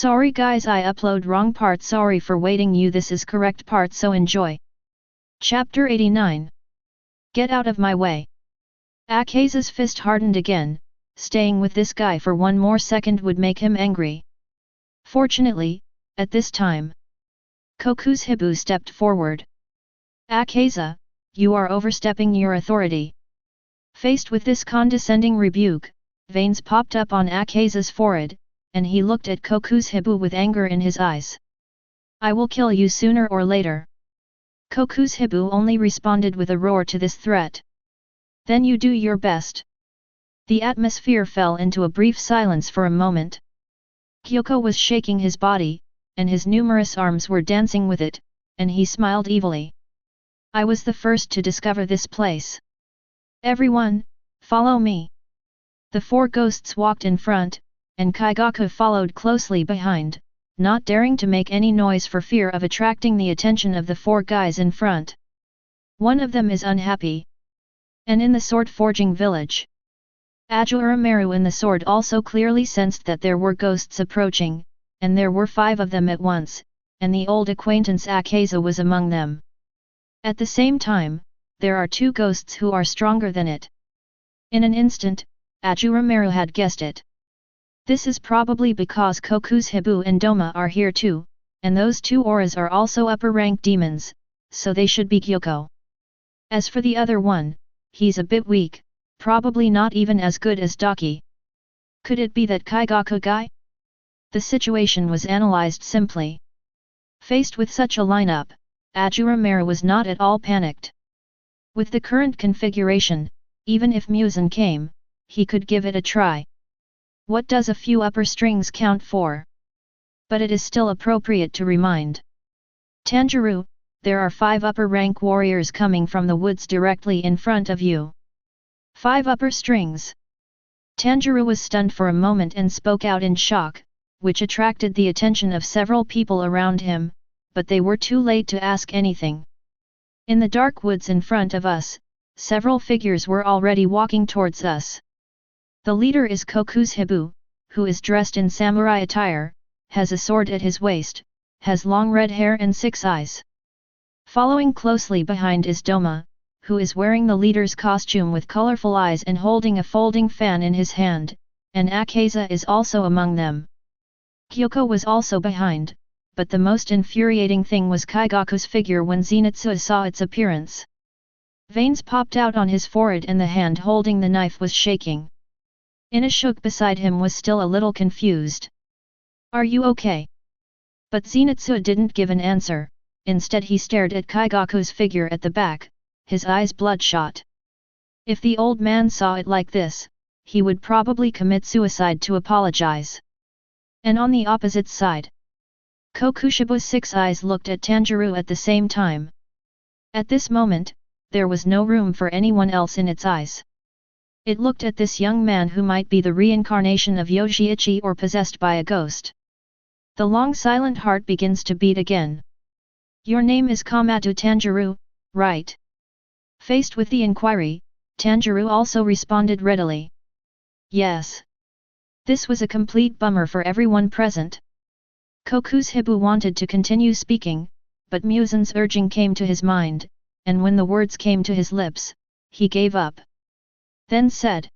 Sorry guys, I upload wrong part, sorry for waiting you, this is correct part, so enjoy. Chapter 89. Get out of my way. Akaza's fist hardened again, staying with this guy for one more second would make him angry. Fortunately, at this time, Kokuzuhibu stepped forward. Akaza, you are overstepping your authority. Faced with this condescending rebuke, veins popped up on Akaza's forehead, and he looked at Kokuzuhibu with anger in his eyes. I will kill you sooner or later. Kokuzuhibu only responded with a roar to this threat. Then you do your best. The atmosphere fell into a brief silence for a moment. Kyoko was shaking his body, and his numerous arms were dancing with it, and he smiled evilly. I was the first to discover this place. Everyone, follow me. The four ghosts walked in front, and Kaigaku followed closely behind, not daring to make any noise for fear of attracting the attention of the four guys in front. One of them is unhappy. And in the sword-forging village, Ashura Maru in the sword also clearly sensed that there were ghosts approaching, and there were 5 of them at once, and the old acquaintance Akaza was among them. At the same time, there are 2 ghosts who are stronger than it. In an instant, Ashura Maru had guessed it. This is probably because Kokuzuhibu and Doma are here too, and those 2 auras are also upper-rank demons, so they should be Kyoko. As for the other one, he's a bit weak, probably not even as good as Daki. Could it be that Kaigaku guy? The situation was analyzed simply. Faced with such a lineup, Ashura Maru was not at all panicked. With the current configuration, even if Muzan came, he could give it a try. What does a few upper strings count for? But it is still appropriate to remind Tanjirou, there are 5 upper-rank warriors coming from the woods directly in front of you. 5 upper strings. Tanjirou was stunned for a moment and spoke out in shock, which attracted the attention of several people around him, but they were too late to ask anything. In the dark woods in front of us, several figures were already walking towards us. The leader is Kokuzuhibu, who is dressed in samurai attire, has a sword at his waist, has long red hair and 6 eyes. Following closely behind is Doma, who is wearing the leader's costume with colorful eyes and holding a folding fan in his hand, and Akaza is also among them. Kyoko was also behind, but the most infuriating thing was Kaigaku's figure when Zenitsu saw its appearance. Veins popped out on his forehead and the hand holding the knife was shaking. Inashuk beside him was still a little confused. Are you okay? But Zenitsu didn't give an answer, instead he stared at Kaigaku's figure at the back, his eyes bloodshot. If the old man saw it like this, he would probably commit suicide to apologize. And on the opposite side, Kokuzuhibu's 6 eyes looked at Tanjirou at the same time. At this moment, there was no room for anyone else in its eyes. It looked at this young man who might be the reincarnation of Yojiichi or possessed by a ghost. The long silent heart begins to beat again. Your name is Kamado Tanjirou, right? Faced with the inquiry, Tanjirou also responded readily. Yes. This was a complete bummer for everyone present. Kokuzuhibu wanted to continue speaking, but Muzan's urging came to his mind, and when the words came to his lips, he gave up. Then said,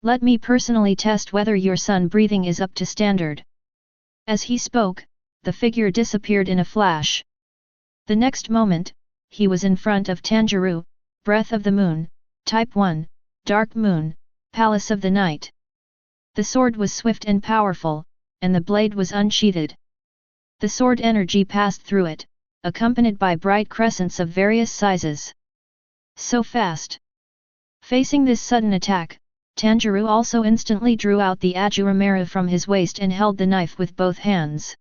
let me personally test whether your sun breathing is up to standard. As he spoke, the figure disappeared in a flash. The next moment, he was in front of Tanjirou, Breath of the Moon, Type 1, Dark Moon, Palace of the Night. The sword was swift and powerful, and the blade was unsheathed. The sword energy passed through it, accompanied by bright crescents of various sizes. So fast. Facing this sudden attack, Tanjirou also instantly drew out the Ashura Maru from his waist and held the knife with both hands.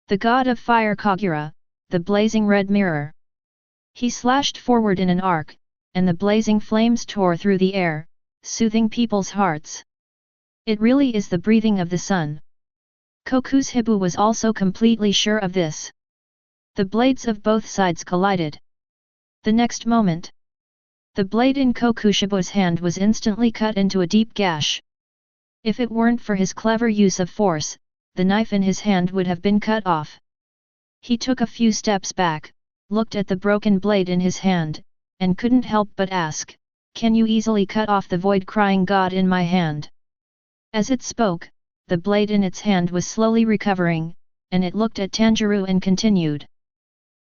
The god of fire Kagura, the blazing red mirror. He slashed forward in an arc, and the blazing flames tore through the air, soothing people's hearts. It really is the breathing of the sun. Kokuzuhibu was also completely sure of this. The blades of both sides collided. The next moment, the blade in Kokuzuhibu's hand was instantly cut into a deep gash. If it weren't for his clever use of force, the knife in his hand would have been cut off. He took a few steps back, looked at the broken blade in his hand, and couldn't help but ask, "Can you easily cut off the void-crying god in my hand?" As it spoke, the blade in its hand was slowly recovering, and it looked at Tanjirou and continued.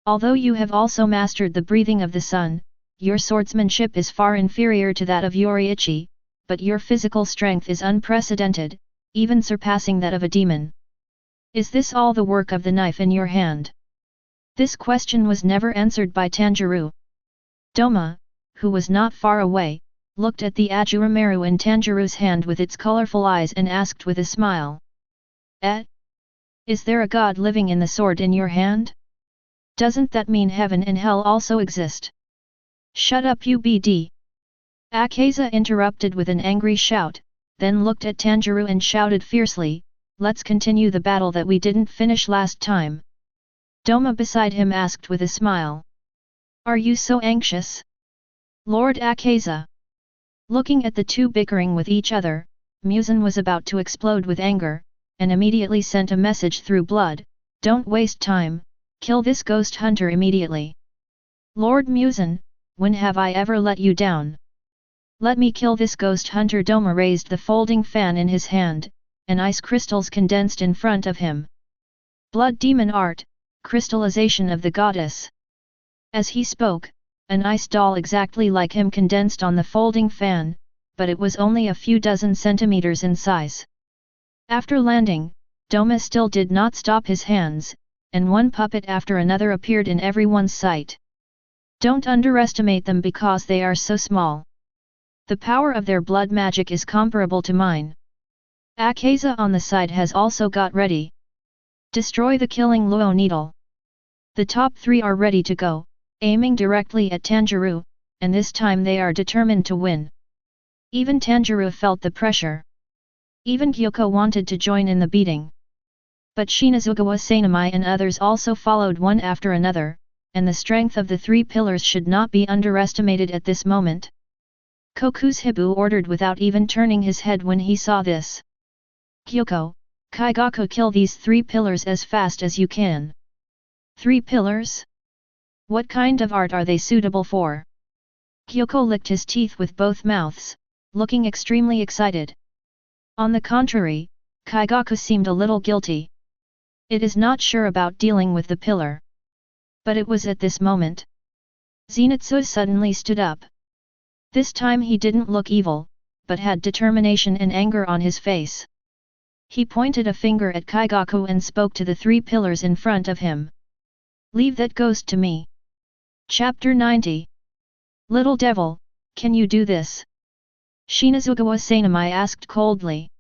"Although you have also mastered the breathing of the sun, your swordsmanship is far inferior to that of Yoriichi, but your physical strength is unprecedented, even surpassing that of a demon. Is this all the work of the knife in your hand?" This question was never answered by Tanjirou. Doma, who was not far away, looked at the Ashura Maru in Tanjirou's hand with its colorful eyes and asked with a smile. Is there a god living in the sword in your hand? Doesn't that mean heaven and hell also exist?" "Shut up, UBD!" Akaza interrupted with an angry shout, then looked at Tanjirou and shouted fiercely, "Let's continue the battle that we didn't finish last time." Doma beside him asked with a smile. "Are you so anxious, Lord Akaza?" Looking at the two bickering with each other, Muzan was about to explode with anger, and immediately sent a message through blood, "Don't waste time, kill this ghost hunter immediately." "Lord Muzan, when have I ever let you down? Let me kill this ghost hunter." Doma raised the folding fan in his hand, and ice crystals condensed in front of him. Blood demon art, crystallization of the goddess. As he spoke, an ice doll exactly like him condensed on the folding fan, but it was only a few dozen centimeters in size. After landing, Doma still did not stop his hands, and one puppet after another appeared in everyone's sight. Don't underestimate them because they are so small. The power of their blood magic is comparable to mine. Akaza on the side has also got ready. Destroy the killing Luo needle. The top three are ready to go, aiming directly at Tanjirou, and this time they are determined to win. Even Tanjirou felt the pressure. Even Gyoko wanted to join in the beating. But Shinazugawa Sanamai and others also followed one after another, and the strength of the three pillars should not be underestimated at this moment. Kokuzuhibu ordered without even turning his head when he saw this. "Gyoko, Kaigaku, kill these three pillars as fast as you can." "Three pillars? What kind of art are they suitable for?" Gyoko licked his teeth with both mouths, looking extremely excited. On the contrary, Kaigaku seemed a little guilty. It is not sure about dealing with the pillar. But it was at this moment. Zenitsu suddenly stood up. This time he didn't look evil, but had determination and anger on his face. He pointed a finger at Kaigaku and spoke to the three pillars in front of him. "Leave that ghost to me." Chapter 90. "Little devil, can you do this?" Shinazugawa Sanamai asked coldly.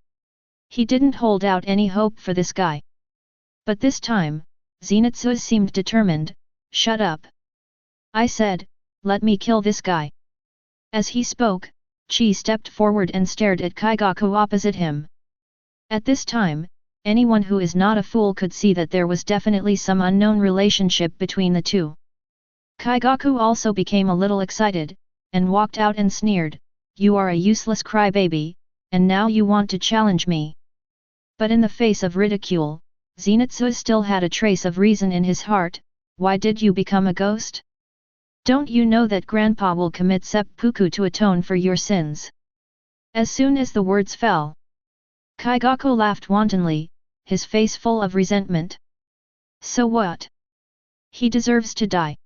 He didn't hold out any hope for this guy. But this time, Zenitsu seemed determined. "Shut up. I said, let me kill this guy." As he spoke, Chi stepped forward and stared at Kaigaku opposite him. At this time, anyone who is not a fool could see that there was definitely some unknown relationship between the two. Kaigaku also became a little excited, and walked out and sneered, "You are a useless crybaby, and now you want to challenge me." But in the face of ridicule, Zenitsu still had a trace of reason in his heart. "Why did you become a ghost? Don't you know that Grandpa will commit seppuku to atone for your sins?" As soon as the words fell, Kaigaku laughed wantonly, his face full of resentment. "So what? He deserves to die.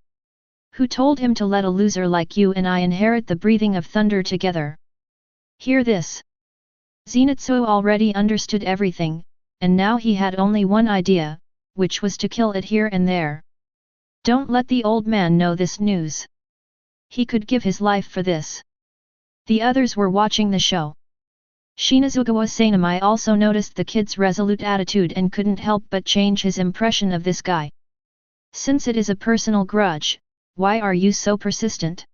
Who told him to let a loser like you and I inherit the breathing of thunder together?" Hear this. Zenitsu already understood everything, and now he had only one idea, which was to kill it here and there. Don't let the old man know this news. He could give his life for this. The others were watching the show. Shinazugawa Sanamai also noticed the kid's resolute attitude and couldn't help but change his impression of this guy. "Since it is a personal grudge, why are you so persistent?"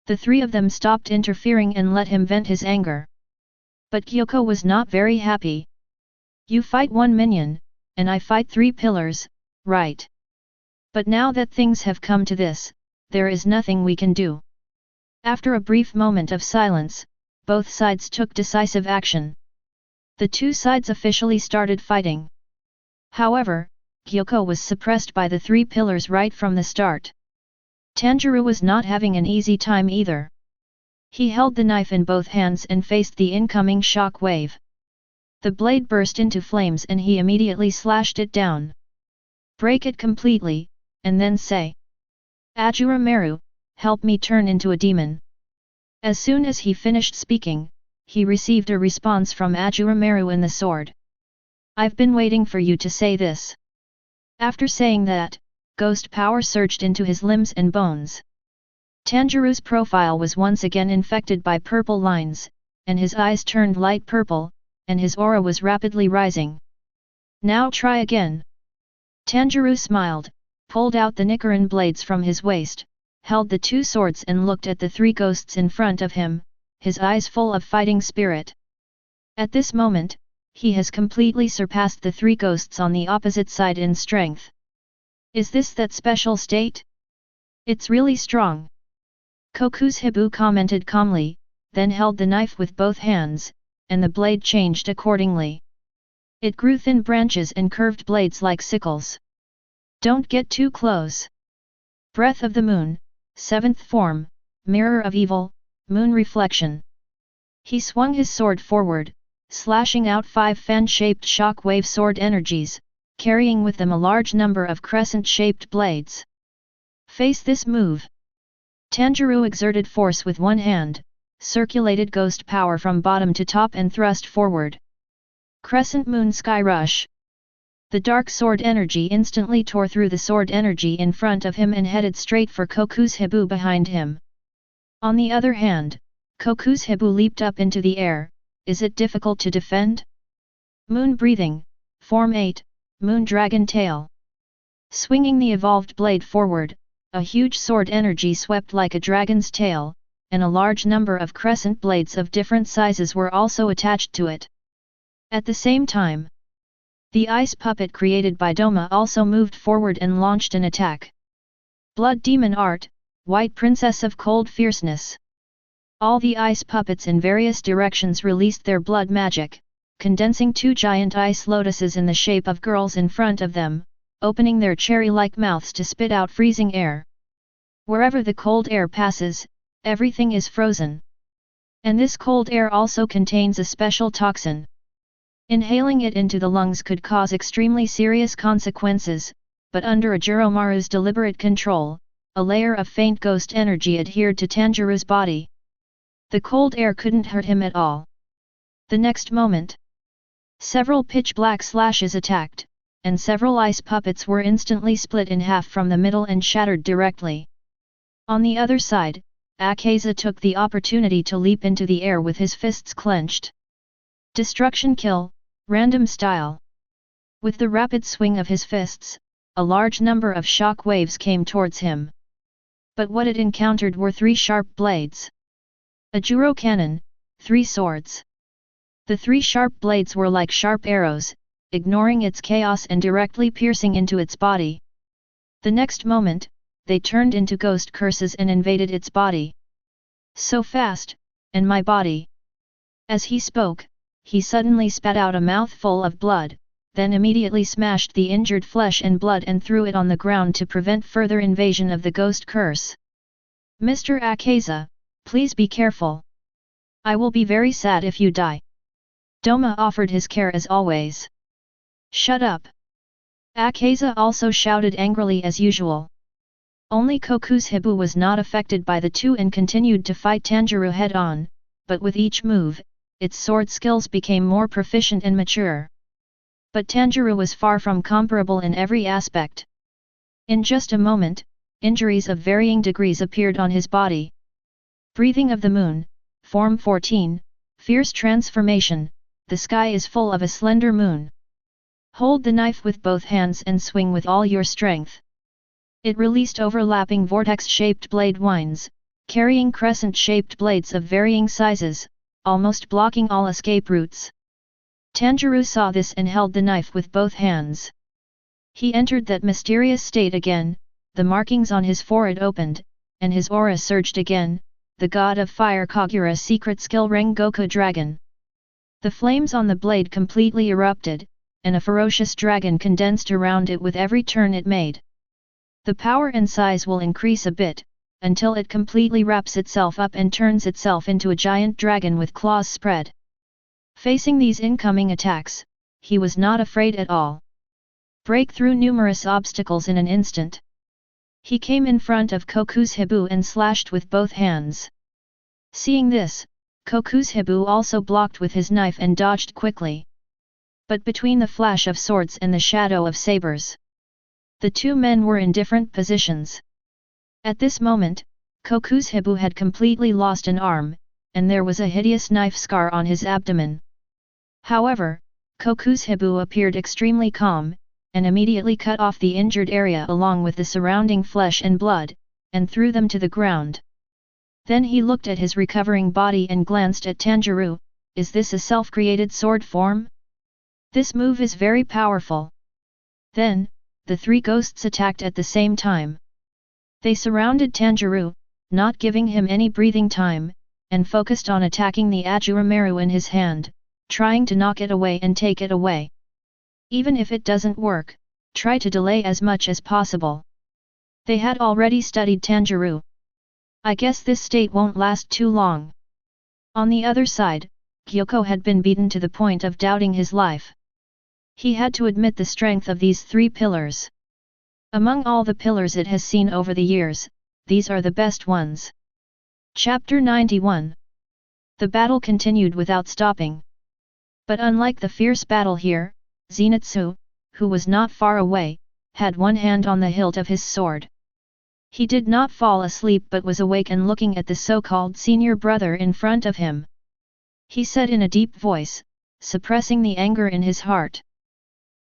The three of them stopped interfering and let him vent his anger. But Gyoko was not very happy. "You fight one minion, and I fight three pillars, right? But now that things have come to this, there is nothing we can do." After a brief moment of silence, both sides took decisive action. The two sides officially started fighting. However, Gyoko was suppressed by the 3 pillars right from the start. Tanjirou was not having an easy time either. He held the knife in both hands and faced the incoming shock wave. The blade burst into flames and he immediately slashed it down. Break it completely, and then say, "Ashura Maru, help me turn into a demon." As soon as he finished speaking, he received a response from Ashura Maru in the sword. "I've been waiting for you to say this." After saying that, ghost power surged into his limbs and bones. Tanjirou's profile was once again infected by purple lines, and his eyes turned light purple, and his aura was rapidly rising. "Now try again." Tanjirou smiled, pulled out the Nichiren blades from his waist, held the 2 swords and looked at the 3 ghosts in front of him, his eyes full of fighting spirit. At this moment, he has completely surpassed the 3 ghosts on the opposite side in strength. Is this that special state? It's really strong. Koku's commented calmly, then held the knife with both hands, and the blade changed accordingly. It grew thin branches and curved blades like sickles. "Don't get too close." Breath of the Moon, 7th form, Mirror of Evil, Moon Reflection. He swung his sword forward, slashing out 5 fan-shaped shock-wave sword energies, carrying with them a large number of crescent-shaped blades. "Face this move." Tanjirou exerted force with one hand, circulated ghost power from bottom to top and thrust forward. Crescent Moon Sky Rush. The dark sword energy instantly tore through the sword energy in front of him and headed straight for Koku's Hibu behind him. On the other hand, Koku's Hibu leaped up into the air. Is it difficult to defend? Moon Breathing, Form 8, Moon Dragon Tail. Swinging the evolved blade forward, a huge sword energy swept like a dragon's tail, and a large number of crescent blades of different sizes were also attached to it. At the same time, the ice puppet created by Doma also moved forward and launched an attack. Blood Demon Art, White Princess of Cold Fierceness. All the ice puppets in various directions released their blood magic, condensing 2 giant ice lotuses in the shape of girls in front of them, opening their cherry-like mouths to spit out freezing air. Wherever the cold air passes, everything is frozen. And this cold air also contains a special toxin. Inhaling it into the lungs could cause extremely serious consequences, but under Ashura Maru's deliberate control, a layer of faint ghost energy adhered to Tanjirou's body. The cold air couldn't hurt him at all. The next moment, several pitch-black slashes attacked, and several ice puppets were instantly split in half from the middle and shattered directly. On the other side, Akaza took the opportunity to leap into the air with his fists clenched. Destruction Kill, Random Style. With the rapid swing of his fists, a large number of shock waves came towards him. But what it encountered were 3 sharp blades. A Juro cannon, 3 swords. The 3 sharp blades were like sharp arrows, ignoring its chaos and directly piercing into its body. The next moment, they turned into ghost curses and invaded its body. "So fast, and my body." As he spoke, he suddenly spat out a mouthful of blood, then immediately smashed the injured flesh and blood and threw it on the ground to prevent further invasion of the ghost curse. "Mr. Akaza, please be careful. I will be very sad if you die." Doma offered his care as always. "Shut up." Akaza also shouted angrily as usual. Only Koku's Hibu was not affected by the 2 and continued to fight Tanjirou head-on, but with each move, its sword skills became more proficient and mature. But Tanjirou was far from comparable in every aspect. In just a moment, injuries of varying degrees appeared on his body. Breathing of the Moon, Form 14, Fierce Transformation, the sky is full of a slender moon. Hold the knife with both hands and swing with all your strength. It released overlapping vortex-shaped blade winds, carrying crescent-shaped blades of varying sizes, almost blocking all escape routes. Tanjirou saw this and held the knife with both hands. He entered that mysterious state again, the markings on his forehead opened, and his aura surged again, the god of fire Kagura secret skill Rengoku Dragon. The flames on the blade completely erupted, and a ferocious dragon condensed around it with every turn it made. The power and size will increase a bit, until it completely wraps itself up and turns itself into a giant dragon with claws spread. Facing these incoming attacks, he was not afraid at all. Break through numerous obstacles in an instant. He came in front of Koku's Hibu and slashed with both hands. Seeing this, Koku's Hibu also blocked with his knife and dodged quickly. But between the flash of swords and the shadow of sabers, the two men were in different positions. At this moment, Koku's Hibu had completely lost an arm, and there was a hideous knife scar on his abdomen. However, Koku's Hibu appeared extremely calm, and immediately cut off the injured area along with the surrounding flesh and blood, and threw them to the ground. Then he looked at his recovering body and glanced at Tanjirou. Is this a self-created sword form? This move is very powerful. Then, the three ghosts attacked at the same time. They surrounded Tanjirou, not giving him any breathing time, and focused on attacking the Ashura Maru in his hand, trying to knock it away and take it away. Even if it doesn't work, try to delay as much as possible. They had already studied Tanjirou. I guess this state won't last too long. On the other side, Gyoko had been beaten to the point of doubting his life. He had to admit the strength of these three pillars. Among all the pillars it has seen over the years, these are the best ones. Chapter 91. The battle continued without stopping. But unlike the fierce battle here, Zenitsu, who was not far away, had one hand on the hilt of his sword. He did not fall asleep but was awake and looking at the so-called senior brother in front of him. He said in a deep voice, suppressing the anger in his heart.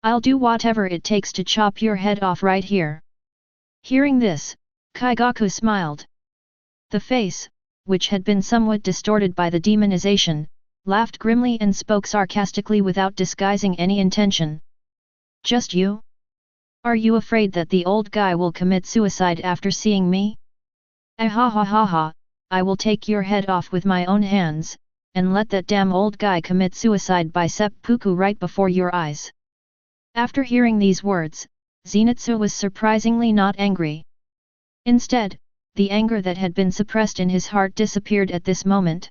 I'll do whatever it takes to chop your head off right here. Hearing this, Kaigaku smiled. The face, which had been somewhat distorted by the demonization, laughed grimly and spoke sarcastically without disguising any intention. Just you? Are you afraid that the old guy will commit suicide after seeing me? Ah ha ha ha ha, I will take your head off with my own hands, and let that damn old guy commit suicide by seppuku right before your eyes. After hearing these words, Zenitsu was surprisingly not angry. Instead, the anger that had been suppressed in his heart disappeared at this moment.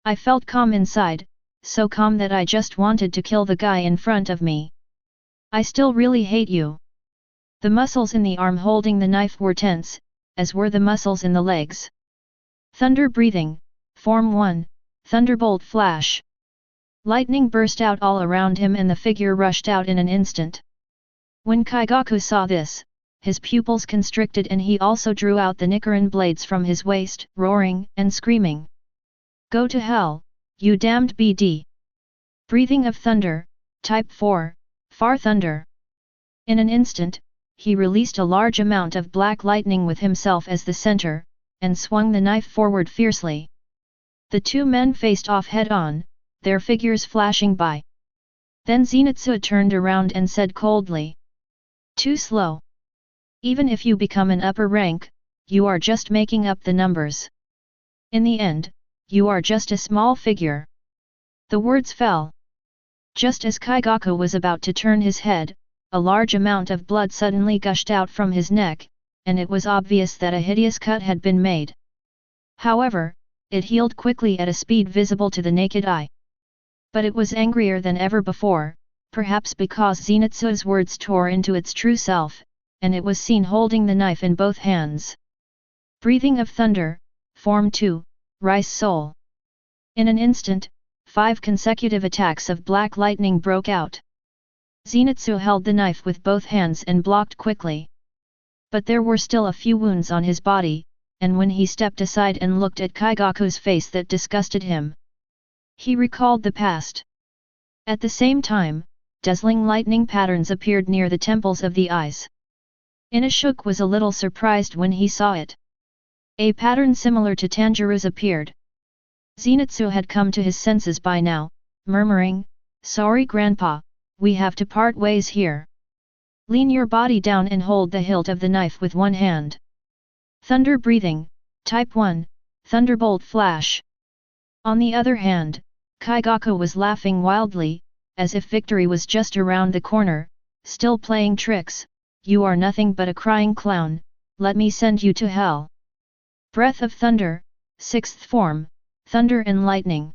I felt calm inside, so calm that I just wanted to kill the guy in front of me. I still really hate you. The muscles in the arm holding the knife were tense, as were the muscles in the legs. Thunder breathing, Form 1, Thunderbolt Flash. Lightning burst out all around him and the figure rushed out in an instant. When Kaigaku saw this, his pupils constricted and he also drew out the Nichiren blades from his waist, roaring and screaming. Go to hell, you damned BD! Breathing of Thunder, Type 4, Far Thunder. In an instant, he released a large amount of black lightning with himself as the center, and swung the knife forward fiercely. The two men faced off head-on, their figures flashing by. Then Zenitsu turned around and said coldly. Too slow. Even if you become an upper rank, you are just making up the numbers. In the end, you are just a small figure. The words fell. Just as Kaigaku was about to turn his head, a large amount of blood suddenly gushed out from his neck, and it was obvious that a hideous cut had been made. However, it healed quickly at a speed visible to the naked eye. But it was angrier than ever before, perhaps because Zenitsu's words tore into its true self, and it was seen holding the knife in both hands. Breathing of Thunder, Form 2, Rice Soul. In an instant, 5 consecutive attacks of black lightning broke out. Zenitsu held the knife with both hands and blocked quickly. But there were still a few wounds on his body, and when he stepped aside and looked at Kaigaku's face that disgusted him, he recalled the past. At the same time, dazzling lightning patterns appeared near the temples of the eyes. Inashuk was a little surprised when he saw it. A pattern similar to Tanjirou's appeared. Zenitsu had come to his senses by now, murmuring, Sorry Grandpa, we have to part ways here. Lean your body down and hold the hilt of the knife with one hand. Thunder breathing, Type 1, Thunderbolt Flash. On the other hand, Kaigaku was laughing wildly, as if victory was just around the corner, still playing tricks. You are nothing but a crying clown, let me send you to hell. Breath of Thunder, 6th form, Thunder and Lightning.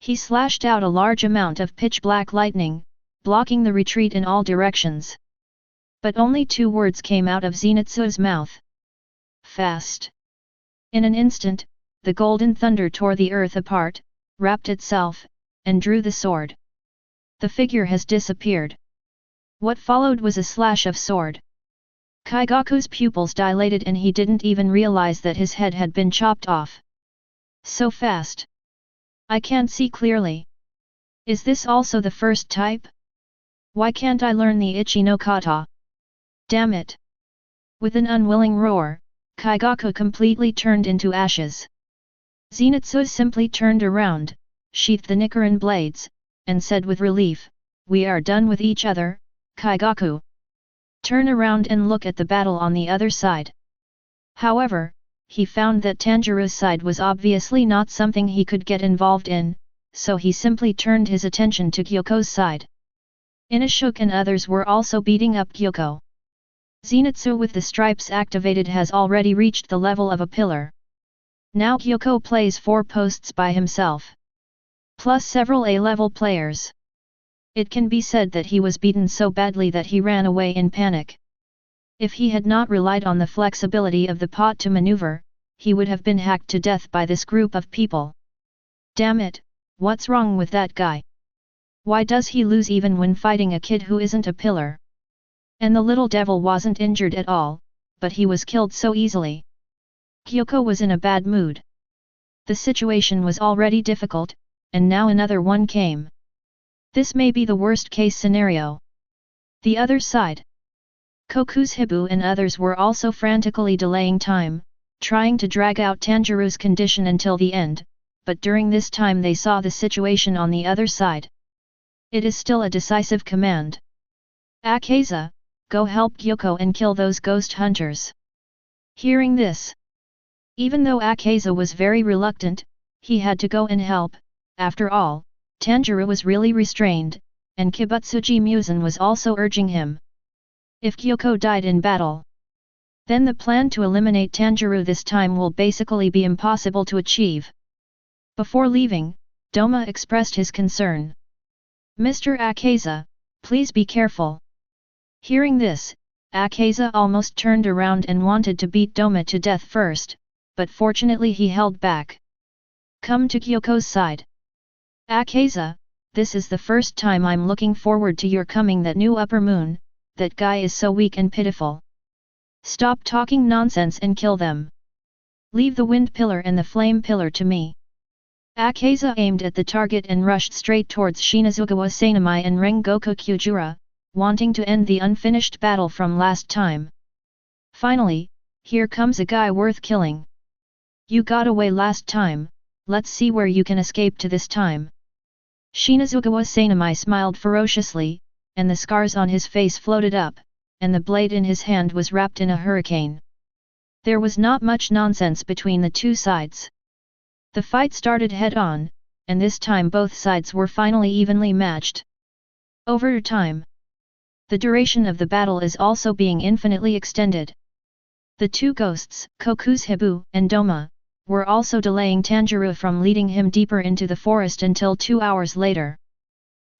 He slashed out a large amount of pitch-black lightning, blocking the retreat in all directions. But only 2 words came out of Zenitsu's mouth. Fast. In an instant, the golden thunder tore the earth apart, wrapped itself, and drew the sword. The figure has disappeared. What followed was a slash of sword. Kaigaku's pupils dilated and he didn't even realize that his head had been chopped off. So fast. I can't see clearly. Is this also the first type? Why can't I learn the Ichi no Kata? Damn it! With an unwilling roar, Kaigaku completely turned into ashes. Zenitsu simply turned around, sheathed the Nichiren blades, and said with relief, "We are done with each other, Kaigaku. Turn around and look at the battle on the other side." However, he found that Tanjirou's side was obviously not something he could get involved in, so he simply turned his attention to Kyoko's side. Inashuk and others were also beating up Kyoko. Zenitsu with the stripes activated has already reached the level of a pillar. Now Kyoko plays 4 posts by himself. Plus several A-level players. It can be said that he was beaten so badly that he ran away in panic. If he had not relied on the flexibility of the pot to maneuver, he would have been hacked to death by this group of people. Damn it, what's wrong with that guy? Why does he lose even when fighting a kid who isn't a pillar? And the little devil wasn't injured at all, but he was killed so easily. Kyoko was in a bad mood. The situation was already difficult, and now another one came. This may be the worst case scenario. The other side. Koku's and others were also frantically delaying time, trying to drag out Tanjirou's condition until the end, but during this time they saw the situation on the other side. It is still a decisive command. Akaza, go help Kyoko and kill those ghost hunters. Hearing this, even though Akaza was very reluctant, he had to go and help. After all, Tanjirou was really restrained, and Kibutsuji Muzan was also urging him. If Kyoko died in battle, then the plan to eliminate Tanjirou this time will basically be impossible to achieve. Before leaving, Doma expressed his concern. "Mr. Akaza, please be careful." Hearing this, Akaza almost turned around and wanted to beat Doma to death first, but fortunately he held back. "Come to Kyoko's side. Akaza, this is the first time I'm looking forward to your coming. That new upper moon, that guy is so weak and pitiful. Stop talking nonsense and kill them. Leave the wind pillar and the flame pillar to me." Akaza aimed at the target and rushed straight towards Shinazugawa Sanamai and Rengoku Kyujura, wanting to end the unfinished battle from last time. Finally, here comes a guy worth killing. You got away last time, let's see where you can escape to this time. Shinazugawa Sanamai smiled ferociously, and the scars on his face floated up, and the blade in his hand was wrapped in a hurricane. There was not much nonsense between the two sides. The fight started head-on, and this time both sides were finally evenly matched. Over time, the duration of the battle is also being infinitely extended. The two ghosts, Koku's and Doma, were also delaying Tanjirou from leading him deeper into the forest until 2 hours later.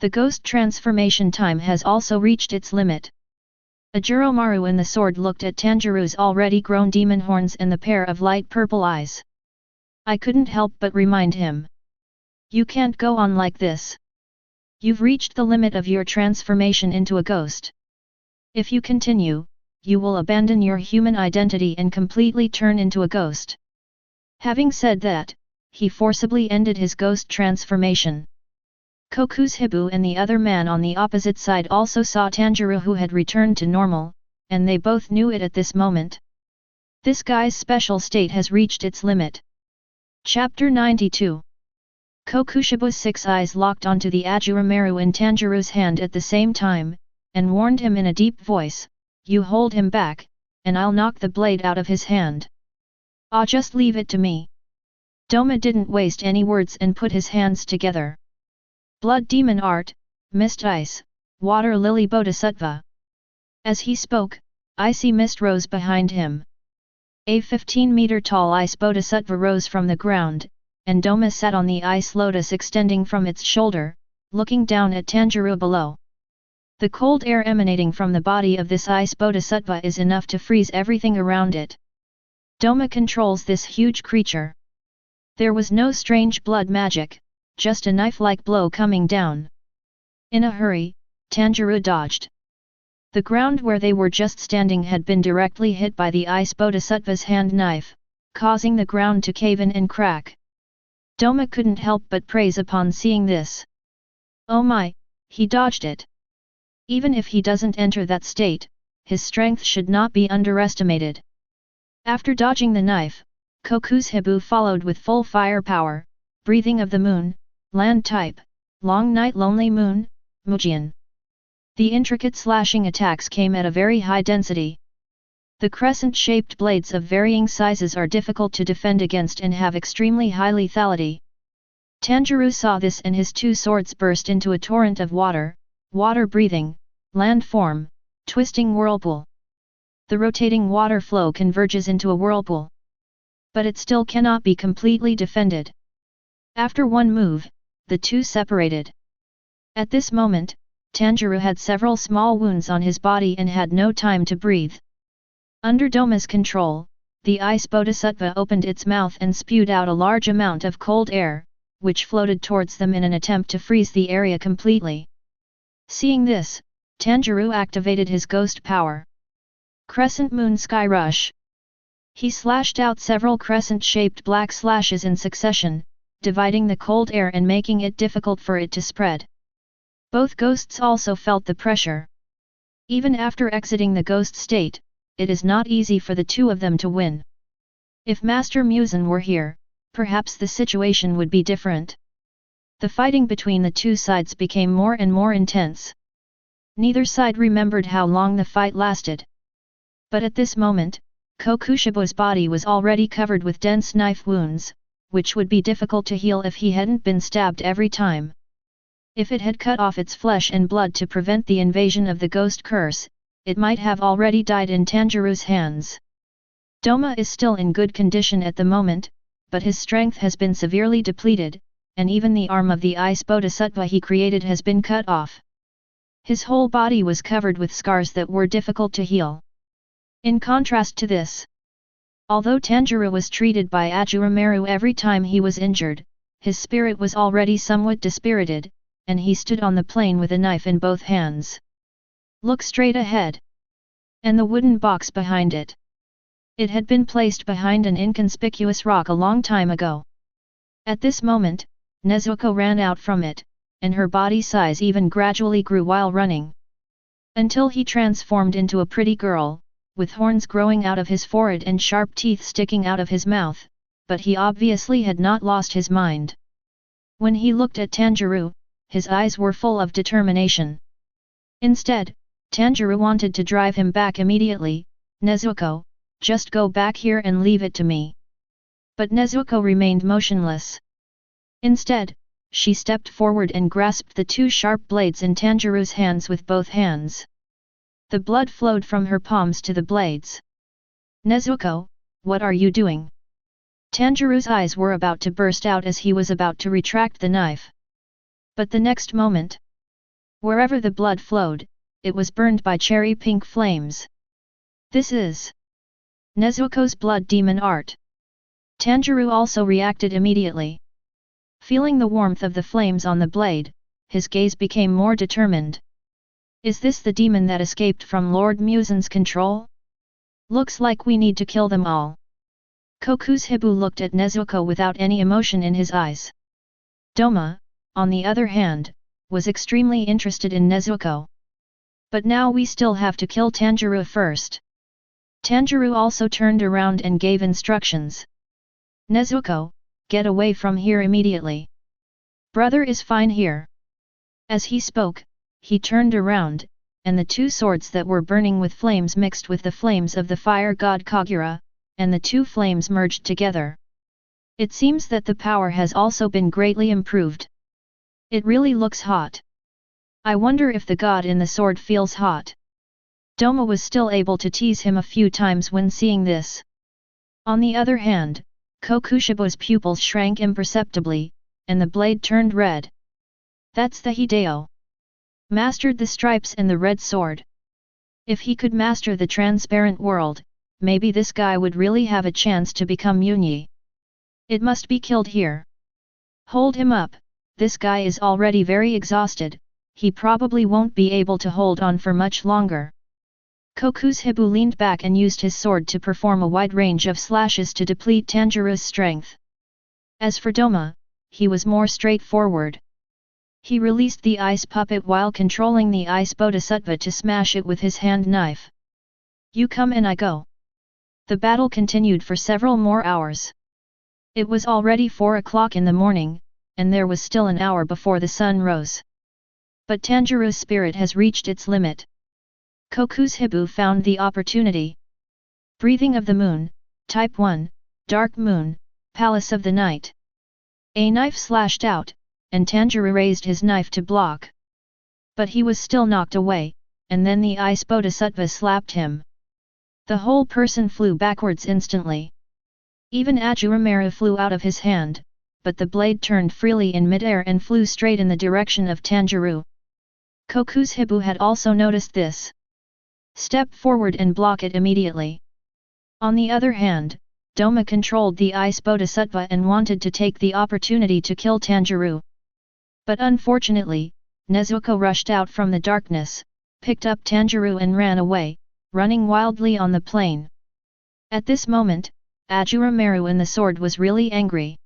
The ghost transformation time has also reached its limit. Ashura Maru and the sword looked at Tanjirou's already grown demon horns and the pair of light purple eyes. I couldn't help but remind him. You can't go on like this. You've reached the limit of your transformation into a ghost. If you continue, you will abandon your human identity and completely turn into a ghost. Having said that, he forcibly ended his ghost transformation. Koku's and the other man on the opposite side also saw Tanjirou, who had returned to normal, and they both knew it at this moment. This guy's special state has reached its limit. Chapter 92. Kokushibu's 6 eyes locked onto the Ashura Maru in Tanjirou's hand at the same time, and warned him in a deep voice, "You hold him back, and I'll knock the blade out of his hand. Just leave it to me." Doma didn't waste any words and put his hands together. Blood demon art, mist ice, water lily bodhisattva. As he spoke, icy mist rose behind him. A 15-meter-tall ice bodhisattva rose from the ground, and Doma sat on the ice lotus extending from its shoulder, looking down at Tanjirou below. The cold air emanating from the body of this ice bodhisattva is enough to freeze everything around it. Doma controls this huge creature. There was no strange blood magic, just a knife-like blow coming down. In a hurry, Tanjirou dodged. The ground where they were just standing had been directly hit by the ice bodhisattva's hand knife, causing the ground to cave in and crack. Doma couldn't help but praise upon seeing this. Oh my, he dodged it. Even if he doesn't enter that state, his strength should not be underestimated. After dodging the knife, Koku's followed with full firepower, breathing of the moon, land type, long night lonely moon, Mujian. The intricate slashing attacks came at a very high density. The crescent-shaped blades of varying sizes are difficult to defend against and have extremely high lethality. Tanjirou saw this and his two swords burst into a torrent of water, water-breathing, land-form, twisting whirlpool. The rotating water flow converges into a whirlpool. But it still cannot be completely defended. After one move, the two separated. At this moment, Tanjirou had several small wounds on his body and had no time to breathe. Under Doma's control, the ice bodhisattva opened its mouth and spewed out a large amount of cold air, which floated towards them in an attempt to freeze the area completely. Seeing this, Tanjirou activated his ghost power. Crescent Moon Sky Rush. He slashed out several crescent-shaped black slashes in succession, dividing the cold air and making it difficult for it to spread. Both ghosts also felt the pressure. Even after exiting the ghost state, it is not easy for the two of them to win. If Master Muzan were here, perhaps the situation would be different. The fighting between the two sides became more and more intense. Neither side remembered how long the fight lasted. But at this moment, Kokushibo's body was already covered with dense knife wounds, which would be difficult to heal if he hadn't been stabbed every time. If it had cut off its flesh and blood to prevent the invasion of the ghost curse, it might have already died in Tanjirou's hands. Doma is still in good condition at the moment, but his strength has been severely depleted, and even the arm of the ice bodhisattva he created has been cut off. His whole body was covered with scars that were difficult to heal. In contrast to this, although Tanjirou was treated by Ashura Maru every time he was injured, his spirit was already somewhat dispirited, and he stood on the plain with a knife in both hands. Look straight ahead. And the wooden box behind it. It had been placed behind an inconspicuous rock a long time ago. At this moment, Nezuko ran out from it, and her body size even gradually grew while running. Until he transformed into a pretty girl, with horns growing out of his forehead and sharp teeth sticking out of his mouth, but he obviously had not lost his mind. When he looked at Tanjirou, his eyes were full of determination. Instead, Tanjirou wanted to drive him back immediately. Nezuko, just go back here and leave it to me. But Nezuko remained motionless. Instead, she stepped forward and grasped the two sharp blades in Tanjirou's hands with both hands. The blood flowed from her palms to the blades. Nezuko, what are you doing? Tanjirou's eyes were about to burst out as he was about to retract the knife. But the next moment, wherever the blood flowed, it was burned by cherry pink flames. This is Nezuko's blood demon art. Tanjirou also reacted immediately. Feeling the warmth of the flames on the blade, his gaze became more determined. Is this the demon that escaped from Lord Muzan's control? Looks like we need to kill them all. Kokushibo looked at Nezuko without any emotion in his eyes. Doma, on the other hand, was extremely interested in Nezuko. But now we still have to kill Tanjirou first. Tanjirou also turned around and gave instructions. Nezuko, get away from here immediately. Brother is fine here. As he spoke, he turned around, and the two swords that were burning with flames mixed with the flames of the fire god Kagura, and the two flames merged together. It seems that the power has also been greatly improved. It really looks hot. I wonder if the god in the sword feels hot. Doma was still able to tease him a few times when seeing this. On the other hand, Kokushibo's pupils shrank imperceptibly, and the blade turned red. That's the Hideo. Mastered the stripes and the red sword. If he could master the transparent world, maybe this guy would really have a chance to become Yunyi. It must be killed here. Hold him up, this guy is already very exhausted, he probably won't be able to hold on for much longer. Kokushibo leaned back and used his sword to perform a wide range of slashes to deplete Tanjirou's strength. As for Doma, he was more straightforward. He released the ice puppet while controlling the ice bodhisattva to smash it with his hand knife. You come and I go. The battle continued for several more hours. It was already 4 o'clock in the morning, and there was still an hour before the sun rose. But Tanjirou's spirit has reached its limit. Kokushibo found the opportunity. Breathing of the Moon, Type 1, Dark Moon, Palace of the Night. A knife slashed out, and Tanjirou raised his knife to block. But he was still knocked away, and then the ice bodhisattva slapped him. The whole person flew backwards instantly. Even Ashura Maru flew out of his hand, but the blade turned freely in midair and flew straight in the direction of Tanjirou. Kokushibo had also noticed this. Step forward and block it immediately. On the other hand, Doma controlled the ice bodhisattva and wanted to take the opportunity to kill Tanjirou. But unfortunately, Nezuko rushed out from the darkness, picked up Tanjirou and ran away, running wildly on the plain. At this moment, Ashura Maru in the sword was really angry.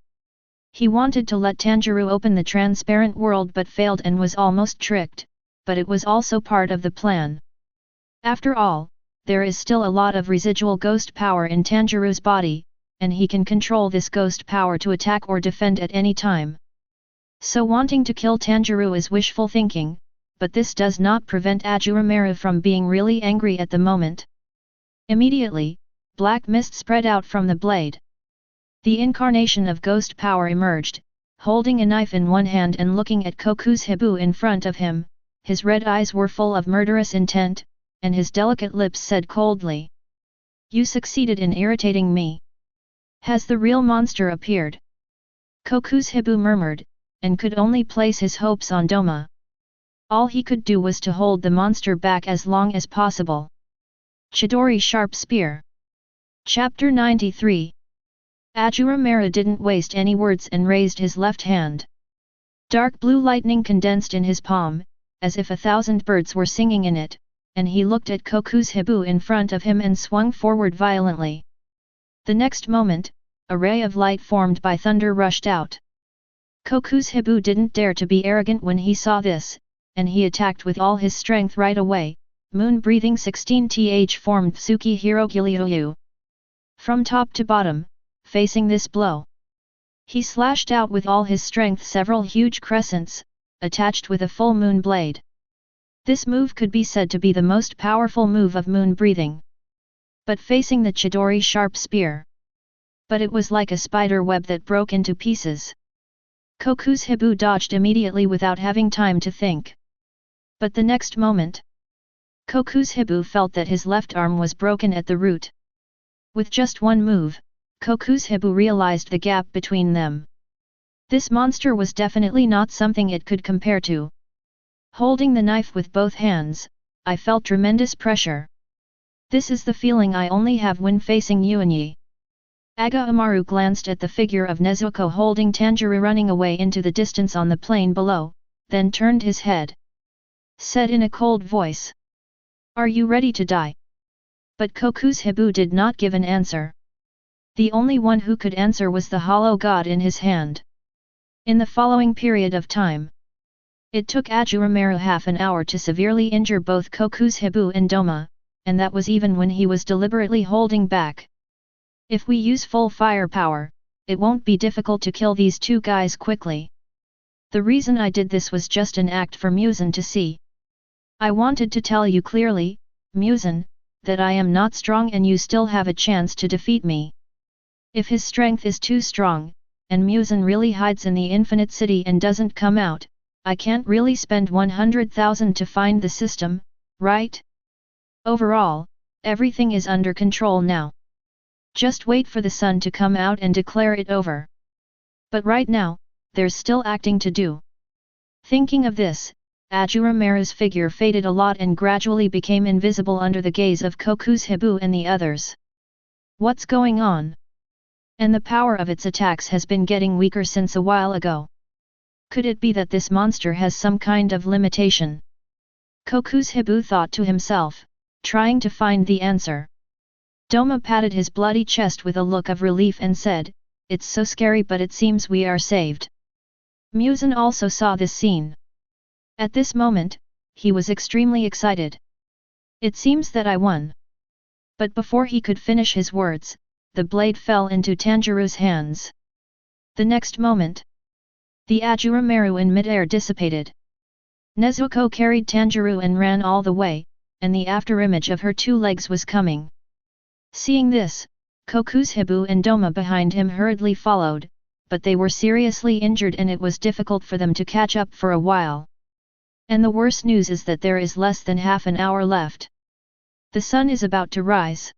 He wanted to let Tanjirou open the transparent world but failed and was almost tricked, but it was also part of the plan. After all, there is still a lot of residual ghost power in Tanjirou's body, and he can control this ghost power to attack or defend at any time. So wanting to kill Tanjirou is wishful thinking, but this does not prevent Ashura Maru from being really angry at the moment. Immediately, black mist spread out from the blade. The incarnation of ghost power emerged, holding a knife in one hand and looking at Kokushibo in front of him. His red eyes were full of murderous intent, and his delicate lips said coldly, "You succeeded in irritating me. Has the real monster appeared?" Kokushibo murmured, and could only place his hopes on Doma. All he could do was to hold the monster back as long as possible. Chidori Sharp Spear. Chapter 93. Ashura Maru didn't waste any words and raised his left hand. Dark blue lightning condensed in his palm, as if 1,000 birds were singing in it, and he looked at Kokushibo in front of him and swung forward violently. The next moment, a ray of light formed by thunder rushed out. Kokushibo didn't dare to be arrogant when he saw this, and he attacked with all his strength right away. Moon-breathing 16th formed Tsuki Hirogiryu. From top to bottom, facing this blow, he slashed out with all his strength several huge crescents, attached with a full moon blade. This move could be said to be the most powerful move of moon-breathing. But facing the Chidori Sharp Spear. But it was like a spider web that broke into pieces. Kokushibo dodged immediately without having time to think. But the next moment, Kokushibo felt that his left arm was broken at the root. With just one move, Kokushibo realized the gap between them. This monster was definitely not something it could compare to. Holding the knife with both hands, I felt tremendous pressure. This is the feeling I only have when facing Yuanyi. Amaru glanced at the figure of Nezuko holding Tanjirou running away into the distance on the plain below, then turned his head. Said in a cold voice, "Are you ready to die?" But Kokushibo did not give an answer. The only one who could answer was the hollow god in his hand. In the following period of time, it took Ashura Maru half an hour to severely injure both Kokushibo and Doma, and that was even when he was deliberately holding back. If we use full firepower, it won't be difficult to kill these two guys quickly. The reason I did this was just an act for Muzan to see. I wanted to tell you clearly, Muzan, that I am not strong and you still have a chance to defeat me. If his strength is too strong, and Muzan really hides in the infinite city and doesn't come out, I can't really spend 100,000 to find the system, right? Overall, everything is under control now. Just wait for the sun to come out and declare it over. But right now, there's still acting to do. Thinking of this, Ashura Maru's figure faded a lot and gradually became invisible under the gaze of Koku's and the others. What's going on? And the power of its attacks has been getting weaker since a while ago. Could it be that this monster has some kind of limitation? Koku's thought to himself, trying to find the answer. Doma patted his bloody chest with a look of relief and said, "It's so scary, but it seems we are saved." Muzan also saw this scene. At this moment, he was extremely excited. "It seems that I won." But before he could finish his words, the blade fell into Tanjirou's hands. The next moment, the Ashura Maru in midair dissipated. Nezuko carried Tanjirou and ran all the way, and the afterimage of her 2 legs was coming. Seeing this, Koku's and Doma behind him hurriedly followed, but they were seriously injured and it was difficult for them to catch up for a while. And the worst news is that there is less than half an hour left. The sun is about to rise.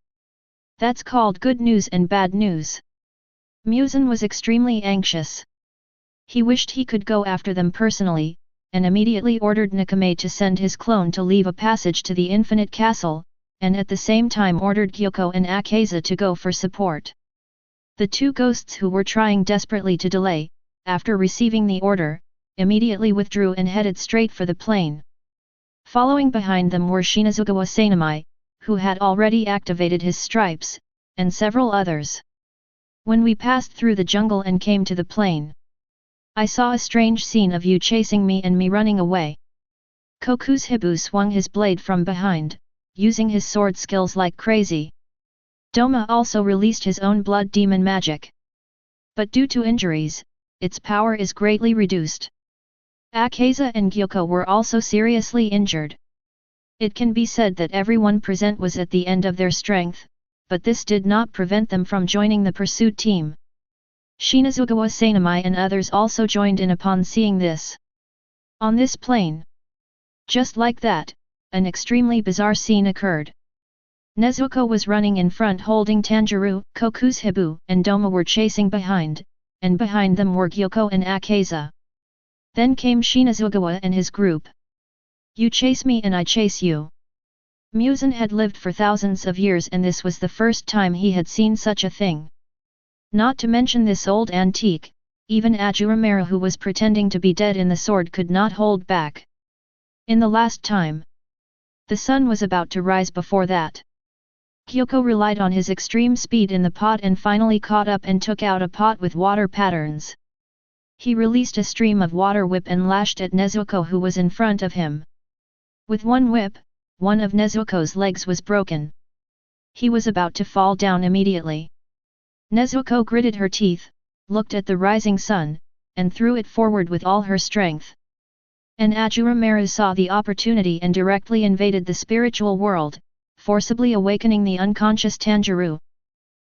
That's called good news and bad news. Muzan was extremely anxious. He wished he could go after them personally, and immediately ordered Nakame to send his clone to leave a passage to the Infinite Castle, and at the same time ordered Gyoko and Akaza to go for support. The 2 ghosts who were trying desperately to delay, after receiving the order, immediately withdrew and headed straight for the plain. Following behind them were Shinazugawa Sanamai, who had already activated his stripes, and several others. When we passed through the jungle and came to the plain, I saw a strange scene of you chasing me and me running away. Koku's swung his blade from behind, using his sword skills like crazy. Doma also released his own blood demon magic. But due to injuries, its power is greatly reduced. Akaza and Gyoko were also seriously injured. It can be said that everyone present was at the end of their strength, but this did not prevent them from joining the pursuit team. Shinazugawa Sanamai and others also joined in upon seeing this. On this plain, just like that, an extremely bizarre scene occurred. Nezuko was running in front holding Tanjirou, Koku's and Doma were chasing behind, and behind them were Gyoko and Akaza. Then came Shinazugawa and his group. You chase me and I chase you. Muzan had lived for thousands of years and this was the first time he had seen such a thing. Not to mention this old antique, even Ashura Maru who was pretending to be dead in the sword could not hold back. In the last time, the sun was about to rise before that. Gyoko relied on his extreme speed in the pot and finally caught up and took out a pot with water patterns. He released a stream of water whip and lashed at Nezuko who was in front of him. With one whip, one of Nezuko's legs was broken. He was about to fall down immediately. Nezuko gritted her teeth, looked at the rising sun, and threw it forward with all her strength. And Ashura Maru saw the opportunity and directly invaded the spiritual world, forcibly awakening the unconscious Tanjirou.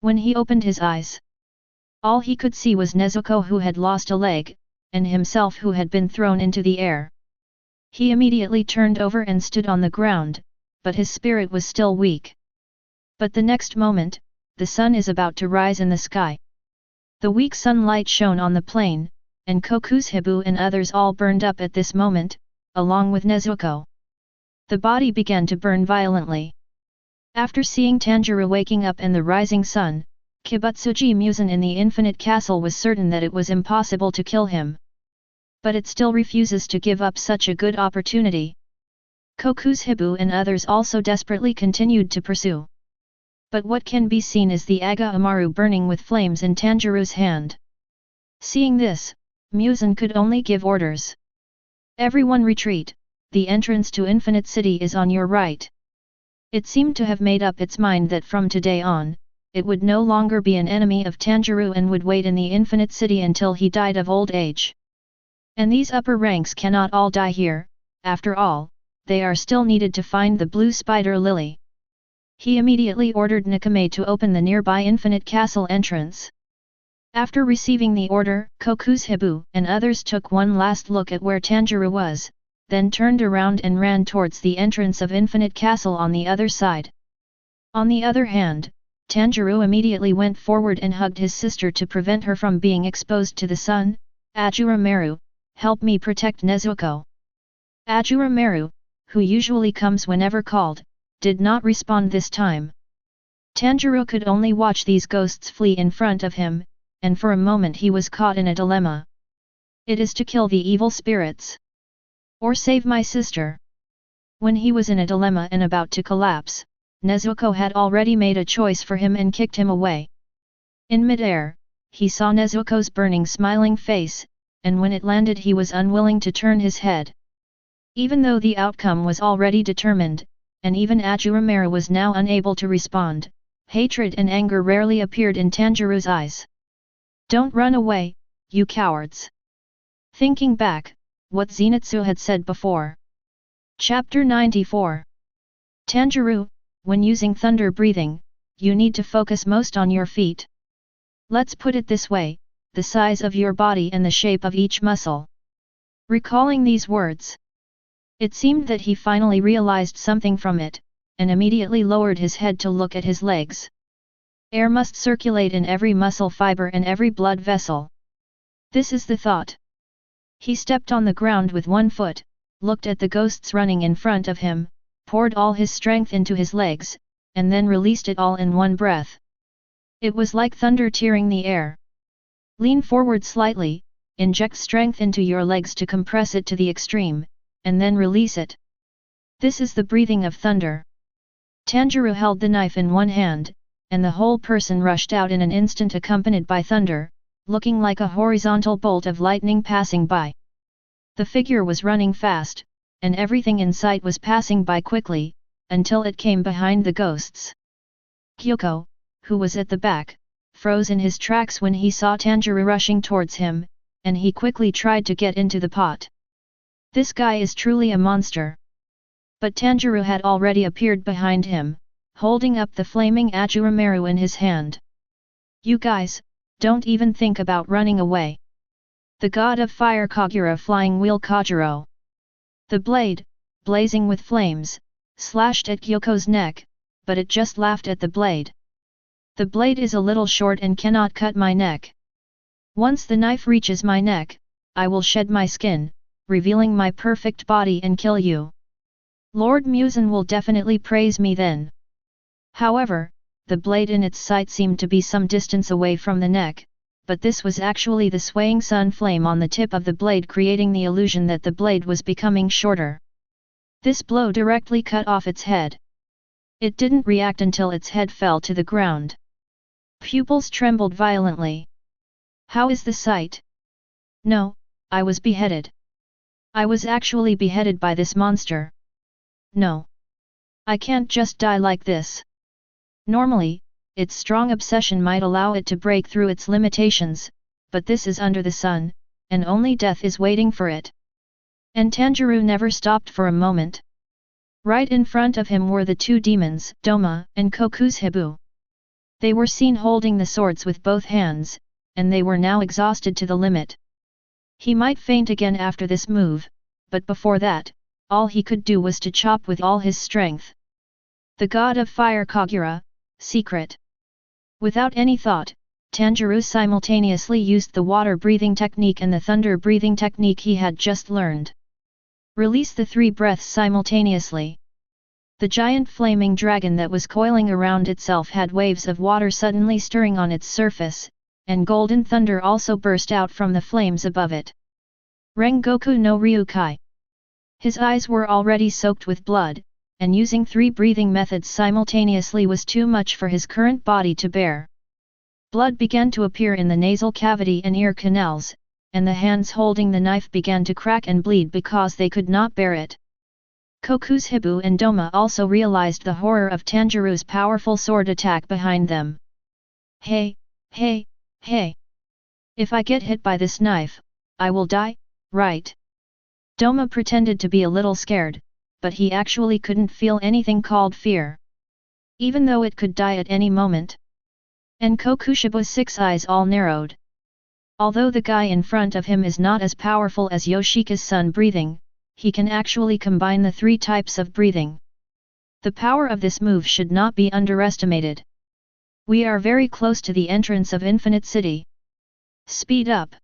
When he opened his eyes, all he could see was Nezuko who had lost a leg, and himself who had been thrown into the air. He immediately turned over and stood on the ground, but his spirit was still weak. But the next moment, the sun is about to rise in the sky. The weak sunlight shone on the plain, and Koku's and others all burned up at this moment, along with Nezuko. The body began to burn violently. After seeing Tanjirou waking up and the rising sun, Kibutsuji Muzan in the Infinite Castle was certain that it was impossible to kill him. But it still refuses to give up such a good opportunity. Koku's and others also desperately continued to pursue. But what can be seen is the Amaru burning with flames in Tanjirou's hand. Seeing this, Muzan could only give orders. Everyone retreat, the entrance to Infinite City is on your right. It seemed to have made up its mind that from today on, it would no longer be an enemy of Tanjirou and would wait in the Infinite City until he died of old age. And these upper ranks cannot all die here, after all, they are still needed to find the blue spider lily. He immediately ordered Nakame to open the nearby Infinite Castle entrance. After receiving the order, Kokuzuhibu and others took one last look at where Tanjirou was, then turned around and ran towards the entrance of Infinite Castle on the other side. On the other hand, Tanjirou immediately went forward and hugged his sister to prevent her from being exposed to the sun. Ashura Maru, help me protect Nezuko. Ashura Maru, who usually comes whenever called, did not respond this time. Tanjirou could only watch these ghosts flee in front of him, and for a moment he was caught in a dilemma. It is to kill the evil spirits, or save my sister. When he was in a dilemma and about to collapse, Nezuko had already made a choice for him and kicked him away. In midair, he saw Nezuko's burning smiling face, and when it landed he was unwilling to turn his head. Even though the outcome was already determined, and even Ashura Maru was now unable to respond, hatred and anger rarely appeared in Tanjirou's eyes. Don't run away, you cowards! Thinking back, what Zenitsu had said before. Chapter 94. Tanjirou, when using thunder breathing, you need to focus most on your feet. Let's put it this way, the size of your body and the shape of each muscle. Recalling these words, it seemed that he finally realized something from it, and immediately lowered his head to look at his legs. Air must circulate in every muscle fiber and every blood vessel. This is the thought. He stepped on the ground with one foot, looked at the ghosts running in front of him, poured all his strength into his legs, and then released it all in one breath. It was like thunder tearing the air. Lean forward slightly, inject strength into your legs to compress it to the extreme, and then release it. This is the breathing of thunder. Tanjirou held the knife in one hand, and the whole person rushed out in an instant accompanied by thunder, looking like a horizontal bolt of lightning passing by. The figure was running fast, and everything in sight was passing by quickly, until it came behind the ghosts. Kyoko, who was at the back, froze in his tracks when he saw Tanjirou rushing towards him, and he quickly tried to get into the pot. This guy is truly a monster. But Tanjirou had already appeared behind him, holding up the flaming Ashura Maru in his hand. You guys, don't even think about running away. The god of fire Kagura flying wheel Kajiro. The blade, blazing with flames, slashed at Kyoko's neck, but it just laughed at the blade. The blade is a little short and cannot cut my neck. Once the knife reaches my neck, I will shed my skin, revealing my perfect body and kill you. Lord Muzan will definitely praise me then. However, the blade in its sight seemed to be some distance away from the neck, but this was actually the swaying sun flame on the tip of the blade creating the illusion that the blade was becoming shorter. This blow directly cut off its head. It didn't react until its head fell to the ground. Pupils trembled violently. How is the sight? No, I was beheaded. I was actually beheaded by this monster. No. I can't just die like this. Normally, its strong obsession might allow it to break through its limitations, but this is under the sun, and only death is waiting for it. And Tanjirou never stopped for a moment. Right in front of him were the two demons, Doma and Kokuzuhibu. They were seen holding the swords with both hands, and they were now exhausted to the limit. He might faint again after this move, but before that, all he could do was to chop with all his strength. The god of fire Kagura, secret. Without any thought, Tanjirou simultaneously used the water-breathing technique and the thunder-breathing technique he had just learned. Release the 3 breaths simultaneously. The giant flaming dragon that was coiling around itself had waves of water suddenly stirring on its surface, and golden thunder also burst out from the flames above it. Rengoku no Ryukai. His eyes were already soaked with blood, and using 3 breathing methods simultaneously was too much for his current body to bear. Blood began to appear in the nasal cavity and ear canals, and the hands holding the knife began to crack and bleed because they could not bear it. Kokuzuhibu and Doma also realized the horror of Tanjirou's powerful sword attack behind them. Hey, hey, hey! If I get hit by this knife, I will die, right? Doma pretended to be a little scared, but he actually couldn't feel anything called fear. Even though it could die at any moment. And Kokushiba's 6 eyes all narrowed, Although the guy in front of him is not as powerful as Yoshika's son breathing, he can actually combine the 3 types of breathing. The power of this move should not be underestimated. We are very close to the entrance of Infinite City. Speed up.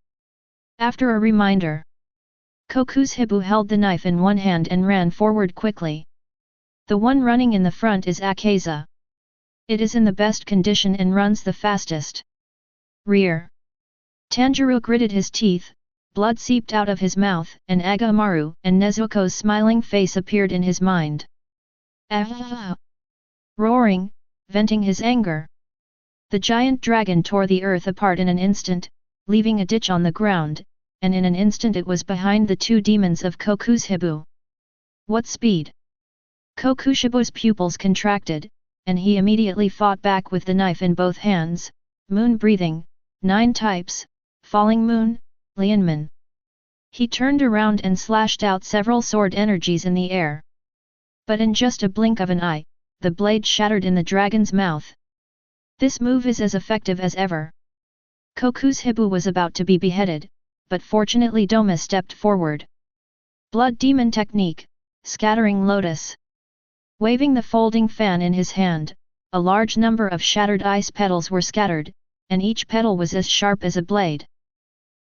After a reminder, Kokuzuhibu held the knife in one hand and ran forward quickly. The one running in the front is Akaza. It is in the best condition and runs the fastest. Rear. Tanjirou gritted his teeth, blood seeped out of his mouth, and Ashura Maru and Nezuko's smiling face appeared in his mind. Ah! Roaring, venting his anger. The giant dragon tore the earth apart in an instant, leaving a ditch on the ground, and in an instant it was behind the 2 demons of Kokuzuhibu. What speed! Kokuzuhibu's pupils contracted, and he immediately fought back with the knife in both hands. Moon breathing, 9 types, falling moon, Lianman. He turned around and slashed out several sword energies in the air. But in just a blink of an eye, the blade shattered in the dragon's mouth. This move is as effective as ever. Kokuzuhibu was about to be beheaded, but fortunately Doma stepped forward. Blood Demon Technique, Scattering Lotus. Waving the folding fan in his hand, a large number of shattered ice petals were scattered, and each petal was as sharp as a blade.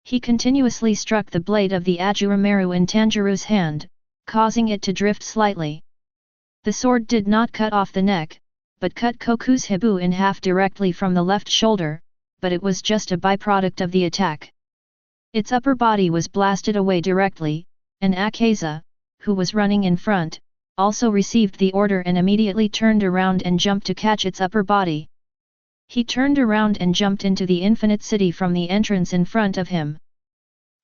He continuously struck the blade of the Ashura Maru in Tanjirou's hand, causing it to drift slightly. The sword did not cut off the neck, but cut Kokuzuhibu in half directly from the left shoulder, but it was just a byproduct of the attack. Its upper body was blasted away directly, and Akaza, who was running in front, also received the order and immediately turned around and jumped to catch its upper body. He turned around and jumped into the Infinite City from the entrance in front of him.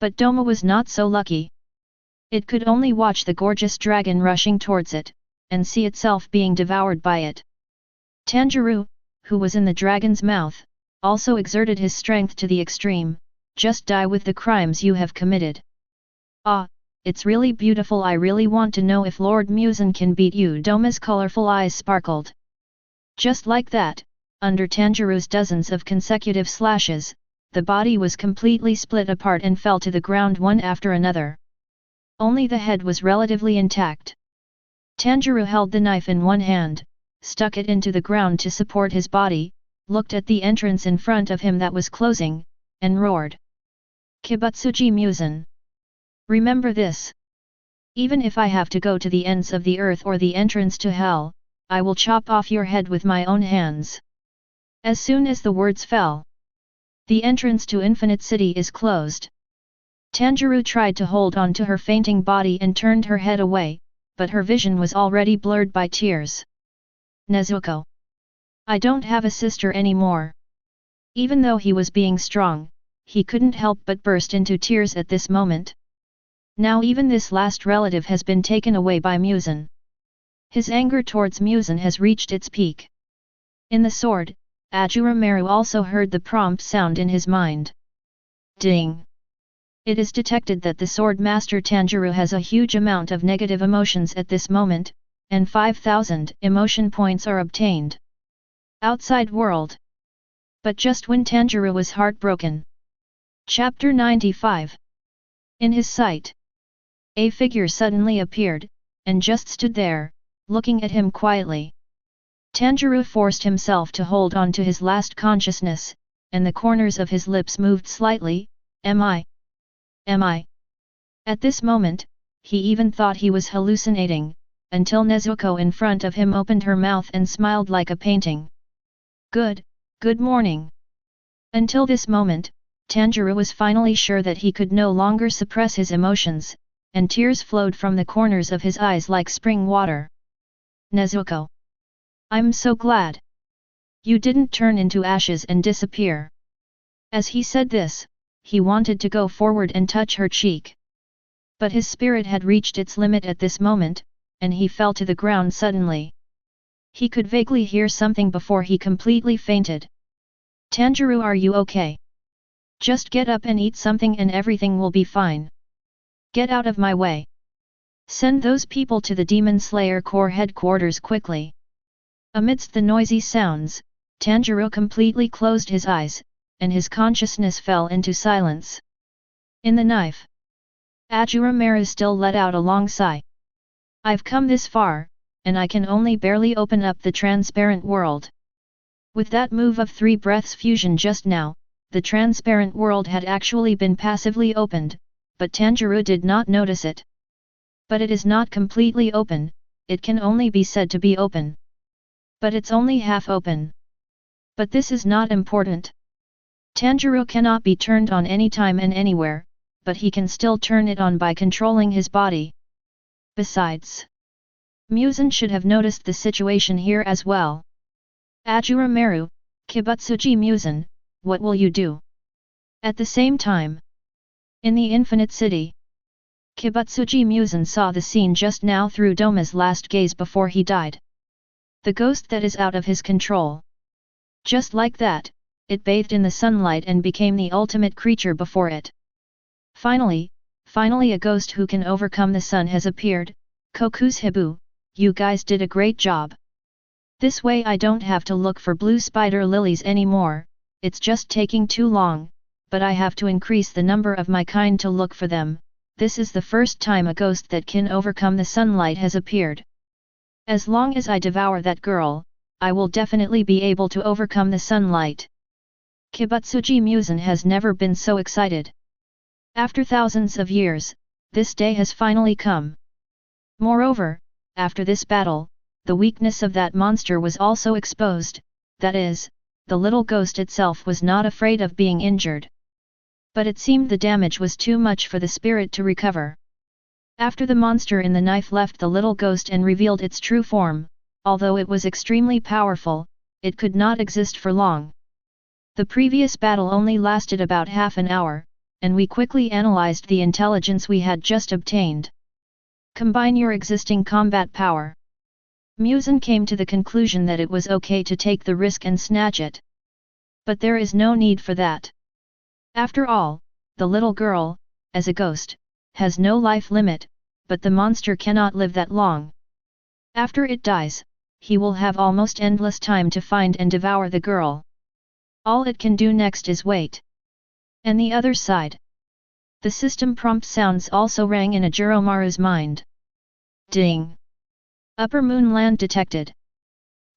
But Doma was not so lucky. It could only watch the gorgeous dragon rushing towards it, and see itself being devoured by it. Tanjirou, who was in the dragon's mouth, also exerted his strength to the extreme. Just die with the crimes you have committed. Ah, it's really beautiful. I really want to know if Lord Muzan can beat you. Doma's colorful eyes sparkled. Just like that, under Tanjirou's dozens of consecutive slashes, the body was completely split apart and fell to the ground one after another. Only the head was relatively intact. Tanjirou held the knife in one hand, stuck it into the ground to support his body, looked at the entrance in front of him that was closing, and roared. Kibutsuji Muzan. Remember this. Even if I have to go to the ends of the earth or the entrance to hell, I will chop off your head with my own hands. As soon as the words fell, the entrance to Infinite City is closed. Tanjirou tried to hold on to her fainting body and turned her head away, but her vision was already blurred by tears. Nezuko. I don't have a sister anymore. Even though he was being strong, he couldn't help but burst into tears at this moment. Now even this last relative has been taken away by Muzan. His anger towards Muzan has reached its peak. In the sword, Ashura Maru also heard the prompt sound in his mind. Ding! It is detected that the sword master Tanjirou has a huge amount of negative emotions at this moment, and 5,000 emotion points are obtained. Outside world. But just when Tanjirou was heartbroken. Chapter 95. In his sight, a figure suddenly appeared, and just stood there, looking at him quietly. Tanjirou forced himself to hold on to his last consciousness, and the corners of his lips moved slightly. Am I? Am I? At this moment, he even thought he was hallucinating, until Nezuko in front of him opened her mouth and smiled like a painting. Good morning. Until this moment, Tanjirou was finally sure that he could no longer suppress his emotions, and tears flowed from the corners of his eyes like spring water. Nezuko. I'm so glad. You didn't turn into ashes and disappear. As he said this, he wanted to go forward and touch her cheek. But his spirit had reached its limit at this moment, and he fell to the ground suddenly. He could vaguely hear something before he completely fainted. Tanjirou, are you okay? Just get up and eat something and everything will be fine. Get out of my way. Send those people to the Demon Slayer Corps headquarters quickly. Amidst the noisy sounds, Tanjirou completely closed his eyes, and his consciousness fell into silence. In the knife, Ashura Maru still let out a long sigh. I've come this far, and I can only barely open up the transparent world. With that move of 3 breaths fusion just now, the transparent world had actually been passively opened, but Tanjirou did not notice it. But it is not completely open, it can only be said to be open. But it's only half open. But this is not important. Tanjirou cannot be turned on any time and anywhere, but he can still turn it on by controlling his body. Besides, Muzan should have noticed the situation here as well. Ashura Maru, Kibutsuji Muzan, what will you do? At the same time, in the Infinite City, Kibutsuji Muzan saw the scene just now through Doma's last gaze before he died. The ghost that is out of his control. Just like that, it bathed in the sunlight and became the ultimate creature before it. Finally a ghost who can overcome the sun has appeared. Koku's Hibu, you guys did a great job. This way I don't have to look for blue spider lilies anymore, it's just taking too long, but I have to increase the number of my kind to look for them. This is the first time a ghost that can overcome the sunlight has appeared. As long as I devour that girl, I will definitely be able to overcome the sunlight. Kibutsuji Muzan has never been so excited. After thousands of years, this day has finally come. Moreover, after this battle, the weakness of that monster was also exposed, that is, the little ghost itself was not afraid of being injured. But it seemed the damage was too much for the spirit to recover. After the monster in the knife left the little ghost and revealed its true form, although it was extremely powerful, it could not exist for long. The previous battle only lasted about half an hour, and we quickly analyzed the intelligence we had just obtained. Combine your existing combat power. Muzan came to the conclusion that it was okay to take the risk and snatch it. But there is no need for that. After all, the little girl, as a ghost, has no life limit, but the monster cannot live that long. After it dies, he will have almost endless time to find and devour the girl. All it can do next is wait. And the other side. The system prompt sounds also rang in Ashura Maru's mind. Ding! Upper Moon Land detected.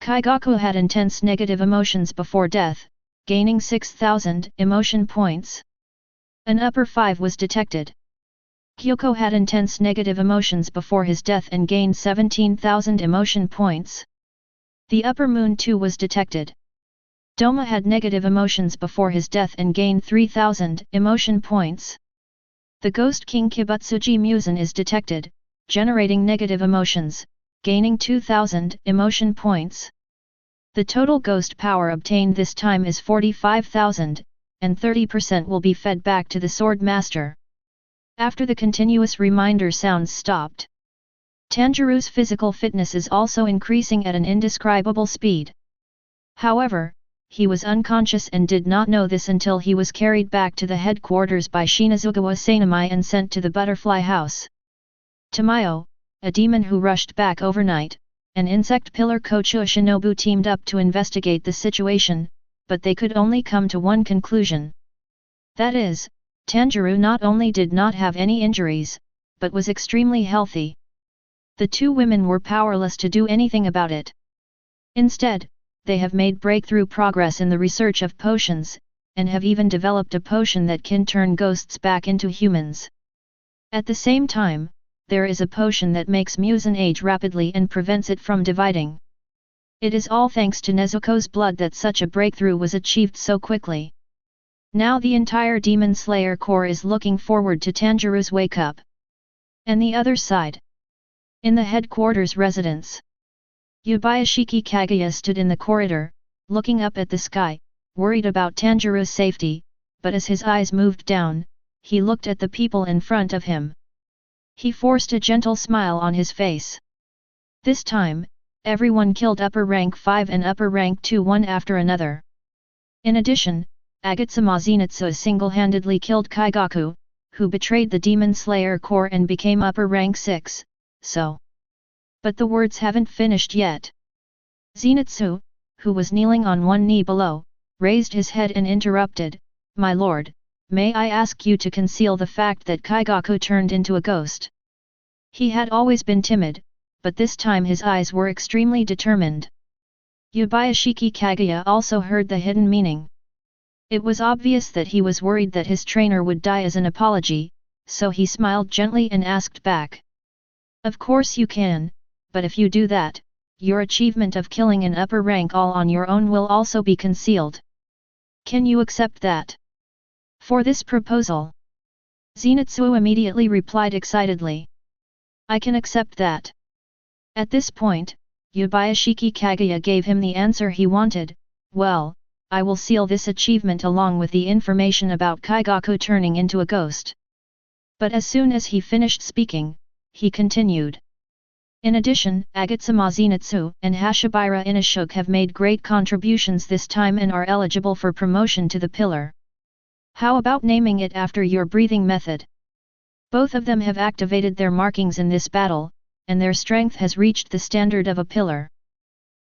Kaigaku had intense negative emotions before death, gaining 6,000 emotion points. An upper 5 was detected. Kyoko had intense negative emotions before his death and gained 17,000 emotion points. The upper Moon 2 was detected. Doma had negative emotions before his death and gained 3,000 emotion points. The Ghost King Kibutsuji Muzan is detected, generating negative emotions, gaining 2,000 emotion points. The total ghost power obtained this time is 45,000, and 30% will be fed back to the Sword Master. After the continuous reminder sounds stopped, Tanjirou's physical fitness is also increasing at an indescribable speed. However, he was unconscious and did not know this until he was carried back to the headquarters by Shinazugawa Sanamai and sent to the butterfly house. Tamayo, a demon who rushed back overnight, and insect pillar Kochua Shinobu teamed up to investigate the situation, but they could only come to one conclusion. That is, Tanjirou not only did not have any injuries, but was extremely healthy. The two women were powerless to do anything about it. Instead, they have made breakthrough progress in the research of potions, and have even developed a potion that can turn ghosts back into humans. At the same time, there is a potion that makes Muzan age rapidly and prevents it from dividing. It is all thanks to Nezuko's blood that such a breakthrough was achieved so quickly. Now the entire Demon Slayer Corps is looking forward to Tanjirou's wake-up. And the other side. In the headquarters residence, Yubayashiki Kaguya stood in the corridor, looking up at the sky, worried about Tanjirou's safety, but as his eyes moved down, he looked at the people in front of him. He forced a gentle smile on his face. This time, everyone killed upper rank 5 and upper rank 2 one after another. In addition, Agatsuma Zenitsu single-handedly killed Kaigaku, who betrayed the Demon Slayer Corps and became upper rank 6, so. But the words haven't finished yet. Zenitsu, who was kneeling on one knee below, raised his head and interrupted, "My lord, may I ask you to conceal the fact that Kaigaku turned into a ghost?" He had always been timid, but this time his eyes were extremely determined. Yubayashiki Kaguya also heard the hidden meaning. It was obvious that he was worried that his trainer would die as an apology, so he smiled gently and asked back. "Of course you can, but if you do that, your achievement of killing an upper rank all on your own will also be concealed. Can you accept that?" For this proposal, Zenitsu immediately replied excitedly. "I can accept that." At this point, Yubayashiki Kaguya gave him the answer he wanted. "Well, I will seal this achievement along with the information about Kaigaku turning into a ghost." But as soon as he finished speaking, he continued. "In addition, Agatsuma Zenitsu and Hashabira Inashuk have made great contributions this time and are eligible for promotion to the pillar. How about naming it after your breathing method? Both of them have activated their markings in this battle, and their strength has reached the standard of a pillar.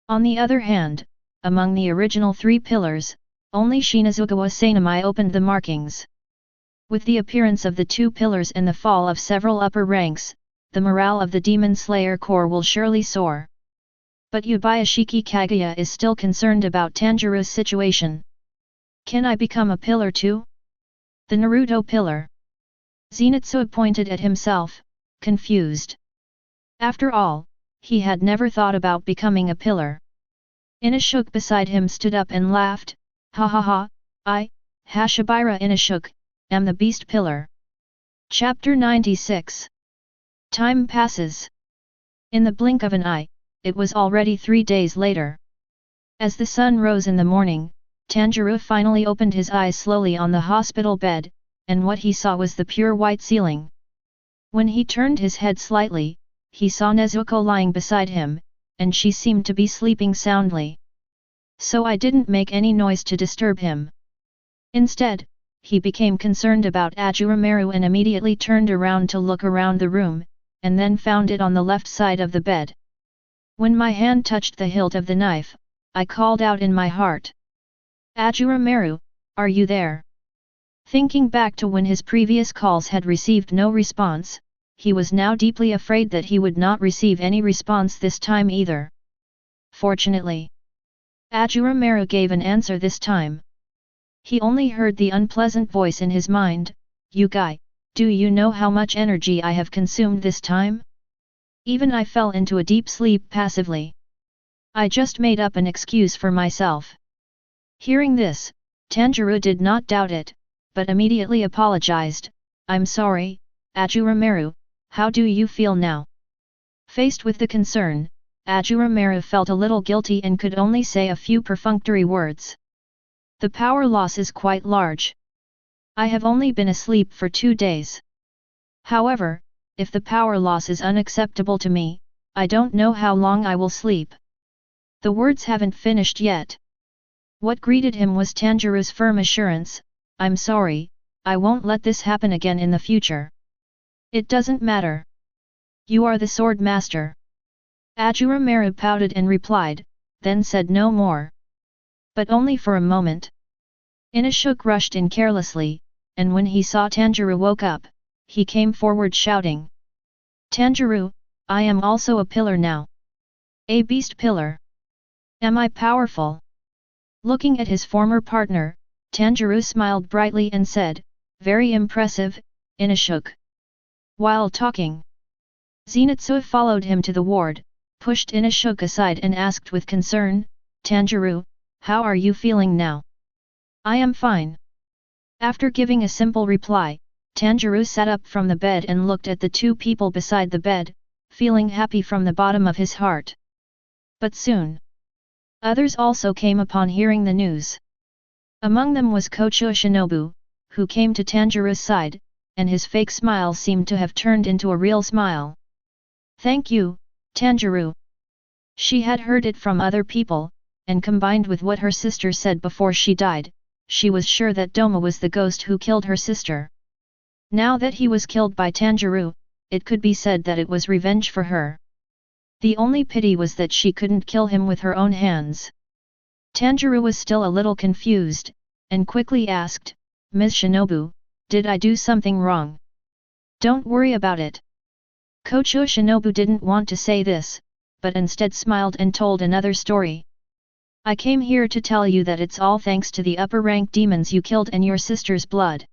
On the other hand, among the original 3 pillars, only Shinazugawa Sanamai opened the markings. With the appearance of the 2 pillars and the fall of several upper ranks, the morale of the Demon Slayer Corps will surely soar. But Yubayashiki Kaguya is still concerned about Tanjirou's situation. Can I become a pillar too? The Naruto pillar?" Zenitsu pointed at himself, confused. After all, he had never thought about becoming a pillar. Inashuk beside him stood up and laughed, "Ha ha ha, I, Hashabira Inashuk, am the beast pillar." Chapter 96. Time passes. In the blink of an eye, it was already 3 days later. As the sun rose in the morning, Tanjirou finally opened his eyes slowly on the hospital bed, and what he saw was the pure white ceiling. When he turned his head slightly, he saw Nezuko lying beside him, and she seemed to be sleeping soundly. So I didn't make any noise to disturb him. Instead, he became concerned about Ashura Maru and immediately turned around to look around the room, and then found it on the left side of the bed. When my hand touched the hilt of the knife, I called out in my heart. "Ashura Maru, are you there?" Thinking back to when his previous calls had received no response, he was now deeply afraid that he would not receive any response this time either. Fortunately, Ashura Maru gave an answer this time. He only heard the unpleasant voice in his mind, "You guy, do you know how much energy I have consumed this time? Even I fell into a deep sleep passively. I just made up an excuse for myself." Hearing this, Tanjirou did not doubt it, but immediately apologized, "I'm sorry, Ashura Maru, how do you feel now?" Faced with the concern, Ashura Maru felt a little guilty and could only say a few perfunctory words. "The power loss is quite large. I have only been asleep for 2 days. However, if the power loss is unacceptable to me, I don't know how long I will sleep." The words haven't finished yet. What greeted him was Tanjirou's firm assurance, "I'm sorry, I won't let this happen again in the future." "It doesn't matter. You are the sword master." Ashura Maru pouted and replied, then said no more. But only for a moment. Inashuk rushed in carelessly, and when he saw Tanjirou woke up, he came forward shouting. "Tanjirou, I am also a pillar now. A beast pillar. Am I powerful?" Looking at his former partner, Tanjirou smiled brightly and said, "Very impressive, Inashuk." While talking, Zenitsu followed him to the ward, pushed Inashuk aside and asked with concern, "Tanjirou, how are you feeling now?" "I am fine." After giving a simple reply, Tanjirou sat up from the bed and looked at the 2 people beside the bed, feeling happy from the bottom of his heart. But soon, others also came upon hearing the news. Among them was Kocho Shinobu, who came to Tanjirou's side, and his fake smile seemed to have turned into a real smile. "Thank you, Tanjirou." She had heard it from other people, and combined with what her sister said before she died, she was sure that Doma was the ghost who killed her sister. Now that he was killed by Tanjirou, it could be said that it was revenge for her. The only pity was that she couldn't kill him with her own hands. Tanjirou was still a little confused, and quickly asked, Ms. Shinobu, did I do something wrong? Don't worry about it. Kocho Shinobu didn't want to say this, but instead smiled and told another story. I came here to tell you that it's all thanks to the upper-rank demons you killed and your sister's blood.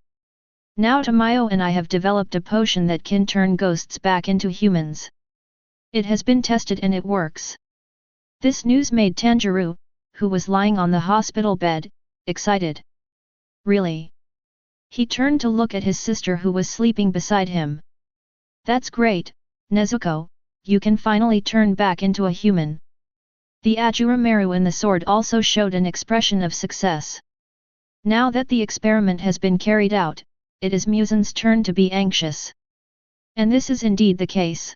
Now Tamayo and I have developed a potion that can turn ghosts back into humans. It has been tested and it works. This news made Tanjirou, who was lying on the hospital bed, excited. Really? He turned to look at his sister who was sleeping beside him. That's great, Nezuko, you can finally turn back into a human. The Ashura Maru in the sword also showed an expression of success. Now that the experiment has been carried out, it is Muzan's turn to be anxious. And this is indeed the case.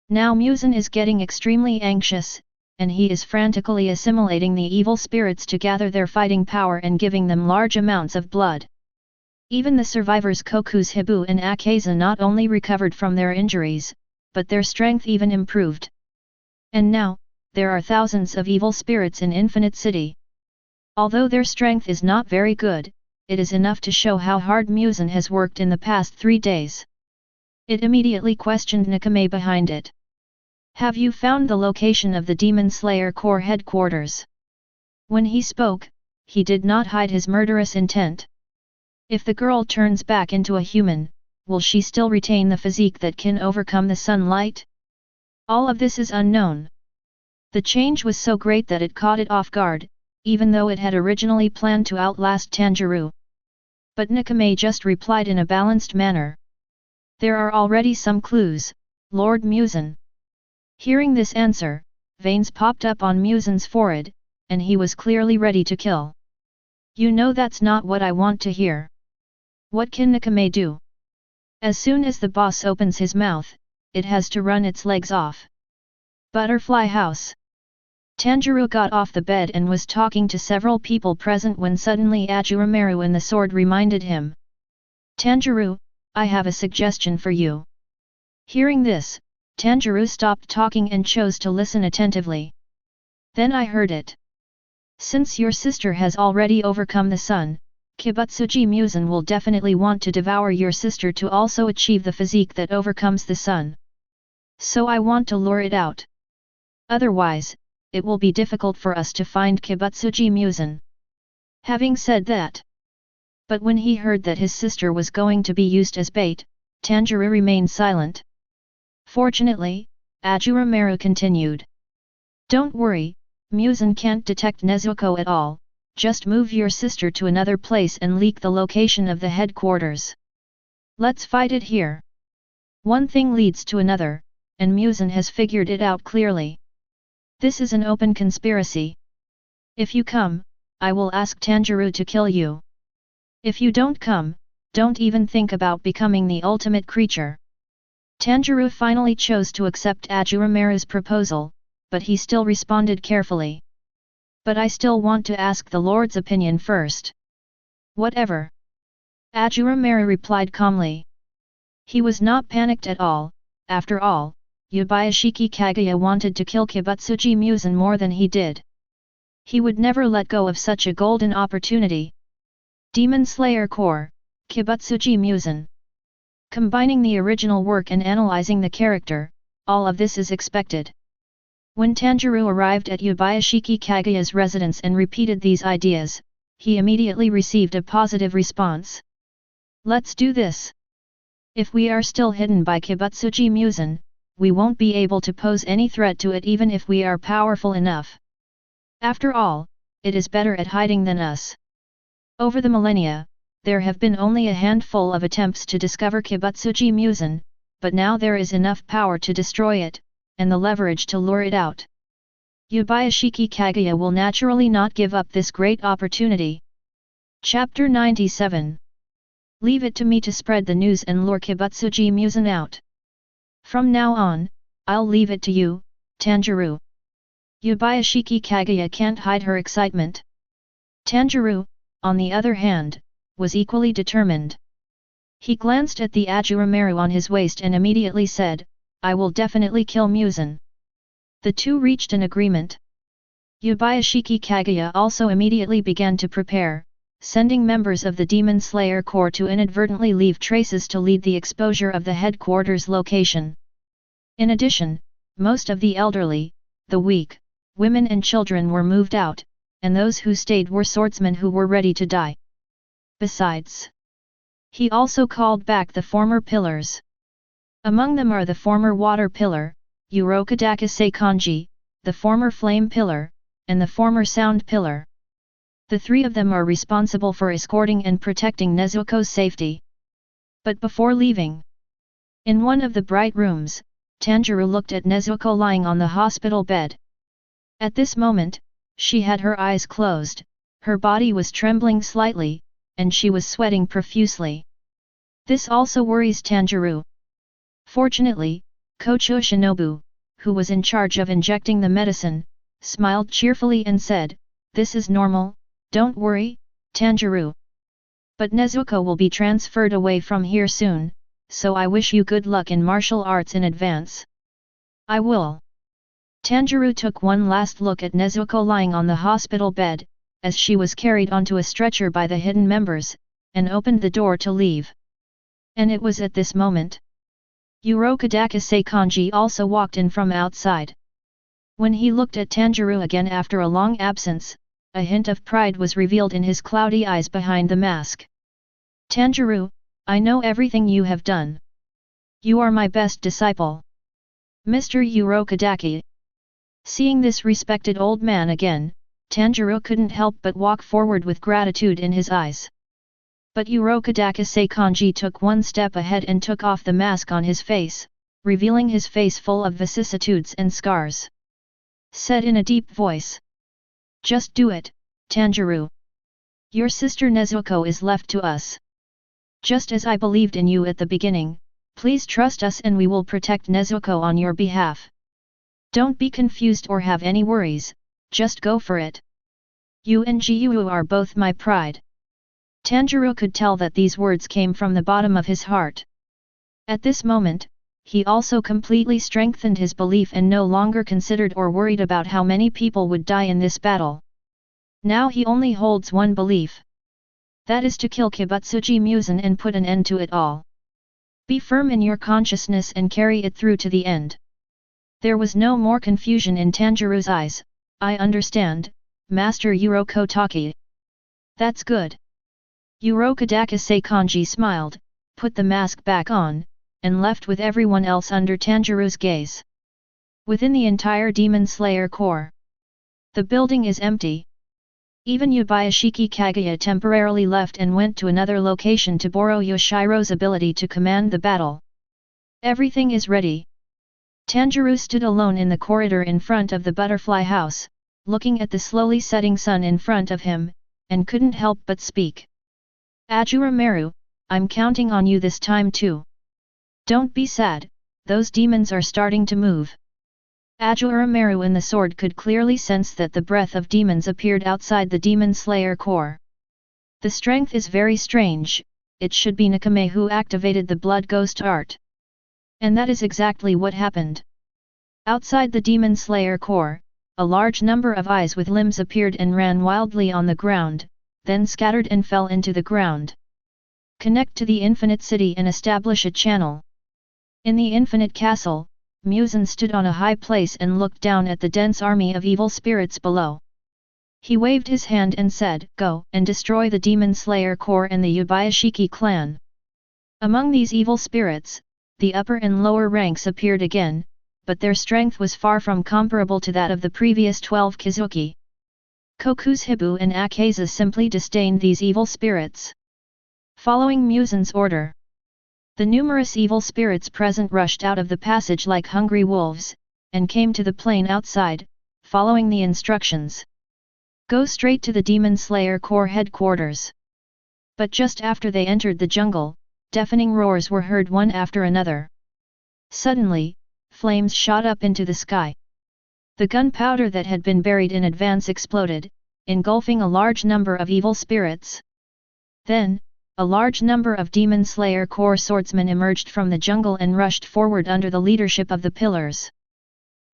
Now Muzan is getting extremely anxious, and he is frantically assimilating the evil spirits to gather their fighting power and giving them large amounts of blood. Even the survivors Koku's Hibu and Akaza not only recovered from their injuries, but their strength even improved. And now, there are thousands of evil spirits in Infinite City. Although their strength is not very good, it is enough to show how hard Muzan has worked in the past 3 days. It immediately questioned Nakame behind it. Have you found the location of the Demon Slayer Corps headquarters? When he spoke, he did not hide his murderous intent. If the girl turns back into a human, will she still retain the physique that can overcome the sunlight? All of this is unknown. The change was so great that it caught it off guard, even though it had originally planned to outlast Tanjirou. But Nakame just replied in a balanced manner. There are already some clues, Lord Muzan. Hearing this answer, veins popped up on Muzan's forehead, and he was clearly ready to kill. You know that's not what I want to hear. What can Nakame do? As soon as the boss opens his mouth, it has to run its legs off. Butterfly House. Tanjirou got off the bed and was talking to several people present when suddenly Ashura Maru and the sword reminded him. Tanjirou, I have a suggestion for you. Hearing this, Tanjirou stopped talking and chose to listen attentively. Then I heard it. Since your sister has already overcome the sun, Kibutsuji Muzan will definitely want to devour your sister to also achieve the physique that overcomes the sun. So I want to lure it out. Otherwise, it will be difficult for us to find Kibutsuji Muzan. Having said that. But when he heard that his sister was going to be used as bait, Tanjirou remained silent. Fortunately, Ashura Maru continued. Don't worry, Muzan can't detect Nezuko at all, just move your sister to another place and leak the location of the headquarters. Let's fight it here. One thing leads to another, and Muzan has figured it out clearly. This is an open conspiracy. If you come, I will ask Tanjirou to kill you. If you don't come, don't even think about becoming the ultimate creature. Tanjirou finally chose to accept Ashura Maru's proposal, but he still responded carefully. But I still want to ask the Lord's opinion first. Whatever. Ashura Maru replied calmly. He was not panicked at all. After all, Yabayashiki Kaguya wanted to kill Kibutsuji Muzan more than he did. He would never let go of such a golden opportunity. Demon Slayer Corps, Kibutsuji Muzan. Combining the original work and analyzing the character, all of this is expected. When Tanjirou arrived at Yabayashiki Kaguya's residence and repeated these ideas, he immediately received a positive response. Let's do this. If we are still hidden by Kibutsuji Muzan, we won't be able to pose any threat to it even if we are powerful enough. After all, it is better at hiding than us. Over the millennia, there have been only a handful of attempts to discover Kibutsuji Muzan, but now there is enough power to destroy it, and the leverage to lure it out. Yabayashiki Kaguya will naturally not give up this great opportunity. Chapter 97. Leave it to me to spread the news and lure Kibutsuji Muzan out. From now on, I'll leave it to you, Tanjirou. Yabayashiki Kaguya can't hide her excitement. Tanjirou, on the other hand, was equally determined. He glanced at the Ashura Maru on his waist and immediately said, I will definitely kill Muzan. The two reached an agreement. Yubayashiki Kaguya also immediately began to prepare, sending members of the Demon Slayer Corps to inadvertently leave traces to lead the exposure of the headquarters location. In addition, most of the elderly, the weak, women and children were moved out, and those who stayed were swordsmen who were ready to die. Besides, he also called back the former pillars. Among them are the former water pillar, Urokadakase Kanji, the former flame pillar, and the former sound pillar. The three of them are responsible for escorting and protecting Nezuko's safety. But before leaving, in one of the bright rooms, Tanjirou looked at Nezuko lying on the hospital bed. At this moment, she had her eyes closed, her body was trembling slightly, and she was sweating profusely. This also worries Tanjirou. Fortunately, Kocho Shinobu, who was in charge of injecting the medicine, smiled cheerfully and said, "This is normal, don't worry, Tanjirou. But Nezuko will be transferred away from here soon, so I wish you good luck in martial arts in advance." "I will." Tanjirou took one last look at Nezuko lying on the hospital bed, as she was carried onto a stretcher by the hidden members, and opened the door to leave. And it was at this moment Urokadakase Kanji also walked in from outside. When he looked at Tanjirou again after a long absence, a hint of pride was revealed in his cloudy eyes behind the mask. "Tanjirou, I know everything you have done. You are my best disciple. Mr. Urokadaki." Seeing this respected old man again, Tanjirou couldn't help but walk forward with gratitude in his eyes. But Urokadakase Kanji took one step ahead and took off the mask on his face, revealing his face full of vicissitudes and scars. Said in a deep voice, "Just do it, Tanjirou. Your sister Nezuko is left to us. Just as I believed in you at the beginning, please trust us and we will protect Nezuko on your behalf. Don't be confused or have any worries, just go for it. You and Jiu are both my pride." Tanjirou could tell that these words came from the bottom of his heart. At this moment, he also completely strengthened his belief and no longer considered or worried about how many people would die in this battle. Now he only holds one belief. That is to kill Kibutsuji Muzan and put an end to it all. Be firm in your consciousness and carry it through to the end. There was no more confusion in Tanjirou's eyes. "I understand, Master Urokotaki." "That's good." Urokadakase Kanji smiled, put the mask back on, and left with everyone else under Tanjirou's gaze. Within the entire Demon Slayer Corps, the building is empty. Even Yubayashiki Kaguya temporarily left and went to another location to borrow Yoshiro's ability to command the battle. Everything is ready. Tanjirou stood alone in the corridor in front of the butterfly house, looking at the slowly setting sun in front of him, and couldn't help but speak. "Ashura Maru, I'm counting on you this time too. Don't be sad, those demons are starting to move." Ashura Maru and the sword could clearly sense that the breath of demons appeared outside the Demon Slayer Corps. The strength is very strange, it should be Nakame who activated the blood ghost art. And that is exactly what happened. Outside the Demon Slayer Corps, a large number of eyes with limbs appeared and ran wildly on the ground, then scattered and fell into the ground. Connect to the Infinite City and establish a channel. In the Infinite Castle, Muzan stood on a high place and looked down at the dense army of evil spirits below. He waved his hand and said, "Go and destroy the Demon Slayer Corps and the Yubayashiki clan." Among these evil spirits, the upper and lower ranks appeared again, but their strength was far from comparable to that of the previous 12 Kizuki. Kokuzuhibu and Akaza simply disdained these evil spirits. Following Muzan's order, the numerous evil spirits present rushed out of the passage like hungry wolves, and came to the plain outside, following the instructions. Go straight to the Demon Slayer Corps headquarters. But just after they entered the jungle, deafening roars were heard one after another. Suddenly, flames shot up into the sky. The gunpowder that had been buried in advance exploded, engulfing a large number of evil spirits. Then, a large number of Demon Slayer Corps swordsmen emerged from the jungle and rushed forward under the leadership of the pillars.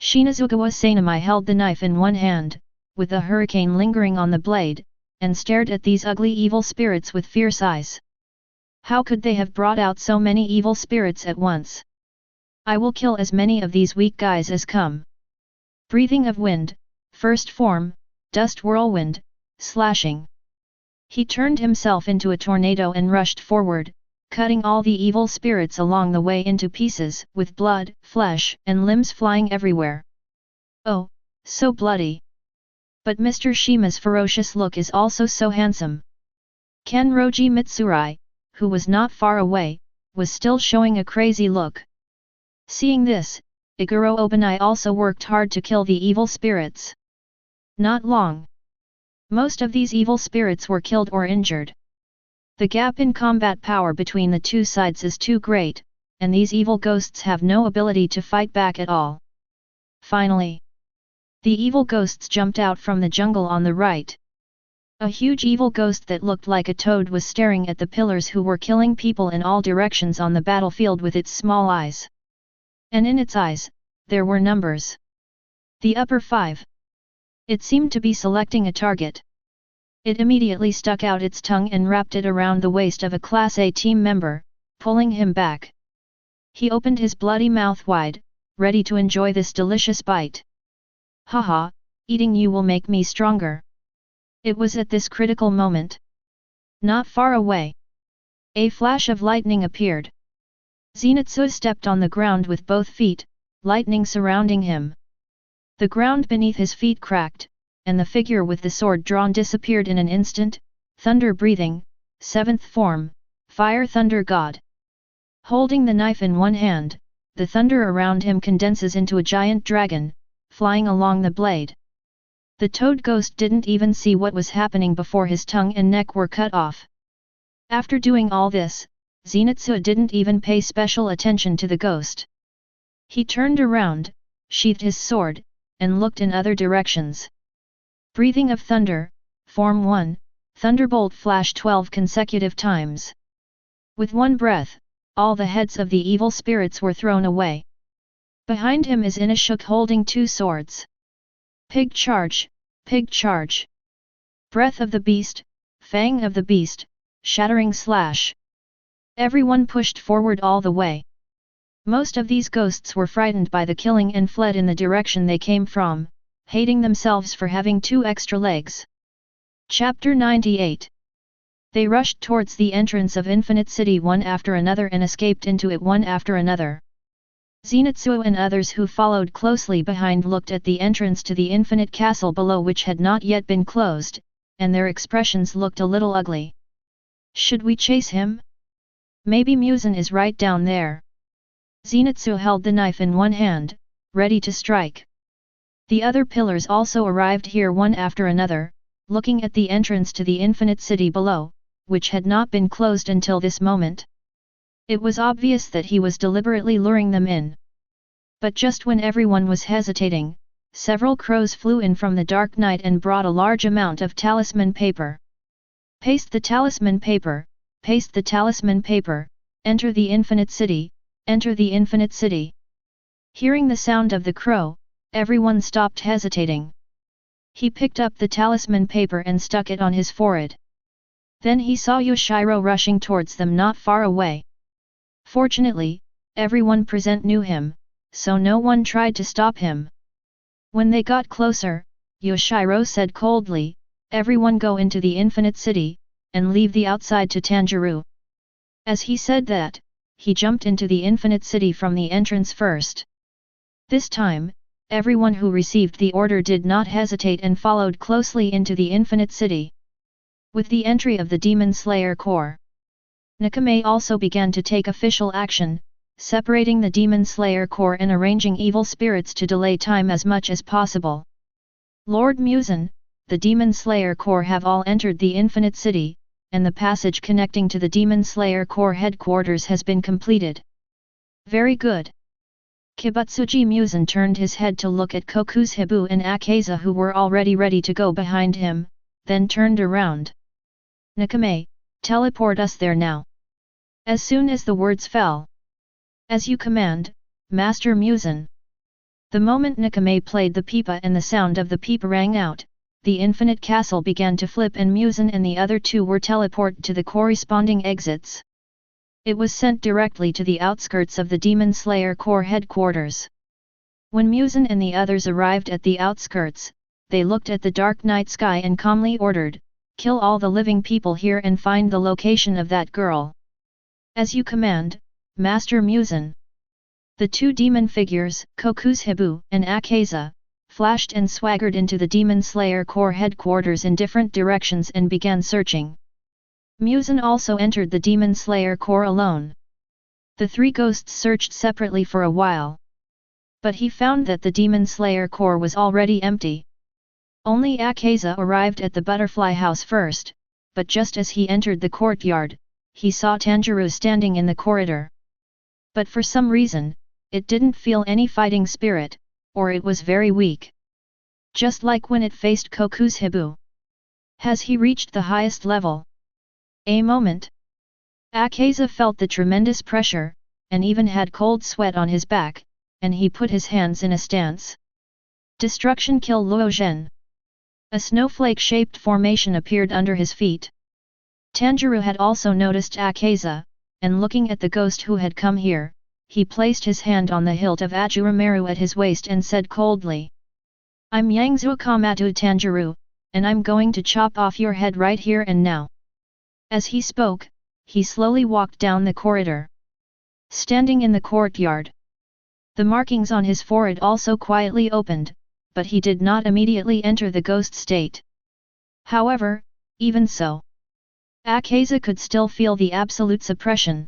Shinazugawa Sanami held the knife in one hand, with the hurricane lingering on the blade, and stared at these ugly evil spirits with fierce eyes. How could they have brought out so many evil spirits at once? I will kill as many of these weak guys as come. Breathing of wind, first form, dust whirlwind, slashing. He turned himself into a tornado and rushed forward, cutting all the evil spirits along the way into pieces, with blood, flesh, and limbs flying everywhere. Oh, so bloody! But Mr. Shima's ferocious look is also so handsome. Kanroji Mitsurai, who was not far away, was still showing a crazy look. Seeing this, Iguro Obanai also worked hard to kill the evil spirits. Not long. Most of these evil spirits were killed or injured. The gap in combat power between the two sides is too great, and these evil ghosts have no ability to fight back at all. Finally, the evil ghosts jumped out from the jungle on the right. A huge evil ghost that looked like a toad was staring at the pillars who were killing people in all directions on the battlefield with its small eyes. And in its eyes, there were numbers. The upper 5. It seemed to be selecting a target. It immediately stuck out its tongue and wrapped it around the waist of a Class A team member, pulling him back. He opened his bloody mouth wide, ready to enjoy this delicious bite. Haha, eating you will make me stronger. It was at this critical moment. Not far away. A flash of lightning appeared. Zenitsu stepped on the ground with both feet, lightning surrounding him. The ground beneath his feet cracked, and the figure with the sword drawn disappeared in an instant. Thunder breathing, 7th form, Fire Thunder God. Holding the knife in one hand, the thunder around him condenses into a giant dragon, flying along the blade. The toad ghost didn't even see what was happening before his tongue and neck were cut off. After doing all this, Zenitsu didn't even pay special attention to the ghost. He turned around, sheathed his sword, and looked in other directions. Breathing of thunder, Form 1, Thunderbolt flashed 12 consecutive times. With one breath, all the heads of the evil spirits were thrown away. Behind him is Inashuk holding 2 swords. Pig charge, pig charge. Breath of the beast, fang of the beast, shattering slash. Everyone pushed forward all the way. Most of these ghosts were frightened by the killing and fled in the direction they came from, hating themselves for having 2 extra legs. Chapter 98. They rushed towards the entrance of Infinite City one after another and escaped into it one after another. Zenitsu and others who followed closely behind looked at the entrance to the Infinite Castle below, which had not yet been closed, and their expressions looked a little ugly. Should we chase him? Maybe Muzan is right down there. Zenitsu held the knife in one hand, ready to strike. The other pillars also arrived here one after another, looking at the entrance to the Infinite City below, which had not been closed until this moment. It was obvious that he was deliberately luring them in. But just when everyone was hesitating, several crows flew in from the dark night and brought a large amount of talisman paper. Paste the talisman paper, paste the talisman paper, enter the Infinite City, enter the Infinite City. Hearing the sound of the crow, everyone stopped hesitating. He picked up the talisman paper and stuck it on his forehead. Then he saw Yoshiro rushing towards them not far away. Fortunately, everyone present knew him, so no one tried to stop him. When they got closer, Yoshiro said coldly, "Everyone go into the Infinite City, and leave the outside to Tanjirou." As he said that, he jumped into the Infinite City from the entrance first. This time, everyone who received the order did not hesitate and followed closely into the Infinite City. With the entry of the Demon Slayer Corps, Nakame also began to take official action, separating the Demon Slayer Corps and arranging evil spirits to delay time as much as possible. Lord Muzan, the Demon Slayer Corps have all entered the Infinite City, and the passage connecting to the Demon Slayer Corps headquarters has been completed. Very good. Kibutsuji Muzan turned his head to look at Kokuzuhibu and Akaza, who were already ready to go behind him, then turned around. "Nakame, teleport us there now." As soon as the words fell. "As you command, Master Muzan." The moment Nakame played the pipa and the sound of the pipa rang out, the infinite castle began to flip and Muzan and the other two were teleported to the corresponding exits. It was sent directly to the outskirts of the Demon Slayer Corps headquarters. When Muzan and the others arrived at the outskirts, they looked at the dark night sky and calmly ordered, "Kill all the living people here and find the location of that girl." "As you command, Master Muzan." The two demon figures, Kokuzuhibu and Akaza, flashed and swaggered into the Demon Slayer Corps headquarters in different directions and began searching. Muzan also entered the Demon Slayer Corps alone. The three ghosts searched separately for a while. But he found that the Demon Slayer Corps was already empty. Only Akaza arrived at the butterfly house first, but just as he entered the courtyard, he saw Tanjirou standing in the corridor. But for some reason, it didn't feel any fighting spirit, or it was very weak. Just like when it faced Kokuzuhibu. Has he reached the highest level? A moment. Akaza felt the tremendous pressure, and even had cold sweat on his back, and he put his hands in a stance. Destruction Kill Luozhen. A snowflake-shaped formation appeared under his feet. Tanjirou had also noticed Akaza, and looking at the ghost who had come here, he placed his hand on the hilt of Ashura Maru at his waist and said coldly, "I'm Yangzhou Kamatu Tanjirou, and I'm going to chop off your head right here and now." As he spoke, he slowly walked down the corridor. Standing in the courtyard, the markings on his forehead also quietly opened, but he did not immediately enter the ghost state. However, even so, Akaza could still feel the absolute suppression.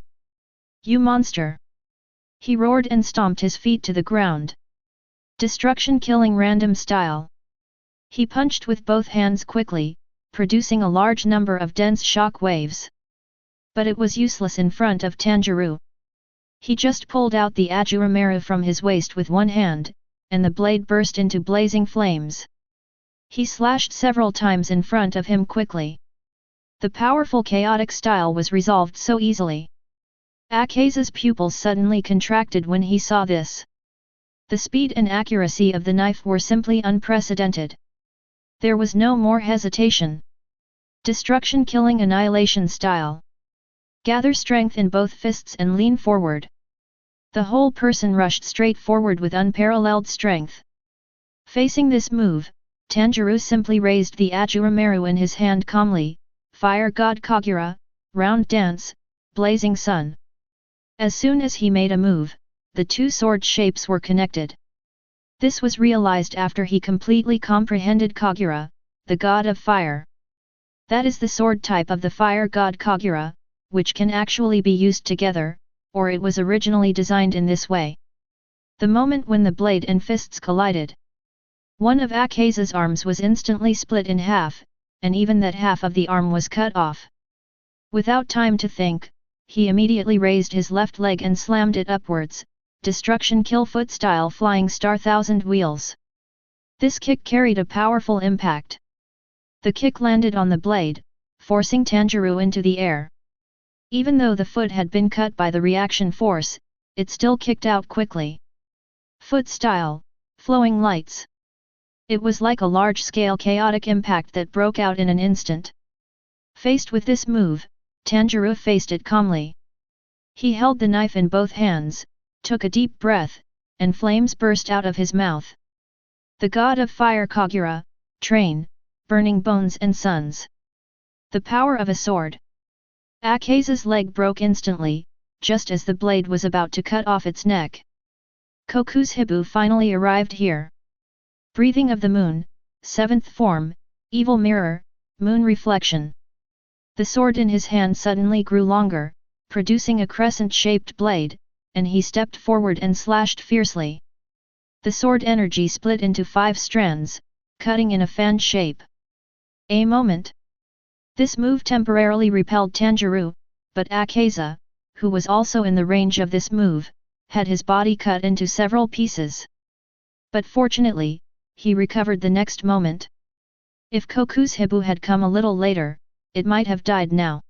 "You monster!" He roared and stomped his feet to the ground. Destruction killing random style. He punched with both hands quickly, producing a large number of dense shock waves. But it was useless in front of Tanjirou. He just pulled out the Ashura Maru from his waist with one hand, and the blade burst into blazing flames. He slashed several times in front of him quickly. The powerful chaotic style was resolved so easily. Akaza's pupils suddenly contracted when he saw this. The speed and accuracy of the knife were simply unprecedented. There was no more hesitation. Destruction killing annihilation style. Gather strength in both fists and lean forward. The whole person rushed straight forward with unparalleled strength. Facing this move, Tanjirou simply raised the Ashura Maru in his hand calmly, Fire God Kagura, Round Dance, Blazing Sun. As soon as he made a move, the two sword shapes were connected. This was realized after he completely comprehended Kagura, the god of fire. That is the sword type of the fire god Kagura, which can actually be used together, or it was originally designed in this way. The moment when the blade and fists collided, one of Akaza's arms was instantly split in half, and even that half of the arm was cut off. Without time to think, he immediately raised his left leg and slammed it upwards, Destruction Kill Foot style Flying Star Thousand Wheels. This kick carried a powerful impact. The kick landed on the blade, forcing Tanjirou into the air. Even though the foot had been cut by the reaction force, it still kicked out quickly. Foot style, Flowing Lights. It was like a large-scale chaotic impact that broke out in an instant. Faced with this move, Tanjirou faced it calmly. He held the knife in both hands, took a deep breath, and flames burst out of his mouth. The god of fire Kagura, Train, Burning Bones and Suns. The power of a sword. Akaza's leg broke instantly, just as the blade was about to cut off its neck. Kokuzuhibu finally arrived here. Breathing of the Moon, 7th form, Evil Mirror, Moon Reflection. The sword in his hand suddenly grew longer, producing a crescent-shaped blade, and he stepped forward and slashed fiercely. The sword energy split into 5 strands, cutting in a fan shape. A moment. This move temporarily repelled Tanjirou, but Akaza, who was also in the range of this move, had his body cut into several pieces. But fortunately, he recovered the next moment. If Kokuzuhibu had come a little later, it might have died now.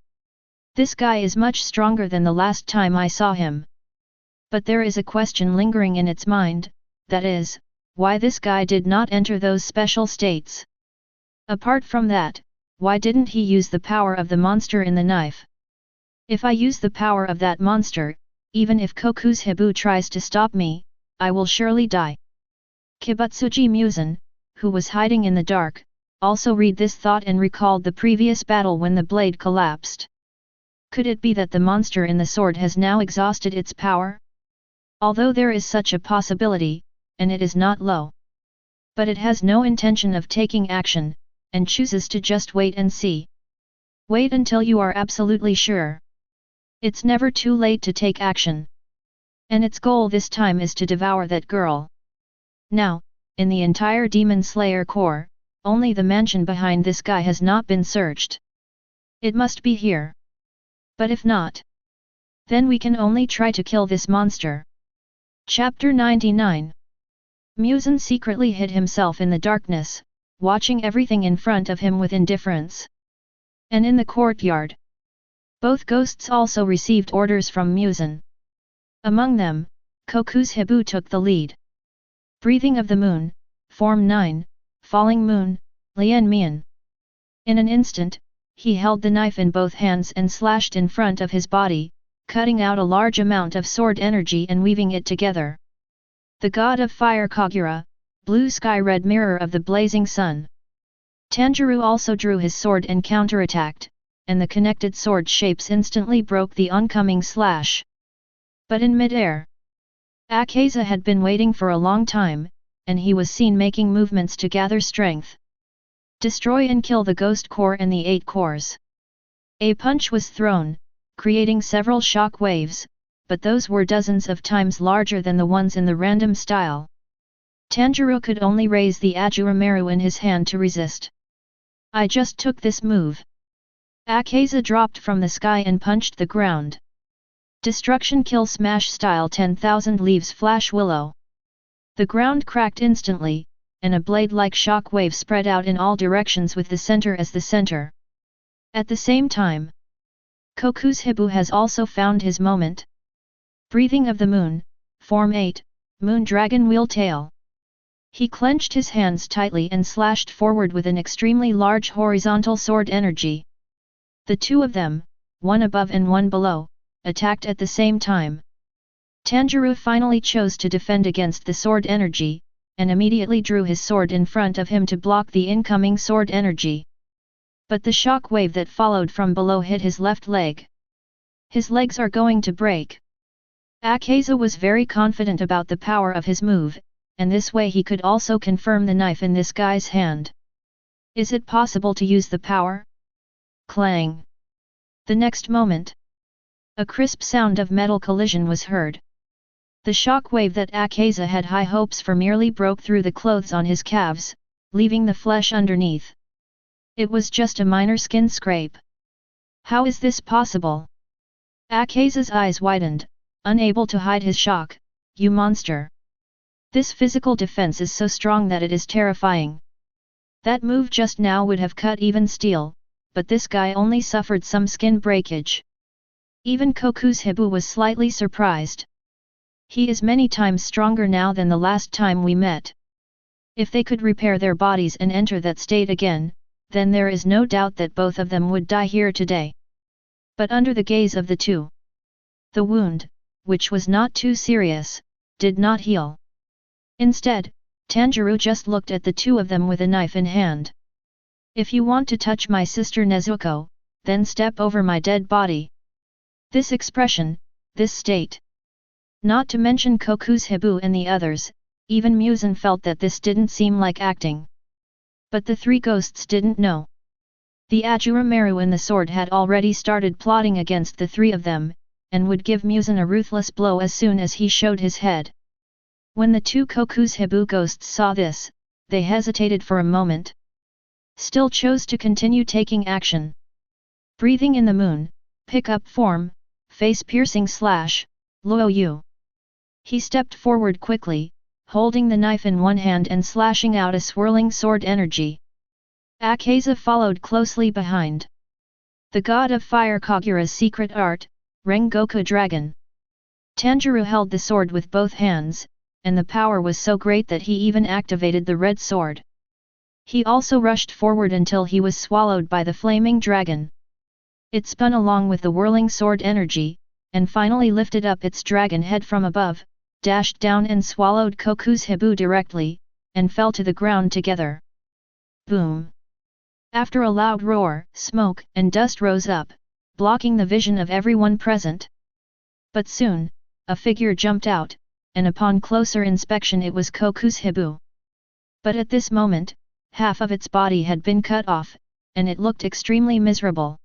This guy is much stronger than the last time I saw him. But there is a question lingering in its mind, that is, why this guy did not enter those special states. Apart from that, why didn't he use the power of the monster in the knife? If I use the power of that monster, even if Koku's tries to stop me, I will surely die. Kibutsuji Muzan, who was hiding in the dark, also read this thought and recalled the previous battle when the blade collapsed. Could it be that the monster in the sword has now exhausted its power? Although there is such a possibility, and it is not low. But it has no intention of taking action, and chooses to just wait and see. Wait until you are absolutely sure. It's never too late to take action. And its goal this time is to devour that girl. Now, in the entire Demon Slayer Corps, only the mansion behind this guy has not been searched. It must be here. But if not, then we can only try to kill this monster. Chapter 99. Muzan secretly hid himself in the darkness, watching everything in front of him with indifference. And in the courtyard, both ghosts also received orders from Muzan. Among them, Koku's took the lead. Breathing of the moon, Form 9, Falling Moon, Lian Mian. In an instant, he held the knife in both hands and slashed in front of his body, cutting out a large amount of sword energy and weaving it together. The god of fire Kagura, blue sky red mirror of the blazing sun. Tanjirou also drew his sword and counterattacked, and the connected sword shapes instantly broke the oncoming slash. But in mid-air, Akaza had been waiting for a long time, and he was seen making movements to gather strength. Destroy and kill the ghost core and the 8 cores. A punch was thrown, creating several shock waves, but those were dozens of times larger than the ones in the random style. Tanjirou could only raise the Ashura Maru in his hand to resist. I just took this move. Akaza dropped from the sky and punched the ground. Destruction kill smash style 10,000 leaves flash willow. The ground cracked instantly, and a blade-like shock wave spread out in all directions with the center as the center. At the same time, Koku's has also found his moment. Breathing of the moon, Form 8, Moon Dragon Wheel Tail. He clenched his hands tightly and slashed forward with an extremely large horizontal sword energy. The two of them, one above and one below, attacked at the same time. Tanjirou finally chose to defend against the sword energy, and immediately drew his sword in front of him to block the incoming sword energy. But the shock wave that followed from below hit his left leg. His legs are going to break. Akaza was very confident about the power of his move, and this way he could also confirm the knife in this guy's hand. Is it possible to use the power? Clang! The next moment, a crisp sound of metal collision was heard. The shock wave that Akaza had high hopes for merely broke through the clothes on his calves, leaving the flesh underneath. It was just a minor skin scrape. How is this possible? Akaza's eyes widened, unable to hide his shock. You monster! This physical defense is so strong that it is terrifying. That move just now would have cut even steel, but this guy only suffered some skin breakage. Even Koku's was slightly surprised. He is many times stronger now than the last time we met. If they could repair their bodies and enter that state again, then there is no doubt that both of them would die here today. But under the gaze of the two, the wound, which was not too serious, did not heal. Instead, Tanjirou just looked at the two of them with a knife in hand. If you want to touch my sister Nezuko, then step over my dead body. This expression, this state. Not to mention Koku's and the others, even Muzan felt that this didn't seem like acting. But the three ghosts didn't know. The Ashura Maru and the sword had already started plotting against the three of them, and would give Muzan a ruthless blow as soon as he showed his head. When the two Koku's ghosts saw this, they hesitated for a moment. Still chose to continue taking action. Breathing in the moon, pick up form, face-piercing slash, Luo Yu. He stepped forward quickly, holding the knife in one hand and slashing out a swirling sword energy. Akaza followed closely behind. The god of fire Kagura's secret art, Rengoku Dragon. Tanjirou held the sword with both hands, and the power was so great that he even activated the red sword. He also rushed forward until he was swallowed by the flaming dragon. It spun along with the whirling sword energy, and finally lifted up its dragon head from above, dashed down and swallowed Koku's Hibu directly, and fell to the ground together. Boom! After a loud roar, smoke and dust rose up, blocking the vision of everyone present. But soon, a figure jumped out, and upon closer inspection it was Koku's Hibu. But at this moment, half of its body had been cut off, and it looked extremely miserable.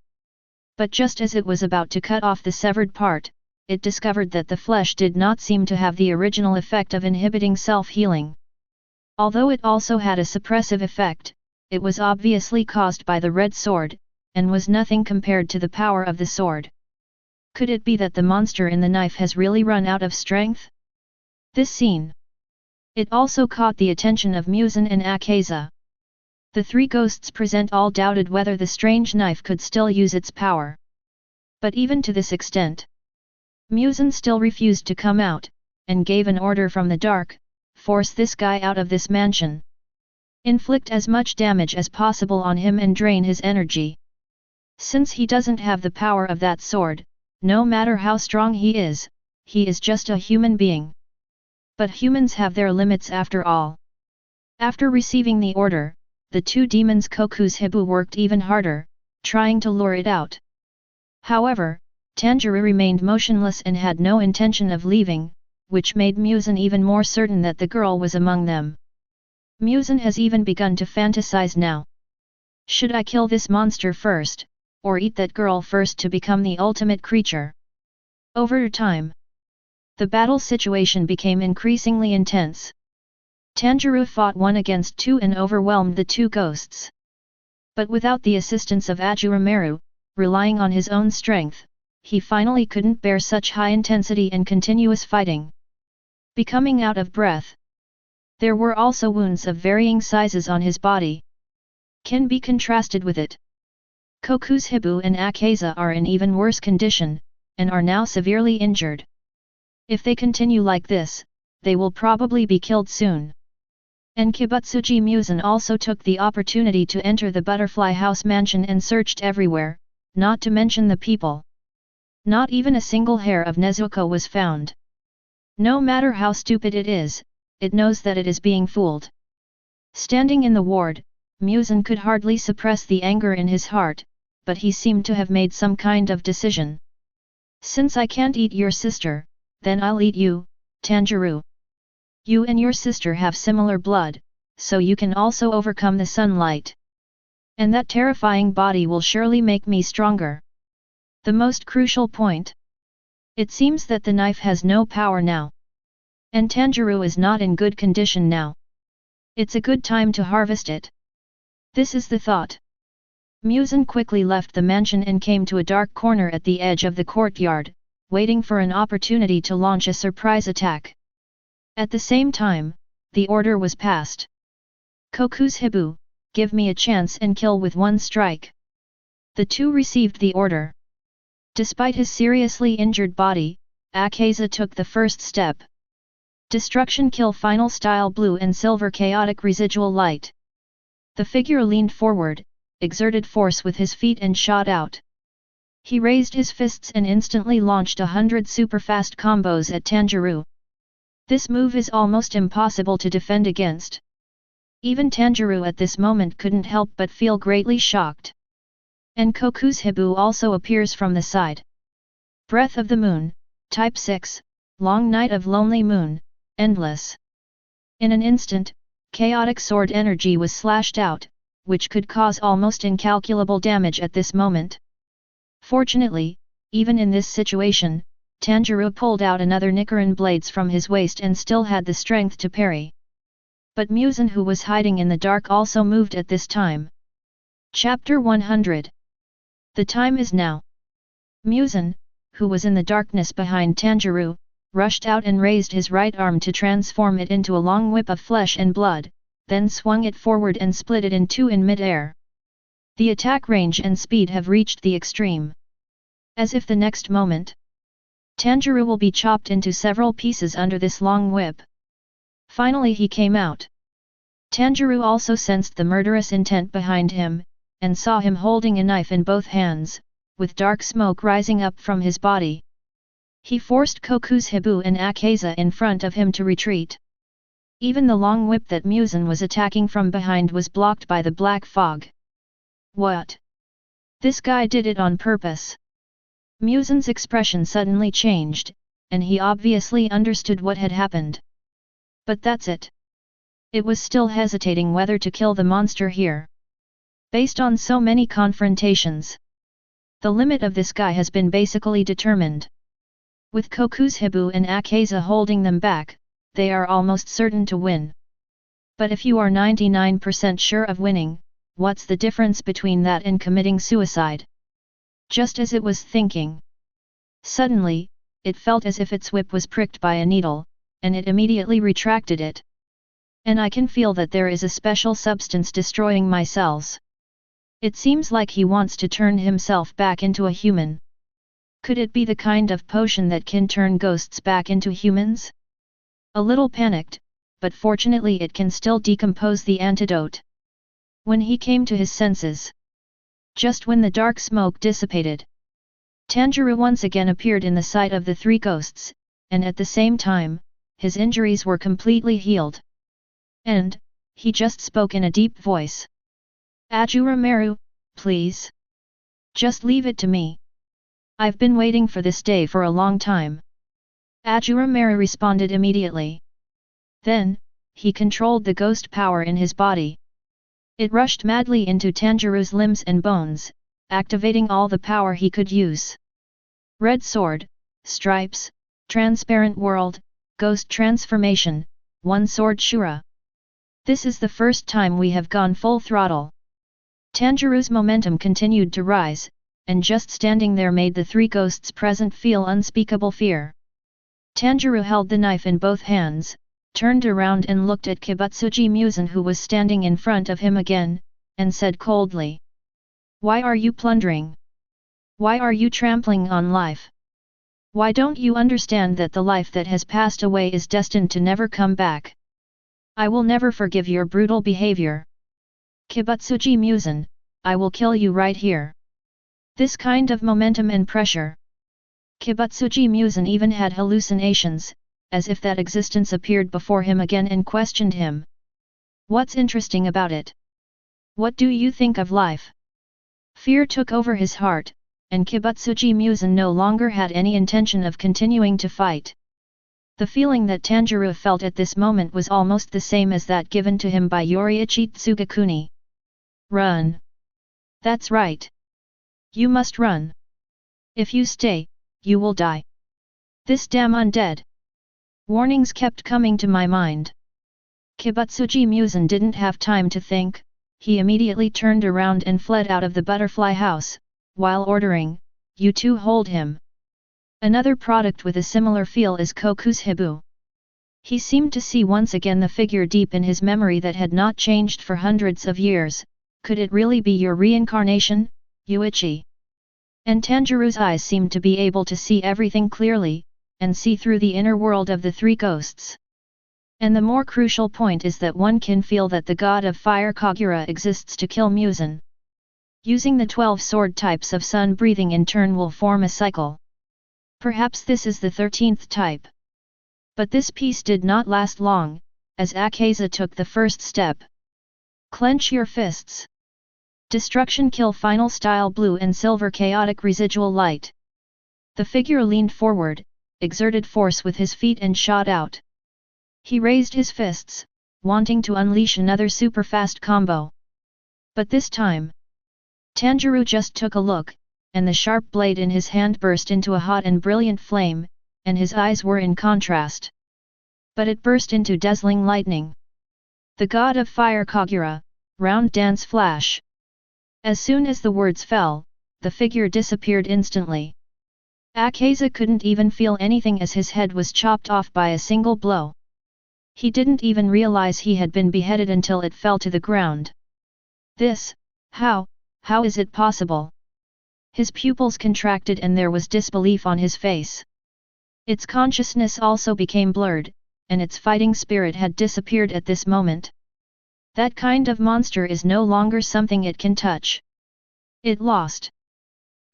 But just as it was about to cut off the severed part, it discovered that the flesh did not seem to have the original effect of inhibiting self-healing. Although it also had a suppressive effect, it was obviously caused by the red sword, and was nothing compared to the power of the sword. Could it be that the monster in the knife has really run out of strength? This scene. It also caught the attention of Muzan and Akaza. The three ghosts present all doubted whether the strange knife could still use its power. But even to this extent, Muzan still refused to come out, and gave an order from the dark, force this guy out of this mansion. Inflict as much damage as possible on him and drain his energy. Since he doesn't have the power of that sword, no matter how strong he is just a human being. But humans have their limits after all. After receiving the order, the two demons Koku's Hibu worked even harder, trying to lure it out. However, Tanjirou remained motionless and had no intention of leaving, which made Muzan even more certain that the girl was among them. Muzan has even begun to fantasize now. Should I kill this monster first, or eat that girl first to become the ultimate creature? Over time, the battle situation became increasingly intense. Tanjirou fought 1 against 2 and overwhelmed the two ghosts. But without the assistance of Ashura Maru, relying on his own strength, he finally couldn't bear such high intensity and continuous fighting. Becoming out of breath. There were also wounds of varying sizes on his body. Can be contrasted with it. Koku's Hibu and Akaza are in even worse condition, and are now severely injured. If they continue like this, they will probably be killed soon. And Kibutsuji Muzan also took the opportunity to enter the Butterfly House mansion and searched everywhere, not to mention the people. Not even a single hair of Nezuko was found. No matter how stupid it is, it knows that it is being fooled. Standing in the ward, Muzan could hardly suppress the anger in his heart, but he seemed to have made some kind of decision. Since I can't eat your sister, then I'll eat you, Tanjirou. You and your sister have similar blood, so you can also overcome the sunlight. And that terrifying body will surely make me stronger. The most crucial point. It seems that the knife has no power now. And Tanjirou is not in good condition now. It's a good time to harvest it. This is the thought. Muzan quickly left the mansion and came to a dark corner at the edge of the courtyard, waiting for an opportunity to launch a surprise attack. At the same time, the order was passed. Koku's Hibu, give me a chance and kill with 1 strike. The two received the order. Despite his seriously injured body, Akaza took the first step. Destruction Kill Final Style Blue and Silver Chaotic Residual Light. The figure leaned forward, exerted force with his feet and shot out. He raised his fists and instantly launched 100 super-fast combos at Tanjirou. This move is almost impossible to defend against. Even Tanjirou at this moment couldn't help but feel greatly shocked. And Koku's Hibu also appears from the side. Breath of the Moon, Type 6, Long Night of Lonely Moon, Endless. In an instant, chaotic sword energy was slashed out, which could cause almost incalculable damage at this moment. Fortunately, even in this situation, Tanjirou pulled out another Nichiren blades from his waist and still had the strength to parry. But Muzan, who was hiding in the dark, also moved at this time. Chapter 100. The time is now. Muzan, who was in the darkness behind Tanjirou, rushed out and raised his right arm to transform it into a long whip of flesh and blood, then swung it forward and split it in 2 in mid-air. The attack range and speed have reached the extreme. As if the next moment, Tanjirou will be chopped into several pieces under this long whip. Finally he came out. Tanjirou also sensed the murderous intent behind him, and saw him holding a knife in both hands, with dark smoke rising up from his body. He forced Kokuzuhibu and Akaza in front of him to retreat. Even the long whip that Muzan was attacking from behind was blocked by the black fog. What? This guy did it on purpose. Muzan's expression suddenly changed, and he obviously understood what had happened. But that's it. It was still hesitating whether to kill the monster here. Based on so many confrontations, the limit of this guy has been basically determined. With Kokuzuhibu and Akaza holding them back, they are almost certain to win. But if you are 99% sure of winning, what's the difference between that and committing suicide? Just as it was thinking. Suddenly, it felt as if its whip was pricked by a needle, and it immediately retracted it. And I can feel that there is a special substance destroying my cells. It seems like he wants to turn himself back into a human. Could it be the kind of potion that can turn ghosts back into humans? A little panicked, but fortunately it can still decompose the antidote. When he came to his senses, just when the dark smoke dissipated, Tanjirou once again appeared in the sight of the three ghosts, and at the same time, his injuries were completely healed. And, he just spoke in a deep voice. Ashura Maru, please. Just leave it to me. I've been waiting for this day for a long time. Ashura Maru responded immediately. Then, he controlled the ghost power in his body. It rushed madly into Tanjirou's limbs and bones, activating all the power he could use. Red sword, stripes, transparent world, ghost transformation, one sword Shura. This is the first time we have gone full throttle. Tanjirou's momentum continued to rise, and just standing there made the three ghosts present feel unspeakable fear. Tanjirou held the knife in both hands, turned around and looked at Kibutsuji Muzan who was standing in front of him again, and said coldly. Why are you plundering? Why are you trampling on life? Why don't you understand that the life that has passed away is destined to never come back? I will never forgive your brutal behavior. Kibutsuji Muzan, I will kill you right here. This kind of momentum and pressure. Kibutsuji Muzan even had hallucinations, as if that existence appeared before him again and questioned him. What's interesting about it? What do you think of life? Fear took over his heart, and Kibutsuji Muzan no longer had any intention of continuing to fight. The feeling that Tanjirou felt at this moment was almost the same as that given to him by Yoriichi Tsugakuni. Run! That's right! You must run! If you stay, you will die. This damn undead! Warnings kept coming to my mind. Kibutsuji Muzan didn't have time to think, he immediately turned around and fled out of the butterfly house, while ordering, you two hold him. Another product with a similar feel is Kokuzuhibu. He seemed to see once again the figure deep in his memory that had not changed for hundreds of years. Could it really be your reincarnation, Yuichi? And Tanjirou's eyes seemed to be able to see everything clearly, and see through the inner world of the three ghosts. And the more crucial point is that one can feel that the god of fire Kagura exists to kill Muzan. Using the 12 sword types of sun breathing in turn will form a cycle. Perhaps this is the 13th type. But this peace did not last long, as Akaza took the first step. Clench your fists. Destruction kill final style blue and silver chaotic residual light. The figure leaned forward, exerted force with his feet and shot out. He raised his fists, wanting to unleash another super fast combo. But this time, Tanjirou just took a look, and the sharp blade in his hand burst into a hot and brilliant flame, and his eyes were in contrast. But it burst into dazzling lightning. The god of fire Kagura, round dance flash. As soon as the words fell, the figure disappeared instantly. Akaza couldn't even feel anything as his head was chopped off by a single blow. He didn't even realize he had been beheaded until it fell to the ground. This, how is it possible? His pupils contracted and there was disbelief on his face. Its consciousness also became blurred, and its fighting spirit had disappeared at this moment. That kind of monster is no longer something it can touch. It lost.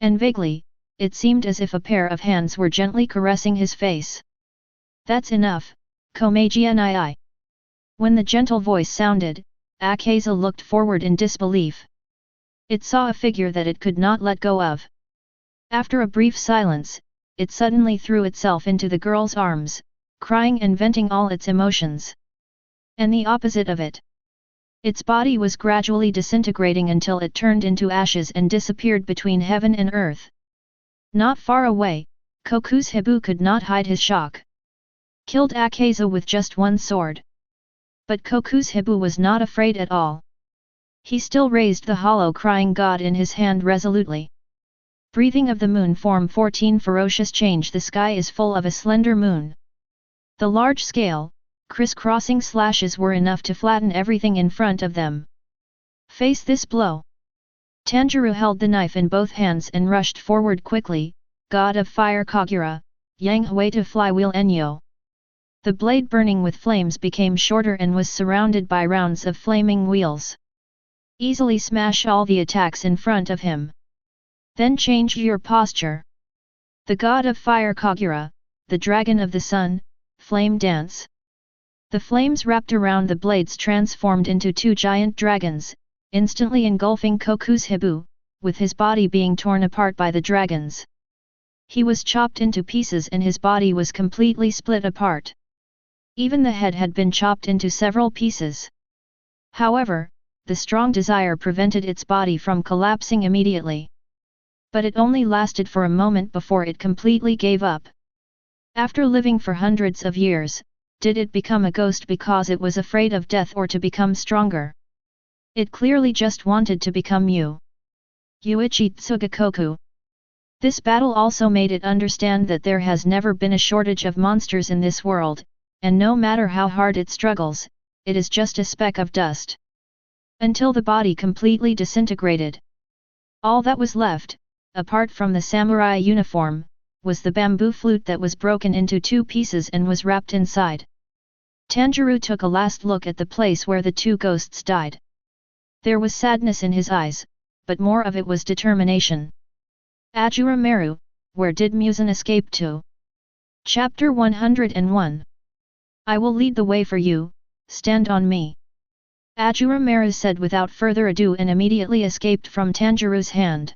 And vaguely, it seemed as if a pair of hands were gently caressing his face. That's enough, Komagianii. When the gentle voice sounded, Akaza looked forward in disbelief. It saw a figure that it could not let go of. After a brief silence, it suddenly threw itself into the girl's arms, crying and venting all its emotions. And the opposite of it. Its body was gradually disintegrating until it turned into ashes and disappeared between heaven and earth. Not far away, Koku's Hibu could not hide his shock. Killed Akaza with just one sword. But Koku's Hibu was not afraid at all. He still raised the hollow crying god in his hand resolutely. Breathing of the moon form 14 ferocious change. The sky is full of a slender moon. The large-scale, criss-crossing slashes were enough to flatten everything in front of them. Face this blow. Tanjirou held the knife in both hands and rushed forward quickly, God of Fire Kagura, Yang Hui to Flywheel Enyo. The blade burning with flames became shorter and was surrounded by rounds of flaming wheels. Easily smash all the attacks in front of him. Then change your posture. The God of Fire Kagura, the Dragon of the Sun, Flame Dance. The flames wrapped around the blades transformed into two giant dragons, instantly engulfing Koku's Hibu, with his body being torn apart by the dragons. He was chopped into pieces and his body was completely split apart. Even the head had been chopped into several pieces. However, the strong desire prevented its body from collapsing immediately. But it only lasted for a moment before it completely gave up. After living for hundreds of years, did it become a ghost because it was afraid of death or to become stronger? It clearly just wanted to become you. Yuichi Tsugakoku. This battle also made it understand that there has never been a shortage of monsters in this world, and no matter how hard it struggles, it is just a speck of dust. Until the body completely disintegrated. All that was left, apart from the samurai uniform, was the bamboo flute that was broken into two pieces and was wrapped inside. Tanjirou took a last look at the place where the two ghosts died. There was sadness in his eyes, but more of it was determination. Ashura Maru, where did Muzan escape to? Chapter 101. I will lead the way for you, stand on me. Ashura Maru said without further ado and immediately escaped from Tanjirou's hand.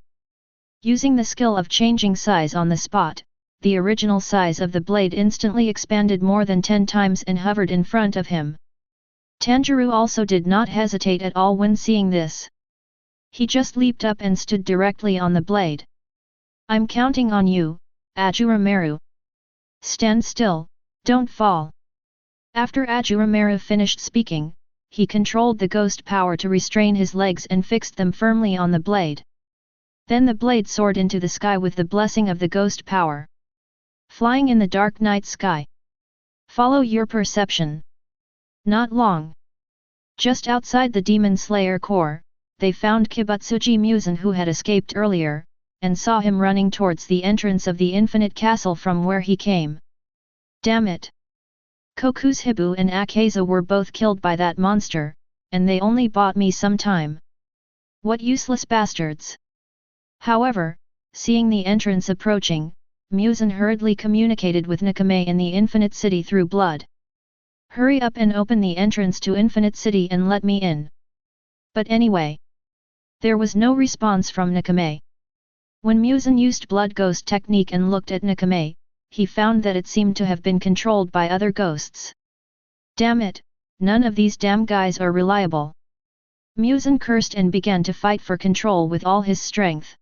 Using the skill of changing size on the spot, the original size of the blade instantly expanded more than 10 times and hovered in front of him. Tanjirou also did not hesitate at all when seeing this. He just leaped up and stood directly on the blade. I'm counting on you, Ashura Maru. Stand still, don't fall. After Ashura Maru finished speaking, he controlled the ghost power to restrain his legs and fixed them firmly on the blade. Then the blade soared into the sky with the blessing of the ghost power. Flying in the dark night sky. Follow your perception. Not long. Just outside the Demon Slayer core, they found Kibutsuji Muzan who had escaped earlier, and saw him running towards the entrance of the Infinite Castle from where he came. Damn it! Koku's Hibu and Akaza were both killed by that monster, and they only bought me some time. What useless bastards! However, seeing the entrance approaching, Muzan hurriedly communicated with Nakame in the Infinite City through blood. Hurry up and open the entrance to Infinite City and let me in. But anyway. There was no response from Nakame. When Muzan used Blood Ghost technique and looked at Nakame, he found that it seemed to have been controlled by other ghosts. Damn it, none of these damn guys are reliable. Muzan cursed and began to fight for control with all his strength.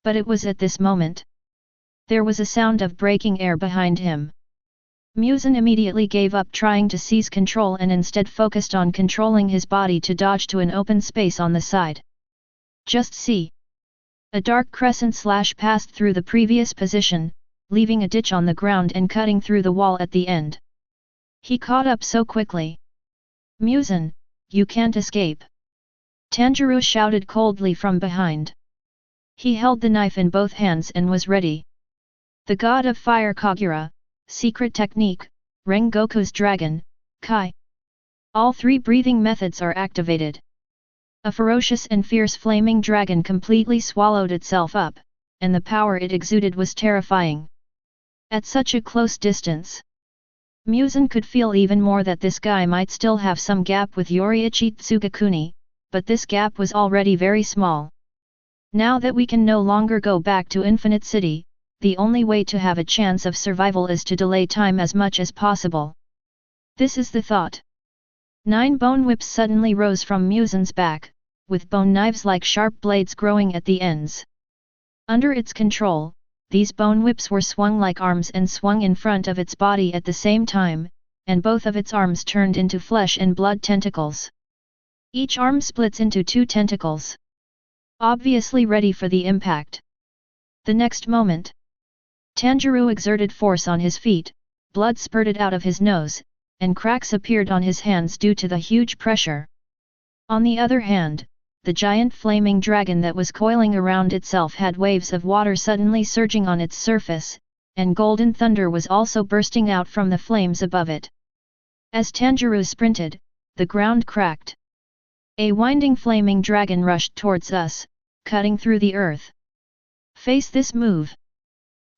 But it was at this moment. There was a sound of breaking air behind him. Muzan immediately gave up trying to seize control and instead focused on controlling his body to dodge to an open space on the side. Just see. A dark crescent slash passed through the previous position, leaving a ditch on the ground and cutting through the wall at the end. He caught up so quickly. Muzan, you can't escape. Tanjirou shouted coldly from behind. He held the knife in both hands and was ready. The God of Fire Kagura, secret technique, Rengoku's dragon, Kai. All three breathing methods are activated. A ferocious and fierce flaming dragon completely swallowed itself up, and the power it exuded was terrifying. At such a close distance, Muzan could feel even more that this guy might still have some gap with Yoriichi Tsugakuni, but this gap was already very small. Now that we can no longer go back to Infinite City, the only way to have a chance of survival is to delay time as much as possible. This is the thought. 9 bone whips suddenly rose from Muzan's back, with bone knives like sharp blades growing at the ends. Under its control, these bone whips were swung like arms and swung in front of its body at the same time, and both of its arms turned into flesh and blood tentacles. Each arm splits into 2 tentacles, obviously ready for the impact. The next moment, Tanjirou exerted force on his feet, blood spurted out of his nose, and cracks appeared on his hands due to the huge pressure. On the other hand, the giant flaming dragon that was coiling around itself had waves of water suddenly surging on its surface, and golden thunder was also bursting out from the flames above it. As Tanjirou sprinted, the ground cracked. A winding flaming dragon rushed towards us, cutting through the earth. Face this move!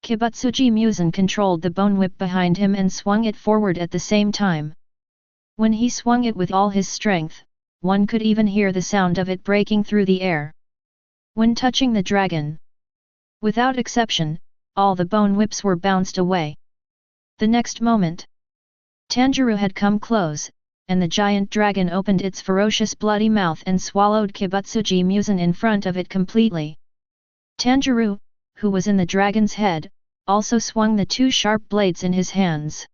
Kibutsuji Muzan controlled the bone whip behind him and swung it forward at the same time. When he swung it with all his strength, one could even hear the sound of it breaking through the air. When touching the dragon, without exception, all the bone whips were bounced away. The next moment, Tanjirou had come close, and the giant dragon opened its ferocious bloody mouth and swallowed Kibutsuji Muzan in front of it completely. Tanjirou, who was in the dragon's head, also swung the 2 sharp blades in his hands.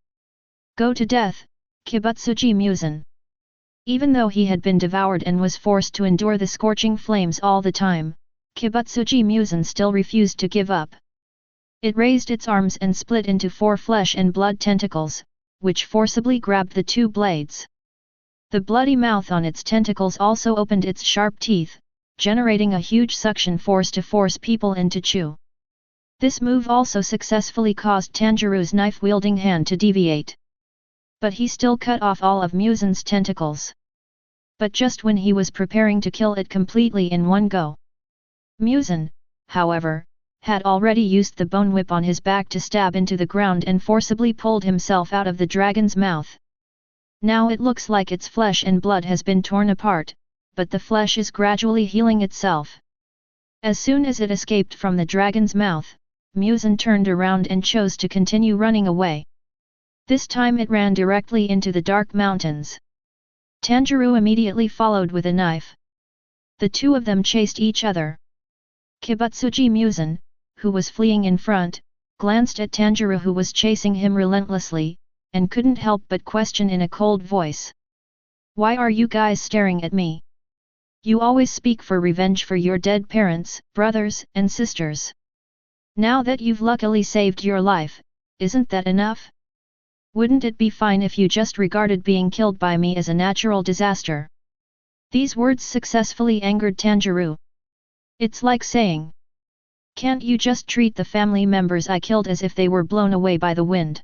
Go to death, Kibutsuji Muzan! Even though he had been devoured and was forced to endure the scorching flames all the time, Kibutsuji Muzan still refused to give up. It raised its arms and split into 4 flesh and blood tentacles, which forcibly grabbed the 2 blades. The bloody mouth on its tentacles also opened its sharp teeth, generating a huge suction force to force people into chew. This move also successfully caused Tanjirou's knife-wielding hand to deviate. But he still cut off all of Muzan's tentacles. But just when he was preparing to kill it completely in one go, Muzan, however, had already used the bone whip on his back to stab into the ground and forcibly pulled himself out of the dragon's mouth. Now it looks like its flesh and blood has been torn apart, but the flesh is gradually healing itself. As soon as it escaped from the dragon's mouth, Muzan turned around and chose to continue running away. This time it ran directly into the dark mountains. Tanjirou immediately followed with a knife. The 2 of them chased each other. Kibutsuji Muzan, who was fleeing in front, glanced at Tanjirou who was chasing him relentlessly, and couldn't help but question in a cold voice. Why are you guys staring at me? You always speak for revenge for your dead parents, brothers, and sisters. Now that you've luckily saved your life, isn't that enough? Wouldn't it be fine if you just regarded being killed by me as a natural disaster? These words successfully angered Tanjirou. It's like saying, can't you just treat the family members I killed as if they were blown away by the wind?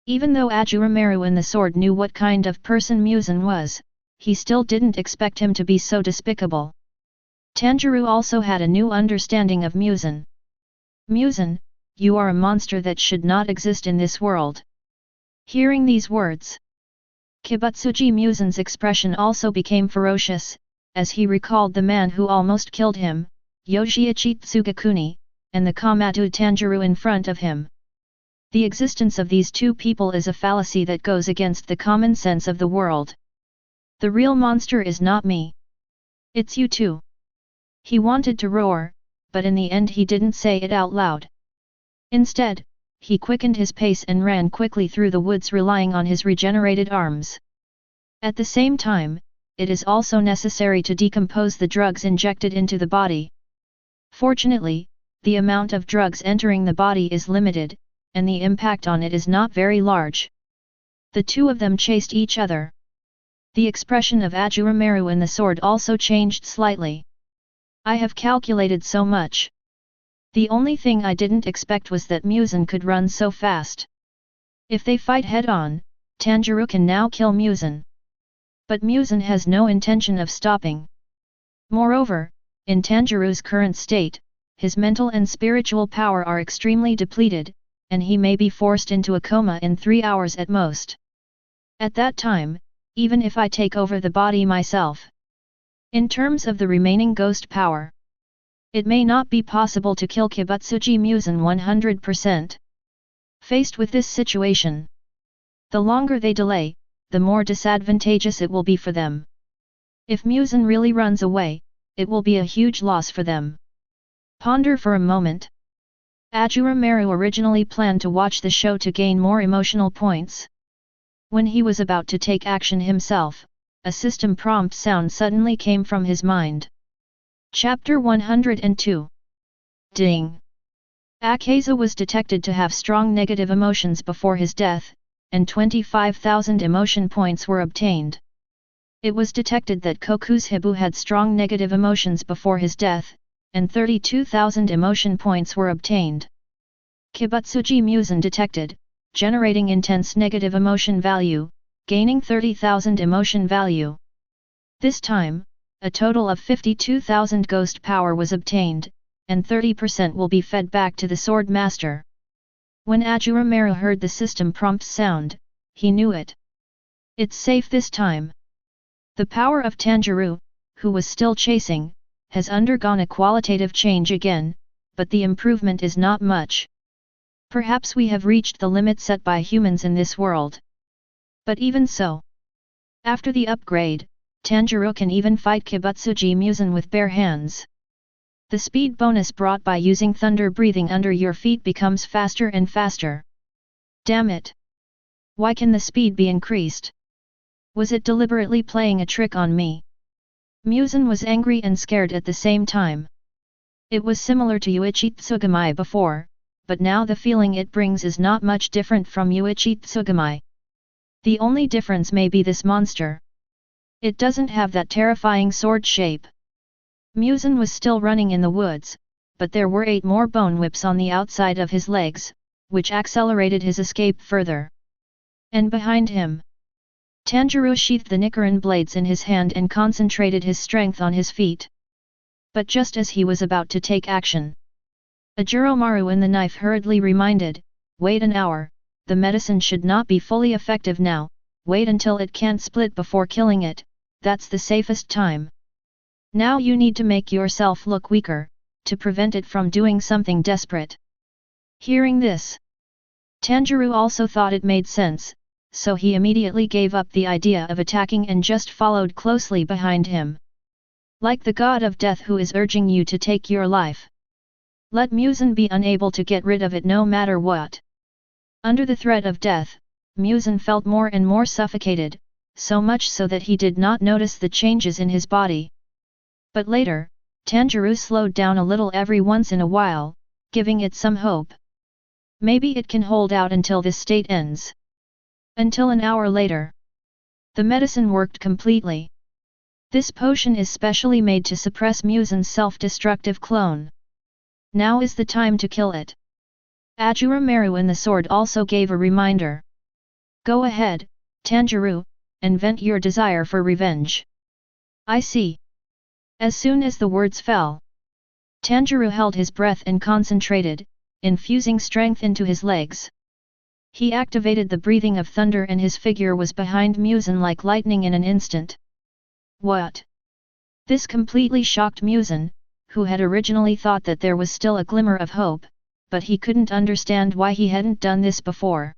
Even though Ashura Maru and the sword knew what kind of person Muzan was, he still didn't expect him to be so despicable. Tanjirou also had a new understanding of Muzan. Muzan, you are a monster that should not exist in this world. Hearing these words, Kibutsuji Muzan's expression also became ferocious, as he recalled the man who almost killed him, Yoshiichi Tsugakuni, and the Kamatu Tanjirou in front of him. The existence of these 2 people is a fallacy that goes against the common sense of the world. The real monster is not me. It's you 2. He wanted to roar, but in the end he didn't say it out loud. Instead, he quickened his pace and ran quickly through the woods relying on his regenerated arms. At the same time, it is also necessary to decompose the drugs injected into the body. Fortunately, the amount of drugs entering the body is limited, and the impact on it is not very large. The 2 of them chased each other. The expression of Ashura Maru and the sword also changed slightly. I have calculated so much. The only thing I didn't expect was that Muzan could run so fast. If they fight head-on, Tanjirou can now kill Muzan. But Muzan has no intention of stopping. Moreover, in Tanjirou's current state, his mental and spiritual power are extremely depleted, and he may be forced into a coma in 3 hours at most. At that time, even if I take over the body myself, in terms of the remaining ghost power, it may not be possible to kill Kibutsuji Muzan 100%. Faced with this situation, the longer they delay, the more disadvantageous it will be for them. If Muzan really runs away, it will be a huge loss for them. Ponder for a moment. Ashura Maru originally planned to watch the show to gain more emotional points. When he was about to take action himself, a system prompt sound suddenly came from his mind. Chapter 102. Ding! Akaza was detected to have strong negative emotions before his death, and 25,000 emotion points were obtained. It was detected that Koku's Hibu had strong negative emotions before his death, and 32,000 emotion points were obtained. Kibutsuji Muzan detected, generating intense negative emotion value, gaining 30,000 emotion value. This time, a total of 52,000 ghost power was obtained, and 30% will be fed back to the Sword Master. When Ashura Maru heard the system prompt sound, he knew it. It's safe this time. The power of Tanjirou, who was still chasing, has undergone a qualitative change again, but the improvement is not much. Perhaps we have reached the limit set by humans in this world. But even so, after the upgrade, Tanjirou can even fight Kibutsuji Muzan with bare hands. The speed bonus brought by using thunder breathing under your feet becomes faster and faster. Damn it! Why can the speed be increased? Was it deliberately playing a trick on me? Muzan was angry and scared at the same time. It was similar to Yuichi Tsugami before, but now the feeling it brings is not much different from Yuichi Tsugami. The only difference may be this monster. It doesn't have that terrifying sword shape. Muzan was still running in the woods, but there were 8 more bone whips on the outside of his legs, which accelerated his escape further. And behind him, Tanjirou sheathed the Nichiren blades in his hand and concentrated his strength on his feet. But just as he was about to take action, Ashura Maru in the knife hurriedly reminded, "Wait an hour, the medicine should not be fully effective now, wait until it can't split before killing it, that's the safest time. Now you need to make yourself look weaker, to prevent it from doing something desperate." Hearing this, Tanjirou also thought it made sense, so he immediately gave up the idea of attacking and just followed closely behind him. Like the god of death who is urging you to take your life. Let Muzan be unable to get rid of it no matter what. Under the threat of death, Muzan felt more and more suffocated, so much so that he did not notice the changes in his body. But later, Tanjirou slowed down a little every once in a while, giving it some hope. Maybe it can hold out until this state ends. Until an hour later, the medicine worked completely. This potion is specially made to suppress Muzan's self-destructive clone. Now is the time to kill it. Ashura Maru in the sword also gave a reminder. Go ahead, Tanjirou, and vent your desire for revenge. I see. As soon as the words fell, Tanjirou held his breath and concentrated, infusing strength into his legs. He activated the breathing of thunder and his figure was behind Muzan like lightning in an instant. What? This completely shocked Muzan, who had originally thought that there was still a glimmer of hope, but he couldn't understand why he hadn't done this before.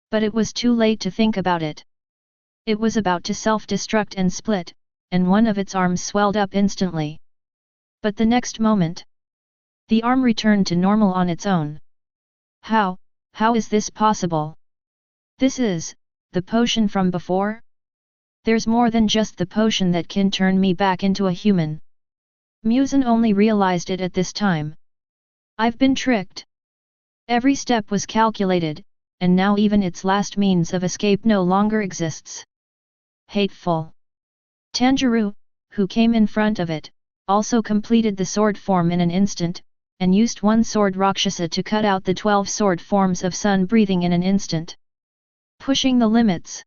But it was too late to think about it. It was about to self-destruct and split, and one of its arms swelled up instantly. But the next moment, the arm returned to normal on its own. How is this possible? This is, the potion from before? There's more than just the potion that can turn me back into a human. Muzan only realized it at this time. I've been tricked. Every step was calculated, and now even its last means of escape no longer exists. Hateful. Tanjirou, who came in front of it, also completed the sword form in an instant, and used one sword Rakshasa to cut out the 12 sword forms of sun breathing in an instant. Pushing the limits.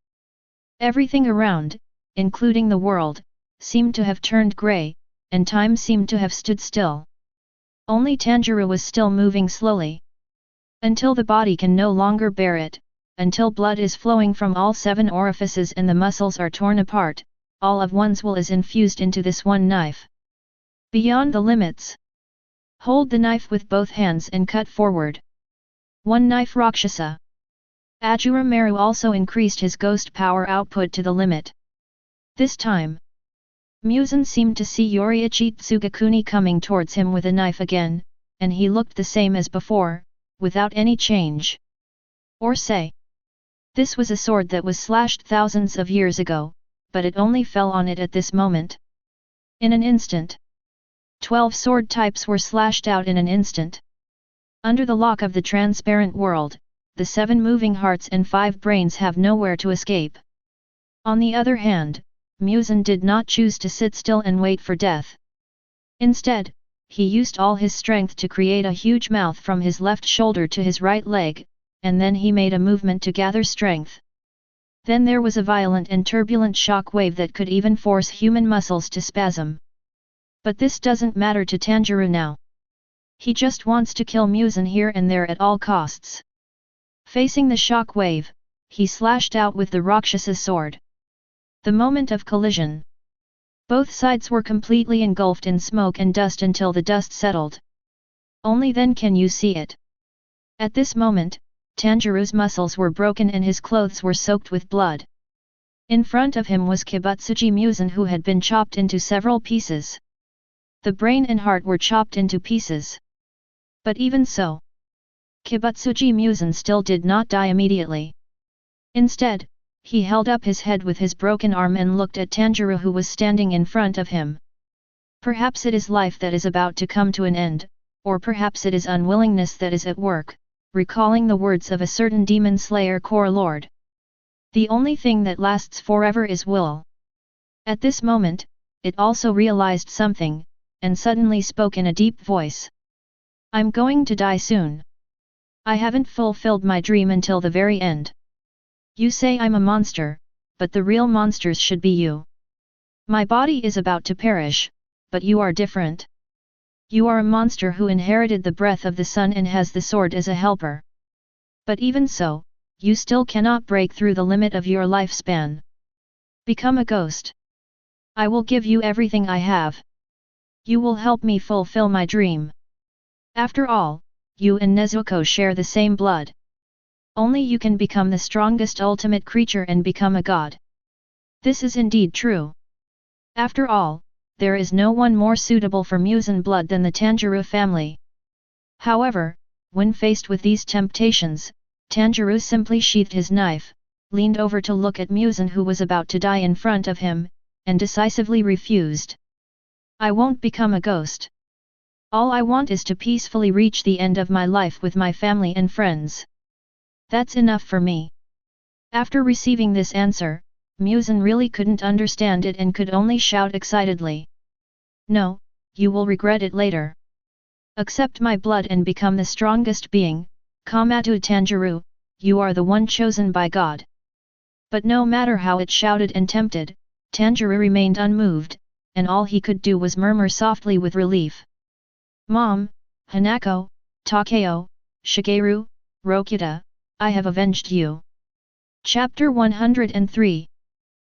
Everything around, including the world, seemed to have turned grey, and time seemed to have stood still. Only Tanjirou was still moving slowly. Until the body can no longer bear it, until blood is flowing from all 7 orifices and the muscles are torn apart, all of one's will is infused into this one knife. Beyond the limits. Hold the knife with both hands and cut forward. One knife Rakshasa. Ashura Maru also increased his ghost power output to the limit. This time, Muzan seemed to see Yoriichi Tsugakuni coming towards him with a knife again, and he looked the same as before, without any change. Or say, this was a sword that was slashed thousands of years ago, but it only fell on it at this moment. In an instant. 12 sword types were slashed out in an instant. Under the lock of the transparent world, the 7 moving hearts and 5 brains have nowhere to escape. On the other hand, Muzan did not choose to sit still and wait for death. Instead, he used all his strength to create a huge mouth from his left shoulder to his right leg, and then he made a movement to gather strength. Then there was a violent and turbulent shock wave that could even force human muscles to spasm. But this doesn't matter to Tanjirou now. He just wants to kill Muzan here and there at all costs. Facing the shock wave, he slashed out with the Rakshasa sword. The moment of collision. Both sides were completely engulfed in smoke and dust until the dust settled. Only then can you see it. At this moment, Tanjirou's muscles were broken and his clothes were soaked with blood. In front of him was Kibutsuji Muzan, who had been chopped into several pieces. The brain and heart were chopped into pieces. But even so, Kibutsuji Muzan still did not die immediately. Instead, he held up his head with his broken arm and looked at Tanjirou, who was standing in front of him. Perhaps it is life that is about to come to an end, or perhaps it is unwillingness that is at work, recalling the words of a certain demon slayer core lord. The only thing that lasts forever is will. At this moment, it also realized something, and suddenly spoke in a deep voice. I'm going to die soon. I haven't fulfilled my dream until the very end. You say I'm a monster, but the real monsters should be you. My body is about to perish, but you are different. You are a monster who inherited the breath of the sun and has the sword as a helper. But even so, you still cannot break through the limit of your lifespan. Become a ghost. I will give you everything I have. You will help me fulfill my dream. After all, you and Nezuko share the same blood. Only you can become the strongest ultimate creature and become a god. This is indeed true. After all, there is no one more suitable for Muzan blood than the Tanjirou family. However, when faced with these temptations, Tanjirou simply sheathed his knife, leaned over to look at Muzan, who was about to die in front of him, and decisively refused. I won't become a ghost. All I want is to peacefully reach the end of my life with my family and friends. That's enough for me. After receiving this answer, Muzan really couldn't understand it and could only shout excitedly. No, you will regret it later. Accept my blood and become the strongest being, Kamatu Tanjirou, you are the one chosen by God. But no matter how it shouted and tempted, Tanjirou remained unmoved, and all he could do was murmur softly with relief. Mom, Hanako, Takeo, Shigeru, Rokuta, I have avenged you. Chapter 103.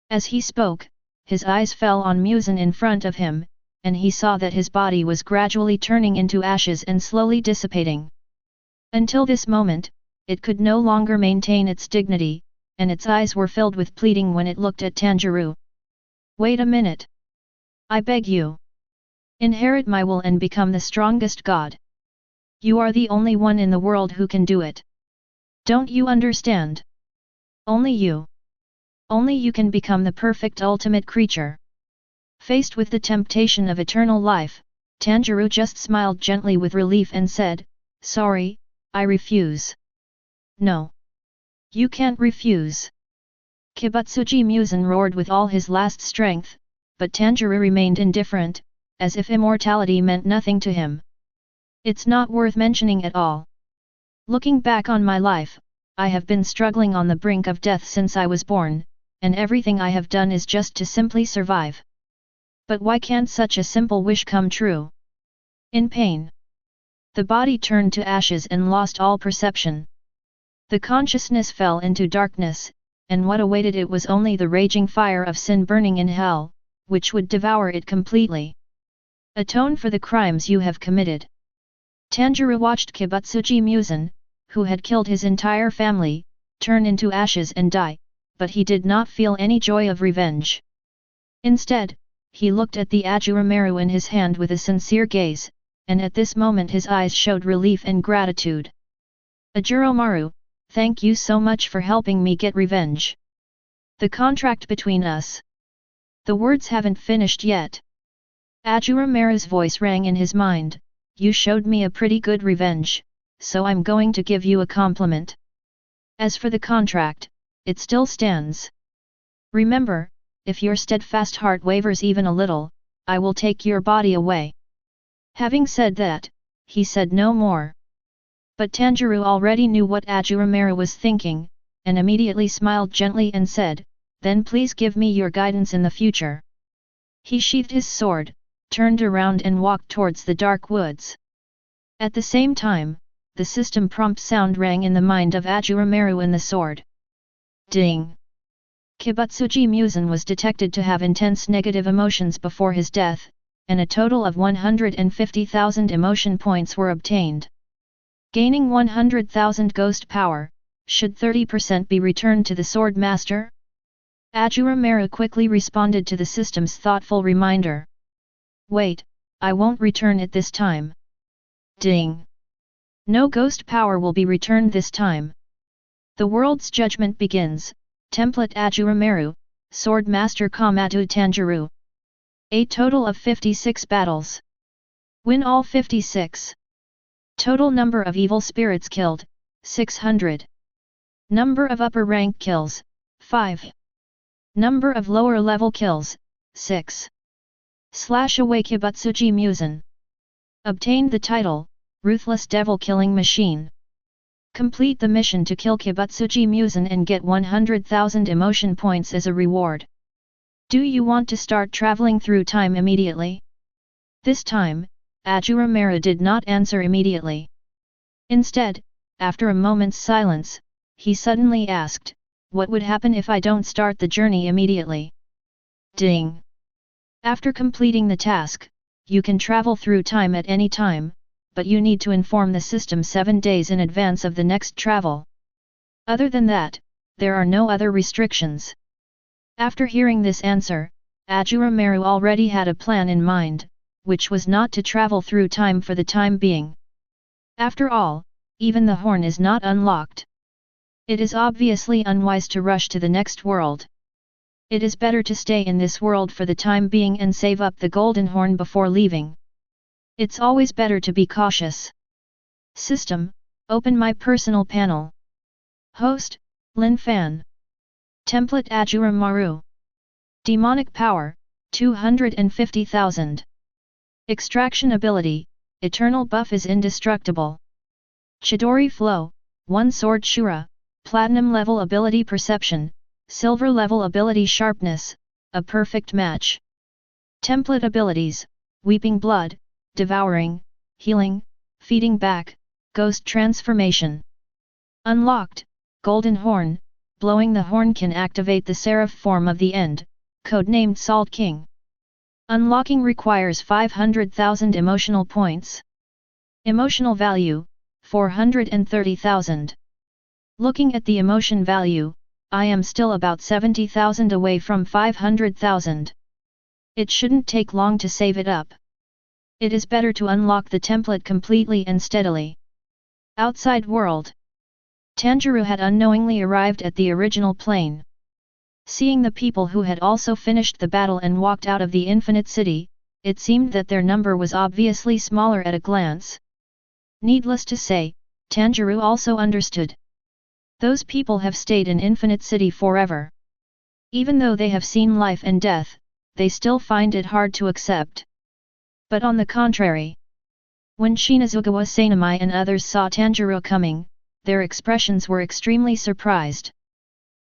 As he spoke, his eyes fell on Muzan in front of him, and he saw that his body was gradually turning into ashes and slowly dissipating. Until this moment, it could no longer maintain its dignity, and its eyes were filled with pleading when it looked at Tanjirou. Wait a minute. I beg you. Inherit my will and become the strongest god. You are the only one in the world who can do it. Don't you understand? Only you. Only you can become the perfect ultimate creature. Faced with the temptation of eternal life, Tanjirou just smiled gently with relief and said, Sorry, I refuse. No. You can't refuse. Kibutsuji Muzan roared with all his last strength, but Tanjirou remained indifferent, as if immortality meant nothing to him. It's not worth mentioning at all. Looking back on my life, I have been struggling on the brink of death since I was born, and everything I have done is just to simply survive. But why can't such a simple wish come true? In pain, the body turned to ashes and lost all perception. The consciousness fell into darkness, and what awaited it was only the raging fire of sin burning in hell, which would devour it completely. Atone for the crimes you have committed. Tanjirou watched Kibutsuji Muzan, who had killed his entire family, turn into ashes and die, but he did not feel any joy of revenge. Instead, he looked at the Ashura Maru in his hand with a sincere gaze, and at this moment his eyes showed relief and gratitude. Ashura Maru, thank you so much for helping me get revenge. The contract between us. The words haven't finished yet. Ashura Maru's voice rang in his mind, you showed me a pretty good revenge, so I'm going to give you a compliment. As for the contract, it still stands. Remember, if your steadfast heart wavers even a little, I will take your body away. Having said that, he said no more. But Tanjirou already knew what Ashura Maru was thinking, and immediately smiled gently and said, then please give me your guidance in the future. He sheathed his sword, turned around and walked towards the dark woods. At the same time, the system prompt sound rang in the mind of Ashura Maru in the sword. Ding! Kibutsuji Muzan was detected to have intense negative emotions before his death, and a total of 150,000 emotion points were obtained. Gaining 100,000 ghost power, should 30% be returned to the sword master? Ashura Maru quickly responded to the system's thoughtful reminder. Wait, I won't return it this time. Ding! No ghost power will be returned this time. The world's judgment begins. Template Ashura Maru, Sword Master Komatu Tanjirou. A total of 56 battles. Win all 56. Total number of evil spirits killed, 600. Number of upper rank kills, 5. Number of lower level kills, 6. Slash away Kibutsuji Muzan. Obtained the title, Ruthless Devil Killing Machine. Complete the mission to kill Kibutsuji Muzan and get 100,000 emotion points as a reward. Do you want to start traveling through time immediately? This time, Ashura Maru did not answer immediately. Instead, after a moment's silence, he suddenly asked, what would happen if I don't start the journey immediately? Ding! After completing the task, you can travel through time at any time, but you need to inform the system 7 days in advance of the next travel. Other than that, there are no other restrictions. After hearing this answer, Ashura Maru already had a plan in mind, which was not to travel through time for the time being. After all, even the horn is not unlocked. It is obviously unwise to rush to the next world. It is better to stay in this world for the time being and save up the golden horn before leaving. It's always better to be cautious. System, open my personal panel. Host, Lin Fan. Template Ashura Maru. Demonic power, 250,000. Extraction ability, eternal buff is indestructible. Chidori flow, 1 sword Shura, platinum level ability perception, silver level ability sharpness, a perfect match. Template abilities, weeping blood, devouring, healing, feeding back, ghost transformation. Unlocked, golden horn, blowing the horn can activate the seraph form of the end, codenamed Salt King. Unlocking requires 500,000 emotional points. Emotional value, 430,000. Looking at the emotion value, I am still about 70,000 away from 500,000. It shouldn't take long to save it up. It is better to unlock the template completely and steadily. Outside world. Tanjirou had unknowingly arrived at the original plane. Seeing the people who had also finished the battle and walked out of the infinite city, it seemed that their number was obviously smaller at a glance. Needless to say, Tanjirou also understood. Those people have stayed in infinite city forever. Even though they have seen life and death, they still find it hard to accept. But on the contrary, when Shinazugawa Sanamai and others saw Tanjirou coming, their expressions were extremely surprised.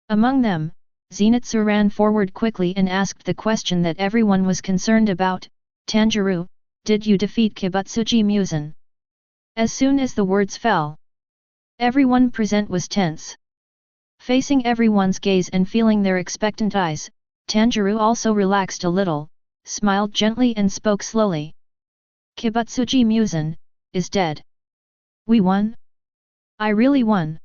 Among them, Zenitsu ran forward quickly and asked the question that everyone was concerned about, Tanjirou, did you defeat Kibutsuji Muzan? As soon as the words fell, everyone present was tense. Facing everyone's gaze and feeling their expectant eyes, Tanjirou also relaxed a little, smiled gently and spoke slowly. Kibutsuji Muzan is dead. We won? I really won.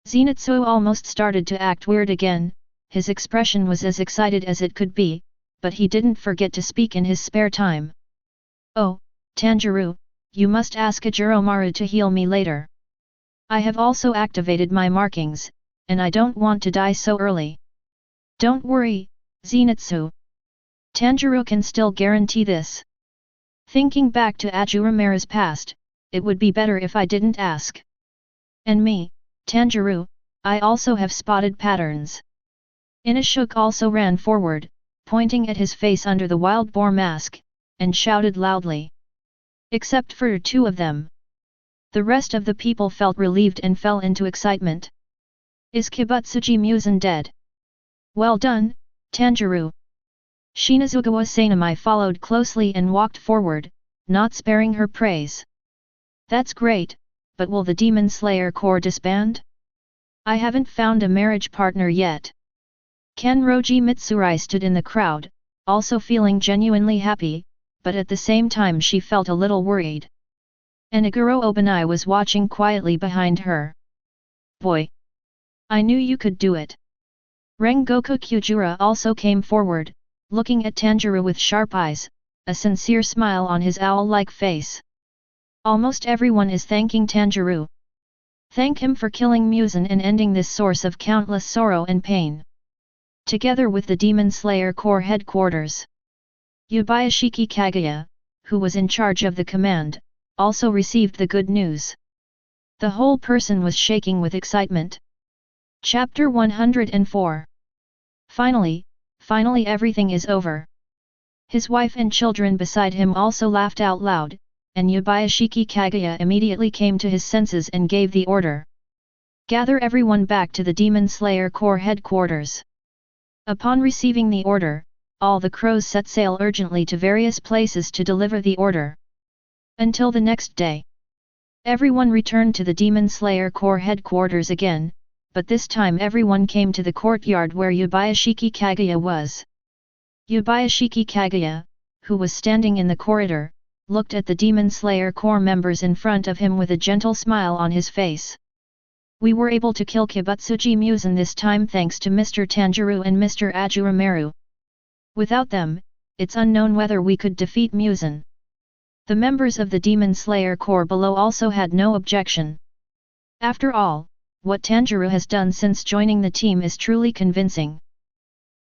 Zenitsu almost started to act weird again, his expression was as excited as it could be, but he didn't forget to speak in his spare time. Oh, Tanjirou, you must ask Ashura Maru to heal me later. I have also activated my markings, and I don't want to die so early. Don't worry, Zenitsu. Tanjirou can still guarantee this. Thinking back to Ashura Maru's past, it would be better if I didn't ask. And me, Tanjirou, I also have spotted patterns. Inashuk also ran forward, pointing at his face under the wild boar mask, and shouted loudly. Except for two of them. The rest of the people felt relieved and fell into excitement. Is Kibutsuji Muzan dead? Well done, Tanjirou. Shinazugawa Sanami followed closely and walked forward, not sparing her praise. That's great, but will the Demon Slayer Corps disband? I haven't found a marriage partner yet. Kenroji Mitsurai stood in the crowd, also feeling genuinely happy, but at the same time she felt a little worried. Inaguro Obanai was watching quietly behind her. Boy! I knew you could do it. Rengoku Kyujura also came forward, looking at Tanjirou with sharp eyes, a sincere smile on his owl-like face. Almost everyone is thanking Tanjirou. Thank him for killing Muzan and ending this source of countless sorrow and pain. Together with the Demon Slayer Corps headquarters, Yubayashiki Kaguya, who was in charge of the command, also received the good news. The whole person was shaking with excitement. Chapter 104. Finally everything is over. His wife and children beside him also laughed out loud, and Yubayashiki Kaguya immediately came to his senses and gave the order. Gather everyone back to the Demon Slayer Corps headquarters. Upon receiving the order, all the crows set sail urgently to various places to deliver the order. Until the next day, everyone returned to the Demon Slayer Corps headquarters again, but this time everyone came to the courtyard where Yubayashiki Kaguya was. Yubayashiki Kaguya, who was standing in the corridor, looked at the Demon Slayer Corps members in front of him with a gentle smile on his face. We were able to kill Kibutsuji Muzan this time thanks to Mr. Tanjirou and Mr. Ashura Maru. Without them, it's unknown whether we could defeat Muzan. The members of the Demon Slayer Corps below also had no objection. After all, what Tanjirou has done since joining the team is truly convincing.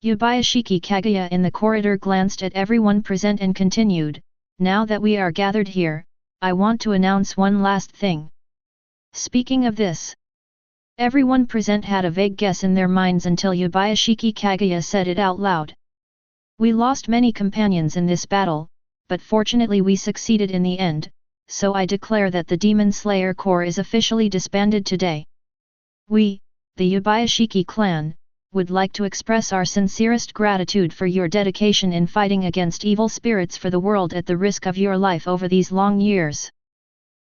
Yubayashiki Kaguya in the corridor glanced at everyone present and continued, now that we are gathered here, I want to announce one last thing. Speaking of this, everyone present had a vague guess in their minds until Yubayashiki Kaguya said it out loud. We lost many companions in this battle, but fortunately we succeeded in the end, so I declare that the Demon Slayer Corps is officially disbanded today. We, the Yubayashiki clan, would like to express our sincerest gratitude for your dedication in fighting against evil spirits for the world at the risk of your life over these long years.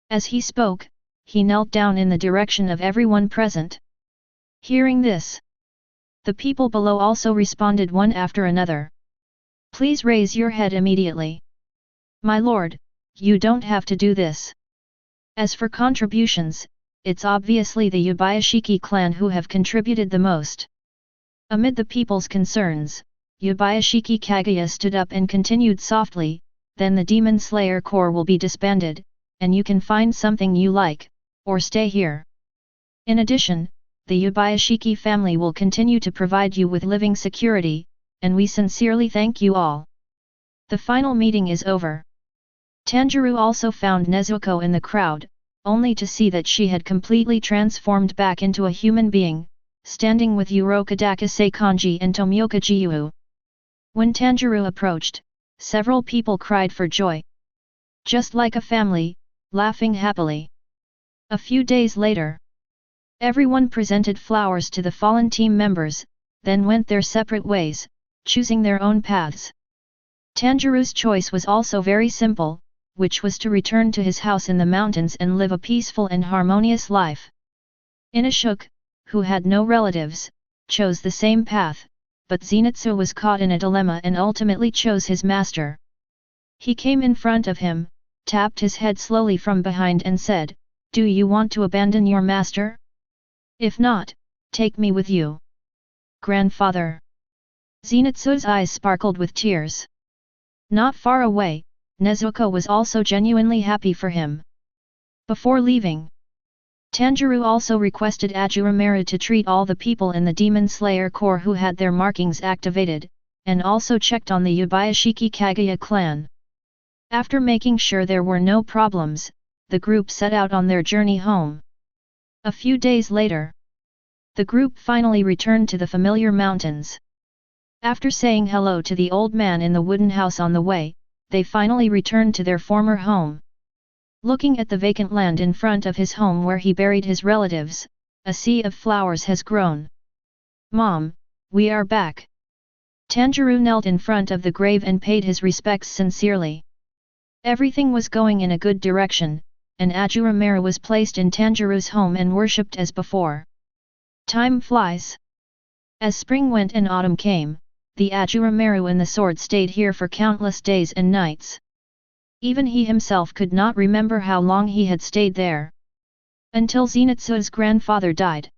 As he spoke, he knelt down in the direction of everyone present. Hearing this, the people below also responded one after another. Please raise your head immediately. My lord, you don't have to do this. As for contributions, it's obviously the Yubayashiki clan who have contributed the most. Amid the people's concerns, Yubayashiki Kaguya stood up and continued softly, then the Demon Slayer Corps will be disbanded, and you can find something you like, or stay here. In addition, the Yubayashiki family will continue to provide you with living security, and we sincerely thank you all. The final meeting is over. Tanjirou also found Nezuko in the crowd, only to see that she had completely transformed back into a human being, standing with Uroka Dakase Kanji and Tomioka Jiyu. When Tanjirou approached, several people cried for joy. Just like a family, laughing happily. A few days later, everyone presented flowers to the fallen team members, then went their separate ways, choosing their own paths. Tanjirou's choice was also very simple, which was to return to his house in the mountains and live a peaceful and harmonious life. Inashuk, who had no relatives, chose the same path, but Zenitsu was caught in a dilemma and ultimately chose his master. He came in front of him, tapped his head slowly from behind and said, "Do you want to abandon your master? If not, take me with you." "Grandfather." Zenitsu's eyes sparkled with tears. Not far away, Nezuko was also genuinely happy for him. Before leaving, Tanjirou also requested Ashura Maru to treat all the people in the Demon Slayer Corps who had their markings activated, and also checked on the Yabayashiki Kaguya clan. After making sure there were no problems, the group set out on their journey home. A few days later, the group finally returned to the familiar mountains. After saying hello to the old man in the wooden house on the way, they finally returned to their former home. Looking at the vacant land in front of his home where he buried his relatives, a sea of flowers has grown. "Mom, we are back." Tanjirou knelt in front of the grave and paid his respects sincerely. Everything was going in a good direction, and Ashura Maru was placed in Tanjirou's home and worshipped as before. Time flies. As spring went and autumn came, the Ashura Maru and the sword stayed here for countless days and nights. Even he himself could not remember how long he had stayed there. Until Zenitsu's grandfather died.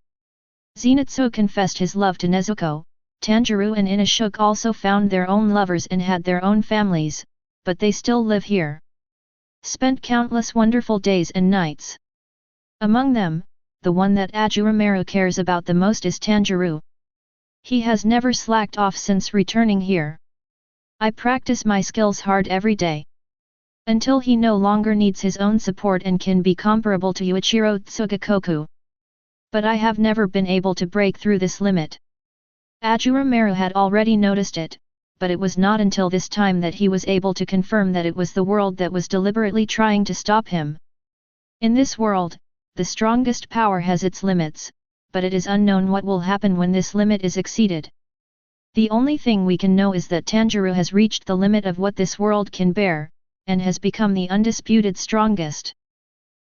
Zenitsu confessed his love to Nezuko. Tanjirou and Inashuk also found their own lovers and had their own families, but they still live here. Spent countless wonderful days and nights. Among them, the one that Ashura Maru cares about the most is Tanjirou. He has never slacked off since returning here. "I practice my skills hard every day. Until he no longer needs his own support and can be comparable to Yuichiro Tsugakoku. But I have never been able to break through this limit." Ashura Maru had already noticed it, but it was not until this time that he was able to confirm that it was the world that was deliberately trying to stop him. In this world, the strongest power has its limits, but it is unknown what will happen when this limit is exceeded. The only thing we can know is that Tanjirou has reached the limit of what this world can bear, and has become the undisputed strongest.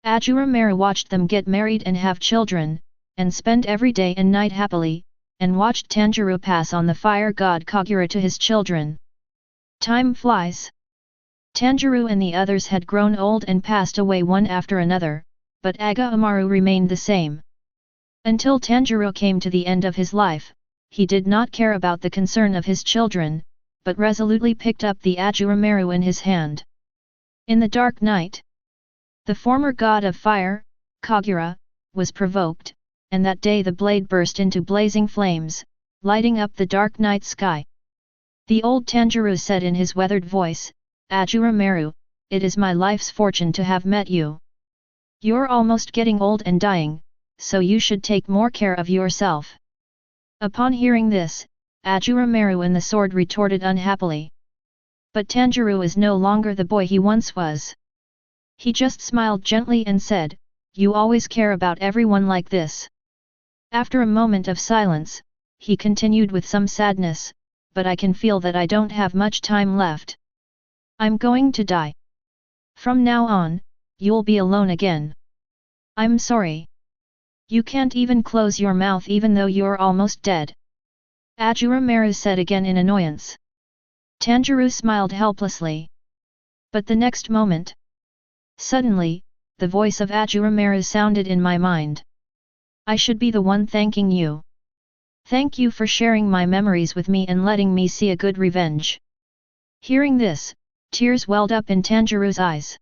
Ashura Maru watched them get married and have children, and spend every day and night happily, and watched Tanjirou pass on the fire god Kagura to his children. Time flies. Tanjirou and the others had grown old and passed away one after another, but Aga Amaru remained the same. Until Tanjirou came to the end of his life, he did not care about the concern of his children, but resolutely picked up the Ashura Maru in his hand. In the dark night, the former god of fire, Kagura, was provoked, and that day the blade burst into blazing flames, lighting up the dark night sky. The old Tanjirou said in his weathered voice, "Ashura Maru, it is my life's fortune to have met you. You're almost getting old and dying, so you should take more care of yourself." Upon hearing this, Ashura Maru and the sword retorted unhappily. But Tanjirou is no longer the boy he once was. He just smiled gently and said, "You always care about everyone like this." After a moment of silence, he continued with some sadness, "But I can feel that I don't have much time left. I'm going to die. From now on, you'll be alone again. I'm sorry. You can't even close your mouth even though you're almost dead." Ashura Maru said again in annoyance. Tanjirou smiled helplessly. But the next moment, suddenly, the voice of Ashura Maru sounded in my mind. "I should be the one thanking you. Thank you for sharing my memories with me and letting me see a good revenge." Hearing this, tears welled up in Tanjirou's eyes.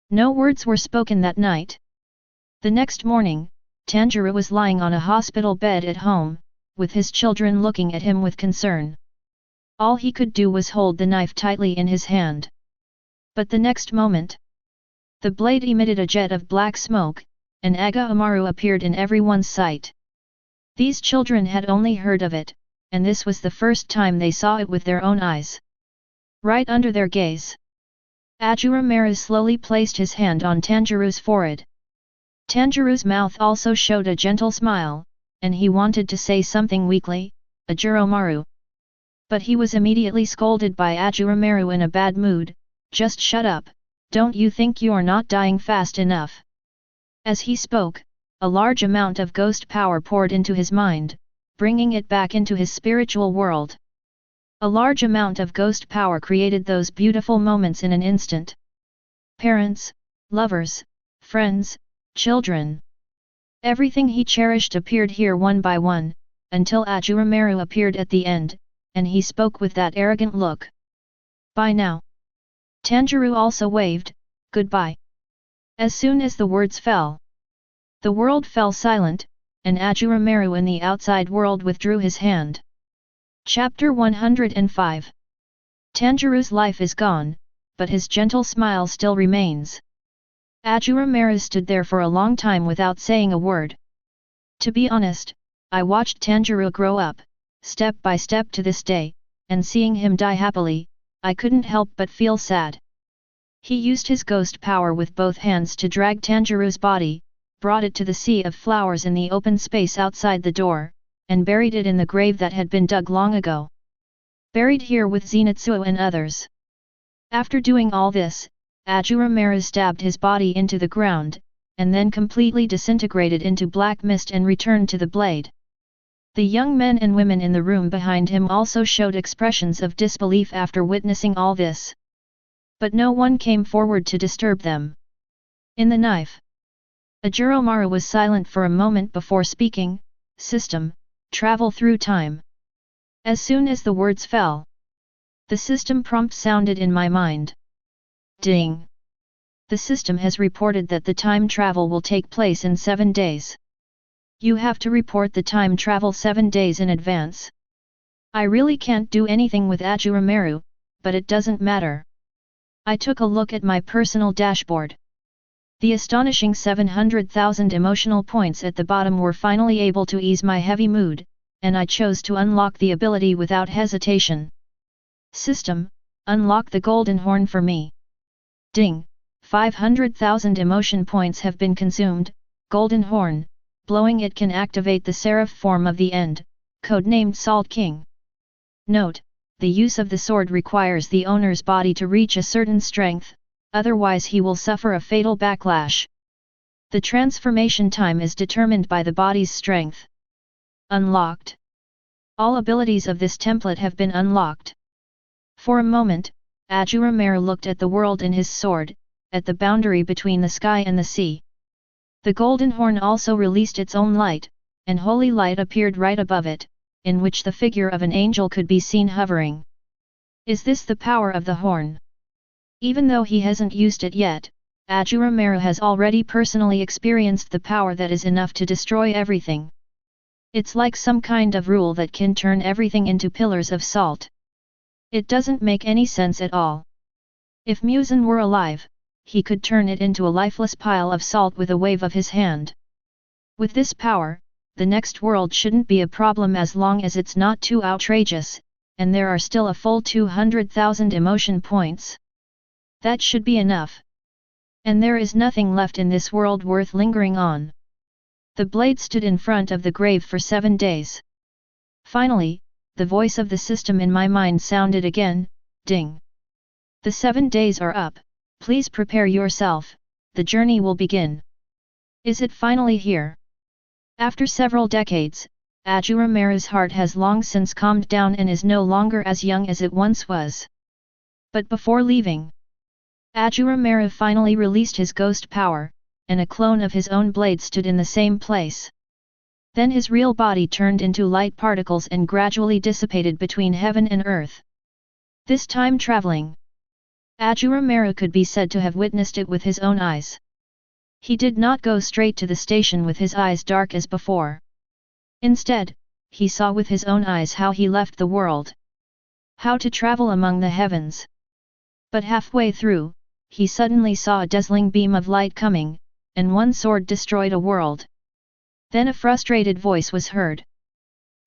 No words were spoken that night. The next morning, Tanjirou was lying on a hospital bed at home, with his children looking at him with concern. All he could do was hold the knife tightly in his hand. But the next moment, the blade emitted a jet of black smoke, and Aga Amaru appeared in everyone's sight. These children had only heard of it, and this was the first time they saw it with their own eyes. Right under their gaze, Ashura Maru slowly placed his hand on Tanjirou's forehead. Tanjirou's mouth also showed a gentle smile, and he wanted to say something weakly, Ashura Maru. But he was immediately scolded by Ashura Maru in a bad mood. Just shut up, don't you think you're not dying fast enough? As he spoke, a large amount of ghost power poured into his mind, bringing it back into his spiritual world. A large amount of ghost power created those beautiful moments in an instant. Parents, lovers, friends, children. Everything he cherished appeared here one by one, until Ashura Maru appeared at the end, and he spoke with that arrogant look. Bye now. Tanjirou also waved, goodbye. As soon as the words fell, the world fell silent, and Ashura Maru in the outside world withdrew his hand. Chapter 105. Tanjirou's life is gone, but his gentle smile still remains. Ashura Maru stood there for a long time without saying a word. To be honest, I watched Tanjirou grow up, step by step to this day, and seeing him die happily, I couldn't help but feel sad. He used his ghost power with both hands to drag Tanjirou's body, brought it to the sea of flowers in the open space outside the door, and buried it in the grave that had been dug long ago. Buried here with Zenitsuo and others. After doing all this, Ashura Maru stabbed his body into the ground, and then completely disintegrated into black mist and returned to the blade. The young men and women in the room behind him also showed expressions of disbelief after witnessing all this. But no one came forward to disturb them. In the knife. Ashura Maru was silent for a moment before speaking. System, travel through time. As soon as the words fell, the system prompt sounded in my mind. Ding! The system has reported that the time travel will take place in 7 days. You have to report the time travel 7 days in advance. I really can't do anything with Ashura Maru, but it doesn't matter. I took a look at my personal dashboard. The astonishing 700,000 emotional points at the bottom were finally able to ease my heavy mood, and I chose to unlock the ability without hesitation. System, unlock the golden horn for me. Ding! 500,000 emotion points have been consumed. Golden horn, blowing it can activate the seraph form of the end, codenamed Salt King. Note, the use of the sword requires the owner's body to reach a certain strength, otherwise he will suffer a fatal backlash. The transformation time is determined by the body's strength. Unlocked. All abilities of this template have been unlocked. For a moment, Ashura Maru looked at the world in his sword, at the boundary between the sky and the sea. The golden horn also released its own light, and holy light appeared right above it, in which the figure of an angel could be seen hovering. Is this the power of the horn? Even though he hasn't used it yet, Ashura Maru has already personally experienced the power that is enough to destroy everything. It's like some kind of rule that can turn everything into pillars of salt. It doesn't make any sense at all. If Muzan were alive, he could turn it into a lifeless pile of salt with a wave of his hand. With this power, the next world shouldn't be a problem as long as it's not too outrageous, and there are still a full 200,000 emotion points. That should be enough. And there is nothing left in this world worth lingering on. The blade stood in front of the grave for 7 days. Finally, the voice of the system in my mind sounded again, ding. The 7 days are up, please prepare yourself, the journey will begin. Is it finally here? After several decades, Ashura Maru's heart has long since calmed down and is no longer as young as it once was. But before leaving, Ashura Maru finally released his ghost power, and a clone of his own blade stood in the same place. Then his real body turned into light particles and gradually dissipated between heaven and earth. This time traveling, Ashura Maru could be said to have witnessed it with his own eyes. He did not go straight to the station with his eyes dark as before. Instead, he saw with his own eyes how he left the world. How to travel among the heavens. But halfway through, he suddenly saw a dazzling beam of light coming, and one sword destroyed a world. Then a frustrated voice was heard.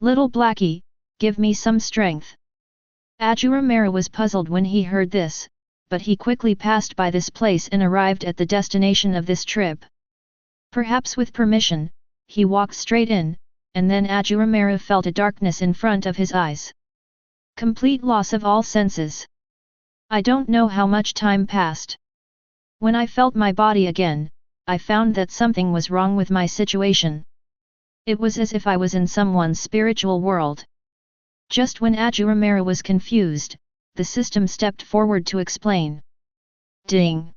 Little Blackie, give me some strength. Ashura Maru was puzzled when he heard this, but he quickly passed by this place and arrived at the destination of this trip. Perhaps with permission, he walked straight in, and then Ashura Maru felt a darkness in front of his eyes. Complete loss of all senses. I don't know how much time passed. When I felt my body again, I found that something was wrong with my situation. It was as if I was in someone's spiritual world. Just when Ashura Maru was confused, the system stepped forward to explain. Ding!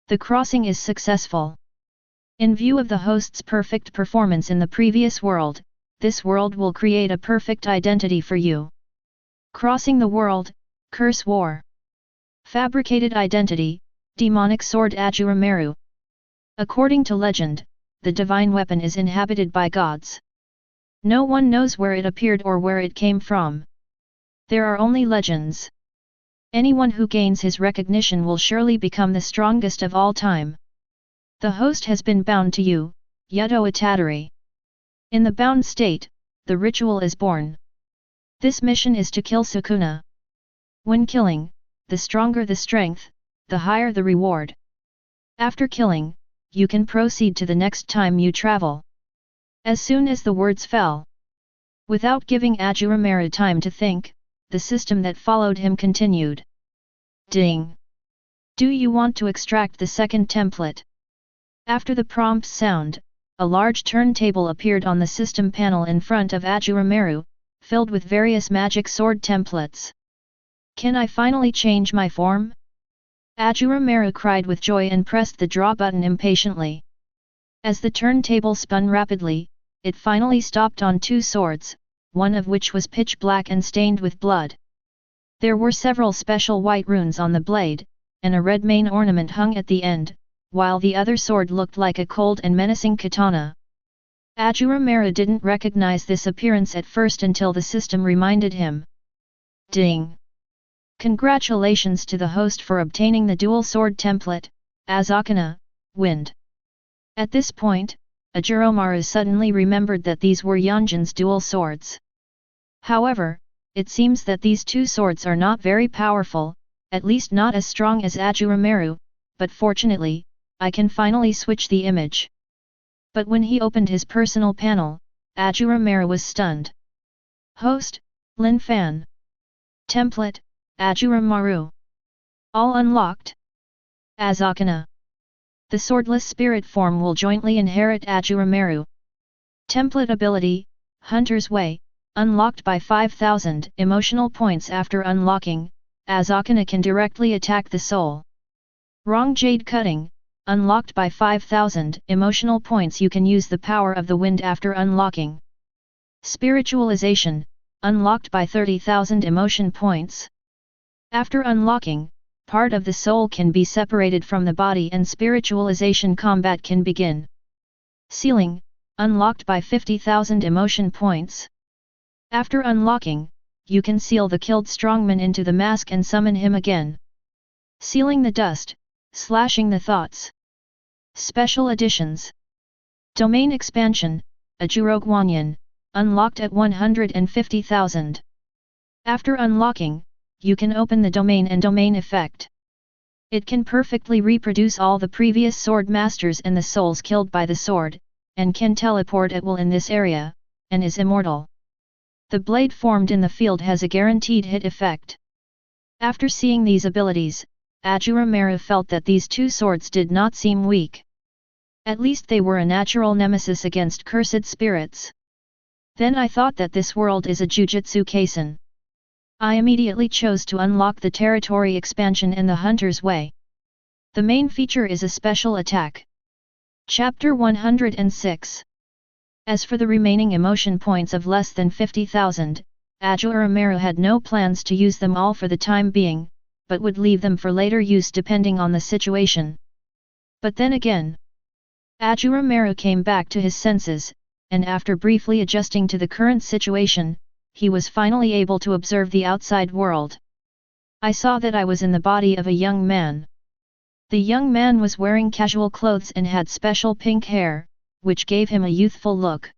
The crossing is successful. In view of the host's perfect performance in the previous world, this world will create a perfect identity for you. Crossing the world, curse war. Fabricated identity, demonic sword Ashura Maru. According to legend, the divine weapon is inhabited by gods. No one knows where it appeared or where it came from. There are only legends. Anyone who gains his recognition will surely become the strongest of all time. The host has been bound to you, Yudo Itadori. In the bound state, the ritual is born. This mission is to kill Sukuna. When killing, the stronger the strength, the higher the reward. After killing, you can proceed to the next time you travel. As soon as the words fell. Without giving Ashura Maru time to think, the system that followed him continued. Ding! Do you want to extract the second template? After the prompt sound, a large turntable appeared on the system panel in front of Ashura Maru, filled with various magic sword templates. Can I finally change my form? Ashura Maru cried with joy and pressed the draw button impatiently. As the turntable spun rapidly, it finally stopped on two swords, one of which was pitch black and stained with blood. There were several special white runes on the blade, and a red main ornament hung at the end, while the other sword looked like a cold and menacing katana. Ashura Maru didn't recognize this appearance at first until the system reminded him. Ding! Congratulations to the host for obtaining the dual sword template, Azakana, Wind. At this point, Ashura Maru suddenly remembered that these were Yonjin's dual swords. However, it seems that these two swords are not very powerful, at least not as strong as Ashura Maru, but fortunately, I can finally switch the image. But when he opened his personal panel, Ashura Maru was stunned. Host, Lin Fan. Template, Ashura Maru. All unlocked. Azakana. The swordless spirit form will jointly inherit Ashura Maru. Template ability, Hunter's Way, unlocked by 5,000 emotional points after unlocking, Azakana can directly attack the soul. Wrong Jade Cutting, unlocked by 5,000 emotional points. You can use the power of the wind after unlocking. Spiritualization, unlocked by 30,000 emotion points. After unlocking, part of the soul can be separated from the body and spiritualization combat can begin. Sealing, unlocked by 50,000 emotion points. After unlocking, you can seal the killed strongman into the mask and summon him again. Sealing the dust, slashing the thoughts. Special editions. Domain expansion, Ajuro Guanyin, unlocked at 150,000. After unlocking, you can open the domain and domain effect. It can perfectly reproduce all the previous sword masters and the souls killed by the sword, and can teleport at will in this area, and is immortal. The blade formed in the field has a guaranteed hit effect. After seeing these abilities, Ashura Maru felt that these two swords did not seem weak. At least they were a natural nemesis against cursed spirits. Then I thought that this world is a Jujutsu Kaisen. I immediately chose to unlock the territory expansion and the Hunter's Way. The main feature is a special attack. Chapter 106. As for the remaining emotion points of less than 50,000, Ashura Maru had no plans to use them all for the time being, but would leave them for later use depending on the situation. But then again, Ashura Maru came back to his senses, and after briefly adjusting to the current situation, he was finally able to observe the outside world. I saw that I was in the body of a young man. The young man was wearing casual clothes and had special pink hair, which gave him a youthful look.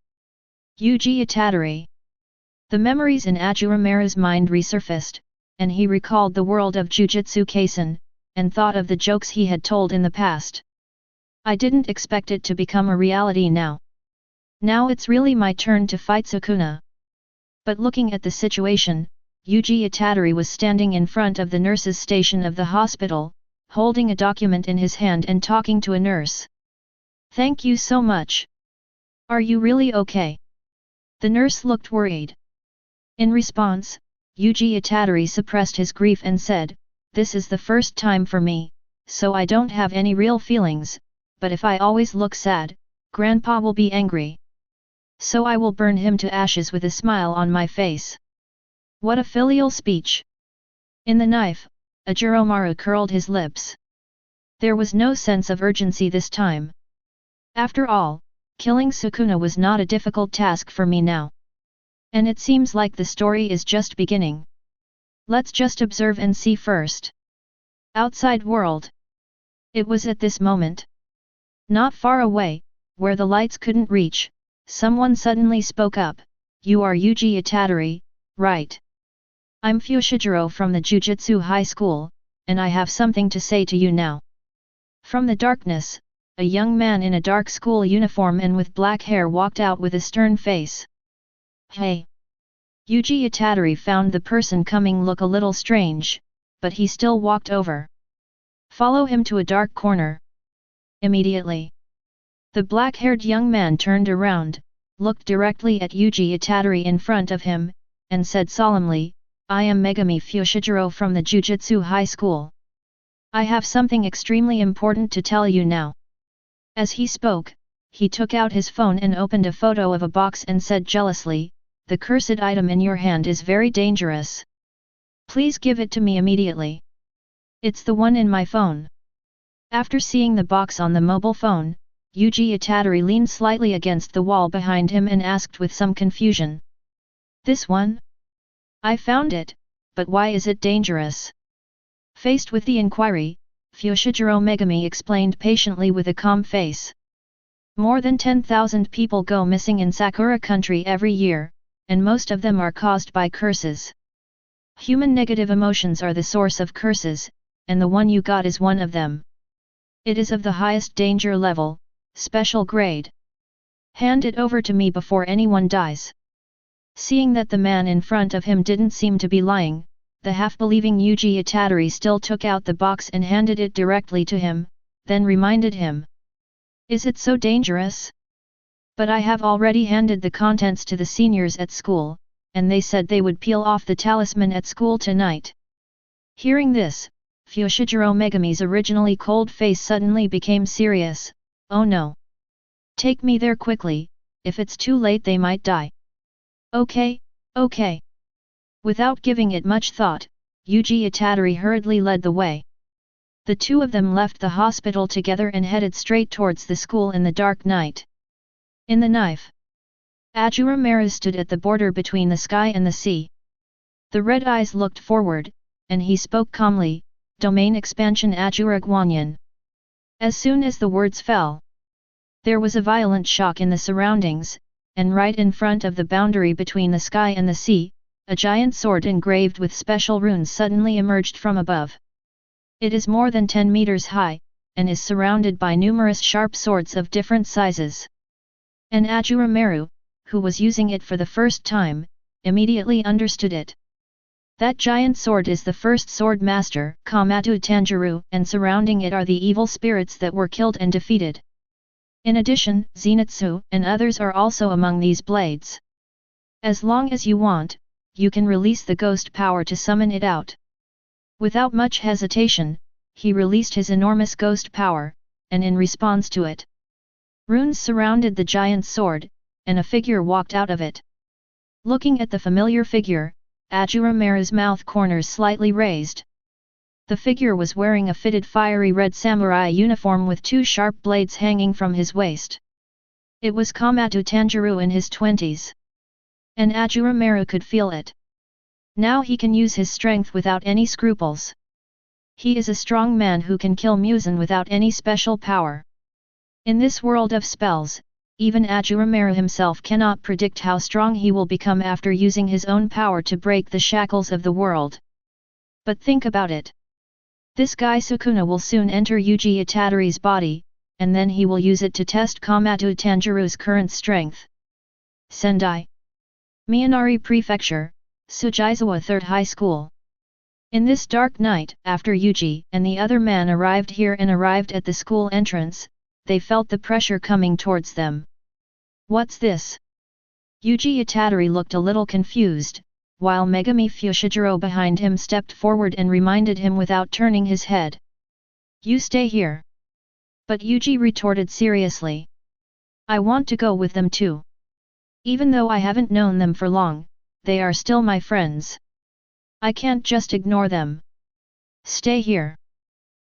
Yuji Itadori. The memories in Ashura Maru's mind resurfaced, and he recalled the world of Jujutsu Kaisen, and thought of the jokes he had told in the past. I didn't expect it to become a reality now. Now it's really my turn to fight Sukuna. But looking at the situation, Yuji Itadori was standing in front of the nurse's station of the hospital, holding a document in his hand and talking to a nurse. Thank you so much. Are you really okay? The nurse looked worried. In response, Yuji Itadori suppressed his grief and said, this is the first time for me, so I don't have any real feelings, but if I always look sad, Grandpa will be angry. So I will burn him to ashes with a smile on my face. What a filial speech! In the knife, Ashura Maru curled his lips. There was no sense of urgency this time. After all, killing Sukuna was not a difficult task for me now. And it seems like the story is just beginning. Let's just observe and see first. Outside world. It was at this moment. Not far away, where the lights couldn't reach, someone suddenly spoke up. You are Yuji Itadori, right? I'm Fushijiro from the Jujutsu High School, and I have something to say to you now. From the darkness, a young man in a dark school uniform and with black hair walked out with a stern face. Hey! Yuji Itadori found the person coming look a little strange, but he still walked over. Follow him to a dark corner. Immediately. The black-haired young man turned around, looked directly at Yuji Itadori in front of him, and said solemnly, I am Megami Fushijiro from the Jujutsu High School. I have something extremely important to tell you now. As he spoke, he took out his phone and opened a photo of a box and said jealously, the cursed item in your hand is very dangerous. Please give it to me immediately. It's the one in my phone. After seeing the box on the mobile phone, Yuji Itadori leaned slightly against the wall behind him and asked with some confusion. This one? I found it, but why is it dangerous? Faced with the inquiry, Fushijiro Megami explained patiently with a calm face. More than 10,000 people go missing in Sakura country every year, and most of them are caused by curses. Human negative emotions are the source of curses, and the one you got is one of them. It is of the highest danger level, special grade. Hand it over to me before anyone dies. Seeing that the man in front of him didn't seem to be lying, the half-believing Yuji Itadori still took out the box and handed it directly to him, then reminded him. Is it so dangerous? But I have already handed the contents to the seniors at school, and they said they would peel off the talisman at school tonight. Hearing this, Fushijiro Megami's originally cold face suddenly became serious. Oh no! Take me there quickly, if it's too late they might die. Okay, okay. Without giving it much thought, Yuji Itadori hurriedly led the way. The two of them left the hospital together and headed straight towards the school in the dark night. In the knife. Ashura Maru stood at the border between the sky and the sea. The red eyes looked forward, and he spoke calmly, Domain expansion Ashura Guanyin. As soon as the words fell, there was a violent shock in the surroundings, and right in front of the boundary between the sky and the sea, a giant sword engraved with special runes suddenly emerged from above. It is more than 10 meters high, and is surrounded by numerous sharp swords of different sizes. And Ashura Maru, who was using it for the first time, immediately understood it. That giant sword is the first sword master, Kamatu Tanjirou, and surrounding it are the evil spirits that were killed and defeated. In addition, Zenitsu and others are also among these blades. As long as you want, you can release the ghost power to summon it out. Without much hesitation, he released his enormous ghost power, and in response to it, runes surrounded the giant sword, and a figure walked out of it. Looking at the familiar figure, Ashura Maru's mouth corners slightly raised. The figure was wearing a fitted fiery red samurai uniform with two sharp blades hanging from his waist. It was Kamatu Tanjirou in his 20s. And Ashura Maru could feel it. Now he can use his strength without any scruples. He is a strong man who can kill Muzan without any special power. In this world of spells, even Ashura Maru himself cannot predict how strong he will become after using his own power to break the shackles of the world. But think about it. This guy Sukuna will soon enter Yuji Itadori's body, and then he will use it to test Kamatu Tanjirou's current strength. Sendai. Miyonari Prefecture, Sujizawa 3rd High School. In this dark night, after Yuji and the other man arrived here and arrived at the school entrance, they felt the pressure coming towards them. What's this? Yuji Itadori looked a little confused, while Megami Fushiguro behind him stepped forward and reminded him without turning his head. You stay here. But Yuji retorted seriously. I want to go with them too. Even though I haven't known them for long, they are still my friends. I can't just ignore them. Stay here.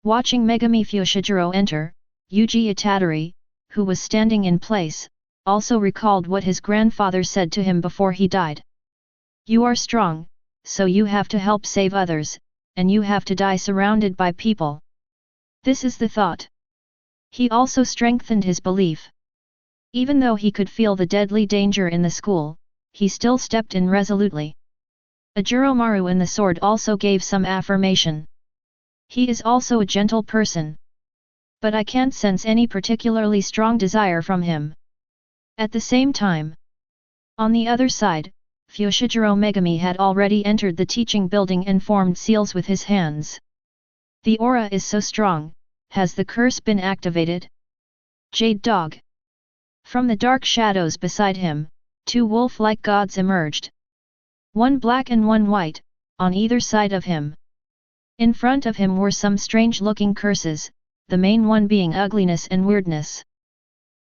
Watching Megami Fushiguro enter, Yuji Itadori, who was standing in place, also recalled what his grandfather said to him before he died. You are strong, so you have to help save others, and you have to die surrounded by people. This is the thought. He also strengthened his belief. Even though he could feel the deadly danger in the school, he still stepped in resolutely. Ashura Maru and the sword also gave some affirmation. He is also a gentle person. But I can't sense any particularly strong desire from him. At the same time, on the other side, Fushiguro Megami had already entered the teaching building and formed seals with his hands. The aura is so strong. Has the curse been activated? Jade Dog. From the dark shadows beside him, 2 wolf-like gods emerged. One black and one white, on either side of him. In front of him were some strange-looking curses, the main one being ugliness and weirdness.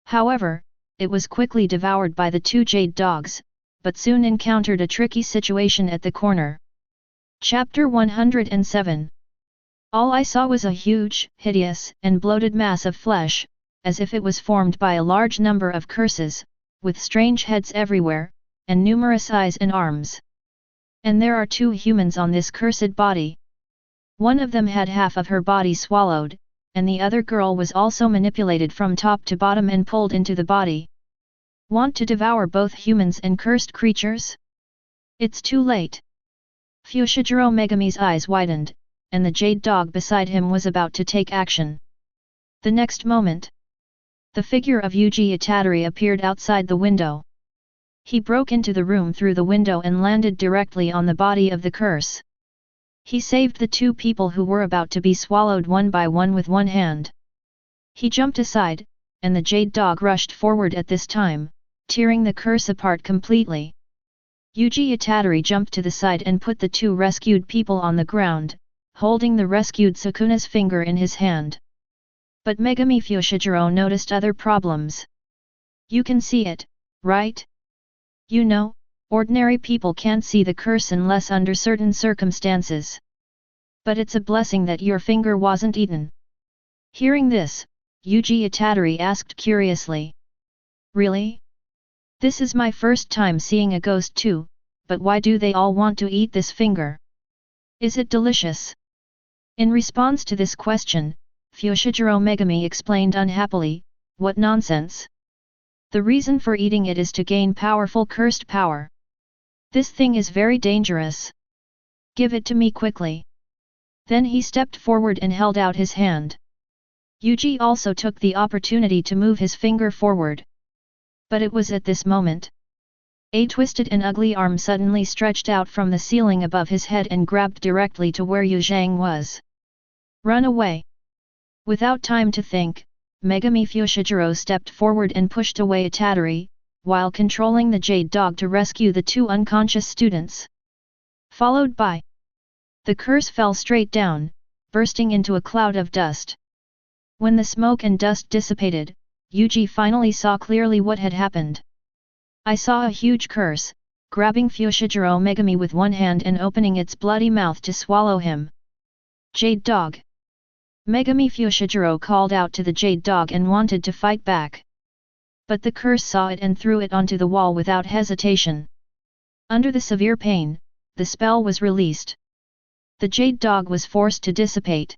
However, it was quickly devoured by the 2 jade dogs, but soon encountered a tricky situation at the corner. Chapter 107. All I saw was a huge, hideous, and bloated mass of flesh, as if it was formed by a large number of curses, with strange heads everywhere, and numerous eyes and arms. And there are 2 humans on this cursed body. One of them had half of her body swallowed, and the other girl was also manipulated from top to bottom and pulled into the body. Want to devour both humans and cursed creatures? It's too late. Fushiguro Megami's eyes widened, and the jade dog beside him was about to take action. The next moment, the figure of Yuji Itadori appeared outside the window. He broke into the room through the window and landed directly on the body of the curse. He saved the 2 people who were about to be swallowed one by one with one hand. He jumped aside, and the jade dog rushed forward at this time, tearing the curse apart completely. Yuji Itadori jumped to the side and put the 2 rescued people on the ground, holding the rescued Sukuna's finger in his hand. But Megami Fushiguro noticed other problems. You can see it, right? You know, ordinary people can't see the curse unless under certain circumstances. But it's a blessing that your finger wasn't eaten. Hearing this, Yuji Itadori asked curiously. Really? This is my first time seeing a ghost too, but why do they all want to eat this finger? Is it delicious? In response to this question, Fushiguro Megami explained unhappily, what nonsense. The reason for eating it is to gain powerful cursed power. This thing is very dangerous. Give it to me quickly. Then he stepped forward and held out his hand. Yuji also took the opportunity to move his finger forward. But it was at this moment. A twisted and ugly arm suddenly stretched out from the ceiling above his head and grabbed directly to where Yu Zhang was. Run away! Without time to think, Megami Fushiguro stepped forward and pushed away Itadori, while controlling the jade dog to rescue the 2 unconscious students. Followed by the curse fell straight down, bursting into a cloud of dust. When the smoke and dust dissipated, Yuji finally saw clearly what had happened. I saw a huge curse, grabbing Fushiguro Megami with one hand and opening its bloody mouth to swallow him. Jade dog! Megami Fushiguro called out to the jade dog and wanted to fight back. But the curse saw it and threw it onto the wall without hesitation. Under the severe pain, the spell was released. The jade dog was forced to dissipate.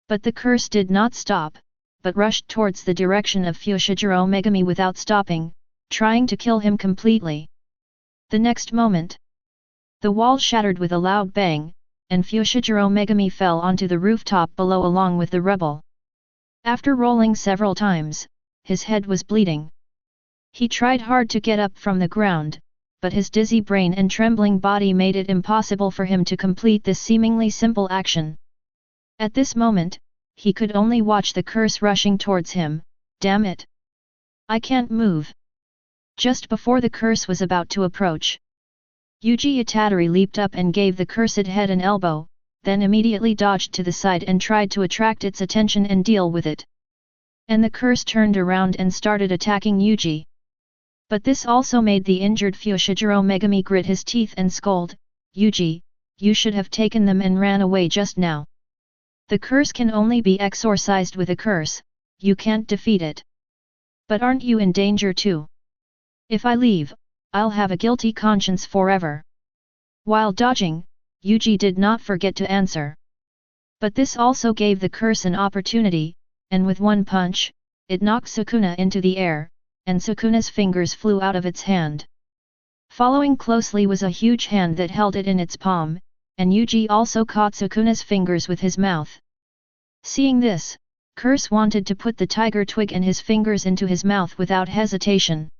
But the curse did not stop, but rushed towards the direction of Fushiguro Megami without stopping, trying to kill him completely. The next moment, the wall shattered with a loud bang, and Fushiguro Megami fell onto the rooftop below along with the rebel. After rolling several times, his head was bleeding. He tried hard to get up from the ground, but his dizzy brain and trembling body made it impossible for him to complete this seemingly simple action. At this moment, he could only watch the curse rushing towards him. Damn it! I can't move. Just before the curse was about to approach, Yuji Itadori leaped up and gave the cursed head an elbow, then immediately dodged to the side and tried to attract its attention and deal with it. And the curse turned around and started attacking Yuji. But this also made the injured Fushiguro Megami grit his teeth and scold, "Yuji, you should have taken them and ran away just now. The curse can only be exorcised with a curse, you can't defeat it. But aren't you in danger too? If I leave, I'll have a guilty conscience forever." While dodging, Yuji did not forget to answer. But this also gave the curse an opportunity, and with one punch, it knocked Sukuna into the air, and Sukuna's fingers flew out of its hand. Following closely was a huge hand that held it in its palm, and Yuji also caught Sukuna's fingers with his mouth. Seeing this, Curse wanted to put the tiger twig and his fingers into his mouth without hesitation.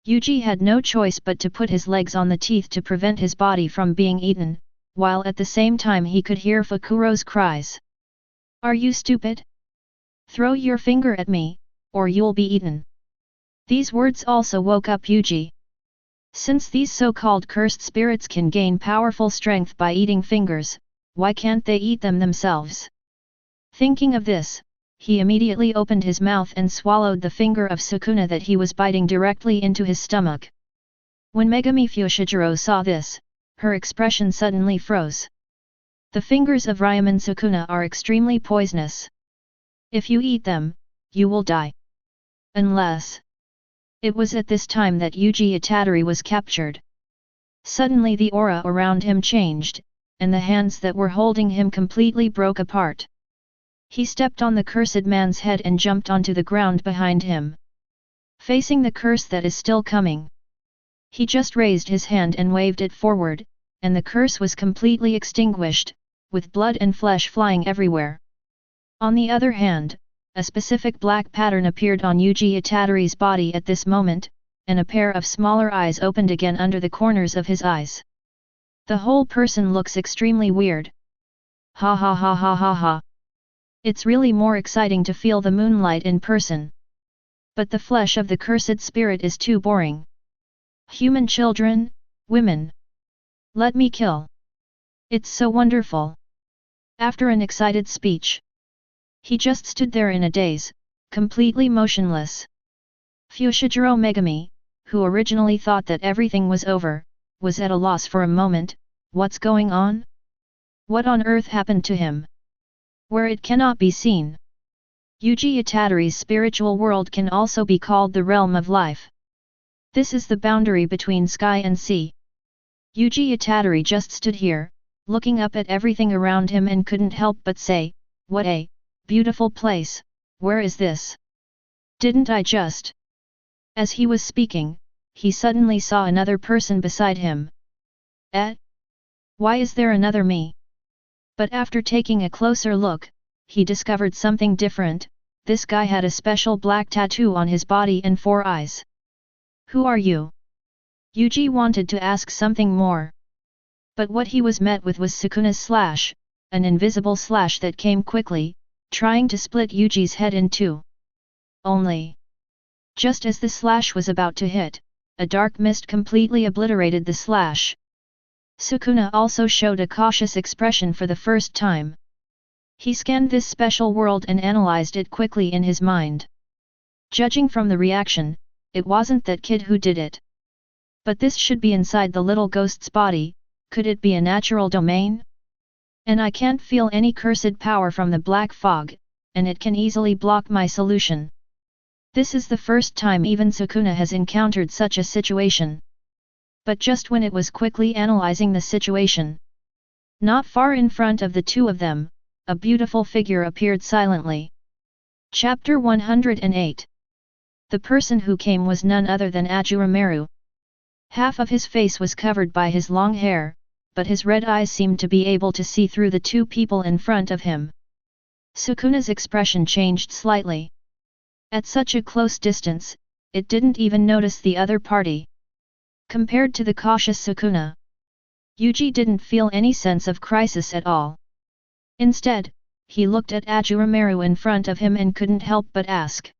Yuji had no choice but to put his legs on the teeth to prevent his body from being eaten, while at the same time he could hear Fukuro's cries. "Are you stupid? Throw your finger at me, or you'll be eaten." These words also woke up Yuji. Since these so-called cursed spirits can gain powerful strength by eating fingers, why can't they eat them themselves? Thinking of this, he immediately opened his mouth and swallowed the finger of Sukuna that he was biting directly into his stomach. When Megami Fushiguro saw this, her expression suddenly froze. The fingers of Ryaman Sukuna are extremely poisonous. If you eat them, you will die. Unless... It was at this time that Yuji Itadori was captured. Suddenly the aura around him changed, and the hands that were holding him completely broke apart. He stepped on the cursed man's head and jumped onto the ground behind him. Facing the curse that is still coming, he just raised his hand and waved it forward, and the curse was completely extinguished, with blood and flesh flying everywhere. On the other hand, a specific black pattern appeared on Yuji Itadori's body at this moment, and a pair of smaller eyes opened again under the corners of his eyes. The whole person looks extremely weird. Ha ha ha ha ha ha. It's really more exciting to feel the moonlight in person. But the flesh of the cursed spirit is too boring. Human children, women. Let me kill. It's so wonderful. After an excited speech, he just stood there in a daze, completely motionless. Fushiguro Megami, who originally thought that everything was over, was at a loss for a moment. What's going on? What on earth happened to him? Where it cannot be seen. Yuji Itadori's spiritual world can also be called the realm of life. This is the boundary between sky and sea. Yuji Itadori just stood here, looking up at everything around him and couldn't help but say, "What a beautiful place, where is this? Didn't I just..." As he was speaking, he suddenly saw another person beside him. Why is there another me? But after taking a closer look, he discovered something different. This guy had a special black tattoo on his body and 4 eyes. "Who are you?" Yuji wanted to ask something more. But what he was met with was Sukuna's slash, an invisible slash that came quickly, trying to split Yuji's head in two. Only, just as the slash was about to hit, a dark mist completely obliterated the slash. Sukuna also showed a cautious expression for the first time. He scanned this special world and analyzed it quickly in his mind. Judging from the reaction, it wasn't that kid who did it. But this should be inside the little ghost's body. Could it be a natural domain? And I can't feel any cursed power from the black fog, and it can easily block my solution. This is the first time even Sukuna has encountered such a situation. But just when it was quickly analyzing the situation, not far in front of the two of them, a beautiful figure appeared silently. Chapter 108. The person who came was none other than Ashura Maru. Half of his face was covered by his long hair, but his red eyes seemed to be able to see through the two people in front of him. Sukuna's expression changed slightly. At such a close distance, it didn't even notice the other party. Compared to the cautious Sukuna, Yuji didn't feel any sense of crisis at all. Instead, he looked at Ashura Maru in front of him and couldn't help but ask.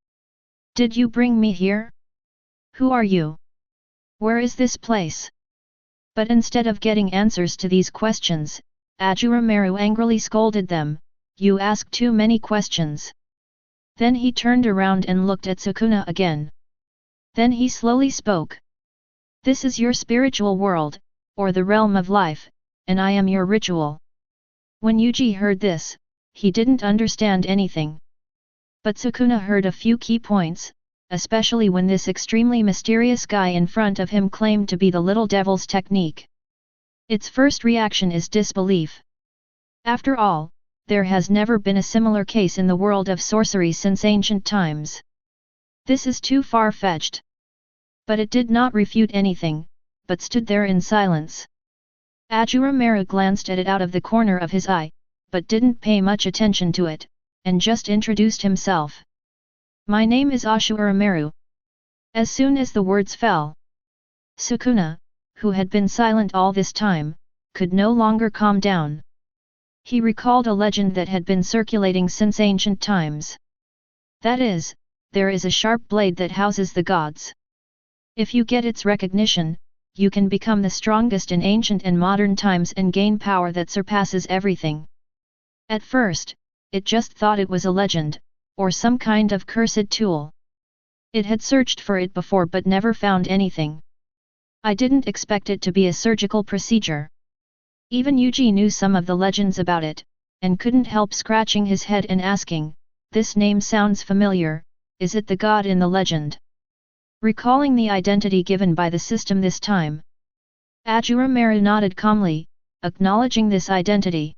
Did you bring me here? Who are you? Where is this place? But instead of getting answers to these questions, Ashura Maru angrily scolded them, you ask too many questions. Then he turned around and looked at Sukuna again. Then he slowly spoke. This is your spiritual world, or the realm of life, and I am your ritual. When Yuji heard this, he didn't understand anything. But Sukuna heard a few key points, especially when this extremely mysterious guy in front of him claimed to be the little devil's technique. Its first reaction is disbelief. After all, there has never been a similar case in the world of sorcery since ancient times. This is too far-fetched. But it did not refute anything, but stood there in silence. Ashura Maru glanced at it out of the corner of his eye, but didn't pay much attention to it, and just introduced himself. My name is Ashura Maru. As soon as the words fell, Sukuna, who had been silent all this time, could no longer calm down. He recalled a legend that had been circulating since ancient times. That is, there is a sharp blade that houses the gods. If you get its recognition, you can become the strongest in ancient and modern times and gain power that surpasses everything. At first, it just thought it was a legend, or some kind of cursed tool. It had searched for it before but never found anything. I didn't expect it to be a surgical procedure. Even Yuji knew some of the legends about it, and couldn't help scratching his head and asking, this name sounds familiar, is it the god in the legend? Recalling the identity given by the system this time, Ashura Maru nodded calmly, acknowledging this identity.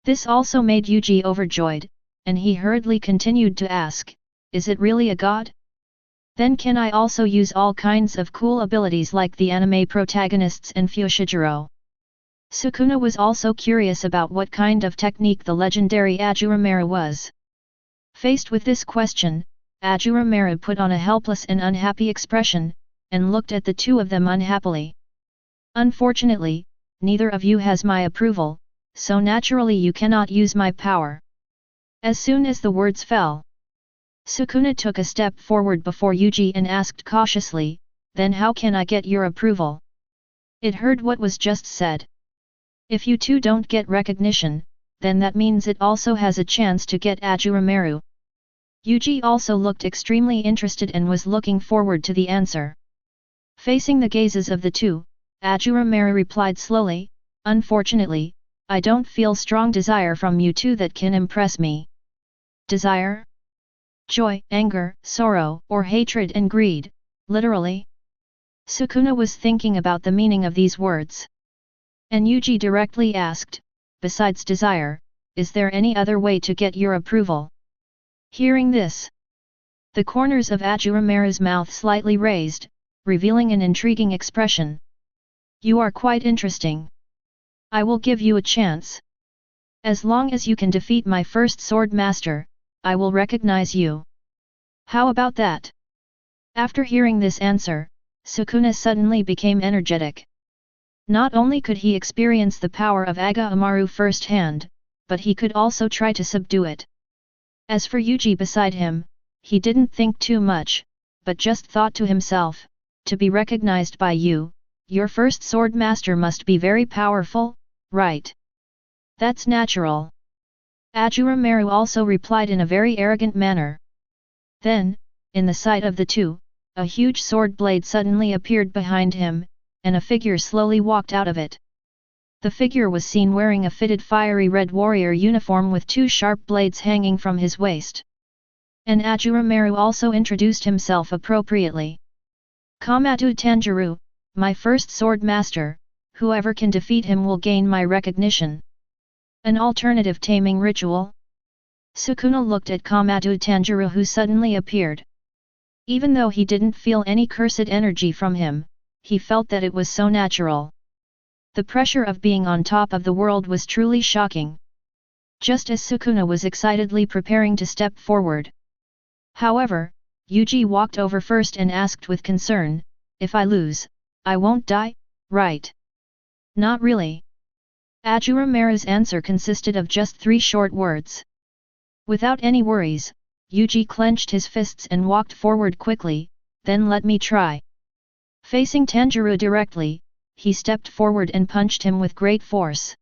This also made Yuji overjoyed, and he hurriedly continued to ask, is it really a god? Then can I also use all kinds of cool abilities like the anime protagonists and Fushiguro? Sukuna was also curious about what kind of technique the legendary Ashura Maru was. Faced with this question, Ashura Maru put on a helpless and unhappy expression, and looked at the two of them unhappily. Unfortunately, neither of you has my approval, so naturally you cannot use my power. As soon as the words fell, Sukuna took a step forward before Yuji and asked cautiously, then how can I get your approval? It heard what was just said. If you two don't get recognition, then that means it also has a chance to get Ashura Maru. Yuji also looked extremely interested and was looking forward to the answer. Facing the gazes of the two, Ashura Maru replied slowly, unfortunately, I don't feel strong desire from you two that can impress me. Desire? Joy, anger, sorrow, or hatred and greed, literally? Sukuna was thinking about the meaning of these words. And Yuji directly asked, besides desire, is there any other way to get your approval? Hearing this, the corners of Ashura Maru's mouth slightly raised, revealing an intriguing expression. You are quite interesting. I will give you a chance. As long as you can defeat my first sword master, I will recognize you. How about that? After hearing this answer, Sukuna suddenly became energetic. Not only could he experience the power of Amaru firsthand, but he could also try to subdue it. As for Yuji beside him, he didn't think too much, but just thought to himself, to be recognized by you, your first sword master must be very powerful, right? That's natural. Ashura Maru also replied in a very arrogant manner. Then, in the sight of the two, a huge sword blade suddenly appeared behind him, and a figure slowly walked out of it. The figure was seen wearing a fitted fiery red warrior uniform with two sharp blades hanging from his waist. And Ashura Maru also introduced himself appropriately. Komatu Tanjirou, my first sword master, whoever can defeat him will gain my recognition. An alternative taming ritual? Sukuna looked at Komatu Tanjirou who suddenly appeared. Even though he didn't feel any cursed energy from him, he felt that it was so natural. The pressure of being on top of the world was truly shocking. Just as Sukuna was excitedly preparing to step forward. However, Yuji walked over first and asked with concern, "If I lose, I won't die, right?" "Not really." Ashura Maru's answer consisted of just 3 short words. Without any worries, Yuji clenched his fists and walked forward quickly, "Then let me try." Facing Tanjirou directly, he stepped forward and punched him with great force.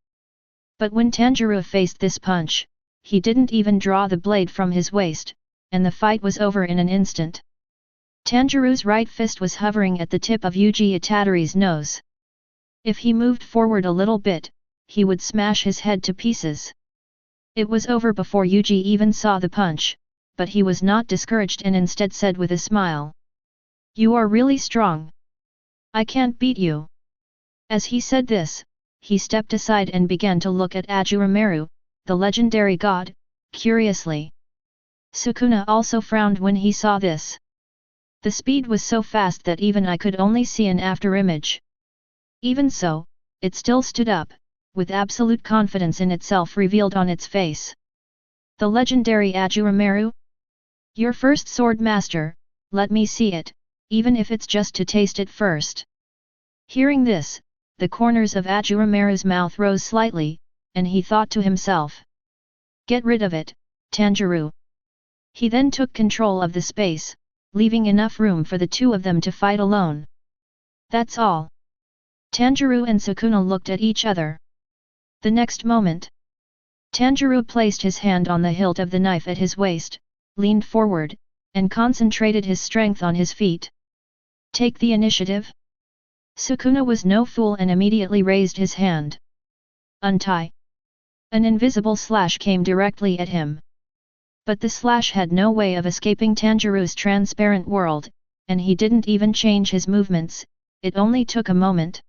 But when Tanjirou faced this punch, he didn't even draw the blade from his waist, and the fight was over in an instant. Tanjirou's right fist was hovering at the tip of Yuji Itadori's nose. If he moved forward a little bit, he would smash his head to pieces. It was over before Yuji even saw the punch, but he was not discouraged and instead said with a smile, "You are really strong. I can't beat you." As he said this, he stepped aside and began to look at Ashura Maru, the legendary god, curiously. Sukuna also frowned when he saw this. The speed was so fast that even I could only see an afterimage. Even so, it still stood up, with absolute confidence in itself revealed on its face. "The legendary Ashura Maru? Your first sword master, let me see it, even if it's just to taste it first." Hearing this, the corners of Ashura Maru's mouth rose slightly, and he thought to himself, "Get rid of it, Tanjirou." He then took control of the space, leaving enough room for the two of them to fight alone. That's all. Tanjirou and Sukuna looked at each other. The next moment, Tanjirou placed his hand on the hilt of the knife at his waist, leaned forward, and concentrated his strength on his feet. "Take the initiative?" Sukuna was no fool and immediately raised his hand. "Untie!" An invisible slash came directly at him. But the slash had no way of escaping Tanjirou's transparent world, and he didn't even change his movements. It only took a moment.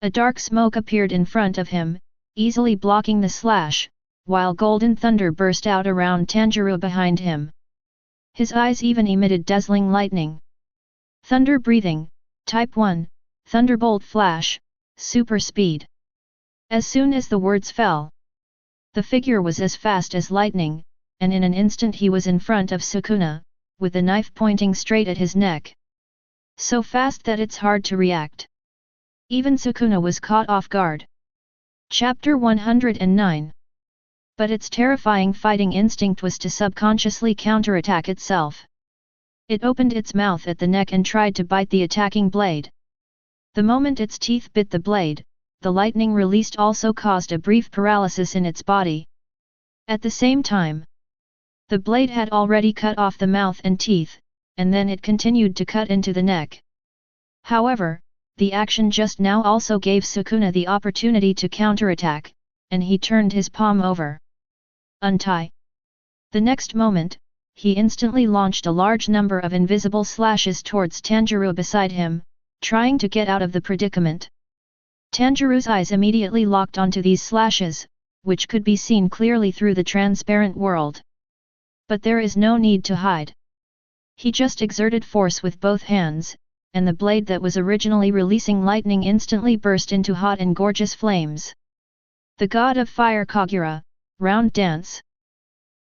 A dark smoke appeared in front of him, easily blocking the slash, while golden thunder burst out around Tanjirou behind him. His eyes even emitted dazzling lightning. "Thunder breathing, Type 1, Thunderbolt Flash, Super Speed." As soon as the words fell, the figure was as fast as lightning, and in an instant he was in front of Sukuna, with the knife pointing straight at his neck. So fast that it's hard to react. Even Sukuna was caught off guard. Chapter 109. But its terrifying fighting instinct was to subconsciously counterattack itself. It opened its mouth at the neck and tried to bite the attacking blade. The moment its teeth bit the blade, the lightning released also caused a brief paralysis in its body. At the same time, the blade had already cut off the mouth and teeth, and then it continued to cut into the neck. However, the action just now also gave Sukuna the opportunity to counterattack, and he turned his palm over. "Untie!" The next moment, he instantly launched a large number of invisible slashes towards Tanjirou beside him, trying to get out of the predicament. Tanjirou's eyes immediately locked onto these slashes, which could be seen clearly through the transparent world. But there is no need to hide. He just exerted force with both hands, and the blade that was originally releasing lightning instantly burst into hot and gorgeous flames. The god of fire Kagura, round dance.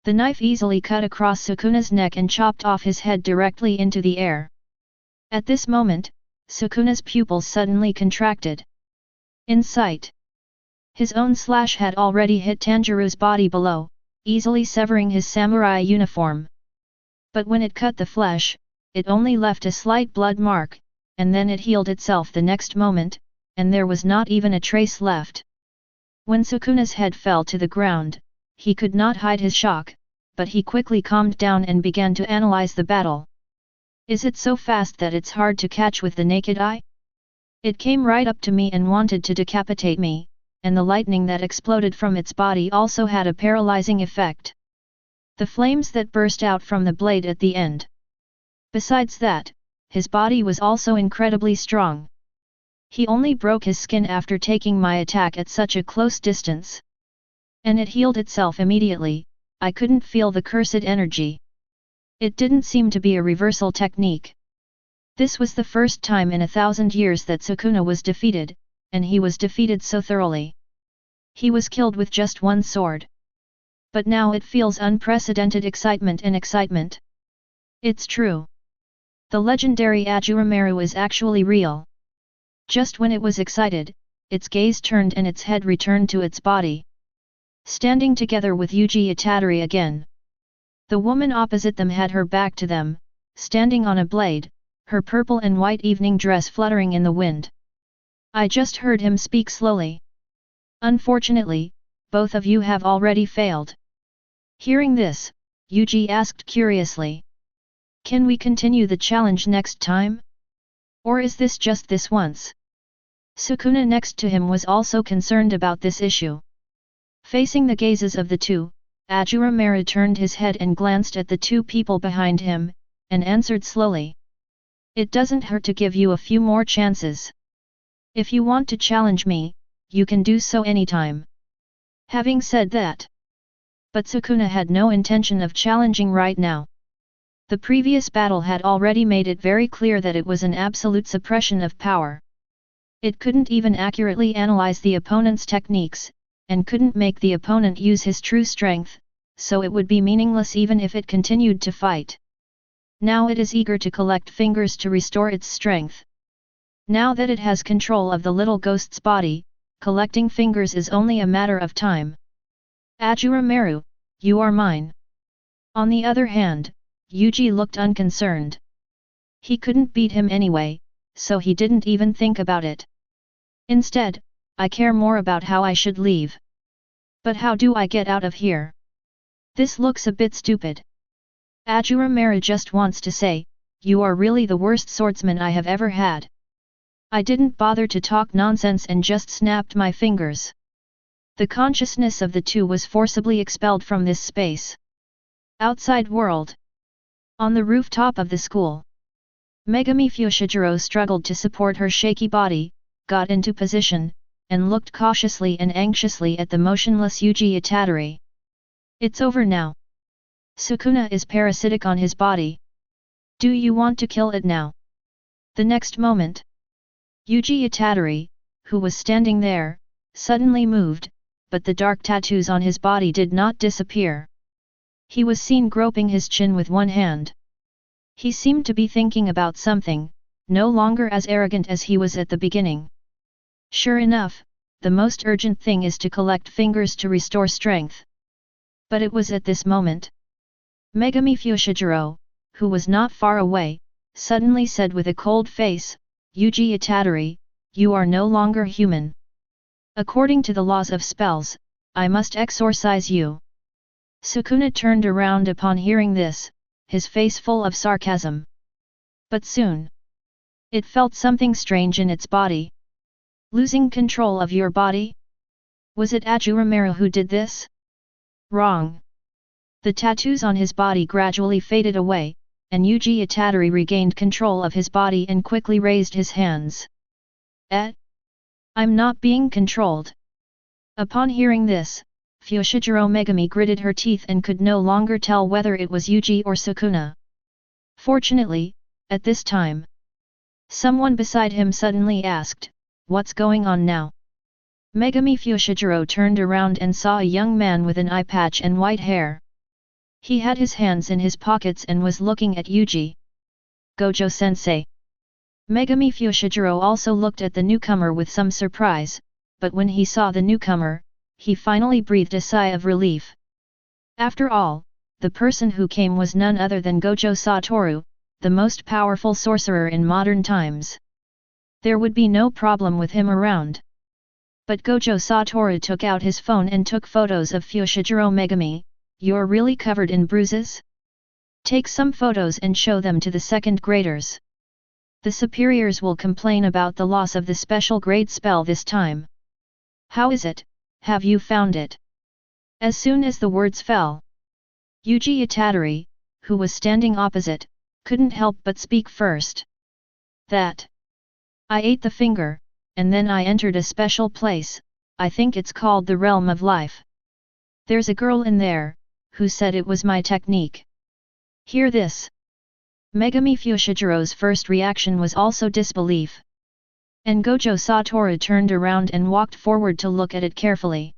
The knife easily cut across Sukuna's neck and chopped off his head directly into the air. At this moment, Sukuna's pupils suddenly contracted. In sight, his own slash had already hit Tanjirou's body below, easily severing his samurai uniform. But when it cut the flesh, it only left a slight blood mark, and then it healed itself the next moment, and there was not even a trace left. When Sukuna's head fell to the ground, he could not hide his shock, but he quickly calmed down and began to analyze the battle. Is it so fast that it's hard to catch with the naked eye? It came right up to me and wanted to decapitate me, and the lightning that exploded from its body also had a paralyzing effect. The flames that burst out from the blade at the end. Besides that, his body was also incredibly strong. He only broke his skin after taking my attack at such a close distance. And it healed itself immediately. I couldn't feel the cursed energy. It didn't seem to be a reversal technique. This was the first time in 1,000 years that Sukuna was defeated, and he was defeated so thoroughly. He was killed with just one sword. But now it feels unprecedented excitement and excitement. It's true. The legendary Ashura Maru is actually real. Just when it was excited, its gaze turned and its head returned to its body. Standing together with Yuji Itadori again. The woman opposite them had her back to them, standing on a blade, her purple and white evening dress fluttering in the wind. I just heard him speak slowly. Unfortunately, both of you have already failed. Hearing this, Yuji asked curiously. Can we continue the challenge next time? Or is this just this once? Sukuna next to him was also concerned about this issue. Facing the gazes of the two, Ashura Maru turned his head and glanced at the two people behind him, and answered slowly. It doesn't hurt to give you a few more chances. If you want to challenge me, you can do so anytime. Having said that. But Sukuna had no intention of challenging right now. The previous battle had already made it very clear that it was an absolute suppression of power. It couldn't even accurately analyze the opponent's techniques, and couldn't make the opponent use his true strength, so it would be meaningless even if it continued to fight. Now it is eager to collect fingers to restore its strength. Now that it has control of the little ghost's body, collecting fingers is only a matter of time. Ashura Maru, you are mine. On the other hand, Yuji looked unconcerned. He couldn't beat him anyway, so he didn't even think about it. Instead, I care more about how I should leave. But how do I get out of here? This looks a bit stupid. Ashura Maru just wants to say, you are really the worst swordsman I have ever had. I didn't bother to talk nonsense and just snapped my fingers. The consciousness of the two was forcibly expelled from this space. Outside world. On the rooftop of the school. Megumi Fushiguro struggled to support her shaky body, got into position, and looked cautiously and anxiously at the motionless Yuji Itadori. It's over now. Sukuna is parasitic on his body. Do you want to kill it now? The next moment. Yuji Itadori, who was standing there, suddenly moved, but the dark tattoos on his body did not disappear. He was seen groping his chin with one hand. He seemed to be thinking about something, no longer as arrogant as he was at the beginning. Sure enough, the most urgent thing is to collect fingers to restore strength. But it was at this moment. Megumi Fushiguro, who was not far away, suddenly said with a cold face, Yuji Itadori, you are no longer human. According to the laws of spells, I must exorcise you. Sukuna turned around upon hearing this, his face full of sarcasm. But soon, it felt something strange in its body. Losing control of your body? Was it Ashura Maru who did this? Wrong. The tattoos on his body gradually faded away, and Yuji Itadori regained control of his body and quickly raised his hands. I'm not being controlled. Upon hearing this, Fushiguro Megumi gritted her teeth and could no longer tell whether it was Yuji or Sukuna. Fortunately, at this time, someone beside him suddenly asked, what's going on now? Megumi Fushiguro turned around and saw a young man with an eye patch and white hair. He had his hands in his pockets and was looking at Yuji. Gojo-sensei. Megumi Fushiguro also looked at the newcomer with some surprise, but when he saw the newcomer, he finally breathed a sigh of relief. After all, the person who came was none other than Gojo Satoru, the most powerful sorcerer in modern times. There would be no problem with him around. But Gojo Satoru took out his phone and took photos of Fushiguro Megumi. You're really covered in bruises? Take some photos and show them to the second graders. The superiors will complain about the loss of the special grade spell this time. How is it, have you found it? As soon as the words fell, Yuji Itadori, who was standing opposite, couldn't help but speak first. That. I ate the finger, and then I entered a special place, I think it's called the Realm of Life. There's a girl in there, who said it was my technique. Hear this. Megumi Fushigiro's first reaction was also disbelief. And Gojo Satoru turned around and walked forward to look at it carefully.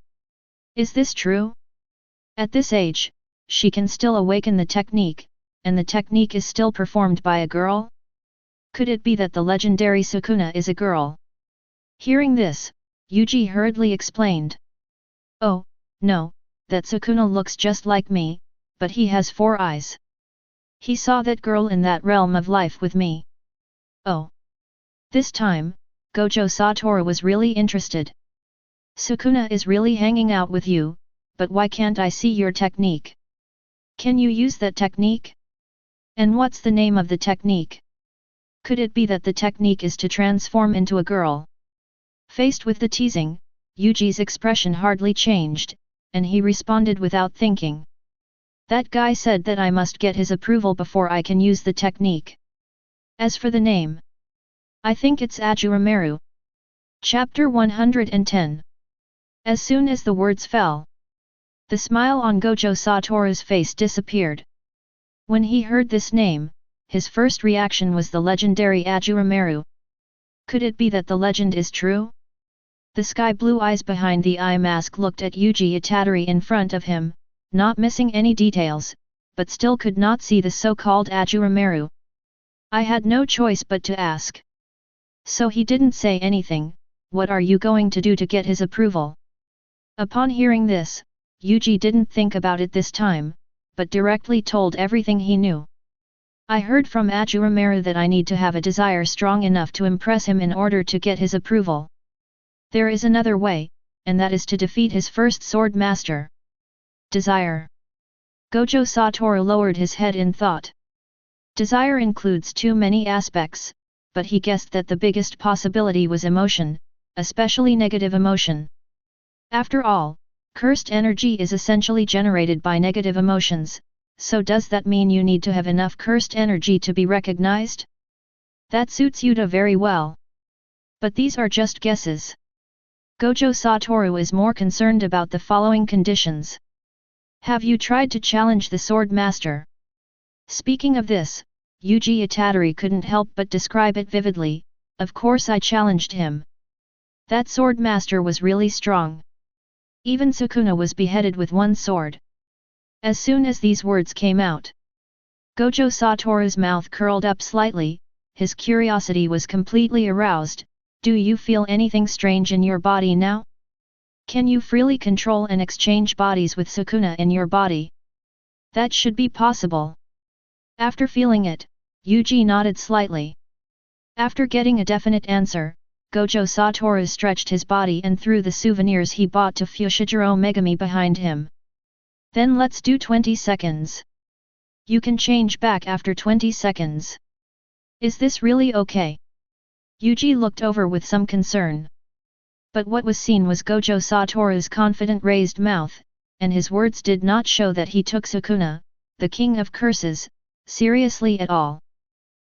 Is this true? At this age, she can still awaken the technique, and the technique is still performed by a girl? Could it be that the legendary Sukuna is a girl? Hearing this, Yuji hurriedly explained. Oh, no, that Sukuna looks just like me, but he has 4 eyes. He saw that girl in that realm of life with me. Oh. This time, Gojo Satoru was really interested. Sukuna is really hanging out with you, but why can't I see your technique? Can you use that technique? And what's the name of the technique? Could it be that the technique is to transform into a girl? Faced with the teasing, Yuji's expression hardly changed, and he responded without thinking. That guy said that I must get his approval before I can use the technique. As for the name, I think it's Ashura Maru. Chapter 110. As soon as the words fell, the smile on Gojo Satoru's face disappeared. When he heard this name, his first reaction was the legendary Ashura Maru. Could it be that the legend is true? The sky blue eyes behind the eye mask looked at Yuji Itadori in front of him, not missing any details, but still could not see the so-called Ashura Maru. I had no choice but to ask. So he didn't say anything. What are you going to do to get his approval? Upon hearing this, Yuji didn't think about it this time, but directly told everything he knew. I heard from Ashura Maru that I need to have a desire strong enough to impress him in order to get his approval. There is another way, and that is to defeat his first sword master. Desire. Gojo Satoru lowered his head in thought. Desire includes too many aspects, but he guessed that the biggest possibility was emotion, especially negative emotion. After all, cursed energy is essentially generated by negative emotions, so does that mean you need to have enough cursed energy to be recognized? That suits Yuta very well. But these are just guesses. Gojo Satoru is more concerned about the following conditions. Have you tried to challenge the sword master? Speaking of this, Yuji Itadori couldn't help but describe it vividly. Of course I challenged him. That sword master was really strong. Even Sukuna was beheaded with one sword. As soon as these words came out, Gojo Satoru's mouth curled up slightly, his curiosity was completely aroused. Do you feel anything strange in your body now? Can you freely control and exchange bodies with Sukuna in your body? That should be possible. After feeling it, Yuji nodded slightly. After getting a definite answer, Gojo Satoru stretched his body and threw the souvenirs he bought to Fushiguro Megami behind him. Then let's do 20 seconds. You can change back after 20 seconds. Is this really okay? Yuji looked over with some concern. But what was seen was Gojo Satoru's confident raised mouth, and his words did not show that he took Sukuna, the king of curses, seriously at all.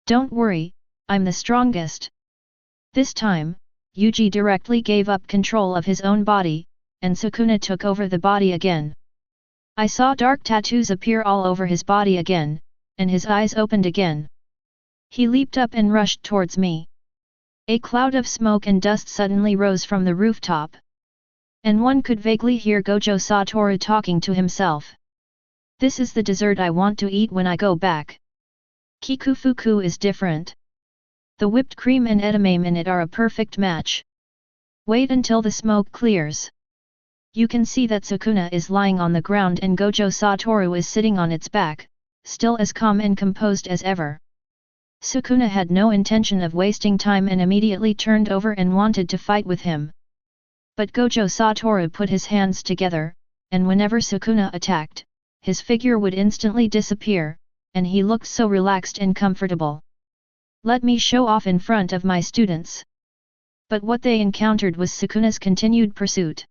Don't worry, I'm the strongest. This time, Yuji directly gave up control of his own body, and Sukuna took over the body again. I saw dark tattoos appear all over his body again, and his eyes opened again. He leaped up and rushed towards me. A cloud of smoke and dust suddenly rose from the rooftop. And one could vaguely hear Gojo Satoru talking to himself. This is the dessert I want to eat when I go back. Kikufuku is different. The whipped cream and edamame in it are a perfect match. Wait until the smoke clears. You can see that Sukuna is lying on the ground and Gojo Satoru is sitting on its back, still as calm and composed as ever. Sukuna had no intention of wasting time and immediately turned over and wanted to fight with him. But Gojo Satoru put his hands together, and whenever Sukuna attacked, his figure would instantly disappear, and he looked so relaxed and comfortable. Let me show off in front of my students. But what they encountered was Sukuna's continued pursuit.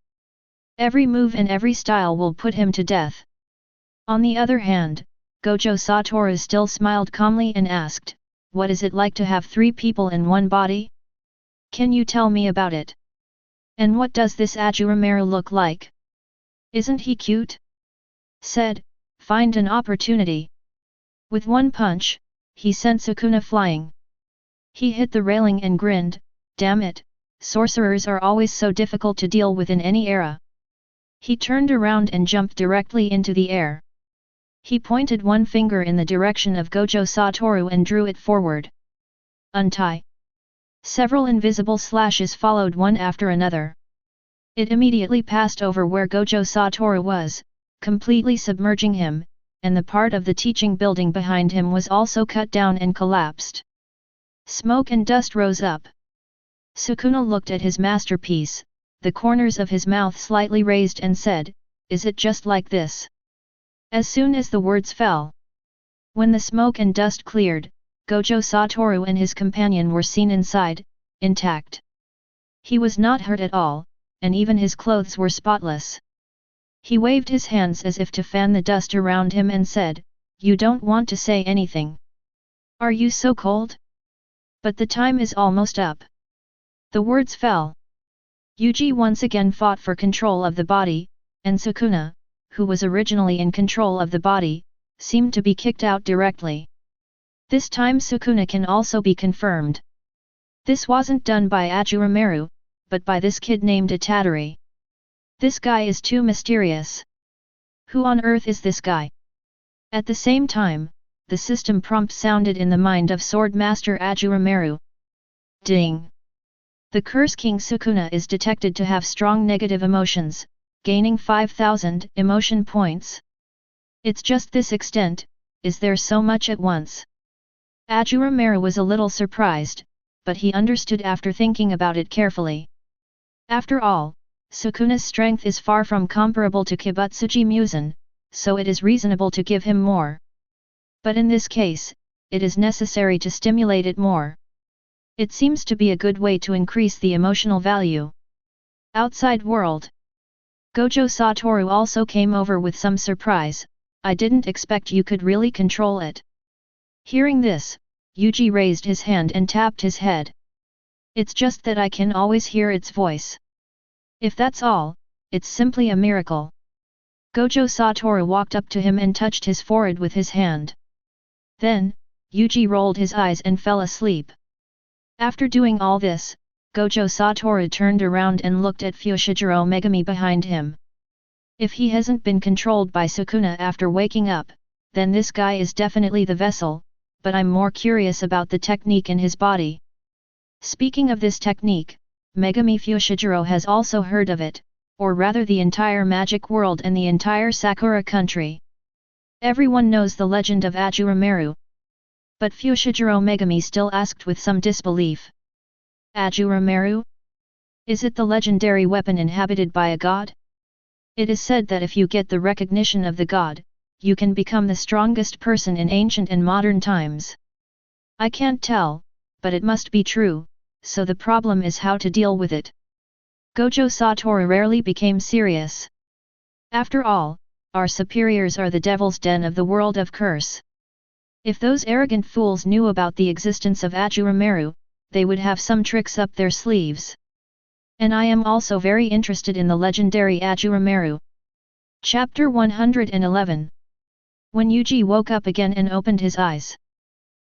Every move and every style will put him to death. On the other hand, Gojo Satoru still smiled calmly and asked, what is it like to have 3 people in one body? Can you tell me about it? And what does this Ashura Maru look like? Isn't he cute? Said, find an opportunity. With one punch, he sent Sukuna flying. He hit the railing and grinned, damn it, sorcerers are always so difficult to deal with in any era. He turned around and jumped directly into the air. He pointed one finger in the direction of Gojo Satoru and drew it forward. Untie. Several invisible slashes followed one after another. It immediately passed over where Gojo Satoru was, completely submerging him, and the part of the teaching building behind him was also cut down and collapsed. Smoke and dust rose up. Sukuna looked at his masterpiece, the corners of his mouth slightly raised and said, "Is it just like this?" As soon as the words fell. When the smoke and dust cleared, Gojo Satoru and his companion were seen inside, intact. He was not hurt at all, and even his clothes were spotless. He waved his hands as if to fan the dust around him and said, "You don't want to say anything? Are you so cold? But the time is almost up." The words fell. Yuji once again fought for control of the body, and Sukuna, who was originally in control of the body, seemed to be kicked out directly. This time Sukuna can also be confirmed. This wasn't done by Ashura Maru, but by this kid named Chidori. This guy is too mysterious. Who on earth is this guy? At the same time, the system prompt sounded in the mind of Sword Master Ashura Maru. Ding! The Curse King Sukuna is detected to have strong negative emotions, gaining 5,000 emotion points. It's just this extent, is there so much at once? Ashura Maru was a little surprised, but he understood after thinking about it carefully. After all, Sukuna's strength is far from comparable to Kibutsuji Muzan, so it is reasonable to give him more. But in this case, it is necessary to stimulate it more. It seems to be a good way to increase the emotional value. Outside world. Gojo Satoru also came over with some surprise. "I didn't expect you could really control it." Hearing this, Yuji raised his hand and tapped his head. "It's just that I can always hear its voice. If that's all, it's simply a miracle." Gojo Satoru walked up to him and touched his forehead with his hand. Then, Yuji rolled his eyes and fell asleep. After doing all this, Gojo Satoru turned around and looked at Fushiguro Megami behind him. If he hasn't been controlled by Sukuna after waking up, then this guy is definitely the vessel, but I'm more curious about the technique in his body. Speaking of this technique, Megami Fushiguro has also heard of it, or rather the entire magic world and the entire Sakura country. Everyone knows the legend of Ashura Maru. But Fushiguro Megami still asked with some disbelief. Ashura Maru? Is it the legendary weapon inhabited by a god? It is said that if you get the recognition of the god, you can become the strongest person in ancient and modern times. I can't tell, but it must be true, so the problem is how to deal with it. Gojo Satoru rarely became serious. After all, our superiors are the devil's den of the world of curse. If those arrogant fools knew about the existence of Ashura Maru, they would have some tricks up their sleeves. And I am also very interested in the legendary Ashura Maru. Chapter 111. When Yuji woke up again and opened his eyes.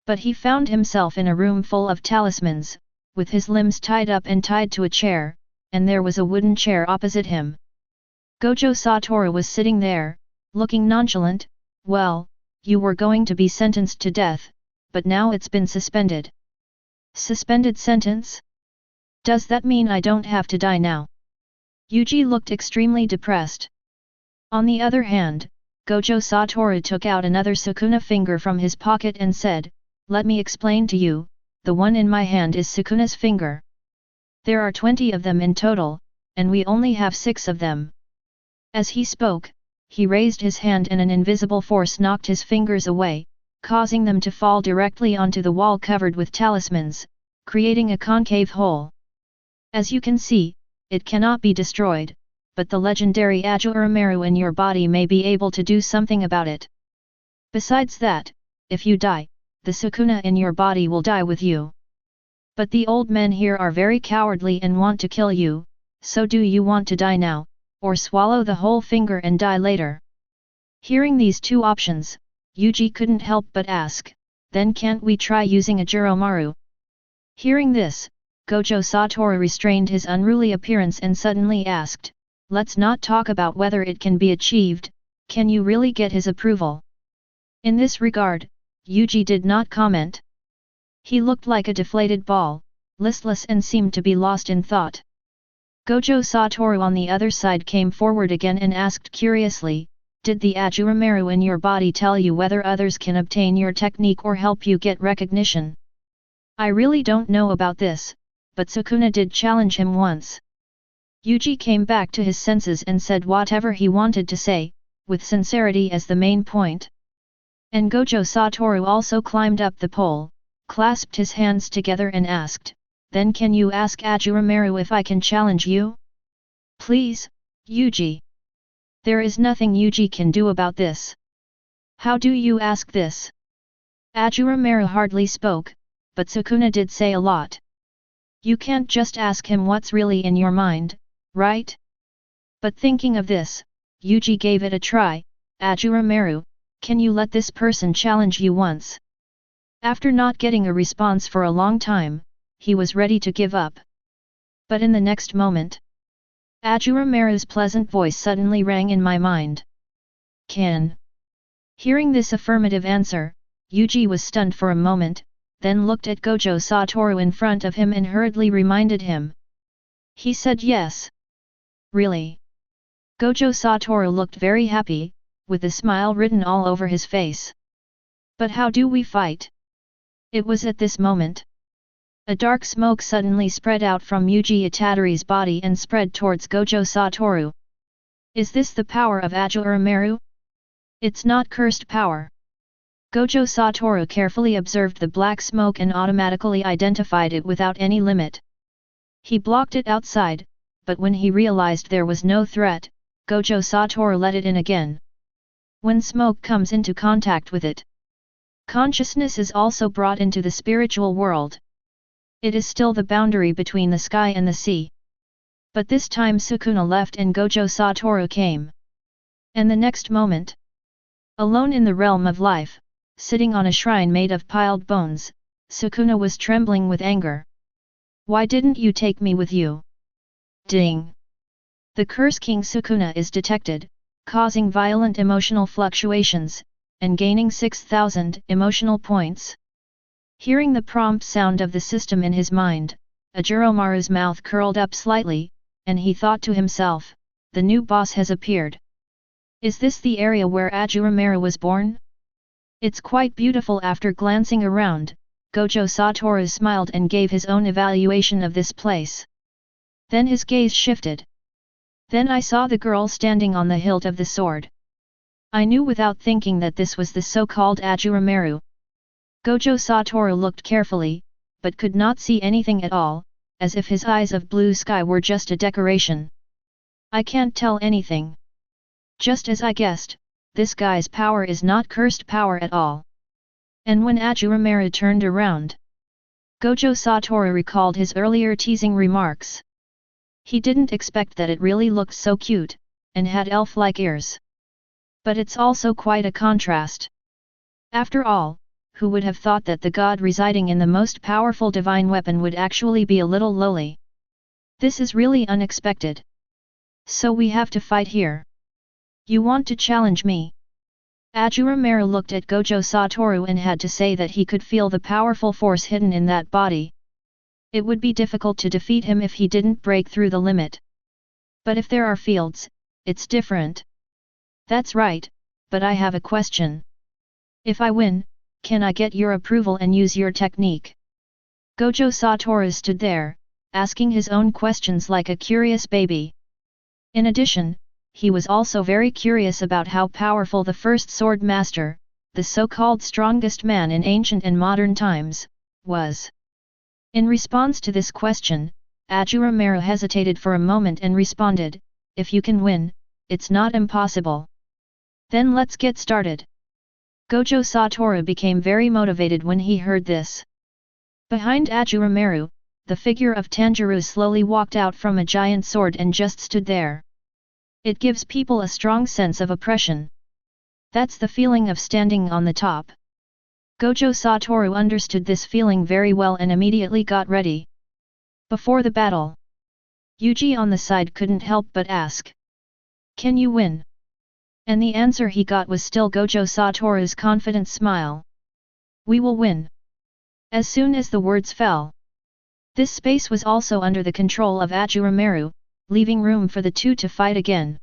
But he found himself in a room full of talismans, with his limbs tied up and tied to a chair, and there was a wooden chair opposite him. Gojo Satoru was sitting there, looking nonchalant. "Well, you were going to be sentenced to death, but now it's been suspended." Suspended sentence? Does that mean I don't have to die now? Yuji looked extremely depressed. On the other hand, Gojo Satoru took out another Sukuna finger from his pocket and said, "Let me explain to you, the one in my hand is Sukuna's finger. There are 20 of them in total, and we only have 6 of them." As he spoke, he raised his hand and an invisible force knocked his fingers away, causing them to fall directly onto the wall covered with talismans, creating a concave hole. As you can see, it cannot be destroyed, but the legendary Ashura Maru in your body may be able to do something about it. Besides that, if you die, the Sukuna in your body will die with you. But the old men here are very cowardly and want to kill you, so do you want to die now, or swallow the whole finger and die later? Hearing these two options, Yuji couldn't help but ask, "Then can't we try using Ashura Maru?" Hearing this, Gojo Satoru restrained his unruly appearance and suddenly asked, "Let's not talk about whether it can be achieved, can you really get his approval?" In this regard, Yuji did not comment. He looked like a deflated ball, listless and seemed to be lost in thought. Gojo Satoru on the other side came forward again and asked curiously, "Did the Ashura Maru in your body tell you whether others can obtain your technique or help you get recognition?" "I really don't know about this, but Sukuna did challenge him once." Yuji came back to his senses and said whatever he wanted to say, with sincerity as the main point. And Gojo Satoru also climbed up the pole, clasped his hands together and asked, "Then can you ask Ashura Maru if I can challenge you?" "Please, Yuji." "There is nothing Yuji can do about this." "How do you ask this?" Ashura Maru hardly spoke, but Sukuna did say a lot. "You can't just ask him what's really in your mind, right?" But thinking of this, Yuji gave it a try. "Ashura Maru, can you let this person challenge you once?" After not getting a response for a long time, he was ready to give up. But in the next moment, Ashura Maru's pleasant voice suddenly rang in my mind. "Can." Hearing this affirmative answer, Yuji was stunned for a moment, then looked at Gojo Satoru in front of him and hurriedly reminded him. He said yes. "Really?" Gojo Satoru looked very happy, with a smile written all over his face. "But how do we fight?" It was at this moment. A dark smoke suddenly spread out from Yuji Itadori's body and spread towards Gojo Satoru. "Is this the power of Ashura Maru?" "It's not cursed power." Gojo Satoru carefully observed the black smoke and automatically identified it without any limit. He blocked it outside, but when he realized there was no threat, Gojo Satoru let it in again. When smoke comes into contact with it, consciousness is also brought into the spiritual world. It is still the boundary between the sky and the sea. But this time Sukuna left and Gojo Satoru came. And the next moment, alone in the realm of life, sitting on a shrine made of piled bones, Sukuna was trembling with anger. "Why didn't you take me with you?" Ding! The Curse King Sukuna is detected, causing violent emotional fluctuations, and gaining 6,000 emotional points. Hearing the prompt sound of the system in his mind, Ashura Maru's mouth curled up slightly, and he thought to himself, "The new boss has appeared. Is this the area where Ashura Maru was born? It's quite beautiful." After glancing around, Gojo Satoru smiled and gave his own evaluation of this place. Then his gaze shifted. "Then I saw the girl standing on the hilt of the sword. I knew without thinking that this was the so-called Ashura Maru." Gojo Satoru looked carefully, but could not see anything at all, as if his eyes of blue sky were just a decoration. "I can't tell anything. Just as I guessed, this guy's power is not cursed power at all." And when Ashura Maru turned around, Gojo Satoru recalled his earlier teasing remarks. He didn't expect that it really looked so cute, and had elf-like ears. But it's also quite a contrast. After all, who would have thought that the god residing in the most powerful divine weapon would actually be a little lowly? This is really unexpected. So we have to fight here. You want to challenge me? Ashura Maru looked at Gojo Satoru and had to say that he could feel the powerful force hidden in that body. It would be difficult to defeat him if he didn't break through the limit. But if there are fields, it's different. That's right, but I have a question. If I win, can I get your approval and use your technique? Gojo Satoru stood there, asking his own questions like a curious baby. In addition, he was also very curious about how powerful the first sword master, the so-called strongest man in ancient and modern times, was. In response to this question, Ashura Maru hesitated for a moment and responded, "If you can win, it's not impossible. Then let's get started." Gojo Satoru became very motivated when he heard this. Behind Ashura Maru, the figure of Tanjirou slowly walked out from a giant sword and just stood there. It gives people a strong sense of oppression. That's the feeling of standing on the top. Gojo Satoru understood this feeling very well and immediately got ready. Before the battle, Yuji on the side couldn't help but ask, "Can you win?" And the answer he got was still Gojo Satoru's confident smile. We will win. As soon as the words fell. This space was also under the control of Ashura Maru, leaving room for the two to fight again.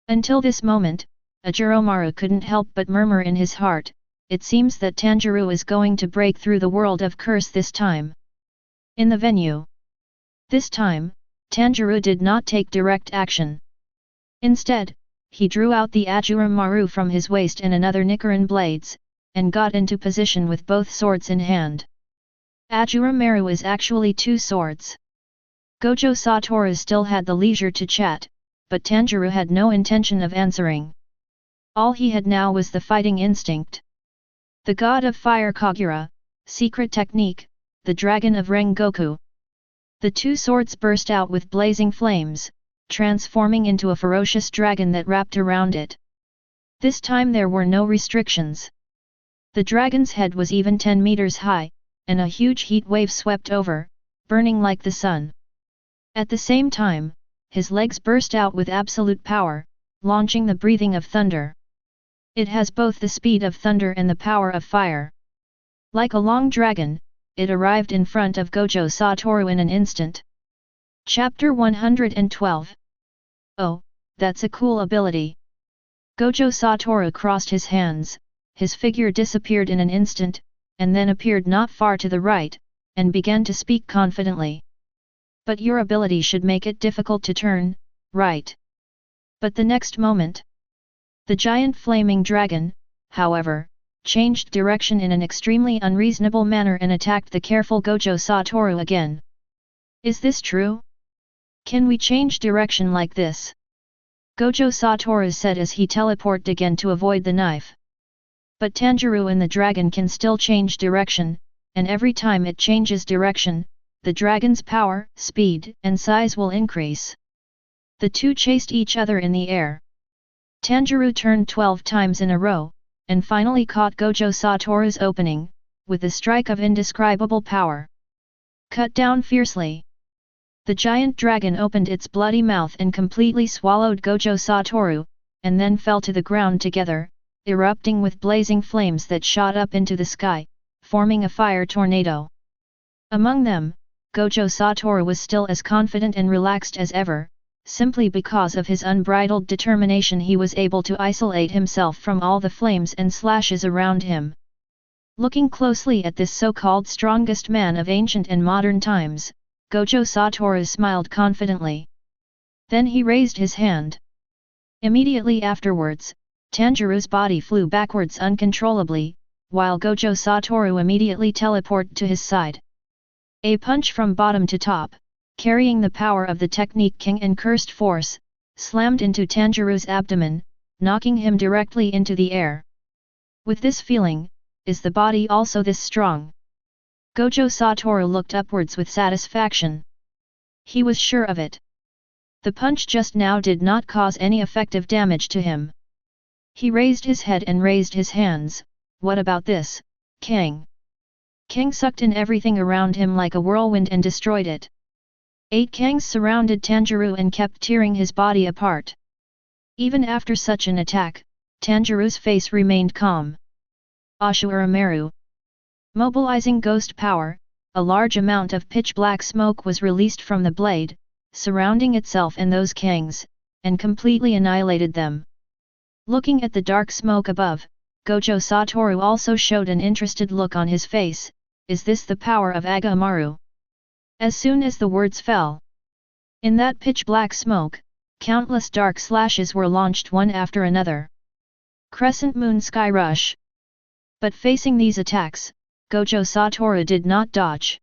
Until this moment, Ashura Maru couldn't help but murmur in his heart, it seems that Tanjirou is going to break through the world of curse this time. In the venue. This time, Tanjirou did not take direct action. Instead, he drew out the Ashura Maru from his waist and another Nichiren blades, and got into position with both swords in hand. Ashura Maru is actually two swords. Gojo Satoru still had the leisure to chat, but Tanjirou had no intention of answering. All he had now was the fighting instinct. The god of fire Kagura, secret technique, the dragon of Rengoku. The two swords burst out with blazing flames, transforming into a ferocious dragon that wrapped around it. This time there were no restrictions. The dragon's head was even 10 meters high, and a huge heat wave swept over, burning like the sun. At the same time, his legs burst out with absolute power, launching the breathing of thunder. It has both the speed of thunder and the power of fire. Like a long dragon, it arrived in front of Gojo Satoru in an instant. Chapter 112. Oh, that's a cool ability. Gojo Satoru crossed his hands, his figure disappeared in an instant, and then appeared not far to the right, and began to speak confidently. But your ability should make it difficult to turn, right? But the next moment, the giant flaming dragon, however, changed direction in an extremely unreasonable manner and attacked the careful Gojo Satoru again. Is this true? Can we change direction like this? Gojo Satoru said as he teleported again to avoid the knife. But Tanjirou and the dragon can still change direction, and every time it changes direction, the dragon's power, speed, and size will increase. The two chased each other in the air. Tanjirou turned 12 times in a row, and finally caught Gojo Satoru's opening, with a strike of indescribable power. Cut down fiercely. The giant dragon opened its bloody mouth and completely swallowed Gojo Satoru, and then fell to the ground together, erupting with blazing flames that shot up into the sky, forming a fire tornado. Among them, Gojo Satoru was still as confident and relaxed as ever. Simply because of his unbridled determination he was able to isolate himself from all the flames and slashes around him. Looking closely at this so-called strongest man of ancient and modern times, Gojo Satoru smiled confidently. Then he raised his hand. Immediately afterwards, Tanjirou's body flew backwards uncontrollably, while Gojo Satoru immediately teleported to his side. A punch from bottom to top, carrying the power of the technique King and Cursed Force, slammed into Tanjirou's abdomen, knocking him directly into the air. With this feeling, is the body also this strong? Gojo Satoru looked upwards with satisfaction. He was sure of it. The punch just now did not cause any effective damage to him. He raised his head and raised his hands. What about this, King? King sucked in everything around him like a whirlwind and destroyed it. 8 Kangs surrounded Tanjirou and kept tearing his body apart. Even after such an attack, Tanjirou's face remained calm. Ashura Maru. Mobilizing ghost power, a large amount of pitch-black smoke was released from the blade, surrounding itself and those Kangs, and completely annihilated them. Looking at the dark smoke above, Gojo Satoru also showed an interested look on his face. Is this the power of Ashura Maru? As soon as the words fell, in that pitch-black smoke, countless dark slashes were launched one after another. Crescent Moon Sky Rush. But facing these attacks, Gojo Satoru did not dodge.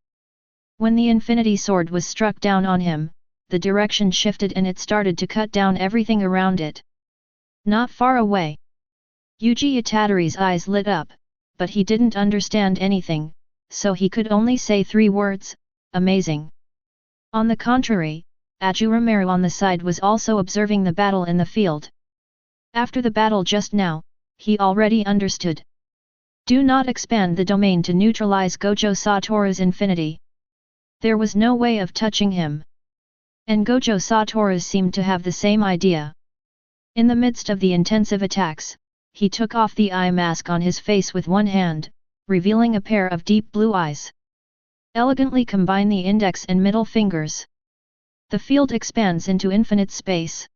When the Infinity Sword was struck down on him, the direction shifted and it started to cut down everything around it. Not far away. Yuji Itadori's eyes lit up, but he didn't understand anything, so he could only say 3 words. Amazing. On the contrary, Ashura Maru on the side was also observing the battle in the field. After the battle just now, he already understood. Do not expand the domain to neutralize Gojo Satoru's infinity. There was no way of touching him. And Gojo Satoru seemed to have the same idea. In the midst of the intensive attacks, he took off the eye mask on his face with one hand, revealing a pair of deep blue eyes. Elegantly combine the index and middle fingers. The field expands into infinite space.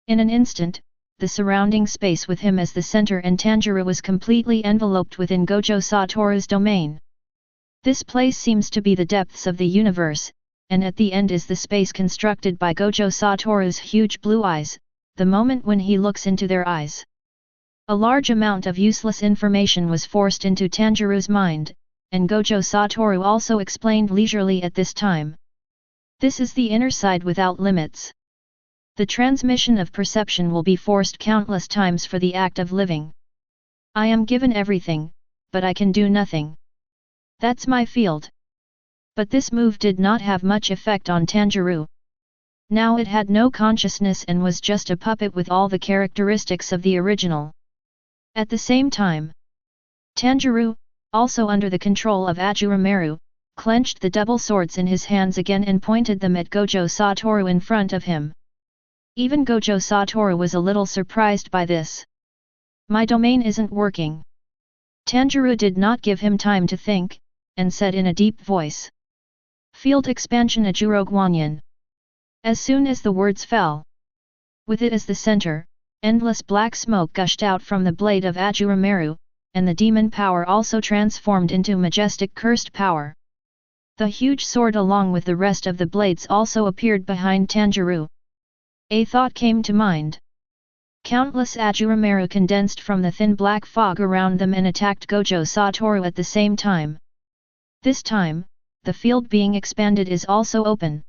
In an instant, the surrounding space with him as the center and Tanjirou was completely enveloped within Gojo Satoru's domain. This place seems to be the depths of the universe, and at the end is the space constructed by Gojo Satoru's huge blue eyes, the moment when he looks into their eyes. A large amount of useless information was forced into Tanjirou's mind, and Gojo Satoru also explained leisurely at this time. This is the inner side without limits. The transmission of perception will be forced countless times for the act of living. I am given everything, but I can do nothing. That's my field. But this move did not have much effect on Tanjirou. Now it had no consciousness and was just a puppet with all the characteristics of the original. At the same time, Tanjirou, also under the control of Ashura Maru, clenched the double swords in his hands again and pointed them at Gojo Satoru in front of him. Even Gojo Satoru was a little surprised by this. My domain isn't working. Tanjirou did not give him time to think, and said in a deep voice. Field expansion Ajuro Guanyin. As soon as the words fell, with it as the center, endless black smoke gushed out from the blade of Ashura Maru, and the demon power also transformed into majestic cursed power. The huge sword along with the rest of the blades also appeared behind Tanjirou. A thought came to mind. Countless Ashura Maru condensed from the thin black fog around them and attacked Gojo Satoru at the same time. This time, the field being expanded is also open.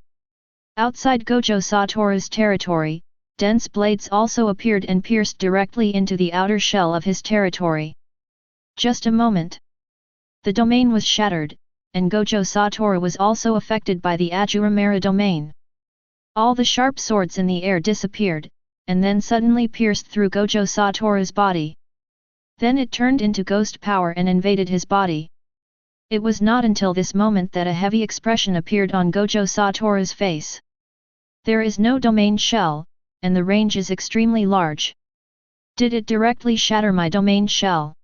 Outside Gojo Satoru's territory, dense blades also appeared and pierced directly into the outer shell of his territory. Just a moment. The domain was shattered, and Gojo Satoru was also affected by the Ashura Maru domain. All the sharp swords in the air disappeared, and then suddenly pierced through Gojo Satoru's body. Then it turned into ghost power and invaded his body. It was not until this moment that a heavy expression appeared on Gojo Satoru's face. There is no domain shell, and the range is extremely large. Did it directly shatter my domain shell?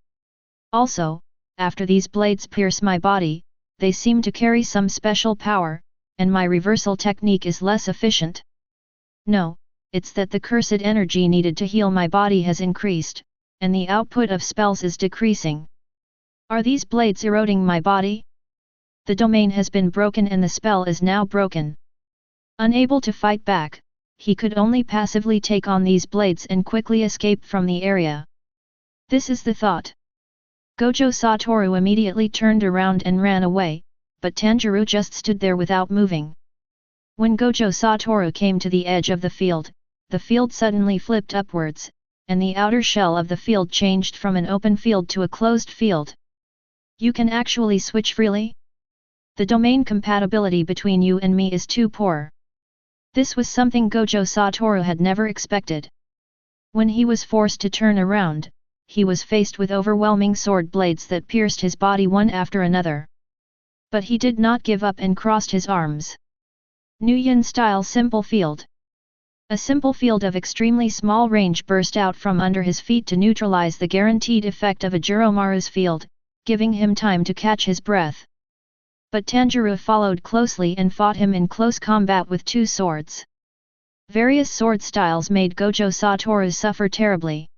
Also, after these blades pierce my body, they seem to carry some special power, and my reversal technique is less efficient. No, it's that the cursed energy needed to heal my body has increased, and the output of spells is decreasing. Are these blades eroding my body? The domain has been broken and the spell is now broken. Unable to fight back, he could only passively take on these blades and quickly escape from the area. This is the thought. Gojo Satoru immediately turned around and ran away, but Tanjirou just stood there without moving. When Gojo Satoru came to the edge of the field suddenly flipped upwards, and the outer shell of the field changed from an open field to a closed field. You can actually switch freely? The domain compatibility between you and me is too poor. This was something Gojo Satoru had never expected. When he was forced to turn around, he was faced with overwhelming sword blades that pierced his body one after another. But he did not give up and crossed his arms. Nuyen-style simple field. A simple field of extremely small range burst out from under his feet to neutralize the guaranteed effect of Ashura Maru's field, giving him time to catch his breath. But Tanjirou followed closely and fought him in close combat with two swords. Various sword styles made Gojo Satoru suffer terribly.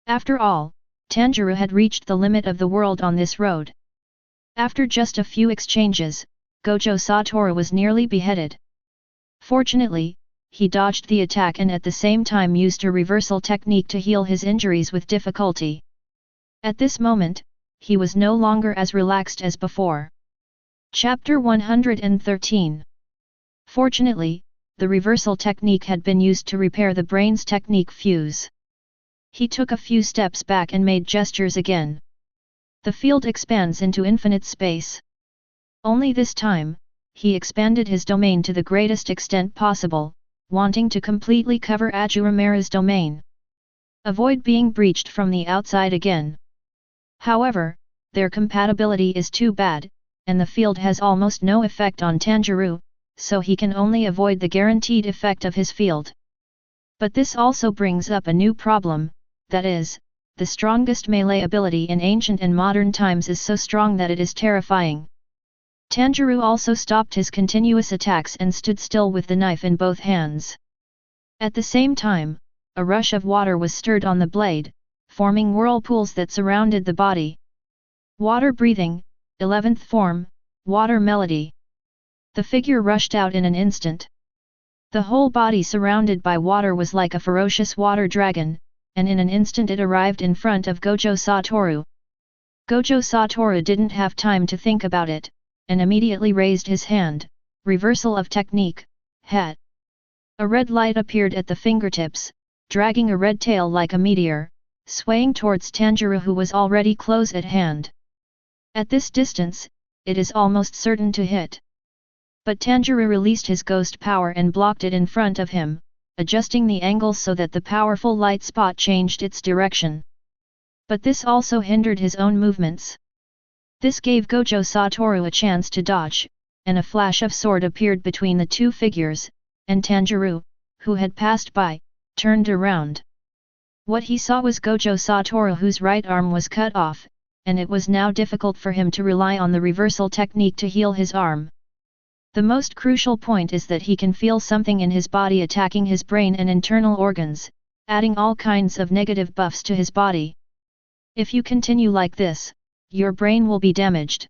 After all, Tanjirou had reached the limit of the world on this road. After just a few exchanges, Gojo Satoru was nearly beheaded. Fortunately, he dodged the attack and at the same time used a reversal technique to heal his injuries with difficulty. At this moment, he was no longer as relaxed as before. Chapter 113. Fortunately, the reversal technique had been used to repair the brain's technique fuse. He took a few steps back and made gestures again. The field expands into infinite space. Only this time, he expanded his domain to the greatest extent possible, wanting to completely cover Ashura Maru's domain. Avoid being breached from the outside again. However, their compatibility is too bad, and the field has almost no effect on Tanjirou, so he can only avoid the guaranteed effect of his field. But this also brings up a new problem, that is, the strongest melee ability in ancient and modern times is so strong that it is terrifying. Tanjirou also stopped his continuous attacks and stood still with the knife in both hands. At the same time, a rush of water was stirred on the blade, forming whirlpools that surrounded the body. Water breathing, 11th form, water melody. The figure rushed out in an instant. The whole body surrounded by water was like a ferocious water dragon, and in an instant it arrived in front of Gojo Satoru. Gojo Satoru didn't have time to think about it, and immediately raised his hand. Reversal of technique, het. A red light appeared at the fingertips, dragging a red tail like a meteor, swaying towards Tanjirou who was already close at hand. At this distance, it is almost certain to hit. But Tanjirou released his ghost power and blocked it in front of him, adjusting the angle so that the powerful light spot changed its direction. But this also hindered his own movements. This gave Gojo Satoru a chance to dodge, and a flash of sword appeared between the two figures, and Tanjirou, who had passed by, turned around. What he saw was Gojo Satoru whose right arm was cut off, and it was now difficult for him to rely on the reversal technique to heal his arm. The most crucial point is that he can feel something in his body attacking his brain and internal organs, adding all kinds of negative buffs to his body. If you continue like this, your brain will be damaged.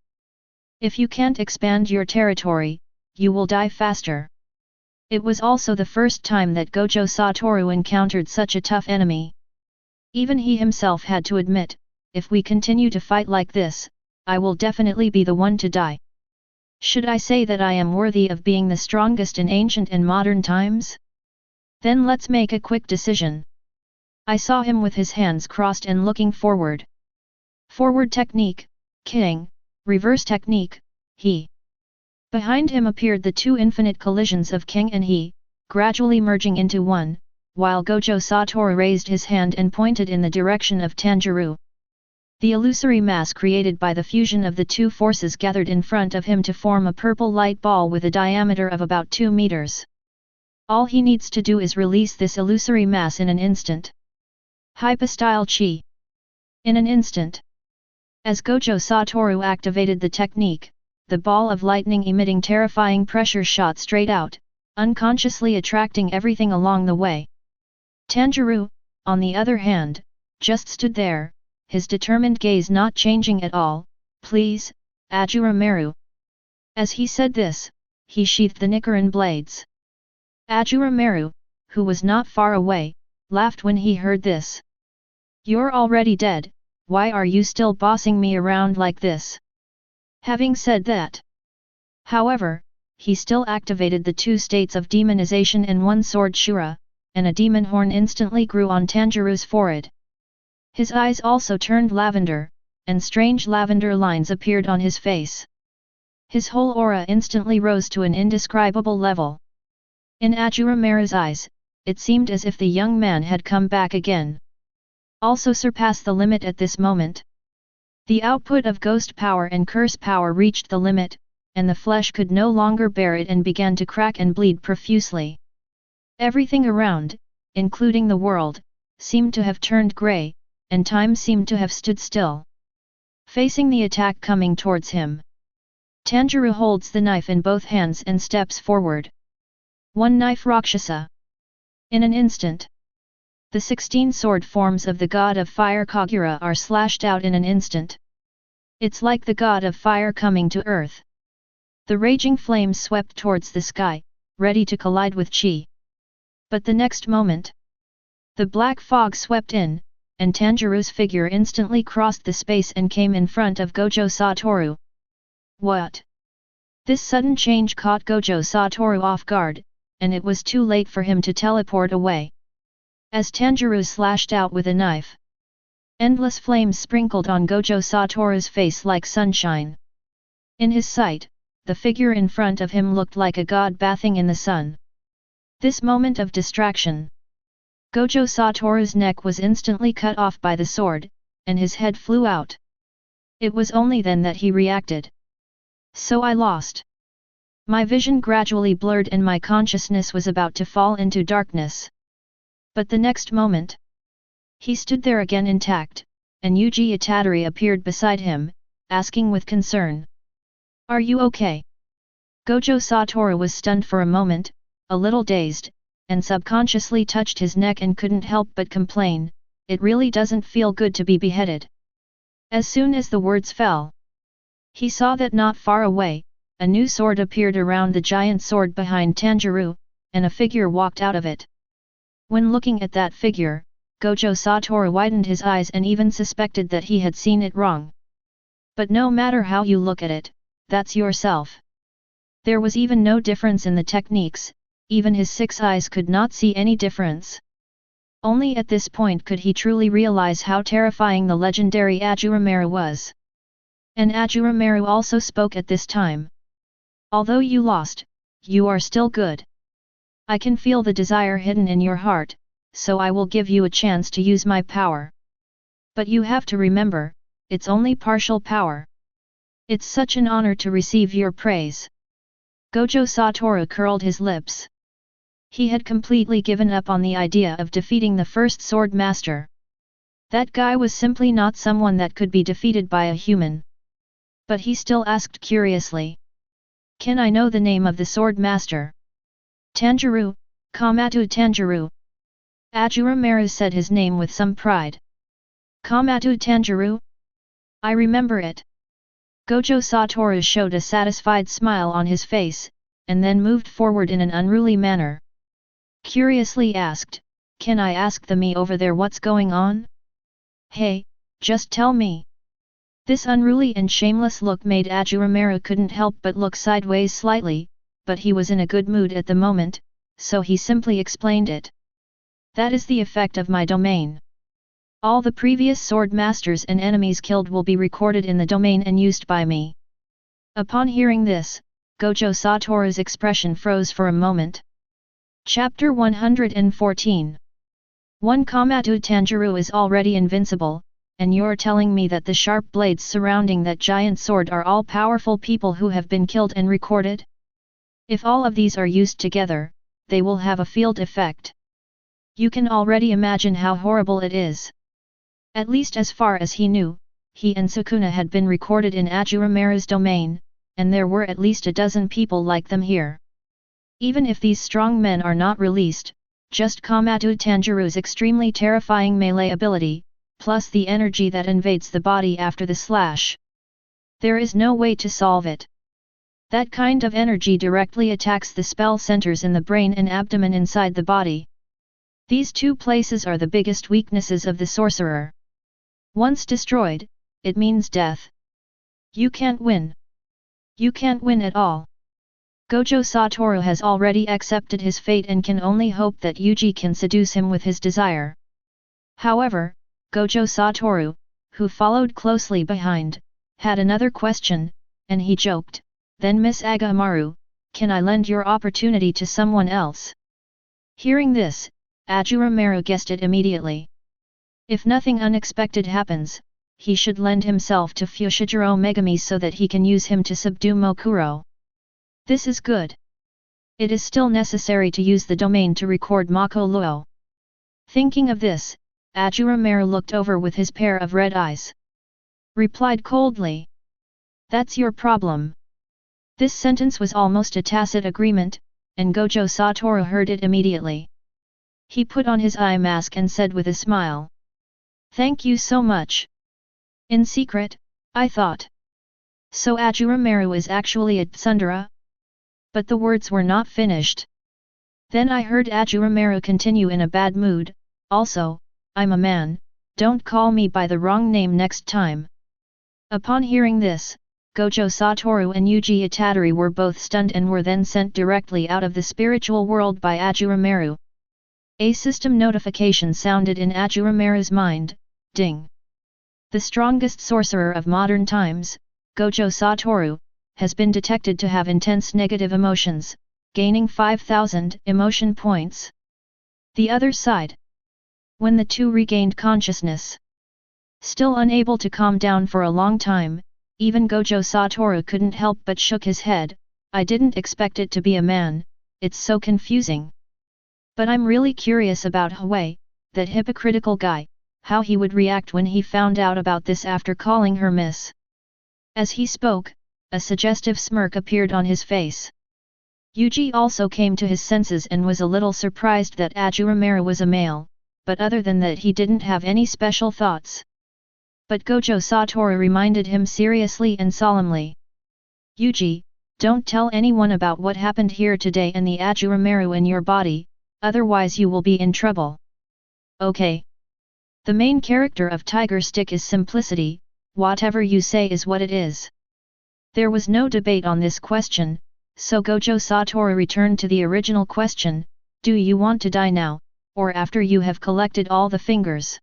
If you can't expand your territory, you will die faster. It was also the first time that Gojo Satoru encountered such a tough enemy. Even he himself had to admit, if we continue to fight like this, I will definitely be the one to die. Should I say that I am worthy of being the strongest in ancient and modern times? Then let's make a quick decision. I saw him with his hands crossed and looking forward. Forward technique, king, reverse technique, he. Behind him appeared the two infinite collisions of king and he, gradually merging into one, while Gojo Satoru raised his hand and pointed in the direction of Tanjirou. The illusory mass created by the fusion of the two forces gathered in front of him to form a purple light ball with a diameter of about 2 meters. All he needs to do is release this illusory mass in an instant. Hypostyle Chi. In an instant. As Gojo Satoru activated the technique, the ball of lightning emitting terrifying pressure shot straight out, unconsciously attracting everything along the way. Tanjirou, on the other hand, just stood there, his determined gaze not changing at all. Please, Ashura Maru. As he said this, he sheathed the Nichiren blades. Ashura Maru, who was not far away, laughed when he heard this. You're already dead, why are you still bossing me around like this? Having said that. However, he still activated the two states of demonization and one sword Shura, and a demon horn instantly grew on Tanjirou's forehead. His eyes also turned lavender, and strange lavender lines appeared on his face. His whole aura instantly rose to an indescribable level. In Ashura Maru's eyes, it seemed as if the young man had come back again. Also surpassed the limit at this moment. The output of ghost power and curse power reached the limit, and the flesh could no longer bear it and began to crack and bleed profusely. Everything around, including the world, seemed to have turned grey, and time seemed to have stood still. Facing the attack coming towards him, Tanjirou holds the knife in both hands and steps forward. One knife Rakshasa. In an instant, the 16 sword forms of the god of fire Kagura are slashed out in an instant. It's like the god of fire coming to earth. The raging flames swept towards the sky, ready to collide with Chi. But the next moment, the black fog swept in, and Tanjirou's figure instantly crossed the space and came in front of Gojo Satoru. What? This sudden change caught Gojo Satoru off guard, and it was too late for him to teleport away. As Tanjirou slashed out with a knife, endless flames sprinkled on Gojo Satoru's face like sunshine. In his sight, the figure in front of him looked like a god bathing in the sun. This moment of distraction, Gojo Satoru's neck was instantly cut off by the sword, and his head flew out. It was only then that he reacted. So I lost. My vision gradually blurred and my consciousness was about to fall into darkness. But the next moment, he stood there again intact, and Yuji Itadori appeared beside him, asking with concern. Are you okay? Gojo Satoru was stunned for a moment, a little dazed, and subconsciously touched his neck and couldn't help but complain, it really doesn't feel good to be beheaded. As soon as the words fell, he saw that not far away, a new sword appeared around the giant sword behind Tanjirou, and a figure walked out of it. When looking at that figure, Gojo Satoru widened his eyes and even suspected that he had seen it wrong. But no matter how you look at it, that's yourself. There was even no difference in the techniques, even his 6 eyes could not see any difference. Only at this point could he truly realize how terrifying the legendary Ashura Maru was. And Ashura Maru also spoke at this time. Although you lost, you are still good. I can feel the desire hidden in your heart, so I will give you a chance to use my power. But you have to remember, it's only partial power. It's such an honor to receive your praise. Gojo Satoru curled his lips. He had completely given up on the idea of defeating the first sword master. That guy was simply not someone that could be defeated by a human. But he still asked curiously. Can I know the name of the sword master? Tanjirou, Komatu Tanjirou. Ashura Maru said his name with some pride. Komatu Tanjirou? I remember it. Gojo Satoru showed a satisfied smile on his face, and then moved forward in an unruly manner. Curiously asked, can I ask the me over there what's going on? Hey, just tell me. This unruly and shameless look made Ashura Maru couldn't help but look sideways slightly, but he was in a good mood at the moment, so he simply explained it. That is the effect of my domain. All the previous sword masters and enemies killed will be recorded in the domain and used by me. Upon hearing this, Gojo Satoru's expression froze for a moment. Chapter 114. One Komatu Tanjirou is already invincible, and you're telling me that the sharp blades surrounding that giant sword are all powerful people who have been killed and recorded? If all of these are used together, they will have a field effect. You can already imagine how horrible it is. At least as far as he knew, he and Sukuna had been recorded in Ashura Maru's domain, and there were at least a dozen people like them here. Even if these strong men are not released, just Komatu Tanjirou's extremely terrifying melee ability, plus the energy that invades the body after the slash. There is no way to solve it. That kind of energy directly attacks the spell centers in the brain and abdomen inside the body. These two places are the biggest weaknesses of the sorcerer. Once destroyed, it means death. You can't win. You can't win at all. Gojo Satoru has already accepted his fate and can only hope that Yuji can seduce him with his desire. However, Gojo Satoru, who followed closely behind, had another question, and he joked, then Miss Agamaru, can I lend your opportunity to someone else? Hearing this, Ashura Maru guessed it immediately. If nothing unexpected happens, he should lend himself to Fushiguro Megami so that he can use him to subdue Mokuro. This is good. It is still necessary to use the domain to record Mako Luo. Thinking of this, Ashura Maru looked over with his pair of red eyes. Replied coldly. That's your problem. This sentence was almost a tacit agreement, and Gojo Satoru heard it immediately. He put on his eye mask and said with a smile. Thank you so much. In secret, I thought. So Ashura Maru is actually a tsundere? But the words were not finished. Then I heard Ashura Maru continue in a bad mood, also, I'm a man, don't call me by the wrong name next time. Upon hearing this, Gojo Satoru and Yuji Itadori were both stunned and were then sent directly out of the spiritual world by Ashura Maru. A system notification sounded in Ashura Maru's mind, ding. The strongest sorcerer of modern times, Gojo Satoru, has been detected to have intense negative emotions, gaining 5,000 emotion points. The other side. When the two regained consciousness. Still unable to calm down for a long time, even Gojo Satoru couldn't help but shook his head, I didn't expect it to be a man, it's so confusing. But I'm really curious about Hui, that hypocritical guy, how he would react when he found out about this after calling her miss. As he spoke, a suggestive smirk appeared on his face. Yuji also came to his senses and was a little surprised that Ashura Maru was a male, but other than that he didn't have any special thoughts. But Gojo Satoru reminded him seriously and solemnly. Yuji, don't tell anyone about what happened here today and the Ashura Maru in your body, otherwise you will be in trouble. Okay. The main character of Tiger Stick is simplicity, whatever you say is what it is. There was no debate on this question, so Gojo Satoru returned to the original question, do you want to die now, or after you have collected all the fingers?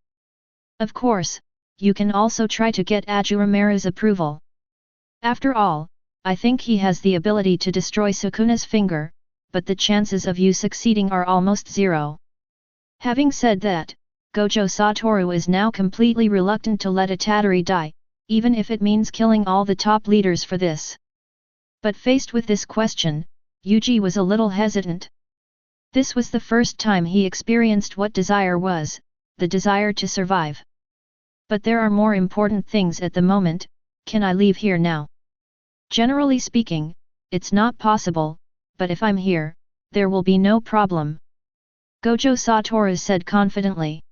Of course, you can also try to get Ashura Maru's approval. After all, I think he has the ability to destroy Sukuna's finger, but the chances of you succeeding are almost zero. Having said that, Gojo Satoru is now completely reluctant to let Itadori die, even if it means killing all the top leaders for this. But faced with this question, Yuji was a little hesitant. This was the first time he experienced what desire was, the desire to survive. But there are more important things at the moment, can I leave here now? Generally speaking, it's not possible, but if I'm here, there will be no problem. Gojo Satoru said confidently.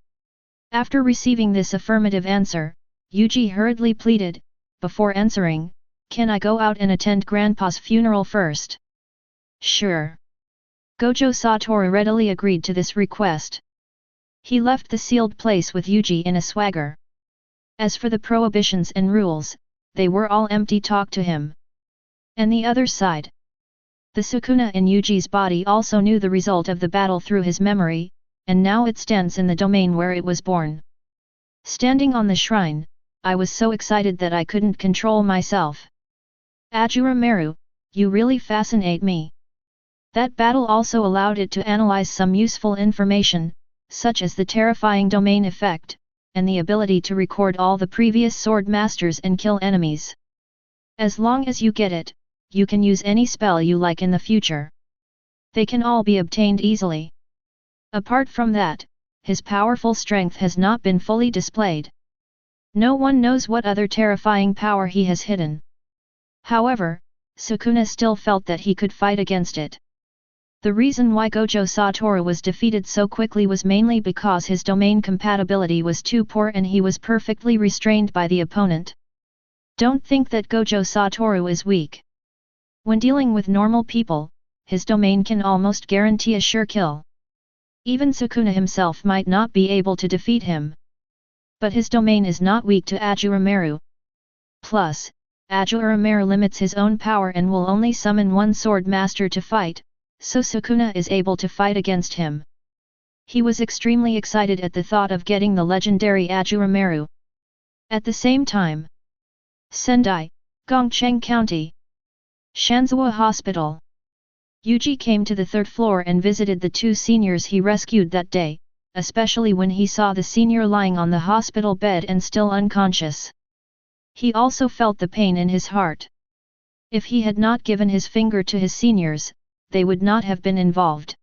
After receiving this affirmative answer, Yuji hurriedly pleaded, before answering, can I go out and attend Grandpa's funeral first? Sure. Gojo Satoru readily agreed to this request. He left the sealed place with Yuji in a swagger. As for the prohibitions and rules, they were all empty talk to him. And the other side. The Sukuna in Yuji's body also knew the result of the battle through his memory, and now it stands in the domain where it was born. Standing on the shrine, I was so excited that I couldn't control myself. Ashura Maru, you really fascinate me. That battle also allowed it to analyze some useful information, such as the terrifying domain effect, and the ability to record all the previous sword masters and kill enemies. As long as you get it, you can use any spell you like in the future. They can all be obtained easily. Apart from that, his powerful strength has not been fully displayed. No one knows what other terrifying power he has hidden. However, Sukuna still felt that he could fight against it. The reason why Gojo Satoru was defeated so quickly was mainly because his domain compatibility was too poor and he was perfectly restrained by the opponent. Don't think that Gojo Satoru is weak. When dealing with normal people, his domain can almost guarantee a sure kill. Even Sukuna himself might not be able to defeat him. But his domain is not weak to Ashura Maru. Plus, Ashura Maru limits his own power and will only summon one sword master to fight, so Sukuna is able to fight against him. He was extremely excited at the thought of getting the legendary Ashura Maru. At the same time, Sendai, Gongcheng County, Shanzhua Hospital. Yuji came to the third floor and visited the two seniors he rescued that day, especially when he saw the senior lying on the hospital bed and still unconscious. He also felt the pain in his heart. If he had not given his finger to his seniors, they would not have been involved.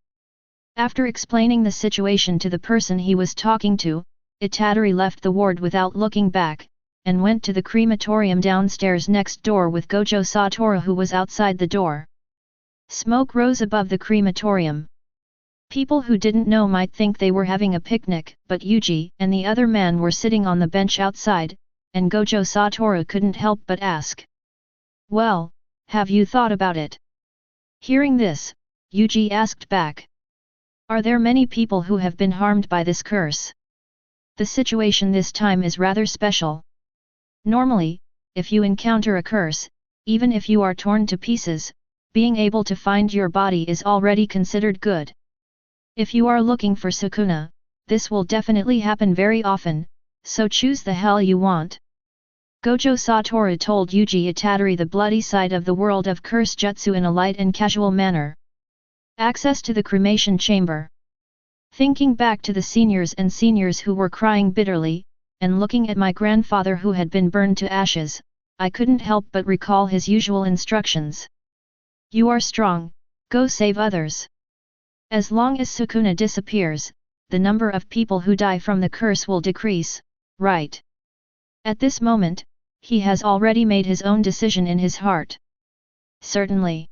After explaining the situation to the person he was talking to, Itadori left the ward without looking back, and went to the crematorium downstairs next door with Gojo Satoru who was outside the door. Smoke rose above the crematorium. People who didn't know might think they were having a picnic, but Yuji and the other man were sitting on the bench outside, and Gojo Satoru couldn't help but ask. Well, have you thought about it? Hearing this, Yuji asked back. Are there many people who have been harmed by this curse? The situation this time is rather special. Normally, if you encounter a curse, even if you are torn to pieces, being able to find your body is already considered good. If you are looking for Sukuna, this will definitely happen very often, so choose the hell you want. Gojo Satoru told Yuji Itadori the bloody side of the world of curse jutsu in a light and casual manner. Access to the cremation chamber. Thinking back to the seniors who were crying bitterly, and looking at my grandfather who had been burned to ashes, I couldn't help but recall his usual instructions. You are strong, go save others. As long as Sukuna disappears, the number of people who die from the curse will decrease, right? At this moment, he has already made his own decision in his heart. Certainly.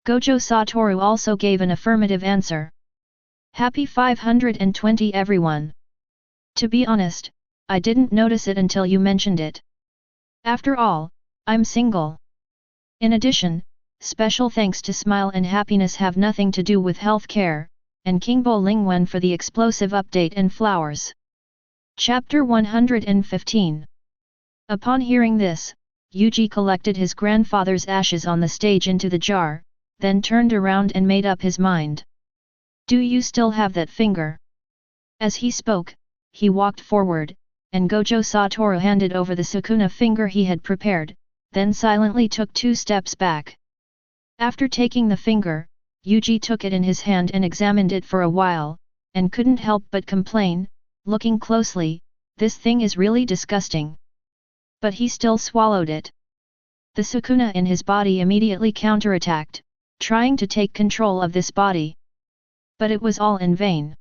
Gojo Satoru also gave an affirmative answer. Happy 520 everyone. To be honest, I didn't notice it until you mentioned it. After all, I'm single. In addition, special thanks to Smile and Happiness have nothing to do with healthcare, and Kingbo Lingwen for the explosive update and flowers. Chapter 115. Upon hearing this, Yuji collected his grandfather's ashes on the stage into the jar, then turned around and made up his mind. Do you still have that finger? As he spoke, he walked forward, and Gojo Satoru handed over the Sukuna finger he had prepared, then silently took 2 steps back. After taking the finger, Yuji took it in his hand and examined it for a while, and couldn't help but complain, looking closely, this thing is really disgusting. But he still swallowed it. The Sukuna in his body immediately counterattacked, trying to take control of this body. But it was all in vain.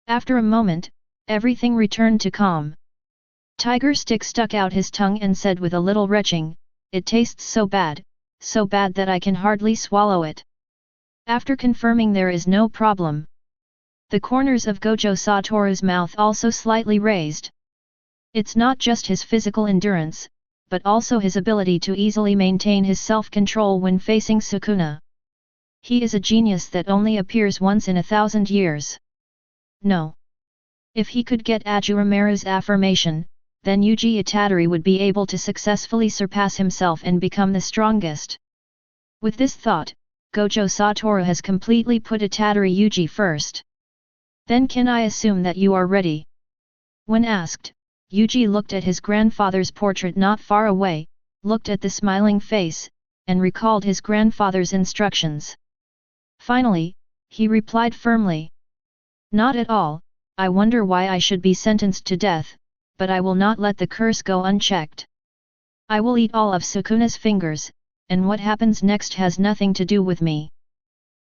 After a moment, everything returned to calm. Tiger Stick stuck out his tongue and said with a little retching, it tastes so bad that I can hardly swallow it. After confirming there is no problem. The corners of Gojo Satoru's mouth also slightly raised. It's not just his physical endurance, but also his ability to easily maintain his self-control when facing Sukuna. He is a genius that only appears once in 1,000 years. No. If he could get Ashura Maru's affirmation, then Yuji Itadori would be able to successfully surpass himself and become the strongest. With this thought, Gojo Satoru has completely put Itadori Yuji first. Then can I assume that you are ready? When asked, Yuji looked at his grandfather's portrait not far away, looked at the smiling face, and recalled his grandfather's instructions. Finally, he replied firmly. Not at all, I wonder why I should be sentenced to death, but I will not let the curse go unchecked. I will eat all of Sukuna's fingers, and what happens next has nothing to do with me.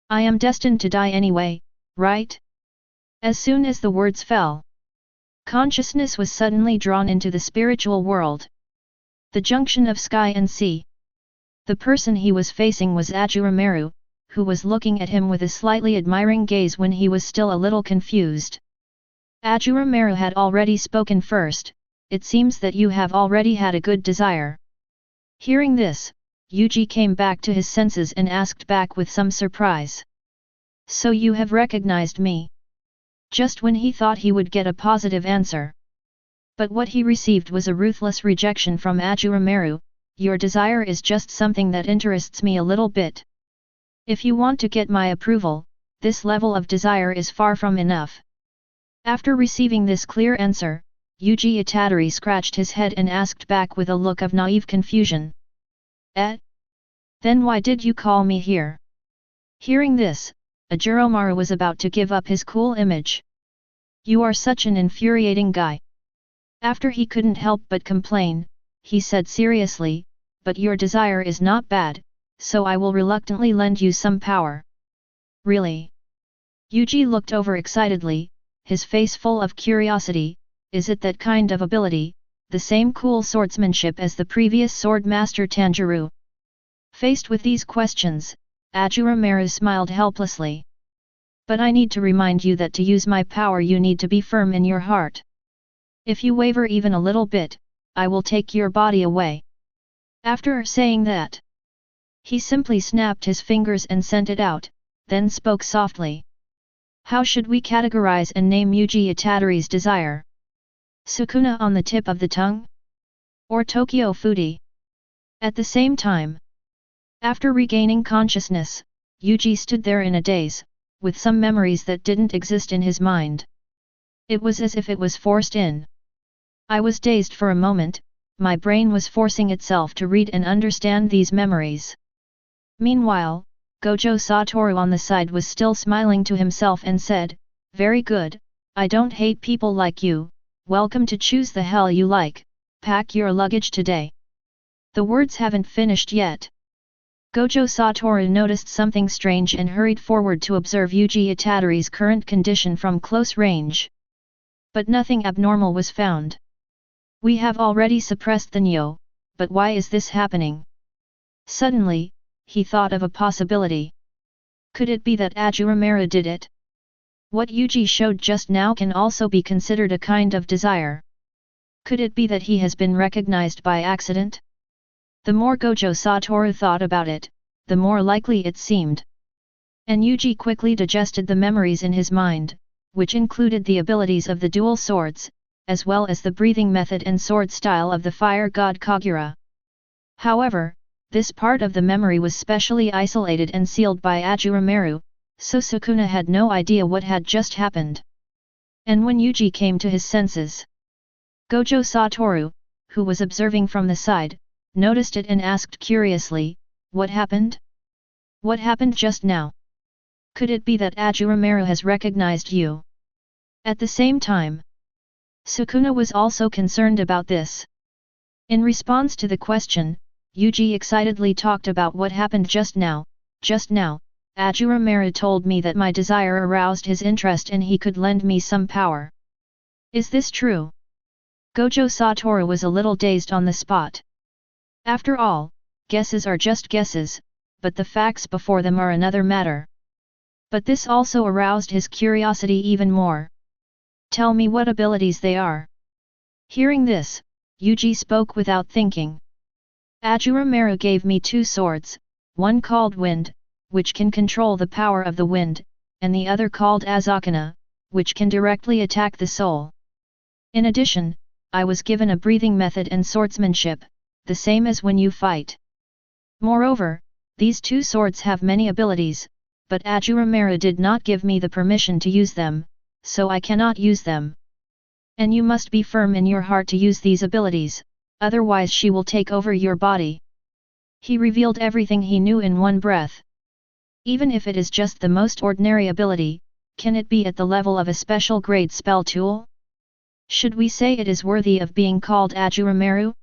I am destined to die anyway, right? As soon as the words fell, consciousness was suddenly drawn into the spiritual world. The junction of sky and sea. The person he was facing was Ashura Maru, who was looking at him with a slightly admiring gaze when he was still a little confused. Ashura Maru had already spoken first, it seems that you have already had a good desire. Hearing this, Yuji came back to his senses and asked back with some surprise. So you have recognized me? Just when he thought he would get a positive answer. But what he received was a ruthless rejection from Ashura Maru. Your desire is just something that interests me a little bit. If you want to get my approval, this level of desire is far from enough. After receiving this clear answer, Yuji Itadori scratched his head and asked back with a look of naive confusion. Eh? Then why did you call me here? Hearing this, Ashura Maru was about to give up his cool image. You are such an infuriating guy. After he couldn't help but complain, he said seriously, but your desire is not bad, so I will reluctantly lend you some power. Really? Yuji looked over excitedly, his face full of curiosity. Is it that kind of ability, the same cool swordsmanship as the previous sword master Tanjirou? Faced with these questions, Ashura Maru smiled helplessly. But I need to remind you that to use my power you need to be firm in your heart. If you waver even a little bit, I will take your body away. After saying that, he simply snapped his fingers and sent it out, then spoke softly. How should we categorize and name Yuji Itadori's desire? Sukuna on the tip of the tongue? Or Tokyo Foodie? At the same time, after regaining consciousness, Yuji stood there in a daze, with some memories that didn't exist in his mind. It was as if it was forced in. I was dazed for a moment, my brain was forcing itself to read and understand these memories. Meanwhile, Gojo Satoru on the side was still smiling to himself and said, very good, I don't hate people like you, welcome to choose the hell you like, pack your luggage today. The words haven't finished yet. Gojo Satoru noticed something strange and hurried forward to observe Yuji Itadori's current condition from close range. But nothing abnormal was found. We have already suppressed the Nyo, but why is this happening? Suddenly, he thought of a possibility. Could it be that Ashura Maru did it? What Yuji showed just now can also be considered a kind of desire. Could it be that he has been recognized by accident? The more Gojo Satoru thought about it, the more likely it seemed. And Yuji quickly digested the memories in his mind, which included the abilities of the dual swords, as well as the breathing method and sword style of the fire god Kagura. However, this part of the memory was specially isolated and sealed by Ashura Maru, so Sukuna had no idea what had just happened. And when Yuji came to his senses, Gojo Satoru, who was observing from the side, noticed it and asked curiously, "What happened? What happened just now? Could it be that Ashura Maru has recognized you?" At the same time, Sukuna was also concerned about this. In response to the question, Yuji excitedly talked about what happened just now. "Just now, Ashura Maru told me that my desire aroused his interest and he could lend me some power. Is this true?" Gojo Satoru was a little dazed on the spot. After all, guesses are just guesses, but the facts before them are another matter. But this also aroused his curiosity even more. "Tell me what abilities they are." Hearing this, Yuji spoke without thinking. "Ashura Maru gave me 2 swords, one called Wind, which can control the power of the wind, and the other called Azakana, which can directly attack the soul. In addition, I was given a breathing method and swordsmanship, the same as when you fight. Moreover, these 2 swords have many abilities, but Ashura Maru did not give me the permission to use them, so I cannot use them. And you must be firm in your heart to use these abilities, otherwise she will take over your body." He revealed everything he knew in one breath. Even if it is just the most ordinary ability, can it be at the level of a special grade spell tool? Should we say it is worthy of being called Ashura Maru?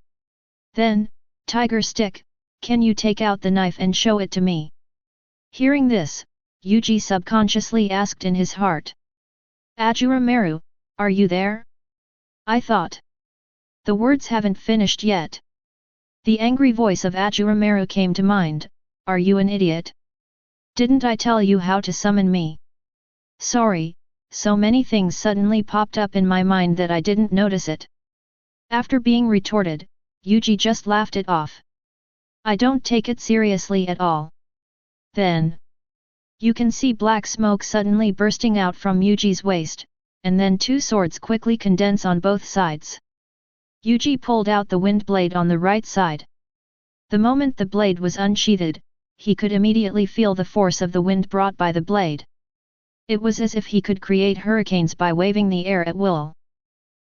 Then, Tiger Stick, can you take out the knife and show it to me? Hearing this, Yuji subconsciously asked in his heart. "Ashura Maru, are you there? I thought. The words haven't finished yet." The angry voice of Ashura Maru came to mind. "Are you an idiot? Didn't I tell you how to summon me? Sorry, so many things suddenly popped up in my mind that I didn't notice it." After being retorted, Yuji just laughed it off. "I don't take it seriously at all." Then, you can see black smoke suddenly bursting out from Yuji's waist, and then 2 swords quickly condense on both sides. Yuji pulled out the wind blade on the right side. The moment the blade was unsheathed, he could immediately feel the force of the wind brought by the blade. It was as if he could create hurricanes by waving the air at will.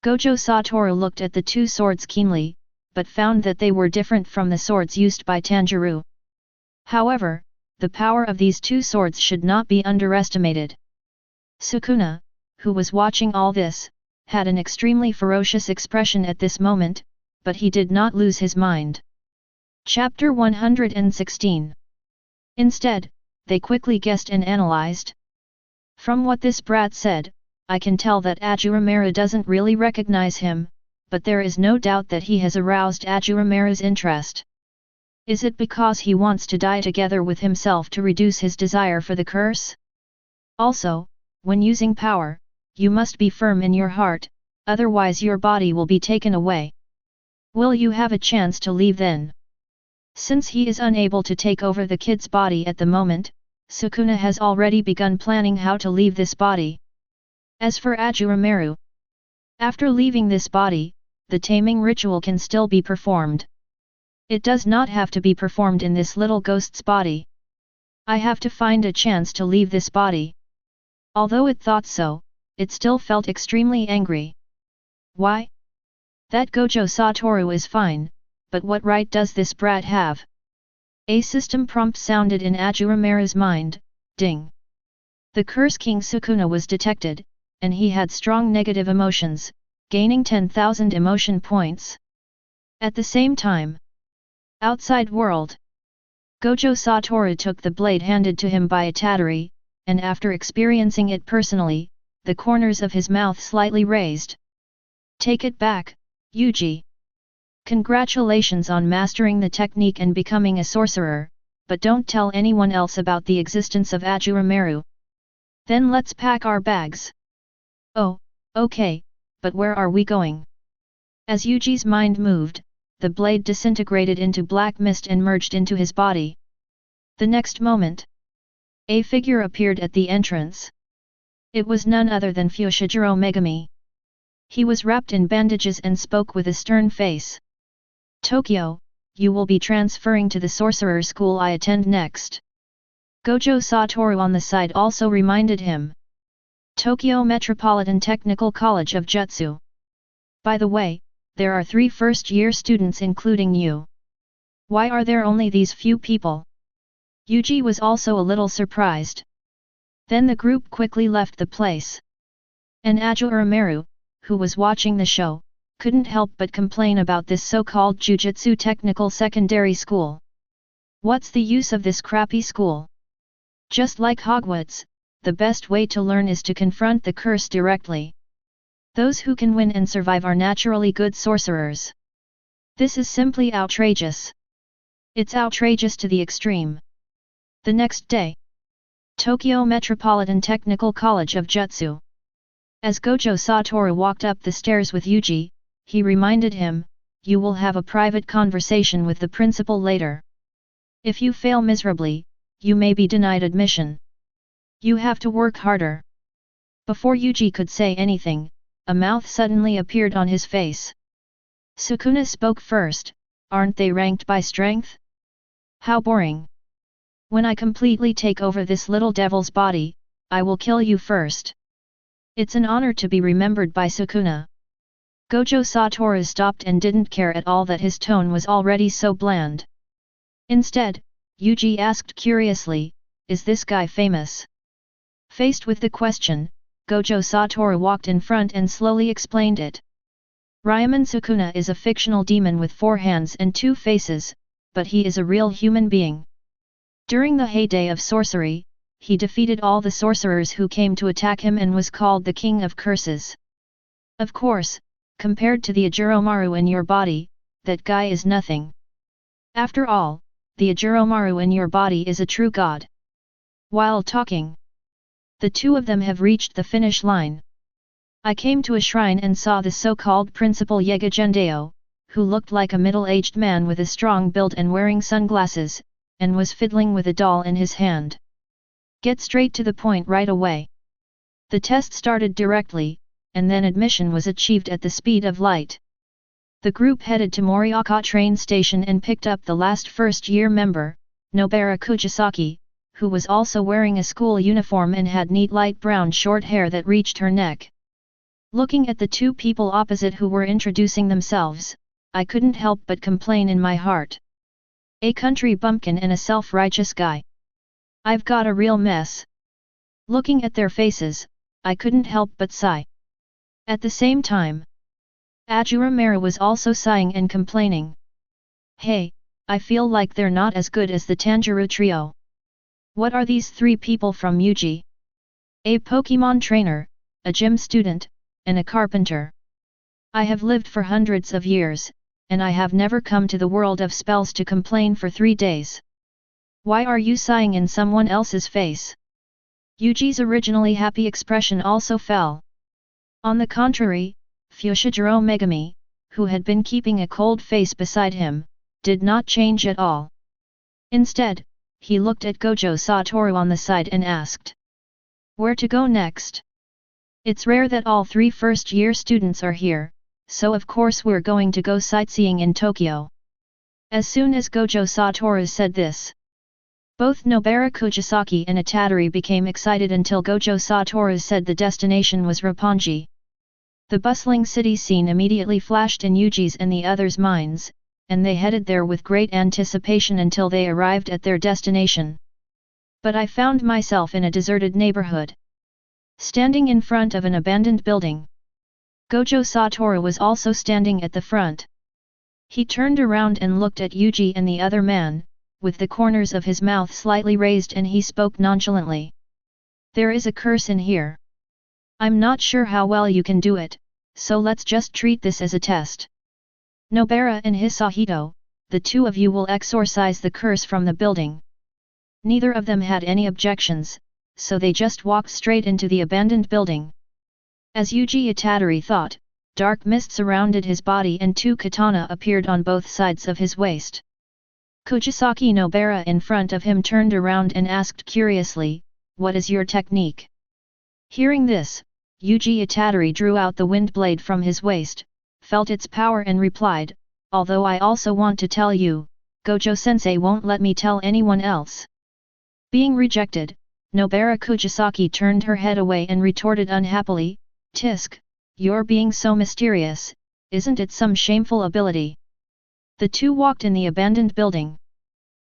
Gojo Satoru looked at the 2 swords keenly, but found that they were different from the swords used by Tanjirou. However, the power of these 2 swords should not be underestimated. Sukuna, who was watching all this, had an extremely ferocious expression at this moment, but he did not lose his mind. Chapter 116. Instead, they quickly guessed and analyzed. "From what this brat said, I can tell that Ashura Maru doesn't really recognize him, but there is no doubt that he has aroused Ashura Maru's interest. Is it because he wants to die together with himself to reduce his desire for the curse? Also, when using power, you must be firm in your heart, otherwise your body will be taken away. Will you have a chance to leave then?" Since he is unable to take over the kid's body at the moment, Sukuna has already begun planning how to leave this body. As for Ashura Maru, after leaving this body, the taming ritual can still be performed. It does not have to be performed in this little ghost's body. I have to find a chance to leave this body. Although it thought so, it still felt extremely angry. Why? That Gojo Satoru is fine, but what right does this brat have? A system prompt sounded in Ashura Maru's mind, ding. The Curse King Sukuna was detected, and he had strong negative emotions, gaining 10,000 emotion points. At the same time, outside world. Gojo Satoru took the blade handed to him by Chidori, and after experiencing it personally, the corners of his mouth slightly raised. Take it back, Yuji. Congratulations on mastering the technique and becoming a sorcerer, but don't tell anyone else about the existence of Ashura Maru. Then let's pack our bags. Oh, okay, but where are we going? As Yuji's mind moved, the blade disintegrated into black mist and merged into his body. The next moment, a figure appeared at the entrance. It was none other than Fushiguro Megami. He was wrapped in bandages and spoke with a stern face. Tokyo, you will be transferring to the sorcerer school I attend next. Gojo Satoru on the side also reminded him. Tokyo Metropolitan Technical College of Jutsu. By the way, there are 3 first-year students including you. Why are there only these few people? Yuji was also a little surprised. Then the group quickly left the place. And Ashura Maru, who was watching the show, couldn't help but complain about this so-called Jujutsu Technical Secondary School. What's the use of this crappy school? Just like Hogwarts, the best way to learn is to confront the curse directly. Those who can win and survive are naturally good sorcerers. This is simply outrageous. It's outrageous to the extreme. The next day, Tokyo Metropolitan Technical College of Jutsu. As Gojo Satoru walked up the stairs with Yuji, he reminded him, you will have a private conversation with the principal later. If you fail miserably, you may be denied admission. You have to work harder. Before Yuji could say anything, a mouth suddenly appeared on his face. Sukuna spoke first, aren't they ranked by strength? How boring. When I completely take over this little devil's body, I will kill you first. It's an honor to be remembered by Sukuna. Gojo Satoru stopped and didn't care at all that his tone was already so bland. Instead, Yuji asked curiously, is this guy famous? Faced with the question, Gojo Satoru walked in front and slowly explained it. Ryuman Sukuna is a fictional demon with 4 hands and 2 faces, but he is a real human being. During the heyday of sorcery, he defeated all the sorcerers who came to attack him and was called the King of Curses. Of course, compared to the Ashura Maru in your body, that guy is nothing. After all, the Ashura Maru in your body is a true god. While talking, the two of them have reached the finish line. I came to a shrine and saw the so-called Principal Yegagendeo, who looked like a middle-aged man with a strong build and wearing sunglasses, and was fiddling with a doll in his hand. Get straight to the point right away. The test started directly, and then admission was achieved at the speed of light. The group headed to Morioka train station and picked up the last first-year member, Nobara Kujisaki, who was also wearing a school uniform and had neat light brown short hair that reached her neck. Looking at the 2 people opposite who were introducing themselves, I couldn't help but complain in my heart. A country bumpkin and a self-righteous guy. I've got a real mess. Looking at their faces, I couldn't help but sigh. At the same time, Ashura Maru was also sighing and complaining. Hey, I feel like they're not as good as the Tanjirou trio. What are these 3 people from Yuji? A Pokemon trainer, a gym student, and a carpenter. I have lived for hundreds of years, and I have never come to the world of spells to complain for 3 days. Why are you sighing in someone else's face? Yuji's originally happy expression also fell. On the contrary, Fushiguro Megami, who had been keeping a cold face beside him, did not change at all. Instead, he looked at Gojo Satoru on the side and asked, where to go next? It's rare that all 3 first-year students are here, so of course we're going to go sightseeing in Tokyo. As soon as Gojo Satoru said this, both Nobara Kujisaki and Chidori became excited until Gojo Satoru said the destination was Roppongi. The bustling city scene immediately flashed in Yuji's and the others' minds, and they headed there with great anticipation until they arrived at their destination. But I found myself in a deserted neighborhood. Standing in front of an abandoned building. Gojo Satoru was also standing at the front. He turned around and looked at Yuji and the other man, with the corners of his mouth slightly raised, and he spoke nonchalantly. There is a curse in here. I'm not sure how well you can do it, so let's just treat this as a test. Nobara and Hisahito, the two of you will exorcise the curse from the building. Neither of them had any objections, so they just walked straight into the abandoned building. As Yuji Itadori thought, dark mist surrounded his body and two katana appeared on both sides of his waist. Kojisaki Nobara in front of him turned around and asked curiously, "What is your technique?" Hearing this, Yuji Itadori drew out the wind blade from his waist, felt its power and replied, "Although I also want to tell you, Gojo-sensei won't let me tell anyone else." Being rejected, Nobara Kojisaki turned her head away and retorted unhappily, "Tisk, you're being so mysterious, isn't it some shameful ability?" The two walked in the abandoned building.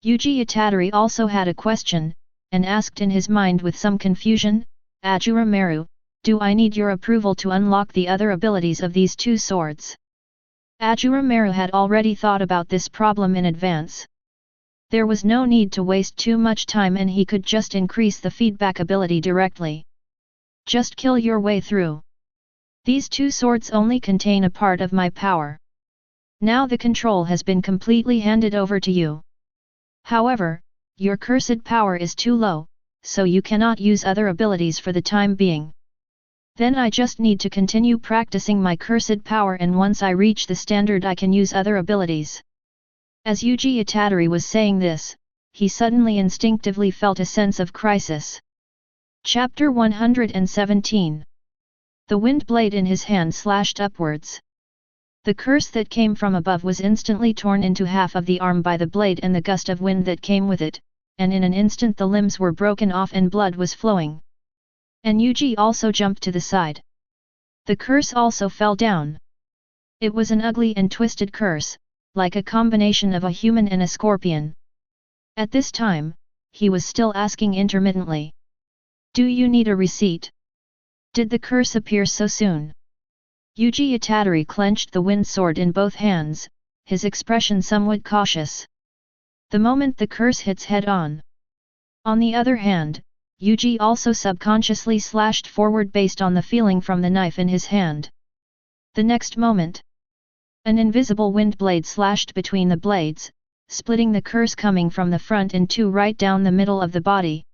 Yuji Itadori also had a question, and asked in his mind with some confusion, "Ashura Maru, do I need your approval to unlock the other abilities of these two swords?" Ashura Maru had already thought about this problem in advance. There was no need to waste too much time and he could just increase the feedback ability directly. Just kill your way through. These two swords only contain a part of my power. Now the control has been completely handed over to you. However, your cursed power is too low, so you cannot use other abilities for the time being. Then I just need to continue practicing my cursed power, and once I reach the standard I can use other abilities. As Yuji Itadori was saying this, he suddenly instinctively felt a sense of crisis. Chapter 117. The wind blade in his hand slashed upwards. The curse that came from above was instantly torn into half of the arm by the blade and the gust of wind that came with it, and in an instant the limbs were broken off and blood was flowing. And Yuji also jumped to the side. The curse also fell down. It was an ugly and twisted curse, like a combination of a human and a scorpion. At this time, he was still asking intermittently, "Do you need a receipt? Did the curse appear so soon?" Yuji Itadori clenched the wind sword in both hands, his expression somewhat cautious. The moment the curse hits head-on. On the other hand, Yuji also subconsciously slashed forward based on the feeling from the knife in his hand. The next moment, an invisible wind blade slashed between the blades, splitting the curse coming from the front in two right down the middle of the body.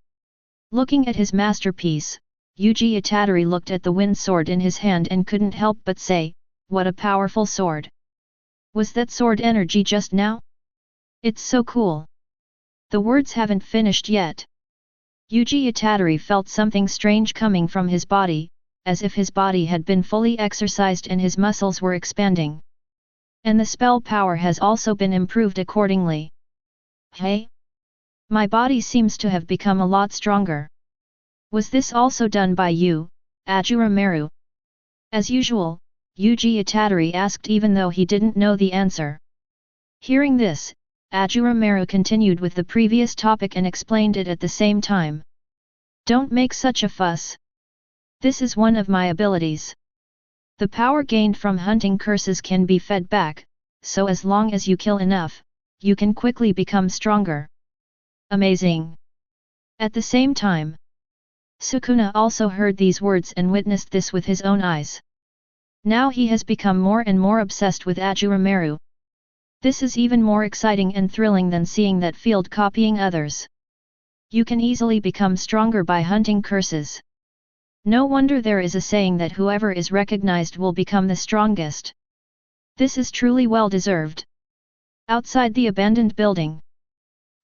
Looking at his masterpiece, Yuji Itadori looked at the wind sword in his hand and couldn't help but say, "What a powerful sword! Was that sword energy just now? It's so cool!" The words haven't finished yet. Yuji Itadori felt something strange coming from his body, as if his body had been fully exercised and his muscles were expanding. And the spell power has also been improved accordingly. Hey? My body seems to have become a lot stronger. Was this also done by you, Ashura Maru? As usual, Yuji Itadori asked even though he didn't know the answer. Hearing this, Ashura Maru continued with the previous topic and explained it at the same time. "Don't make such a fuss. This is one of my abilities. The power gained from hunting curses can be fed back, so as long as you kill enough, you can quickly become stronger." Amazing! At the same time, Sukuna also heard these words and witnessed this with his own eyes. Now he has become more and more obsessed with Ashura Maru. This is even more exciting and thrilling than seeing that field copying others. You can easily become stronger by hunting curses. No wonder there is a saying that whoever is recognized will become the strongest. This is truly well deserved. Outside the abandoned building,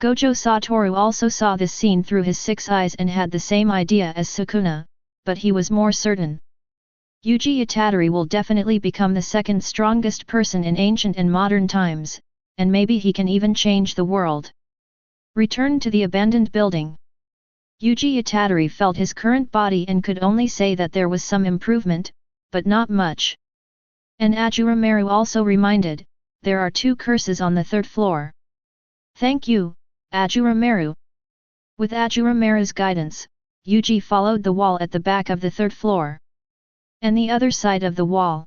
Gojo Satoru also saw this scene through his 6 eyes and had the same idea as Sukuna, but he was more certain. Yuji Itadori will definitely become the second strongest person in ancient and modern times, and maybe he can even change the world. Returned to the abandoned building. Yuji Itadori felt his current body and could only say that there was some improvement, but not much. And Ashura Maru also reminded, there are 2 curses on the 3rd floor. "Thank you, Ashura Maru." With Ashura Maru's guidance, Yuji followed the wall at the back of the 3rd floor. And the other side of the wall.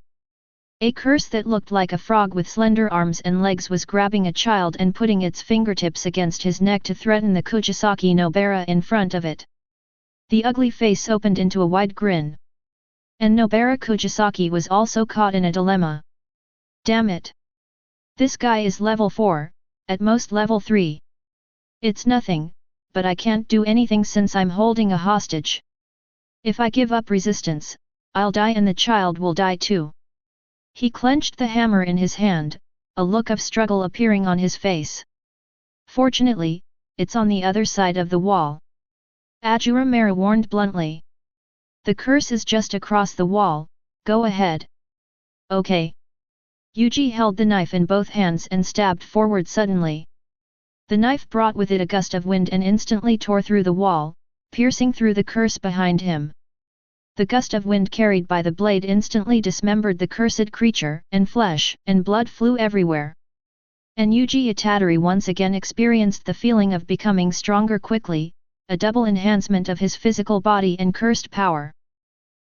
A curse that looked like a frog with slender arms and legs was grabbing a child and putting its fingertips against his neck to threaten the Kujisaki Nobara in front of it. The ugly face opened into a wide grin. And Nobara Kujisaki was also caught in a dilemma. Damn it! This guy is level 4, at most level 3. It's nothing, but I can't do anything since I'm holding a hostage. If I give up resistance, I'll die and the child will die too. He clenched the hammer in his hand, a look of struggle appearing on his face. Fortunately, it's on the other side of the wall. Ashura Maru warned bluntly. The curse is just across the wall, go ahead. Okay. Yuji held the knife in both hands and stabbed forward suddenly. The knife brought with it a gust of wind and instantly tore through the wall, piercing through the curse behind him. The gust of wind carried by the blade instantly dismembered the cursed creature, and flesh and blood flew everywhere. And Yuji Itadori once again experienced the feeling of becoming stronger quickly, a double enhancement of his physical body and cursed power.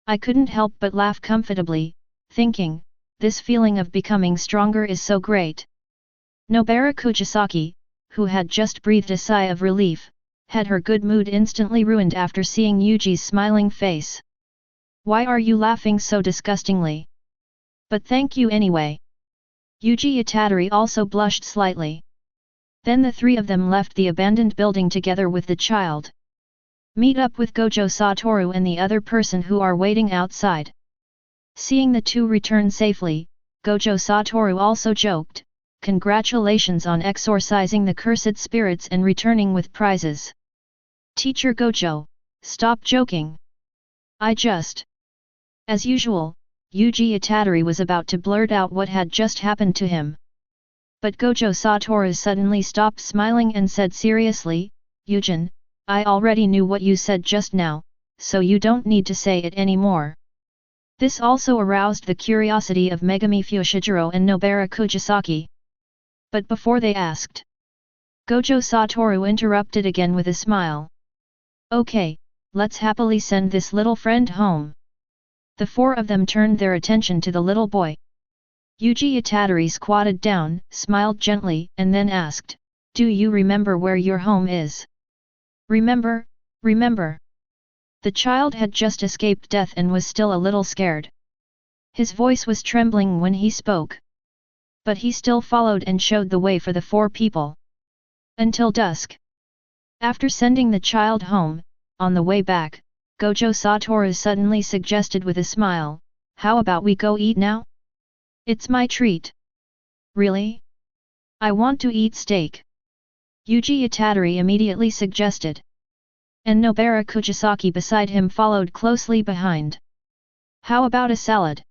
I couldn't help but laugh comfortably, thinking, this feeling of becoming stronger is so great. Nobara Kujisaki, who had just breathed a sigh of relief, had her good mood instantly ruined after seeing Yuji's smiling face. Why are you laughing so disgustingly? But thank you anyway. Yuji Itadori also blushed slightly. Then the three of them left the abandoned building together with the child. Meet up with Gojo Satoru and the other person who are waiting outside. Seeing the two return safely, Gojo Satoru also joked, congratulations on exorcising the cursed spirits and returning with prizes. Teacher Gojo, stop joking. I just... As usual, Yuji Itadori was about to blurt out what had just happened to him. But Gojo Satoru suddenly stopped smiling and said seriously, Yujin, I already knew what you said just now, so you don't need to say it anymore. This also aroused the curiosity of Megami Fushiguro and Nobara Kujisaki. But before they asked, Gojo Satoru interrupted again with a smile. Okay, let's happily send this little friend home. The four of them turned their attention to the little boy. Yuji Itadori squatted down, smiled gently, and then asked, do you remember where your home is? Remember? The child had just escaped death and was still a little scared. His voice was trembling when he spoke. But he still followed and showed the way for the four people. Until dusk. After sending the child home, on the way back, Gojo Satoru suddenly suggested with a smile, how about we go eat now? It's my treat. Really? I want to eat steak. Yuji Itadori immediately suggested. And Nobara Kujisaki beside him followed closely behind. How about a salad?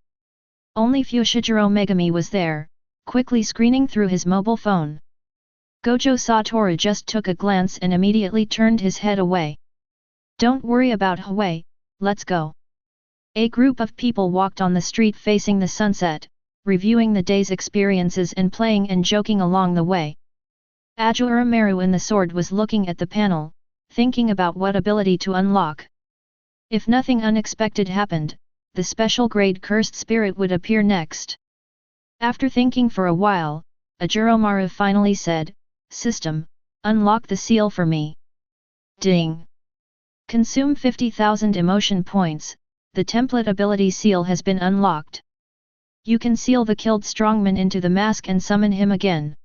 Only Fushiguro Megami was there, quickly screening through his mobile phone. Gojo Satoru just took a glance and immediately turned his head away. Don't worry about Huey, let's go. A group of people walked on the street facing the sunset, reviewing the day's experiences and playing and joking along the way. Ashura Maru in the sword was looking at the panel, thinking about what ability to unlock. If nothing unexpected happened, the special grade cursed spirit would appear next. After thinking for a while, Ashura Maru finally said, System, unlock the seal for me. Ding! Consume 50,000 emotion points, the template ability seal has been unlocked. You can seal the killed strongman into the mask and summon him again.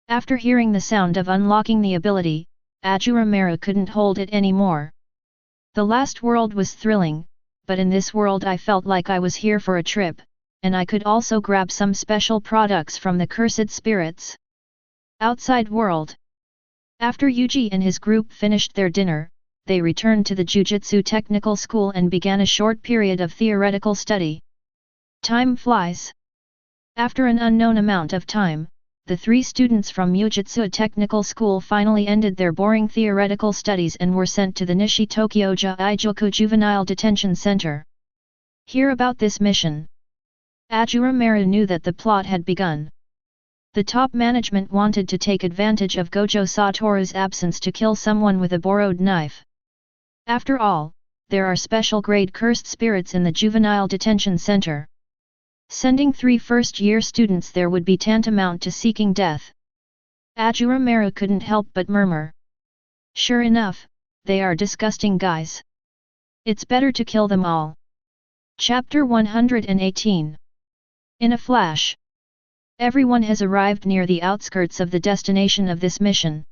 After hearing the sound of unlocking the ability, Ashura Maru couldn't hold it anymore. The last world was thrilling, but in this world I felt like I was here for a trip, and I could also grab some special products from the cursed spirits. Outside world. After Yuji and his group finished their dinner, they returned to the Jujutsu Technical School and began a short period of theoretical study. Time flies. After an unknown amount of time, the three students from Jujutsu Technical School finally ended their boring theoretical studies and were sent to the Nishi Tokyoja Ijuku Juvenile Detention Center. Hear about this mission. Ashura Maru knew that the plot had begun. The top management wanted to take advantage of Gojo Satoru's absence to kill someone with a borrowed knife. After all, there are special grade cursed spirits in the Juvenile Detention Center. Sending 3 first-year students there would be tantamount to seeking death. Ashura Maru couldn't help but murmur. Sure enough, they are disgusting guys. It's better to kill them all. Chapter 118. In a flash. Everyone has arrived near the outskirts of the destination of this mission.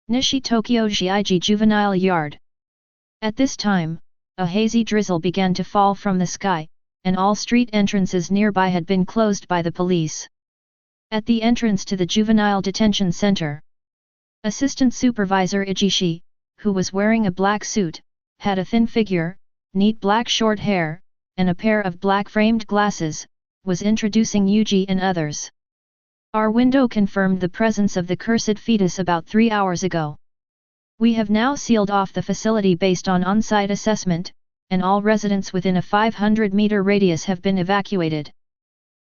Nishi Tokyo Jiiji Juvenile Yard. At this time, a hazy drizzle began to fall from the sky, and all street entrances nearby had been closed by the police. At the entrance to the Juvenile Detention Center, Assistant Supervisor Ijishi, who was wearing a black suit, had a thin figure, neat black short hair, and a pair of black-framed glasses, was introducing Yuji and others. Our window confirmed the presence of the cursed fetus about 3 hours ago. We have now sealed off the facility based on on-site assessment, and all residents within a 500-meter radius have been evacuated.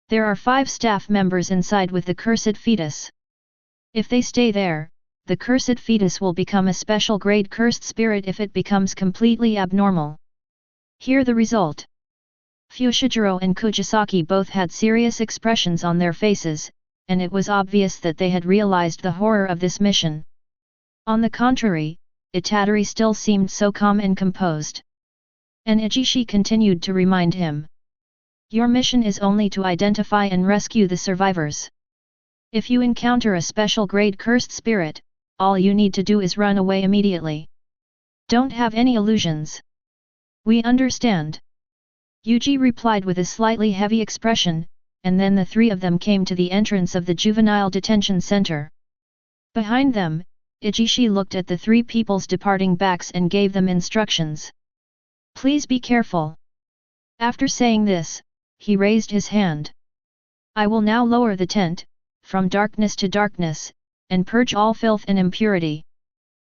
There are 5 staff members inside with the cursed fetus. If they stay there, the cursed fetus will become a special grade cursed spirit if it becomes completely abnormal. Hear the result. Fushiguro and Kujisaki both had serious expressions on their faces, and it was obvious that they had realized the horror of this mission. On the contrary, Itadori still seemed so calm and composed. And Ijishi continued to remind him. Your mission is only to identify and rescue the survivors. If you encounter a special grade cursed spirit, all you need to do is run away immediately. Don't have any illusions. We understand. Yuji replied with a slightly heavy expression, and then the 3 of them came to the entrance of the Juvenile Detention Center. Behind them, Ijishi looked at the 3 people's departing backs and gave them instructions. Please be careful. After saying this, he raised his hand. I will now lower the tent, from darkness to darkness, and purge all filth and impurity.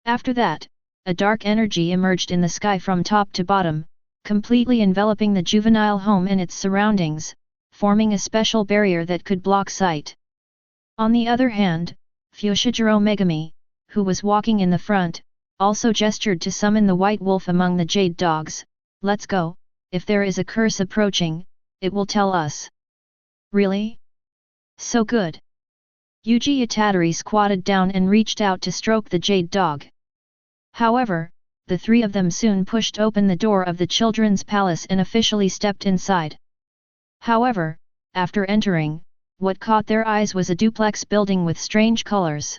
After that, a dark energy emerged in the sky from top to bottom, completely enveloping the juvenile home and its surroundings, forming a special barrier that could block sight. On the other hand, Fushiguro Megami, who was walking in the front, also gestured to summon the white wolf among the jade dogs. Let's go, if there is a curse approaching, it will tell us. Really? So good. Yuji Itadori squatted down and reached out to stroke the jade dog. However, the 3 of them soon pushed open the door of the children's palace and officially stepped inside. However, after entering, what caught their eyes was a duplex building with strange colors.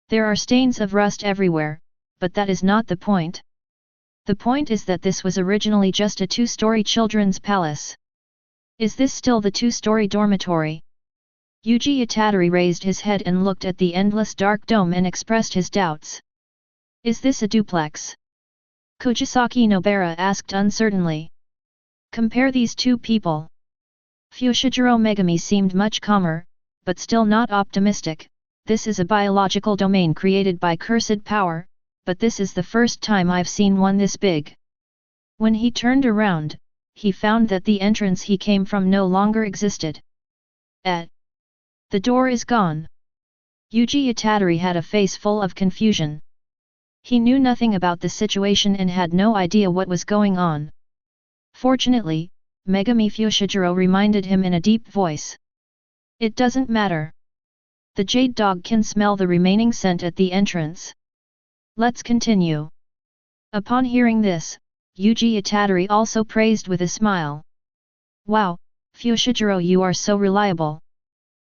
There are stains of rust everywhere, but that is not the point. The point is that this was originally just a 2-story children's palace. Is this still the 2-story dormitory? Yuji Itadori raised his head and looked at the endless dark dome and expressed his doubts. Is this a duplex? Kujisaki Nobara asked uncertainly. Compare these 2 people. Fushiguro Megami seemed much calmer, but still not optimistic. This is a biological domain created by cursed power, but this is the first time I've seen one this big. When he turned around, he found that the entrance he came from no longer existed. The door is gone. Yuji Itadori had a face full of confusion. He knew nothing about the situation and had no idea what was going on. Fortunately, Megami Fushiguro reminded him in a deep voice. It doesn't matter. The jade dog can smell the remaining scent at the entrance. Let's continue. Upon hearing this, Yuji Itadori also praised with a smile. Wow, Fushiguro, you are so reliable.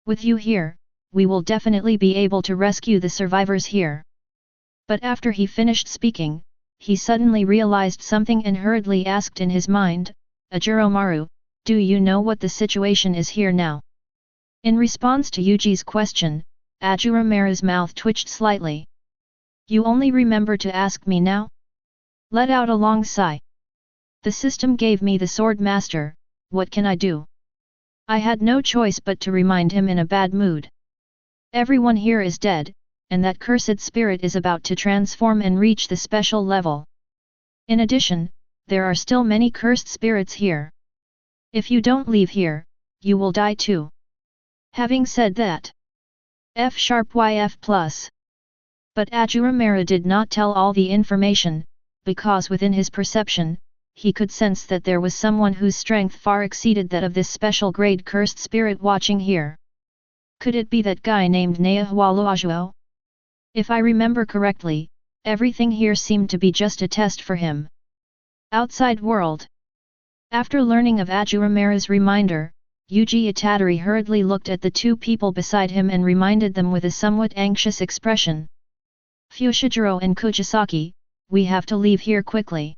With you here, we will definitely be able to rescue the survivors here. But after he finished speaking, he suddenly realized something and hurriedly asked in his mind, Ashura Maru, do you know what the situation is here now? In response to Yuji's question, Ashura Maru's mouth twitched slightly. You only remember to ask me now? Let out a long sigh. The system gave me the sword master, what can I do? I had no choice but to remind him in a bad mood. Everyone here is dead, and that cursed spirit is about to transform and reach the special level. In addition, there are still many cursed spirits here. If you don't leave here, you will die too. Having said that, F#YF+. But Ashura Maru did not tell all the information, because within his perception, he could sense that there was someone whose strength far exceeded that of this special grade cursed spirit watching here. Could it be that guy named Nayahualuajuo? If I remember correctly, everything here seemed to be just a test for him. Outside world. After learning of Ashura Maru's reminder, Yuji Itadori hurriedly looked at the two people beside him and reminded them with a somewhat anxious expression. Fushiguro and Kujisaki, we have to leave here quickly.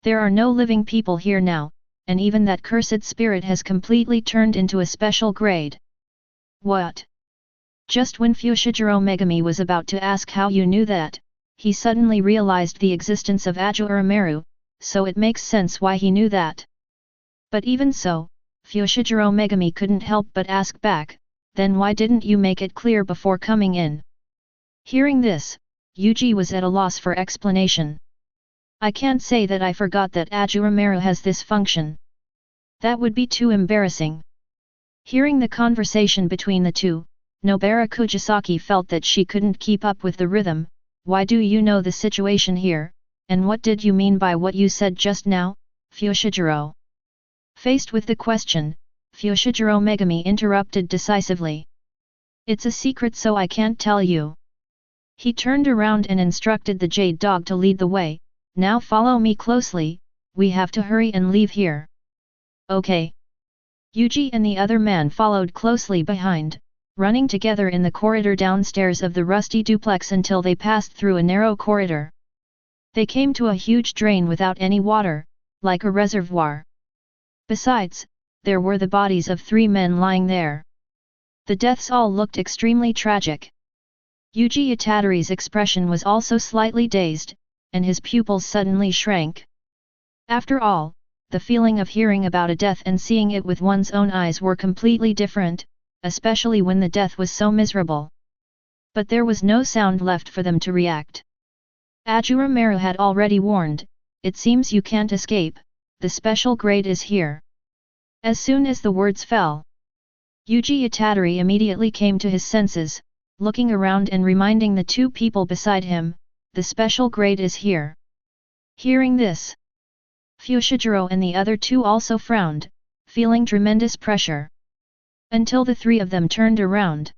There are no living people here now, and even that cursed spirit has completely turned into a special grade. What? Just when Fushiguro Megami was about to ask how you knew that, he suddenly realized the existence of Ashura Maru, so it makes sense why he knew that. But even so, Fushiguro Megami couldn't help but ask back, then why didn't you make it clear before coming in? Hearing this, Yuji was at a loss for explanation. I can't say that I forgot that Ashura Maru has this function. That would be too embarrassing. Hearing the conversation between the two, Nobara Kujisaki felt that she couldn't keep up with the rhythm. Why do you know the situation here, and what did you mean by what you said just now, Fushiguro? Faced with the question, Fushiguro Megami interrupted decisively. It's a secret so I can't tell you. He turned around and instructed the jade dog to lead the way. Now follow me closely, we have to hurry and leave here. Okay. Yuji and the other man followed closely behind, running together in the corridor downstairs of the rusty duplex until they passed through a narrow corridor. They came to a huge drain without any water, like a reservoir. Besides, there were the bodies of 3 men lying there. The deaths all looked extremely tragic. Yuji Itadori's expression was also slightly dazed, and his pupils suddenly shrank. After all, the feeling of hearing about a death and seeing it with one's own eyes were completely different, especially when the death was so miserable. But there was no sound left for them to react. Ashura Maru had already warned, it seems you can't escape, the special grade is here. As soon as the words fell, Yuji Itadori immediately came to his senses, looking around and reminding the two people beside him, the special grade is here. Hearing this, Fushiguro and the other two also frowned, feeling tremendous pressure. Until the 3 of them turned around.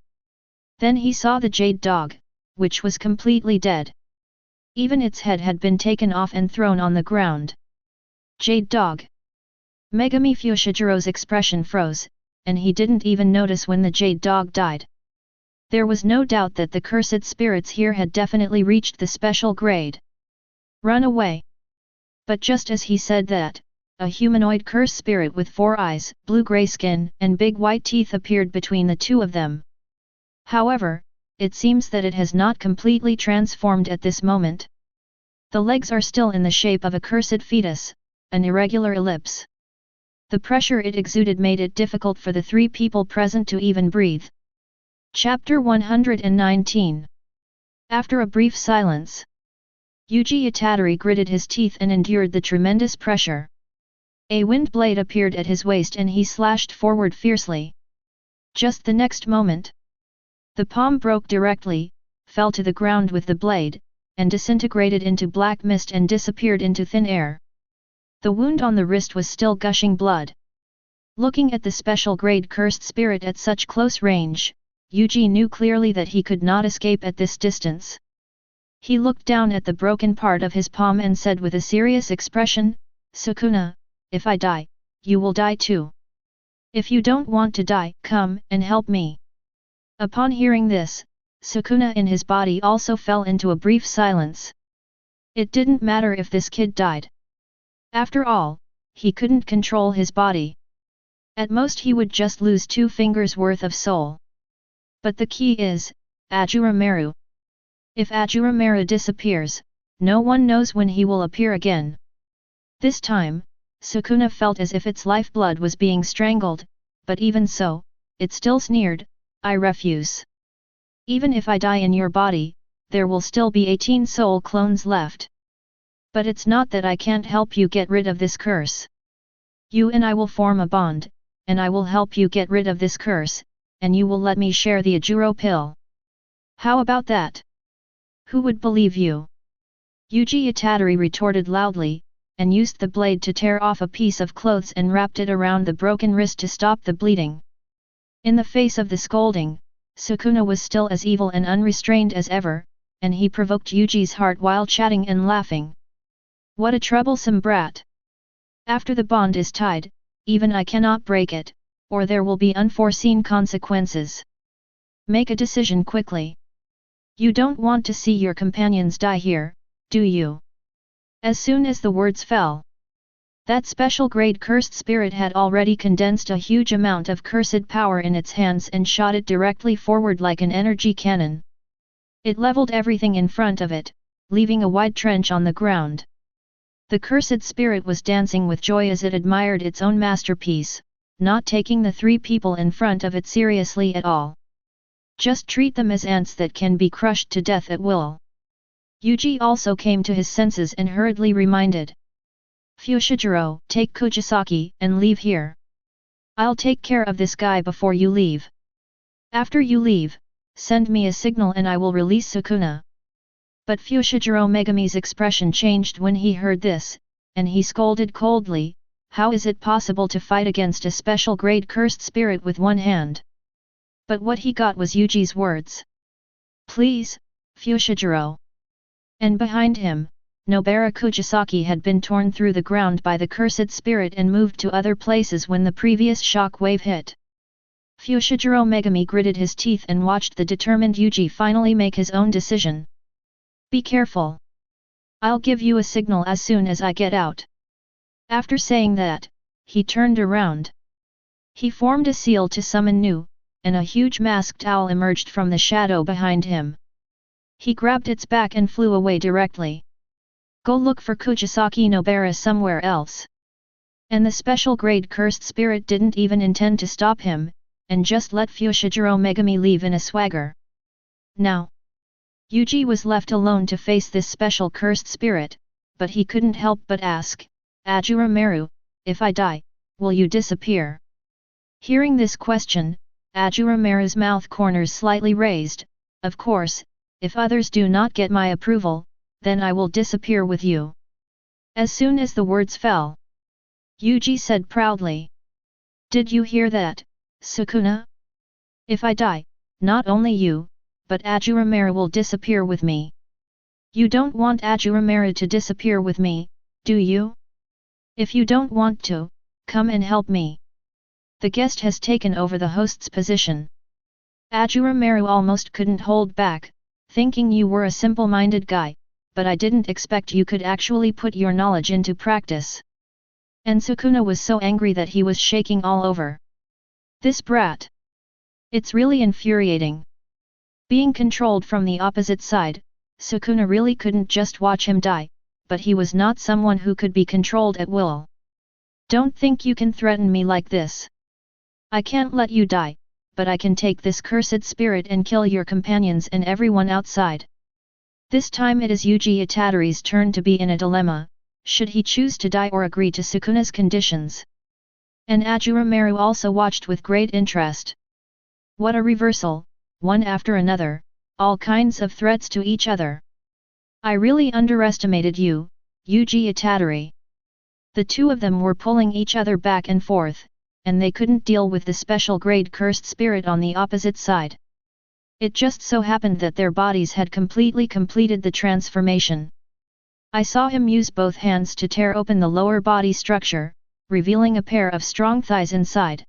Then he saw the jade dog, which was completely dead. Even its head had been taken off and thrown on the ground. Jade dog. Megami Fushigiro's expression froze, and he didn't even notice when the jade dog died. There was no doubt that the cursed spirits here had definitely reached the special grade. Run away! But just as he said that, a humanoid curse spirit with 4 eyes, blue-gray skin, and big white teeth appeared between the 2 of them. However, it seems that it has not completely transformed at this moment. The legs are still in the shape of a cursed fetus, an irregular ellipse. The pressure it exuded made it difficult for the 3 people present to even breathe. Chapter 119. After a brief silence, Yuji Itadori gritted his teeth and endured the tremendous pressure. A wind blade appeared at his waist and he slashed forward fiercely. Just the next moment, the palm broke directly, fell to the ground with the blade, and disintegrated into black mist and disappeared into thin air. The wound on the wrist was still gushing blood. Looking at the special grade cursed spirit at such close range, Yuji knew clearly that he could not escape at this distance. He looked down at the broken part of his palm and said with a serious expression, "Sukuna, if I die, you will die too. If you don't want to die, come and help me." Upon hearing this, Sukuna in his body also fell into a brief silence. It didn't matter if this kid died. After all, he couldn't control his body. At most he would just lose 2 fingers worth of soul. But the key is, Ashura Maru. If Ashura Maru disappears, no one knows when he will appear again. This time, Sukuna felt as if its lifeblood was being strangled, but even so, it still sneered, "I refuse. Even if I die in your body, there will still be 18 soul clones left. But it's not that I can't help you get rid of this curse. You and I will form a bond, and I will help you get rid of this curse, and you will let me share the Ajuro pill. How about that? Who would believe you?" Yuji Itadori retorted loudly, and used the blade to tear off a piece of clothes and wrapped it around the broken wrist to stop the bleeding. In the face of the scolding, Sukuna was still as evil and unrestrained as ever, and he provoked Yuji's heart while chatting and laughing. What a troublesome brat! After the bond is tied, even I cannot break it, or there will be unforeseen consequences. Make a decision quickly. You don't want to see your companions die here, do you? As soon as the words fell, that special grade cursed spirit had already condensed a huge amount of cursed power in its hands and shot it directly forward like an energy cannon. It leveled everything in front of it, leaving a wide trench on the ground. The cursed spirit was dancing with joy as it admired its own masterpiece, not taking the three people in front of it seriously at all. Just treat them as ants that can be crushed to death at will. Yuji also came to his senses and hurriedly reminded. Fushiguro, take Kujisaki and leave here. I'll take care of this guy before you leave. After you leave, send me a signal and I will release Sukuna. But Fushiguro Megami's expression changed when he heard this, and he scolded coldly, how is it possible to fight against a special grade cursed spirit with one hand? But what he got was Yuji's words. Please, Fushiguro. And behind him, Nobara Kujisaki had been torn through the ground by the cursed spirit and moved to other places when the previous shock wave hit. Fushiguro Megami gritted his teeth and watched the determined Yuji finally make his own decision. Be careful. I'll give you a signal as soon as I get out. After saying that, he turned around. He formed a seal to summon Nu, and a huge masked owl emerged from the shadow behind him. He grabbed its back and flew away directly. Go look for Kujisaki Nobara somewhere else. And the special grade cursed spirit didn't even intend to stop him, and just let Fushiguro Megami leave in a swagger. Now, Yuji was left alone to face this special cursed spirit, but he couldn't help but ask, Ashura Maru, if I die, will you disappear? Hearing this question, Ashura Maru's mouth corners slightly raised. Of course, if others do not get my approval, then I will disappear with you. As soon as the words fell, Yuji said proudly. Did you hear that, Sukuna? If I die, not only you, but Ashura Maru will disappear with me. You don't want Ashura Maru to disappear with me, do you? If you don't want to, come and help me. The guest has taken over the host's position. Ashura Maru almost couldn't hold back, thinking you were a simple-minded guy, but I didn't expect you could actually put your knowledge into practice. And Sukuna was so angry that he was shaking all over. This brat! It's really infuriating. Being controlled from the opposite side, Sukuna really couldn't just watch him die, but he was not someone who could be controlled at will. Don't think you can threaten me like this. I can't let you die, but I can take this cursed spirit and kill your companions and everyone outside. This time it is Yuji Itadori's turn to be in a dilemma, should he choose to die or agree to Sukuna's conditions. And Ashura Maru also watched with great interest. What a reversal, one after another, all kinds of threats to each other. I really underestimated you, Yuji Itadori. The two of them were pulling each other back and forth, and they couldn't deal with the special grade cursed spirit on the opposite side. It just so happened that their bodies had completely completed the transformation. I saw him use both hands to tear open the lower body structure, revealing a pair of strong thighs inside.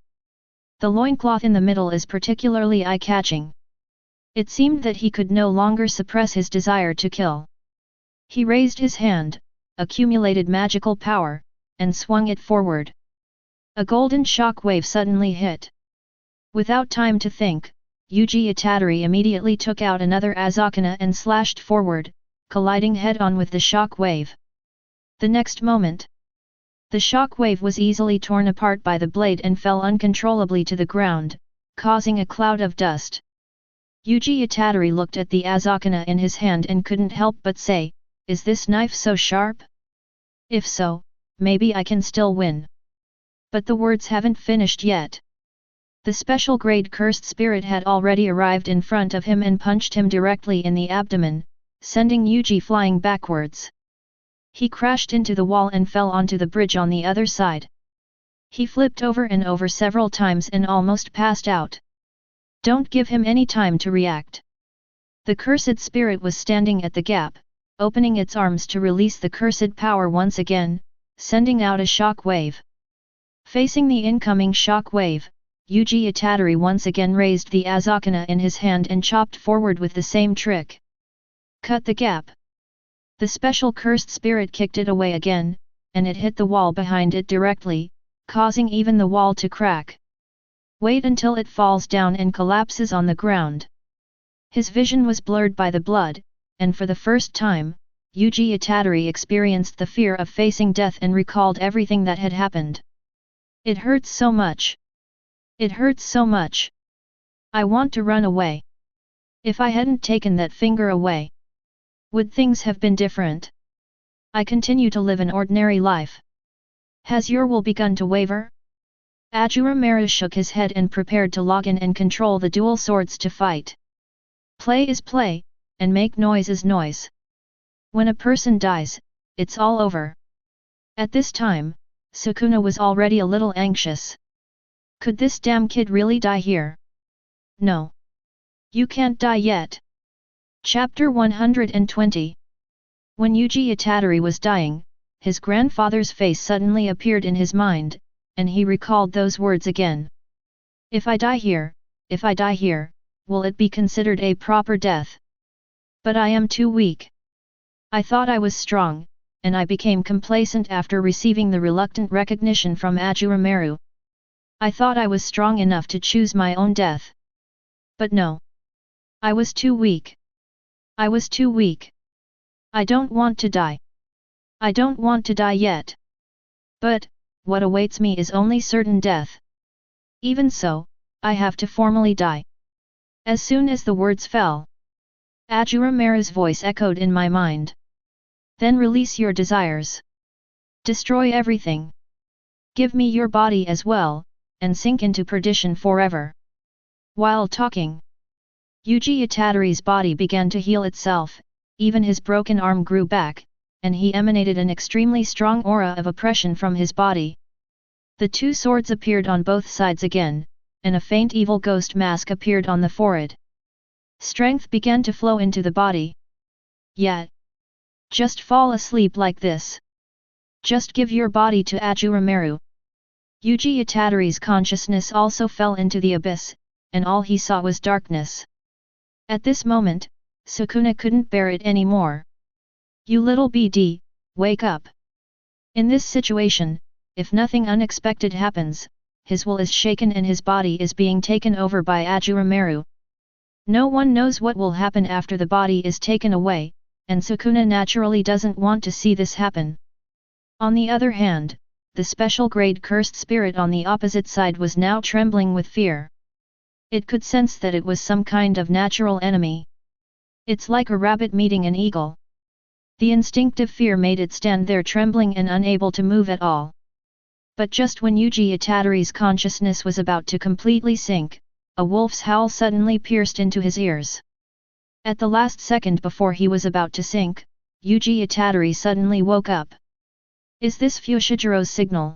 The loincloth in the middle is particularly eye-catching. It seemed that he could no longer suppress his desire to kill. He raised his hand, accumulated magical power, and swung it forward. A golden shock wave suddenly hit. Without time to think, Yuji Itadori immediately took out another Azakana and slashed forward, colliding head-on with the shock wave. The next moment, the shock wave was easily torn apart by the blade and fell uncontrollably to the ground, causing a cloud of dust. Yuji Itadori looked at the Azakana in his hand and couldn't help but say, is this knife so sharp? If so, maybe I can still win. But the words haven't finished yet. The special grade cursed spirit had already arrived in front of him and punched him directly in the abdomen, sending Yuji flying backwards. He crashed into the wall and fell onto the bridge on the other side. He flipped over and over several times and almost passed out. Don't give him any time to react. The cursed spirit was standing at the gap, opening its arms to release the cursed power once again, sending out a shock wave. Facing the incoming shock wave, Yuji Itadori once again raised the Azakana in his hand and chopped forward with the same trick. Cut the gap. The special cursed spirit kicked it away again, and it hit the wall behind it directly, causing even the wall to crack. Wait until it falls down and collapses on the ground. His vision was blurred by the blood, and for the first time, Yuji Itadori experienced the fear of facing death and recalled everything that had happened. It hurts so much. It hurts so much. I want to run away. If I hadn't taken that finger away, would things have been different? I continue to live an ordinary life. Has your will begun to waver? Ashura Maru shook his head and prepared to log in and control the dual swords to fight. Play is play, and make noise is noise. When a person dies, it's all over. At this time, Sukuna was already a little anxious. Could this damn kid really die here? No. You can't die yet. Chapter 120. When Yuji Itadori was dying, his grandfather's face suddenly appeared in his mind, and he recalled those words again. If I die here, will it be considered a proper death? But I am too weak. I thought I was strong, and I became complacent after receiving the reluctant recognition from Ashura Maru. I thought I was strong enough to choose my own death. But no. I was too weak. I was too weak. I don't want to die. I don't want to die yet. But, what awaits me is only certain death. Even so, I have to formally die. As soon as the words fell, Ashura Maru's voice echoed in my mind. Then release your desires. Destroy everything. Give me your body as well, and sink into perdition forever. While talking, Yuji Itadori's body began to heal itself, even his broken arm grew back, and he emanated an extremely strong aura of oppression from his body. The two swords appeared on both sides again, and a faint evil ghost mask appeared on the forehead. Strength began to flow into the body. Yet, just fall asleep like this. Just give your body to Ashura Maru. Yuji Itadori's consciousness also fell into the abyss, and all he saw was darkness. At this moment, Sukuna couldn't bear it anymore. You little BD, wake up. In this situation, if nothing unexpected happens, his will is shaken and his body is being taken over by Ashura Maru. No one knows what will happen after the body is taken away, and Sukuna naturally doesn't want to see this happen. On the other hand, the special grade cursed spirit on the opposite side was now trembling with fear. It could sense that it was some kind of natural enemy. It's like a rabbit meeting an eagle. The instinctive fear made it stand there trembling and unable to move at all. But just when Yuji Itadori's consciousness was about to completely sink, a wolf's howl suddenly pierced into his ears. At the last second before he was about to sink, Yuji Itadori suddenly woke up. Is this Fushijiro's signal?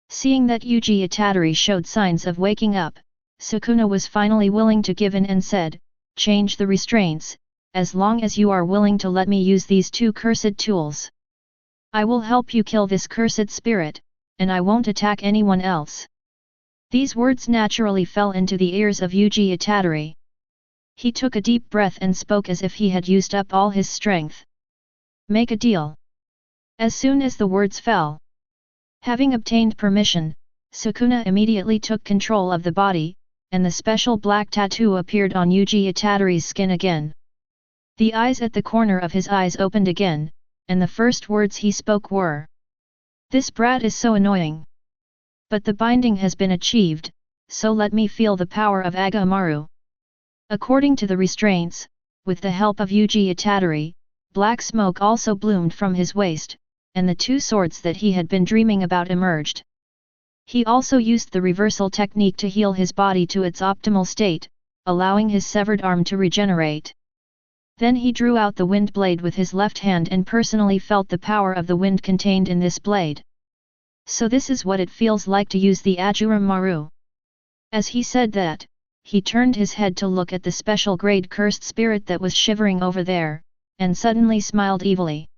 Seeing that Yuji Itadori showed signs of waking up, Sukuna was finally willing to give in and said, change the restraints, as long as you are willing to let me use these two cursed tools. I will help you kill this cursed spirit, and I won't attack anyone else. These words naturally fell into the ears of Yuji Itadori. He took a deep breath and spoke as if he had used up all his strength. Make a deal. As soon as the words fell, having obtained permission, Sukuna immediately took control of the body, and the special black tattoo appeared on Yuji Itadori's skin again. The eyes at the corner of his eyes opened again, and the first words he spoke were, "This brat is so annoying. But the binding has been achieved, so let me feel the power of Agamaru." According to the restraints, with the help of Yuji Itadori, black smoke also bloomed from his waist, and the two swords that he had been dreaming about emerged. He also used the reversal technique to heal his body to its optimal state, allowing his severed arm to regenerate. Then he drew out the wind blade with his left hand and personally felt the power of the wind contained in this blade. So this is what it feels like to use the Ashura Maru. As he said that, he turned his head to look at the special grade cursed spirit that was shivering over there, and suddenly smiled evilly.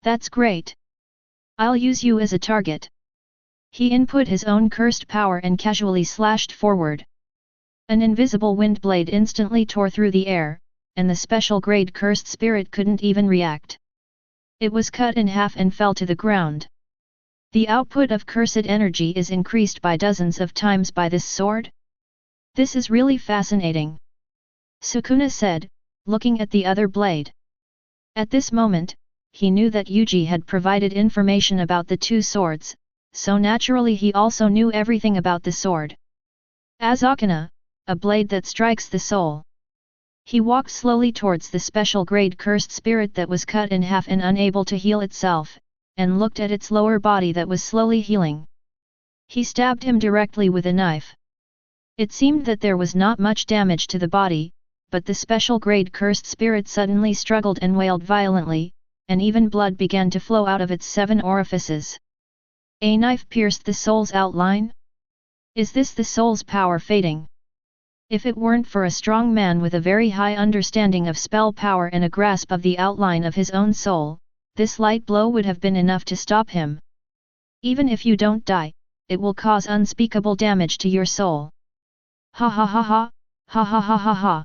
That's great. I'll use you as a target. He input his own cursed power and casually slashed forward. An invisible wind blade instantly tore through the air, and the special grade cursed spirit couldn't even react. It was cut in half and fell to the ground. The output of cursed energy is increased by dozens of times by this sword? This is really fascinating. Sukuna said, looking at the other blade. At this moment, he knew that Yuji had provided information about the two swords, so naturally he also knew everything about the sword. Azakana, a blade that strikes the soul. He walked slowly towards the special grade cursed spirit that was cut in half and unable to heal itself, and looked at its lower body that was slowly healing. He stabbed him directly with a knife. It seemed that there was not much damage to the body, but the special grade cursed spirit suddenly struggled and wailed violently, and even blood began to flow out of its 7 orifices. A knife pierced the soul's outline? Is this the soul's power fading? If it weren't for a strong man with a very high understanding of spell power and a grasp of the outline of his own soul, this light blow would have been enough to stop him. Even if you don't die, it will cause unspeakable damage to your soul. Ha ha ha ha, ha ha ha ha ha.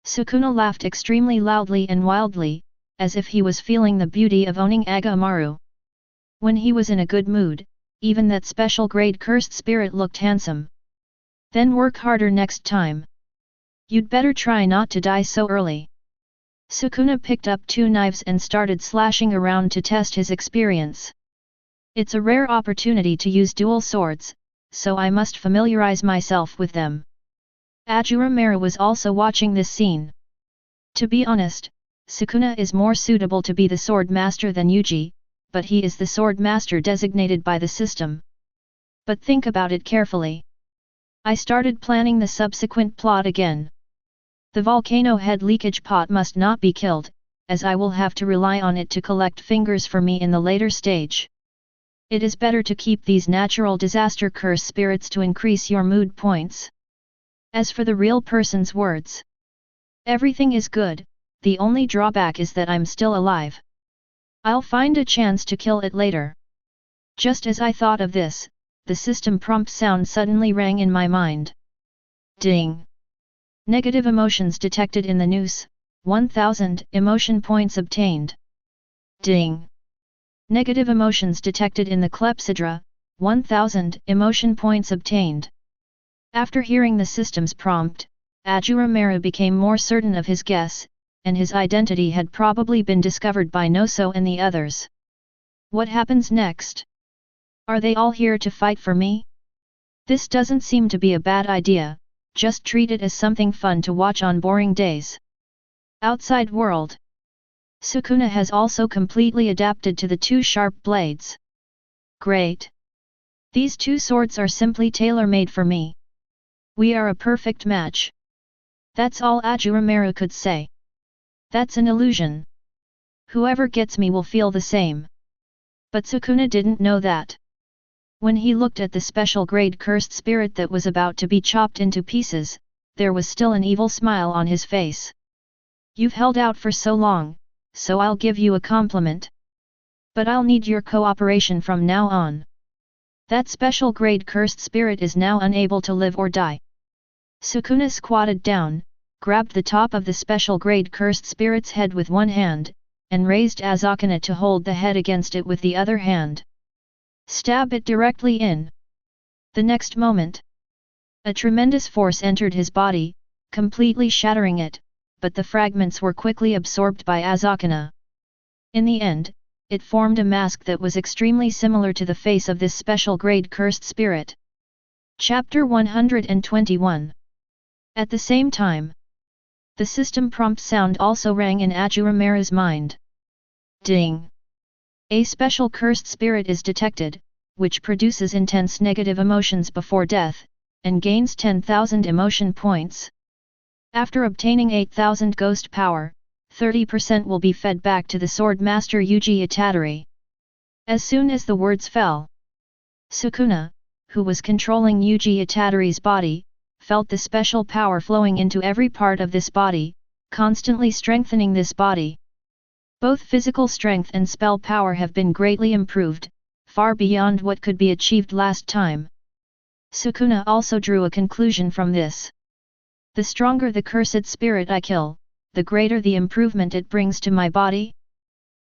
Sukuna laughed extremely loudly and wildly, as if he was feeling the beauty of owning Aga Amaru. When he was in a good mood, even that special grade cursed spirit looked handsome. Then work harder next time. You'd better try not to die so early. Sukuna picked up 2 knives and started slashing around to test his experience. It's a rare opportunity to use dual swords, so I must familiarize myself with them. Ashura Maru was also watching this scene. To be honest, Sukuna is more suitable to be the sword master than Yuji, but he is the sword master designated by the system. But think about it carefully. I started planning the subsequent plot again. The volcano head leakage pot must not be killed, as I will have to rely on it to collect fingers for me in the later stage. It is better to keep these natural disaster curse spirits to increase your mood points. As for the real person's words, everything is good, the only drawback is that I'm still alive. I'll find a chance to kill it later. Just as I thought of this, the system prompt sound suddenly rang in my mind. Ding! Negative emotions detected in the noose, 1000 emotion points obtained. Ding! Negative emotions detected in the clepsydra, 1000 emotion points obtained. After hearing the system's prompt, Ashura Maru became more certain of his guess, and his identity had probably been discovered by Noso and the others. What happens next? Are they all here to fight for me? This doesn't seem to be a bad idea, just treat it as something fun to watch on boring days. Outside world. Sukuna has also completely adapted to the 2 sharp blades. Great! These 2 swords are simply tailor-made for me. We are a perfect match. That's all Ashura Maru could say. That's an illusion. Whoever gets me will feel the same. But Sukuna didn't know that. When he looked at the special grade cursed spirit that was about to be chopped into pieces, there was still an evil smile on his face. You've held out for so long, so I'll give you a compliment. But I'll need your cooperation from now on. That special grade cursed spirit is now unable to live or die. Sukuna squatted down, grabbed the top of the special grade cursed spirit's head with one hand, and raised Azakana to hold the head against it with the other hand. Stab it directly in. The next moment, a tremendous force entered his body, completely shattering it, but the fragments were quickly absorbed by Azakana. In the end, it formed a mask that was extremely similar to the face of this special grade cursed spirit. Chapter 121. At the same time, the system prompt sound also rang in Ashura Maru's mind. Ding! A special cursed spirit is detected, which produces intense negative emotions before death, and gains 10,000 emotion points. After obtaining 8,000 ghost power, 30% will be fed back to the sword master Yuji Itadori. As soon as the words fell, Sukuna, who was controlling Yuji Itadori's body, felt the special power flowing into every part of this body, constantly strengthening this body. Both physical strength and spell power have been greatly improved, far beyond what could be achieved last time. Sukuna also drew a conclusion from this. The stronger the cursed spirit I kill, the greater the improvement it brings to my body.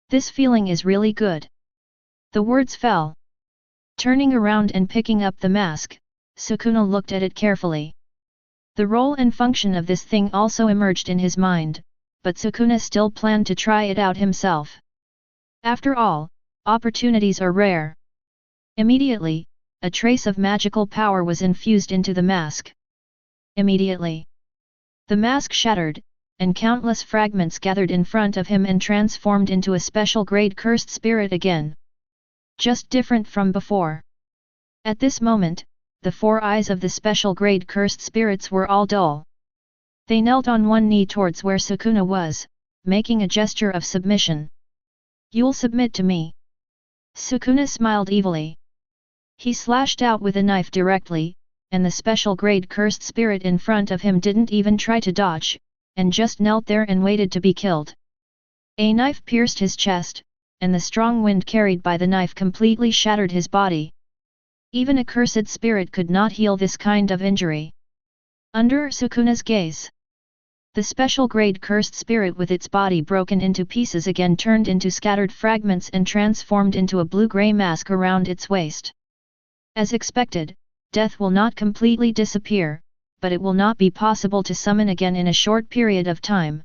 This feeling is really good. The words fell. Turning around and picking up the mask, Sukuna looked at it carefully. The role and function of this thing also emerged in his mind, but Sukuna still planned to try it out himself. After all, opportunities are rare. Immediately, a trace of magical power was infused into the mask. Immediately, the mask shattered, and countless fragments gathered in front of him and transformed into a special grade cursed spirit again. Just different from before. At this moment, the four eyes of the special grade cursed spirits were all dull. They knelt on one knee towards where Sukuna was, making a gesture of submission. "You'll submit to me?" Sukuna smiled evilly. He slashed out with a knife directly, and the special grade cursed spirit in front of him didn't even try to dodge, and just knelt there and waited to be killed. A knife pierced his chest, and the strong wind carried by the knife completely shattered his body. Even a cursed spirit could not heal this kind of injury. Under Sukuna's gaze, the special grade cursed spirit with its body broken into pieces again turned into scattered fragments and transformed into a blue-gray mask around its waist. As expected, death will not completely disappear, but it will not be possible to summon again in a short period of time.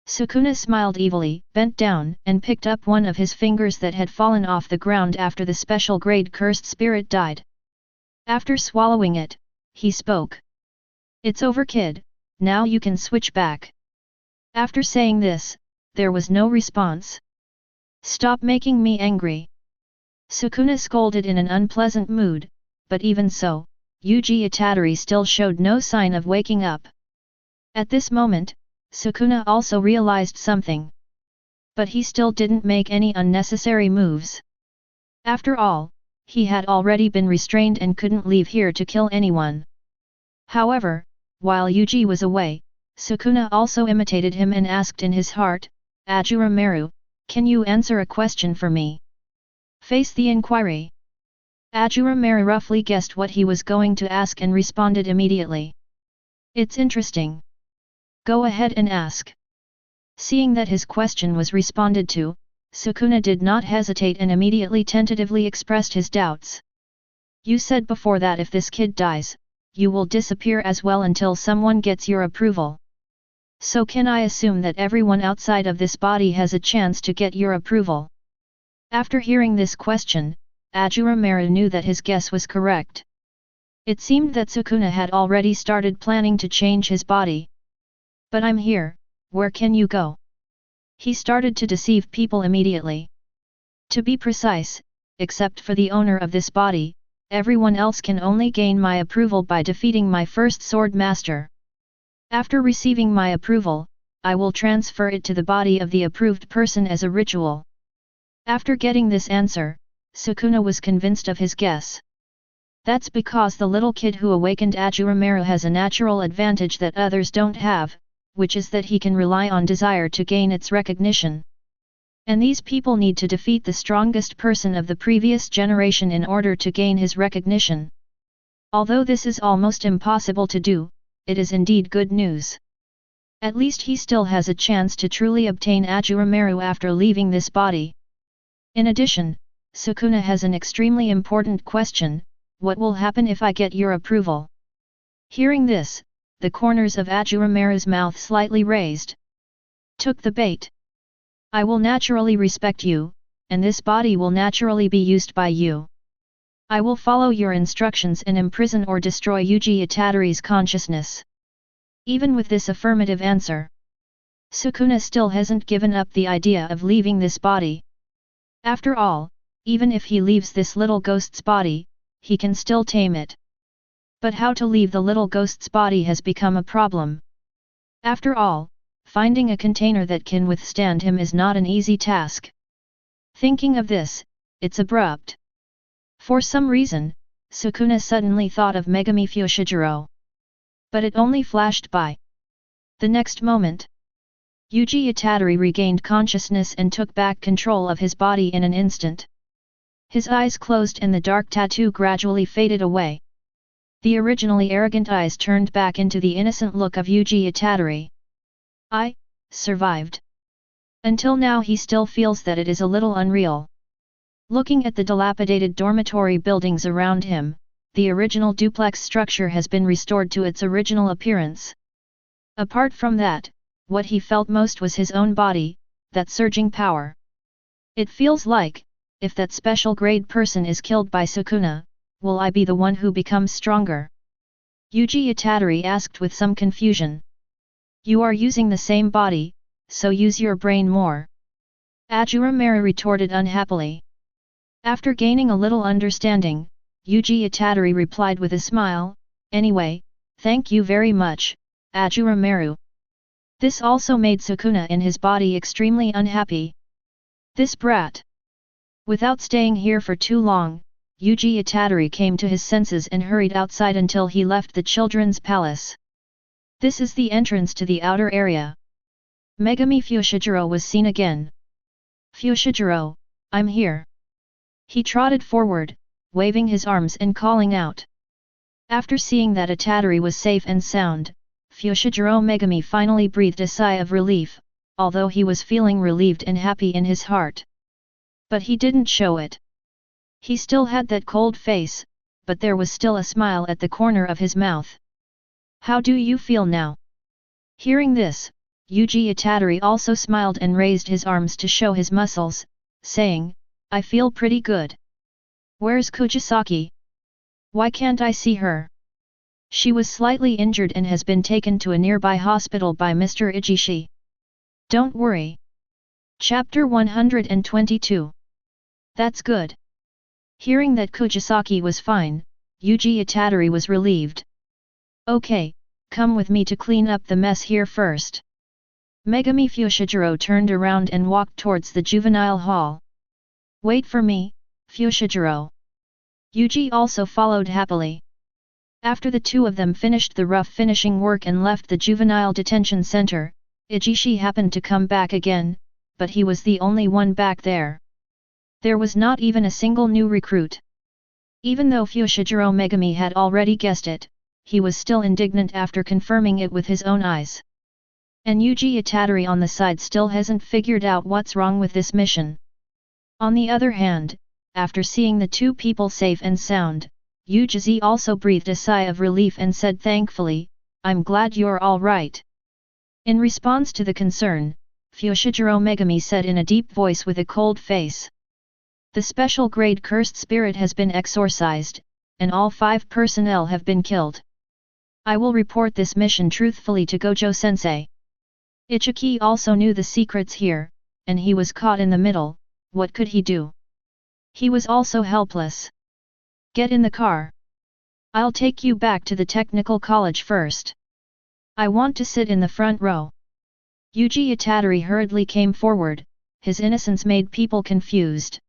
Sukuna smiled evilly, bent down, and picked up one of his fingers that had fallen off the ground after the special grade cursed spirit died. After swallowing it, he spoke. "It's over, kid, now you can switch back." After saying this, there was no response. "Stop making me angry." Sukuna scolded in an unpleasant mood, but even so, Yuji Itadori still showed no sign of waking up. At this moment, Sukuna also realized something. But he still didn't make any unnecessary moves. After all, he had already been restrained and couldn't leave here to kill anyone. However, while Yuji was away, Sukuna also imitated him and asked in his heart, "Ashura Maru, can you answer a question for me?" Face the inquiry. Ashura Maru roughly guessed what he was going to ask and responded immediately. "It's interesting. Go ahead and ask." Seeing that his question was responded to, Sukuna did not hesitate and immediately tentatively expressed his doubts. "You said before that if this kid dies, you will disappear as well until someone gets your approval. So can I assume that everyone outside of this body has a chance to get your approval?" After hearing this question, Ashura Maru knew that his guess was correct. It seemed that Sukuna had already started planning to change his body. "But I'm here, where can you go?" He started to deceive people immediately. To be precise, except for the owner of this body, everyone else can only gain my approval by defeating my first sword master. After receiving my approval, I will transfer it to the body of the approved person as a ritual. After getting this answer, Sukuna was convinced of his guess. That's because the little kid who awakened Ashura Maru has a natural advantage that others don't have, which is that he can rely on desire to gain its recognition. And these people need to defeat the strongest person of the previous generation in order to gain his recognition. Although this is almost impossible to do, it is indeed good news. At least he still has a chance to truly obtain Ashura Maru after leaving this body. In addition, Sukuna has an extremely important question: what will happen if I get your approval? Hearing this, the corners of Ashura Maru's mouth slightly raised. Took the bait. I will naturally respect you, and this body will naturally be used by you. I will follow your instructions and imprison or destroy Yuji Itadori's consciousness. Even with this affirmative answer, Sukuna still hasn't given up the idea of leaving this body. After all, even if he leaves this little ghost's body, he can still tame it. But how to leave the little ghost's body has become a problem. After all, finding a container that can withstand him is not an easy task. Thinking of this, it's abrupt. For some reason, Sukuna suddenly thought of Megami Fushiguro. But it only flashed by. The next moment, Yuji Itadori regained consciousness and took back control of his body in an instant. His eyes closed and the dark tattoo gradually faded away. The originally arrogant eyes turned back into the innocent look of Yuji Itadori. I survived. Until now he still feels that it is a little unreal. Looking at the dilapidated dormitory buildings around him, the original duplex structure has been restored to its original appearance. Apart from that, what he felt most was his own body, that surging power. It feels like, if that special grade person is killed by Sukuna, will I be the one who becomes stronger? Yuji Itadori asked with some confusion. You are using the same body, so use your brain more. Ashura Maru retorted unhappily. After gaining a little understanding, Yuji Itadori replied with a smile, anyway, thank you very much, Ashura Maru. This also made Sukuna in his body extremely unhappy. This brat. Without staying here for too long, Yuji Itadori came to his senses and hurried outside until he left the children's palace. This is the entrance to the outer area. Megami Fushiguro was seen again. Fushiguro, I'm here. He trotted forward, waving his arms and calling out. After seeing that Itadori was safe and sound, Fushiguro Megami finally breathed a sigh of relief, although he was feeling relieved and happy in his heart. But he didn't show it. He still had that cold face, but there was still a smile at the corner of his mouth. How do you feel now? Hearing this, Yuji Itadori also smiled and raised his arms to show his muscles, saying, I feel pretty good. Where's Kujisaki? Why can't I see her? She was slightly injured and has been taken to a nearby hospital by Mr. Ijishi. Don't worry. Chapter 122. That's good. Hearing that Kujisaki was fine, Yuji Itadori was relieved. Okay, come with me to clean up the mess here first. Megami Fushiguro turned around and walked towards the juvenile hall. Wait for me, Fushiguro. Yuji also followed happily. After the two of them finished the rough finishing work and left the juvenile detention center, Ijishi happened to come back again, but he was the only one back there. There was not even a single new recruit. Even though Fushiguro Megami had already guessed it, he was still indignant after confirming it with his own eyes. And Yuji Itadori on the side still hasn't figured out what's wrong with this mission. On the other hand, after seeing the two people safe and sound, Yuji also breathed a sigh of relief and said thankfully, I'm glad you're all right. In response to the concern, Fushiguro Megami said in a deep voice with a cold face. The special grade cursed spirit has been exorcised, and all 5 personnel have been killed. I will report this mission truthfully to Gojo-sensei. Ichiki also knew the secrets here, and he was caught in the middle. What could he do? He was also helpless. Get in the car. I'll take you back to the technical college first. I want to sit in the front row. Yuji Itadori hurriedly came forward, his innocence made people confused.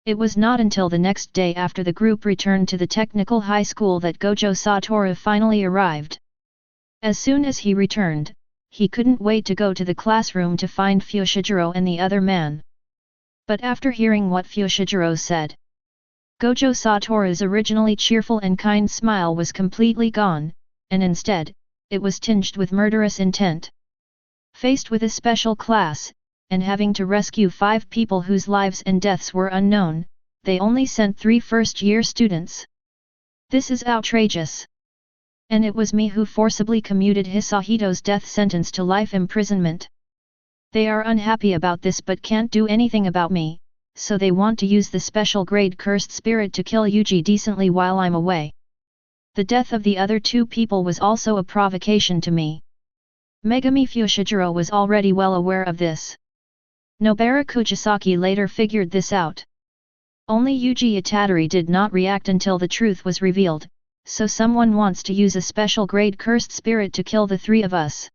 It was not until the next day after the group returned to the technical high school that Gojo Satoru finally arrived. As soon as he returned, he couldn't wait to go to the classroom to find Fushiguro and the other man. But after hearing what Fushiguro said, Gojo Satoru's originally cheerful and kind smile was completely gone, and instead, it was tinged with murderous intent. Faced with a special class, and having to rescue 5 people whose lives and deaths were unknown, they only sent 3 first-year students. This is outrageous. And it was me who forcibly commuted Hisahito's death sentence to life imprisonment. They are unhappy about this but can't do anything about me, so they want to use the special grade cursed spirit to kill Yuji decently while I'm away. The death of the other 2 people was also a provocation to me. Megami Fushiguro was already well aware of this. Nobara Kujisaki later figured this out. Only Yuji Itadori did not react until the truth was revealed, so someone wants to use a special grade cursed spirit to kill the 3 of us.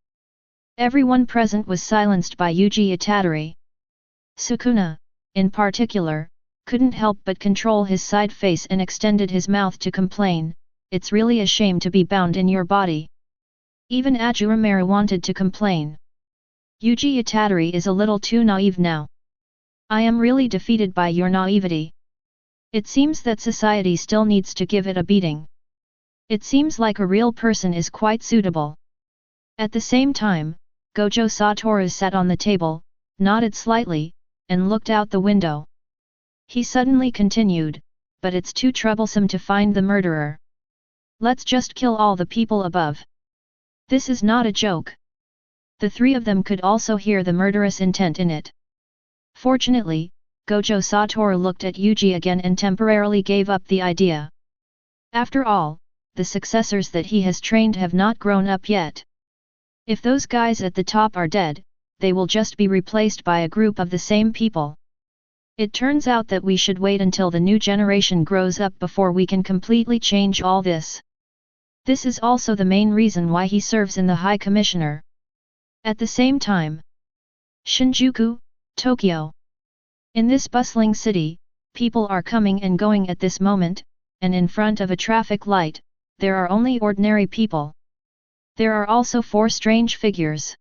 Everyone present was silenced by Yuji Itadori. Sukuna, in particular, couldn't help but control his side face and extended his mouth to complain, "It's really a shame to be bound in your body." Even Ashura Maru wanted to complain. Yuji Itadori is a little too naive now. I am really defeated by your naivety. It seems that society still needs to give it a beating. It seems like a real person is quite suitable. At the same time, Gojo Satoru sat on the table, nodded slightly, and looked out the window. He suddenly continued, "But it's too troublesome to find the murderer. Let's just kill all the people above." This is not a joke. The three of them could also hear the murderous intent in it. Fortunately, Gojo Satoru looked at Yuji again and temporarily gave up the idea. After all, the successors that he has trained have not grown up yet. If those guys at the top are dead, they will just be replaced by a group of the same people. It turns out that we should wait until the new generation grows up before we can completely change all this. This is also the main reason why he serves in the High Commissioner. At the same time, Shinjuku, Tokyo. In this bustling city, people are coming and going at this moment, and in front of a traffic light, there are only ordinary people. There are also 4 strange figures.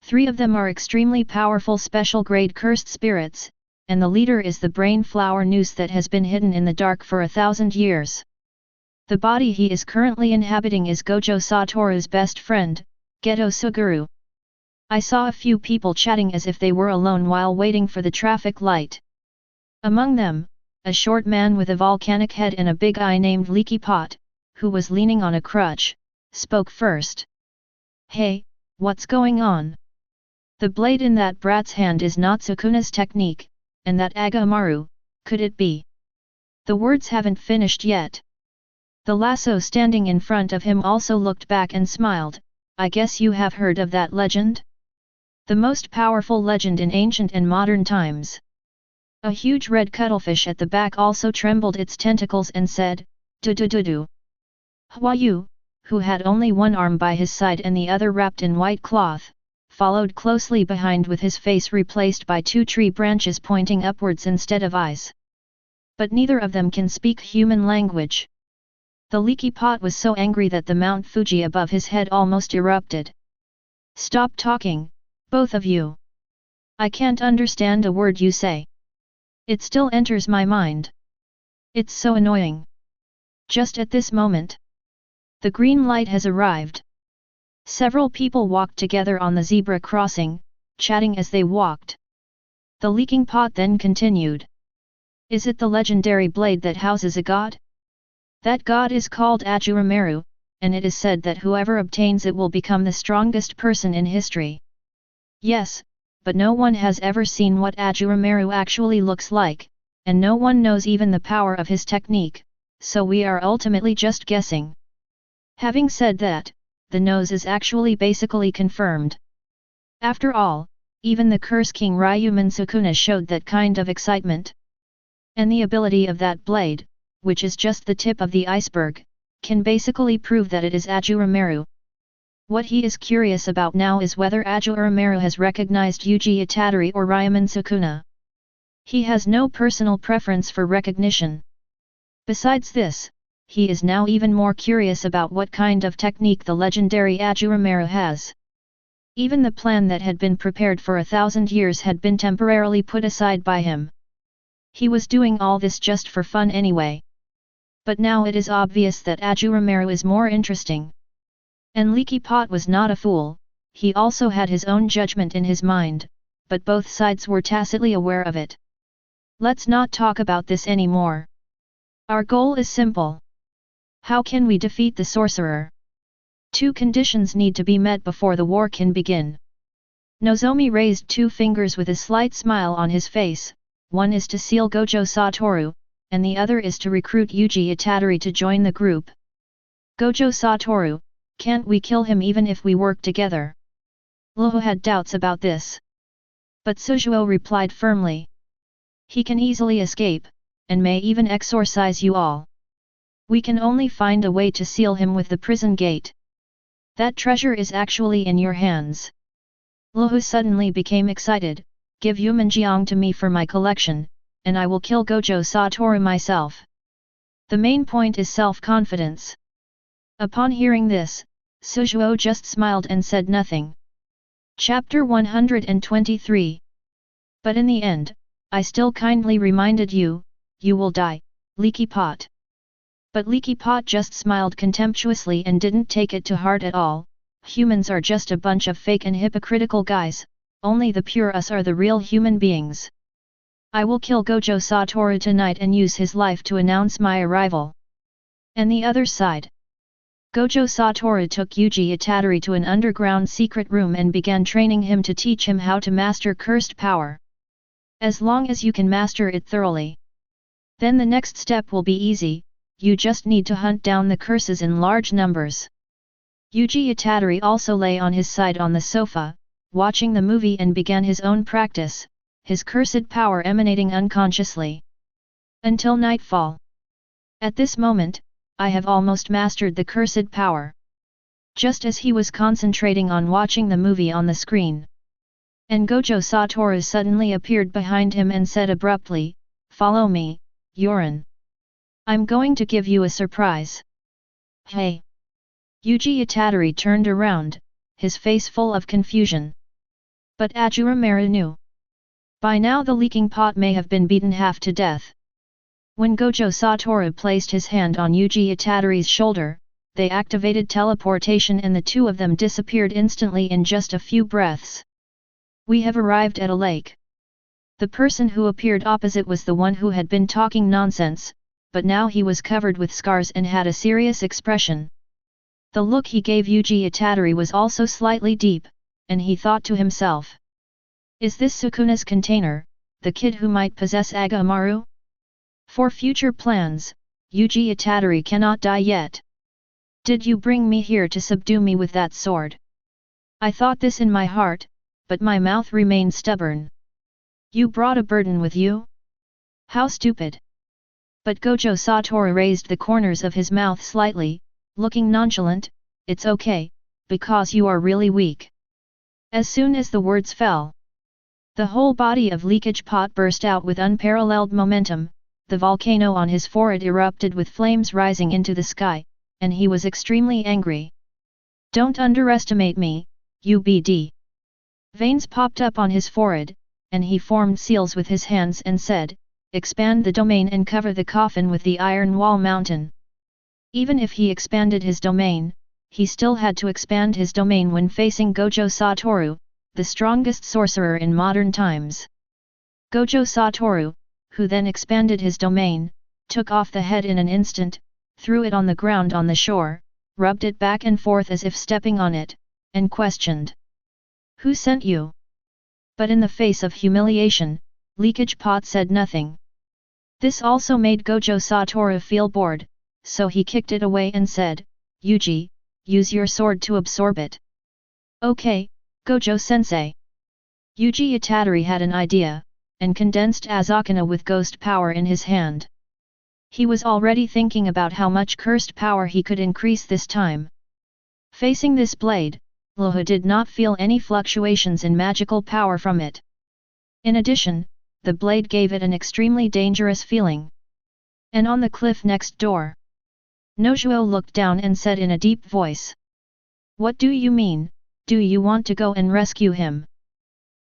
3 of them are extremely powerful special-grade cursed spirits, and the leader is the brain flower noose that has been hidden in the dark for 1,000 years. The body he is currently inhabiting is Gojo Satoru's best friend, Geto Suguru. I saw a few people chatting as if they were alone while waiting for the traffic light. Among them, a short man with a volcanic head and a big eye named Leaky Pot, who was leaning on a crutch, spoke first. "Hey, what's going on? The blade in that brat's hand is not Sukuna's technique, and that Ashura Maru, could it be?" The words haven't finished yet. The lasso standing in front of him also looked back and smiled. "I guess you have heard of that legend? The most powerful legend in ancient and modern times." A huge red cuttlefish at the back also trembled its tentacles and said, "Do-do-do-do." Huayu, who had only one arm by his side and the other wrapped in white cloth, followed closely behind with his face replaced by 2 tree branches pointing upwards instead of eyes. But neither of them can speak human language. The Leaky Pot was so angry that the Mount Fuji above his head almost erupted. "Stop talking, both of you. I can't understand a word you say. It still enters my mind. It's so annoying." Just at this moment, the green light has arrived. Several people walked together on the zebra crossing, chatting as they walked. The Leaking Pot then continued. "Is it the legendary blade that houses a god? That god is called Ashura Maru, and it is said that whoever obtains it will become the strongest person in history." "Yes, but no one has ever seen what Ashura Maru actually looks like, and no one knows even the power of his technique, so we are ultimately just guessing." Having said that, the nose is actually basically confirmed. After all, even the Curse King Ryuman Sukuna showed that kind of excitement. And the ability of that blade, which is just the tip of the iceberg, can basically prove that it is Ashura Maru. What he is curious about now is whether Ashura Maru has recognized Yuji Itadori or Ryuman Sukuna. He has no personal preference for recognition. Besides this, he is now even more curious about what kind of technique the legendary Ashura Maru has. Even the plan that had been prepared for 1,000 years had been temporarily put aside by him. He was doing all this just for fun anyway. But now it is obvious that Ashura Maru is more interesting. And Leaky Pot was not a fool, he also had his own judgment in his mind, but both sides were tacitly aware of it. "Let's not talk about this anymore. Our goal is simple. How can we defeat the sorcerer? 2 conditions need to be met before the war can begin." Nozomi raised 2 fingers with a slight smile on his face. "One is to seal Gojo Satoru, and the other is to recruit Yuji Itadori to join the group." "Gojo Satoru, can't we kill him even if we work together?" Luo had doubts about this. But Sujuo replied firmly. "He can easily escape, and may even exorcise you all. We can only find a way to seal him with the prison gate. That treasure is actually in your hands. Luhu suddenly became excited, "Give Yumenjiang to me for my collection, and I will kill Gojo Satoru myself." The main point is self-confidence. Upon hearing this, Suzuo just smiled and said nothing. Chapter 123. But in the end, I still kindly reminded you, you will die, Leaky Pot. But Leaky Pot just smiled contemptuously and didn't take it to heart at all. Humans are just a bunch of fake and hypocritical guys, only the pure us are the real human beings. I will kill Gojo Satoru tonight and use his life to announce my arrival. And the other side. Gojo Satoru took Yuji Itadori to an underground secret room and began training him to teach him how to master cursed power. As long as you can master it thoroughly, then the next step will be easy, you just need to hunt down the curses in large numbers. Yuji Itadori also lay on his side on the sofa, watching the movie and began his own practice, his cursed power emanating unconsciously. Until nightfall. At this moment, I have almost mastered the cursed power. Just as he was concentrating on watching the movie on the screen, and Gojo Satoru suddenly appeared behind him and said abruptly, "Follow me, Yorin. I'm going to give you a surprise." "Hey!" Yuji Itadori turned around, his face full of confusion. But Ashura Maru knew. By now the leaking pot may have been beaten half to death. When Gojo Satoru placed his hand on Yuji Itadori's shoulder, they activated teleportation and the two of them disappeared instantly in just a few breaths. "We have arrived at a lake." The person who appeared opposite was the one who had been talking nonsense, but now he was covered with scars and had a serious expression. The look he gave Yuji Itadori was also slightly deep, and he thought to himself. Is this Sukuna's container, the kid who might possess Ashura Maru? For future plans, Yuji Itadori cannot die yet. Did you bring me here to subdue me with that sword? I thought this in my heart, but my mouth remained stubborn. You brought a burden with you? How stupid! But Gojo Satoru raised the corners of his mouth slightly, looking nonchalant. It's okay, because you are really weak. As soon as the words fell, the whole body of Leakage Pot burst out with unparalleled momentum, the volcano on his forehead erupted with flames rising into the sky, and he was extremely angry. Don't underestimate me, UBD. Veins popped up on his forehead, and he formed seals with his hands and said, expand the domain and cover the coffin with the iron wall mountain. Even if he expanded his domain, he still had to expand his domain when facing Gojo Satoru, the strongest sorcerer in modern times. Gojo Satoru, who then expanded his domain, took off the head in an instant, threw it on the ground on the shore, rubbed it back and forth as if stepping on it, and questioned. Who sent you? But in the face of humiliation, Leakage Pot said nothing. This also made Gojo Satoru feel bored, so he kicked it away and said, Yuji, use your sword to absorb it. Okay, Gojo-sensei. Yuji Itadori had an idea, and condensed Asakana with ghost power in his hand. He was already thinking about how much cursed power he could increase this time. Facing this blade, Luhu did not feel any fluctuations in magical power from it. In addition, the blade gave it an extremely dangerous feeling. And on the cliff next door, Nozuo looked down and said in a deep voice. What do you mean, do you want to go and rescue him?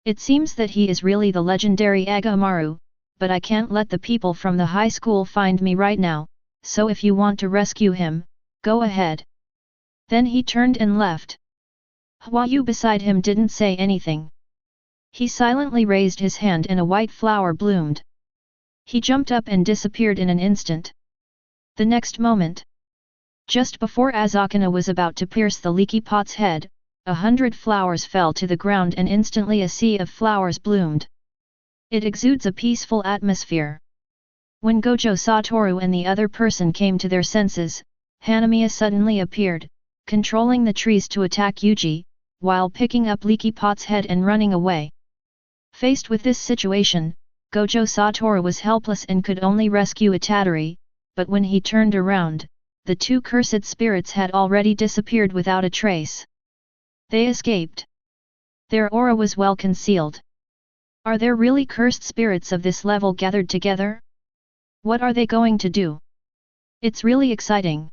It seems that he is really the legendary Ashura Maru, but I can't let the people from the high school find me right now, so if you want to rescue him, go ahead. Then he turned and left. Huayu beside him didn't say anything. He silently raised his hand and a white flower bloomed. He jumped up and disappeared in an instant. The next moment, just before Asakana was about to pierce the leaky pot's head, 100 flowers fell to the ground and instantly a sea of flowers bloomed. It exudes a peaceful atmosphere. When Gojo Satoru and the other person came to their senses, Hanamiya suddenly appeared, controlling the trees to attack Yuji, while picking up Leaky Pot's head and running away. Faced with this situation, Gojo Satoru was helpless and could only rescue Itadori, but when he turned around, the two cursed spirits had already disappeared without a trace. They escaped. Their aura was well concealed. Are there really cursed spirits of this level gathered together? What are they going to do? It's really exciting.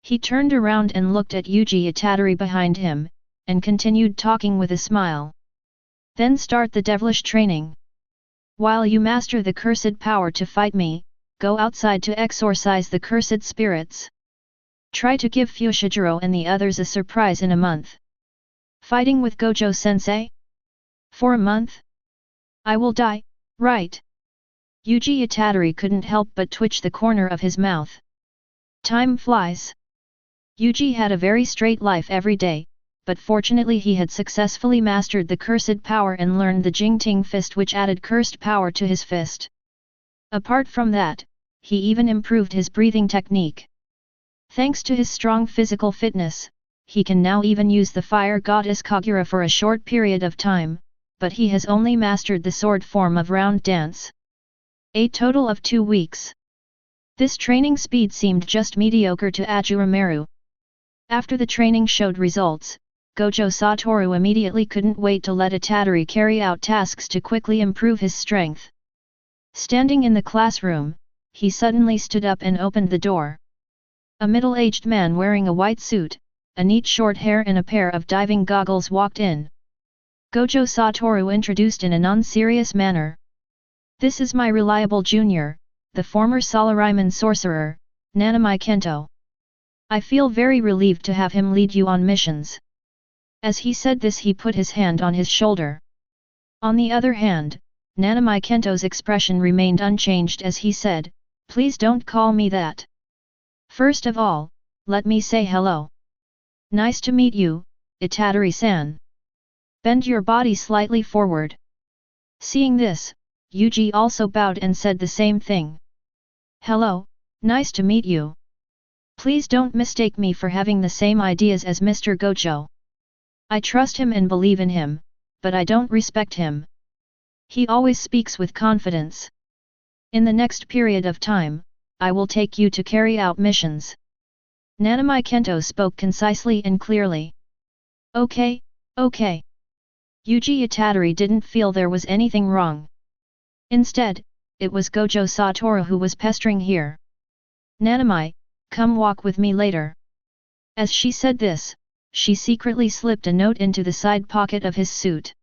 He turned around and looked at Yuji Itadori behind him, and continued talking with a smile. Then start the devilish training. While you master the cursed power to fight me, go outside to exorcise the cursed spirits. Try to give Fushiguro and the others a surprise in a month. Fighting with Gojo-sensei? For a month? I will die, right? Yuji Itadori couldn't help but twitch the corner of his mouth. Time flies. Yuji had a very straight life every day, but fortunately he had successfully mastered the cursed power and learned the Jingting fist, which added cursed power to his fist. Apart from that, he even improved his breathing technique. Thanks to his strong physical fitness, he can now even use the fire goddess Kagura for a short period of time, but he has only mastered the sword form of round dance. A total of 2 weeks. This training speed seemed just mediocre to Ashura Maru. After the training showed results, Gojo Satoru immediately couldn't wait to let Itadori carry out tasks to quickly improve his strength. Standing in the classroom, he suddenly stood up and opened the door. A middle-aged man wearing a white suit, a neat short hair and a pair of diving goggles walked in. Gojo Satoru introduced in a non-serious manner. This is my reliable junior, the former Salariman sorcerer, Nanami Kento. I feel very relieved to have him lead you on missions. As he said this, he put his hand on his shoulder. On the other hand, Nanami Kento's expression remained unchanged as he said, "Please don't call me that. First of all, let me say hello. Nice to meet you, Itadori-san. Bend your body slightly forward." Seeing this, Yuji also bowed and said the same thing. "Hello, nice to meet you. Please don't mistake me for having the same ideas as Mr. Gojo. I trust him and believe in him, but I don't respect him. He always speaks with confidence. In the next period of time, I will take you to carry out missions." Nanami Kento spoke concisely and clearly. Okay. Yuji Itadori didn't feel there was anything wrong. Instead, it was Gojo Satoru who was pestering here. "Nanami, come walk with me later." As she said this, she secretly slipped a note into the side pocket of his suit.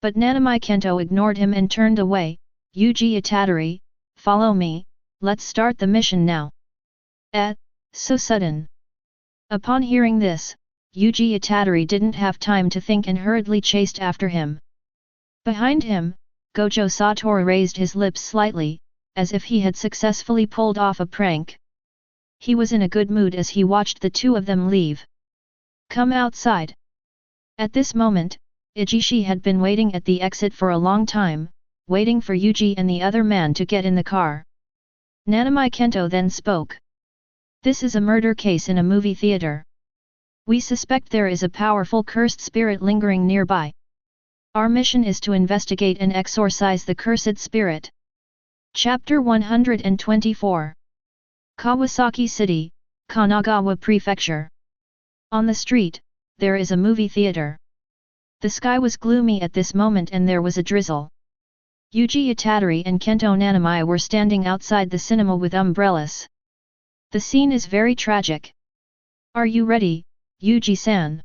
But Nanami Kento ignored him and turned away. "Yuji Itadori, follow me, let's start the mission now." So sudden. Upon hearing this, Yuji Itadori didn't have time to think and hurriedly chased after him. Behind him, Gojo Satoru raised his lips slightly, as if he had successfully pulled off a prank. He was in a good mood as he watched the two of them leave. "Come outside." At this moment, Ijishi had been waiting at the exit for a long time, waiting for Yuji and the other man to get in the car. Nanami Kento then spoke. "This is a murder case in a movie theater. We suspect there is a powerful cursed spirit lingering nearby. Our mission is to investigate and exorcise the cursed spirit." Chapter 124. Kawasaki City, Kanagawa Prefecture. On the street, there is a movie theater. The sky was gloomy at this moment and there was a drizzle. Yuji Itadori and Kento Nanami were standing outside the cinema with umbrellas. The scene is very tragic. "Are you ready, Yuji-san?"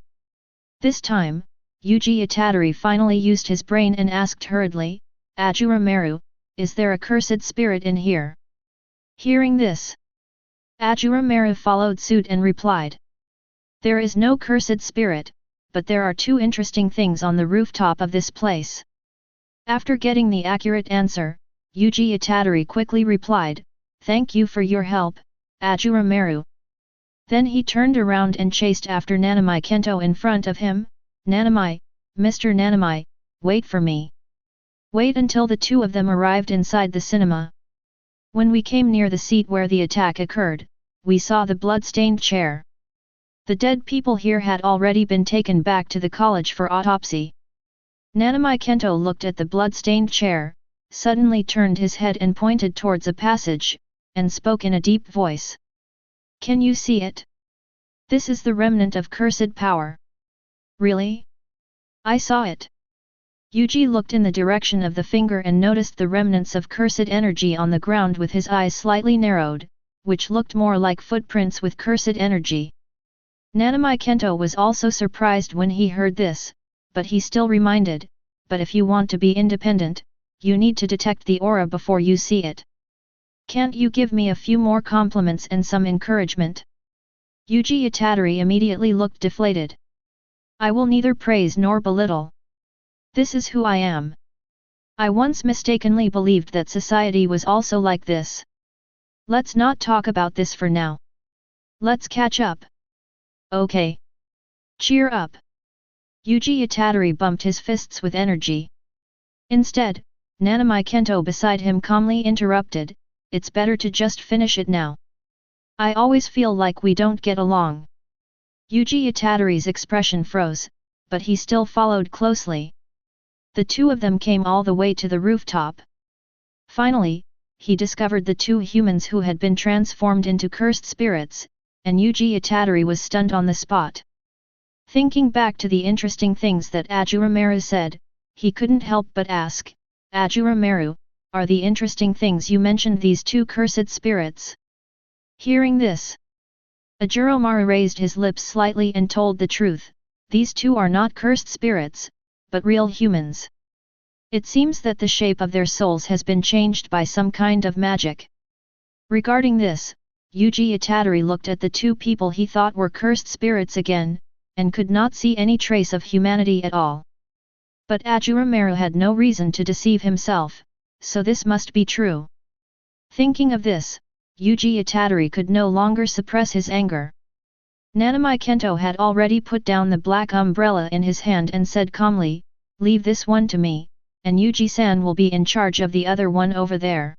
This time, Yuji Itadori finally used his brain and asked hurriedly, "Ashura Maru, is there a cursed spirit in here?" Hearing this, Ashura Maru followed suit and replied, "There is no cursed spirit, but there are 2 interesting things on the rooftop of this place." After getting the accurate answer, Yuji Itadori quickly replied, "Thank you for your help, Ashura Maru." Then he turned around and chased after Nanami Kento in front of him. "Nanami, Mr. Nanami, wait for me. Wait until the 2 of them arrived inside the cinema. When we came near the seat where the attack occurred, we saw the blood-stained chair. The dead people here had already been taken back to the college for autopsy." Nanami Kento looked at the blood-stained chair, suddenly turned his head and pointed towards a passage, and spoke in a deep voice. "Can you see it? This is the remnant of cursed power." "Really? I saw it. Yuji looked in the direction of the finger and noticed the remnants of cursed energy on the ground with his eyes slightly narrowed, which looked more like footprints with cursed energy. Nanami Kento was also surprised when he heard this, but he still reminded, but if you want to be independent, you need to detect the aura before you see it. Can't you give me a few more compliments and some encouragement? Yuji Itadori immediately looked deflated. I will neither praise nor belittle. This is who I am. I once mistakenly believed that society was also like this. Let's not talk about this for now. Let's catch up. Okay. Cheer up. Yuji Itadori bumped his fists with energy. Instead, Nanami Kento beside him calmly interrupted, it's better to just finish it now. I always feel like we don't get along. Yuji Itadori's expression froze, but he still followed closely. The two of them came all the way to the rooftop. Finally, he discovered the two humans who had been transformed into cursed spirits, and Yuji Itadori was stunned on the spot. Thinking back to the interesting things that Ashura Maru said, he couldn't help but ask, Ashura Maru, are the interesting things you mentioned these two cursed spirits? Hearing this, Ashura Maru raised his lips slightly and told the truth, these two are not cursed spirits, but real humans. It seems that the shape of their souls has been changed by some kind of magic. Regarding this, Yuji Itadori looked at the two people he thought were cursed spirits again, and could not see any trace of humanity at all. But Ashura Maru had no reason to deceive himself, so this must be true. Thinking of this, Yuji Itadori could no longer suppress his anger. Nanami Kento had already put down the black umbrella in his hand and said calmly, leave this one to me, and Yuji-san will be in charge of the other one over there.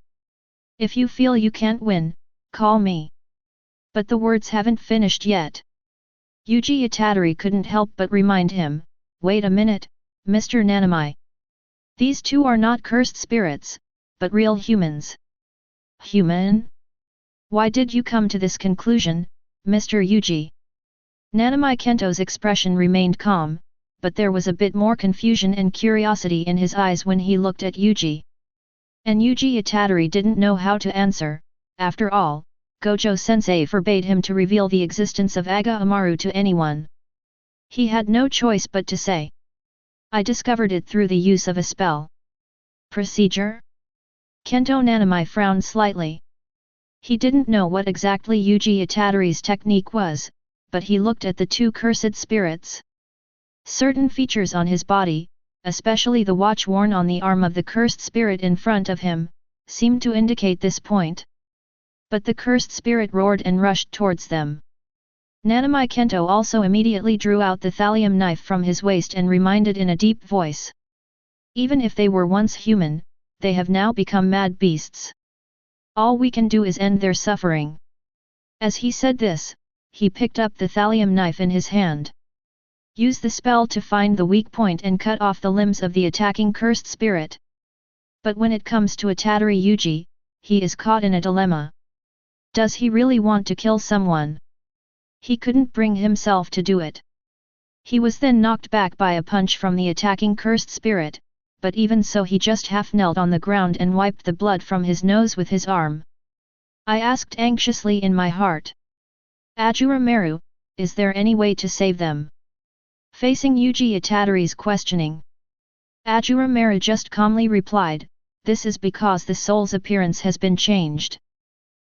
If you feel you can't win, call me. But the words haven't finished yet. Yuji Itadori couldn't help but remind him, wait a minute, Mr. Nanami. These two are not cursed spirits, but real humans. Human? Why did you come to this conclusion, Mr. Yuji? Nanami Kento's expression remained calm, but there was a bit more confusion and curiosity in his eyes when he looked at Yuji. And Yuji Itadori didn't know how to answer. After all, Gojo-sensei forbade him to reveal the existence of Amaru to anyone. He had no choice but to say, I discovered it through the use of a spell. Procedure? Kento Nanami frowned slightly. He didn't know what exactly Yuji Itadori's technique was, but he looked at the two cursed spirits. Certain features on his body, especially the watch worn on the arm of the cursed spirit in front of him, seemed to indicate this point. But the cursed spirit roared and rushed towards them. Nanami Kento also immediately drew out the thallium knife from his waist and reminded in a deep voice. Even if they were once human, they have now become mad beasts. All we can do is end their suffering. As he said this, he picked up the thallium knife in his hand. Use the spell to find the weak point and cut off the limbs of the attacking cursed spirit. But when it comes to Itadori Yuji, he is caught in a dilemma. Does he really want to kill someone? He couldn't bring himself to do it. He was then knocked back by a punch from the attacking cursed spirit, but even so he just half knelt on the ground and wiped the blood from his nose with his arm. I asked anxiously in my heart. Ashura Maru, is there any way to save them? Facing Yuji Itadori's questioning, Ashura Maru just calmly replied, this is because the soul's appearance has been changed.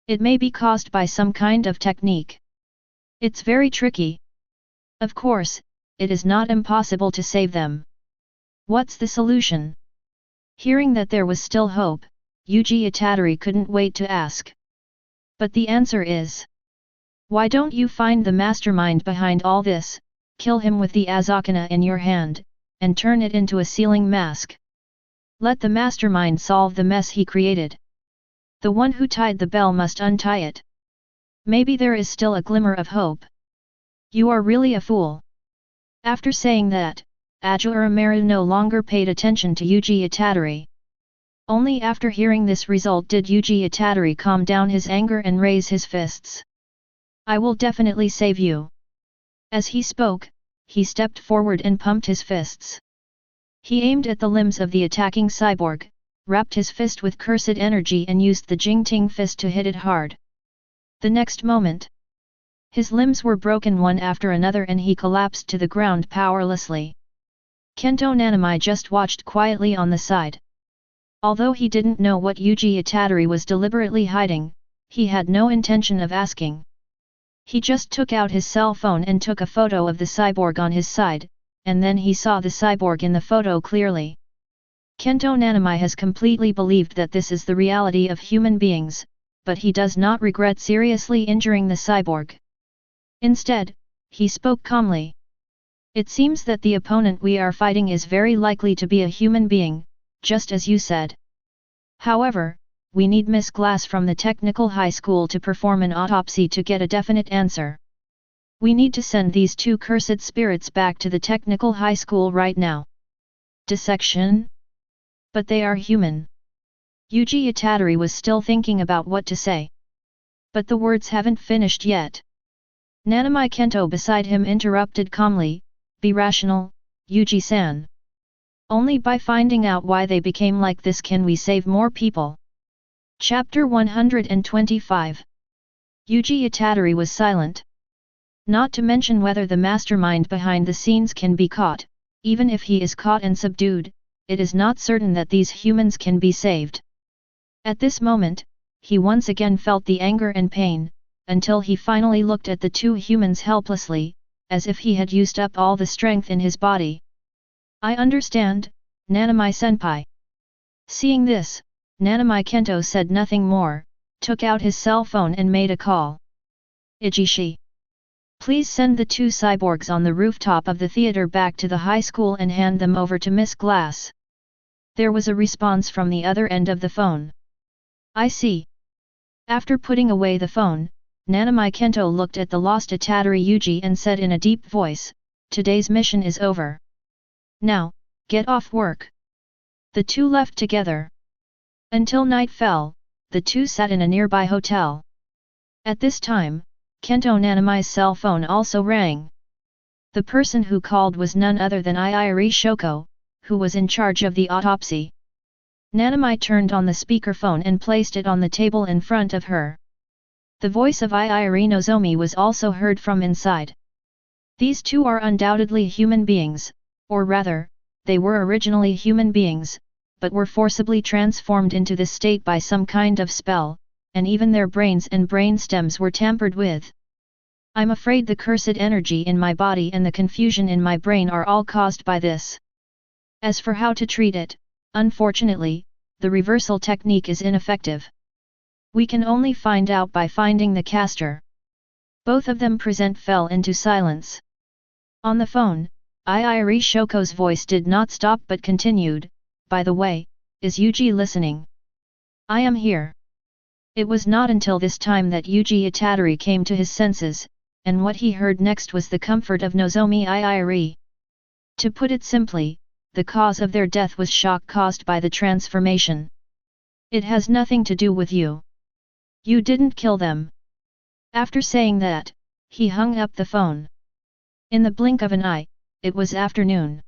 It may be caused by some kind of technique. It's very tricky. Of course, it is not impossible to save them. What's the solution? Hearing that there was still hope, Yuji Itadori couldn't wait to ask. But the answer is, why don't you find the mastermind behind all this, kill him with the Azakana in your hand, and turn it into a sealing mask? Let the mastermind solve the mess he created. The one who tied the bell must untie it. Maybe there is still a glimmer of hope. You are really a fool. After saying that, Ashura Maru no longer paid attention to Yuji Itadori. Only after hearing this result did Yuji Itadori calm down his anger and raise his fists. I will definitely save you. As he spoke, he stepped forward and pumped his fists. He aimed at the limbs of the attacking cyborg, wrapped his fist with cursed energy and used the Jingting fist to hit it hard. The next moment, his limbs were broken one after another and he collapsed to the ground powerlessly. Kento Nanami just watched quietly on the side. Although he didn't know what Yuji Itadori was deliberately hiding, he had no intention of asking. He just took out his cell phone and took a photo of the cyborg on his side, and then he saw the cyborg in the photo clearly. Kento Nanami has completely believed that this is the reality of human beings, but he does not regret seriously injuring the cyborg. Instead, he spoke calmly. It seems that the opponent we are fighting is very likely to be a human being, just as you said. However, we need Miss Glass from the technical high school to perform an autopsy to get a definite answer. We need to send these two cursed spirits back to the technical high school right now. Dissection? But they are human. Yuji Itadori was still thinking about what to say. But the words haven't finished yet. Nanami Kento beside him interrupted calmly, "Be rational, Yuji-san. Only by finding out why they became like this can we save more people." Chapter 125. Yuji Itadori was silent. Not to mention whether the mastermind behind the scenes can be caught, even if he is caught and subdued, it is not certain that these humans can be saved. At this moment, he once again felt the anger and pain, until he finally looked at the two humans helplessly, as if he had used up all the strength in his body. "I understand, Nanami-senpai." Seeing this, Nanami Kento said nothing more, took out his cell phone and made a call. "Ijishi. Please send the two cyborgs on the rooftop of the theater back to the high school and hand them over to Miss Glass." There was a response from the other end of the phone. "I see." After putting away the phone, Nanami Kento looked at the lost Itadori Yuji and said in a deep voice, "Today's mission is over. Now, get off work." The two left together. Until night fell, the two sat in a nearby hotel. At this time, Kento Nanami's cell phone also rang. The person who called was none other than Iiri Shoko, who was in charge of the autopsy. Nanami turned on the speakerphone and placed it on the table in front of her. The voice of Iiri Nozomi was also heard from inside. These two are undoubtedly human beings, or rather, they were originally human beings, but were forcibly transformed into this state by some kind of spell, and even their brains and brain stems were tampered with. I'm afraid the cursed energy in my body and the confusion in my brain are all caused by this. As for how to treat it, unfortunately, the reversal technique is ineffective. We can only find out by finding the caster. Both of them fell into silence. On the phone, Iiri Shoko's voice did not stop but continued, "By the way, is Yuji listening? I am here." It was not until this time that Yuji Itadori came to his senses, and what he heard next was the comfort of Nozomi Iiri. To put it simply, the cause of their death was shock caused by the transformation. It has nothing to do with you. You didn't kill them. After saying that, he hung up the phone. In the blink of an eye, it was afternoon.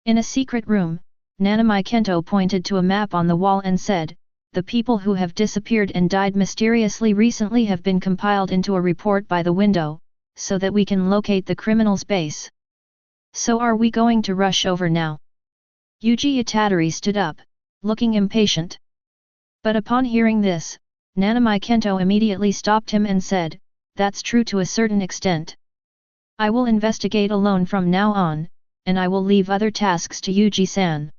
In a secret room, Nanami Kento pointed to a map on the wall and said, "The people who have disappeared and died mysteriously recently have been compiled into a report by the window, so that we can locate the criminal's base. So are we going to rush over now?" Yuji Itadori stood up, looking impatient. But upon hearing this, Nanami Kento immediately stopped him and said, "That's true to a certain extent. I will investigate alone from now on, and I will leave other tasks to Yuji-san."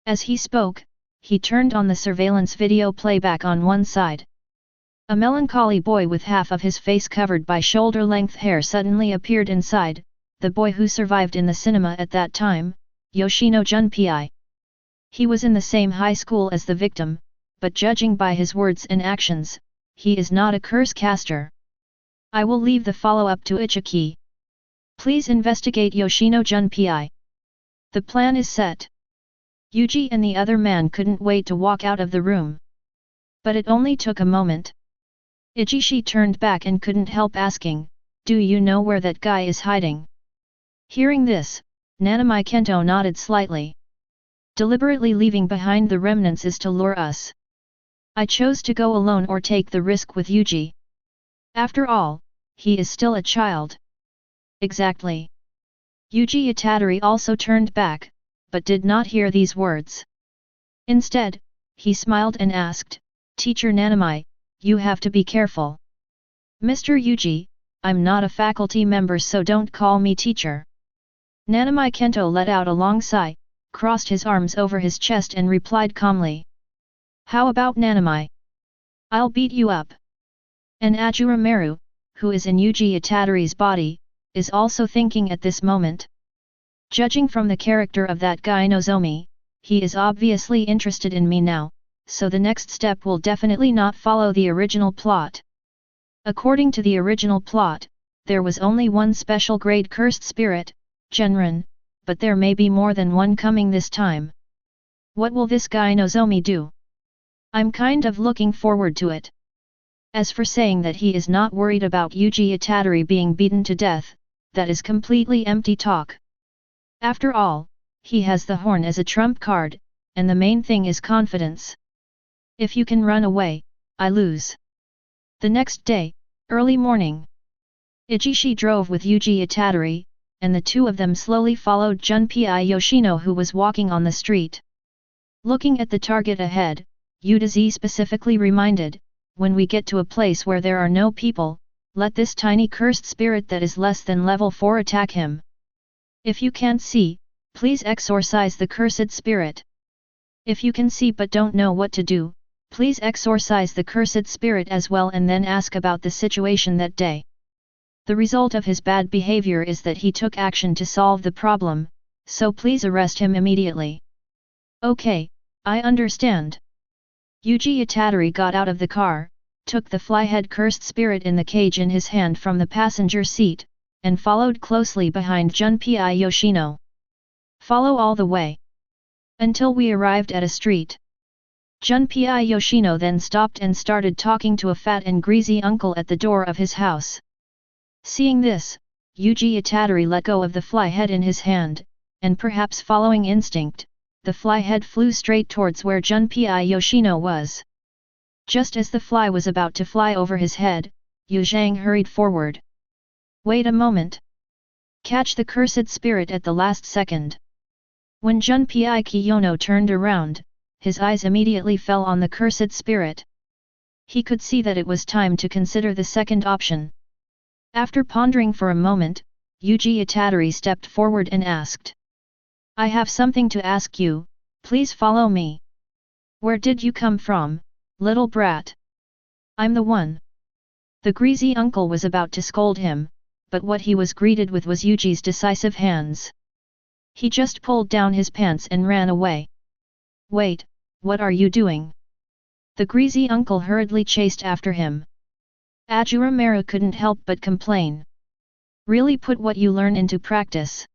As he spoke, he turned on the surveillance video playback on one side. A melancholy boy with half of his face covered by shoulder-length hair suddenly appeared inside, the boy who survived in the cinema at that time, Yoshino Junpei. He was in the same high school as the victim, but judging by his words and actions, he is not a curse caster. I will leave the follow-up to Ichiki. Please investigate Yoshino Junpei. The plan is set. Yuji and the other man couldn't wait to walk out of the room. But it only took a moment. Ijishi turned back and couldn't help asking, "Do you know where that guy is hiding?" Hearing this, Nanami Kento nodded slightly. Deliberately leaving behind the remnants is to lure us. I chose to go alone or take the risk with Yuji. After all, he is still a child. Exactly. Yuji Itadori also turned back, but did not hear these words. Instead, he smiled and asked, Teacher Nanami, you have to be careful. Mr. Yuji, I'm not a faculty member so don't call me teacher. Nanami Kento let out a long sigh, crossed his arms over his chest and replied calmly. How about Nanami? I'll beat you up. And Ashura Maru, who is in Yuji Itadori's body, is also thinking at this moment. Judging from the character of that guy Nozomi, he is obviously interested in me now, so the next step will definitely not follow the original plot. According to the original plot, there was only one special grade cursed spirit, Genrin, but there may be more than one coming this time. What will this guy Nozomi do? I'm kind of looking forward to it. As for saying that he is not worried about Yuji Itadori being beaten to death, that is completely empty talk. After all, he has the horn as a trump card, and the main thing is confidence. If you can run away, I lose. The next day, early morning. Ijishi drove with Yuji Itadori, and the two of them slowly followed Junpei Yoshino who was walking on the street. Looking at the target ahead, Udazi specifically reminded, when we get to a place where there are no people, let this tiny cursed spirit that is less than level 4 attack him. If you can't see, please exorcise the cursed spirit. If you can see but don't know what to do, please exorcise the cursed spirit as well and then ask about the situation that day. The result of his bad behavior is that he took action to solve the problem, so please arrest him immediately. Okay, I understand. Yuji Itadori got out of the car, took the flyhead cursed spirit in the cage in his hand from the passenger seat, and followed closely behind Junpei Yoshino. Follow all the way. Until we arrived at a street. Junpei Yoshino then stopped and started talking to a fat and greasy uncle at the door of his house. Seeing this, Yuji Itadori let go of the flyhead in his hand, and perhaps following instinct, the flyhead flew straight towards where Junpei Yoshino was. Just as the fly was about to fly over his head, Yu Zhang hurried forward. Wait a moment. Catch the cursed spirit at the last second. When Junpei Kiyono turned around, his eyes immediately fell on the cursed spirit. He could see that it was time to consider the second option. After pondering for a moment, Yuji Itadori stepped forward and asked. I have something to ask you, please follow me. Where did you come from, little brat? I'm the one. The greasy uncle was about to scold him, but what he was greeted with was Yuji's decisive hands. He just pulled down his pants and ran away. Wait, what are you doing? The greasy uncle hurriedly chased after him. Ashura Maru couldn't help but complain. Really put what you learn into practice.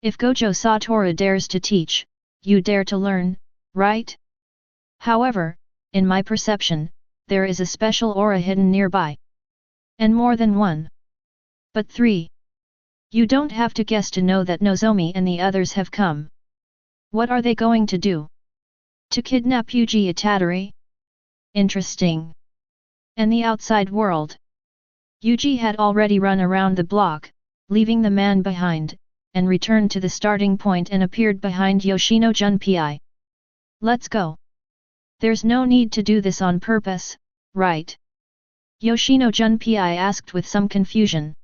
If Gojo Satoru dares to teach, you dare to learn, right? However, in my perception, there is a special aura hidden nearby. And more than one. But 3. You don't have to guess to know that Nozomi and the others have come. What are they going to do? To kidnap Yuji Itadori? Interesting. And the outside world? Yuji had already run around the block, leaving the man behind, and returned to the starting point and appeared behind Yoshino Junpei. Let's go. There's no need to do this on purpose, right? Yoshino Junpei asked with some confusion.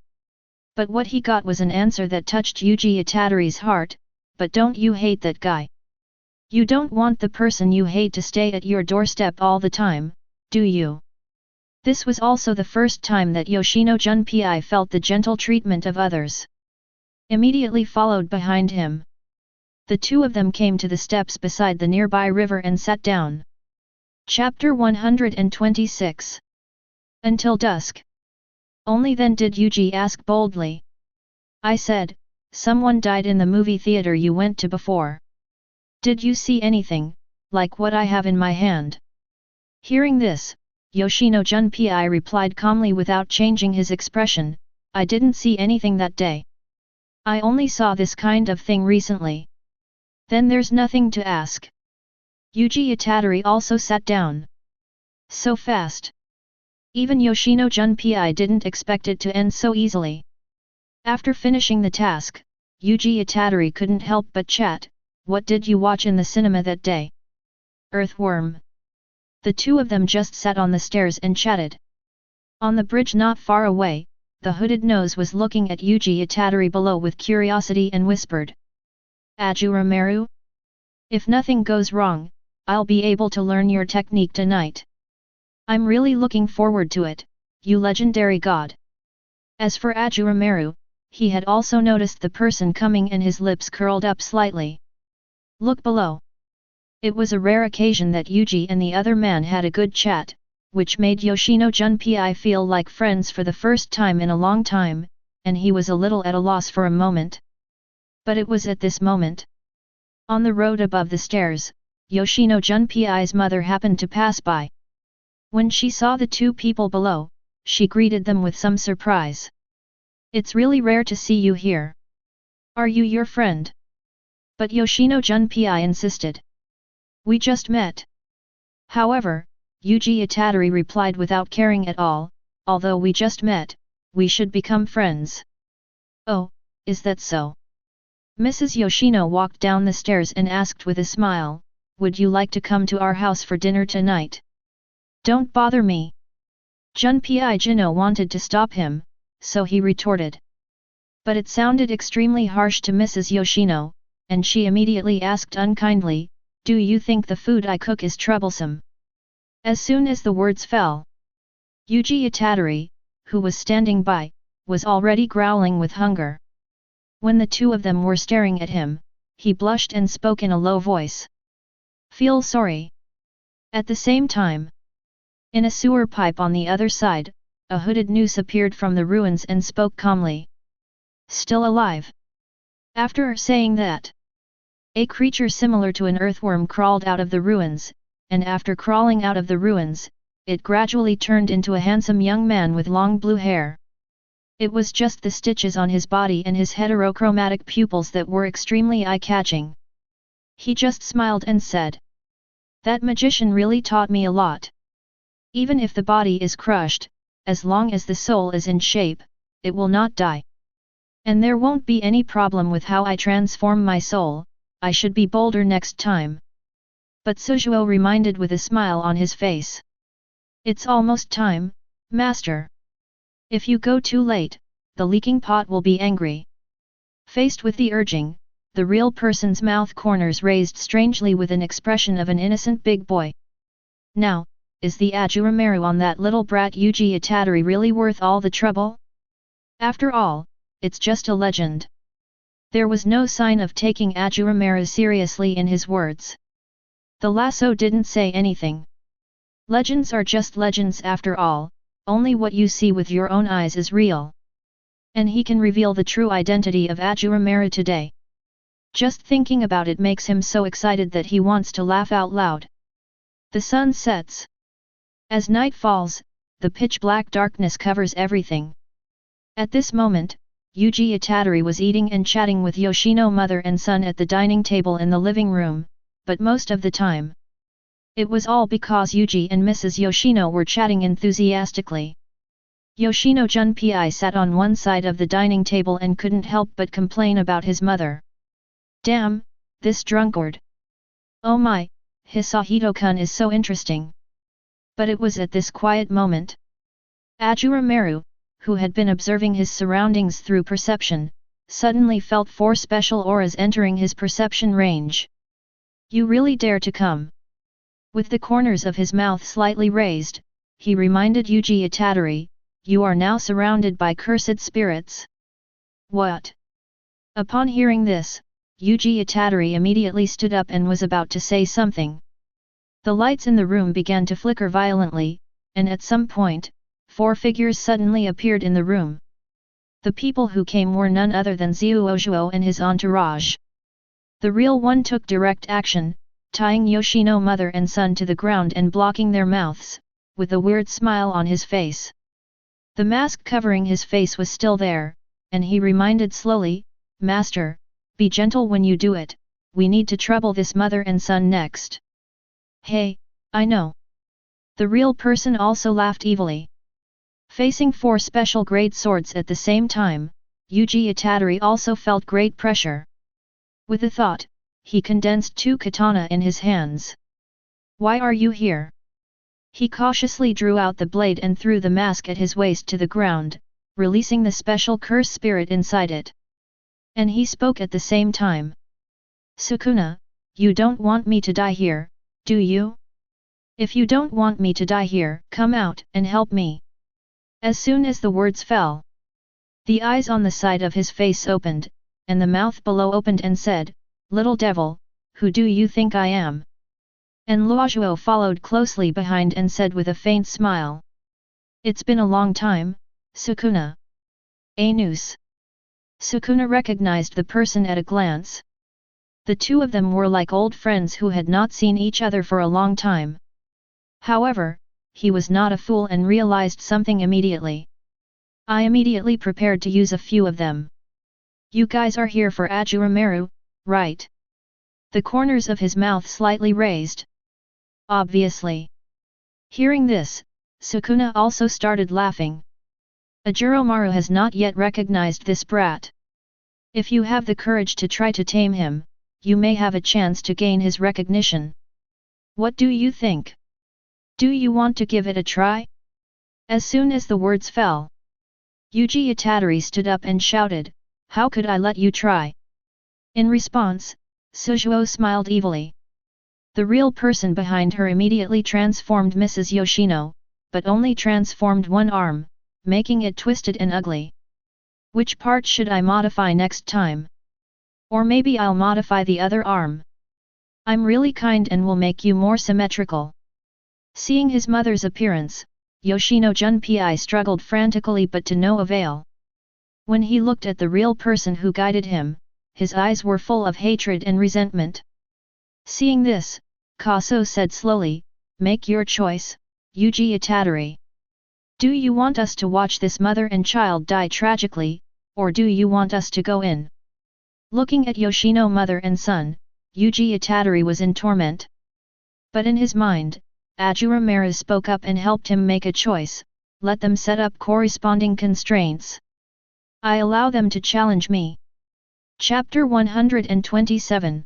But what he got was an answer that touched Yuji Itadori's heart, but don't you hate that guy? You don't want the person you hate to stay at your doorstep all the time, do you? This was also the first time that Yoshino Junpei felt the gentle treatment of others. Immediately followed behind him. The two of them came to the steps beside the nearby river and sat down. Chapter 126. Until dusk. Only then did Yuji ask boldly. I said, someone died in the movie theater you went to before. Did you see anything, like what I have in my hand? Hearing this, Yoshino Junpei replied calmly without changing his expression, I didn't see anything that day. I only saw this kind of thing recently. Then there's nothing to ask. Yuji Itadori also sat down. So fast. Even Yoshino Junpei didn't expect it to end so easily. After finishing the task, Yuji Itadori couldn't help but chat. What did you watch in the cinema that day? Earthworm. The two of them just sat on the stairs and chatted. On the bridge not far away, the hooded nose was looking at Yuji Itadori below with curiosity and whispered. Ashura Maru? If nothing goes wrong, I'll be able to learn your technique tonight. I'm really looking forward to it, you legendary god. As for Ashura Maru, he had also noticed the person coming and his lips curled up slightly. Look below. It was a rare occasion that Yuji and the other man had a good chat, which made Yoshino Junpei feel like friends for the first time in a long time, and he was a little at a loss for a moment. But it was at this moment. On the road above the stairs, Yoshino Junpei's mother happened to pass by. When she saw the two people below, she greeted them with some surprise. It's really rare to see you here. Are you your friend? But Yoshino Junpei insisted. We just met. However, Yuji Itadori replied without caring at all, although we just met, we should become friends. Oh, is that so? Mrs. Yoshino walked down the stairs and asked with a smile, would you like to come to our house for dinner tonight? Don't bother me. Junpei Jino wanted to stop him, so he retorted. But it sounded extremely harsh to Mrs. Yoshino, and she immediately asked unkindly, do you think the food I cook is troublesome? As soon as the words fell, Yuji Itadori, who was standing by, was already growling with hunger. When the two of them were staring at him, he blushed and spoke in a low voice. Feel sorry. At the same time, in a sewer pipe on the other side, a hooded noose appeared from the ruins and spoke calmly. Still alive. After saying that, a creature similar to an earthworm crawled out of the ruins, and after crawling out of the ruins, it gradually turned into a handsome young man with long blue hair. It was just the stitches on his body and his heterochromatic pupils that were extremely eye-catching. He just smiled and said, that magician really taught me a lot. Even if the body is crushed, as long as the soul is in shape, it will not die. And there won't be any problem with how I transform my soul. I should be bolder next time. But Sujuo reminded with a smile on his face. It's almost time, master. If you go too late, the leaking pot will be angry. Faced with the urging, the real person's mouth corners raised strangely with an expression of an innocent big boy. Now, is the Ashura Maru on that little brat Yuji Itadori really worth all the trouble? After all, it's just a legend. There was no sign of taking Ashura Maru seriously in his words. The lasso didn't say anything. Legends are just legends after all, only what you see with your own eyes is real. And he can reveal the true identity of Ashura Maru today. Just thinking about it makes him so excited that he wants to laugh out loud. The sun sets. As night falls, the pitch-black darkness covers everything. At this moment, Yuji Itadori was eating and chatting with Yoshino mother and son at the dining table in the living room, but most of the time, it was all because Yuji and Mrs. Yoshino were chatting enthusiastically. Yoshino Junpei sat on one side of the dining table and couldn't help but complain about his mother. Damn, this drunkard. Oh my, Hisahito-kun is so interesting. But it was at this quiet moment. Ashura Maru, who had been observing his surroundings through perception, suddenly felt 4 special auras entering his perception range. You really dare to come? With the corners of his mouth slightly raised, he reminded Yuji Itadori, you are now surrounded by cursed spirits. What? Upon hearing this, Yuji Itadori immediately stood up and was about to say something. The lights in the room began to flicker violently, and at some point, 4 figures suddenly appeared in the room. The people who came were none other than Xiuozhuo and his entourage. The real one took direct action, tying Yoshino mother and son to the ground and blocking their mouths, with a weird smile on his face. The mask covering his face was still there, and he reminded slowly, Master, be gentle when you do it, we need to trouble this mother and son next. Hey, I know. The real person also laughed evilly. Facing 4 special grade swords at the same time, Yuji Itadori also felt great pressure. With a thought, he condensed 2 katana in his hands. Why are you here? He cautiously drew out the blade and threw the mask at his waist to the ground, releasing the special curse spirit inside it. And he spoke at the same time. Sukuna, you don't want me to die here, do you? If you don't want me to die here, come out and help me. As soon as the words fell, the eyes on the side of his face opened, and the mouth below opened and said, Little devil, who do you think I am? And Luojuo followed closely behind and said with a faint smile. It's been a long time, Sukuna. A noose. Sukuna recognized the person at a glance. The 2 of them were like old friends who had not seen each other for a long time. However, he was not a fool and realized something immediately. I immediately prepared to use a few of them. You guys are here for Ashura Maru, right? The corners of his mouth slightly raised. Obviously. Hearing this, Sukuna also started laughing. Ashura Maru has not yet recognized this brat. If you have the courage to try to tame him, you may have a chance to gain his recognition. What do you think? Do you want to give it a try? As soon as the words fell, Yuji Itadori stood up and shouted, How could I let you try? In response, Sujuo smiled evilly. The real person behind her immediately transformed Mrs. Yoshino, but only transformed one arm, making it twisted and ugly. Which part should I modify next time? Or maybe I'll modify the other arm. I'm really kind and will make you more symmetrical. Seeing his mother's appearance, Yoshino Junpei struggled frantically but to no avail. When he looked at the real person who guided him, his eyes were full of hatred and resentment. Seeing this, Kaso said slowly, Make your choice, Yuji Itadori. Do you want us to watch this mother and child die tragically, or do you want us to go in? Looking at Yoshino mother and son, Yuji Itadori was in torment. But in his mind, Ashura Maru spoke up and helped him make a choice, let them set up corresponding constraints. I allow them to challenge me. Chapter 127.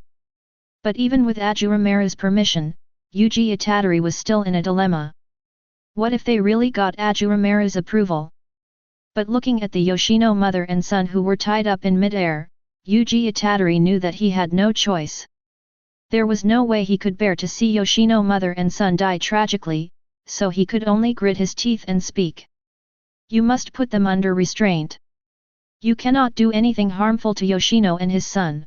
But even with Ashura Maru's permission, Yuji Itadori was still in a dilemma. What if they really got Ashura Maru's approval? But looking at the Yoshino mother and son who were tied up in mid-air, Yuji Itadori knew that he had no choice. There was no way he could bear to see Yoshino mother and son die tragically, so he could only grit his teeth and speak. You must put them under restraint. You cannot do anything harmful to Yoshino and his son.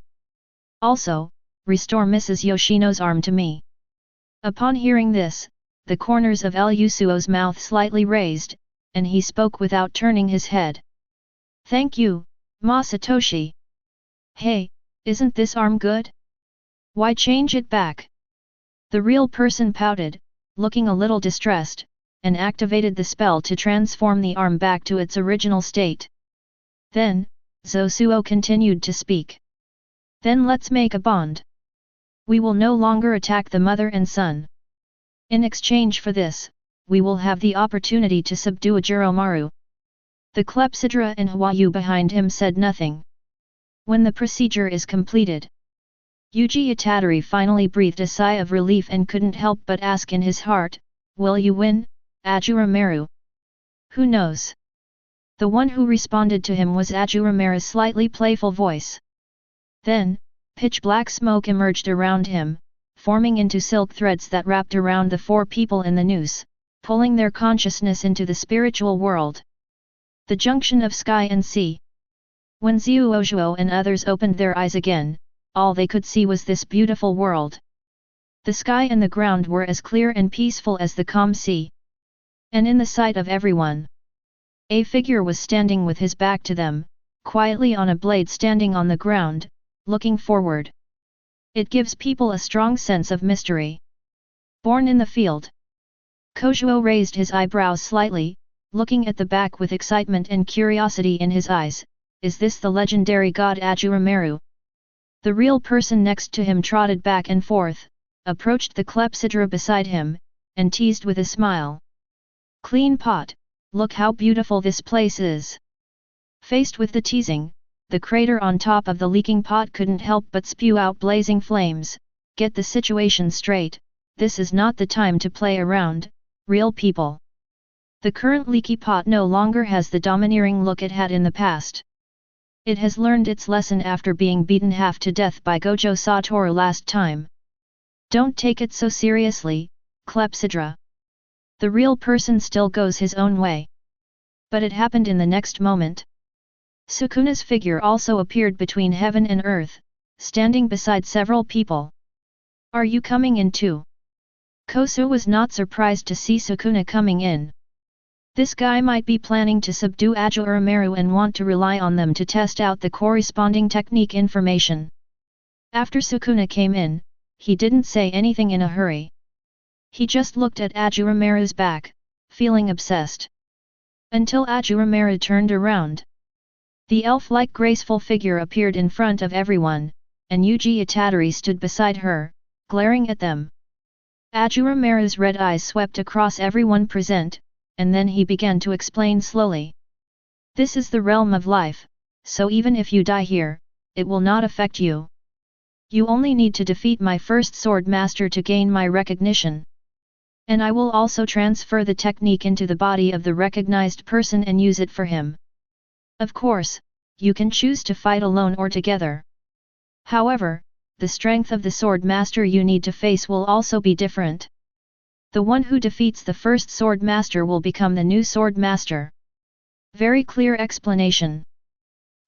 Also, restore Mrs. Yoshino's arm to me. Upon hearing this, the corners of Yusuo's mouth slightly raised, and he spoke without turning his head. Thank you, Ma Satoshi. Hey, isn't this arm good? Why change it back? The real person pouted, looking a little distressed, and activated the spell to transform the arm back to its original state. Then, Zosuo continued to speak. Then let's make a bond. We will no longer attack the mother and son. In exchange for this, we will have the opportunity to subdue Ashura Maru. The Clepsydra and Huayu behind him said nothing. When the procedure is completed, Yuji Itadori finally breathed a sigh of relief and couldn't help but ask in his heart, will you win, Ashura Maru? Who knows? The one who responded to him was Ashura Maru's slightly playful voice. Then, pitch-black smoke emerged around him, forming into silk threads that wrapped around the 4 people in the noose, pulling their consciousness into the spiritual world. The junction of sky and sea. When Zuozhuo and others opened their eyes again, all they could see was this beautiful world. The sky and the ground were as clear and peaceful as the calm sea. And in the sight of everyone, a figure was standing with his back to them, quietly on a blade standing on the ground, looking forward. It gives people a strong sense of mystery. Born in the field. Kozuo raised his eyebrows slightly, looking at the back with excitement and curiosity in his eyes. Is this the legendary god Ashura Maru? The real person next to him trotted back and forth, approached the clepsydra beside him, and teased with a smile. "Clean pot, look how beautiful this place is." Faced with the teasing, the crater on top of the leaking pot couldn't help but spew out blazing flames. "Get the situation straight, this is not the time to play around, real people." The current leaky pot no longer has the domineering look it had in the past. It has learned its lesson after being beaten half to death by Gojo Satoru last time. "Don't take it so seriously, clepsydra. The real person still goes his own way." But it happened in the next moment. Sukuna's figure also appeared between heaven and earth, standing beside several people. "Are you coming in too?" Kosu was not surprised to see Sukuna coming in. This guy might be planning to subdue Ashura Maru and want to rely on them to test out the corresponding technique information. After Sukuna came in, he didn't say anything in a hurry. He just looked at Ashura Maru's back, feeling obsessed. Until Ashura Maru turned around. The elf-like graceful figure appeared in front of everyone, and Yuji Itadori stood beside her, glaring at them. Ashura Maru's red eyes swept across everyone present, and then he began to explain slowly. "This is the realm of life, so even if you die here, it will not affect you. You only need to defeat my first sword master to gain my recognition. And I will also transfer the technique into the body of the recognized person and use it for him. Of course, you can choose to fight alone or together. However, the strength of the sword master you need to face will also be different. The one who defeats the first sword master will become the new sword master." Very clear explanation.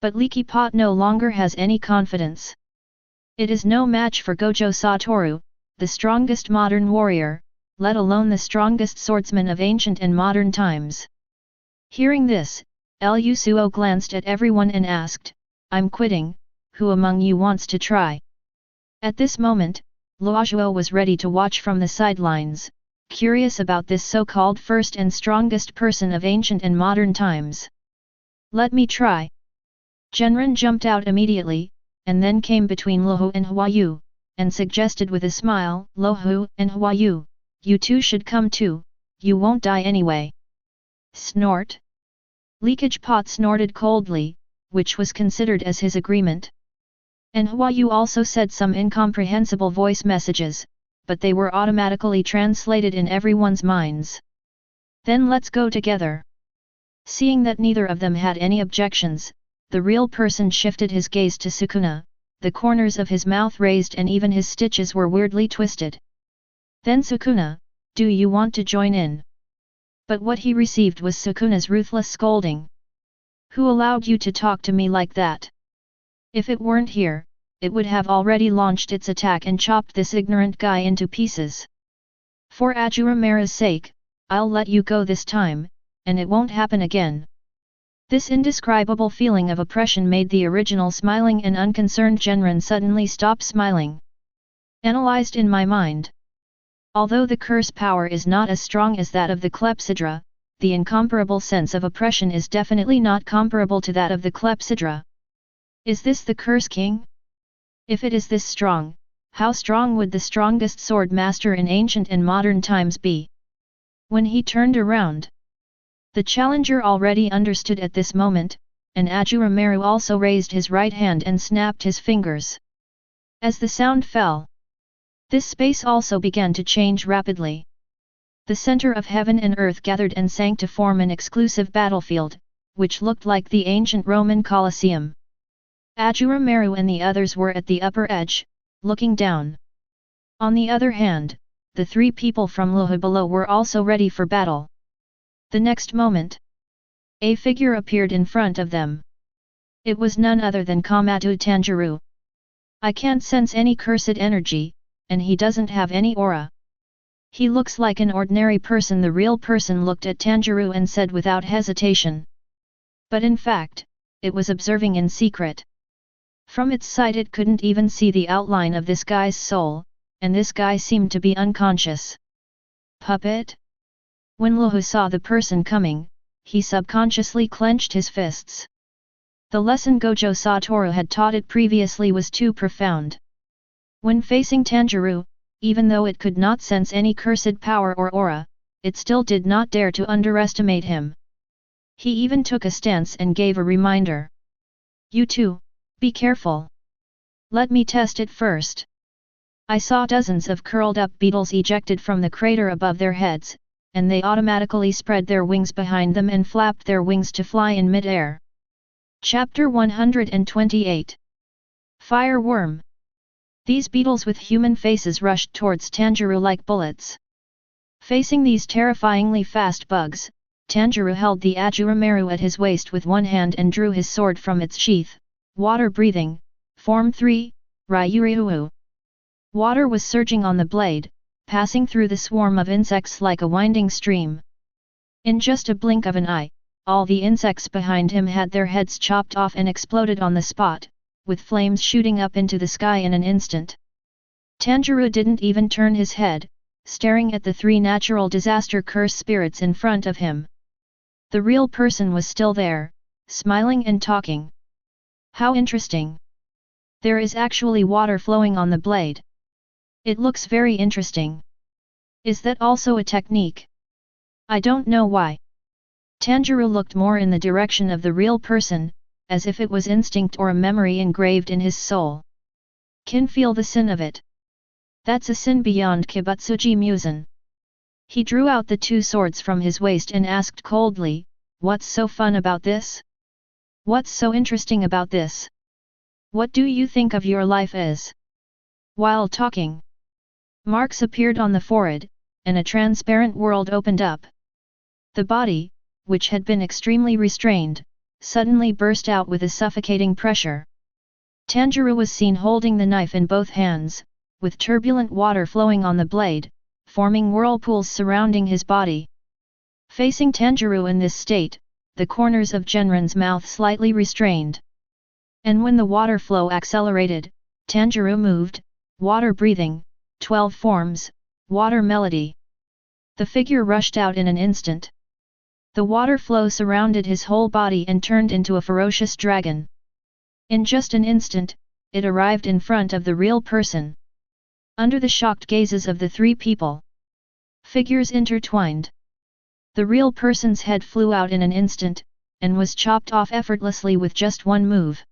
But Leaky Pot no longer has any confidence. It is no match for Gojo Satoru, the strongest modern warrior, let alone the strongest swordsman of ancient and modern times. Hearing this, Lusuo glanced at everyone and asked, "I'm quitting, who among you wants to try?" At this moment, Luojuo was ready to watch from the sidelines, curious about this so-called first and strongest person of ancient and modern times. "Let me try." Genren jumped out immediately, and then came between Luohu and Huayu, and suggested with a smile, "Luohu and Huayu, you two should come too, you won't die anyway." Snort. Leakage Pot snorted coldly, which was considered as his agreement. And Huayu also said some incomprehensible voice messages, but they were automatically translated in everyone's minds. "Then let's go together." Seeing that neither of them had any objections, the real person shifted his gaze to Sukuna, the corners of his mouth raised and even his stitches were weirdly twisted. Then "Sukuna, do you want to join in?" But what he received was Sukuna's ruthless scolding. "Who allowed you to talk to me like that? If it weren't here, it would have already launched its attack and chopped this ignorant guy into pieces. For Ashura Maru's sake, I'll let you go this time, and it won't happen again." This indescribable feeling of oppression made the original smiling and unconcerned Genren suddenly stop smiling. Analyzed in my mind. Although the curse power is not as strong as that of the clepsydra, the incomparable sense of oppression is definitely not comparable to that of the clepsydra. Is this the curse king? If it is this strong, how strong would the strongest sword master in ancient and modern times be? When he turned around, the challenger already understood at this moment, and Ashura Maru also raised his right hand and snapped his fingers. As the sound fell, this space also began to change rapidly. The center of heaven and earth gathered and sank to form an exclusive battlefield, which looked like the ancient Roman Colosseum. Ashura Maru and the others were at the upper edge, looking down. On the other hand, the three people from Luohu below were also ready for battle. The next moment, a figure appeared in front of them. It was none other than Kamado Tanjirou. "I can't sense any cursed energy, and he doesn't have any aura. He looks like an ordinary person." The real person looked at Tanjirou and said without hesitation. But in fact, it was observing in secret. From its sight it couldn't even see the outline of this guy's soul, and this guy seemed to be unconscious. Puppet? When Luohu saw the person coming, he subconsciously clenched his fists. The lesson Gojo Satoru had taught it previously was too profound. When facing Tanjirou, even though it could not sense any cursed power or aura, it still did not dare to underestimate him. He even took a stance and gave a reminder. You too, be careful. Let me test it first. I saw dozens of curled-up beetles ejected from the crater above their heads, and they automatically spread their wings behind them and flapped their wings to fly in mid-air. Chapter 128. Fire Worm. These beetles with human faces rushed towards Tanjirou like bullets. Facing these terrifyingly fast bugs, Tanjirou held the Ashura Maru at his waist with one hand and drew his sword from its sheath. Water breathing, Form 3, Ryuryu. Water was surging on the blade, passing through the swarm of insects like a winding stream. In just a blink of an eye, all the insects behind him had their heads chopped off and exploded on the spot, with flames shooting up into the sky in an instant. Tanjirou didn't even turn his head, staring at the three natural disaster curse spirits in front of him. The real person was still there, smiling and talking. How interesting! There is actually water flowing on the blade. It looks very interesting. Is that also a technique? I don't know why. Tanjirou looked more in the direction of the real person, as if it was instinct or a memory engraved in his soul. Can feel the sin of it. That's a sin beyond Kibutsuji Muzan. He drew out the two swords from his waist and asked coldly, "What's so fun about this? What's so interesting about this? What do you think of your life is?" While talking, marks appeared on the forehead, and a transparent world opened up. The body, which had been extremely restrained, suddenly burst out with a suffocating pressure. Tanjirou was seen holding the knife in both hands, with turbulent water flowing on the blade, forming whirlpools surrounding his body. Facing Tanjirou in this state, the corners of Genren's mouth slightly restrained. And when the water flow accelerated, Tanjirou moved, water breathing, 12 forms, water melody. The figure rushed out in an instant. The water flow surrounded his whole body and turned into a ferocious dragon. In just an instant, it arrived in front of the real person. Under the shocked gazes of the three people, figures intertwined. The real person's head flew out in an instant, and was chopped off effortlessly with just one move.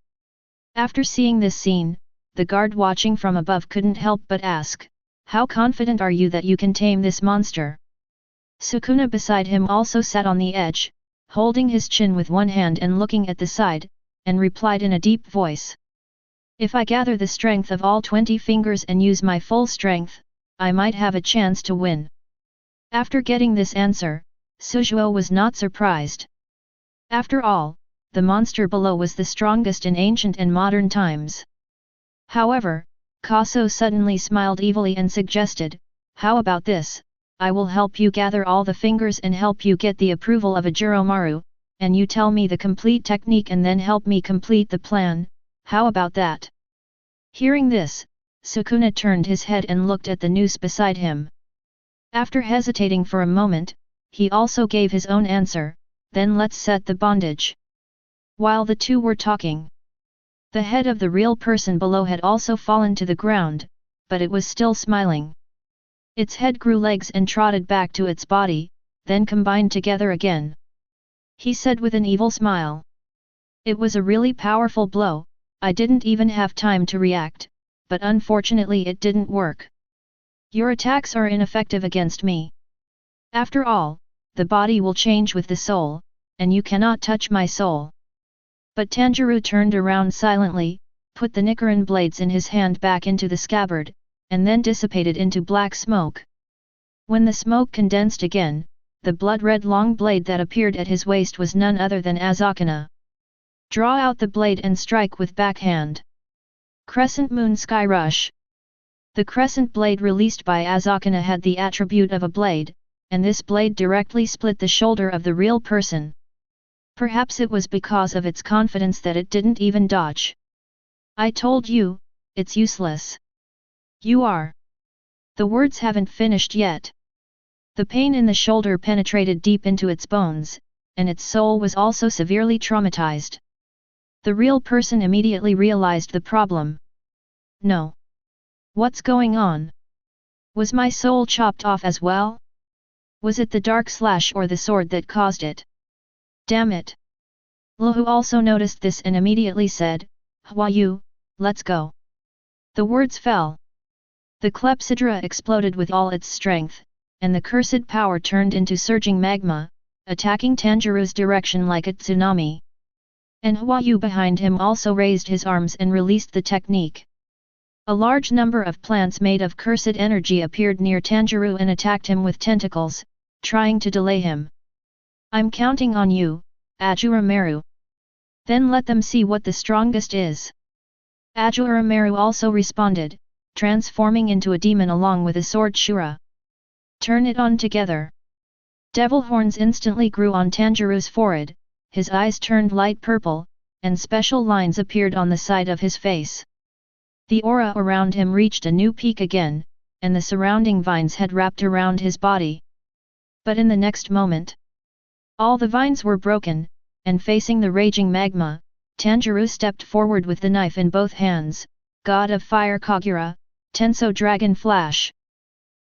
After seeing this scene, the guard watching from above couldn't help but ask, "How confident are you that you can tame this monster?" Sukuna beside him also sat on the edge, holding his chin with one hand and looking at the side, and replied in a deep voice. "If I gather the strength of all 20 fingers and use my full strength, I might have a chance to win." After getting this answer, Sujuo was not surprised. After all, the monster below was the strongest in ancient and modern times. However, Kaso suddenly smiled evilly and suggested, "How about this? I will help you gather all the fingers and help you get the approval of Ashura Maru, and you tell me the complete technique and then help me complete the plan, how about that?" Hearing this, Sukuna turned his head and looked at the noose beside him. After hesitating for a moment, he also gave his own answer, "Then let's set the bondage." While the two were talking, the head of the real person below had also fallen to the ground, but it was still smiling. Its head grew legs and trotted back to its body, then combined together again. He said with an evil smile, "It was a really powerful blow, I didn't even have time to react, but unfortunately it didn't work. Your attacks are ineffective against me. After all, the body will change with the soul, and you cannot touch my soul." But Tanjirou turned around silently, put the Nichiren blades in his hand back into the scabbard, and then dissipated into black smoke. When the smoke condensed again, the blood-red long blade that appeared at his waist was none other than Azakana. Draw out the blade and strike with backhand. Crescent Moon Sky Rush. The crescent blade released by Azakana had the attribute of a blade, and this blade directly split the shoulder of the real person. Perhaps it was because of its confidence that it didn't even dodge. "I told you, it's useless. You are." The words haven't finished yet. The pain in the shoulder penetrated deep into its bones, and its soul was also severely traumatized. The real person immediately realized the problem. No. What's going on? Was my soul chopped off as well? Was it the dark slash or the sword that caused it? Damn it! Luhu also noticed this and immediately said, Huayu, let's go. The words fell. The clepsydra exploded with all its strength, and the cursed power turned into surging magma, attacking Tanjirou's direction like a tsunami. And Huayu behind him also raised his arms and released the technique. A large number of plants made of cursed energy appeared near Tanjirou and attacked him with tentacles, trying to delay him. I'm counting on you, Ashura Maru. Then let them see what the strongest is. Ashura Maru also responded, transforming into a demon along with a sword Shura. Turn it on together. Devil horns instantly grew on Tanjirou's forehead, his eyes turned light purple, and special lines appeared on the side of his face. The aura around him reached a new peak again, and the surrounding vines had wrapped around his body. But in the next moment, all the vines were broken, and facing the raging magma, Tanjirou stepped forward with the knife in both hands, God of Fire Kagura, Tenso Dragon Flash.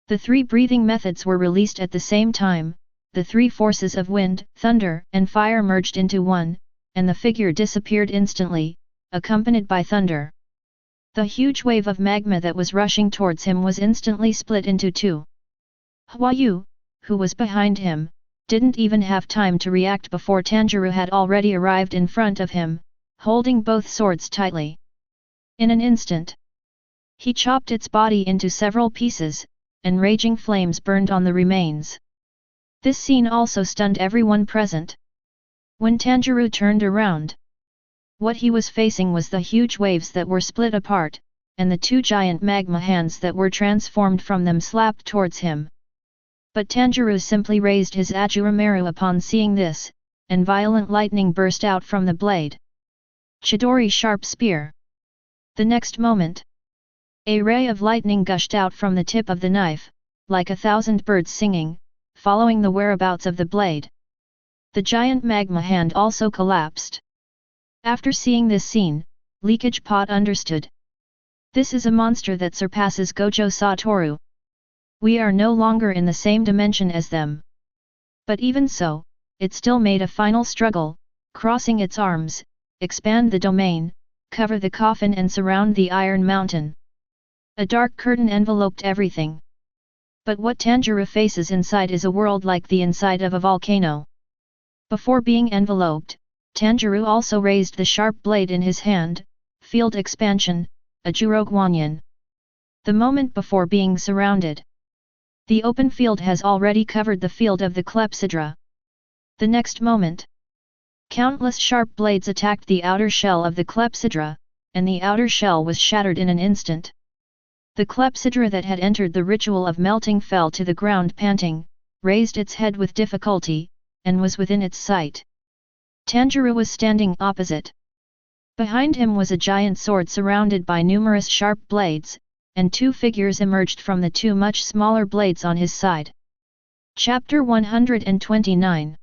The three breathing methods were released at the same time, the three forces of wind, thunder, and fire merged into one, and the figure disappeared instantly, accompanied by thunder. The huge wave of magma that was rushing towards him was instantly split into two. Huayu, who was behind him, didn't even have time to react before Tanjirou had already arrived in front of him, holding both swords tightly. In an instant, he chopped its body into several pieces, and raging flames burned on the remains. This scene also stunned everyone present. When Tanjirou turned around, what he was facing was the huge waves that were split apart, and the two giant magma hands that were transformed from them slapped towards him. But Tanjirou simply raised his Ashura Maru upon seeing this, and violent lightning burst out from the blade. Chidori sharp spear. The next moment, a ray of lightning gushed out from the tip of the knife, like 1,000 birds singing, following the whereabouts of the blade. The giant magma hand also collapsed. After seeing this scene, Leakage Pot understood. This is a monster that surpasses Gojo Satoru. We are no longer in the same dimension as them. But even so, it still made a final struggle, crossing its arms, expand the domain, cover the coffin and surround the Iron Mountain. A dark curtain enveloped everything. But what Tanjirou faces inside is a world like the inside of a volcano. Before being enveloped, Tanjirou also raised the sharp blade in his hand, field expansion, a Juroguanyan. The moment before being surrounded. The open field has already covered the field of the clepsydra. The next moment, countless sharp blades attacked the outer shell of the clepsydra, and the outer shell was shattered in an instant. The clepsydra that had entered the ritual of melting fell to the ground panting, raised its head with difficulty, and was within its sight. Tanjirou was standing opposite. Behind him was a giant sword surrounded by numerous sharp blades, and two figures emerged from the two much smaller blades on his side. Chapter 129.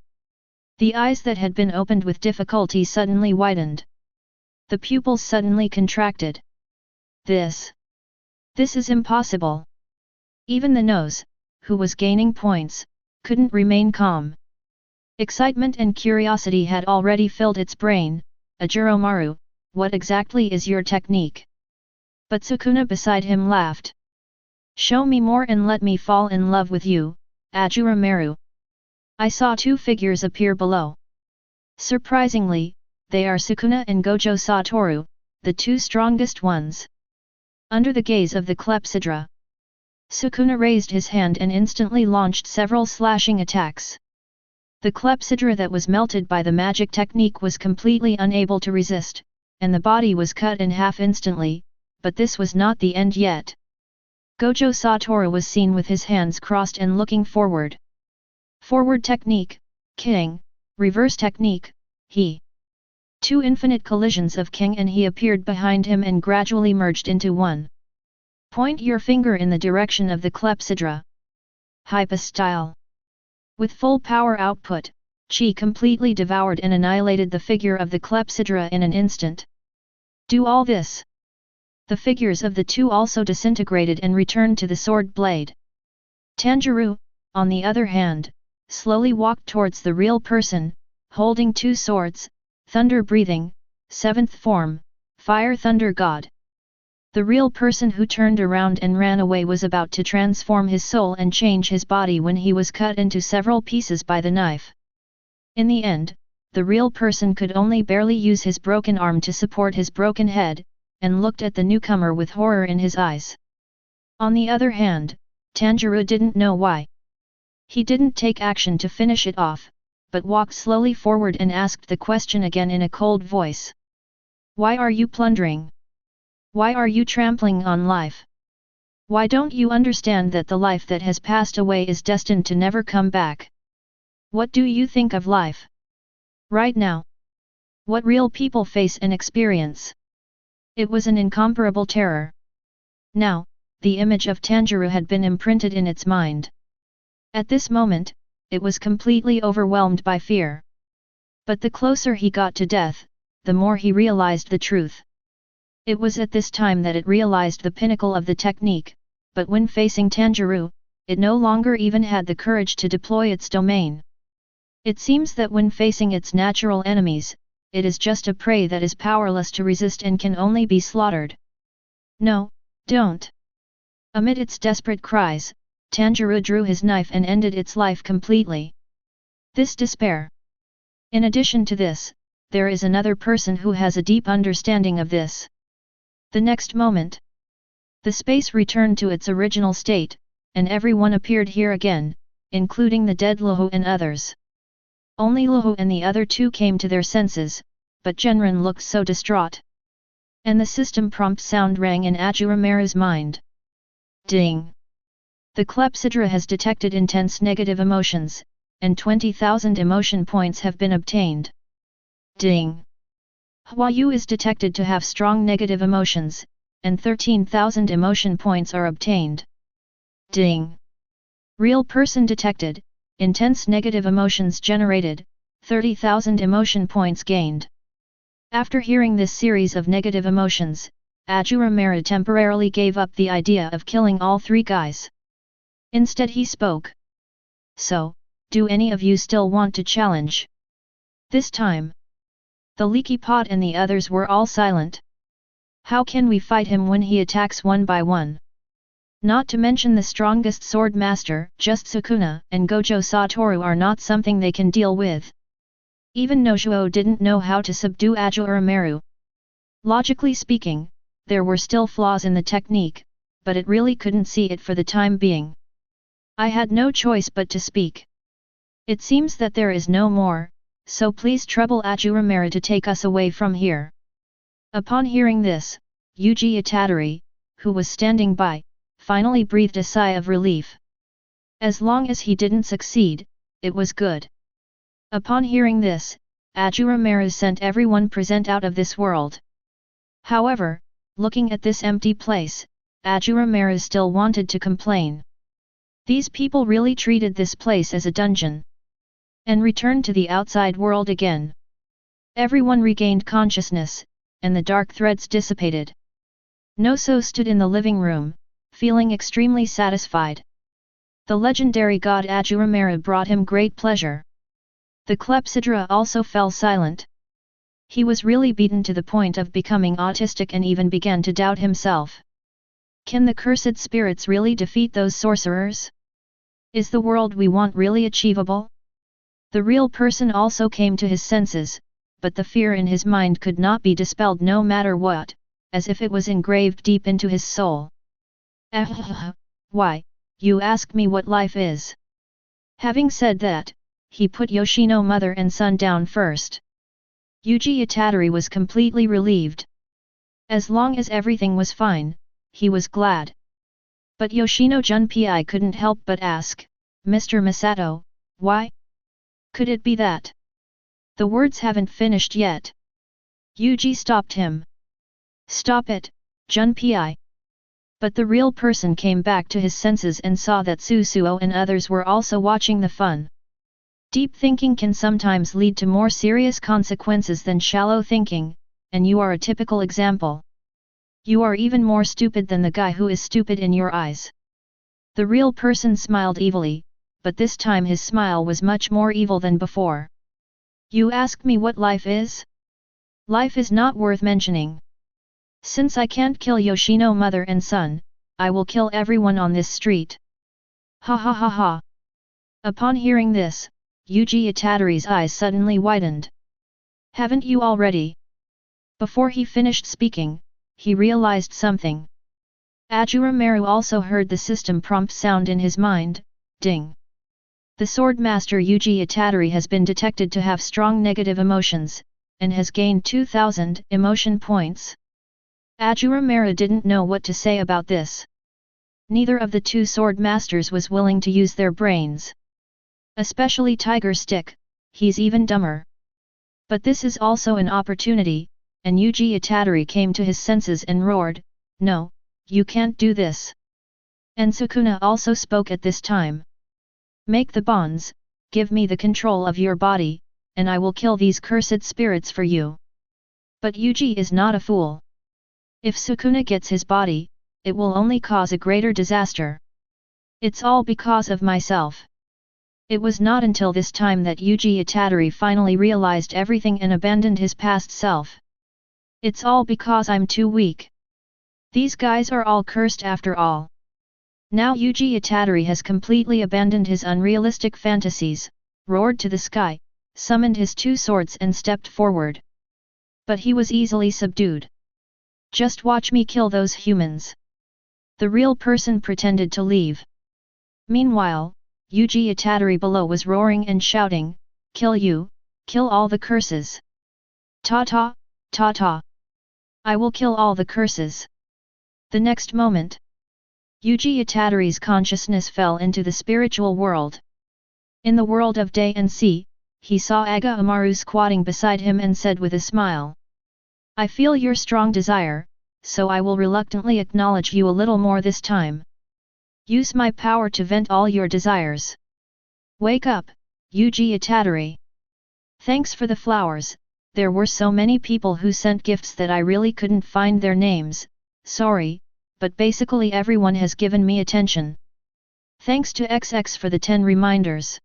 The eyes that had been opened with difficulty suddenly widened. The pupils suddenly contracted. This is impossible. Even the nose, who was gaining points, couldn't remain calm. Excitement and curiosity had already filled its brain. Ashura Maru, what exactly is your technique? But Sukuna beside him laughed. Show me more and let me fall in love with you, Ashura Maru. I saw two figures appear below. Surprisingly, they are Sukuna and Gojo Satoru, the two strongest ones. Under the gaze of the clepsydra, Sukuna raised his hand and instantly launched several slashing attacks. The clepsydra that was melted by the magic technique was completely unable to resist, and the body was cut in half instantly, but this was not the end yet. Gojo Satoru was seen with his hands crossed and looking forward. Forward technique, King, reverse technique, he. Two infinite collisions of King and he appeared behind him and gradually merged into one. Point your finger in the direction of the clepsydra. Hypa style. With full power output, Qi completely devoured and annihilated the figure of the clepsydra in an instant. Do all this. The figures of the two also disintegrated and returned to the sword blade. Tanjirou, on the other hand, slowly walked towards the real person, holding two swords, thunder breathing, seventh form, fire thunder god. The real person who turned around and ran away was about to transform his soul and change his body when he was cut into several pieces by the knife. In the end, the real person could only barely use his broken arm to support his broken head, and looked at the newcomer with horror in his eyes. On the other hand, Tanjirou didn't know why. He didn't take action to finish it off, but walked slowly forward and asked the question again in a cold voice. Why are you plundering? Why are you trampling on life? Why don't you understand that the life that has passed away is destined to never come back? What do you think of life right now? What real people face and experience? It was an incomparable terror. Now, the image of Tanjirou had been imprinted in its mind. At this moment, it was completely overwhelmed by fear. But the closer he got to death, the more he realized the truth. It was at this time that it realized the pinnacle of the technique, but when facing Tanjirou, it no longer even had the courage to deploy its domain. It seems that when facing its natural enemies, it is just a prey that is powerless to resist and can only be slaughtered. No, don't! Amid its desperate cries, Tanjirou drew his knife and ended its life completely. This despair. In addition to this, there is another person who has a deep understanding of this. The next moment, the space returned to its original state, and everyone appeared here again, including the dead Luhu and others. Only Luhu and the other two came to their senses, but Genren looked so distraught. And the system prompt sound rang in Ashura Maru's mind. Ding! The clepsydra has detected intense negative emotions, and 20,000 emotion points have been obtained. Ding! Huayu is detected to have strong negative emotions, and 13,000 emotion points are obtained. Ding! Real person detected, intense negative emotions generated, 30,000 emotion points gained. After hearing this series of negative emotions, Ashura Maru temporarily gave up the idea of killing all three guys. Instead he spoke. So, do any of you still want to challenge? This time, the leaky pot and the others were all silent. How can we fight him when he attacks one by one? Not to mention the strongest sword master, just Sukuna and Gojo Satoru are not something they can deal with. Even Nozuo didn't know how to subdue Ashura Maru. Logically speaking, there were still flaws in the technique, but it really couldn't see it for the time being. I had no choice but to speak. It seems that there is no more, so please trouble Ashura Maru to take us away from here. Upon hearing this, Yuji Itadori, who was standing by, finally breathed a sigh of relief. As long as he didn't succeed, it was good. Upon hearing this, Ashura Maru sent everyone present out of this world. However, looking at this empty place, Ashura Maru still wanted to complain. These people really treated this place as a dungeon. And returned to the outside world again. Everyone regained consciousness, and the dark threads dissipated. Noso stood in the living room, feeling extremely satisfied. The legendary god Ashura Maru brought him great pleasure. The clepsydra also fell silent. He was really beaten to the point of becoming autistic and even began to doubt himself. Can the cursed spirits really defeat those sorcerers? Is the world we want really achievable? The real person also came to his senses, but the fear in his mind could not be dispelled no matter what, as if it was engraved deep into his soul. Why, you ask me what life is? Having said that, he put Yoshino mother and son down first. Yuji Itadori was completely relieved. As long as everything was fine, he was glad. But Yoshino Junpei couldn't help but ask, Mr. Masato, why? Could it be that? The words haven't finished yet. Yuji stopped him. Stop it, Junpei. But the real person came back to his senses and saw that Susuo and others were also watching the fun. Deep thinking can sometimes lead to more serious consequences than shallow thinking, and you are a typical example. You are even more stupid than the guy who is stupid in your eyes. The real person smiled evilly, but this time his smile was much more evil than before. You ask me what life is? Life is not worth mentioning. Since I can't kill Yoshino mother and son, I will kill everyone on this street. Ha ha ha ha. Upon hearing this, Yuji Itadori's eyes suddenly widened. Haven't you already? Before he finished speaking, he realized something. Ashura Maru also heard the system prompt sound in his mind, ding. The sword master Yuji Itadori has been detected to have strong negative emotions, and has gained 2000 emotion points. Ashura Maru didn't know what to say about this. Neither of the two sword masters was willing to use their brains. Especially Tiger Stick, he's even dumber. But this is also an opportunity, and Yuji Itadori came to his senses and roared, "No, you can't do this." And Sukuna also spoke at this time. "Make the bonds, give me the control of your body, and I will kill these cursed spirits for you." But Yuji is not a fool. If Sukuna gets his body, it will only cause a greater disaster. It's all because of myself. It was not until this time that Yuji Itadori finally realized everything and abandoned his past self. It's all because I'm too weak. These guys are all cursed after all. Now Yuji Itadori has completely abandoned his unrealistic fantasies, roared to the sky, summoned his two swords and stepped forward. But he was easily subdued. Just watch me kill those humans. The real person pretended to leave. Meanwhile, Yuji Itadori below was roaring and shouting, "Kill you, kill all the curses. Ta-ta, ta-ta. I will kill all the curses." The next moment, Yuji Itadori's consciousness fell into the spiritual world. In the world of day and sea, he saw Aga Amaru squatting beside him and said with a smile, "I feel your strong desire, so I will reluctantly acknowledge you a little more this time. Use my power to vent all your desires. Wake up, Yuji Itadori. Thanks for the flowers, there were so many people who sent gifts that I really couldn't find their names, sorry, but basically everyone has given me attention. Thanks to XX for the 10 reminders.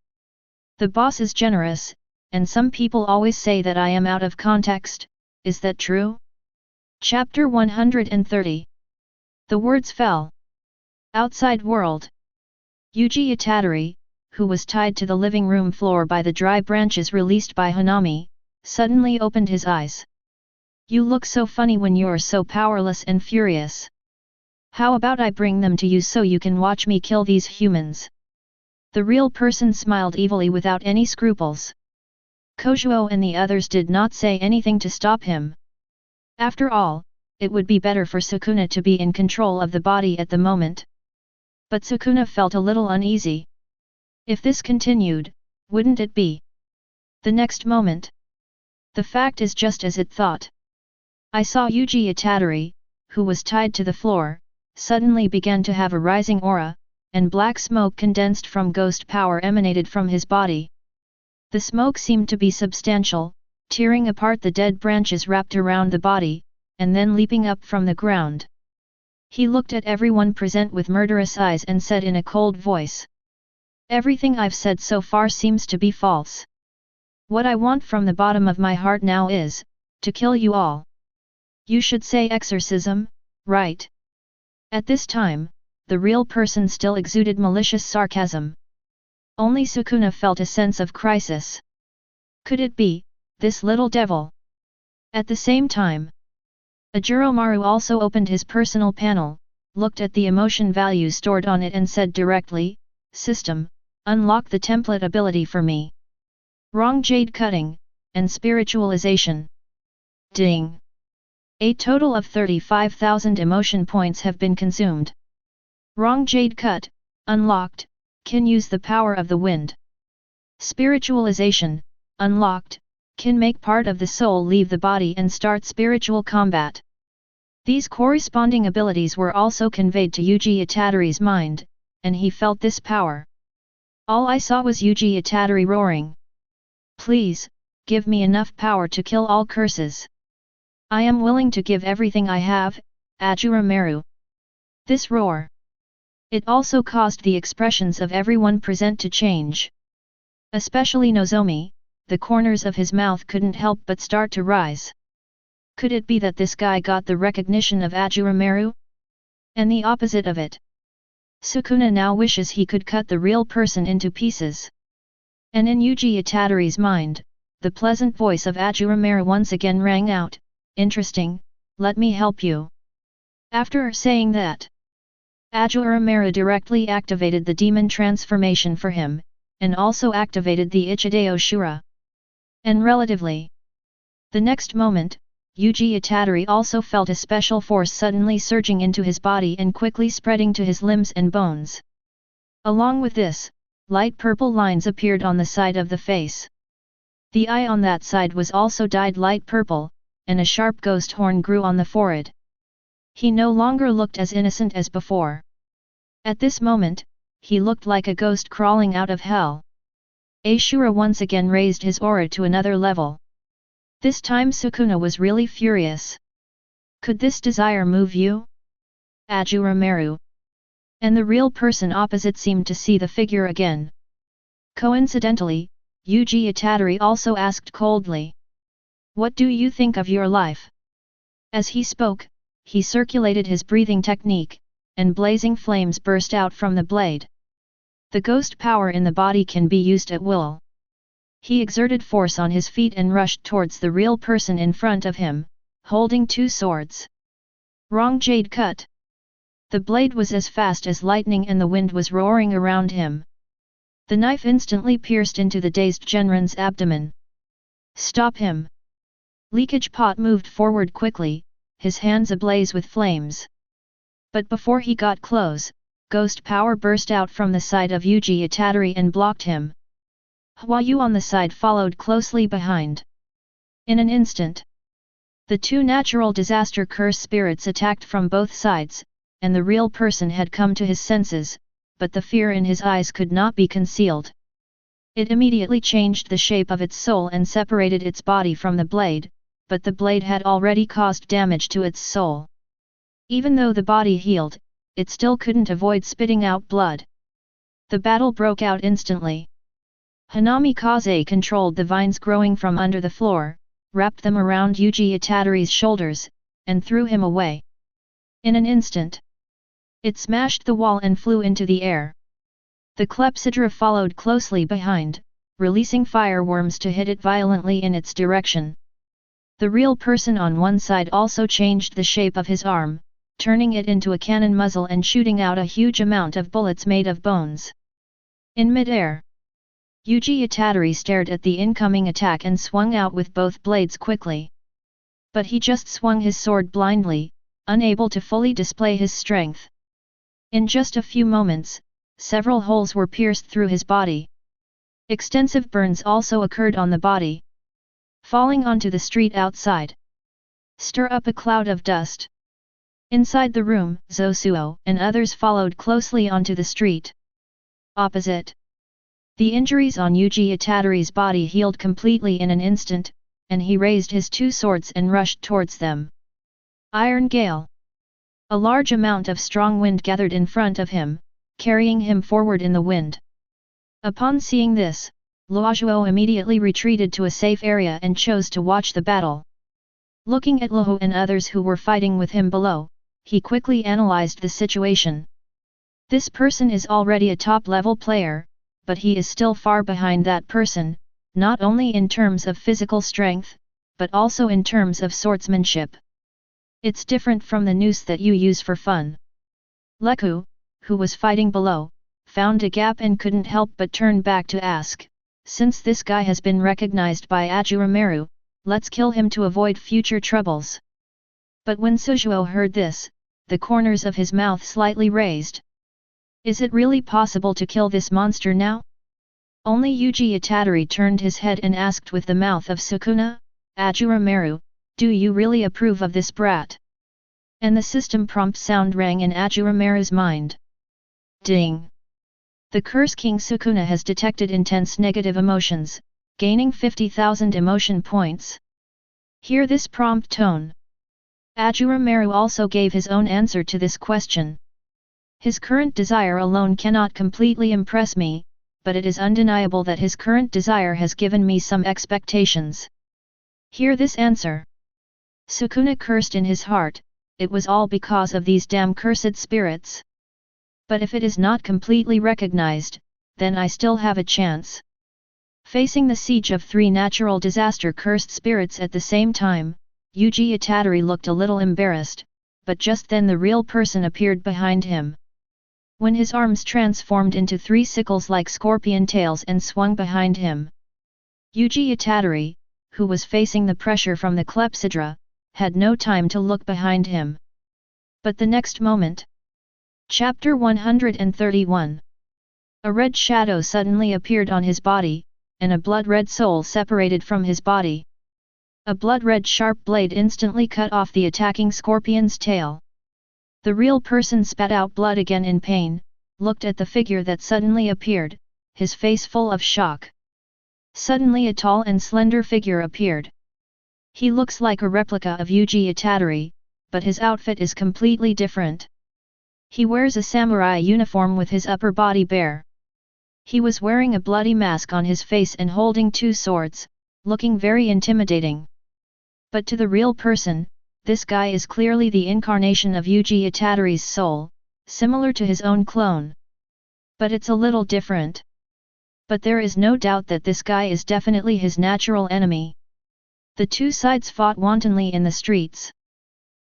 The boss is generous, and some people always say that I am out of context, is that true?" Chapter 130. The words fell. Outside world. Yuji Itadori, who was tied to the living room floor by the dry branches released by Hanami, suddenly opened his eyes. "You look so funny when you're so powerless and furious. How about I bring them to you so you can watch me kill these humans?" The real person smiled evilly without any scruples. Kojuo and the others did not say anything to stop him. After all, it would be better for Sukuna to be in control of the body at the moment. But Sukuna felt a little uneasy. If this continued, wouldn't it be? The next moment. The fact is just as it thought. I saw Yuji Itadori, who was tied to the floor, suddenly began to have a rising aura, and black smoke condensed from ghost power emanated from his body. The smoke seemed to be substantial, tearing apart the dead branches wrapped around the body, and then leaping up from the ground. He looked at everyone present with murderous eyes and said in a cold voice, "Everything I've said so far seems to be false. What I want from the bottom of my heart now is, to kill you all. You should say exorcism, right?" At this time, the real person still exuded malicious sarcasm. Only Sukuna felt a sense of crisis. Could it be, this little devil? At the same time, Ashura Maru also opened his personal panel, looked at the emotion value stored on it and said directly, "System, unlock the template ability for me. Wrong jade cutting, and spiritualization." Ding! A total of 35,000 emotion points have been consumed. Wrong jade cut, unlocked, can use the power of the wind. Spiritualization, unlocked, can make part of the soul leave the body and start spiritual combat. These corresponding abilities were also conveyed to Yuji Itadori's mind, and he felt this power. All I saw was Yuji Itadori roaring. Please, give me enough power to kill all curses. I am willing to give everything I have, Ashura Maru. This roar. It also caused the expressions of everyone present to change. Especially Nozomi, the corners of his mouth couldn't help but start to rise. Could it be that this guy got the recognition of Ashura Maru? And the opposite of it. Sukuna now wishes he could cut the real person into pieces. And in Yuji Itadori's mind, the pleasant voice of Ashura Maru once again rang out, "Interesting, let me help you." After saying that, Ashura Maru directly activated the demon transformation for him, and also activated the Ichideo Shura. And relatively, the next moment, Yuji Itadori also felt a special force suddenly surging into his body and quickly spreading to his limbs and bones. Along with this, light purple lines appeared on the side of the face. The eye on that side was also dyed light purple, and a sharp ghost horn grew on the forehead. He no longer looked as innocent as before. At this moment, he looked like a ghost crawling out of hell. Ashura once again raised his aura to another level. This time Sukuna was really furious. Could this desire move you? Ashura Maru. And the real person opposite seemed to see the figure again. Coincidentally, Yuji Itadori also asked coldly. What do you think of your life? As he spoke, he circulated his breathing technique, and blazing flames burst out from the blade. The ghost power in the body can be used at will. He exerted force on his feet and rushed towards the real person in front of him, holding two swords. Wrong jade cut. The blade was as fast as lightning and the wind was roaring around him. The knife instantly pierced into the dazed Genren's abdomen. Stop him! Leakage Pot moved forward quickly, his hands ablaze with flames. But before he got close, ghost power burst out from the side of Yuji Itadori and blocked him. Hwayu on the side followed closely behind. In an instant, the two natural disaster curse spirits attacked from both sides, and the real person had come to his senses, but the fear in his eyes could not be concealed. It immediately changed the shape of its soul and separated its body from the blade, but the blade had already caused damage to its soul. Even though the body healed, it still couldn't avoid spitting out blood. The battle broke out instantly. Hanami Kaze controlled the vines growing from under the floor, wrapped them around Yuji Itadori's shoulders, and threw him away. In an instant, it smashed the wall and flew into the air. The clepsydra followed closely behind, releasing fireworms to hit it violently in its direction. The real person on one side also changed the shape of his arm, turning it into a cannon muzzle and shooting out a huge amount of bullets made of bones. In mid-air, Yuji Itadori stared at the incoming attack and swung out with both blades quickly. But he just swung his sword blindly, unable to fully display his strength. In just a few moments, several holes were pierced through his body. Extensive burns also occurred on the body. Falling onto the street outside, stir up a cloud of dust. Inside the room, Zosuo and others followed closely onto the street. Opposite, the injuries on Yuji Itadori's body healed completely in an instant, and he raised his two swords and rushed towards them. Iron Gale. A large amount of strong wind gathered in front of him, carrying him forward in the wind. Upon seeing this, Luojuo immediately retreated to a safe area and chose to watch the battle. Looking at Luo and others who were fighting with him below, he quickly analyzed the situation. This person is already a top-level player, but he is still far behind that person, not only in terms of physical strength, but also in terms of swordsmanship. It's different from the noose that you use for fun. Leku, who was fighting below, found a gap and couldn't help but turn back to ask, since this guy has been recognized by Ashura Maru, let's kill him to avoid future troubles. But when Sujuo heard this, the corners of his mouth slightly raised. Is it really possible to kill this monster now? Only Yuji Itadori turned his head and asked with the mouth of Sukuna, Ashura Maru, do you really approve of this brat? And the system prompt sound rang in Ashura Maru's mind. Ding! The Curse King Sukuna has detected intense negative emotions, gaining 50,000 emotion points. Hear this prompt tone. Ashura Maru also gave his own answer to this question. His current desire alone cannot completely impress me, but it is undeniable that his current desire has given me some expectations. Hear this answer. Sukuna cursed in his heart, it was all because of these damn cursed spirits. But if it is not completely recognized, then I still have a chance. Facing the siege of 3 natural disaster cursed spirits at the same time, Yuji Itadori looked a little embarrassed, but just then the real person appeared behind him. When his arms transformed into 3 sickles like scorpion tails and swung behind him. Yuji Itadori, who was facing the pressure from the clepsydra, had no time to look behind him. But the next moment. Chapter 131. A red shadow suddenly appeared on his body, and a blood-red soul separated from his body. A blood-red sharp blade instantly cut off the attacking scorpion's tail. The real person spat out blood again in pain, looked at the figure that suddenly appeared, his face full of shock. Suddenly a tall and slender figure appeared. He looks like a replica of Yuji Itadori, but his outfit is completely different. He wears a samurai uniform with his upper body bare. He was wearing a bloody mask on his face and holding 2 swords, looking very intimidating. But to the real person, this guy is clearly the incarnation of Yuji Itadori's soul, similar to his own clone. But it's a little different. But there is no doubt that this guy is definitely his natural enemy. The 2 sides fought wantonly in the streets.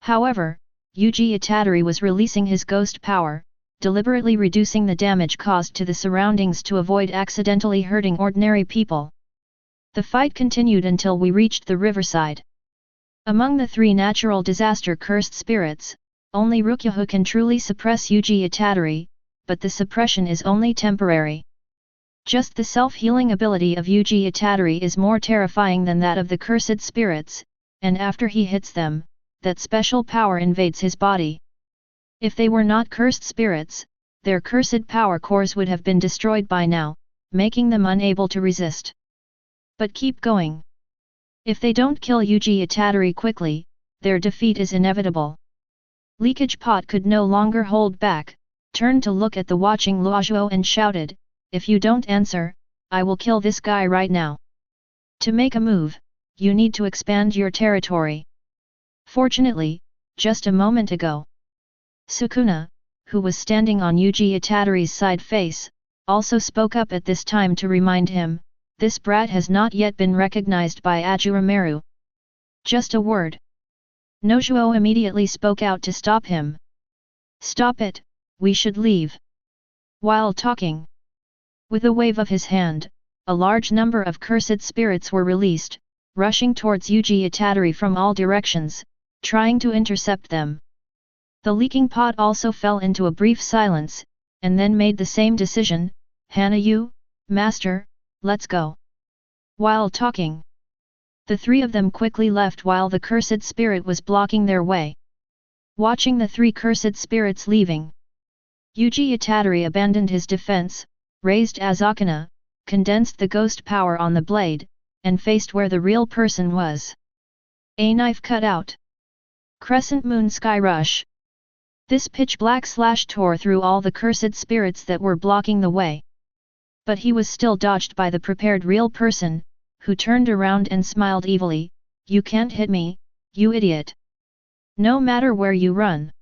However, Yuji Itadori was releasing his ghost power, deliberately reducing the damage caused to the surroundings to avoid accidentally hurting ordinary people. The fight continued until we reached the riverside. Among the 3 natural disaster cursed spirits, only Rukyahu can truly suppress Yuji Itadori, but the suppression is only temporary. Just the self-healing ability of Yuji Itadori is more terrifying than that of the cursed spirits, and after he hits them, that special power invades his body. If they were not cursed spirits, their cursed power cores would have been destroyed by now, making them unable to resist. But keep going. If they don't kill Yuji Itadori quickly, their defeat is inevitable. Leakage Pot could no longer hold back, turned to look at the watching Luozuo and shouted, "If you don't answer, I will kill this guy right now. To make a move, you need to expand your territory." Fortunately, just a moment ago, Sukuna, who was standing on Yuji Itadori's side face, also spoke up at this time to remind him, this brat has not yet been recognized by Ashura Maru. Just a word. Nozuo immediately spoke out to stop him. "Stop it, we should leave." While talking, with a wave of his hand, a large number of cursed spirits were released, rushing towards Yuji Itadori from all directions, trying to intercept them. The leaking pot also fell into a brief silence, and then made the same decision, "Hanayu, master, let's go." While talking, the 3 of them quickly left while the cursed spirit was blocking their way. Watching the 3 cursed spirits leaving, Yuji Itadori abandoned his defense, raised Azakana, condensed the ghost power on the blade, and faced where the real person was. A knife cut out. Crescent moon sky rush. This pitch-black slash tore through all the cursed spirits that were blocking the way. But he was still dodged by the prepared real person, who turned around and smiled evilly, "You can't hit me, you idiot. No matter where you run.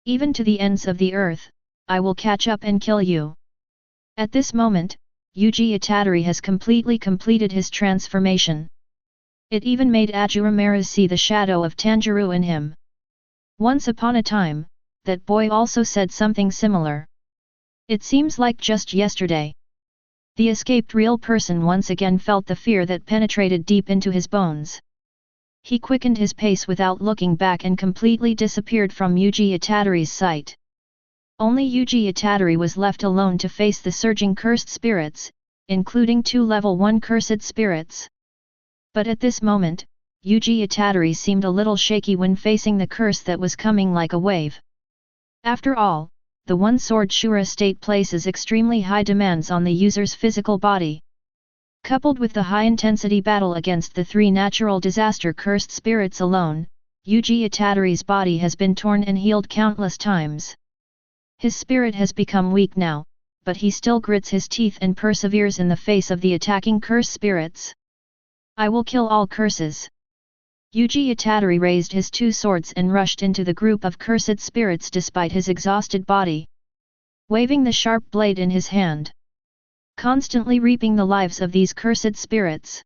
Even to the ends of the earth, I will catch up and kill you." At this moment, Yuji Itadori has completely completed his transformation. It even made Ashura Maru see the shadow of Tanjirou in him. Once upon a time, that boy also said something similar. It seems like just yesterday. The escaped real person once again felt the fear that penetrated deep into his bones. He quickened his pace without looking back and completely disappeared from Yuji Itadori's sight. Only Yuji Itadori was left alone to face the surging cursed spirits, including 2 level 1 cursed spirits. But at this moment, Yuji Itadori seemed a little shaky when facing the curse that was coming like a wave. After all, the one-sword Shura state places extremely high demands on the user's physical body. Coupled with the high-intensity battle against the three natural disaster-cursed spirits alone, Yuji Itadori's body has been torn and healed countless times. His spirit has become weak now, but he still grits his teeth and perseveres in the face of the attacking curse spirits. I will kill all curses. Yuji Itadori raised his two swords and rushed into the group of cursed spirits despite his exhausted body. Waving the sharp blade in his hand. Constantly reaping the lives of these cursed spirits.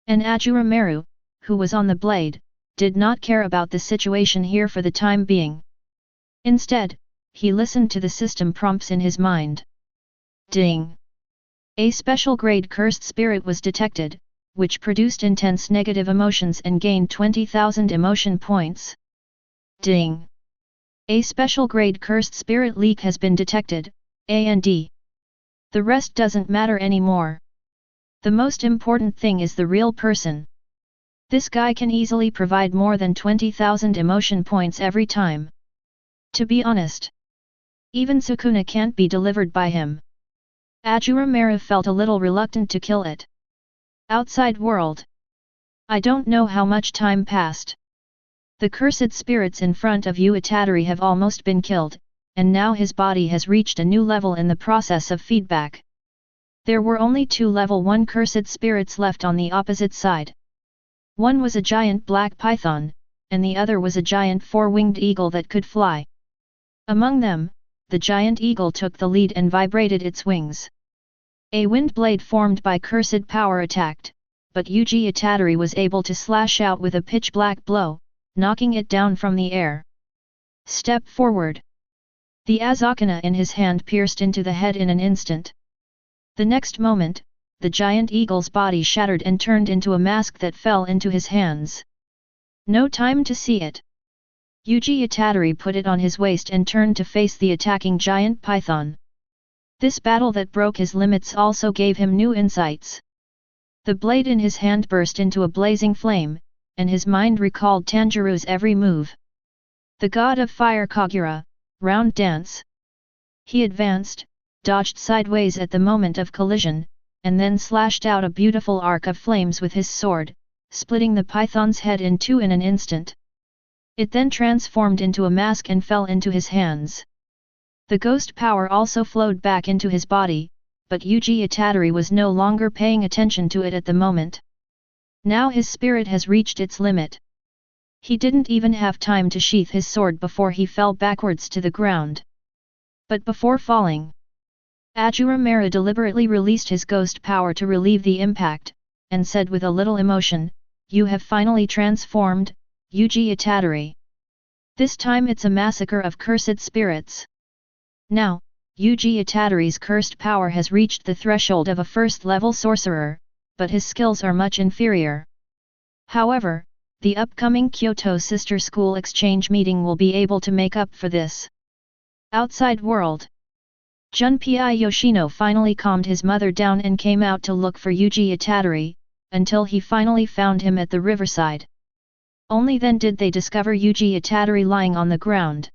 And Ashura Maru, who was on the blade, did not care about the situation here for the time being. Instead, he listened to the system prompts in his mind. Ding! A special grade cursed spirit was detected, which produced intense negative emotions and gained 20,000 emotion points. Ding! A special grade cursed spirit leak has been detected, and the rest doesn't matter anymore. The most important thing is the real person. This guy can easily provide more than 20,000 emotion points every time. To be honest, even Sukuna can't be delivered by him. Ashura Maru felt a little reluctant to kill it. Outside world. I don't know how much time passed. The cursed spirits in front of Yuji Itadori have almost been killed, and now his body has reached a new level in the process of feedback. There were only 2 level 1 cursed spirits left on the opposite side. One was a giant black python, and the other was a giant 4-winged eagle that could fly. Among them, the giant eagle took the lead and vibrated its wings. A wind blade formed by cursed power attacked, but Yuji Itadori was able to slash out with a pitch-black blow, knocking it down from the air. Step forward. The Azakana in his hand pierced into the head in an instant. The next moment, the giant eagle's body shattered and turned into a mask that fell into his hands. No time to see it. Yuji Itadori put it on his waist and turned to face the attacking giant python. This battle that broke his limits also gave him new insights. The blade in his hand burst into a blazing flame, and his mind recalled Tanjirou's every move. The god of fire Kagura, round dance. He advanced, dodged sideways at the moment of collision, and then slashed out a beautiful arc of flames with his sword, splitting the python's head in two in an instant. It then transformed into a mask and fell into his hands. The ghost power also flowed back into his body, but Yuji Itadori was no longer paying attention to it at the moment. Now his spirit has reached its limit. He didn't even have time to sheath his sword before he fell backwards to the ground. But before falling, Ashura Maru deliberately released his ghost power to relieve the impact, and said with a little emotion, "You have finally transformed, Yuji Itadori. This time it's a massacre of cursed spirits." Now, Yuji Itadori's cursed power has reached the threshold of a first-level sorcerer, but his skills are much inferior. However, the upcoming Kyoto Sister School exchange meeting will be able to make up for this. Outside world. Junpei Yoshino finally calmed his mother down and came out to look for Yuji Itadori, until he finally found him at the riverside. Only then did they discover Yuji Itadori lying on the ground.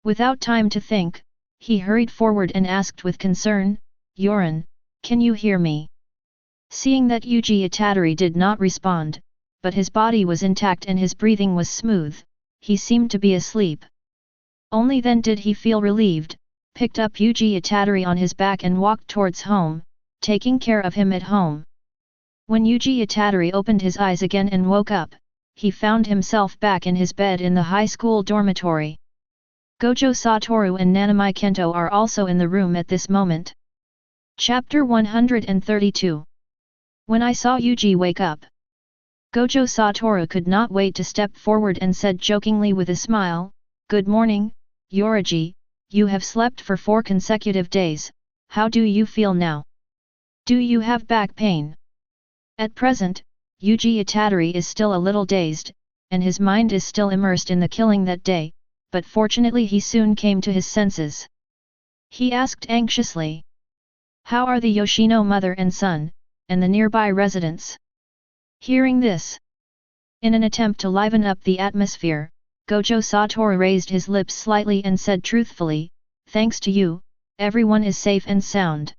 Without time to think, he hurried forward and asked with concern, "Yoran, can you hear me?" Seeing that Yuji Itadori did not respond, but his body was intact and his breathing was smooth, he seemed to be asleep. Only then did he feel relieved, picked up Yuji Itadori on his back and walked towards home, taking care of him at home. When Yuji Itadori opened his eyes again and woke up, he found himself back in his bed in the high school dormitory. Gojo Satoru and Nanami Kento are also in the room at this moment. Chapter 132. When I saw Yuji wake up, Gojo Satoru could not wait to step forward and said jokingly with a smile, "Good morning, Yoriji, you have slept for 4 consecutive days, how do you feel now? Do you have back pain?" At present, Yuji Itadori is still a little dazed, and his mind is still immersed in the killing that day, but fortunately he soon came to his senses. He asked anxiously, "How are the Yoshino mother and son, and the nearby residents?" Hearing this, in an attempt to liven up the atmosphere, Gojo Satoru raised his lips slightly and said truthfully, "Thanks to you, everyone is safe and sound."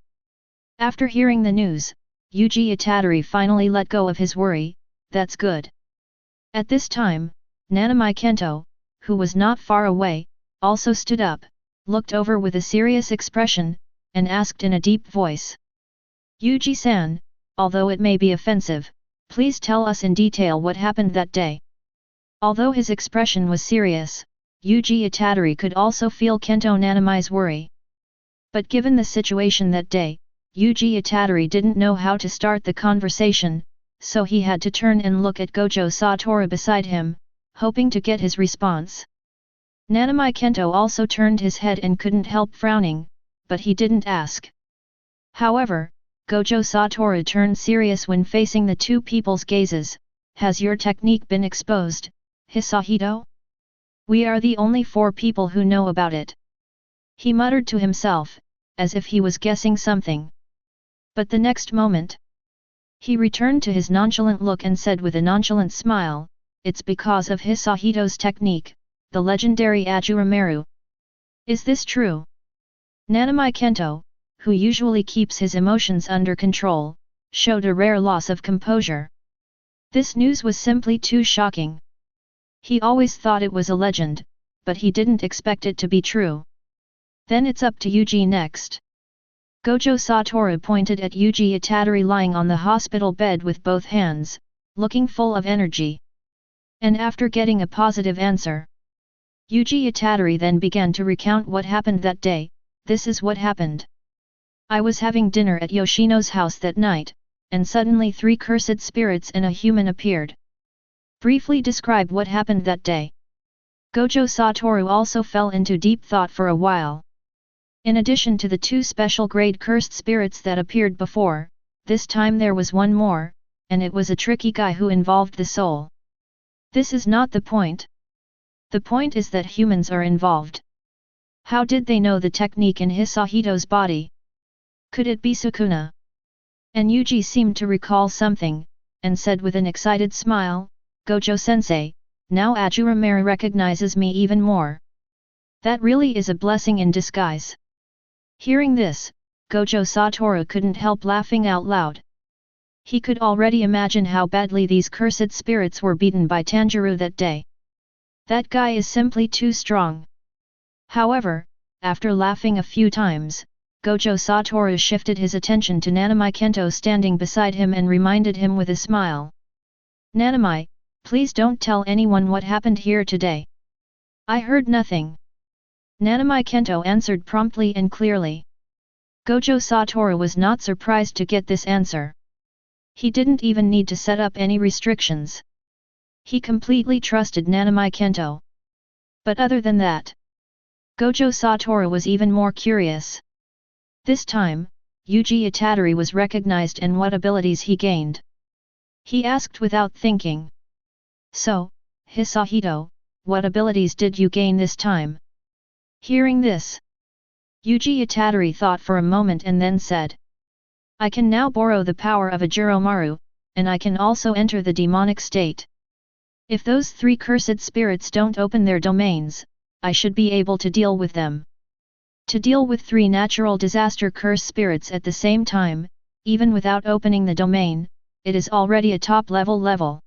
After hearing the news, Yuji Itadori finally let go of his worry. That's good. At this time, Nanami Kento, who was not far away, also stood up, looked over with a serious expression, and asked in a deep voice. Yuji-san, although it may be offensive, please tell us in detail what happened that day. Although his expression was serious, Yuji Itadori could also feel Kento Nanami's worry. But given the situation that day, Yuji Itadori didn't know how to start the conversation, so he had to turn and look at Gojo Satoru beside him, hoping to get his response. Nanami Kento also turned his head and couldn't help frowning, but he didn't ask. However, Gojo Satoru turned serious when facing the two people's gazes. Has your technique been exposed, Hisahito? We are the only 4 people who know about it. He muttered to himself, as if he was guessing something. But the next moment, he returned to his nonchalant look and said with a nonchalant smile, it's because of Hisahito's technique, the legendary Ashura Maru. Is this true? Nanami Kento, who usually keeps his emotions under control, showed a rare loss of composure. This news was simply too shocking. He always thought it was a legend, but he didn't expect it to be true. Then it's up to Yuji next. Gojo Satoru pointed at Yuji Itadori lying on the hospital bed with both hands, looking full of energy. And after getting a positive answer, Yuji Itadori then began to recount what happened that day. This is what happened. I was having dinner at Yoshino's house that night, and suddenly 3 cursed spirits and a human appeared. Briefly describe what happened that day. Gojo Satoru also fell into deep thought for a while. In addition to the 2 special grade cursed spirits that appeared before, this time there was one more, and it was a tricky guy who involved the soul. This is not the point. The point is that humans are involved. How did they know the technique in Hisahito's body? Could it be Sukuna? And Yuji seemed to recall something, and said with an excited smile, Gojo-sensei, now Ashura Maru recognizes me even more. That really is a blessing in disguise. Hearing this, Gojo Satoru couldn't help laughing out loud. He could already imagine how badly these cursed spirits were beaten by Tanjirou that day. That guy is simply too strong. However, after laughing a few times, Gojo Satoru shifted his attention to Nanami Kento standing beside him and reminded him with a smile. Nanami, please don't tell anyone what happened here today. I heard nothing. Nanami Kento answered promptly and clearly. Gojo Satoru was not surprised to get this answer. He didn't even need to set up any restrictions. He completely trusted Nanami Kento. But other than that, Gojo Satoru was even more curious. This time, Yuji Itadori was recognized and what abilities he gained. He asked without thinking. So, Hisahito, what abilities did you gain this time? Hearing this, Yuji Itadori thought for a moment and then said. I can now borrow the power of Ashura Maru, and I can also enter the demonic state. If those 3 cursed spirits don't open their domains, I should be able to deal with them. To deal with 3 natural disaster curse spirits at the same time, even without opening the domain, it is already a top level.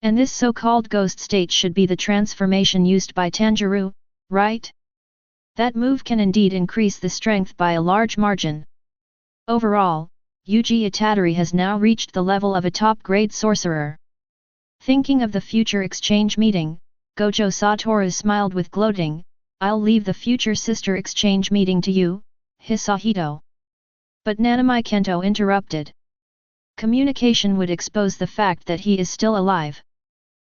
And this so-called ghost state should be the transformation used by Tanjirou, right? That move can indeed increase the strength by a large margin. Overall, Yuji Itadori has now reached the level of a top-grade sorcerer. Thinking of the future exchange meeting, Gojo Satoru smiled with gloating. I'll leave the future sister exchange meeting to you, Hisahito. But Nanami Kento interrupted. Communication would expose the fact that he is still alive.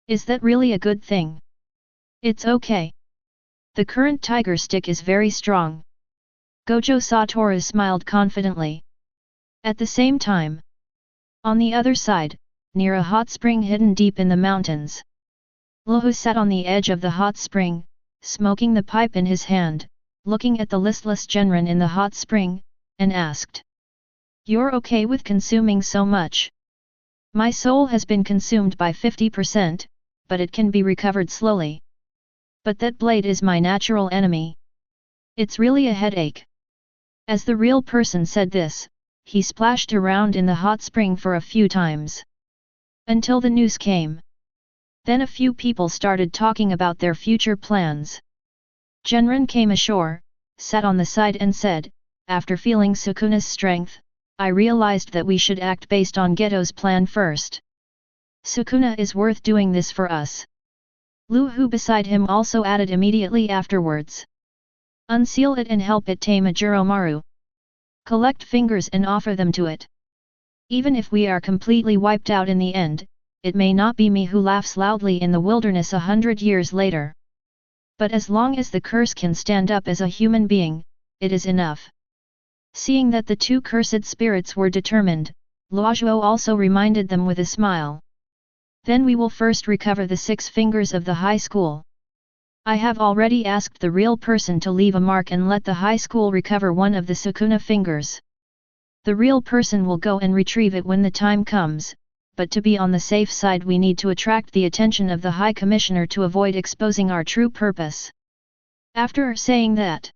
Is that really a good thing? It's okay. The current tiger stick is very strong. Gojo Satoru smiled confidently. At the same time, on the other side, near a hot spring hidden deep in the mountains, Lahu sat on the edge of the hot spring, smoking the pipe in his hand, looking at the listless Genrin in the hot spring, and asked. You're okay with consuming so much? My soul has been consumed by 50%, but it can be recovered slowly. But that blade is my natural enemy. It's really a headache. As the real person said this, he splashed around in the hot spring for a few times. Until the news came. Then a few people started talking about their future plans. Genren came ashore, sat on the side and said, after feeling Sukuna's strength, I realized that we should act based on Geto's plan first. Sukuna is worth doing this for us. Lu Hu beside him also added immediately afterwards. Unseal it and help it tame Ashura Maru. Collect fingers and offer them to it. Even if we are completely wiped out in the end, it may not be me who laughs loudly in the wilderness 100 years later. But as long as the curse can stand up as a human being, it is enough. Seeing that the two cursed spirits were determined, Luozhuo also reminded them with a smile. Then we will first recover the 6 fingers of the high school. I have already asked the real person to leave a mark and let the high school recover one of the Sukuna fingers. The real person will go and retrieve it when the time comes, but to be on the safe side we need to attract the attention of the High Commissioner to avoid exposing our true purpose. After saying that,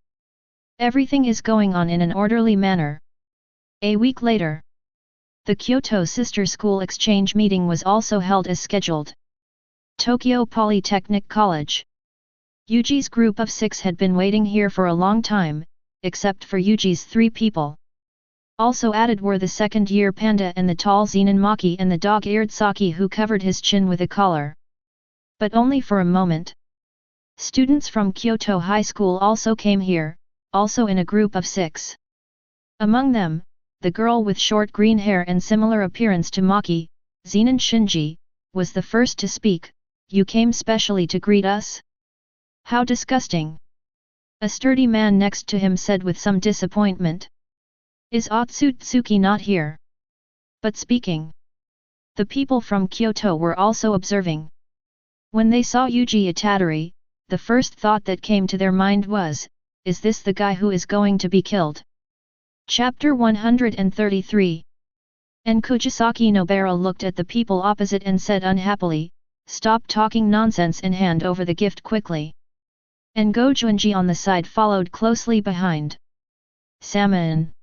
everything is going on in an orderly manner. A week later, the Kyoto Sister School exchange meeting was also held as scheduled. Tokyo Polytechnic College. Yuji's group of 6 had been waiting here for a long time, except for Yuji's 3 people. Also added were the second-year panda and the tall Zenin Maki and the dog-eared Saki who covered his chin with a collar. But only for a moment. Students from Kyoto High School also came here, also in a group of 6. Among them, the girl with short green hair and similar appearance to Maki, Zenin Shinji, was the first to speak. You came specially to greet us? How disgusting! A sturdy man next to him said with some disappointment. Is Otsutsuki not here? But speaking. The people from Kyoto were also observing. When they saw Yuji Itadori, the first thought that came to their mind was, is this the guy who is going to be killed? Chapter 133. And Kujisaki Nobara looked at the people opposite and said unhappily, stop talking nonsense and hand over the gift quickly. And Gojunji on the side followed closely behind. Samaen.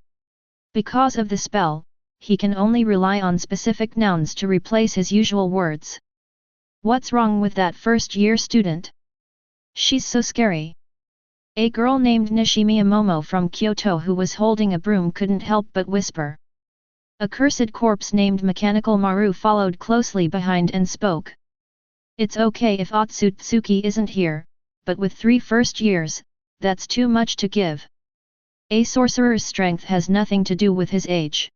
Because of the spell, he can only rely on specific nouns to replace his usual words. What's wrong with that first-year student? She's so scary. A girl named Nishimiya Momo from Kyoto who was holding a broom couldn't help but whisper. A cursed corpse named Mechanical Maru followed closely behind and spoke. It's okay if Otsutsuki isn't here, but with 3 first years, that's too much to give. A sorcerer's strength has nothing to do with his age.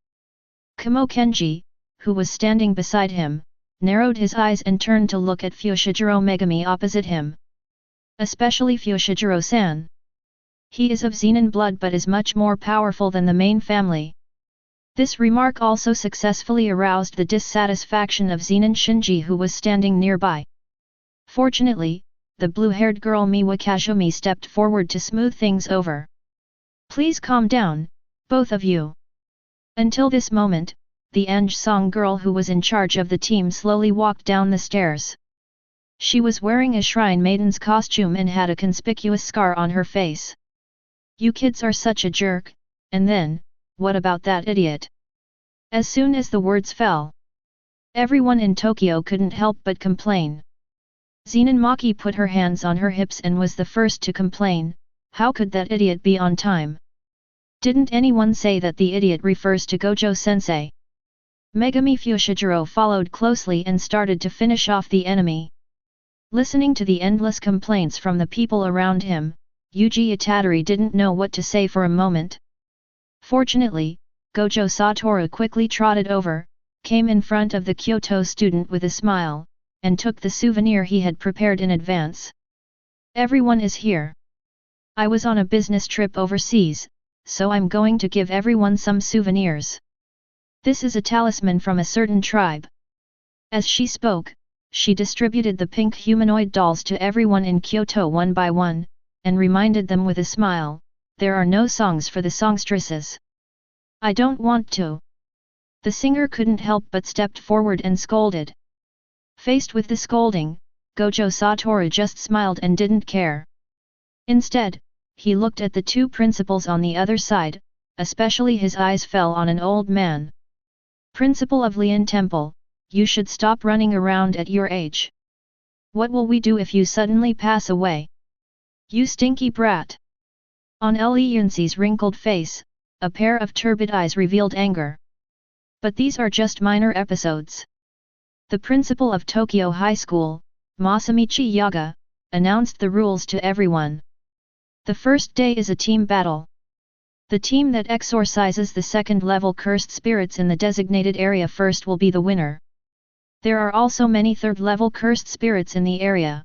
Kamo Kenji, who was standing beside him, narrowed his eyes and turned to look at Fushiguro Megami opposite him. Especially Fushiguro-san. He is of Zenin blood but is much more powerful than the main family. This remark also successfully aroused the dissatisfaction of Zenin Shinji who was standing nearby. Fortunately, the blue-haired girl Miwa Kazumi stepped forward to smooth things over. Please calm down, both of you. Until this moment, the Anj-song girl who was in charge of the team slowly walked down the stairs. She was wearing a shrine maiden's costume and had a conspicuous scar on her face. You kids are such a jerk, and then, what about that idiot? As soon as the words fell, everyone in Tokyo couldn't help but complain. Zenin Maki put her hands on her hips and was the first to complain. How could that idiot be on time? Didn't anyone say that the idiot refers to Gojo-sensei? Megami Fushiguro followed closely and started to finish off the enemy. Listening to the endless complaints from the people around him, Yuji Itadori didn't know what to say for a moment. Fortunately, Gojo Satoru quickly trotted over, came in front of the Kyoto student with a smile, and took the souvenir he had prepared in advance. Everyone is here. I was on a business trip overseas, so I'm going to give everyone some souvenirs. This is a talisman from a certain tribe. As she spoke, she distributed the pink humanoid dolls to everyone in Kyoto one by one, and reminded them with a smile, there are no songs for the songstresses. I don't want to. The singer couldn't help but stepped forward and scolded. Faced with the scolding, Gojo Satoru just smiled and didn't care. Instead, he looked at the 2 principals on the other side, especially his eyes fell on an old man. Principal of Lian Temple, you should stop running around at your age. What will we do if you suddenly pass away? You stinky brat! On Li Yunxi's wrinkled face, a pair of turbid eyes revealed anger. But these are just minor episodes. The principal of Tokyo High School, Masamichi Yaga, announced the rules to everyone. The first day is a team battle. The team that exorcises the second-level cursed spirits in the designated area first will be the winner. There are also many third-level cursed spirits in the area.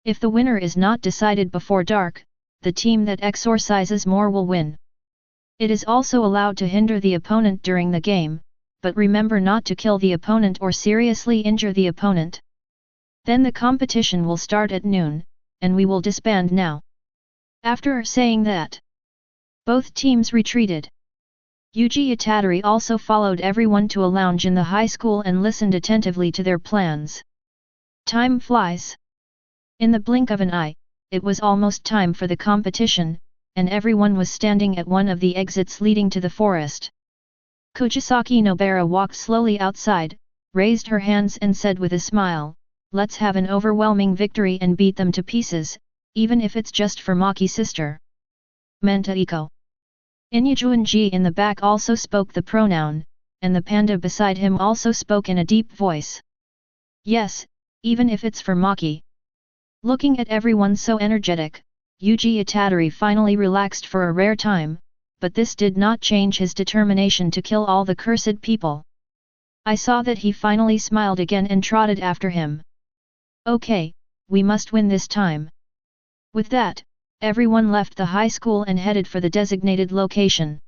If the winner is not decided before dark, the team that exorcises more will win. It is also allowed to hinder the opponent during the game, but remember not to kill the opponent or seriously injure the opponent. Then the competition will start at noon, and we will disband now. After saying that, both teams retreated. Yuji Itadori also followed everyone to a lounge in the high school and listened attentively to their plans. Time flies. In the blink of an eye, it was almost time for the competition, and everyone was standing at one of the exits leading to the forest. Kujisaki Nobara walked slowly outside, raised her hands and said with a smile, "Let's have an overwhelming victory and beat them to pieces, even if it's just for Maki sister." Mentaiko. Inujuanji in the back also spoke the pronoun, and the panda beside him also spoke in a deep voice. "Yes, even if it's for Maki." Looking at everyone so energetic, Yuji Itadori finally relaxed for a rare time, but this did not change his determination to kill all the cursed people. I saw that he finally smiled again and trotted after him. "Okay, we must win this time." With that, everyone left the high school and headed for the designated location.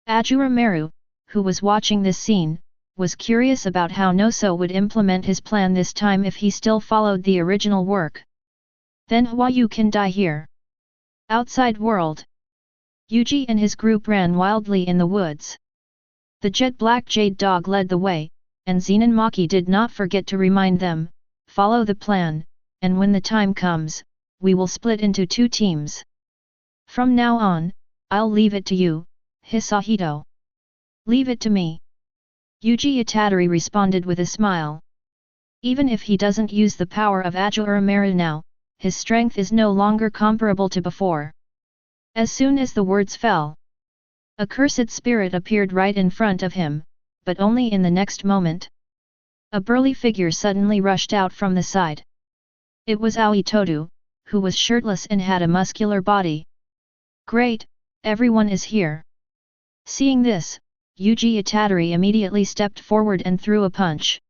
Ashura Maru, who was watching this scene, was curious about how Noso would implement his plan this time if he still followed the original work. "Then Hwayu can die here." Outside world. Yuji and his group ran wildly in the woods. The jet-black jade dog led the way, and Zenon Maki did not forget to remind them, "Follow the plan, and when the time comes, we will split into two teams. From now on, I'll leave it to you, Hisahito." "Leave it to me." Yuji Itadori responded with a smile. Even if he doesn't use the power of Ashura Maru now, his strength is no longer comparable to before. As soon as the words fell, a cursed spirit appeared right in front of him, but only in the next moment. A burly figure suddenly rushed out from the side. It was Aoi Todo, who was shirtless and had a muscular body. "Great, everyone is here." Seeing this, Yuji Itadori immediately stepped forward and threw a punch.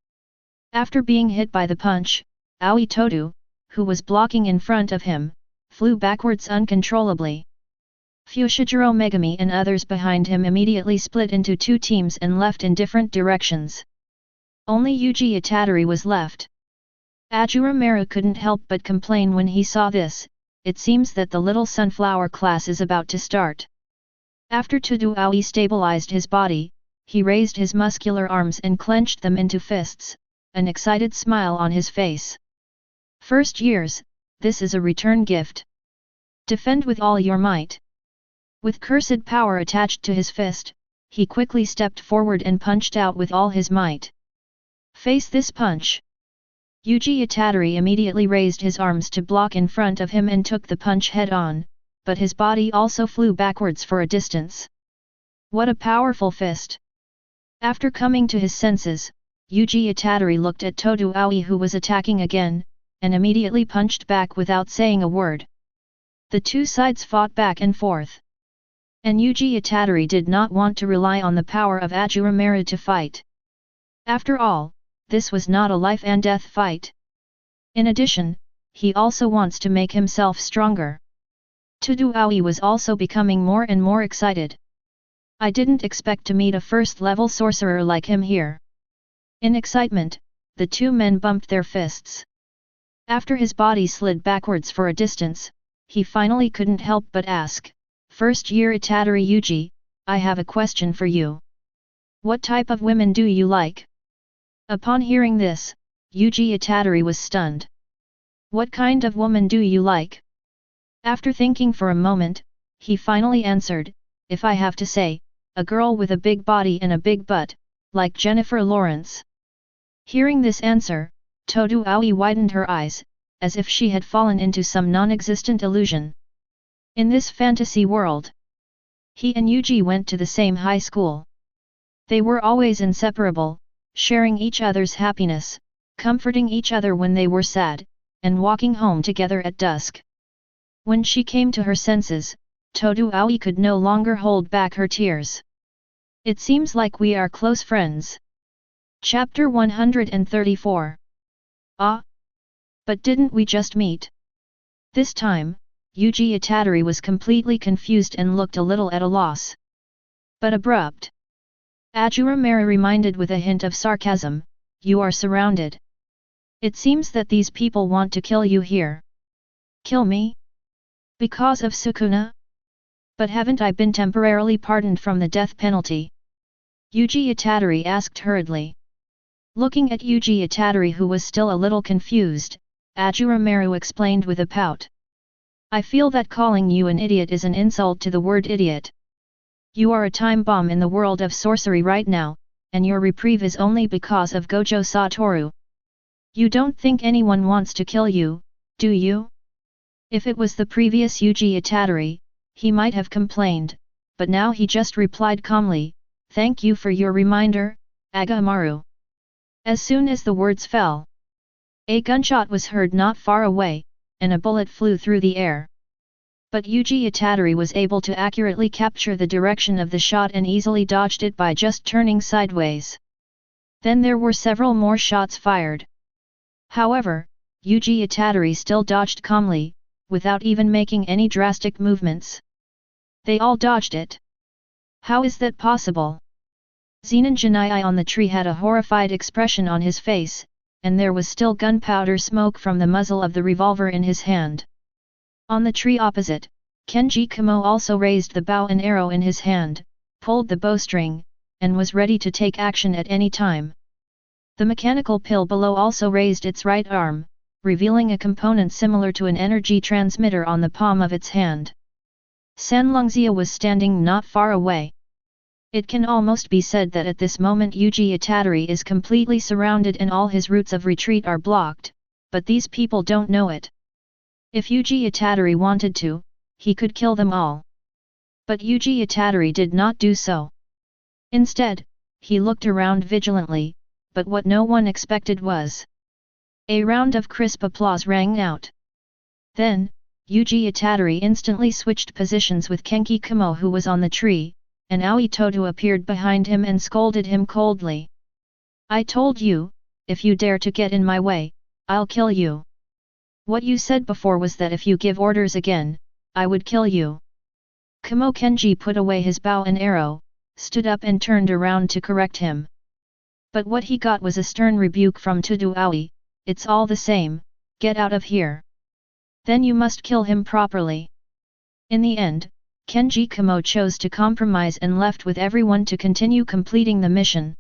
After being hit by the punch, Aoi Todo, who was blocking in front of him, flew backwards uncontrollably. Fushiguro Megami and others behind him immediately split into two teams and left in different directions. Only Yuji Itadori was left. Ashura Maru couldn't help but complain when he saw this. It seems that the little sunflower class is about to start. After Todo Aoi stabilized his body, he raised his muscular arms and clenched them into fists, an excited smile on his face. "First years, this is a return gift. Defend with all your might." With cursed power attached to his fist, he quickly stepped forward and punched out with all his might. "Face this punch." Yuji Itadori immediately raised his arms to block in front of him and took the punch head-on, but his body also flew backwards for a distance. What a powerful fist! After coming to his senses, Yuji Itadori looked at Todo Aoi who was attacking again, and immediately punched back without saying a word. The two sides fought back and forth. And Yuji Itadori did not want to rely on the power of Ashura Maru to fight. After all, this was not a life and death fight. In addition, he also wants to make himself stronger. Todo Aoi was also becoming more and more excited. "I didn't expect to meet a first-level sorcerer like him here." In excitement, the two men bumped their fists. After his body slid backwards for a distance, he finally couldn't help but ask, "First year Itadori Yuji, I have a question for you. What type of women do you like?" Upon hearing this, Yuji Itadori was stunned. "What kind of woman do you like?" After thinking for a moment, he finally answered, if I have to say, a girl with a big body and a big butt, like Jennifer Lawrence. Hearing this answer, Todo Aoi widened her eyes, as if she had fallen into some non-existent illusion. In this fantasy world, he and Yuji went to the same high school. They were always inseparable, sharing each other's happiness, comforting each other when they were sad, and walking home together at dusk. When she came to her senses, Todo Aoi could no longer hold back her tears. It seems like we are close friends. Chapter 134. Ah! But didn't we just meet? This time, Yuji Itadori was completely confused and looked a little at a loss. But abrupt. Ashura Maru reminded with a hint of sarcasm, you are surrounded. It seems that these people want to kill you here. Kill me? Because of Sukuna? But haven't I been temporarily pardoned from the death penalty? Yuji Itadori asked hurriedly. Looking at Yuji Itadori, who was still a little confused, Ashura Maru explained with a pout. I feel that calling you an idiot is an insult to the word idiot. You are a time bomb in the world of sorcery right now, and your reprieve is only because of Gojo Satoru. You don't think anyone wants to kill you, do you? If it was the previous Yuji Itadori, he might have complained, but now he just replied calmly, thank you for your reminder, Aga Amaru. As soon as the words fell, a gunshot was heard not far away, and a bullet flew through the air. But Yuji Itadori was able to accurately capture the direction of the shot and easily dodged it by just turning sideways. Then there were several more shots fired. However, Yuji Itadori still dodged calmly, without even making any drastic movements. They all dodged it. How is that possible? Zenon Janai on the tree had a horrified expression on his face, and there was still gunpowder smoke from the muzzle of the revolver in his hand. On the tree opposite, Kenji Kamo also raised the bow and arrow in his hand, pulled the bowstring, and was ready to take action at any time. The mechanical pill below also raised its right arm, revealing a component similar to an energy transmitter on the palm of its hand. Sanlongxia was standing not far away. It can almost be said that at this moment Yuji Itadori is completely surrounded and all his routes of retreat are blocked, but these people don't know it. If Yuji Itadori wanted to, he could kill them all. But Yuji Itadori did not do so. Instead, he looked around vigilantly, but what no one expected was a round of crisp applause rang out. Then, Yuji Itadori instantly switched positions with Kenki Kamo, who was on the tree, and Aoi Todo appeared behind him and scolded him coldly. I told you, if you dare to get in my way, I'll kill you. What you said before was that if you give orders again, I would kill you. Kamo Kenji put away his bow and arrow, stood up and turned around to correct him. But what he got was a stern rebuke from Todo Aoi, it's all the same, get out of here. Then you must kill him properly. In the end, Kenji Kamo chose to compromise and left with everyone to continue completing the mission.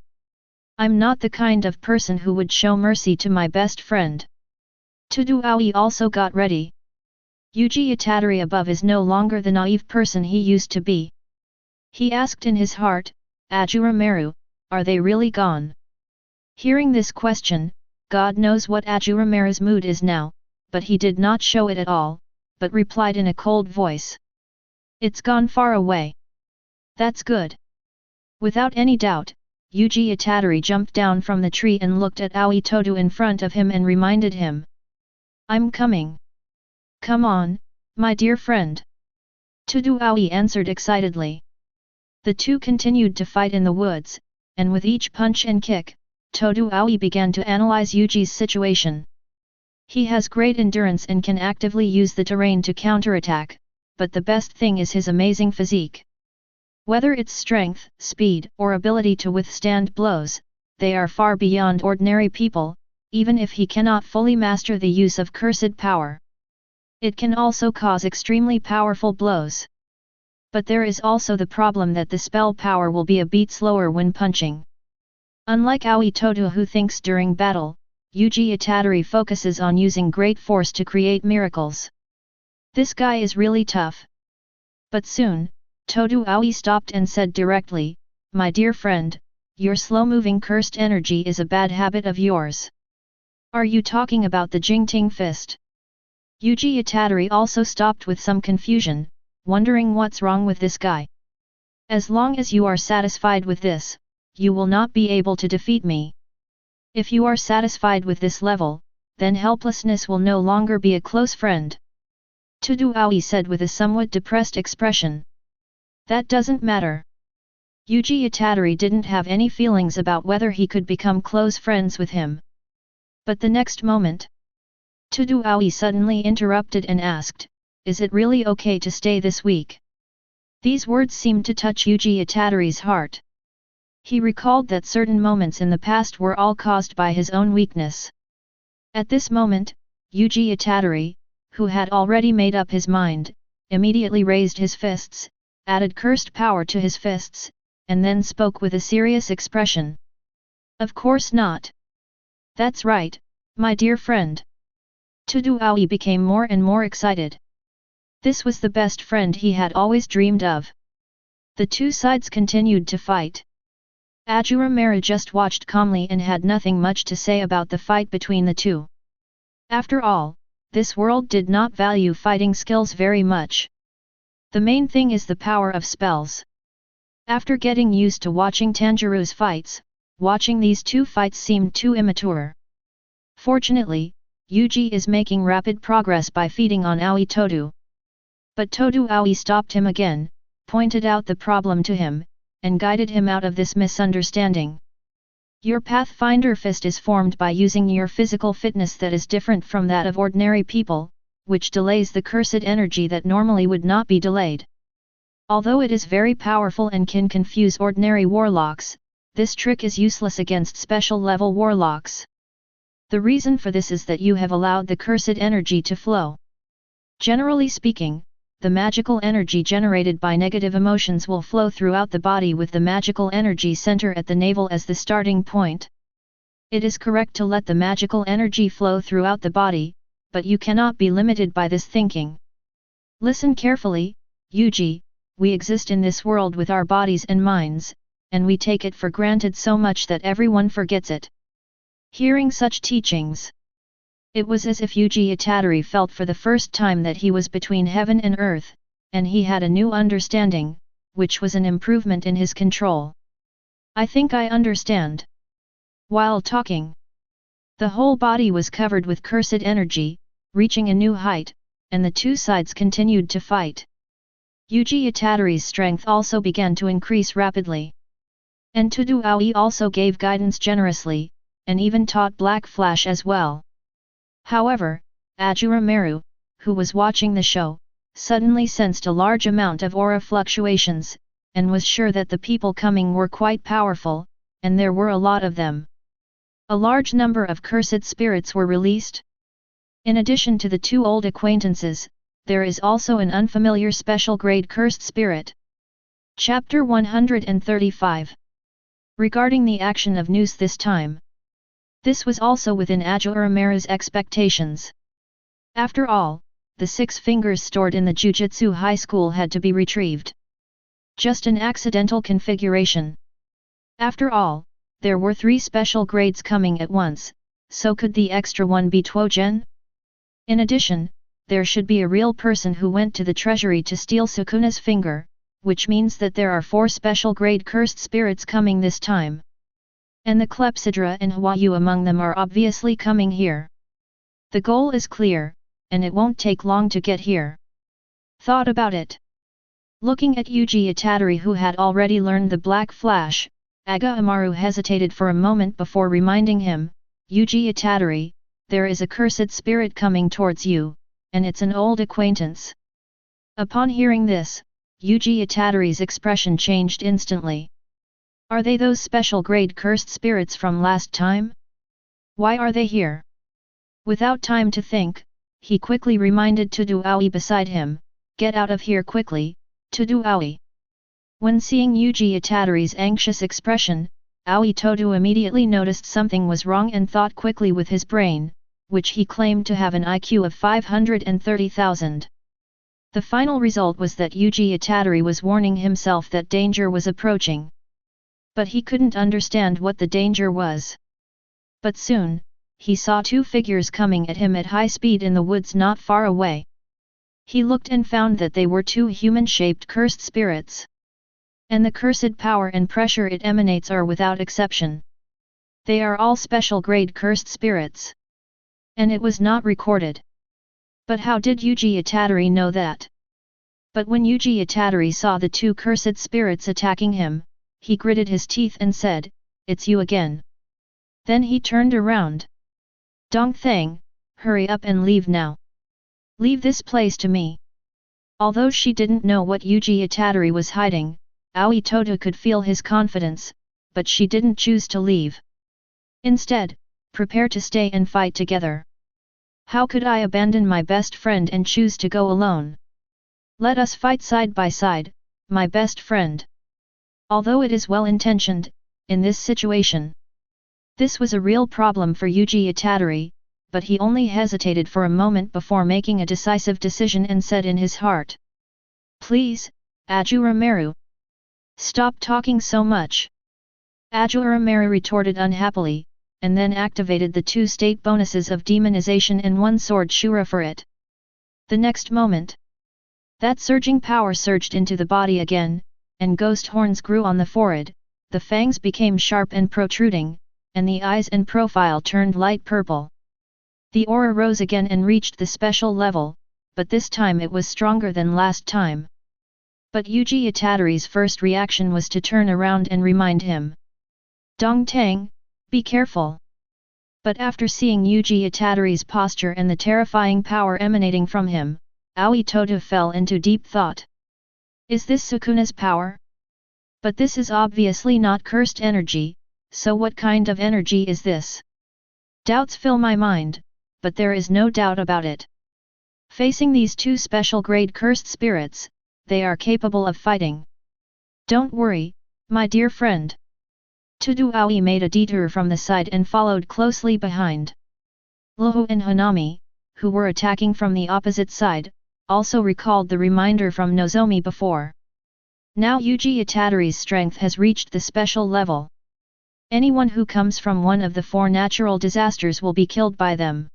I'm not the kind of person who would show mercy to my best friend. Todo Aoi also got ready. Yuji Itadori above is no longer the naive person he used to be. He asked in his heart, Ashura Maru, are they really gone? Hearing this question, God knows what Ashura Maru's mood is now, but he did not show it at all, but replied in a cold voice. It's gone far away. That's good. Without any doubt, Yuji Itadori jumped down from the tree and looked at Aoi Todo in front of him and reminded him. I'm coming. Come on, my dear friend. Todo Aoi answered excitedly. The two continued to fight in the woods, and with each punch and kick, Todo Aoi began to analyze Yuji's situation. He has great endurance and can actively use the terrain to counterattack, but the best thing is his amazing physique. Whether it's strength, speed, or ability to withstand blows, they are far beyond ordinary people, even if he cannot fully master the use of cursed power. It can also cause extremely powerful blows. But there is also the problem that the spell power will be a beat slower when punching. Unlike Aoi Todo, who thinks during battle, Yuji Itadori focuses on using great force to create miracles. This guy is really tough. But soon, Todo Aoi stopped and said directly, "My dear friend, your slow-moving cursed energy is a bad habit of yours. Are you talking about the Jingting fist?" Yuji Itadori also stopped with some confusion, wondering what's wrong with this guy. "As long as you are satisfied with this, you will not be able to defeat me. If you are satisfied with this level, then helplessness will no longer be a close friend." Todo Aoi said with a somewhat depressed expression. "That doesn't matter." Yuji Itadori didn't have any feelings about whether he could become close friends with him. But the next moment, Todo Aoi suddenly interrupted and asked, "Is it really okay to stay this week?" These words seemed to touch Yuji Itadori's heart. He recalled that certain moments in the past were all caused by his own weakness. At this moment, Yuji Itadori, who had already made up his mind, immediately raised his fists, added cursed power to his fists, and then spoke with a serious expression. "Of course not. That's right, my dear friend." Todo Aoi became more and more excited. This was the best friend he had always dreamed of. The two sides continued to fight. Ashura Maru just watched calmly and had nothing much to say about the fight between the two. After all, this world did not value fighting skills very much. The main thing is the power of spells. After getting used to watching Tanjirou's fights, watching these two fights seemed too immature. Fortunately, Yuji is making rapid progress by feeding on Aoi Todo. But Todo Aoi stopped him again, pointed out the problem to him, and guided him out of this misunderstanding. "Your Pathfinder fist is formed by using your physical fitness that is different from that of ordinary people, which delays the cursed energy that normally would not be delayed. Although it is very powerful and can confuse ordinary warlocks, this trick is useless against special level warlocks. The reason for this is that you have allowed the cursed energy to flow. Generally speaking, the magical energy generated by negative emotions will flow throughout the body with the magical energy center at the navel as the starting point. It is correct to let the magical energy flow throughout the body, but you cannot be limited by this thinking. Listen carefully, Yuji, we exist in this world with our bodies and minds, and we take it for granted so much that everyone forgets it." Hearing such teachings, it was as if Yuji Itadori felt for the first time that he was between heaven and earth, and he had a new understanding, which was an improvement in his control. "I think I understand." While talking, the whole body was covered with cursed energy, reaching a new height, and the two sides continued to fight. Yuji Itadori's strength also began to increase rapidly. And Todo Aoi also gave guidance generously, and even taught Black Flash as well. However, Ashura Maru, who was watching the show, suddenly sensed a large amount of aura fluctuations, and was sure that the people coming were quite powerful, and there were a lot of them. A large number of cursed spirits were released. In addition to the two old acquaintances, there is also an unfamiliar special grade cursed spirit. Chapter 135. Regarding the action of Noose this time. This was also within Ashura Maru's expectations. After all, the 6 fingers stored in the Jujutsu High School had to be retrieved. Just an accidental configuration. After all, there were 3 special grades coming at once, so could the extra one be Tuogen? In addition, there should be a real person who went to the treasury to steal Sukuna's finger, which means that there are 4 special grade cursed spirits coming this time. And the Clepsydra and Huayu among them are obviously coming here. The goal is clear, and it won't take long to get here. Thought about it. Looking at Yuji Itadori, who had already learned the Black Flash, Amaru hesitated for a moment before reminding him, "Yuji Itadori, there is a cursed spirit coming towards you, and it's an old acquaintance." Upon hearing this, Yuji Itadori's expression changed instantly. Are they those special grade cursed spirits from last time? Why are they here? Without time to think, he quickly reminded Todo Aoi beside him, "Get out of here quickly, Todo Aoi." When seeing Yuji Itadori's anxious expression, Aoi Todo immediately noticed something was wrong and thought quickly with his brain, which he claimed to have an IQ of 530,000. The final result was that Yuji Itadori was warning himself that danger was approaching. But he couldn't understand what the danger was. But soon, he saw two figures coming at him at high speed in the woods not far away. He looked and found that they were two human-shaped cursed spirits. And the cursed power and pressure it emanates are without exception. They are all special grade cursed spirits. And it was not recorded. But how did Yuji Itadori know that? But when Yuji Itadori saw the two cursed spirits attacking him, he gritted his teeth and said, "It's you again." Then he turned around. "Dong Thang, hurry up and leave now. Leave this place to me." Although she didn't know what Yuji Itadori was hiding, Aoi Toto could feel his confidence, but she didn't choose to leave. Instead, prepare to stay and fight together. How could I abandon my best friend and choose to go alone? Let us fight side by side, my best friend. Although it is well-intentioned, in this situation. This was a real problem for Yuji Itadori, but he only hesitated for a moment before making a decisive decision and said in his heart. "Please, Ashura Maru. Stop talking so much." Ashura Maru retorted unhappily, and then activated the two state bonuses of demonization and one sword Shura for it. The next moment, that surging power surged into the body again, and ghost horns grew on the forehead, the fangs became sharp and protruding, and the eyes and profile turned light purple. The aura rose again and reached the special level, but this time it was stronger than last time. But Yuji Itadori's first reaction was to turn around and remind him. "Dong Tang, be careful." But after seeing Yuji Itadori's posture and the terrifying power emanating from him, Aoi Toto fell into deep thought. Is this Sukuna's power? But this is obviously not cursed energy, so what kind of energy is this? Doubts fill my mind, but there is no doubt about it. Facing these two special grade cursed spirits, they are capable of fighting. Don't worry, my dear friend. Tudu Aoi made a detour from the side and followed closely behind. Luhu and Hanami, who were attacking from the opposite side, also recalled the reminder from Nozomi before. Now Yuji Itadori's strength has reached the special level. Anyone who comes from one of the four natural disasters will be killed by them.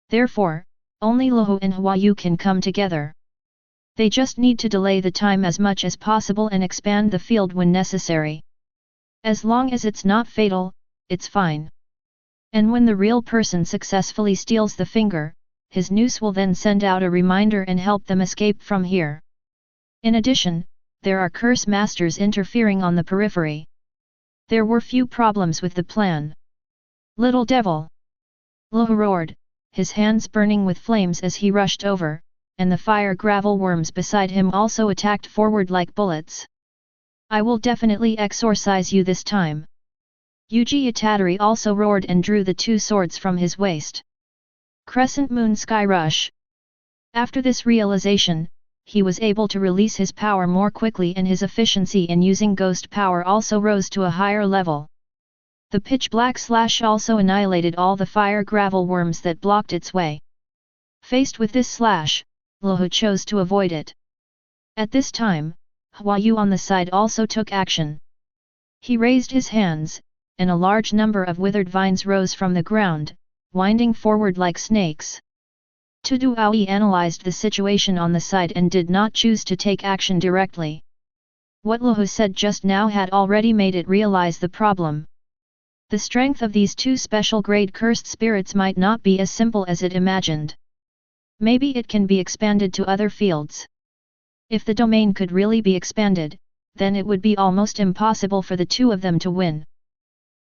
Therefore, only Luhu and Hwayu can come together. They just need to delay the time as much as possible and expand the field when necessary. As long as it's not fatal, it's fine. And when the real person successfully steals the finger, his noose will then send out a reminder and help them escape from here. In addition, there are curse masters interfering on the periphery. There were few problems with the plan. Little devil! Luhu roared, his hands burning with flames as he rushed over, and the fire gravel worms beside him also attacked forward like bullets. I will definitely exorcise you this time. Yuji Itadori also roared and drew the two swords from his waist. Crescent Moon Sky Rush. After this realization, he was able to release his power more quickly and his efficiency in using ghost power also rose to a higher level. The pitch black slash also annihilated all the fire gravel worms that blocked its way. Faced with this slash, Luhu chose to avoid it. At this time, Hwayu on the side also took action. He raised his hands, and a large number of withered vines rose from the ground, winding forward like snakes. Tudu Aoi analyzed the situation on the side and did not choose to take action directly. What Luhu said just now had already made it realize the problem. The strength of these two special grade cursed spirits might not be as simple as it imagined. Maybe it can be expanded to other fields. If the domain could really be expanded, then it would be almost impossible for the two of them to win.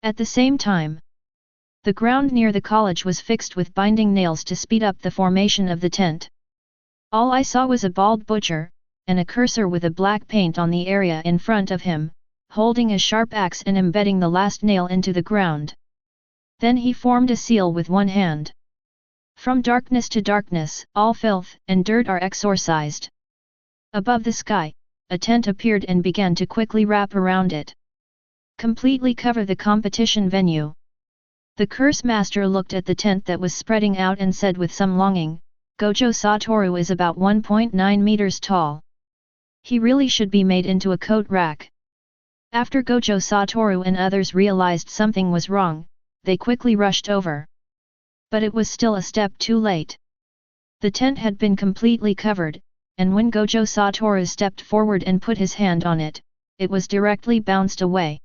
At the same time, the ground near the college was fixed with binding nails to speed up the formation of the tent. All I saw was a bald butcher, and a cursor with a black paint on the area in front of him, holding a sharp axe and embedding the last nail into the ground. Then he formed a seal with one hand. From darkness to darkness, all filth and dirt are exorcised. Above the sky, a tent appeared and began to quickly wrap around it. Completely cover the competition venue. The curse master looked at the tent that was spreading out and said with some longing, Gojo Satoru is about 1.9 meters tall. He really should be made into a coat rack. After Gojo Satoru and others realized something was wrong, they quickly rushed over. But it was still a step too late. The tent had been completely covered, and when Gojo Satoru stepped forward and put his hand on it, it was directly bounced away.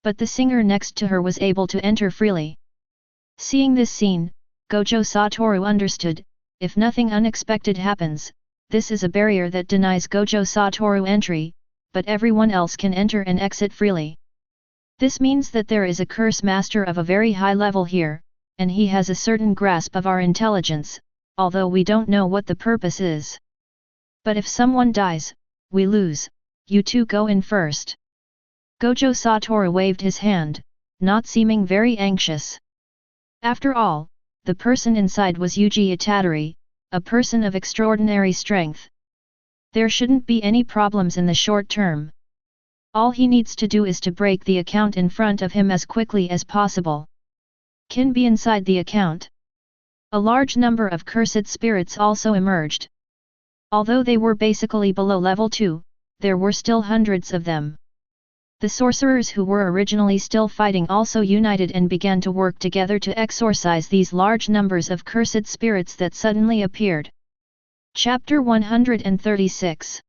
But the singer next to her was able to enter freely. Seeing this scene, Gojo Satoru understood, if nothing unexpected happens, this is a barrier that denies Gojo Satoru entry, but everyone else can enter and exit freely. This means that there is a curse master of a very high level here, and he has a certain grasp of our intelligence, although we don't know what the purpose is. But if someone dies, we lose, you two go in first. Gojo Satoru waved his hand, not seeming very anxious. After all, the person inside was Yuji Itadori, a person of extraordinary strength. There shouldn't be any problems in the short term. All he needs to do is to break the account in front of him as quickly as possible. Can be inside the account. A large number of cursed spirits also emerged. Although they were basically below level 2, there were still hundreds of them. The sorcerers who were originally still fighting also united and began to work together to exorcise these large numbers of cursed spirits that suddenly appeared. Chapter 136.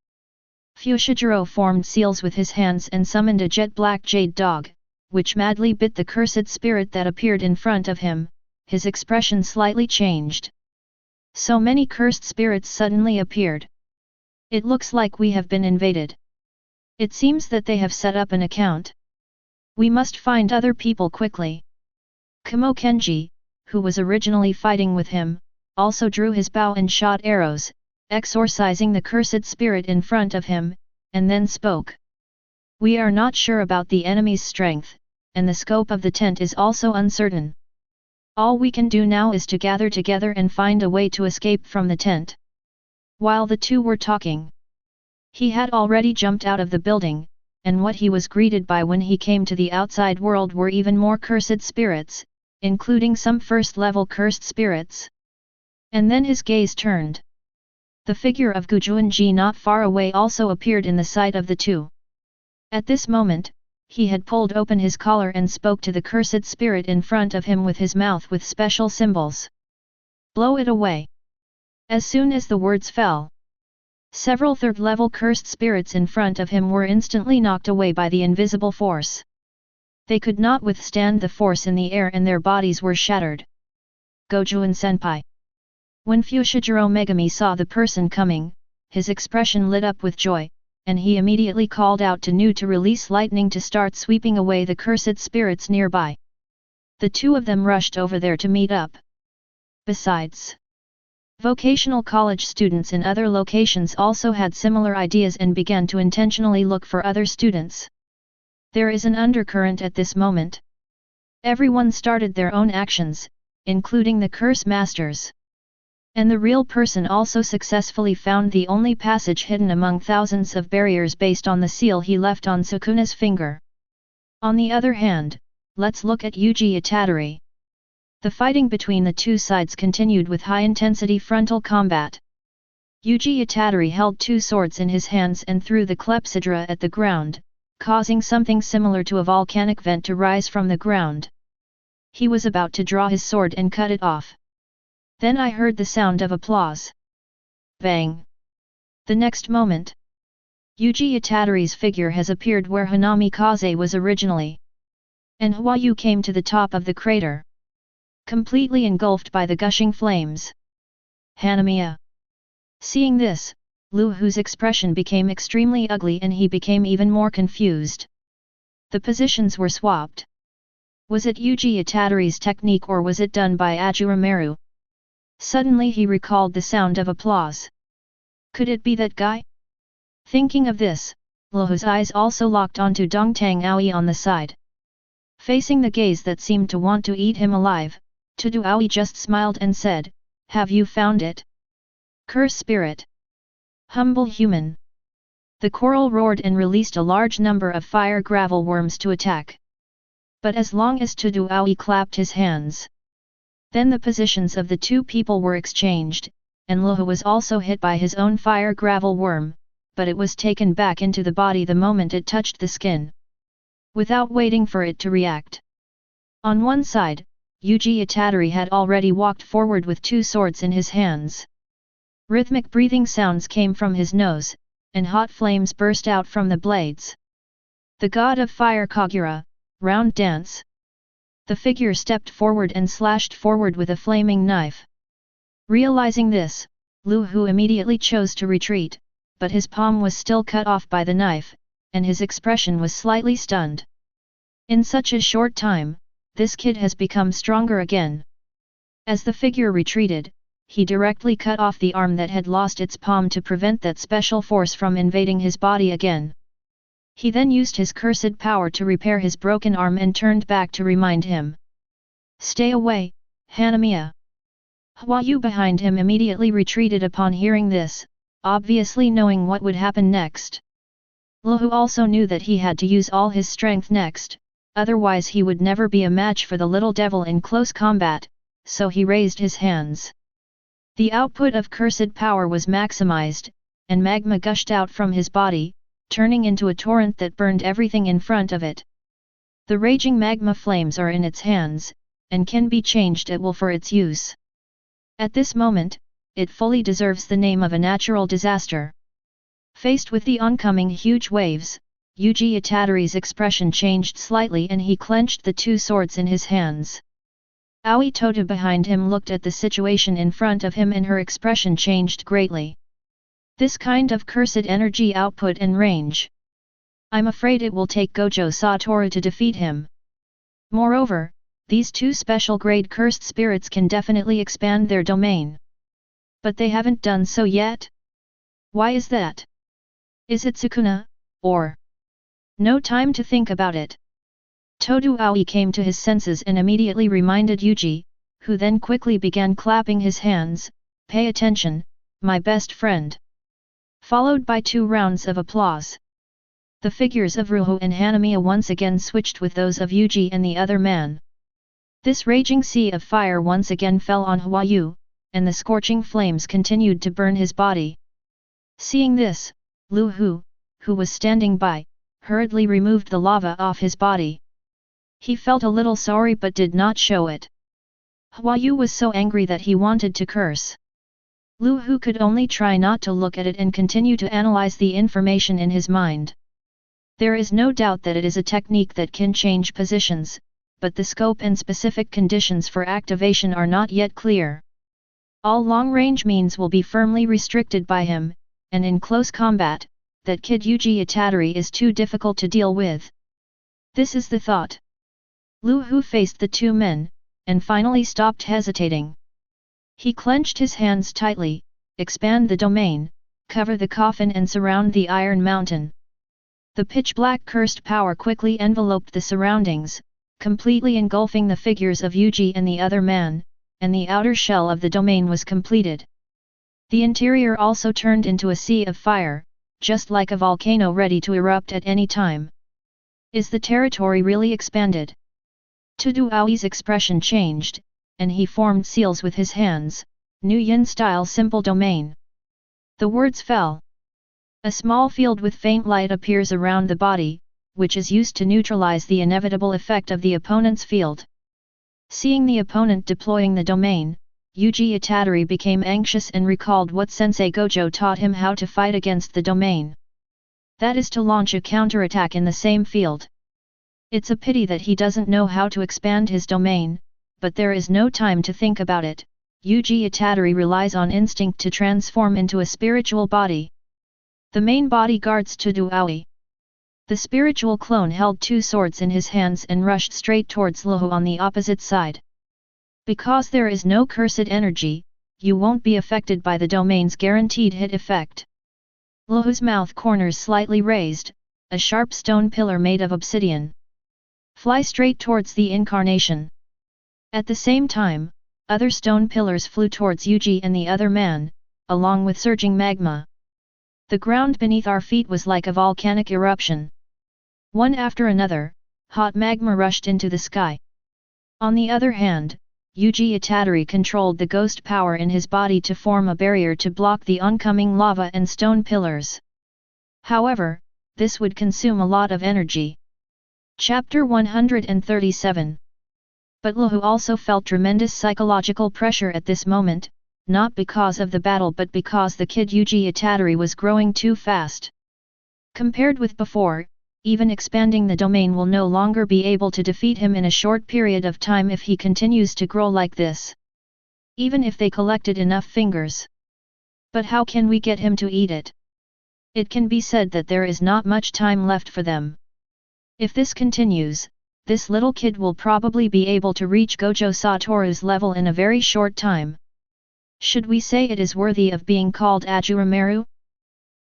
Fushiguro formed seals with his hands and summoned a jet-black jade dog, which madly bit the cursed spirit that appeared in front of him. His expression slightly changed. So many cursed spirits suddenly appeared. It looks like we have been invaded. It seems that they have set up an account. We must find other people quickly. Kamo Kenji, who was originally fighting with him, also drew his bow and shot arrows, exorcising the cursed spirit in front of him, and then spoke. We are not sure about the enemy's strength, and the scope of the tent is also uncertain. All we can do now is to gather together and find a way to escape from the tent. While the two were talking, he had already jumped out of the building, and what he was greeted by when he came to the outside world were even more cursed spirits, including some first-level cursed spirits. And then his gaze turned. The figure of Gujuanji not far away also appeared in the sight of the two. At this moment, he had pulled open his collar and spoke to the cursed spirit in front of him with his mouth with special symbols. Blow it away. As soon as the words fell, several third-level cursed spirits in front of him were instantly knocked away by the invisible force. They could not withstand the force in the air and their bodies were shattered. Gojuan-senpai. When Fushiguro Megami saw the person coming, his expression lit up with joy, and he immediately called out to Nu to release lightning to start sweeping away the cursed spirits nearby. The two of them rushed over there to meet up. Besides, vocational college students in other locations also had similar ideas and began to intentionally look for other students. There is an undercurrent at this moment. Everyone started their own actions, including the curse masters. And the real person also successfully found the only passage hidden among thousands of barriers based on the seal he left on Sukuna's finger. On the other hand, let's look at Yuji Itadori. The fighting between the two sides continued with high-intensity frontal combat. Yuji Itadori held two swords in his hands and threw the clepsydra at the ground, causing something similar to a volcanic vent to rise from the ground. He was about to draw his sword and cut it off. Then I heard the sound of applause. Bang! The next moment, Yuji Itadori's figure has appeared where Hanami Kaze was originally. And Hwayu came to the top of the crater, completely engulfed by the gushing flames. Hanamiya. Seeing this, Lu Hu's expression became extremely ugly and he became even more confused. The positions were swapped. Was it Yuji Itadori's technique or was it done by Ashura Maru? Suddenly he recalled the sound of applause. Could it be that guy? Thinking of this, Lu Hu's eyes also locked onto Dongtang Aoi on the side. Facing the gaze that seemed to want to eat him alive, Tudu Aoi just smiled and said, "Have you found it? Curse spirit! Humble human!" The coral roared and released a large number of fire gravel worms to attack. But as long as Tudu Aoi clapped his hands, then the positions of the two people were exchanged, and Luhu was also hit by his own fire gravel worm, but it was taken back into the body the moment it touched the skin. Without waiting for it to react. On one side, Yuji Itadori had already walked forward with two swords in his hands. Rhythmic breathing sounds came from his nose, and hot flames burst out from the blades. The god of fire Kagura, round dance. The figure stepped forward and slashed forward with a flaming knife. Realizing this, Lu Hu immediately chose to retreat, but his palm was still cut off by the knife, and his expression was slightly stunned. In such a short time, this kid has become stronger again. As the figure retreated, he directly cut off the arm that had lost its palm to prevent that special force from invading his body again. He then used his cursed power to repair his broken arm and turned back to remind him. "Stay away, Hanamiya." Huayu behind him immediately retreated upon hearing this, obviously knowing what would happen next. Luhu also knew that he had to use all his strength next, otherwise he would never be a match for the little devil in close combat, so he raised his hands. The output of cursed power was maximized, and magma gushed out from his body, turning into a torrent that burned everything in front of it. The raging magma flames are in its hands, and can be changed at will for its use. At this moment, it fully deserves the name of a natural disaster. Faced with the oncoming huge waves, Yuji Itadori's expression changed slightly and he clenched the two swords in his hands. Aoi Tota behind him looked at the situation in front of him and her expression changed greatly. This kind of cursed energy output and range. I'm afraid it will take Gojo Satoru to defeat him. Moreover, these two special grade cursed spirits can definitely expand their domain. But they haven't done so yet? Why is that? Is it Sukuna, or? No time to think about it. Todo Aoi came to his senses and immediately reminded Yuji, who then quickly began clapping his hands, "Pay attention, my best friend." Followed by 2 rounds of applause. The figures of Ruho and Hanamiya once again switched with those of Yuji and the other man. This raging sea of fire once again fell on Huayu, and the scorching flames continued to burn his body. Seeing this, Lu Hu, who was standing by, hurriedly removed the lava off his body. He felt a little sorry but did not show it. Huayu was so angry that he wanted to curse. Lu Hu could only try not to look at it and continue to analyze the information in his mind. There is no doubt that it is a technique that can change positions, but the scope and specific conditions for activation are not yet clear. All long-range means will be firmly restricted by him, and in close combat, that kid Yuji Itadori is too difficult to deal with. This is the thought. Lu Hu faced the 2 men, and finally stopped hesitating. He clenched his hands tightly, expand the domain, cover the coffin and surround the Iron Mountain. The pitch-black cursed power quickly enveloped the surroundings, completely engulfing the figures of Yuji and the other man, and the outer shell of the domain was completed. The interior also turned into a sea of fire, just like a volcano ready to erupt at any time. Is the territory really expanded? Todo Aoi's expression changed, and he formed seals with his hands, New Yin-style simple domain. The words fell. A small field with faint light appears around the body, which is used to neutralize the inevitable effect of the opponent's field. Seeing the opponent deploying the domain, Yuji Itadori became anxious and recalled what Sensei Gojo taught him how to fight against the domain. That is to launch a counterattack in the same field. It's a pity that he doesn't know how to expand his domain, but there is no time to think about it. Yuji Itadori relies on instinct to transform into a spiritual body. The main body guards Todo Aoi. The spiritual clone held 2 swords in his hands and rushed straight towards Luhu on the opposite side. Because there is no cursed energy, you won't be affected by the domain's guaranteed hit effect. Luhu's mouth corners slightly raised, a sharp stone pillar made of obsidian. Fly straight towards the incarnation. At the same time, other stone pillars flew towards Yuji and the other man, along with surging magma. The ground beneath our feet was like a volcanic eruption. One after another, hot magma rushed into the sky. On the other hand, Yuji Itadori controlled the ghost power in his body to form a barrier to block the oncoming lava and stone pillars. However, this would consume a lot of energy. Chapter 137. But Luhu also felt tremendous psychological pressure at this moment, not because of the battle but because the kid Yuji Itadori was growing too fast. Compared with before, even expanding the domain will no longer be able to defeat him in a short period of time if he continues to grow like this. Even if they collected enough fingers. But how can we get him to eat it? It can be said that there is not much time left for them. If this continues, this little kid will probably be able to reach Gojo Satoru's level in a very short time. Should we say it is worthy of being called Ashura Maru?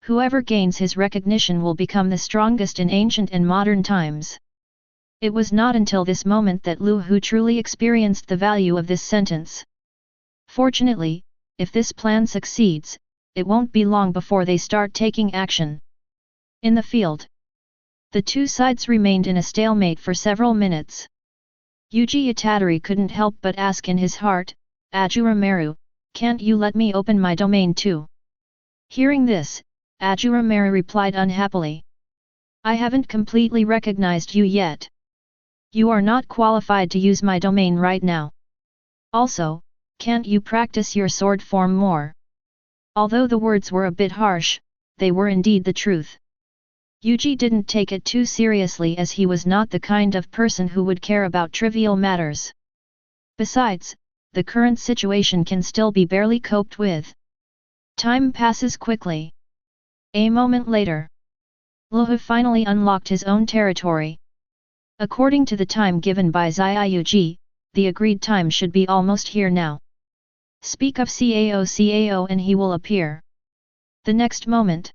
Whoever gains his recognition will become the strongest in ancient and modern times. It was not until this moment that Lu Hu truly experienced the value of this sentence. Fortunately, if this plan succeeds, it won't be long before they start taking action. In the field, the two sides remained in a stalemate for several minutes. Yuji Itadori couldn't help but ask in his heart, Ashura Maru, can't you let me open my domain too? Hearing this, Ashura Maru replied unhappily. I haven't completely recognized you yet. You are not qualified to use my domain right now. Also, can't you practice your sword form more? Although the words were a bit harsh, they were indeed the truth. Yuji didn't take it too seriously as he was not the kind of person who would care about trivial matters. Besides, the current situation can still be barely coped with. Time passes quickly. A moment later, Luhu finally unlocked his own territory. According to the time given by Zyuji, the agreed time should be almost here now. Speak of Cao and he will appear. The next moment,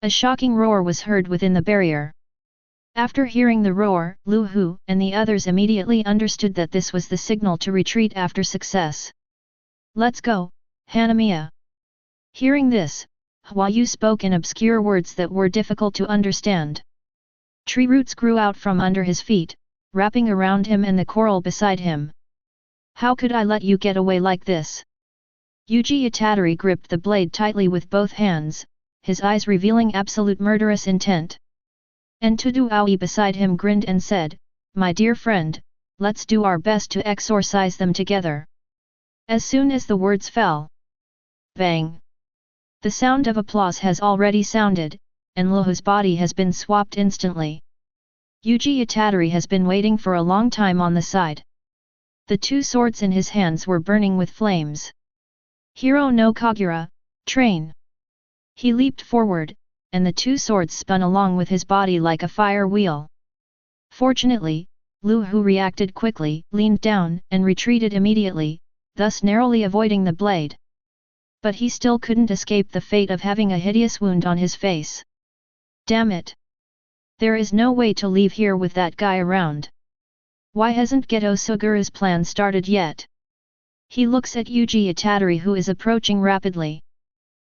a shocking roar was heard within the barrier. After hearing the roar, Lu Hu and the others immediately understood that this was the signal to retreat after success. Let's go, Hanamiya. Hearing this, Huayu spoke in obscure words that were difficult to understand. Tree roots grew out from under his feet, wrapping around him and the coral beside him. How could I let you get away like this? Yuji Itadori gripped the blade tightly with both hands, his eyes revealing absolute murderous intent. And Tudu Aoi beside him grinned and said, My dear friend, let's do our best to exorcise them together. As soon as the words fell. Bang! The sound of applause has already sounded, and Luhu's body has been swapped instantly. Yuji Itadori has been waiting for a long time on the side. The two swords in his hands were burning with flames. Hiro no Kagura, train! He leaped forward, and the two swords spun along with his body like a fire wheel. Fortunately, Lu Hu reacted quickly, leaned down, and retreated immediately, thus narrowly avoiding the blade. But he still couldn't escape the fate of having a hideous wound on his face. Damn it! There is no way to leave here with that guy around. Why hasn't Geto Suguru's plan started yet? He looks at Yuji Itadori who is approaching rapidly.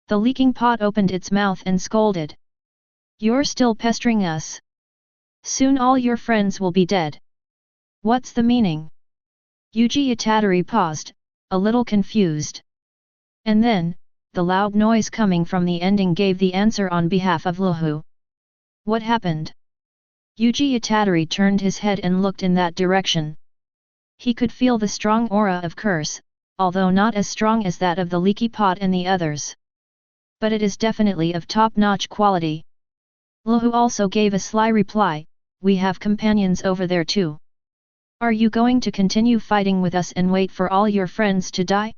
The leaking pot opened its mouth and scolded. You're still pestering us. Soon all your friends will be dead. What's the meaning? Yuji Itadori paused, a little confused. And then, the loud noise coming from the ending gave the answer on behalf of Lu Hu. What happened? Yuji Itadori turned his head and looked in that direction. He could feel the strong aura of curse, although not as strong as that of the leaky pot and the others. But it is definitely of top-notch quality. Lu Hu also gave a sly reply, we have companions over there too. Are you going to continue fighting with us and wait for all your friends to die?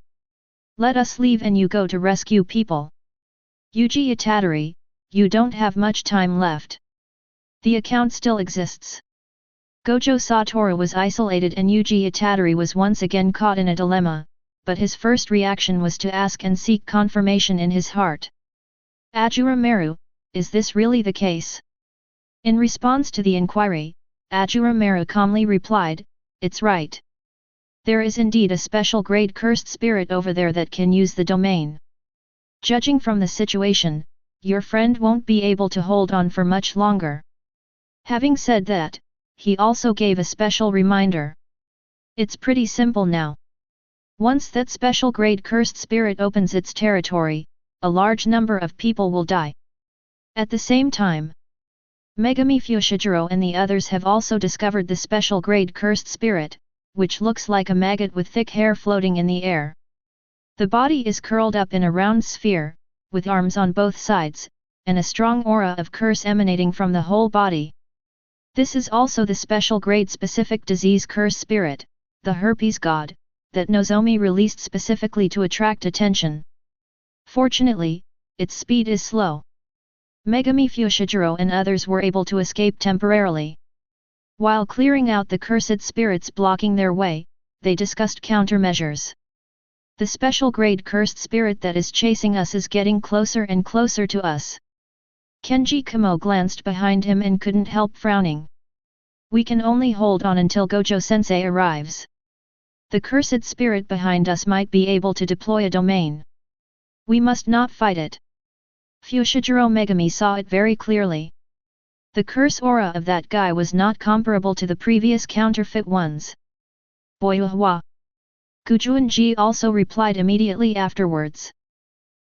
Let us leave and you go to rescue people. Yuji Itadori, you don't have much time left. The account still exists. Gojo Satoru was isolated and Yuji Itadori was once again caught in a dilemma, but his first reaction was to ask and seek confirmation in his heart. Ashura Maru, is this really the case? In response to the inquiry, Ashura Maru calmly replied, it's right. There is indeed a special grade cursed spirit over there that can use the domain. Judging from the situation, your friend won't be able to hold on for much longer. Having said that, he also gave a special reminder. It's pretty simple now. Once that special grade cursed spirit opens its territory, a large number of people will die. At the same time, Megami Fushiguro and the others have also discovered the special grade cursed spirit, which looks like a maggot with thick hair floating in the air. The body is curled up in a round sphere, with arms on both sides, and a strong aura of curse emanating from the whole body. This is also the special grade specific disease curse spirit, the herpes god, that Nozomi released specifically to attract attention. Fortunately, its speed is slow. Megami Fushiguro and others were able to escape temporarily. While clearing out the cursed spirits blocking their way, they discussed countermeasures. The special grade cursed spirit that is chasing us is getting closer and closer to us. Kenji Kamo glanced behind him and couldn't help frowning. We can only hold on until Gojo-sensei arrives. The cursed spirit behind us might be able to deploy a domain. We must not fight it. Fushiguro Megami saw it very clearly. The curse aura of that guy was not comparable to the previous counterfeit ones. Boyuhua. Kujuinji also replied immediately afterwards.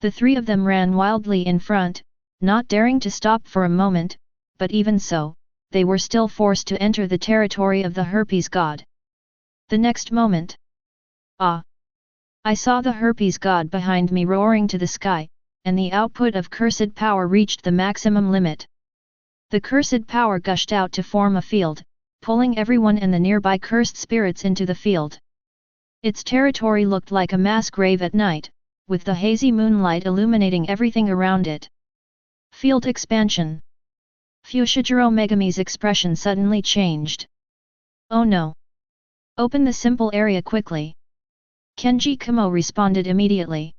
The three of them ran wildly in front, not daring to stop for a moment, but even so, they were still forced to enter the territory of the herpes god. The next moment. Ah! I saw the herpes god behind me roaring to the sky, and the output of cursed power reached the maximum limit. The cursed power gushed out to form a field, pulling everyone and the nearby cursed spirits into the field. Its territory looked like a mass grave at night, with the hazy moonlight illuminating everything around it. Field expansion. Fushiguro Megami's expression suddenly changed. Oh no! Open the simple area quickly. Kenji Kamo responded immediately.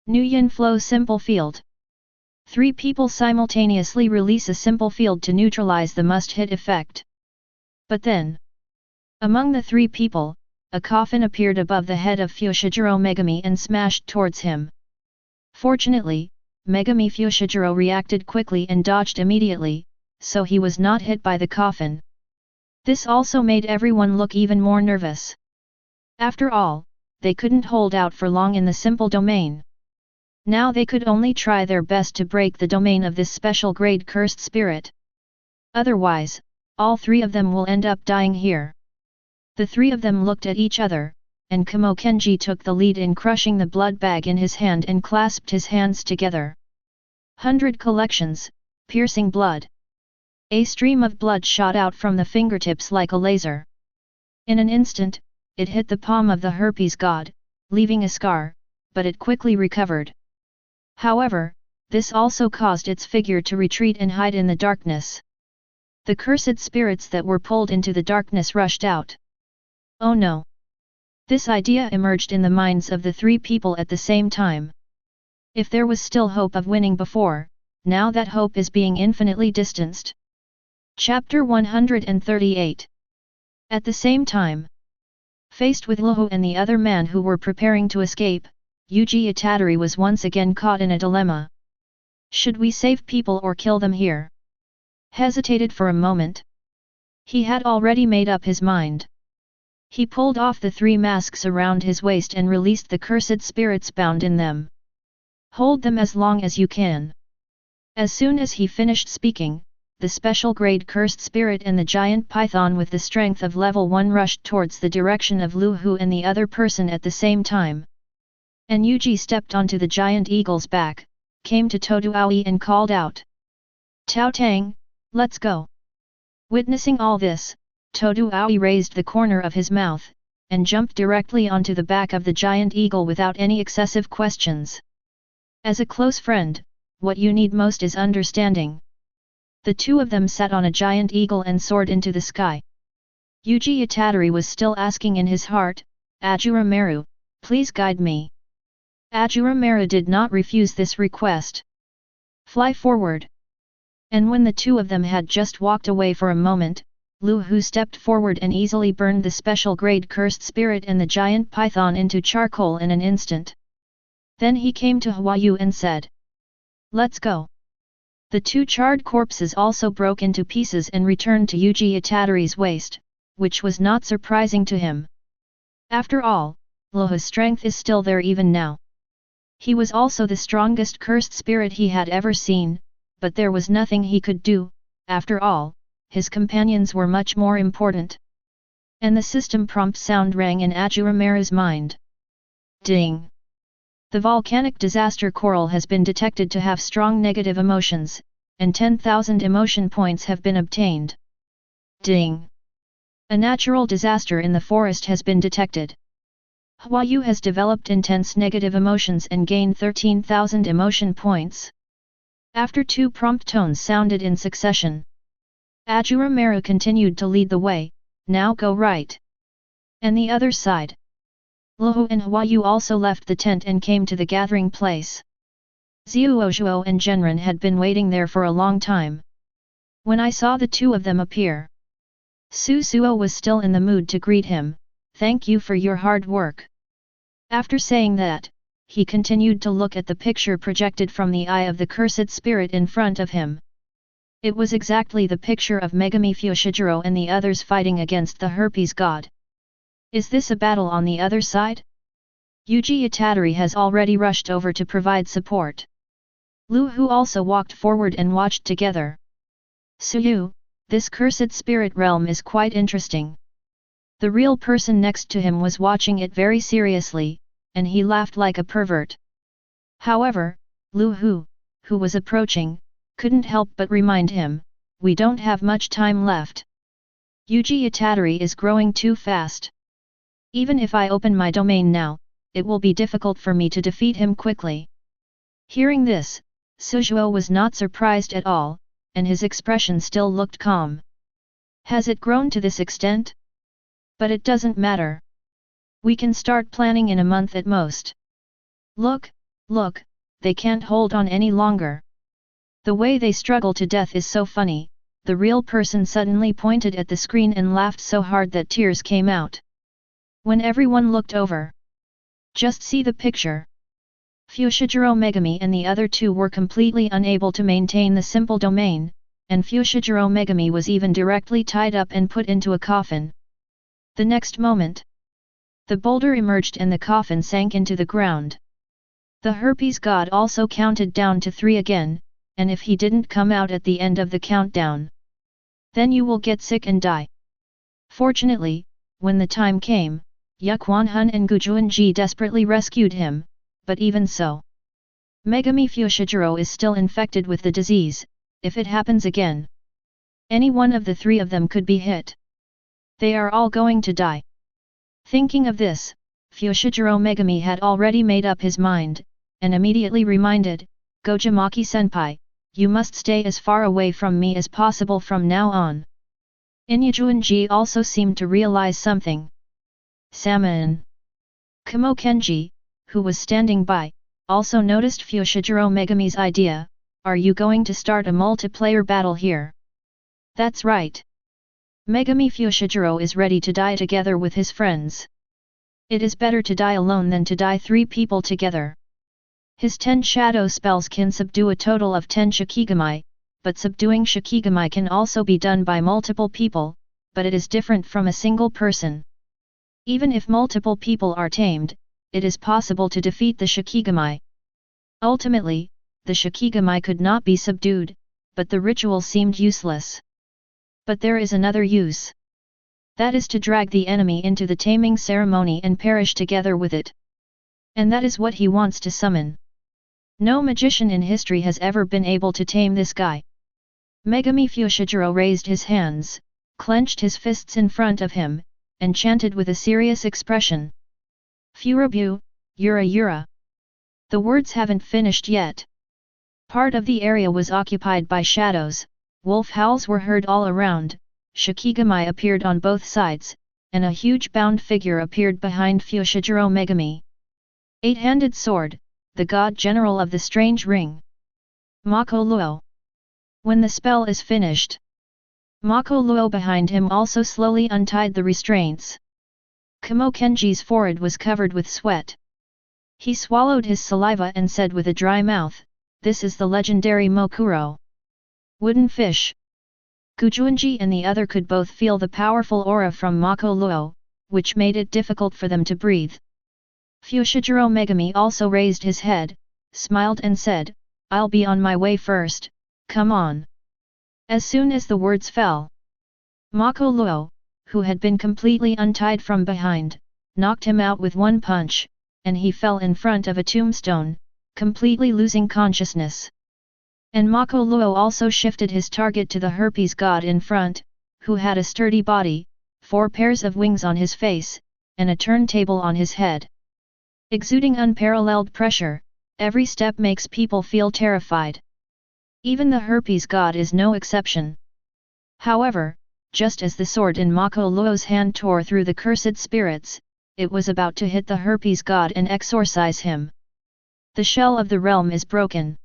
New Yin Flow Simple Field. 3 people simultaneously release a simple field to neutralize the must-hit effect. But then, among the 3 people, a coffin appeared above the head of Fushiguro Megami and smashed towards him. Fortunately, Megami Fushiguro reacted quickly and dodged immediately, so he was not hit by the coffin. This also made everyone look even more nervous. After all, they couldn't hold out for long in the simple domain. Now they could only try their best to break the domain of this special grade cursed spirit. Otherwise, all 3 of them will end up dying here. The 3 of them looked at each other, and Kamo Kenji took the lead in crushing the blood bag in his hand and clasped his hands together. 100 collections, piercing blood. A stream of blood shot out from the fingertips like a laser. In an instant, it hit the palm of the herpes god, leaving a scar, but it quickly recovered. However, this also caused its figure to retreat and hide in the darkness. The cursed spirits that were pulled into the darkness rushed out. Oh no! This idea emerged in the minds of the 3 people at the same time. If there was still hope of winning before, now that hope is being infinitely distanced. Chapter 138. At the same time, faced with Luhu and the other man who were preparing to escape, Yuji Itadori was once again caught in a dilemma. Should we save people or kill them here? Hesitated for a moment. He had already made up his mind. He pulled off the 3 masks around his waist and released the cursed spirits bound in them. Hold them as long as you can. As soon as he finished speaking, the special grade cursed spirit and the giant python with the strength of level 1 rushed towards the direction of Lu Hu and the other person at the same time. And Yuji stepped onto the giant eagle's back, came to Toduaoi and called out. Tao Tang, let's go. Witnessing all this, Toduaoi raised the corner of his mouth, and jumped directly onto the back of the giant eagle without any excessive questions. As a close friend, what you need most is understanding. The 2 of them sat on a giant eagle and soared into the sky. Yuji Itadori was still asking in his heart, Ashura Maru, please guide me. Ashura Maru did not refuse this request. Fly forward. And when the 2 of them had just walked away for a moment, Lu Hu stepped forward and easily burned the special grade cursed spirit and the giant python into charcoal in an instant. Then he came to Huayu and said, let's go. The 2 charred corpses also broke into pieces and returned to Yuji Itadori's waist, which was not surprising to him. After all, Luhu's strength is still there even now. He was also the strongest cursed spirit he had ever seen, but there was nothing he could do. After all, his companions were much more important. And the system prompt sound rang in Ashura Maru's mind. Ding! The volcanic disaster coral has been detected to have strong negative emotions, and 10,000 emotion points have been obtained. Ding! A natural disaster in the forest has been detected. Huayu has developed intense negative emotions and gained 13,000 emotion points. After two prompt tones sounded in succession, Ashura Maru continued to lead the way. Now go right. And the other side. Luhu and Huayu also left the tent and came to the gathering place. Xiuozhuo and Zhenren had been waiting there for a long time. When I saw the two of them appear, Su Suo was still in the mood to greet him. Thank you for your hard work. After saying that, he continued to look at the picture projected from the eye of the cursed spirit in front of him. It was exactly the picture of Megami Fushiguro and the others fighting against the herpes god. Is this a battle on the other side? Yuji Itadori has already rushed over to provide support. Lu Hu also walked forward and watched together. Suyu, this cursed spirit realm is quite interesting. The real person next to him was watching it very seriously, and he laughed like a pervert. However, Lu Hu, who was approaching, couldn't help but remind him, we don't have much time left. Yuji Itadori is growing too fast. Even if I open my domain now, it will be difficult for me to defeat him quickly. Hearing this, Sujuo was not surprised at all, and his expression still looked calm. Has it grown to this extent? But it doesn't matter. We can start planning in a month at most. Look, they can't hold on any longer. The way they struggle to death is so funny. The real person suddenly pointed at the screen and laughed so hard that tears came out. When everyone looked over, just see the picture. Fushiguro Megami and the other two were completely unable to maintain the simple domain, and Fushiguro Megami was even directly tied up and put into a coffin. The next moment, the boulder emerged and the coffin sank into the ground. The herpes god also counted down to 3 again, and if he didn't come out at the end of the countdown, then you will get sick and die. Fortunately, when the time came, Yuquanhun and Gujuanji desperately rescued him, but even so, Megami Fushiguro is still infected with the disease. If it happens again, any one of the 3 of them could be hit. They are all going to die. Thinking of this, Fushiguro Megami had already made up his mind, and immediately reminded, Gojimaki-senpai, you must stay as far away from me as possible from now on. Inyajuanji also seemed to realize something. Saman. Kamo Kenji, who was standing by, also noticed Fushiguro Megami's idea. Are you going to start a multiplayer battle here? That's right. Megami Fushiguro is ready to die together with his friends. It is better to die alone than to die 3 people together. His 10 shadow spells can subdue a total of 10 Shikigami, but subduing Shikigami can also be done by multiple people, but it is different from a single person. Even if multiple people are tamed, it is possible to defeat the Shikigami. Ultimately, the Shikigami could not be subdued, but the ritual seemed useless. But there is another use. That is to drag the enemy into the taming ceremony and perish together with it. And that is what he wants to summon. No magician in history has ever been able to tame this guy. Megami Fushiguro raised his hands, clenched his fists in front of him, and chanted with a serious expression. Furabu, Yura Yura. The words haven't finished yet. Part of the area was occupied by shadows, wolf howls were heard all around, Shikigami appeared on both sides, and a huge bound figure appeared behind Fushiguro Megami. 8-handed sword, the god general of the strange ring. Mako Luo. When the spell is finished, Mako Luo behind him also slowly untied the restraints. Kamo Kenji's forehead was covered with sweat. He swallowed his saliva and said with a dry mouth, this is the legendary Mokuro. Wooden fish. Gujuanji and the other could both feel the powerful aura from Mako Luo, which made it difficult for them to breathe. Fushiguro Megami also raised his head, smiled and said, "I'll be on my way first, come on." As soon as the words fell, Mako Luo, who had been completely untied from behind, knocked him out with one punch, and he fell in front of a tombstone, completely losing consciousness. And Mako Luo also shifted his target to the herpes god in front, who had a sturdy body, 4 pairs of wings on his face, and a turntable on his head. Exuding unparalleled pressure, every step makes people feel terrified. Even the herpes god is no exception. However, just as the sword in Mako Luo's hand tore through the cursed spirits, it was about to hit the herpes god and exorcise him. The shell of the realm is broken.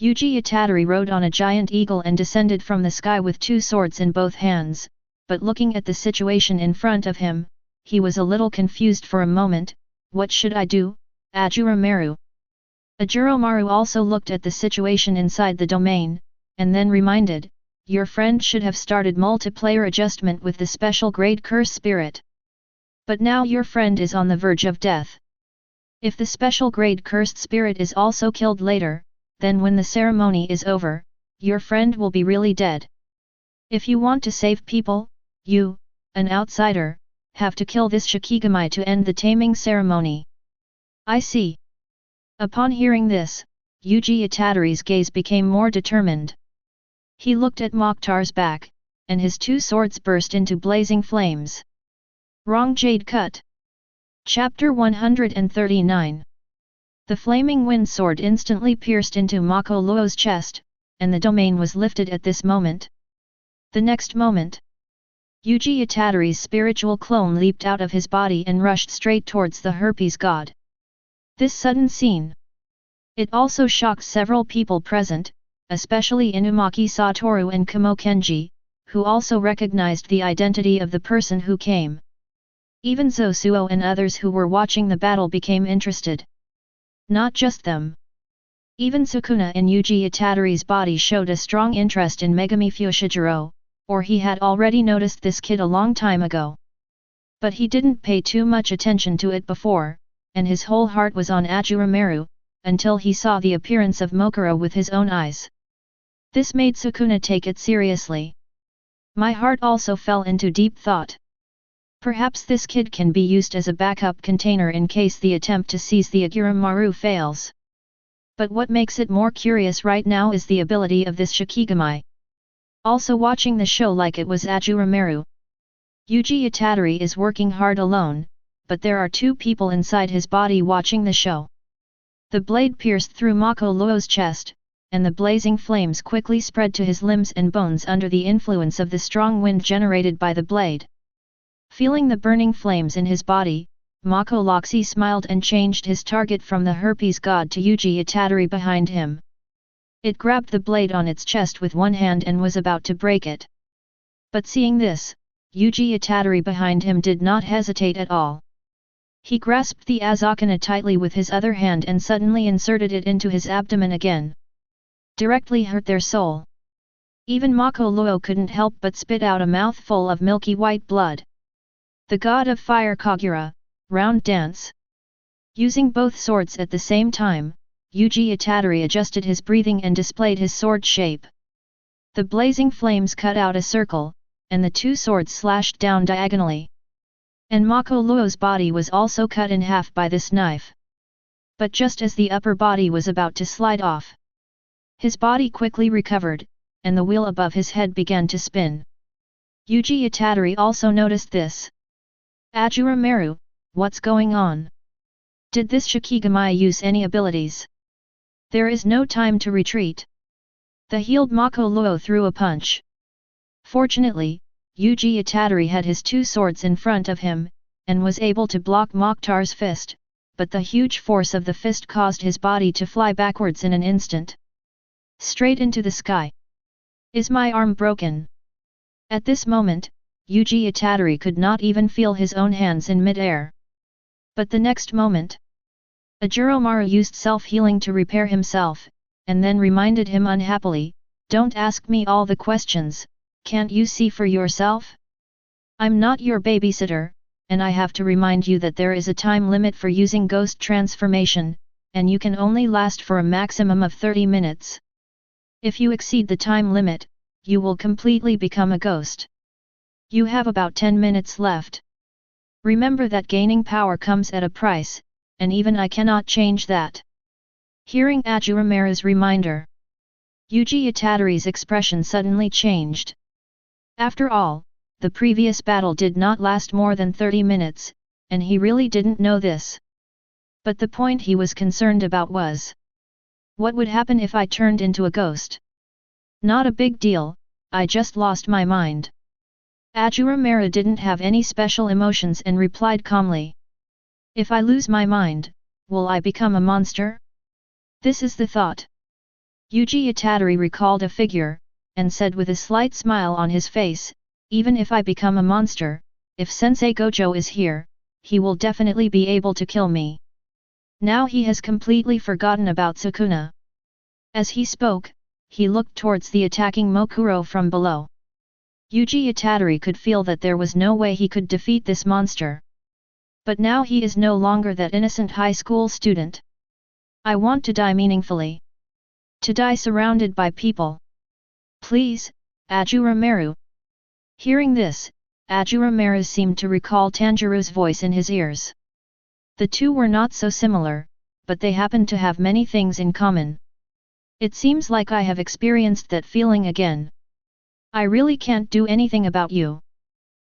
Yuji Itadori rode on a giant eagle and descended from the sky with 2 swords in both hands, but looking at the situation in front of him, he was a little confused for a moment. What should I do, Ashura Maru? Ashura Maru also looked at the situation inside the domain, and then reminded, your friend should have started multiplayer adjustment with the special grade curse spirit. But now your friend is on the verge of death. If the special grade cursed spirit is also killed later, then when the ceremony is over, your friend will be really dead. If you want to save people, you, an outsider, have to kill this Shikigami to end the taming ceremony. I see. Upon hearing this, Yuji Itadori's gaze became more determined. He looked at Mokhtar's back, and his 2 swords burst into blazing flames. Wrong Jade Cut. Chapter 139. The flaming wind sword instantly pierced into Mako Luo's chest, and the domain was lifted at this moment. The next moment, Yuji Itadori's spiritual clone leaped out of his body and rushed straight towards the herpes god. This sudden scene. It also shocked several people present, especially Inumaki Satoru and Kamo Kenji, who also recognized the identity of the person who came. Even Zosuo and others who were watching the battle became interested. Not just them. Even Sukuna in Yuji Itadori's body showed a strong interest in Megami Fushiguro, or he had already noticed this kid a long time ago. But he didn't pay too much attention to it before, and his whole heart was on Ashura Maru, until he saw the appearance of Mokuro with his own eyes. This made Sukuna take it seriously. My heart also fell into deep thought. Perhaps this kid can be used as a backup container in case the attempt to seize the Ashura Maru fails. But what makes it more curious right now is the ability of this Shikigami. Also watching the show like it was Ashura Maru. Yuji Itadori is working hard alone, but there are 2 people inside his body watching the show. The blade pierced through Mako Luo's chest, and the blazing flames quickly spread to his limbs and bones under the influence of the strong wind generated by the blade. Feeling the burning flames in his body, Mako Loxi smiled and changed his target from the herpes god to Yuji Itadori behind him. It grabbed the blade on its chest with one hand and was about to break it. But seeing this, Yuji Itadori behind him did not hesitate at all. He grasped the Azakana tightly with his other hand and suddenly inserted it into his abdomen again. Directly hurt their soul. Even Mako Luo couldn't help but spit out a mouthful of milky white blood. The god of fire Kagura, round dance. Using both swords at the same time, Yuji Itadori adjusted his breathing and displayed his sword shape. The blazing flames cut out a circle, and the 2 swords slashed down diagonally. And Mako Luo's body was also cut in half by this knife. But just as the upper body was about to slide off, his body quickly recovered, and the wheel above his head began to spin. Yuji Itadori also noticed this. Ashura Maru, what's going on? Did this Shikigami use any abilities? There is no time to retreat. The healed Mako Luo threw a punch. Fortunately, Yuji Itadori had his 2 swords in front of him, and was able to block Mokhtar's fist, but the huge force of the fist caused his body to fly backwards in an instant. Straight into the sky. Is my arm broken? At this moment, Yuji Itadori could not even feel his own hands in mid-air. But the next moment, Ashura Maru used self-healing to repair himself, and then reminded him unhappily, don't ask me all the questions. Can't you see for yourself? I'm not your babysitter, and I have to remind you that there is a time limit for using ghost transformation, and you can only last for a maximum of 30 minutes. If you exceed the time limit, you will completely become a ghost. You have about 10 minutes left. Remember that gaining power comes at a price, and even I cannot change that. Hearing Ashura Maru's reminder, Yuji Itadori's expression suddenly changed. After all, the previous battle did not last more than 30 minutes, and he really didn't know this. But the point he was concerned about was, what would happen if I turned into a ghost? Not a big deal, I just lost my mind. Ashura Maru didn't have any special emotions and replied calmly. If I lose my mind, will I become a monster? This is the thought. Yuji Itadori recalled a figure, and said with a slight smile on his face, even if I become a monster, if Sensei Gojo is here, he will definitely be able to kill me. Now he has completely forgotten about Sukuna. As he spoke, he looked towards the attacking Mokuro from below. Yuji Itadori could feel that there was no way he could defeat this monster. But now he is no longer that innocent high school student. I want to die meaningfully. To die surrounded by people. Please, Ashura Maru. Hearing this, Ashura Maru seemed to recall Tanjirou's voice in his ears. The two were not so similar, but they happened to have many things in common. It seems like I have experienced that feeling again. I really can't do anything about you.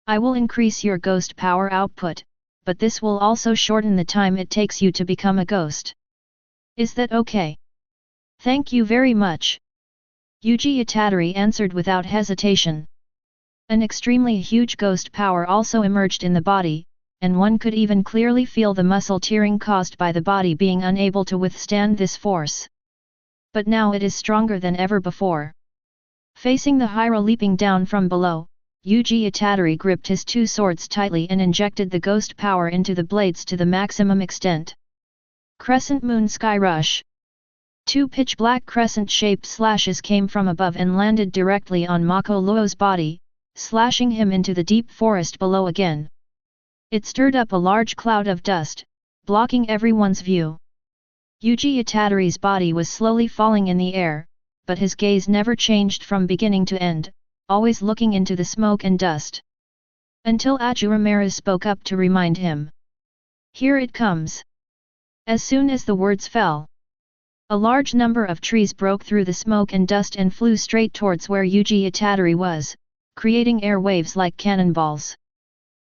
I will increase your ghost power output, but this will also shorten the time it takes you to become a ghost. Is that okay? Thank you very much. Yuji Itadori answered without hesitation. An extremely huge ghost power also emerged in the body, and one could even clearly feel the muscle tearing caused by the body being unable to withstand this force. But now it is stronger than ever before. Facing the Hyra leaping down from below, Yuji Itadori gripped his two swords tightly and injected the ghost power into the blades to the maximum extent. Crescent Moon Sky Rush. Two pitch-black crescent-shaped slashes came from above and landed directly on Mako Luo's body, slashing him into the deep forest below again. It stirred up a large cloud of dust, blocking everyone's view. Yuji Itadori's body was slowly falling in the air, but his gaze never changed from beginning to end, always looking into the smoke and dust. Until Ashura Maru spoke up to remind him. Here it comes. As soon as the words fell, a large number of trees broke through the smoke and dust and flew straight towards where Yuji Itadori was, creating air waves like cannonballs.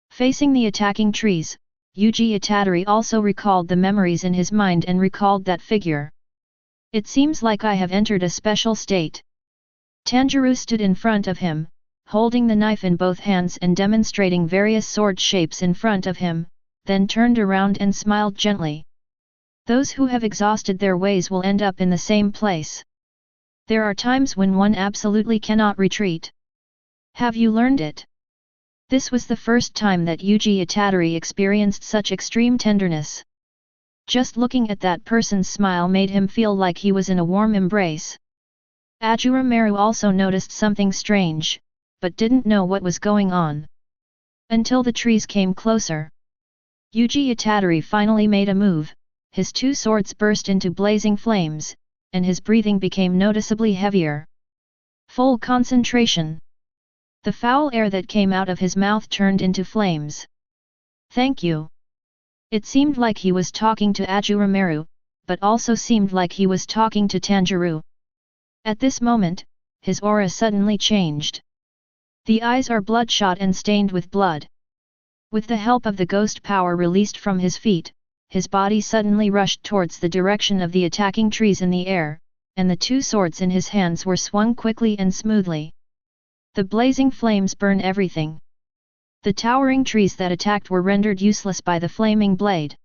Facing the attacking trees, Yuji Itadori also recalled the memories in his mind and recalled that figure. It seems like I have entered a special state. Tanjirou stood in front of him, holding the knife in both hands and demonstrating various sword shapes in front of him, then turned around and smiled gently. Those who have exhausted their ways will end up in the same place. There are times when one absolutely cannot retreat. Have you learned it? This was the first time that Yuji Itadori experienced such extreme tenderness. Just looking at that person's smile made him feel like he was in a warm embrace. Ashura Maru also noticed something strange, but didn't know what was going on. Until the trees came closer. Yuji Itadori finally made a move, his two swords burst into blazing flames, and his breathing became noticeably heavier. Full concentration. The foul air that came out of his mouth turned into flames. Thank you. It seemed like he was talking to Ashura Maru, but also seemed like he was talking to Tanjirou. At this moment, his aura suddenly changed. The eyes are bloodshot and stained with blood. With the help of the ghost power released from his feet, his body suddenly rushed towards the direction of the attacking trees in the air, and the two swords in his hands were swung quickly and smoothly. The blazing flames burn everything. The towering trees that attacked were rendered useless by the flaming blade.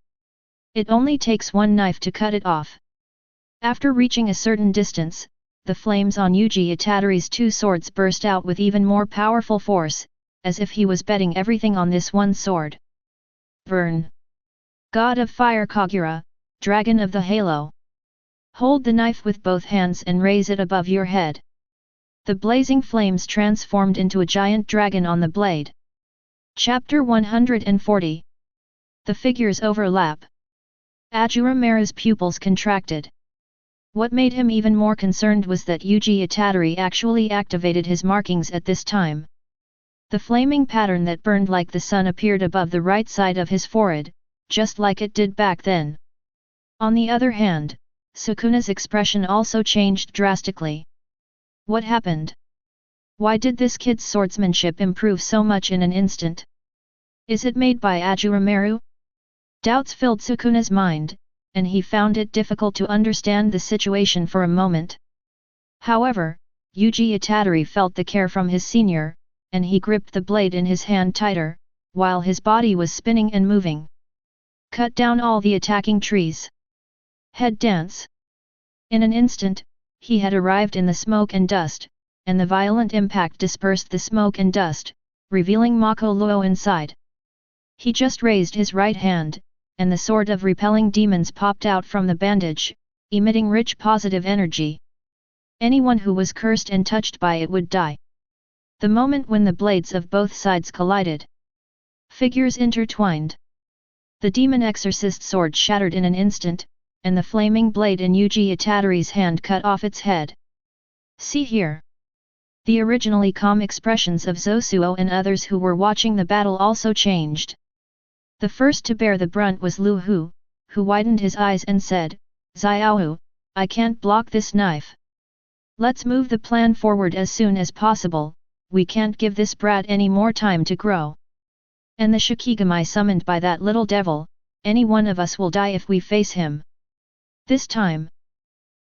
It only takes one knife to cut it off. After reaching a certain distance, the flames on Yuji Itadori's two swords burst out with even more powerful force, as if he was betting everything on this one sword. Burn! God of Fire Kagura, Dragon of the Halo! Hold the knife with both hands and raise it above your head. The blazing flames transformed into a giant dragon on the blade. Chapter 140. The figures overlap. Ashura Maru's pupils contracted. What made him even more concerned was that Yuji Itadori actually activated his markings at this time. The flaming pattern that burned like the sun appeared above the right side of his forehead, just like it did back then. On the other hand, Sukuna's expression also changed drastically. What happened? Why did this kid's swordsmanship improve so much in an instant? Is it made by Ashura Maru? Doubts filled Sukuna's mind, and he found it difficult to understand the situation for a moment. However, Yuji Itadori felt the care from his senior, and he gripped the blade in his hand tighter, while his body was spinning and moving. Cut down all the attacking trees. Head dance. In an instant, he had arrived in the smoke and dust, and the violent impact dispersed the smoke and dust, revealing Mako Luo inside. He just raised his right hand, and the sword of repelling demons popped out from the bandage, emitting rich positive energy. Anyone who was cursed and touched by it would die. The moment when the blades of both sides collided, figures intertwined. The demon exorcist's sword shattered in an instant, and the flaming blade in Yuji Itadori's hand cut off its head. See here. The originally calm expressions of Zosuo and others who were watching the battle also changed. The first to bear the brunt was Lu Hu, who widened his eyes and said, "Xiaohu, I can't block this knife. Let's move the plan forward as soon as possible, we can't give this brat any more time to grow. And the Shikigami summoned by that little devil, any one of us will die if we face him." This time,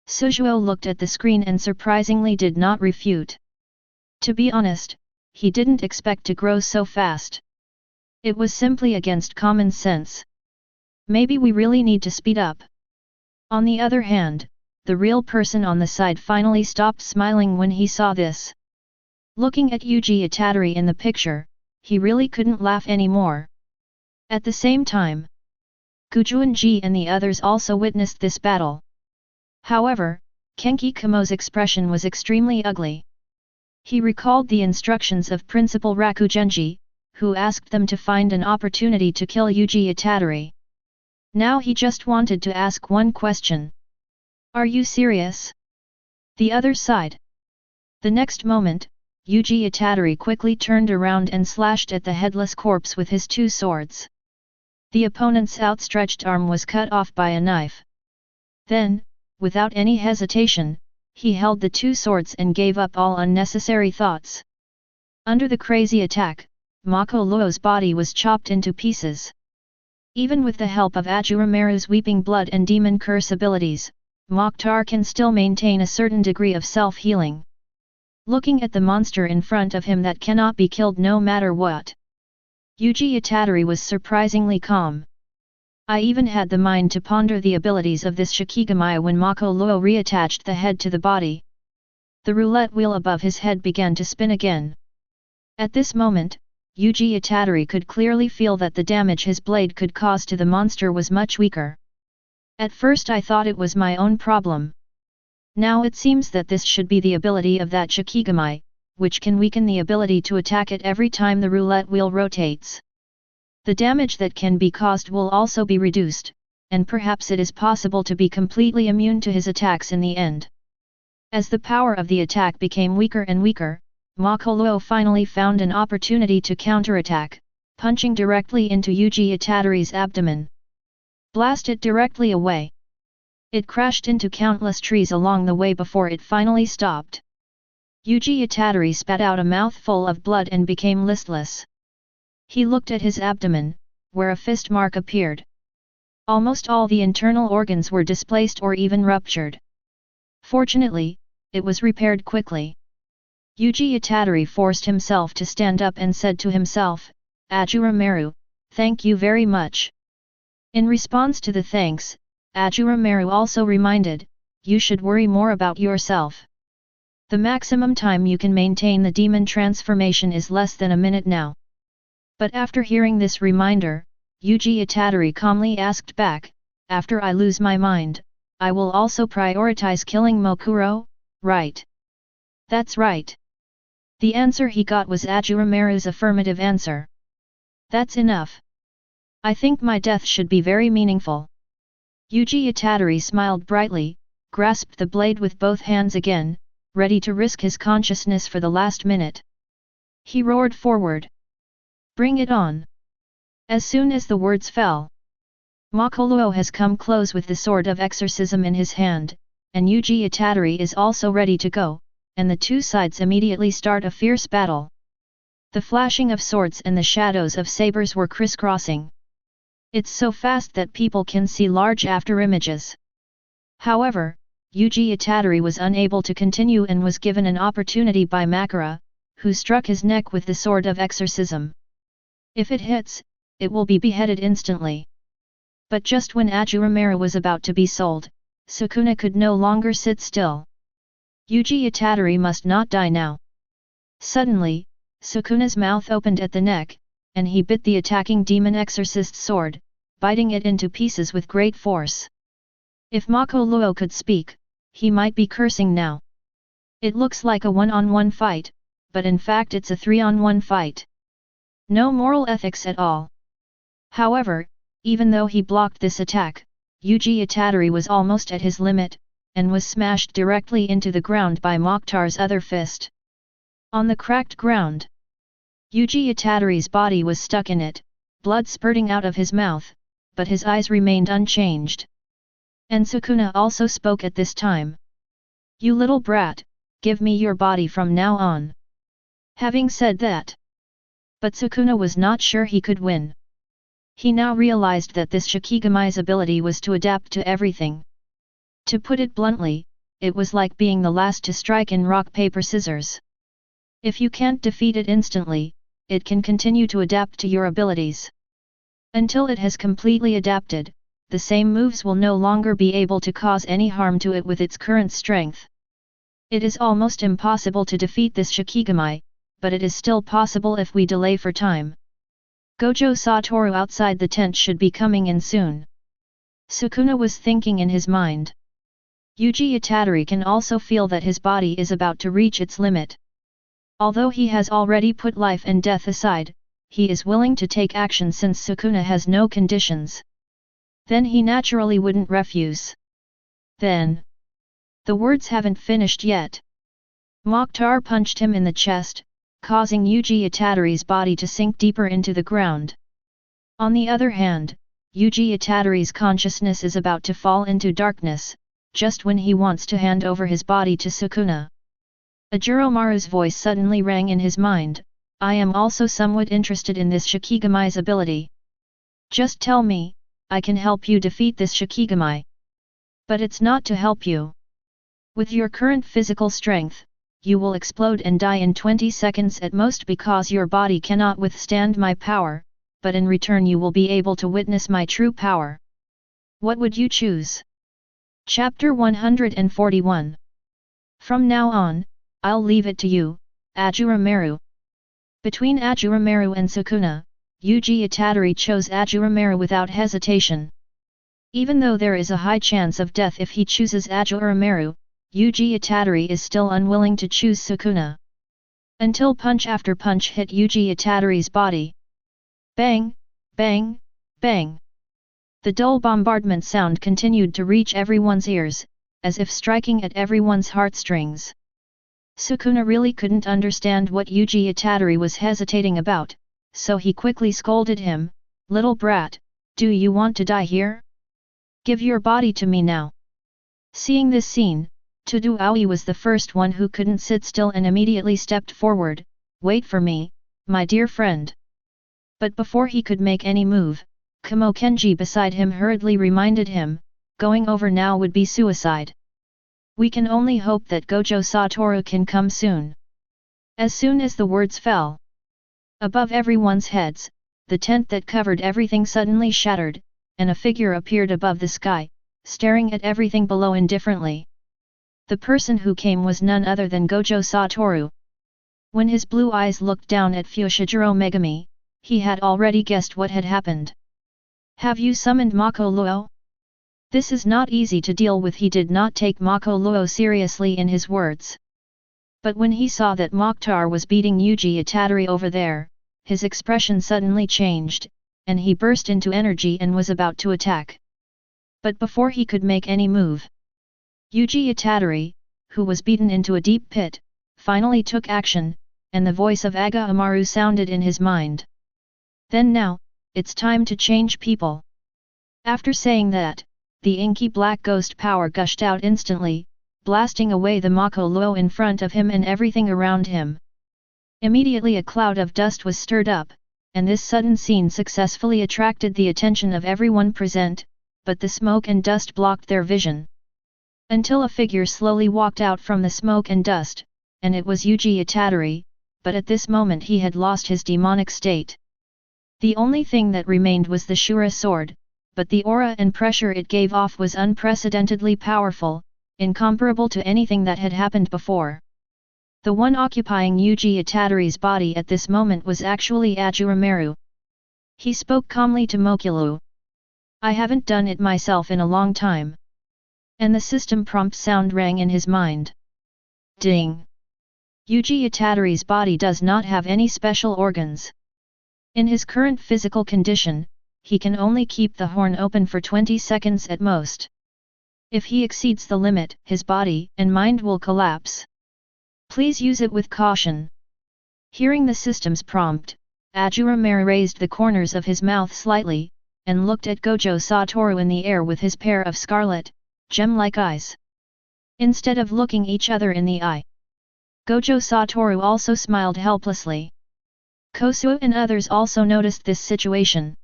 Sujuo looked at the screen and surprisingly did not refute. To be honest, he didn't expect to grow so fast. It was simply against common sense. Maybe we really need to speed up. On the other hand, the real person on the side finally stopped smiling when he saw this. Looking at Yuji Itadori in the picture, he really couldn't laugh anymore. At the same time, Gujuan-ji and the others also witnessed this battle. However, Kenki Kumo's expression was extremely ugly. He recalled the instructions of Principal Rakugenji, who asked them to find an opportunity to kill Yuji Itadori. Now he just wanted to ask one question. Are you serious? The other side. The next moment, Yuji Itadori quickly turned around and slashed at the headless corpse with his two swords. The opponent's outstretched arm was cut off by a knife. Then, without any hesitation, he held the two swords and gave up all unnecessary thoughts. Under the crazy attack, Mako Luo's body was chopped into pieces. Even with the help of Ashura Maru's weeping blood and demon curse abilities, Mokhtar can still maintain a certain degree of self-healing. Looking at the monster in front of him that cannot be killed no matter what, Yuji Itadori was surprisingly calm. I even had the mind to ponder the abilities of this Shikigami when Mako Luo reattached the head to the body. The roulette wheel above his head began to spin again. At this moment, Yuji Itadori could clearly feel that the damage his blade could cause to the monster was much weaker. At first I thought it was my own problem. Now it seems that this should be the ability of that Shikigami, which can weaken the ability to attack it every time the roulette wheel rotates. The damage that can be caused will also be reduced, and perhaps it is possible to be completely immune to his attacks in the end. As the power of the attack became weaker and weaker, Mako Luo finally found an opportunity to counterattack, punching directly into Yuji Itadori's abdomen. Blast it directly away. It crashed into countless trees along the way before it finally stopped. Yuji Itadori spat out a mouthful of blood and became listless. He looked at his abdomen, where a fist mark appeared. Almost all the internal organs were displaced or even ruptured. Fortunately, it was repaired quickly. Yuji Itadori forced himself to stand up and said to himself, "Ashura Maru, thank you very much." In response to the thanks, Ashura Maru also reminded, "You should worry more about yourself. The maximum time you can maintain the demon transformation is less than a minute now." But after hearing this reminder, Yuji Itadori calmly asked back, "After I lose my mind, I will also prioritize killing Mokuro, right?" "That's right." The answer he got was Ashura Maru's affirmative answer. That's enough. I think my death should be very meaningful. Yuji Itadori smiled brightly, grasped the blade with both hands again, ready to risk his consciousness for the last minute. He roared forward. Bring it on! As soon as the words fell, Makoluo has come close with the sword of exorcism in his hand, and Yuji Itadori is also ready to go, and the two sides immediately start a fierce battle. The flashing of swords and the shadows of sabers were crisscrossing. It's so fast that people can see large afterimages. However, Yuji Itadori was unable to continue and was given an opportunity by Makara, who struck his neck with the sword of exorcism. If it hits, it will be beheaded instantly. But just when Ashura Maru was about to be sold, Sukuna could no longer sit still. Yuji Itadori must not die now. Suddenly, Sukuna's mouth opened at the neck, and he bit the attacking demon exorcist's sword, biting it into pieces with great force. If Makoluo could speak, he might be cursing now. It looks like a one-on-one fight, but in fact it's a three-on-one fight. No moral ethics at all. However, even though he blocked this attack, Yuji Itadori was almost at his limit, and was smashed directly into the ground by Mokhtar's other fist. On the cracked ground, Yuji Itadori's body was stuck in it, blood spurting out of his mouth, but his eyes remained unchanged. And Sukuna also spoke at this time. You little brat, give me your body from now on. Having said that, but Sukuna was not sure he could win. He now realized that this Shikigami's ability was to adapt to everything. To put it bluntly, it was like being the last to strike in rock-paper-scissors. If you can't defeat it instantly, it can continue to adapt to your abilities. Until it has completely adapted, the same moves will no longer be able to cause any harm to it with its current strength. It is almost impossible to defeat this Shikigami, but it is still possible if we delay for time. Gojo Satoru outside the tent should be coming in soon. Sukuna was thinking in his mind. Yuji Itadori can also feel that his body is about to reach its limit. Although he has already put life and death aside, he is willing to take action since Sukuna has no conditions. Then he naturally wouldn't refuse. Then. The words haven't finished yet. Mokhtar punched him in the chest, causing Yuji Itadori's body to sink deeper into the ground. On the other hand, Yuji Itadori's consciousness is about to fall into darkness, just when he wants to hand over his body to Sukuna. Ashura Maru's voice suddenly rang in his mind, I am also somewhat interested in this Shikigami's ability. Just tell me, I can help you defeat this Shikigami. But it's not to help you. With your current physical strength, you will explode and die in 20 seconds at most because your body cannot withstand my power, but in return you will be able to witness my true power. What would you choose? Chapter 141. From now on, I'll leave it to you, Ashura Maru. Between Ashura Maru and Sukuna, Yuji Itadori chose Ashura Maru without hesitation. Even though there is a high chance of death if he chooses Ashura Maru, Yuji Itadori is still unwilling to choose Sukuna. Until punch after punch hit Yuji Itadori's body. Bang, bang, bang. The dull bombardment sound continued to reach everyone's ears, as if striking at everyone's heartstrings. Sukuna really couldn't understand what Yuji Itadori was hesitating about, so he quickly scolded him, Little brat, do you want to die here? Give your body to me now. Seeing this scene, Tudu Aoi was the first one who couldn't sit still and immediately stepped forward, Wait for me, my dear friend. But before he could make any move, Kamo Kenji beside him hurriedly reminded him, going over now would be suicide. We can only hope that Gojo Satoru can come soon. As soon as the words fell above everyone's heads, the tent that covered everything suddenly shattered, and a figure appeared above the sky, staring at everything below indifferently. The person who came was none other than Gojo Satoru. When his blue eyes looked down at Fushiguro Megami, he had already guessed what had happened. Have you summoned Makoluo? This is not easy to deal with. He did not take Makoluo seriously in his words. But when he saw that Mokhtar was beating Yuji Itadori over there, his expression suddenly changed, and he burst into energy and was about to attack. But before he could make any move, Yuji Itadori, who was beaten into a deep pit, finally took action, and the voice of Ashura Maru sounded in his mind. Then now, it's time to change people. After saying that, the inky black ghost power gushed out instantly, blasting away the Mako Luo in front of him and everything around him. Immediately a cloud of dust was stirred up, and this sudden scene successfully attracted the attention of everyone present, but the smoke and dust blocked their vision. Until a figure slowly walked out from the smoke and dust, and it was Yuji Itadori, but at this moment he had lost his demonic state. The only thing that remained was the Shura sword, but the aura and pressure it gave off was unprecedentedly powerful, incomparable to anything that had happened before. The one occupying Yuji Itadori's body at this moment was actually Ashura Maru. He spoke calmly to Mokulu. "I haven't done it myself in a long time." And the system prompt sound rang in his mind. Ding! Yuji Itadori's body does not have any special organs. In his current physical condition, he can only keep the horn open for 20 seconds at most. If he exceeds the limit, his body and mind will collapse. Please use it with caution. Hearing the system's prompt, Ashura Maru raised the corners of his mouth slightly, and looked at Gojo Satoru in the air with his pair of scarlet, gem-like eyes. Instead of looking each other in the eye, Gojo Satoru also smiled helplessly. Kosuo and others also noticed this situation.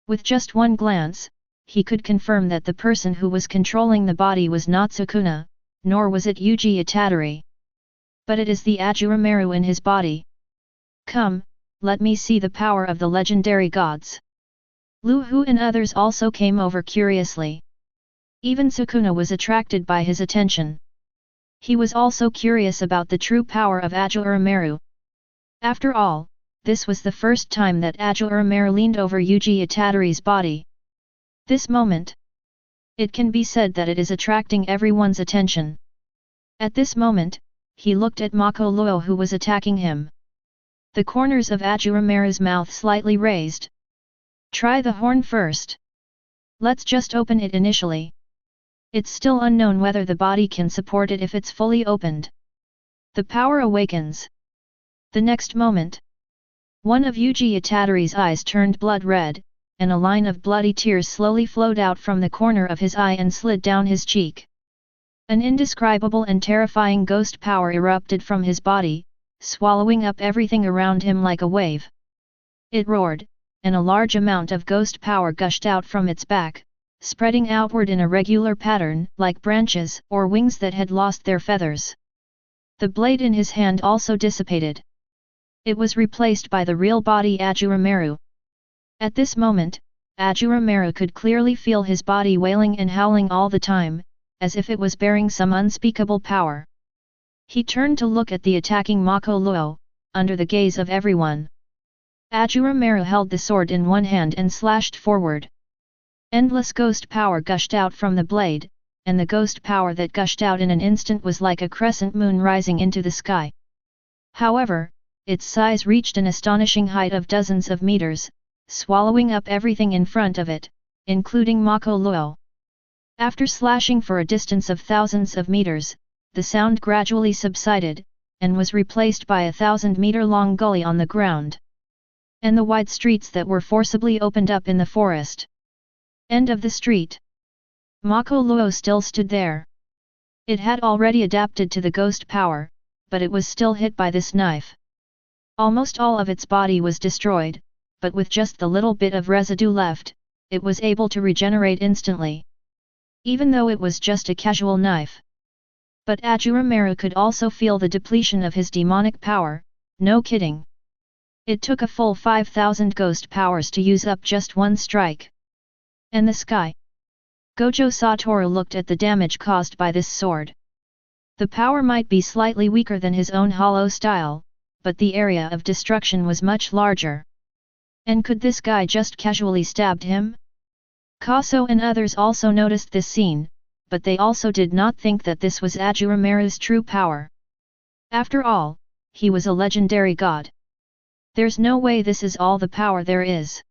With just one glance, he could confirm that the person who was controlling the body was not Sukuna, nor was it Yuji Itadori. But it is the Ashura Maru in his body. Come, let me see the power of the legendary gods. Lu Hu and others also came over curiously. Even Sukuna was attracted by his attention. He was also curious about the true power of Ashura Maru. After all, this was the first time that Ashura Maru leaned over Yuji Itadori's body. This moment, it can be said that it is attracting everyone's attention. At this moment, he looked at Mako Luo who was attacking him. The corners of Ashura Maru's mouth slightly raised. Try the horn first. Let's just open it initially. It's still unknown whether the body can support it if it's fully opened. The power awakens. The next moment, one of Yuji Itadori's eyes turned blood red, and a line of bloody tears slowly flowed out from the corner of his eye and slid down his cheek. An indescribable and terrifying ghost power erupted from his body, swallowing up everything around him like a wave. It roared, and a large amount of ghost power gushed out from its back, spreading outward in a regular pattern like branches or wings that had lost their feathers. The blade in his hand also dissipated. It was replaced by the real body Ashura Maru. At this moment, Ashura Maru could clearly feel his body wailing and howling all the time, as if it was bearing some unspeakable power. He turned to look at the attacking Mako Luo, under the gaze of everyone. Ashura Maru held the sword in one hand and slashed forward. Endless ghost power gushed out from the blade, and the ghost power that gushed out in an instant was like a crescent moon rising into the sky. However, its size reached an astonishing height of dozens of meters, swallowing up everything in front of it, including Mako Luo. After slashing for a distance of thousands of meters, the sound gradually subsided, and was replaced by a 1,000-meter-long gully on the ground. And the wide streets that were forcibly opened up in the forest. End of the street. Mako Luo still stood there. It had already adapted to the ghost power, but it was still hit by this knife. Almost all of its body was destroyed, but with just the little bit of residue left, it was able to regenerate instantly. Even though it was just a casual knife. But Ashura Maru could also feel the depletion of his demonic power, no kidding. It took a full 5,000 ghost powers to use up just one strike. And the sky. Gojo Satoru looked at the damage caused by this sword. The power might be slightly weaker than his own hollow style, but the area of destruction was much larger. And could this guy just casually stabbed him? Kosuo and others also noticed this scene, but they also did not think that this was Ashura Maru's true power. After all, he was a legendary god. There's no way this is all the power there is.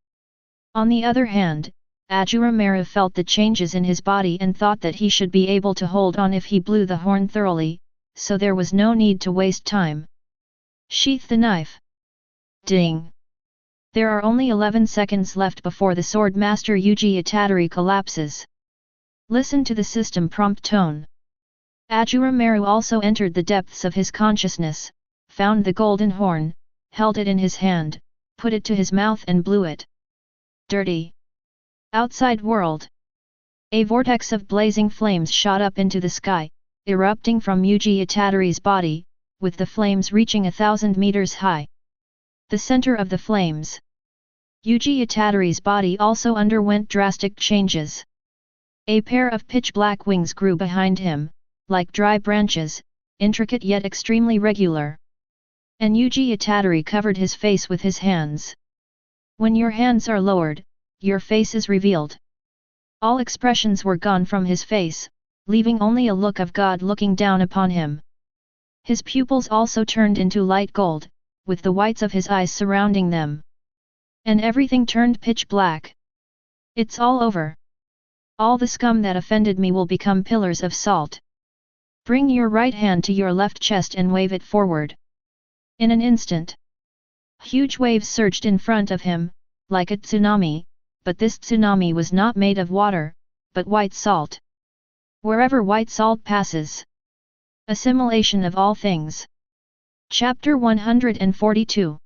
On the other hand, Ashura Maru felt the changes in his body and thought that he should be able to hold on if he blew the horn thoroughly, so there was no need to waste time. Sheath the knife. Ding! There are only 11 seconds left before the sword master Yuji Itadori collapses. Listen to the system prompt tone. Ashura Maru also entered the depths of his consciousness, found the golden horn, held it in his hand, put it to his mouth and blew it. Dirty. Outside world. A vortex of blazing flames shot up into the sky, erupting from Yuji Itadori's body, with the flames reaching 1,000 meters high. The center of the flames. Yuji Itadori's body also underwent drastic changes. A pair of pitch-black wings grew behind him, like dry branches, intricate yet extremely regular. And Yuji Itadori covered his face with his hands. When your hands are lowered, your face is revealed. All expressions were gone from his face, leaving only a look of God looking down upon him. His pupils also turned into light gold, with the whites of his eyes surrounding them. And everything turned pitch black. It's all over. All the scum that offended me will become pillars of salt. Bring your right hand to your left chest and wave it forward. In an instant, huge waves surged in front of him, like a tsunami, but this tsunami was not made of water, but white salt. Wherever white salt passes. Assimilation of all things. Chapter 142.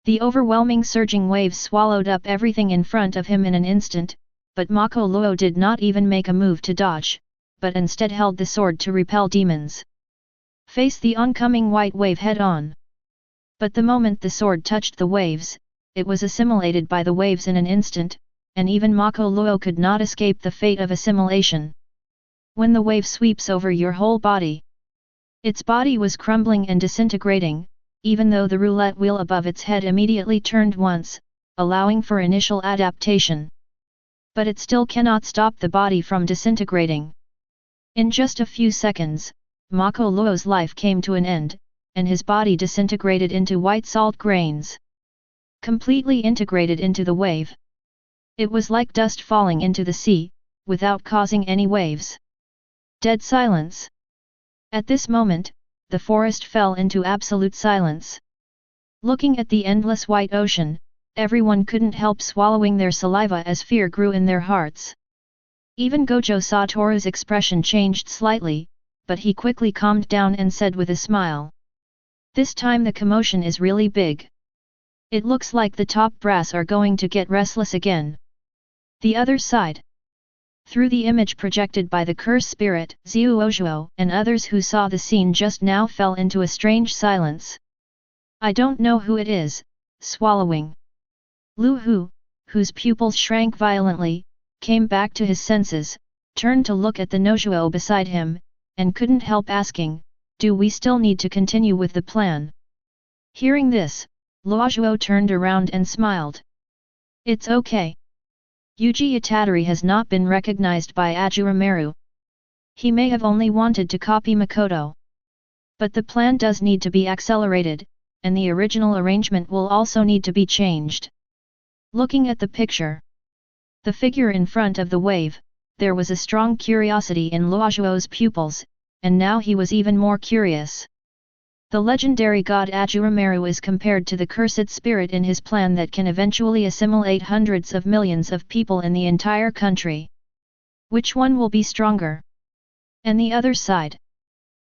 The overwhelming surging waves swallowed up everything in front of him in an instant, but Mako Luo did not even make a move to dodge, but instead held the sword to repel demons. Face the oncoming white wave head on. But the moment the sword touched the waves, it was assimilated by the waves in an instant, and even Mako Luo could not escape the fate of assimilation. When the wave sweeps over your whole body, its body was crumbling and disintegrating, even though the roulette wheel above its head immediately turned once, allowing for initial adaptation. But it still cannot stop the body from disintegrating. In just a few seconds, Mako Luo's life came to an end, and his body disintegrated into white salt grains. Completely integrated into the wave. It was like dust falling into the sea, without causing any waves. Dead silence. At this moment, the forest fell into absolute silence. Looking at the endless white ocean, everyone couldn't help swallowing their saliva as fear grew in their hearts. Even Gojo Satoru's expression changed slightly, but he quickly calmed down and said with a smile. This time the commotion is really big. It looks like the top brass are going to get restless again. The other side. Through the image projected by the curse spirit, Xiu Ozhuo and others who saw the scene just now fell into a strange silence. I don't know who it is, swallowing. Lu Hu, whose pupils shrank violently, came back to his senses, turned to look at the Nozhuo beside him, and couldn't help asking, do we still need to continue with the plan? Hearing this, Luozhuo turned around and smiled. It's okay. Yuji Itadori has not been recognized by Ashura Maru. He may have only wanted to copy Makoto. But the plan does need to be accelerated, and the original arrangement will also need to be changed. Looking at the picture, the figure in front of the wave, there was a strong curiosity in Luozhuo's pupils, and now he was even more curious. The legendary god Ashura Maru is compared to the cursed spirit in his plan that can eventually assimilate hundreds of millions of people in the entire country. Which one will be stronger? And the other side?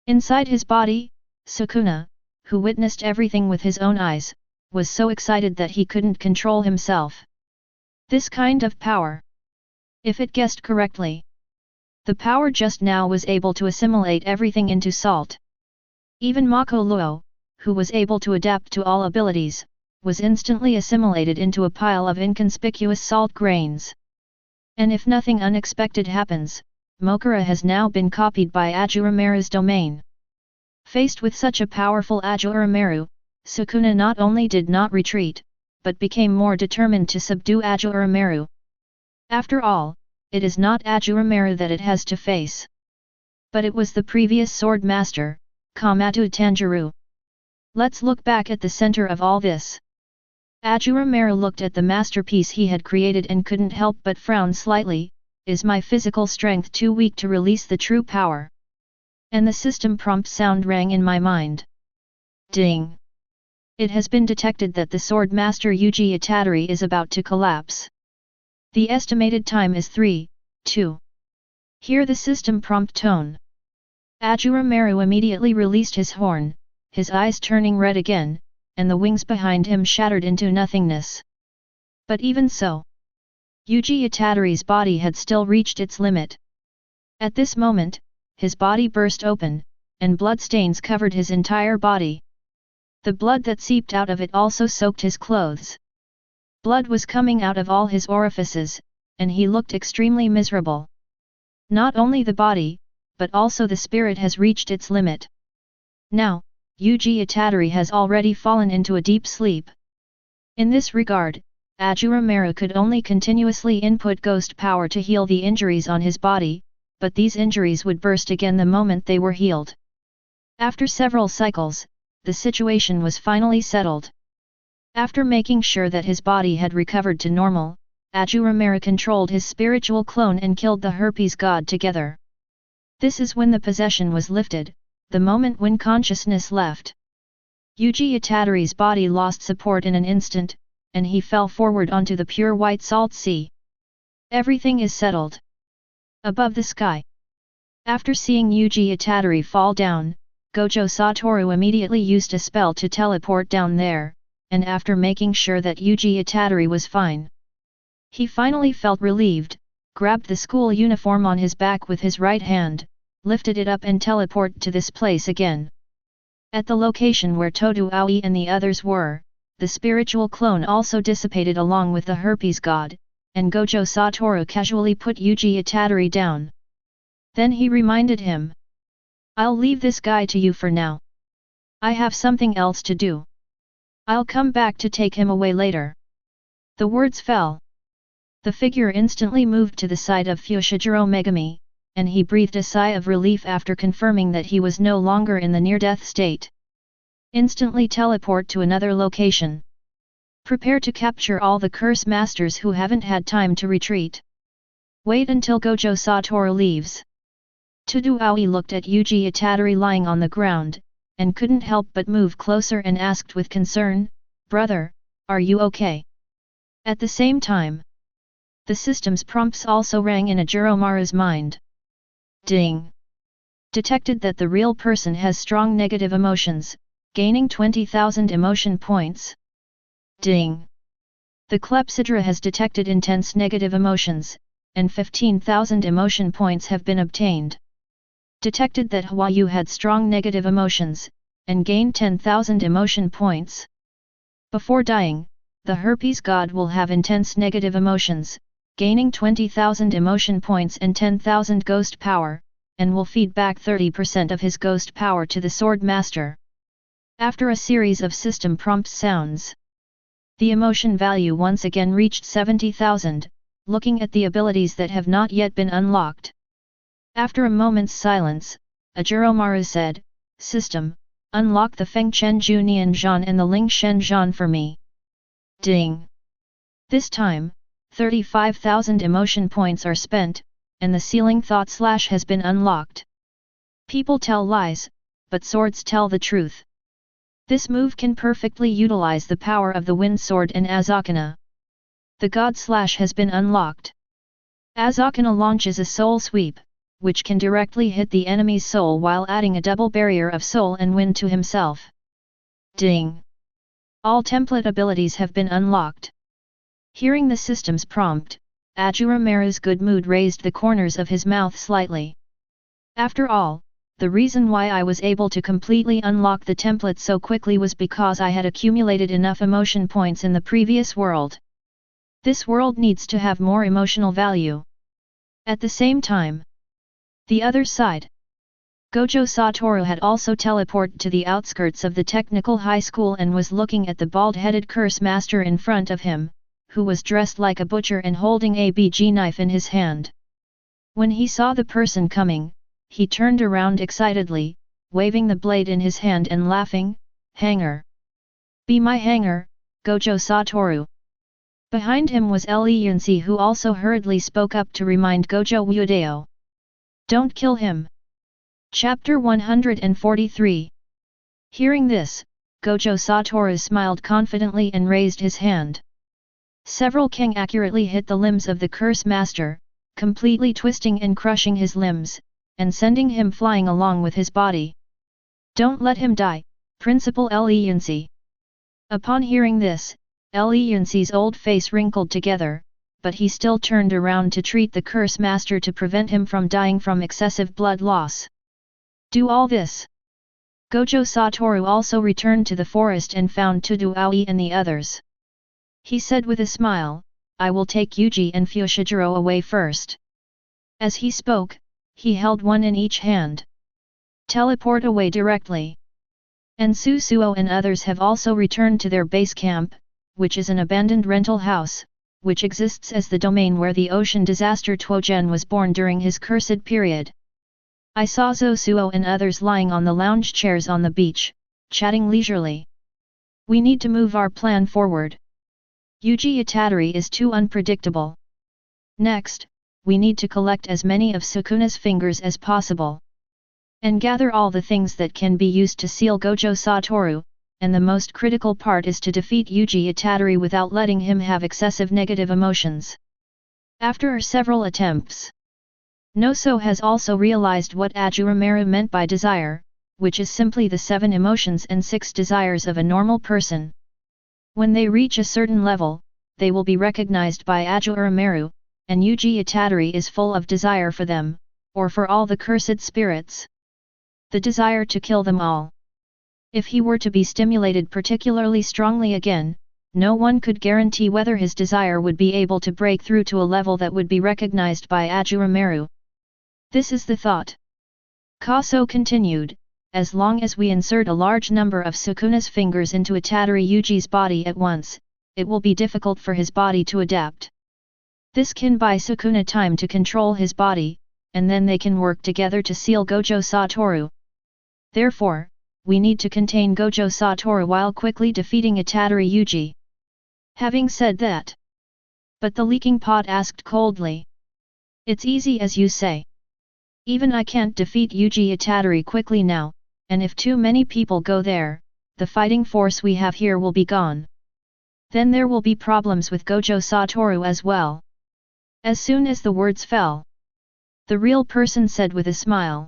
Inside his body, Sukuna, who witnessed everything with his own eyes, was so excited that he couldn't control himself. This kind of power. If it guessed correctly, the power just now was able to assimilate everything into salt. Even Mako Luo, who was able to adapt to all abilities, was instantly assimilated into a pile of inconspicuous salt grains. And if nothing unexpected happens, Mokura has now been copied by Ashura Maru's domain. Faced with such a powerful Ashura Maru, Sukuna not only did not retreat, but became more determined to subdue Ashura Maru. After all, it is not Ashura Maru that it has to face. But it was the previous sword master, Kamatu Tanjirou. Let's look back at the center of all this. Ashura Maru looked at the masterpiece he had created and couldn't help but frown slightly. Is my physical strength too weak to release the true power? And the system prompt sound rang in my mind. Ding! It has been detected that the sword master Yuji Itadori is about to collapse. The estimated time is 3, 2. Hear the system prompt tone. Ashura Maru immediately released his horn, his eyes turning red again, and the wings behind him shattered into nothingness. But even so, Yuji Itadori's body had still reached its limit. At this moment, his body burst open, and bloodstains covered his entire body. The blood that seeped out of it also soaked his clothes. Blood was coming out of all his orifices, and he looked extremely miserable. Not only the body, but also the spirit has reached its limit. Now, Yuji Itadori has already fallen into a deep sleep. In this regard, Ashura Maru could only continuously input ghost power to heal the injuries on his body, but these injuries would burst again the moment they were healed. After several cycles, the situation was finally settled. After making sure that his body had recovered to normal, Ashura Maru controlled his spiritual clone and killed the herpes god together. This is when the possession was lifted, the moment when consciousness left. Yuji Itadori's body lost support in an instant, and he fell forward onto the pure white salt sea. Everything is settled. Above the sky. After seeing Yuji Itadori fall down, Gojo Satoru immediately used a spell to teleport down there, and after making sure that Yuji Itadori was fine, he finally felt relieved, grabbed the school uniform on his back with his right hand, lifted it up and teleported to this place again. At the location where Todo Aoi and the others were, the spiritual clone also dissipated along with the herpes god, and Gojo Satoru casually put Yuji Itadori down. Then he reminded him. I'll leave this guy to you for now. I have something else to do. I'll come back to take him away later. The words fell. The figure instantly moved to the side of Fushiguro Megami, and he breathed a sigh of relief after confirming that he was no longer in the near-death state. Instantly teleport to another location. Prepare to capture all the curse masters who haven't had time to retreat. Wait until Gojo Satoru leaves. Todo Aoi looked at Yuji Itadori lying on the ground, and couldn't help but move closer and asked with concern, "Brother, are you okay?" At the same time, the system's prompts also rang in Ashura Maru's mind. Ding! Detected that the real person has strong negative emotions, gaining 20,000 emotion points. Ding! The Clepsydra has detected intense negative emotions, and 15,000 emotion points have been obtained. Detected that Hwayu had strong negative emotions, and gained 10,000 emotion points. Before dying, the herpes god will have intense negative emotions, gaining 20,000 emotion points and 10,000 ghost power, and will feed back 30% of his ghost power to the sword master. After a series of system prompt sounds, the emotion value once again reached 70,000, looking at the abilities that have not yet been unlocked. After a moment's silence, Ashura Maru said, "System, unlock the Feng Chen Ju Nian Zhan and the Ling Shen Zhan for me." Ding! This time, 35,000 emotion points are spent, and the ceiling thought slash has been unlocked. People tell lies, but swords tell the truth. This move can perfectly utilize the power of the Wind Sword and Azakana. The God Slash has been unlocked. Azakana launches a soul sweep, which can directly hit the enemy's soul while adding a double barrier of soul and wind to himself. Ding! All template abilities have been unlocked. Hearing the system's prompt, Ashura Maru's good mood raised the corners of his mouth slightly. After all, the reason why I was able to completely unlock the template so quickly was because I had accumulated enough emotion points in the previous world. This world needs to have more emotional value. At the same time, the other side, Gojo Satoru had also teleported to the outskirts of the technical high school and was looking at the bald-headed curse master in front of him, who was dressed like a butcher and holding a BG knife in his hand. When he saw the person coming, he turned around excitedly, waving the blade in his hand and laughing, "Hanger! Be my hanger, Gojo Satoru. Behind him was Lee Yunzi, who also hurriedly spoke up to remind Gojo Uedao. Don't kill him. Chapter 143. Hearing this, Gojo Satoru smiled confidently and raised his hand. Several king accurately hit the limbs of the curse master, completely twisting and crushing his limbs, and sending him flying along with his body. Don't let him die, Principal Lee Yunzi. Upon hearing this, Lee Yunzi's old face wrinkled together, but he still turned around to treat the curse master to prevent him from dying from excessive blood loss. Do all this. Gojo Satoru also returned to the forest and found Tudu Aoi and the others. He said with a smile, I will take Yuji and Fushiguro away first. As he spoke, he held one in each hand. Teleport away directly. And Susuo and others have also returned to their base camp, which is an abandoned rental house, which exists as the domain where the ocean disaster Tuojen was born during his cursed period. I saw Zosuo and others lying on the lounge chairs on the beach, chatting leisurely. We need to move our plan forward. Yuji Itadori is too unpredictable. Next, we need to collect as many of Sukuna's fingers as possible. And gather all the things that can be used to seal Gojo Satoru, and the most critical part is to defeat Yuji Itadori without letting him have excessive negative emotions. After several attempts, Noso has also realized what Ashura Maru meant by desire, which is simply the 7 emotions and 6 desires of a normal person. When they reach a certain level, they will be recognized by Ashura Maru, and Yuji Itadori is full of desire for them, or for all the cursed spirits. The desire to kill them all. If he were to be stimulated particularly strongly again, no one could guarantee whether his desire would be able to break through to a level that would be recognized by Ashura Maru. This is the thought. Kaso continued, as long as we insert a large number of Sukuna's fingers into Itadori Yuji's body at once, it will be difficult for his body to adapt. This can buy Sukuna time to control his body, and then they can work together to seal Gojo Satoru. Therefore, we need to contain Gojo Satoru while quickly defeating Itadori Yuji. Having said that. But the leaking pot asked coldly. It's easy as you say. Even I can't defeat Yuji Itadori quickly now, and if too many people go there, the fighting force we have here will be gone. Then there will be problems with Gojo Satoru as well. As soon as the words fell, the real person said with a smile.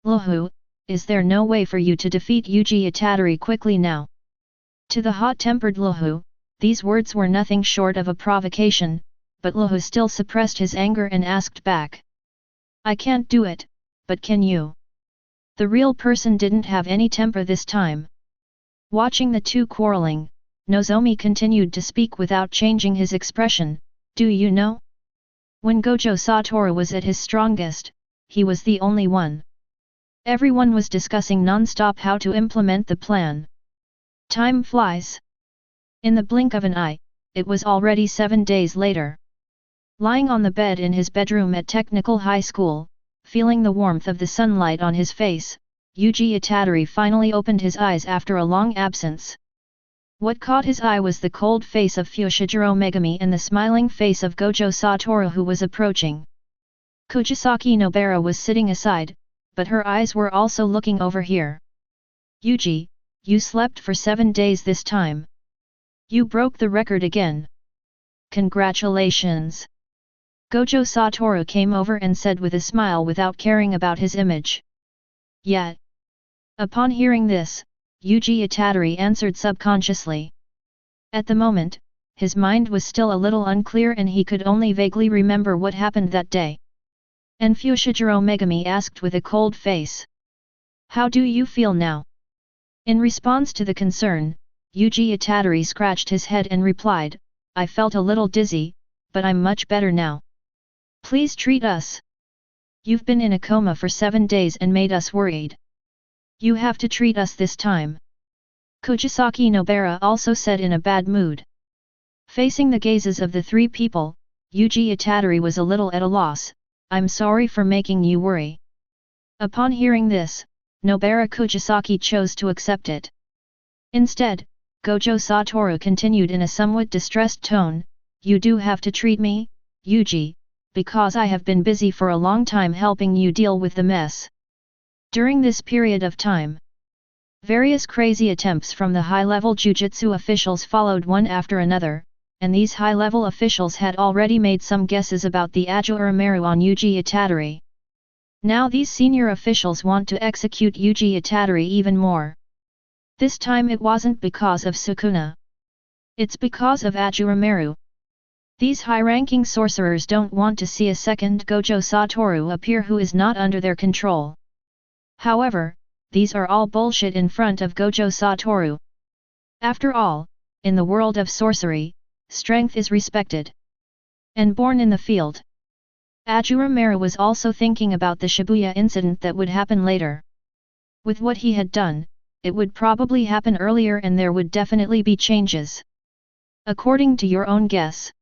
Lahu, is there no way for you to defeat Yuji Itadori quickly now? To the hot-tempered Lahu, these words were nothing short of a provocation, but Lahu still suppressed his anger and asked back. I can't do it, but can you? The real person didn't have any temper this time. Watching the two quarreling, Nozomi continued to speak without changing his expression, do you know? When Gojo Satoru was at his strongest, he was the only one. Everyone was discussing non-stop how to implement the plan. Time flies. In the blink of an eye, it was already 7 days later. Lying on the bed in his bedroom at Technical High School, feeling the warmth of the sunlight on his face, Yuji Itadori finally opened his eyes after a long absence. What caught his eye was the cold face of Fushiguro Megami and the smiling face of Gojo Satoru, who was approaching. Kujisaki Nobara was sitting aside, but her eyes were also looking over here. Yuji, you slept for 7 days this time. You broke the record again. Congratulations. Gojo Satoru came over and said with a smile without caring about his image. Yet. Upon hearing this, Yuji Itadori answered subconsciously. At the moment, his mind was still a little unclear and he could only vaguely remember what happened that day. And Fushiguro Megami asked with a cold face. How do you feel now? In response to the concern, Yuji Itadori scratched his head and replied, I felt a little dizzy, but I'm much better now. Please treat us. You've been in a coma for 7 days and made us worried. You have to treat us this time. Kujisaki Nobara also said in a bad mood. Facing the gazes of the 3 people, Yuji Itadori was a little at a loss. I'm sorry for making you worry. Upon hearing this, Nobara Kujisaki chose to accept it. Instead, Gojo Satoru continued in a somewhat distressed tone, "You do have to treat me, Yuji, because I have been busy for a long time helping you deal with the mess." During this period of time, various crazy attempts from the high-level jujutsu officials followed one after another, and these high-level officials had already made some guesses about the Ashura Maru on Yuji Itadori. Now these senior officials want to execute Yuji Itadori even more. This time it wasn't because of Sukuna. It's because of Ashura Maru. These high-ranking sorcerers don't want to see a second Gojo Satoru appear who is not under their control. However, these are all bullshit in front of Gojo Satoru. After all, in the world of sorcery, strength is respected and born in the field. Ashura Maru was also thinking about the Shibuya incident that would happen later. With what he had done, it would probably happen earlier and there would definitely be changes. According to your own guess,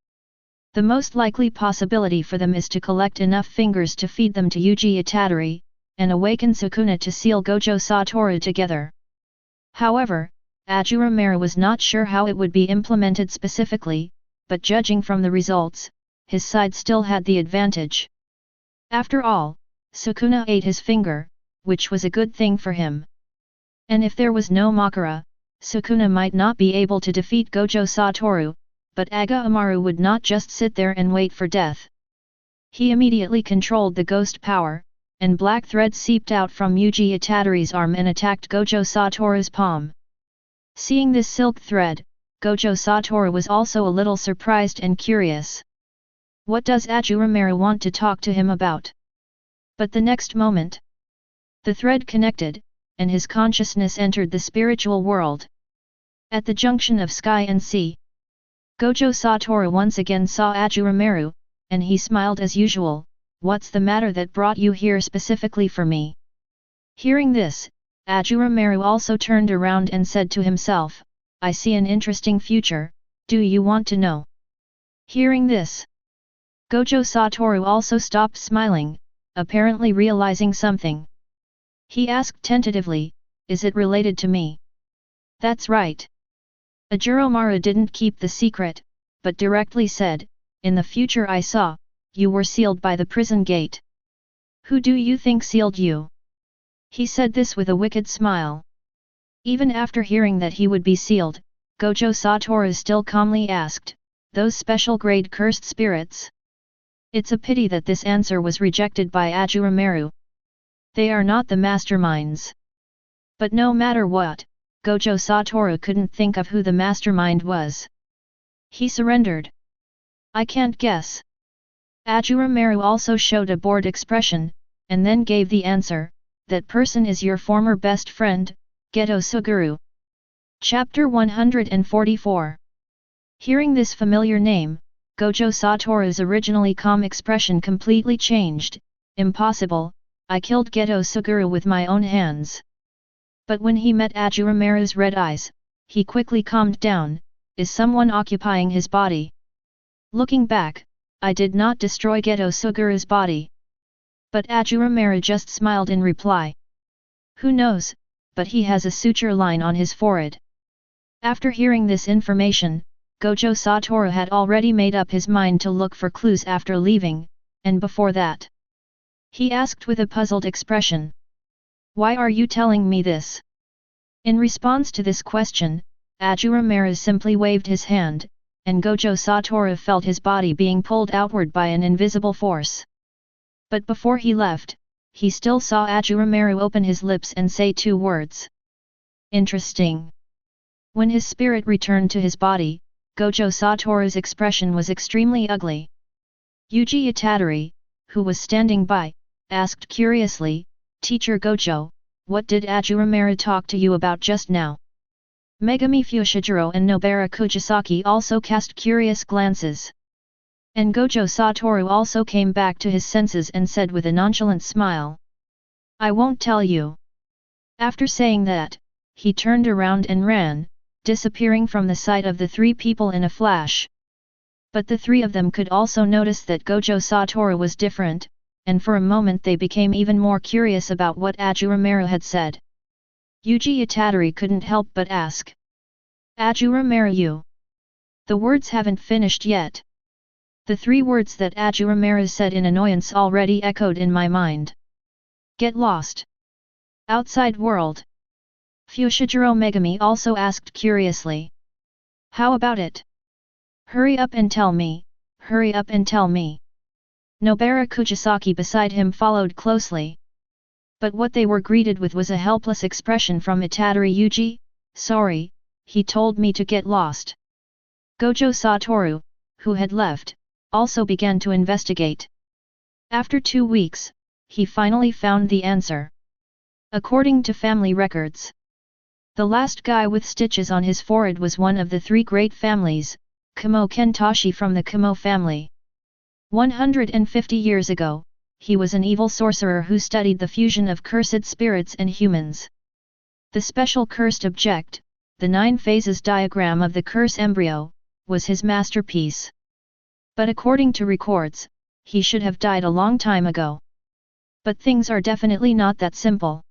the most likely possibility for them is to collect enough fingers to feed them to Yuji Itadori, and awaken Sukuna to seal Gojo Satoru together. However, Ashura Maru was not sure how it would be implemented specifically, but judging from the results, his side still had the advantage. After all, Sukuna ate his finger, which was a good thing for him. And if there was no Makara, Sukuna might not be able to defeat Gojo Satoru, but Amaru would not just sit there and wait for death. He immediately controlled the ghost power, and black thread seeped out from Yuji Itadori's arm and attacked Gojo Satoru's palm. Seeing this silk thread, Gojo Satoru was also a little surprised and curious. What does Ashura Maru want to talk to him about? But the next moment, the thread connected, and his consciousness entered the spiritual world. At the junction of sky and sea, Gojo Satoru once again saw Ashura Maru, and he smiled as usual. "What's the matter that brought you here specifically for me?" Hearing this, Ashura Maru also turned around and said to himself, "I see an interesting future, do you want to know?" Hearing this, Gojo Satoru also stopped smiling, apparently realizing something. He asked tentatively, "Is it related to me?" "That's right." Ashura Maru didn't keep the secret, but directly said, "In the future I saw, you were sealed by the prison gate." "Who do you think sealed you?" He said this with a wicked smile. Even after hearing that he would be sealed, Gojo Satoru still calmly asked, "Those special grade cursed spirits?" It's a pity that this answer was rejected by Ashura Maru. They are not the masterminds. But no matter what, Gojo Satoru couldn't think of who the mastermind was. He surrendered. "I can't guess." Ashura Maru also showed a bored expression, and then gave the answer, "That person is your former best friend, Geto Suguru." Chapter 144. Hearing this familiar name, Gojo Satoru's originally calm expression completely changed. "Impossible, I killed Geto Suguru with my own hands." But when he met Ashura Maru's red eyes, he quickly calmed down. "Is someone occupying his body?" Looking back, "I did not destroy Geto Suguru's body." But Ashura Maru just smiled in reply. "Who knows, but he has a suture line on his forehead." After hearing this information, Gojo Satoru had already made up his mind to look for clues after leaving, and before that, he asked with a puzzled expression, "Why are you telling me this?" In response to this question, Ashura Maru simply waved his hand, and Gojo Satoru felt his body being pulled outward by an invisible force. But before he left, he still saw Ashura Maru open his lips and say two words. "Interesting." When his spirit returned to his body, Gojo Satoru's expression was extremely ugly. Yuji Itadori, who was standing by, asked curiously, "Teacher Gojo, what did Ashura Maru talk to you about just now?" Megami Fushiguro and Nobara Kujisaki also cast curious glances. And Gojo Satoru also came back to his senses and said with a nonchalant smile, "I won't tell you." After saying that, he turned around and ran, disappearing from the sight of the three people in a flash. But the three of them could also notice that Gojo Satoru was different, and for a moment they became even more curious about what Ashura Maru had said. Yuji Itadori couldn't help but ask, Ashura Maru. The words haven't finished yet. The 3 words that Ashura Maru said in annoyance already echoed in my mind. Get lost. Outside world. Fushiguro Megami also asked curiously. How about it? Hurry up and tell me, hurry up and tell me. Nobara Kujisaki beside him followed closely. But what they were greeted with was a helpless expression from Itadori Yuji. Sorry, he told me to get lost. Gojo Satoru, who had left, also began to investigate. After 2 weeks, he finally found the answer. According to family records, the last guy with stitches on his forehead was one of the 3 great families, Kamo Kentashi from the Kamo family. 150 years ago, he was an evil sorcerer who studied the fusion of cursed spirits and humans. The special cursed object, the 9 phases diagram of the curse embryo, was his masterpiece. But according to records, he should have died a long time ago. But things are definitely not that simple.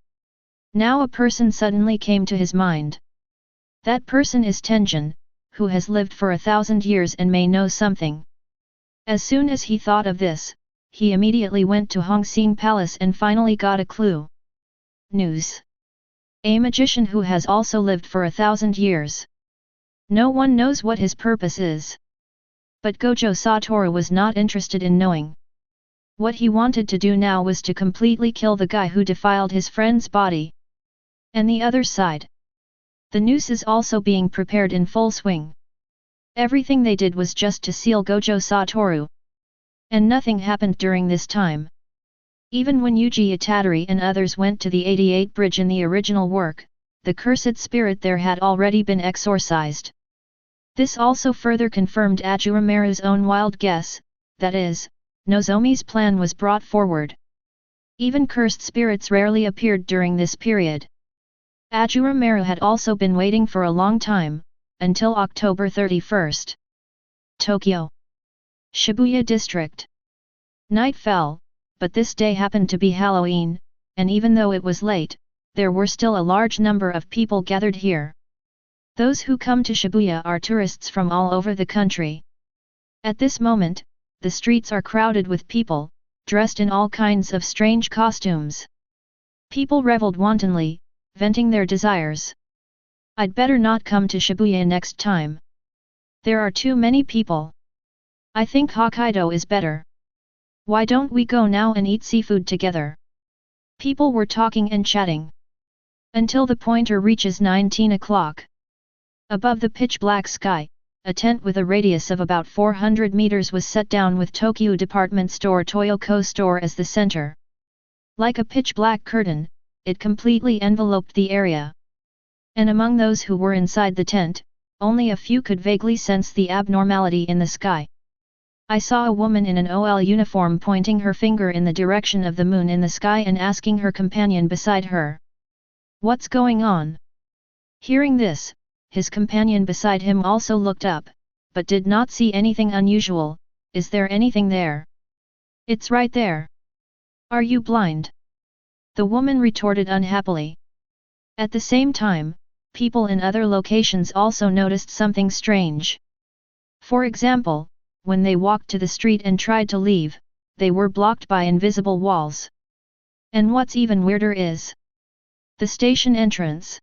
Now a person suddenly came to his mind. That person is Tenjin, who has lived for 1,000 years and may know something. As soon as he thought of this, he immediately went to Hongsing Palace and finally got a clue. News. A magician who has also lived for 1,000 years. No one knows what his purpose is. But Gojo Satoru was not interested in knowing. What he wanted to do now was to completely kill the guy who defiled his friend's body. And the other side. The noose is also being prepared in full swing. Everything they did was just to seal Gojo Satoru. And nothing happened during this time. Even when Yuji Itadori and others went to the 88 bridge in the original work, the cursed spirit there had already been exorcised. This also further confirmed Ashura Maru's own wild guess, that is, Nozomi's plan was brought forward. Even cursed spirits rarely appeared during this period. Ashura Maru had also been waiting for a long time, until October 31st. Tokyo. Shibuya District. Night fell, but this day happened to be Halloween, and even though it was late, there were still a large number of people gathered here. Those who come to Shibuya are tourists from all over the country. At this moment, the streets are crowded with people, dressed in all kinds of strange costumes. People reveled wantonly, venting their desires. I'd better not come to Shibuya next time. There are too many people. I think Hokkaido is better. Why don't we go now and eat seafood together? People were talking and chatting. Until the pointer reaches 19 o'clock. Above the pitch-black sky, a tent with a radius of about 400 meters was set down with Tokyo department store Toyoko store as the center. Like a pitch-black curtain, it completely enveloped the area. And among those who were inside the tent, only a few could vaguely sense the abnormality in the sky. I saw a woman in an OL uniform pointing her finger in the direction of the moon in the sky and asking her companion beside her. What's going on? Hearing this, his companion beside him also looked up, but did not see anything unusual. Is there anything there? It's right there. Are you blind? The woman retorted unhappily. At the same time, people in other locations also noticed something strange. For example, when they walked to the street and tried to leave, they were blocked by invisible walls. And what's even weirder is the station entrance.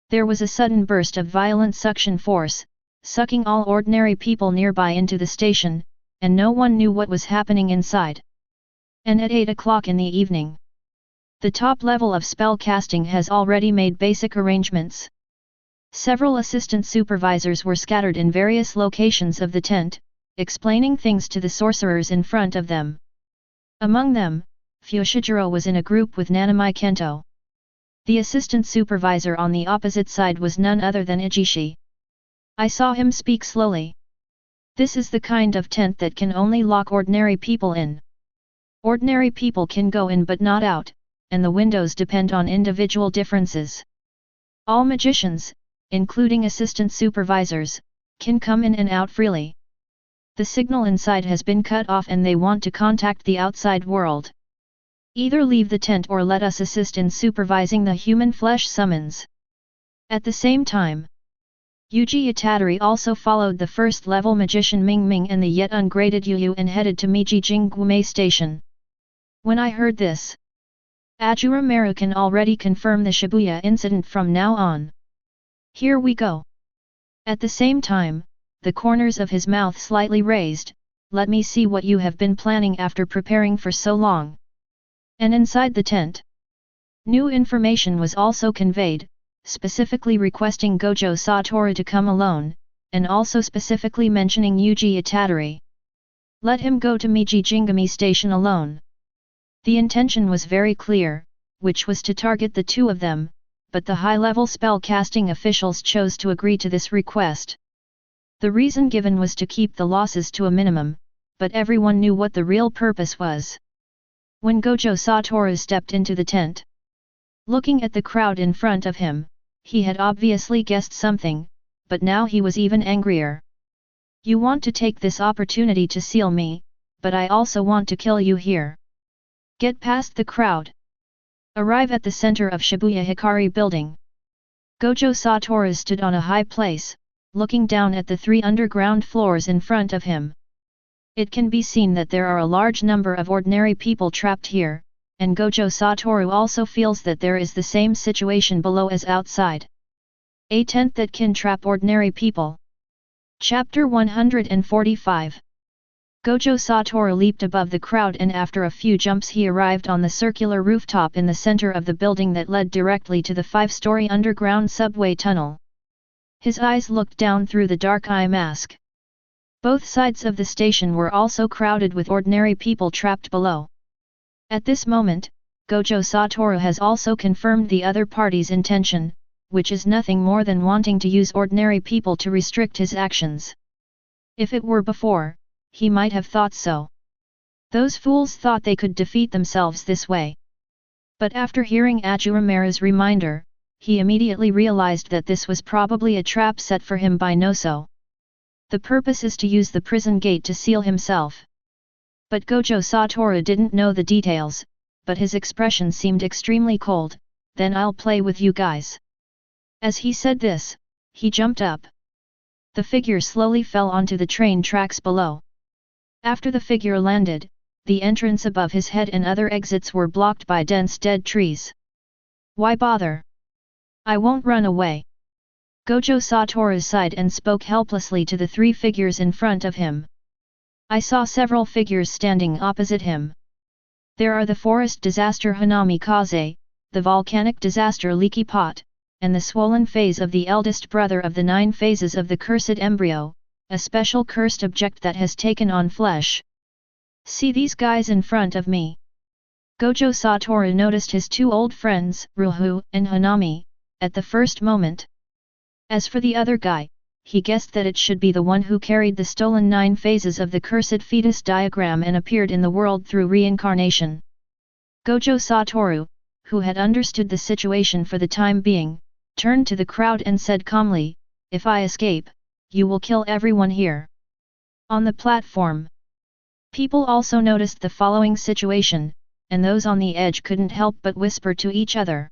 There was a sudden burst of violent suction force, sucking all ordinary people nearby into the station, and no one knew what was happening inside. And at 8 o'clock in the evening, the top level of spell casting has already made basic arrangements. Several assistant supervisors were scattered in various locations of the tent, explaining things to the sorcerers in front of them. Among them, Fushiguro was in a group with Nanami Kento. The assistant supervisor on the opposite side was none other than Ijishi. I saw him speak slowly. This is the kind of tent that can only lock ordinary people in. Ordinary people can go in but not out, and the windows depend on individual differences. All magicians, including assistant supervisors, can come in and out freely. The signal inside has been cut off and they want to contact the outside world. Either leave the tent or let us assist in supervising the human flesh summons. At the same time, Yuji Itadori also followed the first-level magician Ming Ming and the yet ungraded Yu Yu and headed to Meiji Jinggume Station. When I heard this, Ashura Maru can already confirm the Shibuya incident from now on. Here we go. At the same time, the corners of his mouth slightly raised, let me see what you have been planning after preparing for so long. And inside the tent, new information was also conveyed, specifically requesting Gojo Satoru to come alone, and also specifically mentioning Yuji Itadori. Let him go to Meiji Jinggume Station alone. The intention was very clear, which was to target the two of them, but the high-level spell-casting officials chose to agree to this request. The reason given was to keep the losses to a minimum, but everyone knew what the real purpose was. When Gojo Satoru stepped into the tent, looking at the crowd in front of him, he had obviously guessed something, but now he was even angrier. You want to take this opportunity to seal me, but I also want to kill you here. Get past the crowd. Arrive at the center of Shibuya Hikari building. Gojo Satoru stood on a high place, looking down at the 3 underground floors in front of him. It can be seen that there are a large number of ordinary people trapped here, and Gojo Satoru also feels that there is the same situation below as outside. A tent that can trap ordinary people. Chapter 145. Gojo Satoru leaped above the crowd and after a few jumps he arrived on the circular rooftop in the center of the building that led directly to the 5-story underground subway tunnel. His eyes looked down through the dark eye mask. Both sides of the station were also crowded with ordinary people trapped below. At this moment, Gojo Satoru has also confirmed the other party's intention, which is nothing more than wanting to use ordinary people to restrict his actions. If it were before, he might have thought so. Those fools thought they could defeat themselves this way. But after hearing Ashura Maru's reminder, he immediately realized that this was probably a trap set for him by Noso. The purpose is to use the prison gate to seal himself. But Gojo Satoru didn't know the details, but his expression seemed extremely cold. Then I'll play with you guys. As he said this, he jumped up. The figure slowly fell onto the train tracks below. After the figure landed, the entrance above his head and other exits were blocked by dense dead trees. Why bother? I won't run away. Gojo Satoru sighed and spoke helplessly to the 3 figures in front of him. I saw several figures standing opposite him. There are the forest disaster Hanami Kaze, the volcanic disaster Leaky Pot, and the swollen phase of the eldest brother of the 9 phases of the cursed embryo, a special cursed object that has taken on flesh. See these guys in front of me. Gojo Satoru noticed his 2 old friends, Ruhu and Hanami, at the first moment. As for the other guy, he guessed that it should be the one who carried the stolen 9 phases of the cursed fetus diagram and appeared in the world through reincarnation. Gojo Satoru, who had understood the situation for the time being, turned to the crowd and said calmly, if I escape, you will kill everyone here. On the platform, people also noticed the following situation, and those on the edge couldn't help but whisper to each other.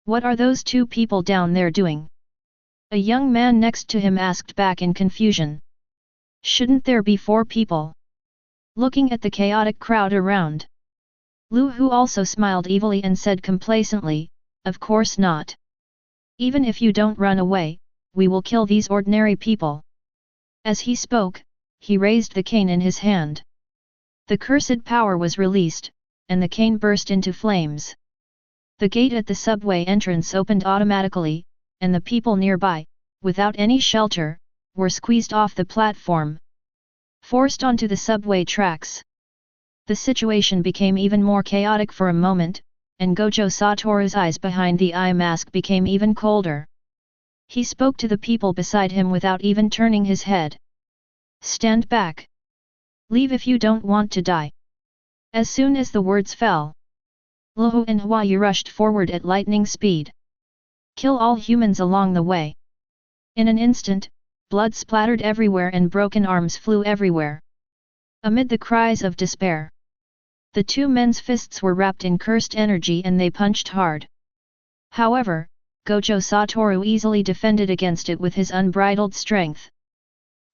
What are those 2 people down there doing? A young man next to him asked back in confusion. Shouldn't there be 4 people? Looking at the chaotic crowd around, Lu Hu also smiled evilly and said complacently, of course not. Even if you don't run away, we will kill these ordinary people. As he spoke, he raised the cane in his hand. The cursed power was released, and the cane burst into flames. The gate at the subway entrance opened automatically, and the people nearby, without any shelter, were squeezed off the platform, forced onto the subway tracks. The situation became even more chaotic for a moment, and Gojo Satoru's eyes behind the eye mask became even colder. He spoke to the people beside him without even turning his head. Stand back. Leave if you don't want to die. As soon as the words fell, Luhu and Huayu rushed forward at lightning speed. Kill all humans along the way. In an instant, blood splattered everywhere and broken arms flew everywhere. Amid the cries of despair, the 2 men's fists were wrapped in cursed energy and they punched hard. However, Gojo Satoru easily defended against it with his unbridled strength.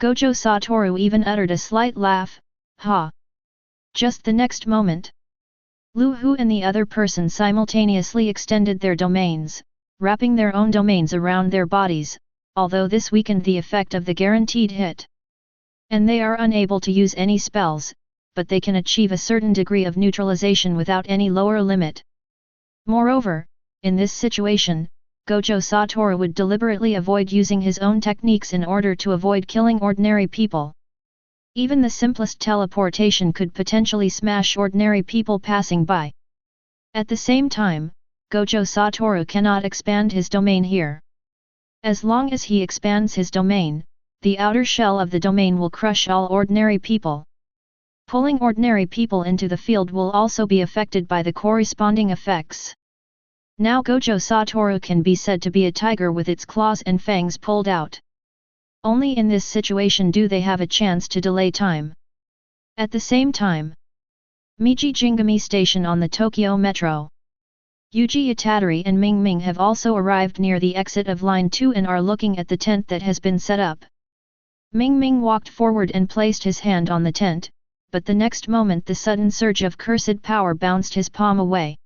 Gojo Satoru even uttered a slight laugh, ha! Just the next moment, Lu Hu and the other person simultaneously extended their domains, wrapping their own domains around their bodies, although this weakened the effect of the guaranteed hit. And they are unable to use any spells, but they can achieve a certain degree of neutralization without any lower limit. Moreover, in this situation, Gojo Satoru would deliberately avoid using his own techniques in order to avoid killing ordinary people. Even the simplest teleportation could potentially smash ordinary people passing by. At the same time, Gojo Satoru cannot expand his domain here. As long as he expands his domain, the outer shell of the domain will crush all ordinary people. Pulling ordinary people into the field will also be affected by the corresponding effects. Now Gojo Satoru can be said to be a tiger with its claws and fangs pulled out. Only in this situation do they have a chance to delay time. At the same time, Miji Jingami Station on the Tokyo Metro. Yuji Itadori and Ming Ming have also arrived near the exit of Line 2 and are looking at the tent that has been set up. Ming Ming walked forward and placed his hand on the tent, but the next moment the sudden surge of cursed power bounced his palm away.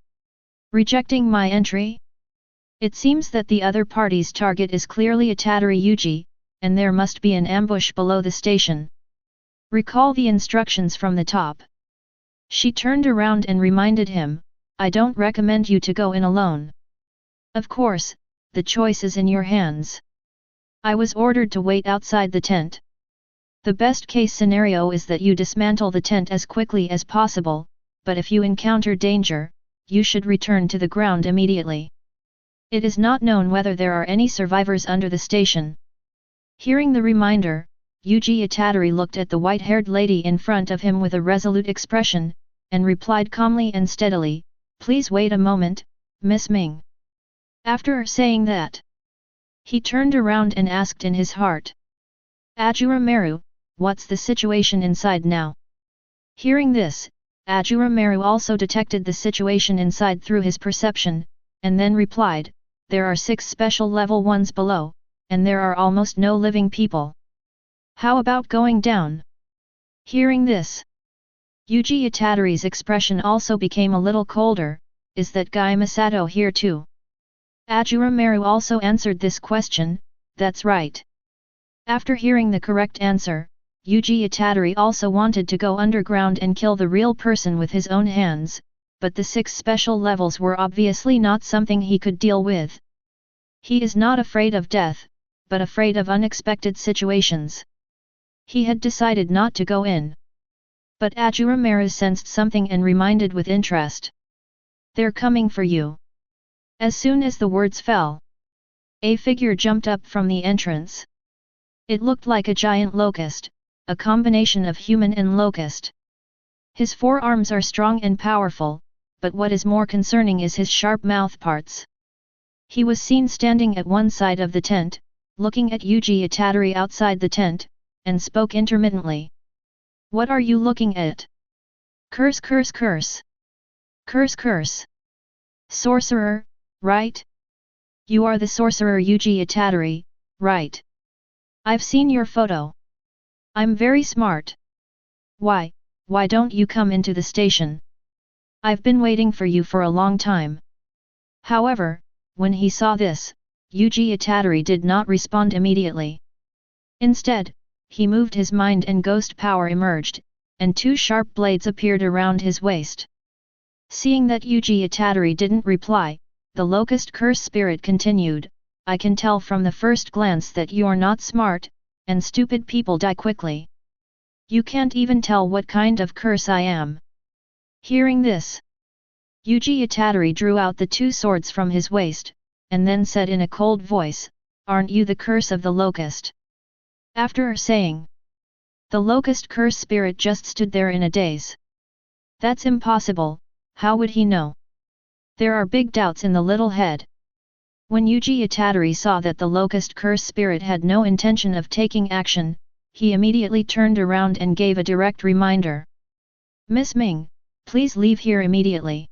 Rejecting my entry? It seems that the other party's target is clearly Itadori Yuji, and there must be an ambush below the station. Recall the instructions from the top. She turned around and reminded him, I don't recommend you to go in alone. Of course, the choice is in your hands. I was ordered to wait outside the tent. The best case scenario is that you dismantle the tent as quickly as possible, but if you encounter danger, you should return to the ground immediately. It is not known whether there are any survivors under the station. Hearing the reminder, Yuji Itadori looked at the white-haired lady in front of him with a resolute expression, and replied calmly and steadily, Please wait a moment, Miss Ming. After saying that, he turned around and asked in his heart, Ashura Maru, what's the situation inside now? Hearing this, Ashura Maru also detected the situation inside through his perception, and then replied, There are 6 special level ones below, and there are almost no living people. How about going down? Hearing this, Yuji Itadori's expression also became a little colder, is that guy Masato here too? Ashura Maru also answered this question, that's right. After hearing the correct answer, Yuji Itadori also wanted to go underground and kill the real person with his own hands, but the 6 special levels were obviously not something he could deal with. He is not afraid of death, but afraid of unexpected situations. He had decided not to go in. But Ashura Maru sensed something and reminded with interest. They're coming for you. As soon as the words fell, a figure jumped up from the entrance. It looked like a giant locust, a combination of human and locust. His forearms are strong and powerful, but what is more concerning is his sharp mouth parts. He was seen standing at one side of the tent, looking at Yuji Itadori outside the tent, and spoke intermittently. What are you looking at? Curse curse curse. Curse curse. Sorcerer, right? You are the sorcerer Yuji Itadori, right? I've seen your photo. I'm very smart. Why don't you come into the station? I've been waiting for you for a long time. However, when he saw this, Yuji Itadori did not respond immediately. Instead, he moved his mind and ghost power emerged, and 2 sharp blades appeared around his waist. Seeing that Yuji Itadori didn't reply, the locust curse spirit continued, I can tell from the first glance that you're not smart, and stupid people die quickly. You can't even tell what kind of curse I am. Hearing this, Yuji Itadori drew out the 2 swords from his waist, and then said in a cold voice, Aren't you the curse of the locust? After saying, the locust curse spirit just stood there in a daze. That's impossible, how would he know? There are big doubts in the little head. When Yuji Itadori saw that the locust curse spirit had no intention of taking action, he immediately turned around and gave a direct reminder. Miss Ming, please leave here immediately.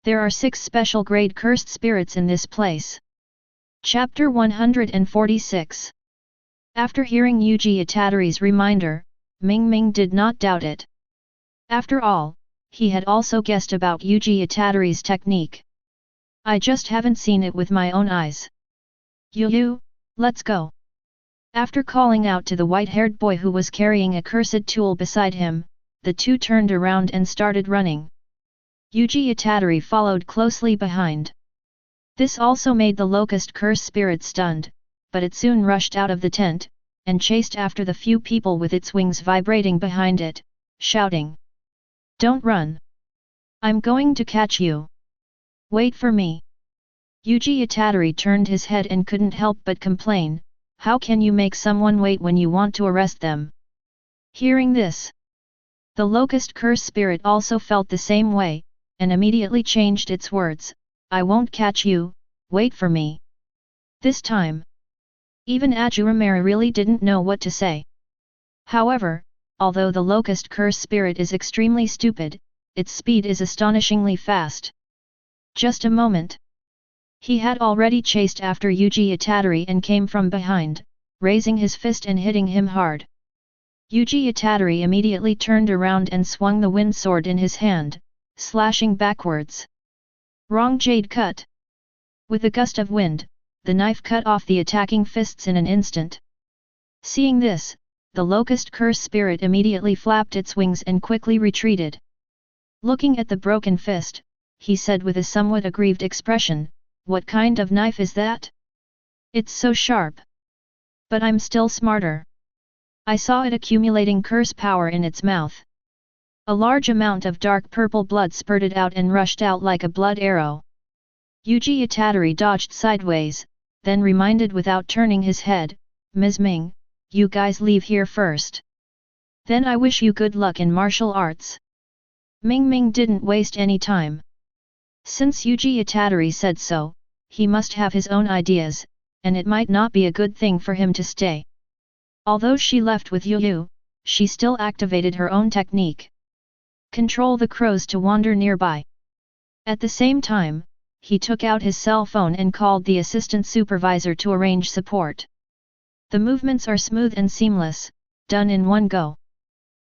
There are 6 special grade cursed spirits in this place. Chapter 146. After hearing Yuji Itadori's reminder, Ming Ming did not doubt it. After all, he had also guessed about Yuji Itadori's technique. I just haven't seen it with my own eyes. Yu, let's go. After calling out to the white-haired boy who was carrying a cursed tool beside him, the two turned around and started running. Yuji Itadori followed closely behind. This also made the locust curse spirit stunned, but it soon rushed out of the tent, and chased after the few people with its wings vibrating behind it, shouting, "Don't run! I'm going to catch you! Wait for me!" Yuji Itadori turned his head and couldn't help but complain, "How can you make someone wait when you want to arrest them?" Hearing this, the locust curse spirit also felt the same way, and immediately changed its words, "I won't catch you, wait for me." This time, even Ashura Maru really didn't know what to say. However, although the locust curse spirit is extremely stupid, its speed is astonishingly fast. Just a moment. He had already chased after Yuji Itadori and came from behind, raising his fist and hitting him hard. Yuji Itadori immediately turned around and swung the wind sword in his hand, slashing backwards. Wrong jade cut. With a gust of wind, the knife cut off the attacking fists in an instant. Seeing this, the locust curse spirit immediately flapped its wings and quickly retreated. Looking at the broken fist, he said with a somewhat aggrieved expression, "What kind of knife is that? It's so sharp. But I'm still smarter." I saw it accumulating curse power in its mouth. A large amount of dark purple blood spurted out and rushed out like a blood arrow. Yuji Itadori dodged sideways, then reminded without turning his head, "Ms. Ming, you guys leave here first. Then I wish you good luck in martial arts." Ming Ming didn't waste any time. Since Yuji Itadori said so, he must have his own ideas, and it might not be a good thing for him to stay. Although she left with Yu, she still activated her own technique. Control the crows to wander nearby. At the same time, he took out his cell phone and called the assistant supervisor to arrange support. The movements are smooth and seamless, done in one go.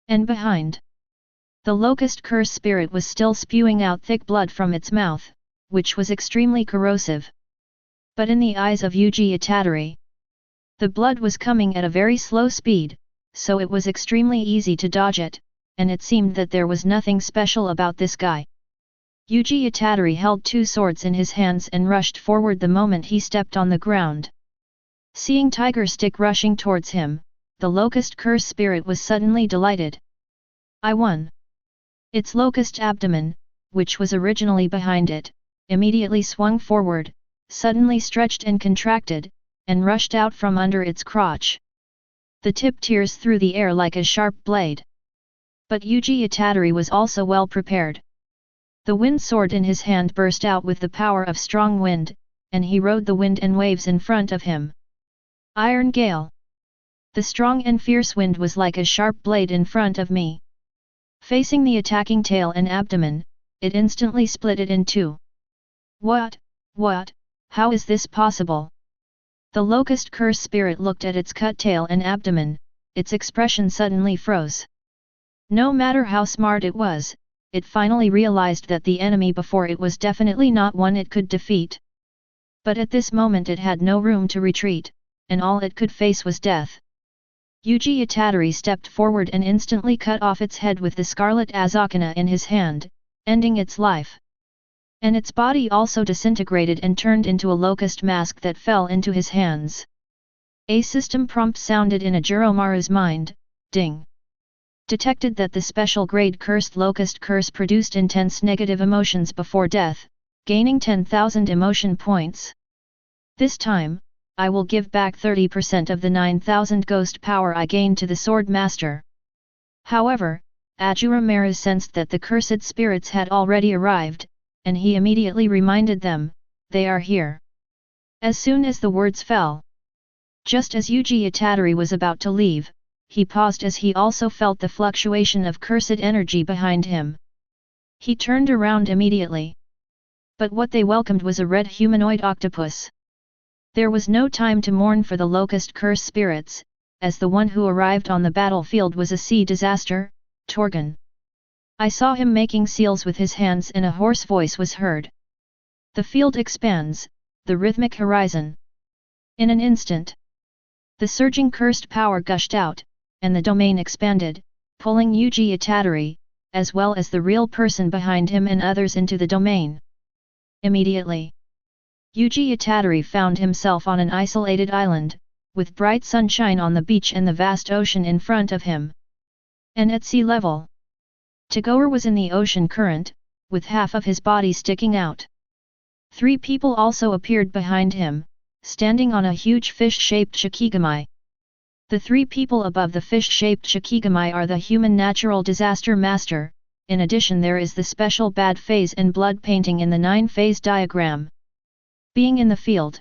And behind, the locust curse spirit was still spewing out thick blood from its mouth, which was extremely corrosive. But in the eyes of Yuji Itadori, the blood was coming at a very slow speed, so it was extremely easy to dodge it, and it seemed that there was nothing special about this guy. Yuji Itadori held two swords in his hands and rushed forward the moment he stepped on the ground. Seeing Tiger Stick rushing towards him, the locust curse spirit was suddenly delighted. "I won!" Its locust abdomen, which was originally behind it, immediately swung forward, suddenly stretched and contracted, and rushed out from under its crotch. The tip tears through the air like a sharp blade. But Yuji Itadori was also well prepared. The wind sword in his hand burst out with the power of strong wind, and he rode the wind and waves in front of him. Iron Gale. The strong and fierce wind was like a sharp blade in front of me. Facing the attacking tail and abdomen, it instantly split it in two. What, how is this possible? The locust curse spirit looked at its cut tail and abdomen, its expression suddenly froze. No matter how smart it was, it finally realized that the enemy before it was definitely not one it could defeat. But at this moment it had no room to retreat, and all it could face was death. Yuji Itadori stepped forward and instantly cut off its head with the scarlet Azakana in his hand, ending its life. And its body also disintegrated and turned into a locust mask that fell into his hands. A system prompt sounded in Ashura Maru's mind, ding. Detected that the special grade cursed locust curse produced intense negative emotions before death, gaining 10,000 emotion points. This time, I will give back 30% of the 9,000 ghost power I gained to the sword master. However, Ashura Maru sensed that the cursed spirits had already arrived, and he immediately reminded them, "They are here." As soon as the words fell, just as Yuji Itadori was about to leave, he paused as he also felt the fluctuation of cursed energy behind him. He turned around immediately. But what they welcomed was a red humanoid octopus. There was no time to mourn for the locust curse spirits, as the one who arrived on the battlefield was a sea disaster, Torgon. I saw him making seals with his hands and a hoarse voice was heard. The field expands, the rhythmic horizon. In an instant, the surging cursed power gushed out, and the domain expanded, pulling Yuji Itadori, as well as the real person behind him and others into the domain. Immediately, Yuji Itadori found himself on an isolated island, with bright sunshine on the beach and the vast ocean in front of him. And at sea level, Tagore was in the ocean current, with half of his body sticking out. 3 people also appeared behind him, standing on a huge fish-shaped shikigami. The 3 people above the fish-shaped shikigami are the human natural disaster master. In addition, there is the special bad phase and blood painting in the 9-phase diagram. Being in the field,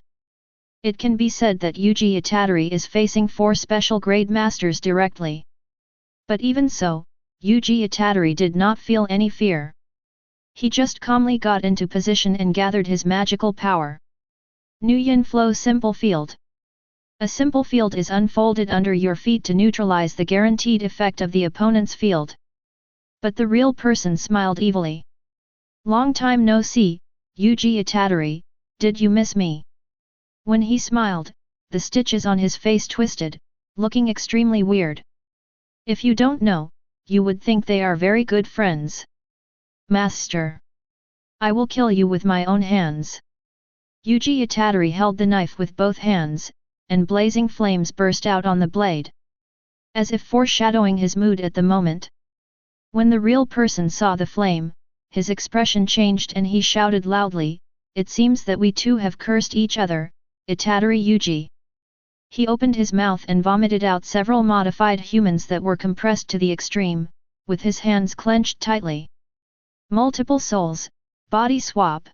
it can be said that Yuji Itadori is facing 4 special grade masters directly. But even so, Yuji Itadori did not feel any fear. He just calmly got into position and gathered his magical power. Nuyen Flow Simple Field. A simple field is unfolded under your feet to neutralize the guaranteed effect of the opponent's field. But the real person smiled evilly. Long time no see, Yuji Itadori, did you miss me? When he smiled, the stitches on his face twisted, looking extremely weird. If you don't know, you would think they are very good friends. Master, I will kill you with my own hands. Yuji Itadori held the knife with both hands, and blazing flames burst out on the blade, as if foreshadowing his mood at the moment. When the real person saw the flame, his expression changed and he shouted loudly, "It seems that we two have cursed each other, Itadori Yuji." He opened his mouth and vomited out several modified humans that were compressed to the extreme, with his hands clenched tightly. Multiple souls, body swap.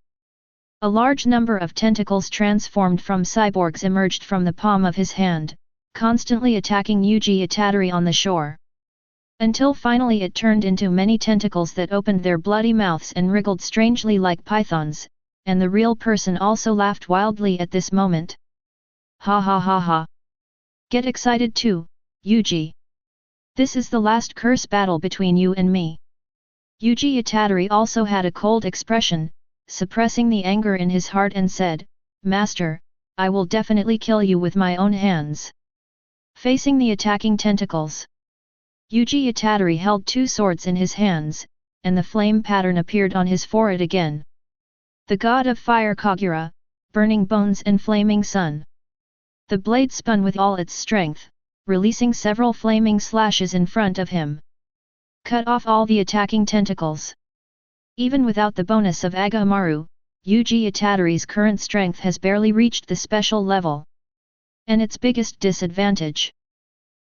A large number of tentacles transformed from cyborgs emerged from the palm of his hand, constantly attacking Yuji Itadori on the shore. Until finally it turned into many tentacles that opened their bloody mouths and wriggled strangely like pythons, and the real person also laughed wildly at this moment. Ha ha ha ha. Get excited too, Yuji. This is the last curse battle between you and me. Yuji Itadori also had a cold expression, suppressing the anger in his heart and said, "Master, I will definitely kill you with my own hands." Facing the attacking tentacles, Yuji Itadori held 2 swords in his hands, and the flame pattern appeared on his forehead again. The god of fire Kagura, burning bones and flaming sun. The blade spun with all its strength, releasing several flaming slashes in front of him. Cut off all the attacking tentacles. Even without the bonus of Ashura Maru, Yuji Itadori's current strength has barely reached the special level. And its biggest disadvantage: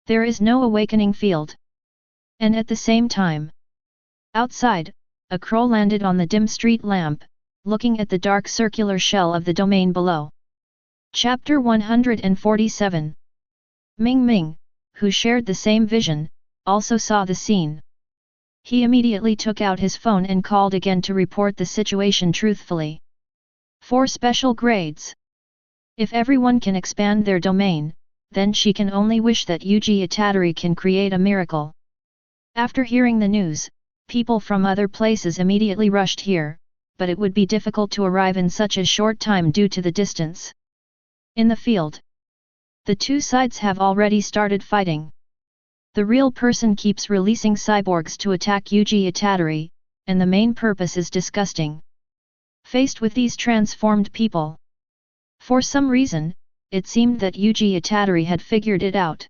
there is no awakening field. And at the same time, outside, a crow landed on the dim street lamp, looking at the dark circular shell of the domain below. Chapter 147. Ming Ming, who shared the same vision, also saw the scene. He immediately took out his phone and called again to report the situation truthfully. 4 special grades. If everyone can expand their domain, then she can only wish that Yuji Itadori can create a miracle. After hearing the news, people from other places immediately rushed here, but it would be difficult to arrive in such a short time due to the distance. In the field, the 2 sides have already started fighting. The real person keeps releasing cyborgs to attack Yuji Itadori, and the main purpose is disgusting. Faced with these transformed people, for some reason, it seemed that Yuji Itadori had figured it out.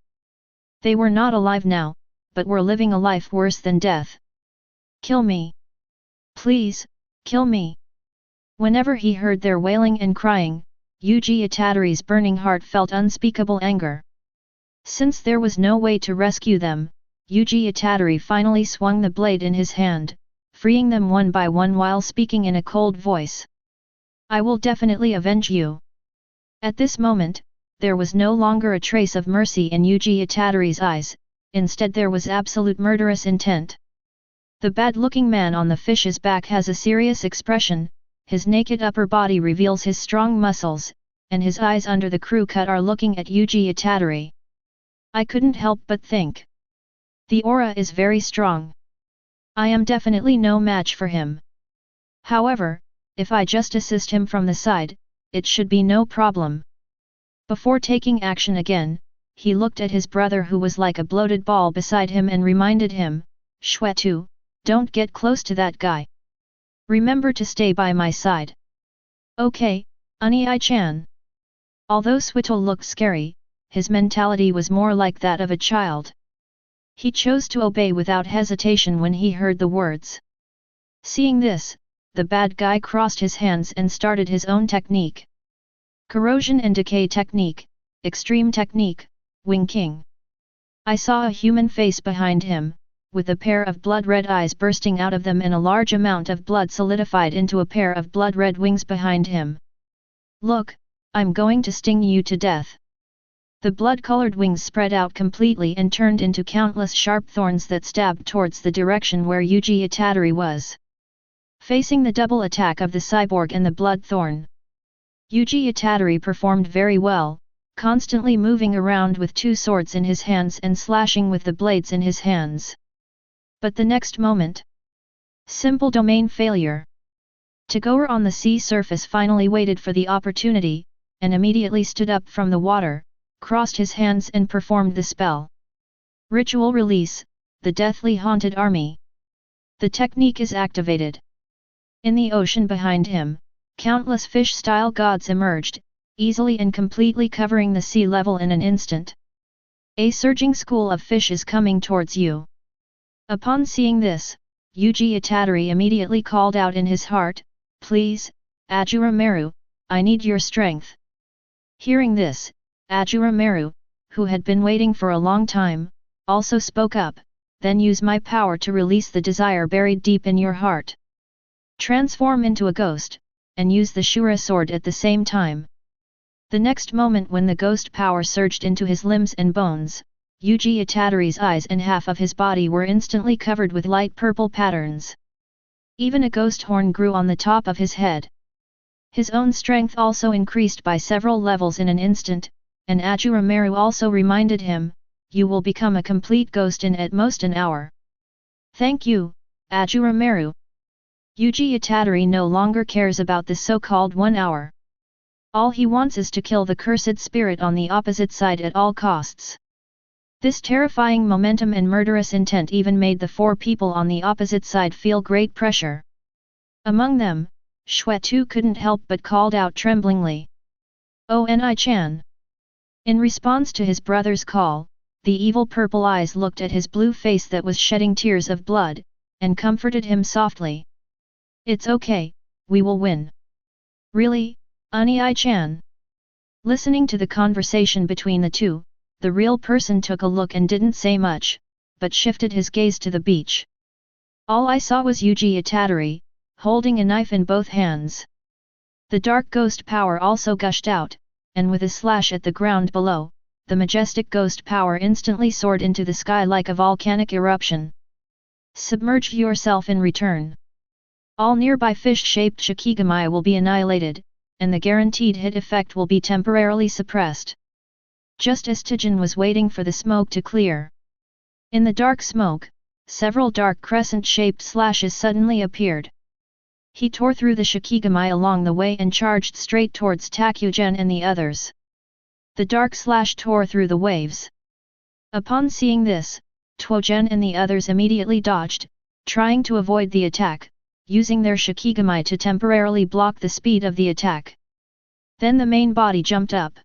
They were not alive now, but were living a life worse than death. Kill me. Please, kill me. Whenever he heard their wailing and crying, Yuji Itadori's burning heart felt unspeakable anger. Since there was no way to rescue them, Yuji Itadori finally swung the blade in his hand, freeing them one by one while speaking in a cold voice. "I will definitely avenge you." At this moment, there was no longer a trace of mercy in Yuji Itadori's eyes, instead there was absolute murderous intent. The bad-looking man on the fish's back has a serious expression, his naked upper body reveals his strong muscles, and his eyes under the crew cut are looking at Yuji Itadori. I couldn't help but think. The aura is very strong. I am definitely no match for him. However, if I just assist him from the side, it should be no problem. Before taking action again, he looked at his brother who was like a bloated ball beside him and reminded him, Shwetu, don't get close to that guy. Remember to stay by my side. Okay, Unai-chan. Although Swital looked scary, his mentality was more like that of a child. He chose to obey without hesitation when he heard the words. Seeing this, the bad guy crossed his hands and started his own technique. Corrosion and Decay Technique, Extreme Technique, Wing King. I saw a human face behind him, with a pair of blood-red eyes bursting out of them and a large amount of blood solidified into a pair of blood-red wings behind him. Look, I'm going to sting you to death. The blood-colored wings spread out completely and turned into countless sharp thorns that stabbed towards the direction where Yuji Itadori was. Facing the double attack of the cyborg and the blood thorn, Yuji Itadori performed very well, constantly moving around with two swords in his hands and slashing with the blades in his hands. But the next moment, simple domain failure. Tagore on the sea surface finally waited for the opportunity, and immediately stood up from the water, crossed his hands and performed the spell. Ritual release, the deathly haunted army. The technique is activated. In the ocean behind him, countless fish-style gods emerged, easily and completely covering the sea level in an instant. A surging school of fish is coming towards you. Upon seeing this, Yuji Itadori immediately called out in his heart, Please, Ashura Maru, I need your strength. Hearing this, Ashura Maru, who had been waiting for a long time, also spoke up, Then use my power to release the desire buried deep in your heart. Transform into a ghost, and use the Shura sword at the same time. The next moment when the ghost power surged into his limbs and bones, Yuji Itadori's eyes and half of his body were instantly covered with light purple patterns. Even a ghost horn grew on the top of his head. His own strength also increased by several levels in an instant, and Ashura Maru also reminded him, You will become a complete ghost in at most an hour. Thank you, Ashura Maru. Yuji Itadori no longer cares about the so-called 1 hour. All he wants is to kill the cursed spirit on the opposite side at all costs. This terrifying momentum and murderous intent even made the 4 people on the opposite side feel great pressure. Among them, Shwetu couldn't help but called out tremblingly. Onai-chan. In response to his brother's call, the evil purple eyes looked at his blue face that was shedding tears of blood, and comforted him softly. It's okay, we will win. Really, Onai-chan? Listening to the conversation between the two, the real person took a look and didn't say much, but shifted his gaze to the beach. All I saw was Yuji Itadori, holding a knife in both hands. The dark ghost power also gushed out, and with a slash at the ground below, the majestic ghost power instantly soared into the sky like a volcanic eruption. Submerge yourself in return. All nearby fish-shaped Shikigami will be annihilated, and the guaranteed hit effect will be temporarily suppressed. Just as Tajin was waiting for the smoke to clear. In the dark smoke, several dark crescent-shaped slashes suddenly appeared. He tore through the Shikigami along the way and charged straight towards Takujen and the others. The dark slash tore through the waves. Upon seeing this, Tuojen and the others immediately dodged, trying to avoid the attack, using their Shikigami to temporarily block the speed of the attack. Then the main body jumped up.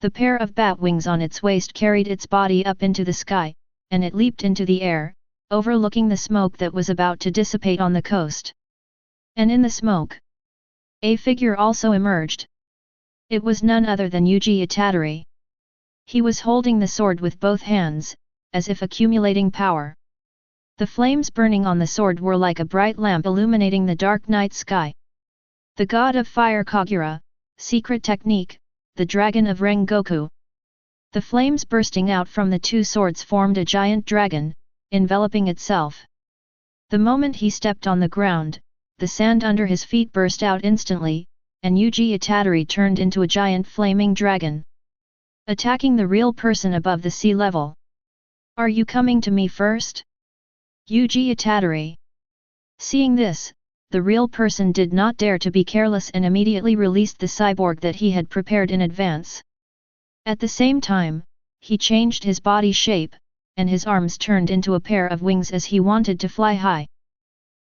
The pair of bat wings on its waist carried its body up into the sky, and it leaped into the air, overlooking the smoke that was about to dissipate on the coast. And in the smoke, a figure also emerged. It was none other than Yuji Itadori. He was holding the sword with both hands, as if accumulating power. The flames burning on the sword were like a bright lamp illuminating the dark night sky. The god of fire Kagura, secret technique, the dragon of Rengoku. The flames bursting out from the 2 swords formed a giant dragon, enveloping itself. The moment he stepped on the ground, the sand under his feet burst out instantly, and Yuji Itadori turned into a giant flaming dragon, attacking the real person above the sea level. "Are you coming to me first? Yuji Itadori." Seeing this, the real person did not dare to be careless and immediately released the cyborg that he had prepared in advance. At the same time, he changed his body shape, and his arms turned into a pair of wings as he wanted to fly high.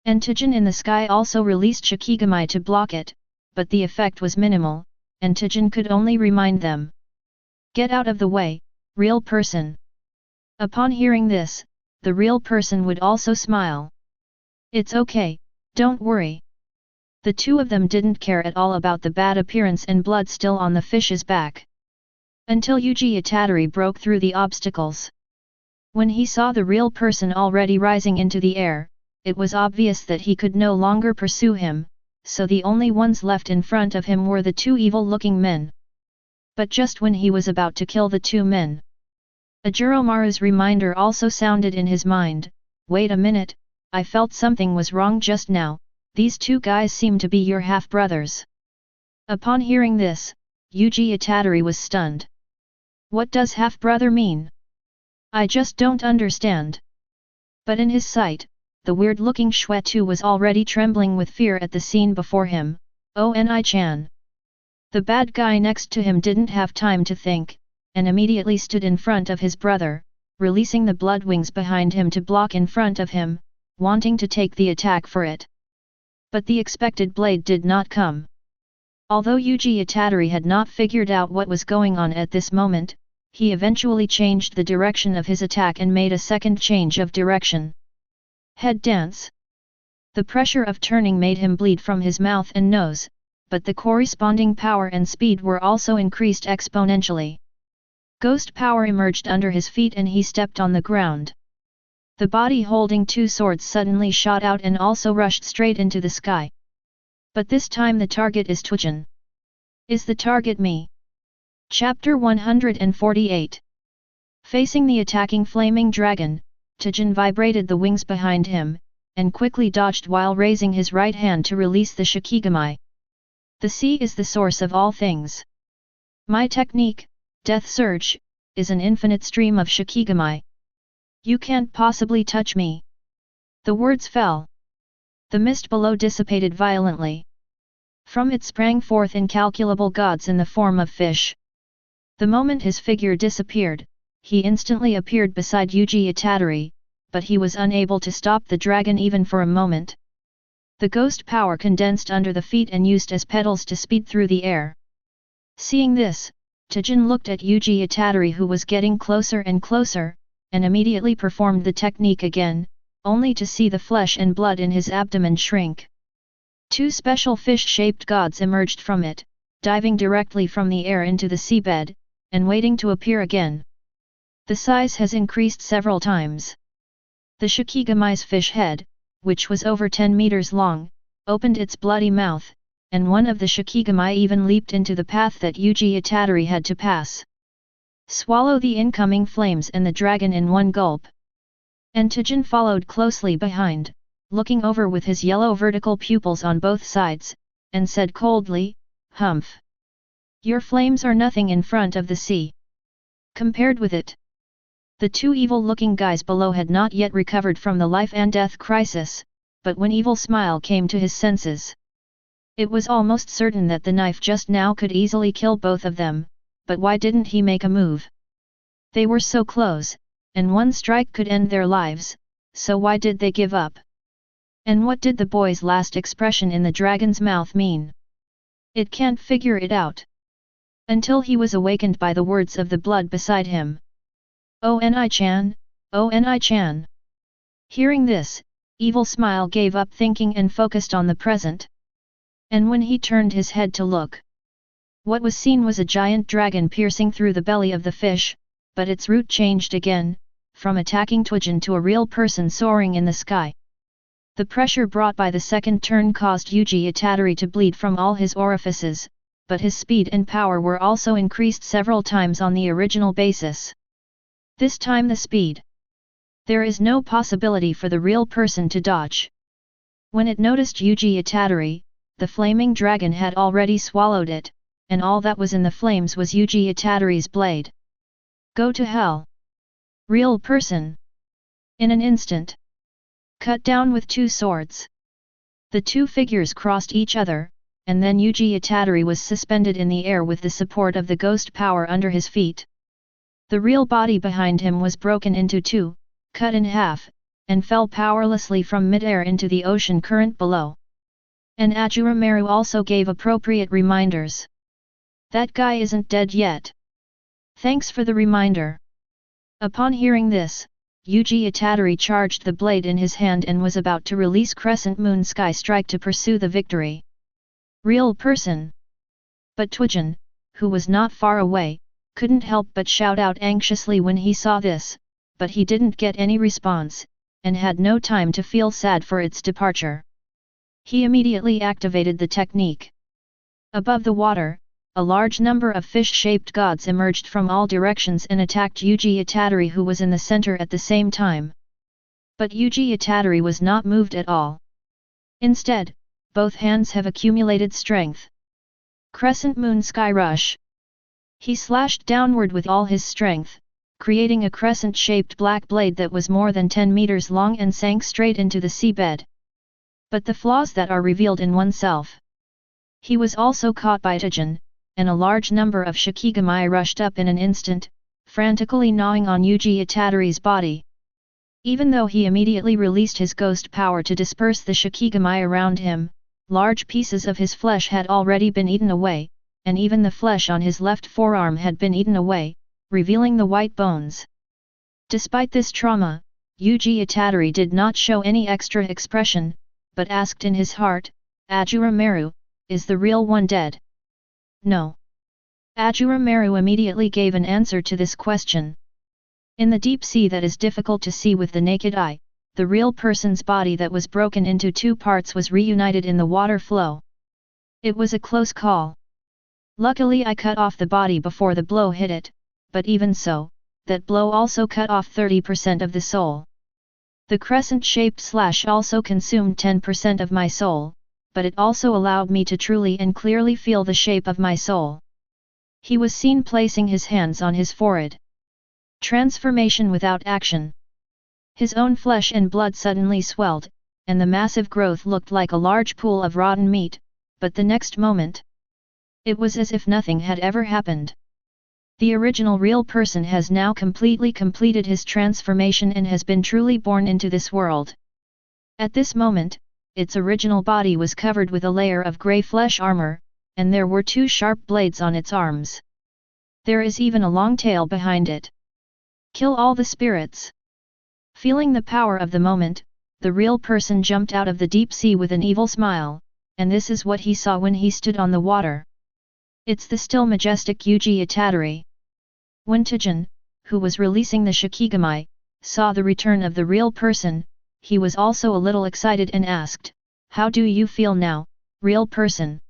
And Tajin in the sky also released Shikigami to block it, but the effect was minimal, and Tajin could only remind them, "Get out of the way, real person." Upon hearing this, the real person would also smile. "It's okay, don't worry." The two of them didn't care at all about the bad appearance and blood still on the fish's back. Until Yuji Itadori broke through the obstacles. When he saw the real person already rising into the air, it was obvious that he could no longer pursue him, so the only ones left in front of him were the two evil-looking men. But just when he was about to kill the two men, Ashura Maru's reminder also sounded in his mind, "Wait a minute, I felt something was wrong just now, these two guys seem to be your half-brothers." Upon hearing this, Yuji Itadori was stunned. What does half-brother mean? I just don't understand. But in his sight, the weird-looking Shwetu was already trembling with fear at the scene before him. "Oni-chan." The bad guy next to him didn't have time to think, and immediately stood in front of his brother, releasing the blood wings behind him to block in front of him, wanting to take the attack for it. But the expected blade did not come. Although Yuji Itadori had not figured out what was going on at this moment, he eventually changed the direction of his attack and made a second change of direction. Head dance. The pressure of turning made him bleed from his mouth and nose, but the corresponding power and speed were also increased exponentially. Ghost power emerged under his feet and he stepped on the ground. The body holding two swords suddenly shot out and also rushed straight into the sky. But this time the target is Tajin. Is the target me? Chapter 148. Facing the attacking flaming dragon, Tajin vibrated the wings behind him, and quickly dodged while raising his right hand to release the Shikigami. The sea is the source of all things. My technique, Death Surge, is an infinite stream of Shikigami. You can't possibly touch me. The words fell. The mist below dissipated violently. From it sprang forth incalculable gods in the form of fish. The moment his figure disappeared, he instantly appeared beside Yuji Itadori, but he was unable to stop the dragon even for a moment. The ghost power condensed under the feet and used as pedals to speed through the air. Seeing this, Tajin looked at Yuji Itadori who was getting closer and closer, and immediately performed the technique again, only to see the flesh and blood in his abdomen shrink. Two special fish-shaped gods emerged from it, diving directly from the air into the seabed, and waiting to appear again. The size has increased several times. The Shikigami's fish head, which was over 10 meters long, opened its bloody mouth, and one of the Shikigami even leaped into the path that Yuji Itadori had to pass. Swallow the incoming flames and the dragon in one gulp. And Tajin followed closely behind, looking over with his yellow vertical pupils on both sides, and said coldly, "Humph! Your flames are nothing in front of the sea. Compared with it." The two evil-looking guys below had not yet recovered from the life and death crisis, but when Evil Smile came to his senses, it was almost certain that the knife just now could easily kill both of them, but why didn't he make a move? They were so close, and one strike could end their lives, so why did they give up? And what did the boy's last expression in the dragon's mouth mean? It can't figure it out. Until he was awakened by the words of the blood beside him. "Oni-chan, Oni-chan." Hearing this, Evil Smile gave up thinking and focused on the present. And when he turned his head to look, what was seen was a giant dragon piercing through the belly of the fish, but its route changed again, from attacking Tajin to a real person soaring in the sky. The pressure brought by the second turn caused Yuji Itadori to bleed from all his orifices, but his speed and power were also increased several times on the original basis. This time the speed. There is no possibility for the real person to dodge. When it noticed Yuji Itadori, the flaming dragon had already swallowed it, and all that was in the flames was Yuji Itadori's blade. Go to hell! Real person! In an instant. Cut down with 2 swords. The 2 figures crossed each other, and then Yuji Itadori was suspended in the air with the support of the ghost power under his feet. The real body behind him was broken into 2, cut in half, and fell powerlessly from mid-air into the ocean current below. And Ashura Maru also gave appropriate reminders. That guy isn't dead yet. Thanks for the reminder. Upon hearing this, Yuji Itadori charged the blade in his hand and was about to release Crescent Moon Sky Strike to pursue the victory. Real person! But Tuijin, who was not far away, couldn't help but shout out anxiously when he saw this, but he didn't get any response, and had no time to feel sad for its departure. He immediately activated the technique. Above the water, a large number of fish-shaped gods emerged from all directions and attacked Yuji Itadori, who was in the center at the same time. But Yuji Itadori was not moved at all. Instead, both hands have accumulated strength. Crescent Moon Sky Rush. He slashed downward with all his strength, creating a crescent-shaped black blade that was more than 10 meters long and sank straight into the seabed. But the flaws that are revealed in oneself. He was also caught by Tuijin, and a large number of Shikigami rushed up in an instant, frantically gnawing on Yuji Itadori's body. Even though he immediately released his ghost power to disperse the Shikigami around him, large pieces of his flesh had already been eaten away, and even the flesh on his left forearm had been eaten away, revealing the white bones. Despite this trauma, Yuji Itadori did not show any extra expression, but asked in his heart, Ashura Maru, is the real one dead? No. Ashura Maru immediately gave an answer to this question. In the deep sea that is difficult to see with the naked eye, the real person's body that was broken into 2 parts was reunited in the water flow. It was a close call. Luckily I cut off the body before the blow hit it, but even so, that blow also cut off 30% of the soul. The crescent-shaped slash also consumed 10% of my soul, but it also allowed me to truly and clearly feel the shape of my soul. He was seen placing his hands on his forehead. Transformation without action. His own flesh and blood suddenly swelled, and the massive growth looked like a large pool of rotten meat, but the next moment, it was as if nothing had ever happened. The original real person has now completely completed his transformation and has been truly born into this world. At this moment, its original body was covered with a layer of grey flesh armor, and there were 2 sharp blades on its arms. There is even a long tail behind it. Kill all the spirits. Feeling the power of the moment, the real person jumped out of the deep sea with an evil smile, and this is what he saw when he stood on the water. It's the still majestic Yuji Itadori. When Tuijin, who was releasing the Shikigami, saw the return of the real person, he was also a little excited and asked, "How do you feel now, real person?"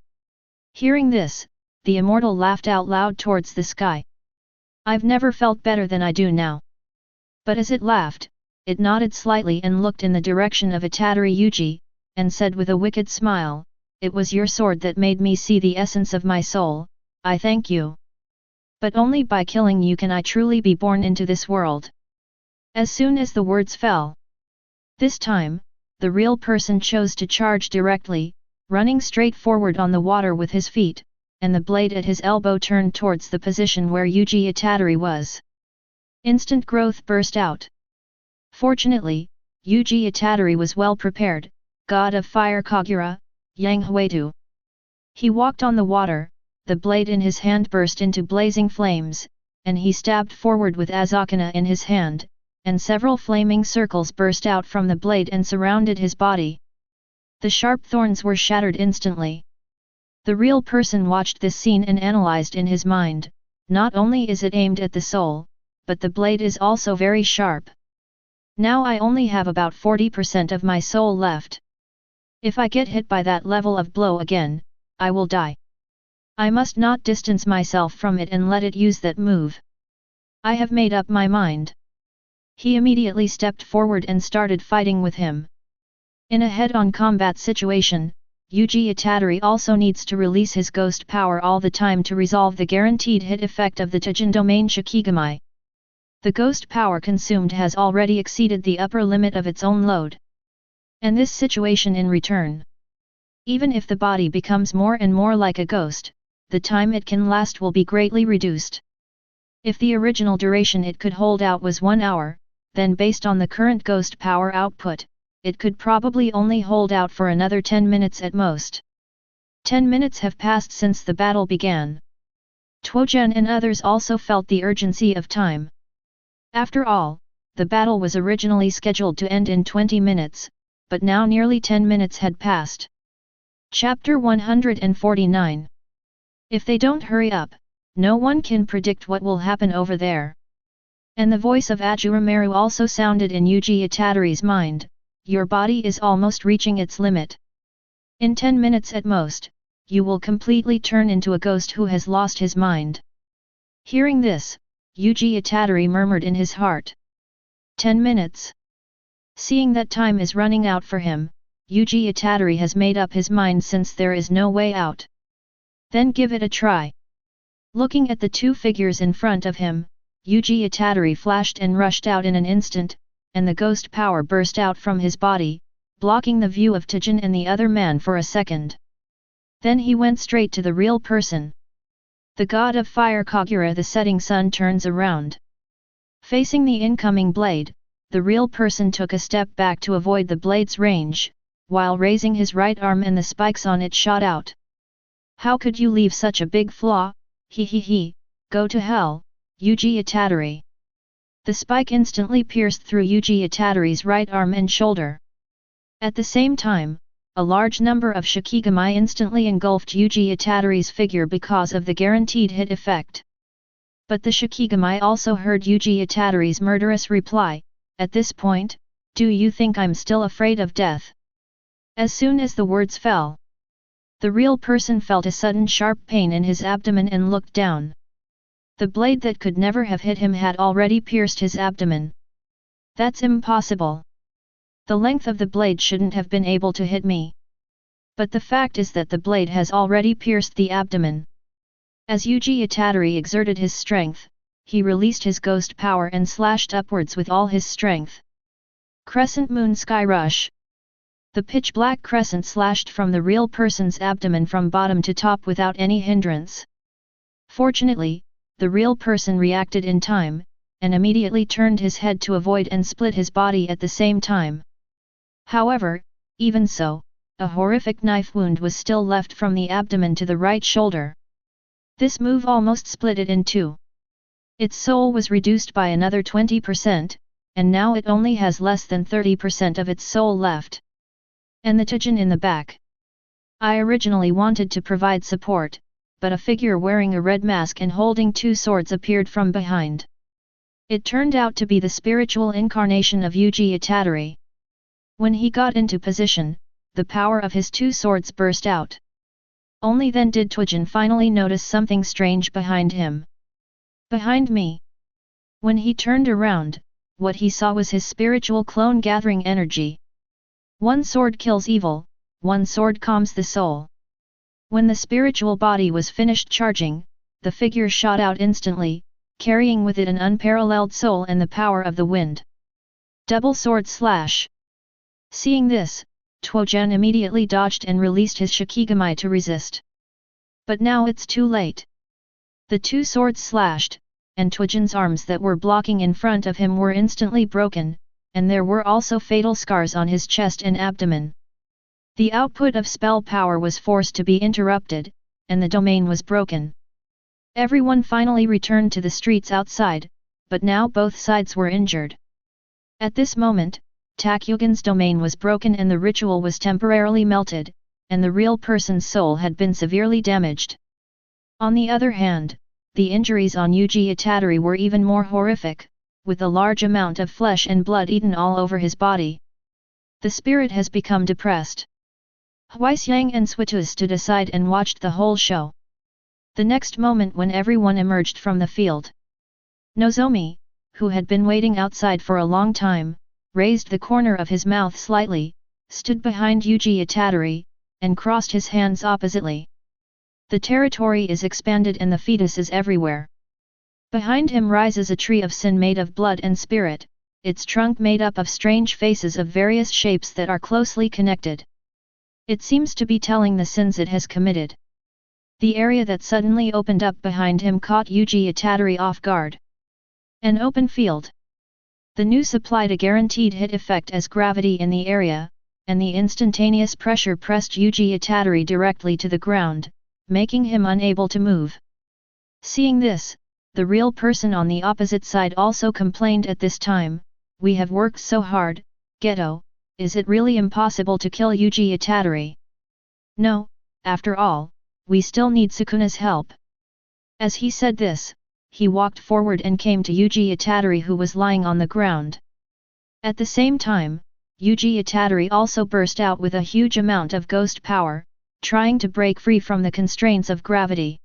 Hearing this, the immortal laughed out loud towards the sky. I've never felt better than I do now. But as it laughed, it nodded slightly and looked in the direction of Itadori Yuji, and said with a wicked smile, "It was your sword that made me see the essence of my soul, I thank you. But only by killing you can I truly be born into this world." As soon as the words fell, this time, the real person chose to charge directly, running straight forward on the water with his feet, and the blade at his elbow turned towards the position where Yuji Itadori was. Instant growth burst out. Fortunately, Yuji Itadori was well prepared, god of fire Kagura, Yang Huetu. He walked on the water, the blade in his hand burst into blazing flames, and he stabbed forward with Azakana in his hand, and several flaming circles burst out from the blade and surrounded his body. The sharp thorns were shattered instantly. The real person watched this scene and analyzed in his mind, not only is it aimed at the soul, but the blade is also very sharp. Now I only have about 40% of my soul left. If I get hit by that level of blow again, I will die. I must not distance myself from it and let it use that move. I have made up my mind. He immediately stepped forward and started fighting with him. In a head-on combat situation, Yuji Itadori also needs to release his ghost power all the time to resolve the guaranteed hit effect of the Taijin domain Shikigami. The ghost power consumed has already exceeded the upper limit of its own load. And this situation in return. Even if the body becomes more and more like a ghost, the time it can last will be greatly reduced. If the original duration it could hold out was 1 hour, then based on the current ghost power output, it could probably only hold out for another 10 minutes at most. 10 minutes have passed since the battle began. Tuojian and others also felt the urgency of time. After all, the battle was originally scheduled to end in 20 minutes, but now nearly 10 minutes had passed. Chapter 149. If they don't hurry up, no one can predict what will happen over there. And the voice of Ashura Maru also sounded in Yuji Itadori's mind, your body is almost reaching its limit. In 10 minutes at most, you will completely turn into a ghost who has lost his mind. Hearing this, Yuji Itadori murmured in his heart. 10 minutes. Seeing that time is running out for him, Yuji Itadori has made up his mind since there is no way out. Then give it a try. Looking at the two figures in front of him, Yuji Itadori flashed and rushed out in an instant, and the ghost power burst out from his body, blocking the view of Taijin and the other man for a second. Then he went straight to the real person. The god of fire Kagura, the setting sun, turns around. Facing the incoming blade, the real person took a step back to avoid the blade's range, while raising his right arm and the spikes on it shot out. How could you leave such a big flaw? He, go to hell, Yuji Itadori. The spike instantly pierced through Yuji Itadori's right arm and shoulder. At the same time, a large number of Shikigami instantly engulfed Yuji Itadori's figure because of the guaranteed hit effect. But the Shikigami also heard Yuji Itadori's murderous reply, at this point, do you think I'm still afraid of death? As soon as the words fell, the real person felt a sudden sharp pain in his abdomen and looked down. The blade that could never have hit him had already pierced his abdomen. That's impossible. The length of the blade shouldn't have been able to hit me. But the fact is that the blade has already pierced the abdomen. As Yuji Itadori exerted his strength, he released his ghost power and slashed upwards with all his strength. Crescent Moon Sky Rush. The pitch-black crescent slashed from the real person's abdomen from bottom to top without any hindrance. Fortunately, the real person reacted in time, and immediately turned his head to avoid and split his body at the same time. However, even so, a horrific knife wound was still left from the abdomen to the right shoulder. This move almost split it in two. Its soul was reduced by another 20%, and now it only has less than 30% of its soul left. And the Taijin in the back. I originally wanted to provide support, but a figure wearing a red mask and holding two swords appeared from behind. It turned out to be the spiritual incarnation of Yuji Itadori. When he got into position, the power of his two swords burst out. Only then did Taijin finally notice something strange behind him. Behind me. When he turned around, what he saw was his spiritual clone gathering energy. One sword kills evil, one sword calms the soul. When the spiritual body was finished charging, the figure shot out instantly, carrying with it an unparalleled soul and the power of the wind. Double sword slash. Seeing this, Tuojian immediately dodged and released his Shikigami to resist. But now it's too late. The two swords slashed, and Tuojian's arms that were blocking in front of him were instantly broken, and there were also fatal scars on his chest and abdomen. The output of spell power was forced to be interrupted, and the domain was broken. Everyone finally returned to the streets outside, but now both sides were injured. At this moment, Takyugen's domain was broken and the ritual was temporarily melted, and the real person's soul had been severely damaged. On the other hand, the injuries on Yuji Itadori were even more horrific, with a large amount of flesh and blood eaten all over his body. The spirit has become depressed. Huixiang and Suitu stood aside and watched the whole show. The next moment when everyone emerged from the field, Nozomi, who had been waiting outside for a long time, raised the corner of his mouth slightly, stood behind Yuji Itadori, and crossed his hands oppositely. The territory is expanded and the fetus is everywhere. Behind him rises a tree of sin made of blood and spirit, its trunk made up of strange faces of various shapes that are closely connected. It seems to be telling the sins it has committed. The area that suddenly opened up behind him caught Yuji Itadori off guard. An open field. The news applied a guaranteed hit effect as gravity in the area, and the instantaneous pressure pressed Yuji Itadori directly to the ground, making him unable to move. Seeing this, the real person on the opposite side also complained at this time, "We have worked so hard, Geto, is it really impossible to kill Yuji Itadori? No, after all, we still need Sukuna's help." As he said this, he walked forward and came to Yuji Itadori who was lying on the ground. At the same time, Yuji Itadori also burst out with a huge amount of ghost power, trying to break free from the constraints of gravity.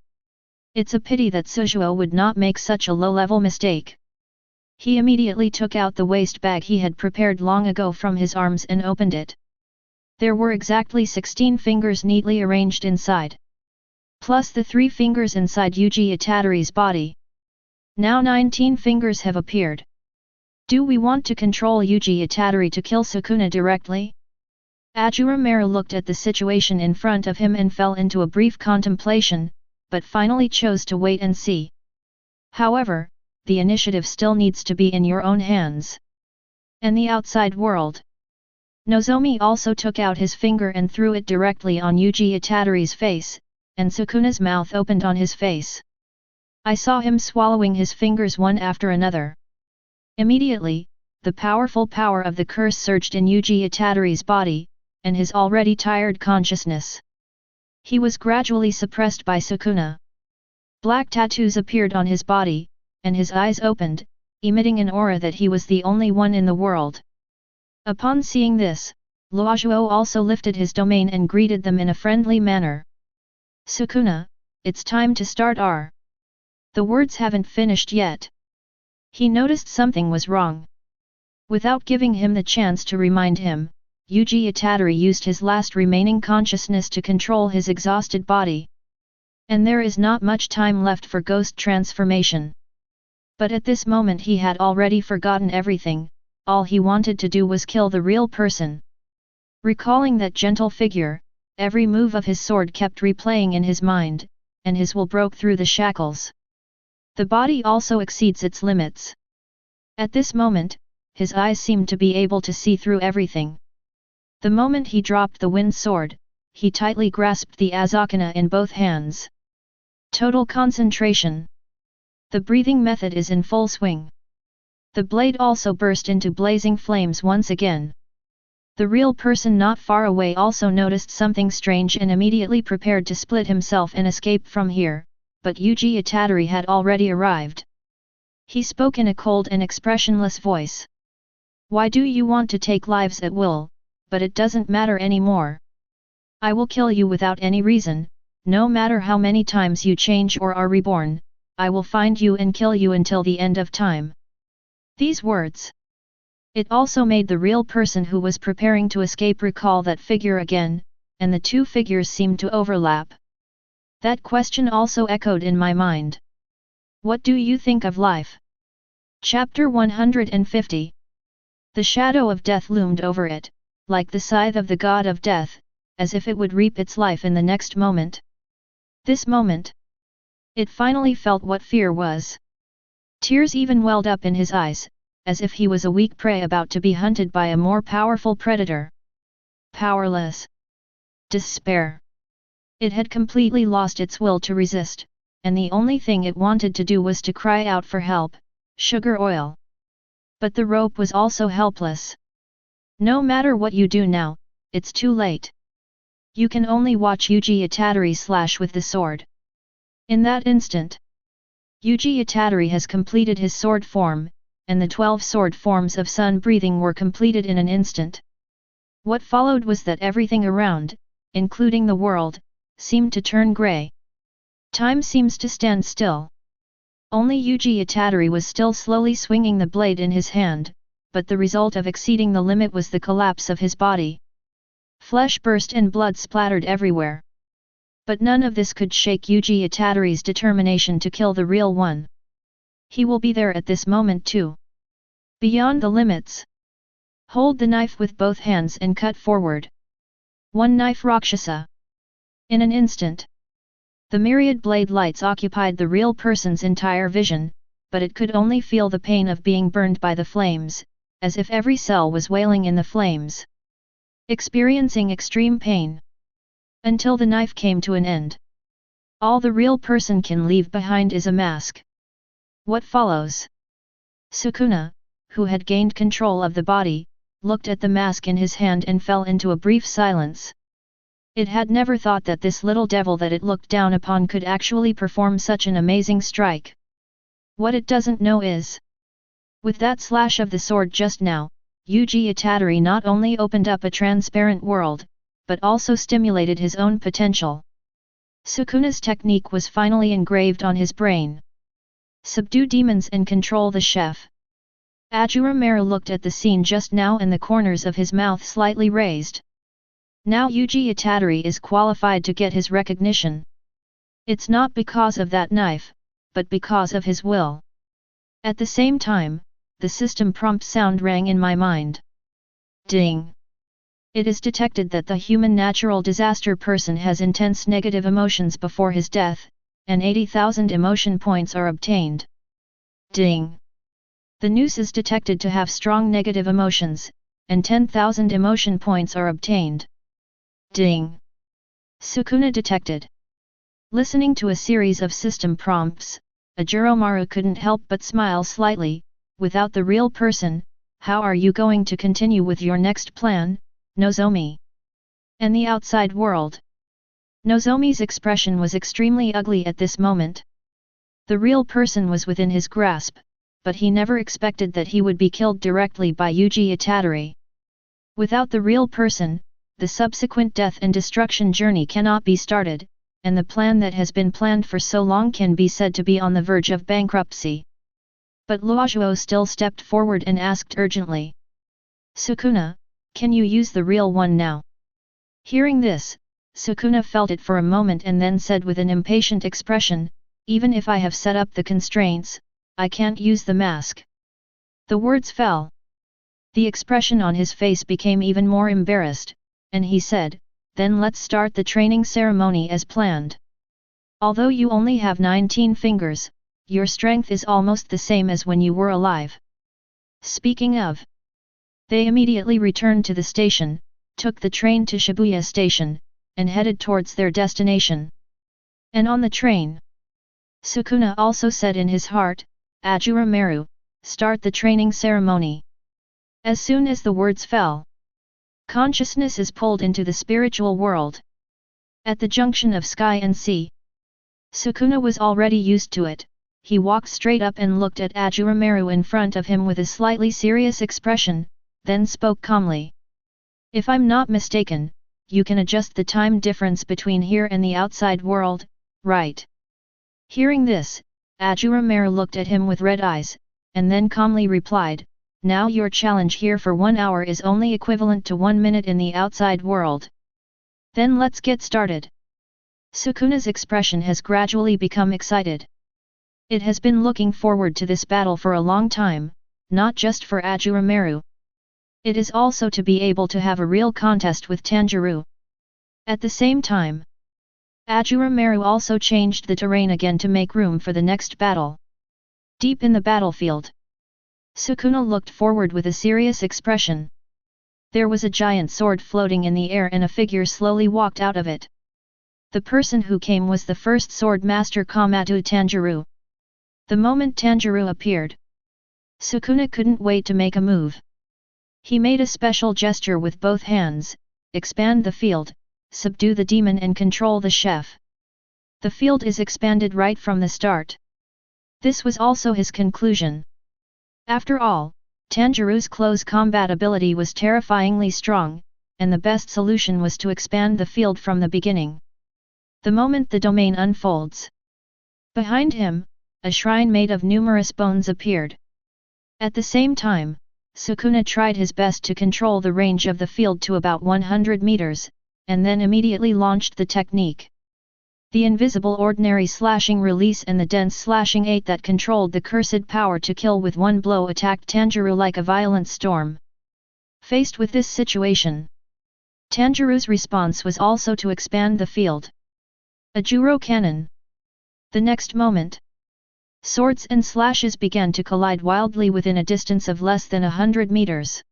It's a pity that Suzuo would not make such a low-level mistake. He immediately took out the waste bag he had prepared long ago from his arms and opened it. There were exactly 16 fingers neatly arranged inside. Plus the 3 fingers inside Yuji Itadori's body. Now 19 fingers have appeared. Do we want to control Yuji Itadori to kill Sukuna directly? Ashura Maru looked at the situation in front of him and fell into a brief contemplation, but finally chose to wait and see. However, the initiative still needs to be in your own hands. And the outside world. Nozomi also took out his finger and threw it directly on Yuji Itadori's face, and Sukuna's mouth opened on his face. I saw him swallowing his fingers one after another. Immediately, the powerful power of the curse surged in Yuji Itadori's body, and his already tired consciousness. He was gradually suppressed by Sukuna. Black tattoos appeared on his body, and his eyes opened, emitting an aura that he was the only one in the world. Upon seeing this, Luozuo also lifted his domain and greeted them in a friendly manner. "Sukuna, it's time to start our..." The words haven't finished yet. He noticed something was wrong. Without giving him the chance to remind him, Yuji Itadori used his last remaining consciousness to control his exhausted body. And there is not much time left for ghost transformation. But at this moment he had already forgotten everything, all he wanted to do was kill the real person. Recalling that gentle figure, every move of his sword kept replaying in his mind, and his will broke through the shackles. The body also exceeds its limits. At this moment, his eyes seemed to be able to see through everything. The moment he dropped the wind sword, he tightly grasped the Azakana in both hands. Total concentration. The breathing method is in full swing. The blade also burst into blazing flames once again. The real person not far away also noticed something strange and immediately prepared to split himself and escape from here, but Yuji Itadori had already arrived. He spoke in a cold and expressionless voice. "Why do you want to take lives at will, but it doesn't matter anymore. I will kill you without any reason, no matter how many times you change or are reborn, I will find you and kill you until the end of time." These words. It also made the real person who was preparing to escape recall that figure again, and the two figures seemed to overlap. That question also echoed in my mind. What do you think of life? Chapter 150. The shadow of death loomed over it, like the scythe of the god of death, as if it would reap its life in the next moment. This moment. It finally felt what fear was. Tears even welled up in his eyes, as if he was a weak prey about to be hunted by a more powerful predator. Powerless. Despair. It had completely lost its will to resist, and the only thing it wanted to do was to cry out for help, sugar oil. But the rope was also helpless. No matter what you do now, it's too late. You can only watch Yuji Itadori slash with the sword. In that instant, Yuji Itadori has completed his sword form, and the 12 sword forms of sun breathing were completed in an instant. What followed was that everything around, including the world, seemed to turn grey. Time seems to stand still. Only Yuji Itadori was still slowly swinging the blade in his hand, but the result of exceeding the limit was the collapse of his body. Flesh burst and blood splattered everywhere. But none of this could shake Yuji Itadori's determination to kill the real one. He will be there at this moment too. Beyond the limits. Hold the knife with both hands and cut forward. One knife Rakshasa. In an instant. The myriad blade lights occupied the real person's entire vision, but it could only feel the pain of being burned by the flames, as if every cell was wailing in the flames. Experiencing extreme pain. Until the knife came to an end. All the real person can leave behind is a mask. What follows? Sukuna, who had gained control of the body, looked at the mask in his hand and fell into a brief silence. It had never thought that this little devil that it looked down upon could actually perform such an amazing strike. What it doesn't know is, with that slash of the sword just now, Yuji Itadori not only opened up a transparent world, but also stimulated his own potential. Sukuna's technique was finally engraved on his brain. Subdue demons and control the chef. Ashura Maru looked at the scene just now and the corners of his mouth slightly raised. Now Yuji Itadori is qualified to get his recognition. It's not because of that knife, but because of his will. At the same time, the system prompt sound rang in my mind. Ding! It is detected that the human natural disaster person has intense negative emotions before his death, and 80,000 emotion points are obtained. Ding! The noose is detected to have strong negative emotions, and 10,000 emotion points are obtained. Ding! Sukuna detected. Listening to a series of system prompts, Ashura Maru couldn't help but smile slightly. Without the real person, how are you going to continue with your next plan, Nozomi? And the outside world? Nozomi's expression was extremely ugly at this moment. The real person was within his grasp, but he never expected that he would be killed directly by Yuji Itadori. Without the real person, the subsequent death and destruction journey cannot be started, and the plan that has been planned for so long can be said to be on the verge of bankruptcy. But Luozuo still stepped forward and asked urgently. Sukuna, can you use the real one now? Hearing this, Sukuna felt it for a moment and then said with an impatient expression, even if I have set up the constraints, I can't use the mask. The words fell. The expression on his face became even more embarrassed, and he said, then let's start the training ceremony as planned. Although you only have 19 fingers, your strength is almost the same as when you were alive. Speaking of. They immediately returned to the station, took the train to Shibuya Station, and headed towards their destination. And on the train, Sukuna also said in his heart, Ashura Maru, start the training ceremony. As soon as the words fell, consciousness is pulled into the spiritual world. At the junction of sky and sea, Sukuna was already used to it. He walked straight up and looked at Ashura Maru in front of him with a slightly serious expression, then spoke calmly. If I'm not mistaken, you can adjust the time difference between here and the outside world, right? Hearing this, Ashura Maru looked at him with red eyes, and then calmly replied, now your challenge here for 1 hour is only equivalent to 1 minute in the outside world. Then let's get started. Sukuna's expression has gradually become excited. It has been looking forward to this battle for a long time, not just for Ashura Maru. It is also to be able to have a real contest with Tanjirou. At the same time, Ashura Maru also changed the terrain again to make room for the next battle. Deep in the battlefield, Sukuna looked forward with a serious expression. There was a giant sword floating in the air and a figure slowly walked out of it. The person who came was the first sword master Kamatu Tanjirou. The moment Tanjirou appeared, Sukuna couldn't wait to make a move. He made a special gesture with both hands, expand the field, subdue the demon and control the chef. The field is expanded right from the start. This was also his conclusion. After all, Tanjirou's close combat ability was terrifyingly strong, and the best solution was to expand the field from the beginning. The moment the domain unfolds, behind him, a shrine made of numerous bones appeared. At the same time, Sukuna tried his best to control the range of the field to about 100 meters, and then immediately launched the technique. The invisible ordinary slashing release and the dense slashing 8 that controlled the cursed power to kill with one blow attacked Tanjirou like a violent storm. Faced with this situation, Tanjirou's response was also to expand the field. A Juro cannon. The next moment, swords and slashes began to collide wildly within a distance of less than 100 meters.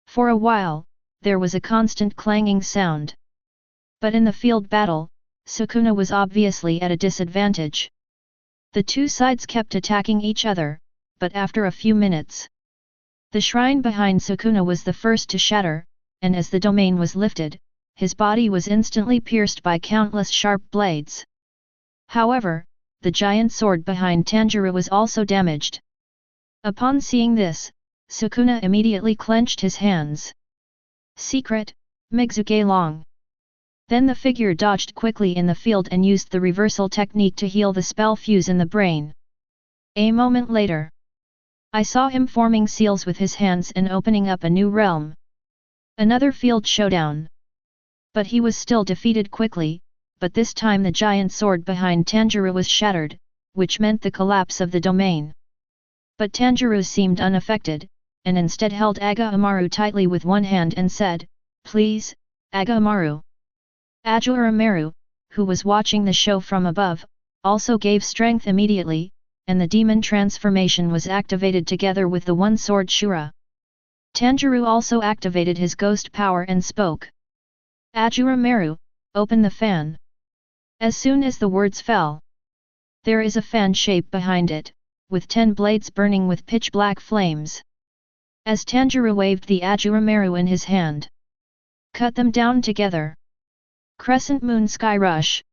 For a while, there was a constant clanging sound. But in the field battle, Sukuna was obviously at a disadvantage. The two sides kept attacking each other, but after a few minutes, the shrine behind Sukuna was the first to shatter, and as the domain was lifted, his body was instantly pierced by countless sharp blades. However, the giant sword behind Tanjirou was also damaged. Upon seeing this, Sukuna immediately clenched his hands. Secret, Migzuge Long. Then the figure dodged quickly in the field and used the reversal technique to heal the spell fuse in the brain. A moment later, I saw him forming seals with his hands and opening up a new realm. Another field showdown. But he was still defeated quickly, but this time the giant sword behind Tanjirou was shattered, which meant the collapse of the domain. But Tanjirou seemed unaffected, and instead held Ashura Maru tightly with one hand and said, "Please, Ashura Maru." Ashura Maru, who was watching the show from above, also gave strength immediately, and the demon transformation was activated together with the one-sword Shura. Tanjirou also activated his ghost power and spoke. "Ashura Maru, open the fan." As soon as the words fell, there is a fan shape behind it, with 10 blades burning with pitch-black flames. As Tanjirou waved the Ashura Maru in his hand, cut them down together. Crescent Moon Sky Rush.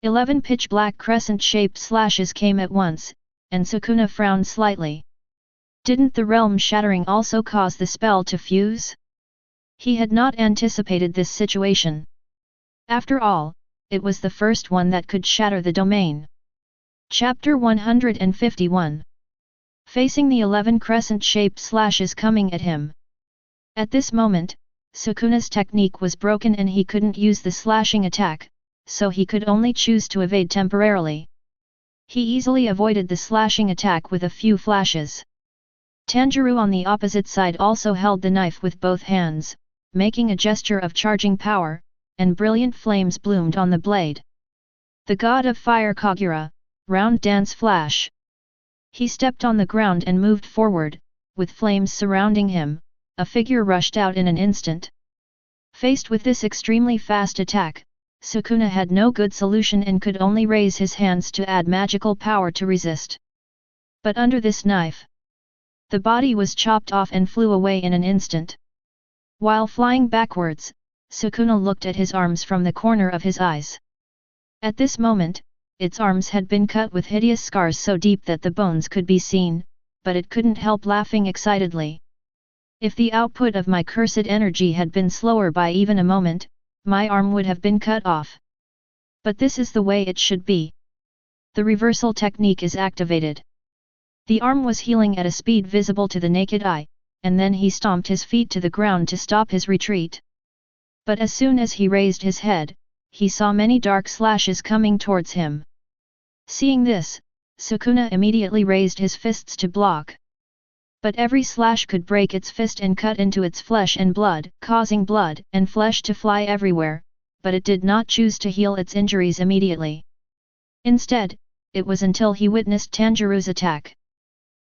11 pitch-black crescent-shaped slashes came at once, and Sukuna frowned slightly. Didn't the realm shattering also cause the spell to fuse? He had not anticipated this situation. After all, it was the first one that could shatter the domain. Chapter 151. Facing the 11 crescent-shaped slashes coming at him. At this moment, Sukuna's technique was broken and he couldn't use the slashing attack, so he could only choose to evade temporarily. He easily avoided the slashing attack with a few flashes. Tanjirou on the opposite side also held the knife with both hands, making a gesture of charging power, and brilliant flames bloomed on the blade. The god of fire Kagura, round dance flash. He stepped on the ground and moved forward, with flames surrounding him. A figure rushed out in an instant. Faced with this extremely fast attack, Sukuna had no good solution and could only raise his hands to add magical power to resist. But under this knife, the body was chopped off and flew away in an instant. While flying backwards, Sukuna looked at his arms from the corner of his eyes. At this moment, its arms had been cut with hideous scars so deep that the bones could be seen, but it couldn't help laughing excitedly. If the output of my cursed energy had been slower by even a moment, my arm would have been cut off. But this is the way it should be. The reversal technique is activated. The arm was healing at a speed visible to the naked eye, and then he stomped his feet to the ground to stop his retreat. But as soon as he raised his head, he saw many dark slashes coming towards him. Seeing this, Sukuna immediately raised his fists to block. But every slash could break its fist and cut into its flesh and blood, causing blood and flesh to fly everywhere, but it did not choose to heal its injuries immediately. Instead, it was until he witnessed Tanjirou's attack.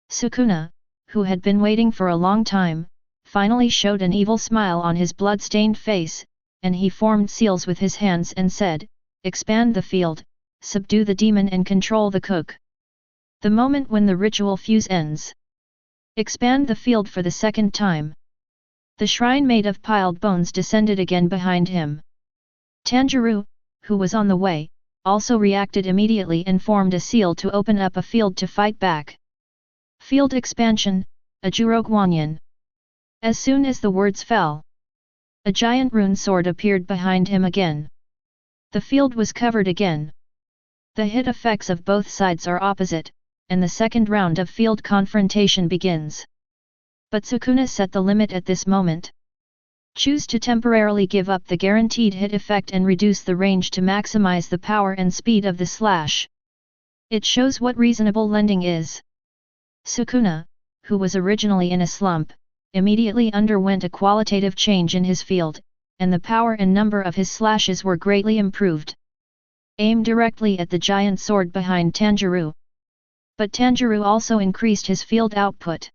Sukuna, who had been waiting for a long time, finally showed an evil smile on his blood-stained face, and he formed seals with his hands and said, "Expand the field, subdue the demon and control the cook." The moment when the ritual fuse ends, expand the field for the second time. The shrine made of piled bones descended again behind him. Tanjirou, who was on the way, also reacted immediately and formed a seal to open up a field to fight back. Field expansion, Ajuro Guanyin. As soon as the words fell, a giant rune sword appeared behind him again. The field was covered again. The hit effects of both sides are opposite, and the second round of field confrontation begins. But Sukuna set the limit at this moment. Choose to temporarily give up the guaranteed hit effect and reduce the range to maximize the power and speed of the slash. It shows what reasonable lending is. Sukuna, who was originally in a slump, immediately underwent a qualitative change in his field, and the power and number of his slashes were greatly improved. Aim directly at the giant sword behind Tanjirou. But Tanjirou also increased his field output.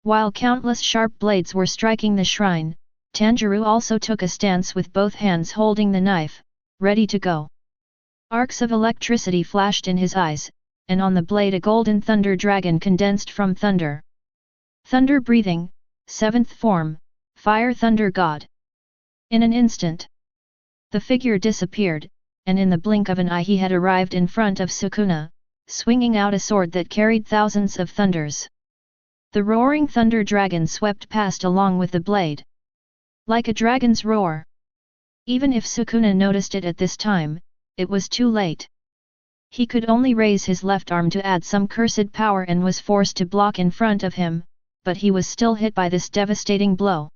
While countless sharp blades were striking the shrine, Tanjirou also took a stance with both hands holding the knife, ready to go. Arcs of electricity flashed in his eyes, and on the blade a golden thunder dragon condensed from thunder. Thunder breathing, 7th form, Fire Thunder God. In an instant, the figure disappeared, and in the blink of an eye he had arrived in front of Sukuna, swinging out a sword that carried thousands of thunders. The roaring thunder dragon swept past along with the blade. Like a dragon's roar. Even if Sukuna noticed it at this time, it was too late. He could only raise his left arm to add some cursed power and was forced to block in front of him, but he was still hit by this devastating blow.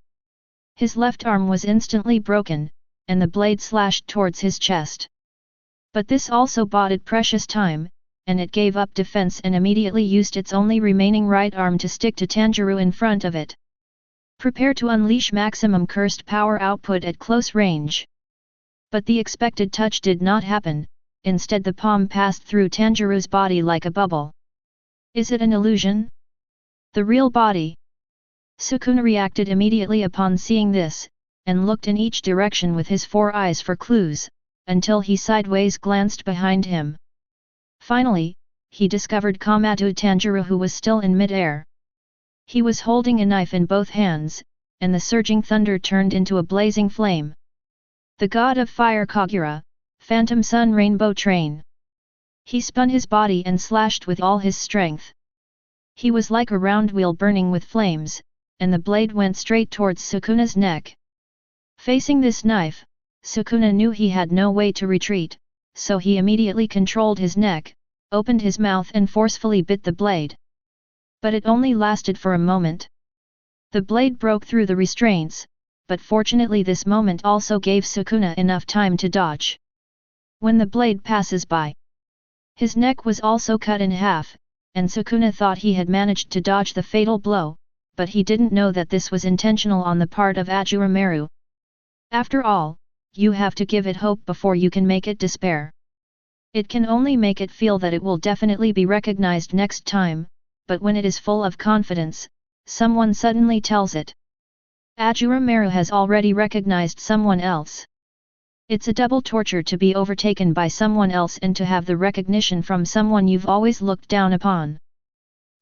His left arm was instantly broken, and the blade slashed towards his chest. But this also bought it precious time, and it gave up defense and immediately used its only remaining right arm to stick to Tanjirou in front of it. Prepare to unleash maximum cursed power output at close range. But the expected touch did not happen, instead the palm passed through Tanjirou's body like a bubble. Is it an illusion? The real body? Sukuna reacted immediately upon seeing this, and looked in each direction with his 4 eyes for clues, until he sideways glanced behind him. Finally, he discovered Komatsu Tanjirou, who was still in mid-air. He was holding a knife in both hands, and the surging thunder turned into a blazing flame. The god of fire Kagura, Phantom Sun Rainbow Train. He spun his body and slashed with all his strength. He was like a round wheel burning with flames, and the blade went straight towards Sukuna's neck. Facing this knife, Sukuna knew he had no way to retreat, so he immediately controlled his neck, opened his mouth and forcefully bit the blade. But it only lasted for a moment. The blade broke through the restraints, but fortunately this moment also gave Sukuna enough time to dodge. When the blade passes by, his neck was also cut in half, and Sukuna thought he had managed to dodge the fatal blow, but he didn't know that this was intentional on the part of Ashura Maru. After all, you have to give it hope before you can make it despair. It can only make it feel that it will definitely be recognized next time, but when it is full of confidence, someone suddenly tells it. Ashura Maru has already recognized someone else. It's a double torture to be overtaken by someone else and to have the recognition from someone you've always looked down upon.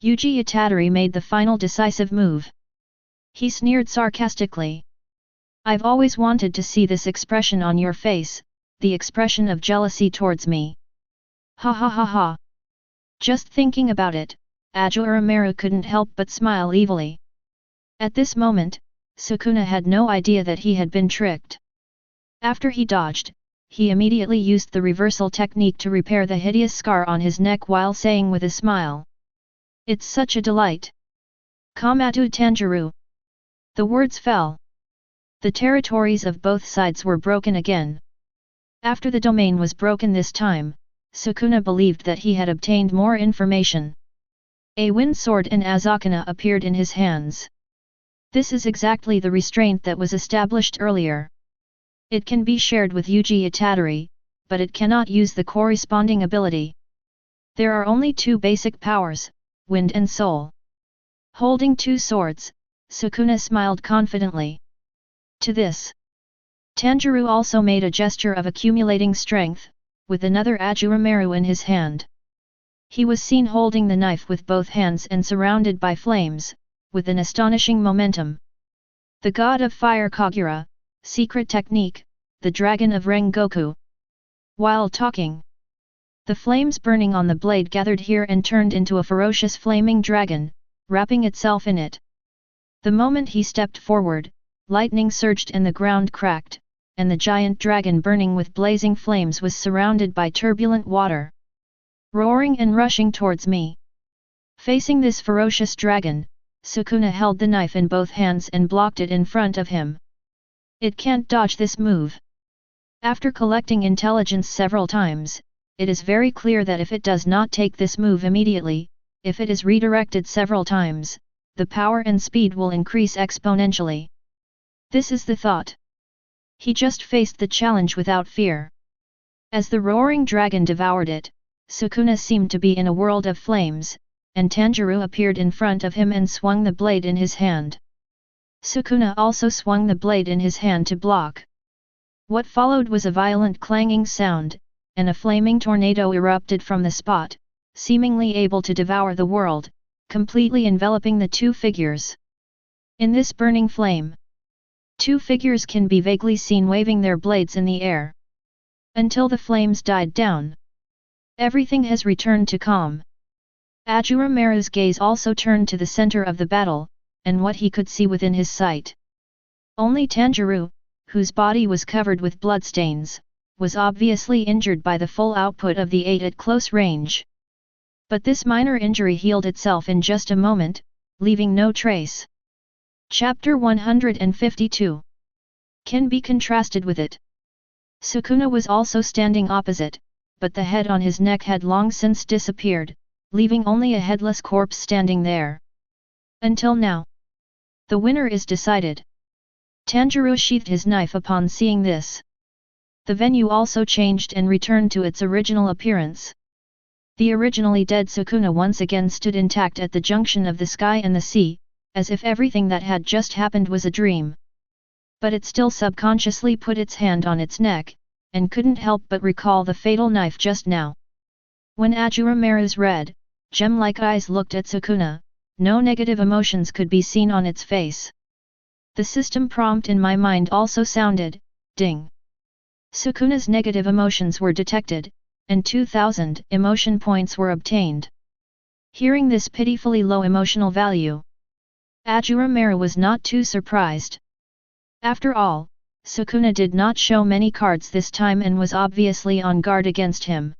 Yuji Itadori made the final decisive move. He sneered sarcastically. I've always wanted to see this expression on your face, the expression of jealousy towards me. Ha ha ha ha. Just thinking about it, Ashura Maru couldn't help but smile evilly. At this moment, Sukuna had no idea that he had been tricked. After he dodged, he immediately used the reversal technique to repair the hideous scar on his neck while saying with a smile. It's such a delight. Komatsu Tanjirou. The words fell. The territories of both sides were broken again. After the domain was broken this time, Sukuna believed that he had obtained more information. A wind sword and Azakana appeared in his hands. This is exactly the restraint that was established earlier. It can be shared with Yuji Itadori, but it cannot use the corresponding ability. There are only 2 basic powers, wind and soul. Holding 2 swords, Sukuna smiled confidently. To this, Tanjirou also made a gesture of accumulating strength, with another Ashura Maru in his hand. He was seen holding the knife with both hands and surrounded by flames, with an astonishing momentum. The god of fire Kagura, secret technique, the dragon of Rengoku. While talking, the flames burning on the blade gathered here and turned into a ferocious flaming dragon, wrapping itself in it. The moment he stepped forward, lightning surged and the ground cracked, and the giant dragon burning with blazing flames was surrounded by turbulent water. Roaring and rushing towards me. Facing this ferocious dragon, Sukuna held the knife in both hands and blocked it in front of him. It can't dodge this move. After collecting intelligence several times, it is very clear that if it does not take this move immediately, if it is redirected several times, the power and speed will increase exponentially. This is the thought. He just faced the challenge without fear. As the roaring dragon devoured it, Sukuna seemed to be in a world of flames, and Tanjirou appeared in front of him and swung the blade in his hand. Sukuna also swung the blade in his hand to block. What followed was a violent clanging sound, and a flaming tornado erupted from the spot, seemingly able to devour the world, completely enveloping the two figures. In this burning flame, two figures can be vaguely seen waving their blades in the air. Until the flames died down, everything has returned to calm. Ashura Maru's gaze also turned to the center of the battle, and what he could see within his sight. Only Tanjirou, whose body was covered with bloodstains, was obviously injured by the full output of the 8 at close range. But this minor injury healed itself in just a moment, leaving no trace. Chapter 152 can be contrasted with it. Sukuna was also standing opposite, but the head on his neck had long since disappeared, leaving only a headless corpse standing there. Until now, the winner is decided. Tanjirou sheathed his knife upon seeing this. The venue also changed and returned to its original appearance. The originally dead Sukuna once again stood intact at the junction of the sky and the sea, as if everything that had just happened was a dream. But it still subconsciously put its hand on its neck, and couldn't help but recall the fatal knife just now. When Ashura Maru's red, gem-like eyes looked at Sukuna, no negative emotions could be seen on its face. The system prompt in my mind also sounded, ding. Sukuna's negative emotions were detected, and 2,000 emotion points were obtained. Hearing this pitifully low emotional value, Ashura Maru was not too surprised. After all, Sukuna did not show many cards this time and was obviously on guard against him.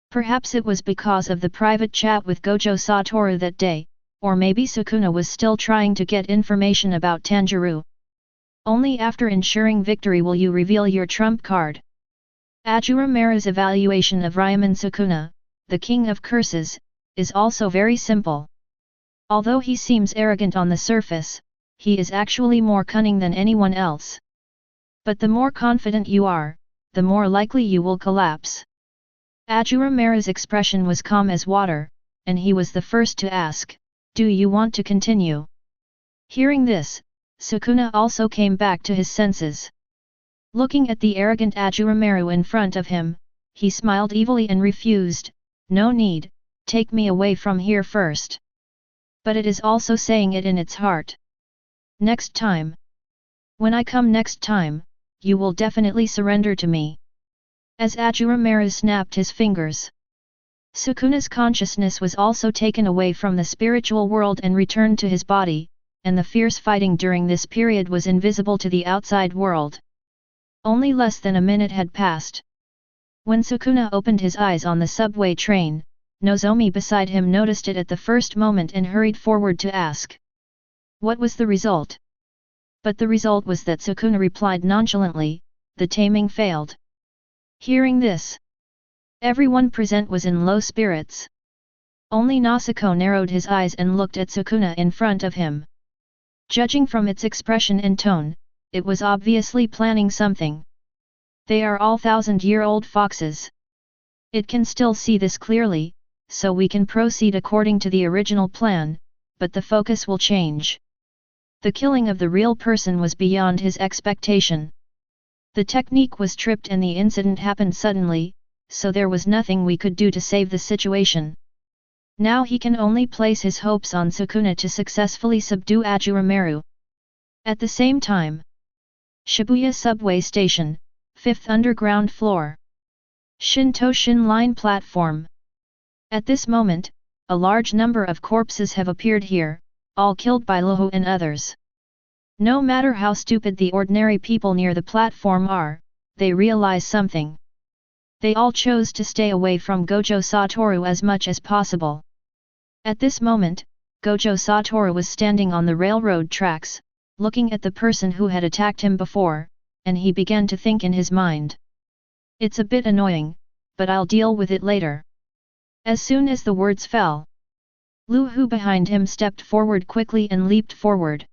Perhaps it was because of the private chat with Gojo Satoru that day, or maybe Sukuna was still trying to get information about Tanjirou. Only after ensuring victory will you reveal your trump card. Ashura Maru's evaluation of Ryaman Sukuna, the king of curses, is also very simple. Although he seems arrogant on the surface, he is actually more cunning than anyone else. But the more confident you are, the more likely you will collapse. Ashura Maru's expression was calm as water, and he was the first to ask, "Do you want to continue?" Hearing this, Sukuna also came back to his senses. Looking at the arrogant Ashura Maru in front of him, he smiled evilly and refused, "No need, take me away from here first." But it is also saying it in its heart. "Next time. When I come next time, you will definitely surrender to me." As Ashura Maru snapped his fingers, Sukuna's consciousness was also taken away from the spiritual world and returned to his body, and the fierce fighting during this period was invisible to the outside world. Only less than a minute had passed. When Sukuna opened his eyes on the subway train, Nozomi beside him noticed it at the first moment and hurried forward to ask, what was the result? But the result was that Sukuna replied nonchalantly, "The taming failed." Hearing this, everyone present was in low spirits. Only Nasako narrowed his eyes and looked at Sukuna in front of him. Judging from its expression and tone, it was obviously planning something. They are all 1,000-year-old foxes. It can still see this clearly, so we can proceed according to the original plan, but the focus will change. The killing of the real person was beyond his expectation. The technique was tripped and the incident happened suddenly, so there was nothing we could do to save the situation. Now he can only place his hopes on Sukuna to successfully subdue Ashura Maru. At the same time, Shibuya Subway Station, 5th underground floor. Shintoshin Line platform. At this moment, a large number of corpses have appeared here, all killed by Luhu and others. No matter how stupid the ordinary people near the platform are, they realize something. They all chose to stay away from Gojo Satoru as much as possible. At this moment, Gojo Satoru was standing on the railroad tracks, looking at the person who had attacked him before, and he began to think in his mind. It's a bit annoying, but I'll deal with it later. As soon as the words fell, Lu Hu behind him stepped forward quickly and leaped forward.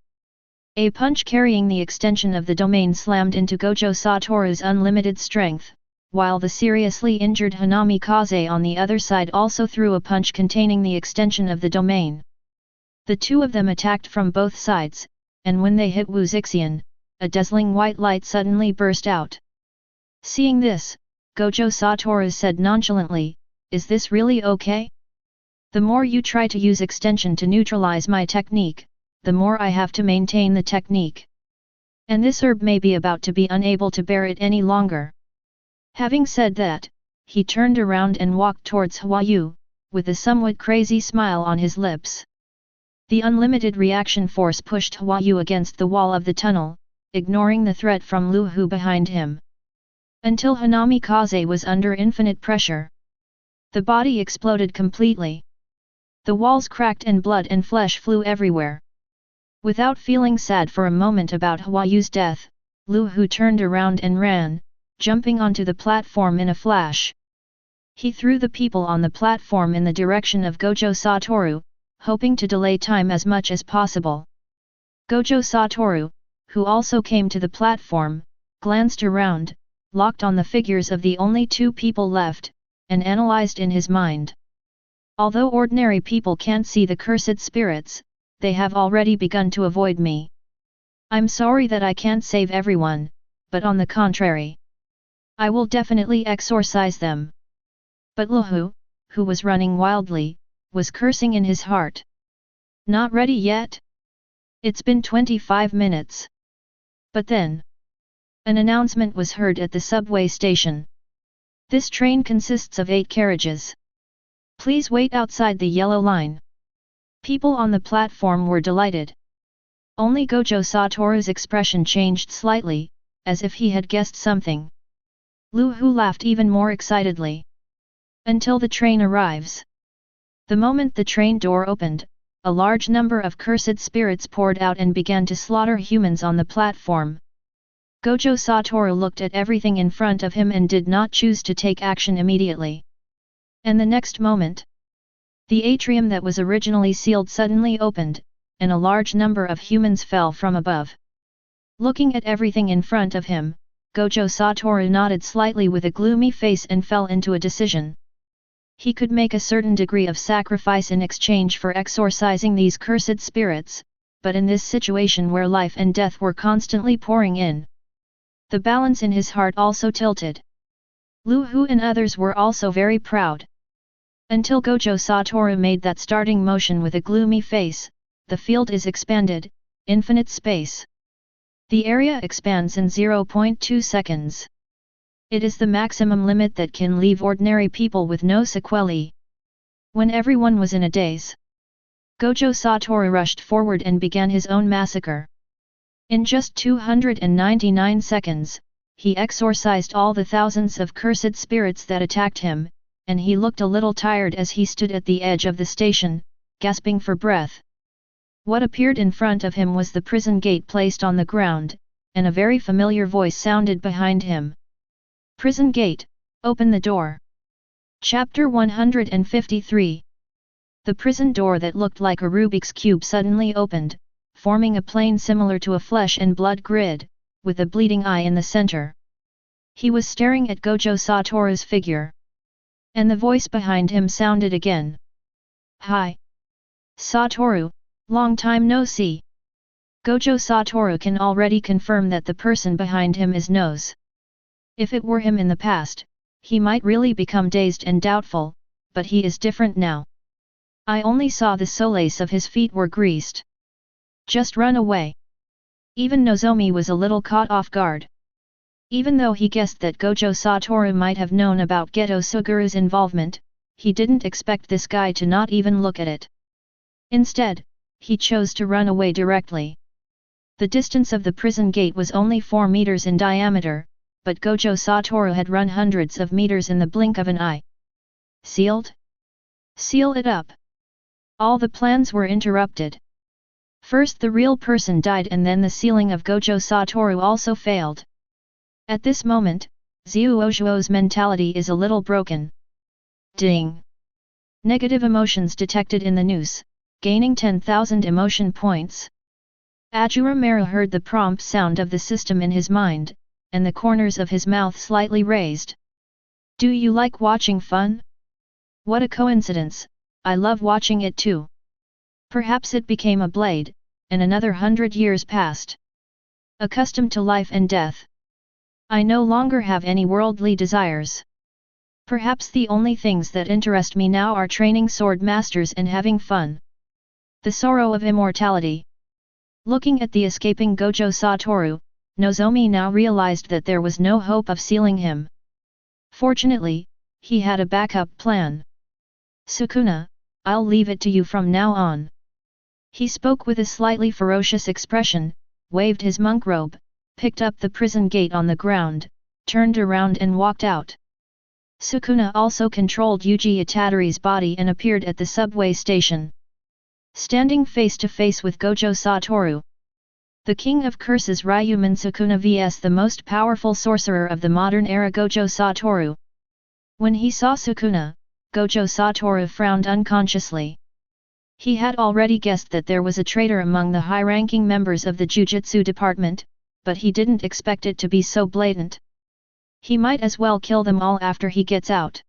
A punch carrying the extension of the domain slammed into Gojo Satoru's unlimited strength, while the seriously injured Hanami Kaze on the other side also threw a punch containing the extension of the domain. The two of them attacked from both sides, and when they hit Wu Zixian, a dazzling white light suddenly burst out. Seeing this, Gojo Satoru said nonchalantly, "Is this really okay? The more you try to use extension to neutralize my technique, the more I have to maintain the technique. And this herb may be about to be unable to bear it any longer." Having said that, he turned around and walked towards Huayu, with a somewhat crazy smile on his lips. The unlimited reaction force pushed Huayu against the wall of the tunnel, ignoring the threat from Lu Hu behind him. Until Hanami Kaze was under infinite pressure. The body exploded completely. The walls cracked and blood and flesh flew everywhere. Without feeling sad for a moment about Huayu's death, Lu Hu turned around and ran, jumping onto the platform in a flash. He threw the people on the platform in the direction of Gojo Satoru, hoping to delay time as much as possible. Gojo Satoru, who also came to the platform, glanced around, locked on the figures of the only two people left, and analyzed in his mind. Although ordinary people can't see the cursed spirits, they have already begun to avoid me. I'm sorry that I can't save everyone, but on the contrary, I will definitely exorcise them. But Lu Hu, who was running wildly, was cursing in his heart. Not ready yet? It's been 25 minutes. But then, an announcement was heard at the subway station. This train consists of 8 carriages. Please wait outside the yellow line. People on the platform were delighted. Only Gojo Satoru's expression changed slightly, as if he had guessed something. Lu Hu laughed even more excitedly. Until the train arrives. The moment the train door opened, a large number of cursed spirits poured out and began to slaughter humans on the platform. Gojo Satoru looked at everything in front of him and did not choose to take action immediately. And the next moment, the atrium that was originally sealed suddenly opened, and a large number of humans fell from above. Looking at everything in front of him, Gojo Satoru nodded slightly with a gloomy face and fell into a decision. He could make a certain degree of sacrifice in exchange for exorcising these cursed spirits, but in this situation where life and death were constantly pouring in, the balance in his heart also tilted. Lu Hu and others were also very proud. Until Gojo Satoru made that starting motion with a gloomy face, the field is expanded, infinite space. The area expands in 0.2 seconds. It is the maximum limit that can leave ordinary people with no sequelae. When everyone was in a daze, Gojo Satoru rushed forward and began his own massacre. In just 299 seconds, he exorcised all the thousands of cursed spirits that attacked him, and he looked a little tired as he stood at the edge of the station, gasping for breath. What appeared in front of him was the prison gate placed on the ground, and a very familiar voice sounded behind him. Prison gate, open the door. Chapter 153. The prison door that looked like a Rubik's Cube suddenly opened, forming a plane similar to a flesh and blood grid, with a bleeding eye in the center. He was staring at Gojo Satoru's figure. And the voice behind him sounded again. Hi! Satoru, long time no see. Gojo Satoru can already confirm that the person behind him is Nose. If it were him in the past, he might really become dazed and doubtful, but he is different now. I only saw the soles of his feet were greased. Just run away. Even Nozomi was a little caught off guard. Even though he guessed that Gojo Satoru might have known about Geto Suguru's involvement, he didn't expect this guy to not even look at it. Instead, he chose to run away directly. The distance of the prison gate was only 4 meters in diameter, but Gojo Satoru had run hundreds of meters in the blink of an eye. Sealed? Seal it up. All the plans were interrupted. First the real person died and then the sealing of Gojo Satoru also failed. At this moment, Xiuozhuo's mentality is a little broken. Ding! Negative emotions detected in the news, gaining 10,000 emotion points. Ashura Maru heard the prompt sound of the system in his mind, and the corners of his mouth slightly raised. Do you like watching fun? What a coincidence, I love watching it too. Perhaps it became a blade, and another 100 years passed. Accustomed to life and death, I no longer have any worldly desires. Perhaps the only things that interest me now are training sword masters and having fun. The sorrow of immortality. Looking at the escaping Gojo Satoru, Nozomi now realized that there was no hope of sealing him. Fortunately, he had a backup plan. Sukuna, I'll leave it to you from now on. He spoke with a slightly ferocious expression, waved his monk robe, picked up the prison gate on the ground, turned around and walked out. Sukuna also controlled Yuji Itadori's body and appeared at the subway station. Standing face to face with Gojo Satoru. The king of curses Ryuman Sukuna vs the most powerful sorcerer of the modern era Gojo Satoru. When he saw Sukuna, Gojo Satoru frowned unconsciously. He had already guessed that there was a traitor among the high-ranking members of the Jujutsu department, but he didn't expect it to be so blatant. He might as well kill them all after he gets out.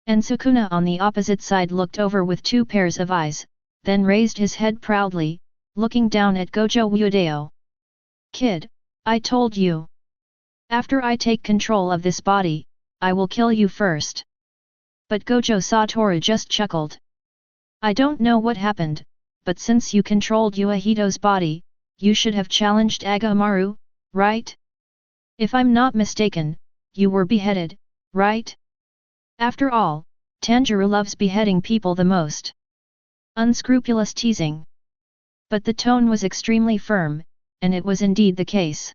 And Sukuna on the opposite side looked over with two pairs of eyes, then raised his head proudly, looking down at Gojo Uedao. Kid, I told you. After I take control of this body, I will kill you first. But Gojo Satoru just chuckled. I don't know what happened, but since you controlled Uehito's body, you should have challenged Ashura Maru, right? If I'm not mistaken, you were beheaded, right? After all, Tanjirou loves beheading people the most. Unscrupulous teasing. But the tone was extremely firm, and it was indeed the case.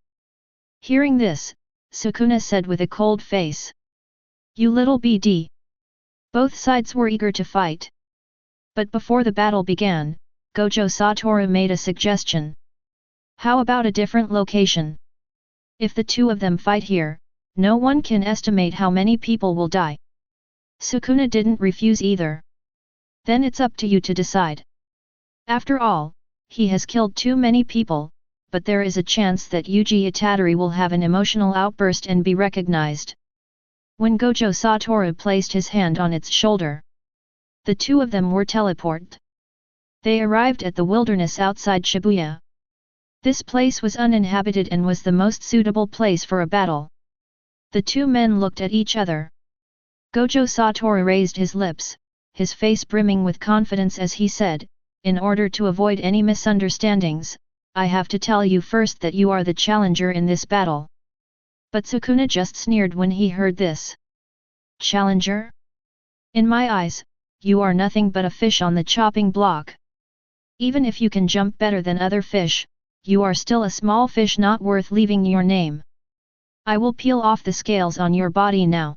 Hearing this, Sukuna said with a cold face. You little BD. Both sides were eager to fight. But before the battle began, Gojo Satoru made a suggestion. How about a different location? If the two of them fight here, no one can estimate how many people will die. Sukuna didn't refuse either. Then it's up to you to decide. After all, he has killed too many people, but there is a chance that Yuji Itadori will have an emotional outburst and be recognized. When Gojo Satoru placed his hand on its shoulder, the two of them were teleported. They arrived at the wilderness outside Shibuya. This place was uninhabited and was the most suitable place for a battle. The two men looked at each other. Gojo Satoru raised his lips, his face brimming with confidence as he said, in order to avoid any misunderstandings, I have to tell you first that you are the challenger in this battle. But Sukuna just sneered when he heard this. Challenger? In my eyes, you are nothing but a fish on the chopping block. Even if you can jump better than other fish, you are still a small fish not worth leaving your name. I will peel off the scales on your body now.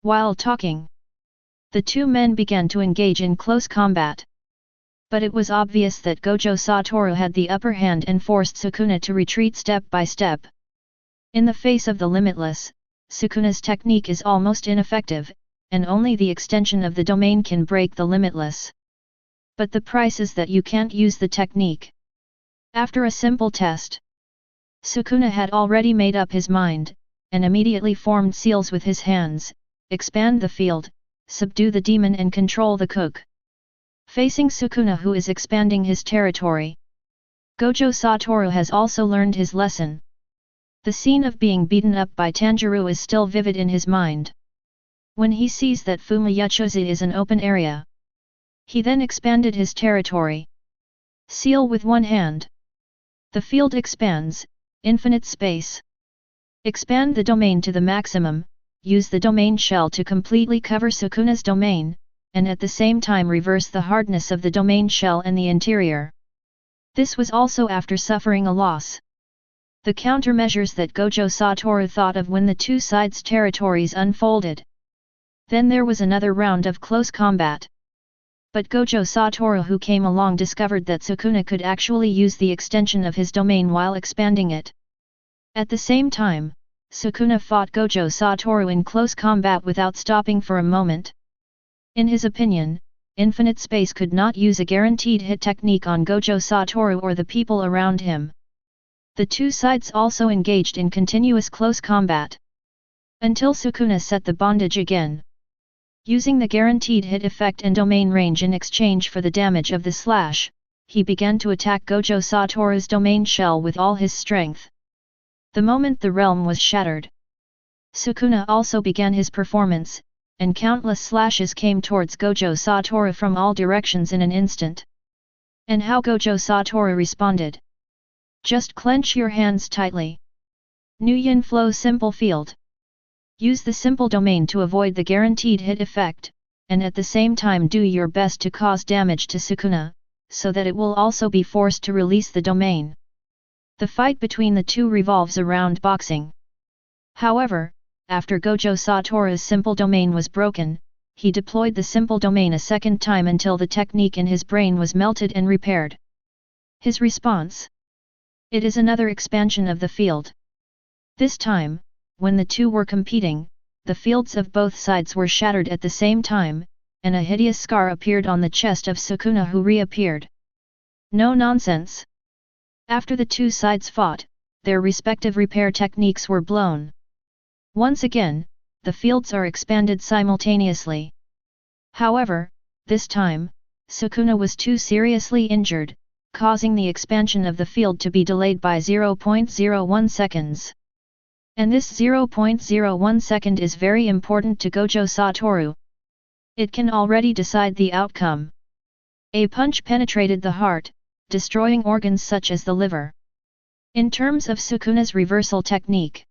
While talking, the two men began to engage in close combat. But it was obvious that Gojo Satoru had the upper hand and forced Sukuna to retreat step by step. In the face of the limitless, Sukuna's technique is almost ineffective, and only the extension of the domain can break the limitless. But the price is that you can't use the technique. After a simple test, Sukuna had already made up his mind, and immediately formed seals with his hands, expand the field, subdue the demon and control the cook. Facing Sukuna who is expanding his territory, Gojo Satoru has also learned his lesson. The scene of being beaten up by Tanjirou is still vivid in his mind. When he sees that Fumiyachozi is an open area, he then expanded his territory. Seal with one hand. The field expands, infinite space. Expand the domain to the maximum, use the domain shell to completely cover Sukuna's domain, and at the same time reverse the hardness of the domain shell and the interior. This was also after suffering a loss. The countermeasures that Gojo Satoru thought of when the two sides' territories unfolded. Then there was another round of close combat. But Gojo Satoru, who came along, discovered that Sukuna could actually use the extension of his domain while expanding it. At the same time, Sukuna fought Gojo Satoru in close combat without stopping for a moment. In his opinion, Infinite Space could not use a guaranteed hit technique on Gojo Satoru or the people around him. The two sides also engaged in continuous close combat. Until Sukuna set the bondage again. Using the guaranteed hit effect and domain range in exchange for the damage of the slash, he began to attack Gojo Satoru's domain shell with all his strength. The moment the realm was shattered, Sukuna also began his performance, and countless slashes came towards Gojo Satoru from all directions in an instant. And how Gojo Satoru responded? Just clench your hands tightly. Nuyen Flow Simple Field. Use the simple domain to avoid the guaranteed hit effect, and at the same time do your best to cause damage to Sukuna, so that it will also be forced to release the domain. The fight between the two revolves around boxing. However, after Gojo Satoru's simple domain was broken, he deployed the simple domain a second time until the technique in his brain was melted and repaired. His response? It is another expansion of the field. This time, when the two were competing, the fields of both sides were shattered at the same time, and a hideous scar appeared on the chest of Sukuna, who reappeared. No nonsense! After the two sides fought, their respective repair techniques were blown. Once again, the fields are expanded simultaneously. However, this time, Sukuna was too seriously injured, causing the expansion of the field to be delayed by 0.01 seconds. And this 0.01 second is very important to Gojo Satoru. It can already decide the outcome. A punch penetrated the heart, destroying organs such as the liver. In terms of Sukuna's reversal technique,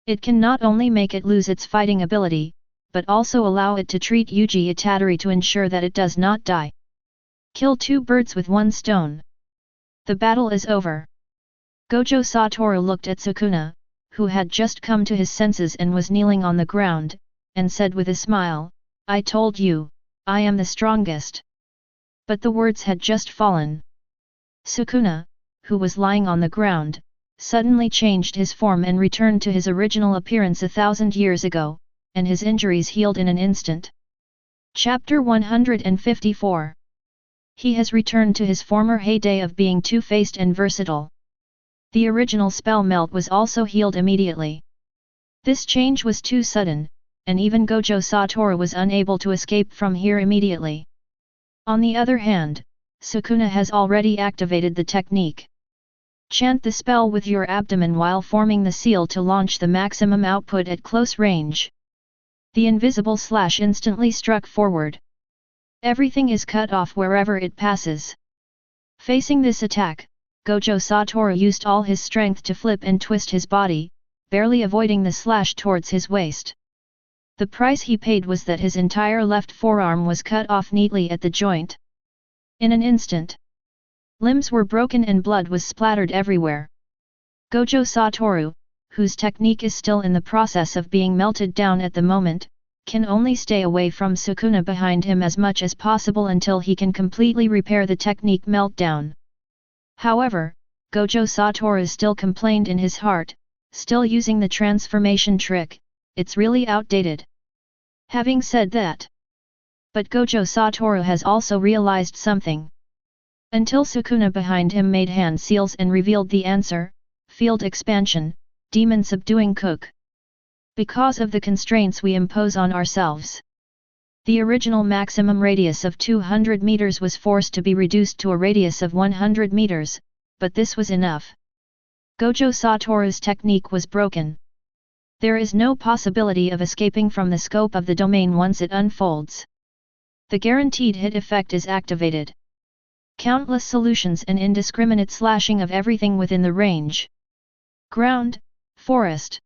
it can not only make it lose its fighting ability, but also allow it to treat Yuji Itadori to ensure that it does not die. Kill two birds with one stone. The battle is over. Gojo Satoru looked at Sukuna, who had just come to his senses and was kneeling on the ground, and said with a smile, "I told you, I am the strongest." But the words had just fallen. Sukuna, who was lying on the ground, suddenly changed his form and returned to his original appearance 1,000 years ago, and his injuries healed in an instant. Chapter 154. He has returned to his former heyday of being two-faced and versatile. The original spell melt was also healed immediately. This change was too sudden, and even Gojo Satoru was unable to escape from here immediately. On the other hand, Sukuna has already activated the technique. Chant the spell with your abdomen while forming the seal to launch the maximum output at close range. The invisible slash instantly struck forward. Everything is cut off wherever it passes. Facing this attack, Gojo Satoru used all his strength to flip and twist his body, barely avoiding the slash towards his waist. The price he paid was that his entire left forearm was cut off neatly at the joint. In an instant, limbs were broken and blood was splattered everywhere. Gojo Satoru, whose technique is still in the process of being melted down at the moment, can only stay away from Sukuna behind him as much as possible until he can completely repair the technique meltdown. However, Gojo Satoru still complained in his heart, still using the transformation trick, it's really outdated. Having said that, but Gojo Satoru has also realized something. Until Sukuna behind him made hand seals and revealed the answer, field expansion, demon subduing cook. Because of the constraints we impose on ourselves. The original maximum radius of 200 meters was forced to be reduced to a radius of 100 meters, but this was enough. Gojo Satoru's technique was broken. There is no possibility of escaping from the scope of the domain once it unfolds. The guaranteed hit effect is activated. Countless solutions and indiscriminate slashing of everything within the range. Ground, forest.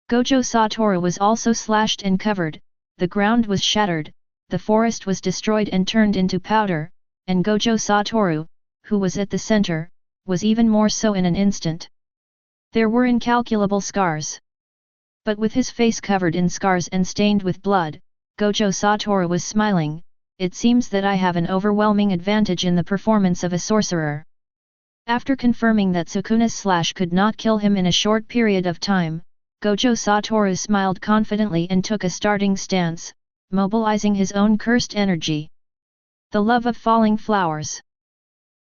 Gojo Satoru was also slashed and covered, the ground was shattered, the forest was destroyed and turned into powder, and Gojo Satoru, who was at the center, was even more so in an instant. There were incalculable scars. But with his face covered in scars and stained with blood, Gojo Satoru was smiling, it seems that I have an overwhelming advantage in the performance of a sorcerer. After confirming that Sukuna's slash could not kill him in a short period of time, Gojo Satoru smiled confidently and took a starting stance, mobilizing his own cursed energy. The love of falling flowers.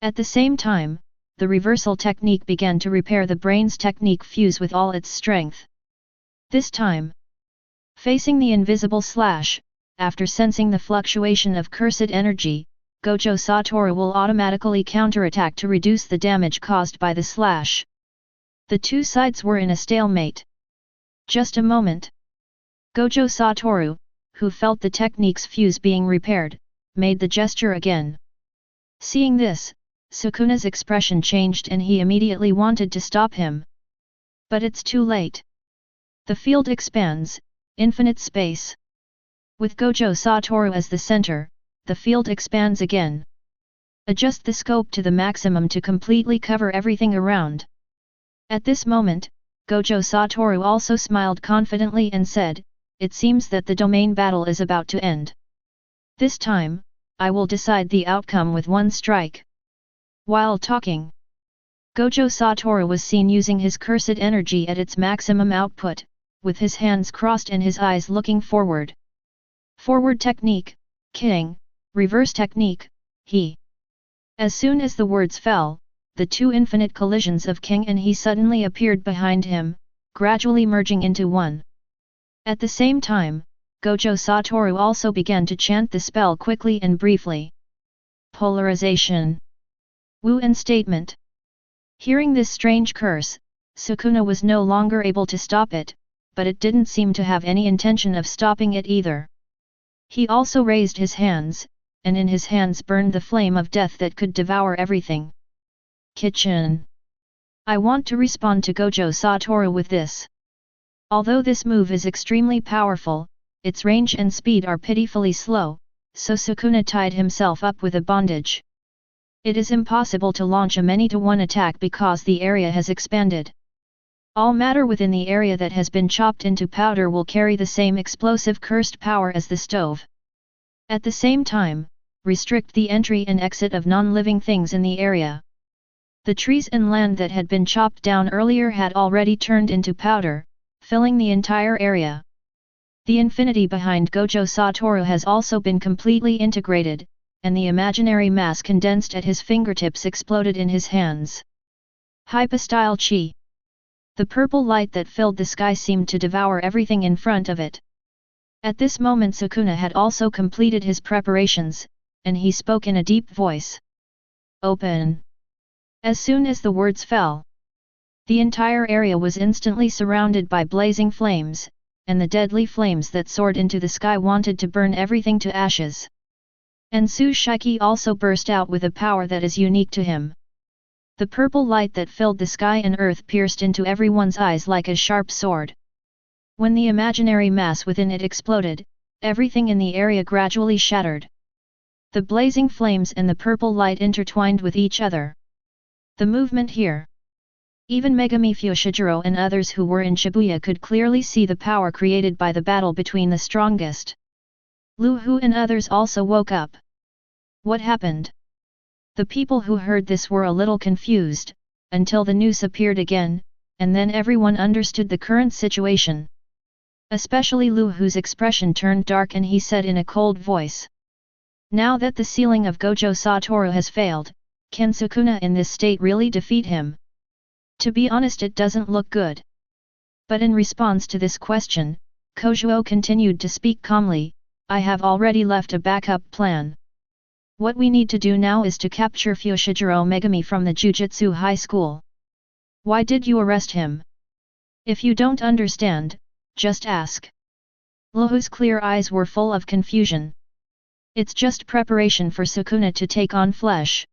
At the same time, the reversal technique began to repair the brain's technique fuse with all its strength. This time, facing the invisible slash, after sensing the fluctuation of cursed energy, Gojo Satoru will automatically counterattack to reduce the damage caused by the slash. The two sides were in a stalemate. Just a moment. Gojo Satoru, who felt the technique's fuse being repaired, made the gesture again. Seeing this, Sukuna's expression changed and he immediately wanted to stop him. But it's too late. The field expands, infinite space. With Gojo Satoru as the center, the field expands again. Adjust the scope to the maximum to completely cover everything around. At this moment, Gojo Satoru also smiled confidently and said, "It seems that the domain battle is about to end. This time, I will decide the outcome with one strike." While talking, Gojo Satoru was seen using his cursed energy at its maximum output, with his hands crossed and his eyes looking forward. Forward technique, King, reverse technique, he. As soon as the words fell, the two infinite collisions of King and he suddenly appeared behind him, gradually merging into one. At the same time, Gojo Satoru also began to chant the spell quickly and briefly. Polarization. Wu and statement. Hearing this strange curse, Sukuna was no longer able to stop it, but it didn't seem to have any intention of stopping it either. He also raised his hands, and in his hands burned the flame of death that could devour everything. Kitchen. I want to respond to Gojo Satoru with this. Although this move is extremely powerful, its range and speed are pitifully slow, so Sukuna tied himself up with a bondage. It is impossible to launch a many-to-one attack because the area has expanded. All matter within the area that has been chopped into powder will carry the same explosive cursed power as the stove. At the same time, restrict the entry and exit of non-living things in the area. The trees and land that had been chopped down earlier had already turned into powder, filling the entire area. The infinity behind Gojo Satoru has also been completely integrated, and the imaginary mass condensed at his fingertips exploded in his hands. Hypostyle Chi. The purple light that filled the sky seemed to devour everything in front of it. At this moment Sukuna had also completed his preparations, and he spoke in a deep voice. Open. As soon as the words fell, the entire area was instantly surrounded by blazing flames, and the deadly flames that soared into the sky wanted to burn everything to ashes. And Su Shiki also burst out with a power that is unique to him. The purple light that filled the sky and earth pierced into everyone's eyes like a sharp sword. When the imaginary mass within it exploded, everything in the area gradually shattered. The blazing flames and the purple light intertwined with each other. The movement here. Even Megami Fushiguro and others who were in Shibuya could clearly see the power created by the battle between the strongest. Lu Hu and others also woke up. What happened? The people who heard this were a little confused, until the news appeared again, and then everyone understood the current situation. Especially Lu Hu's expression turned dark and he said in a cold voice. Now that the sealing of Gojo Satoru has failed, can Sukuna in this state really defeat him? To be honest, it doesn't look good. But in response to this question, Kojuo continued to speak calmly, I have already left a backup plan. What we need to do now is to capture Fushiguro Megami from the Jujutsu High School. Why did you arrest him? If you don't understand, just ask. Lu Hu's clear eyes were full of confusion. It's just preparation for Sukuna to take on flesh.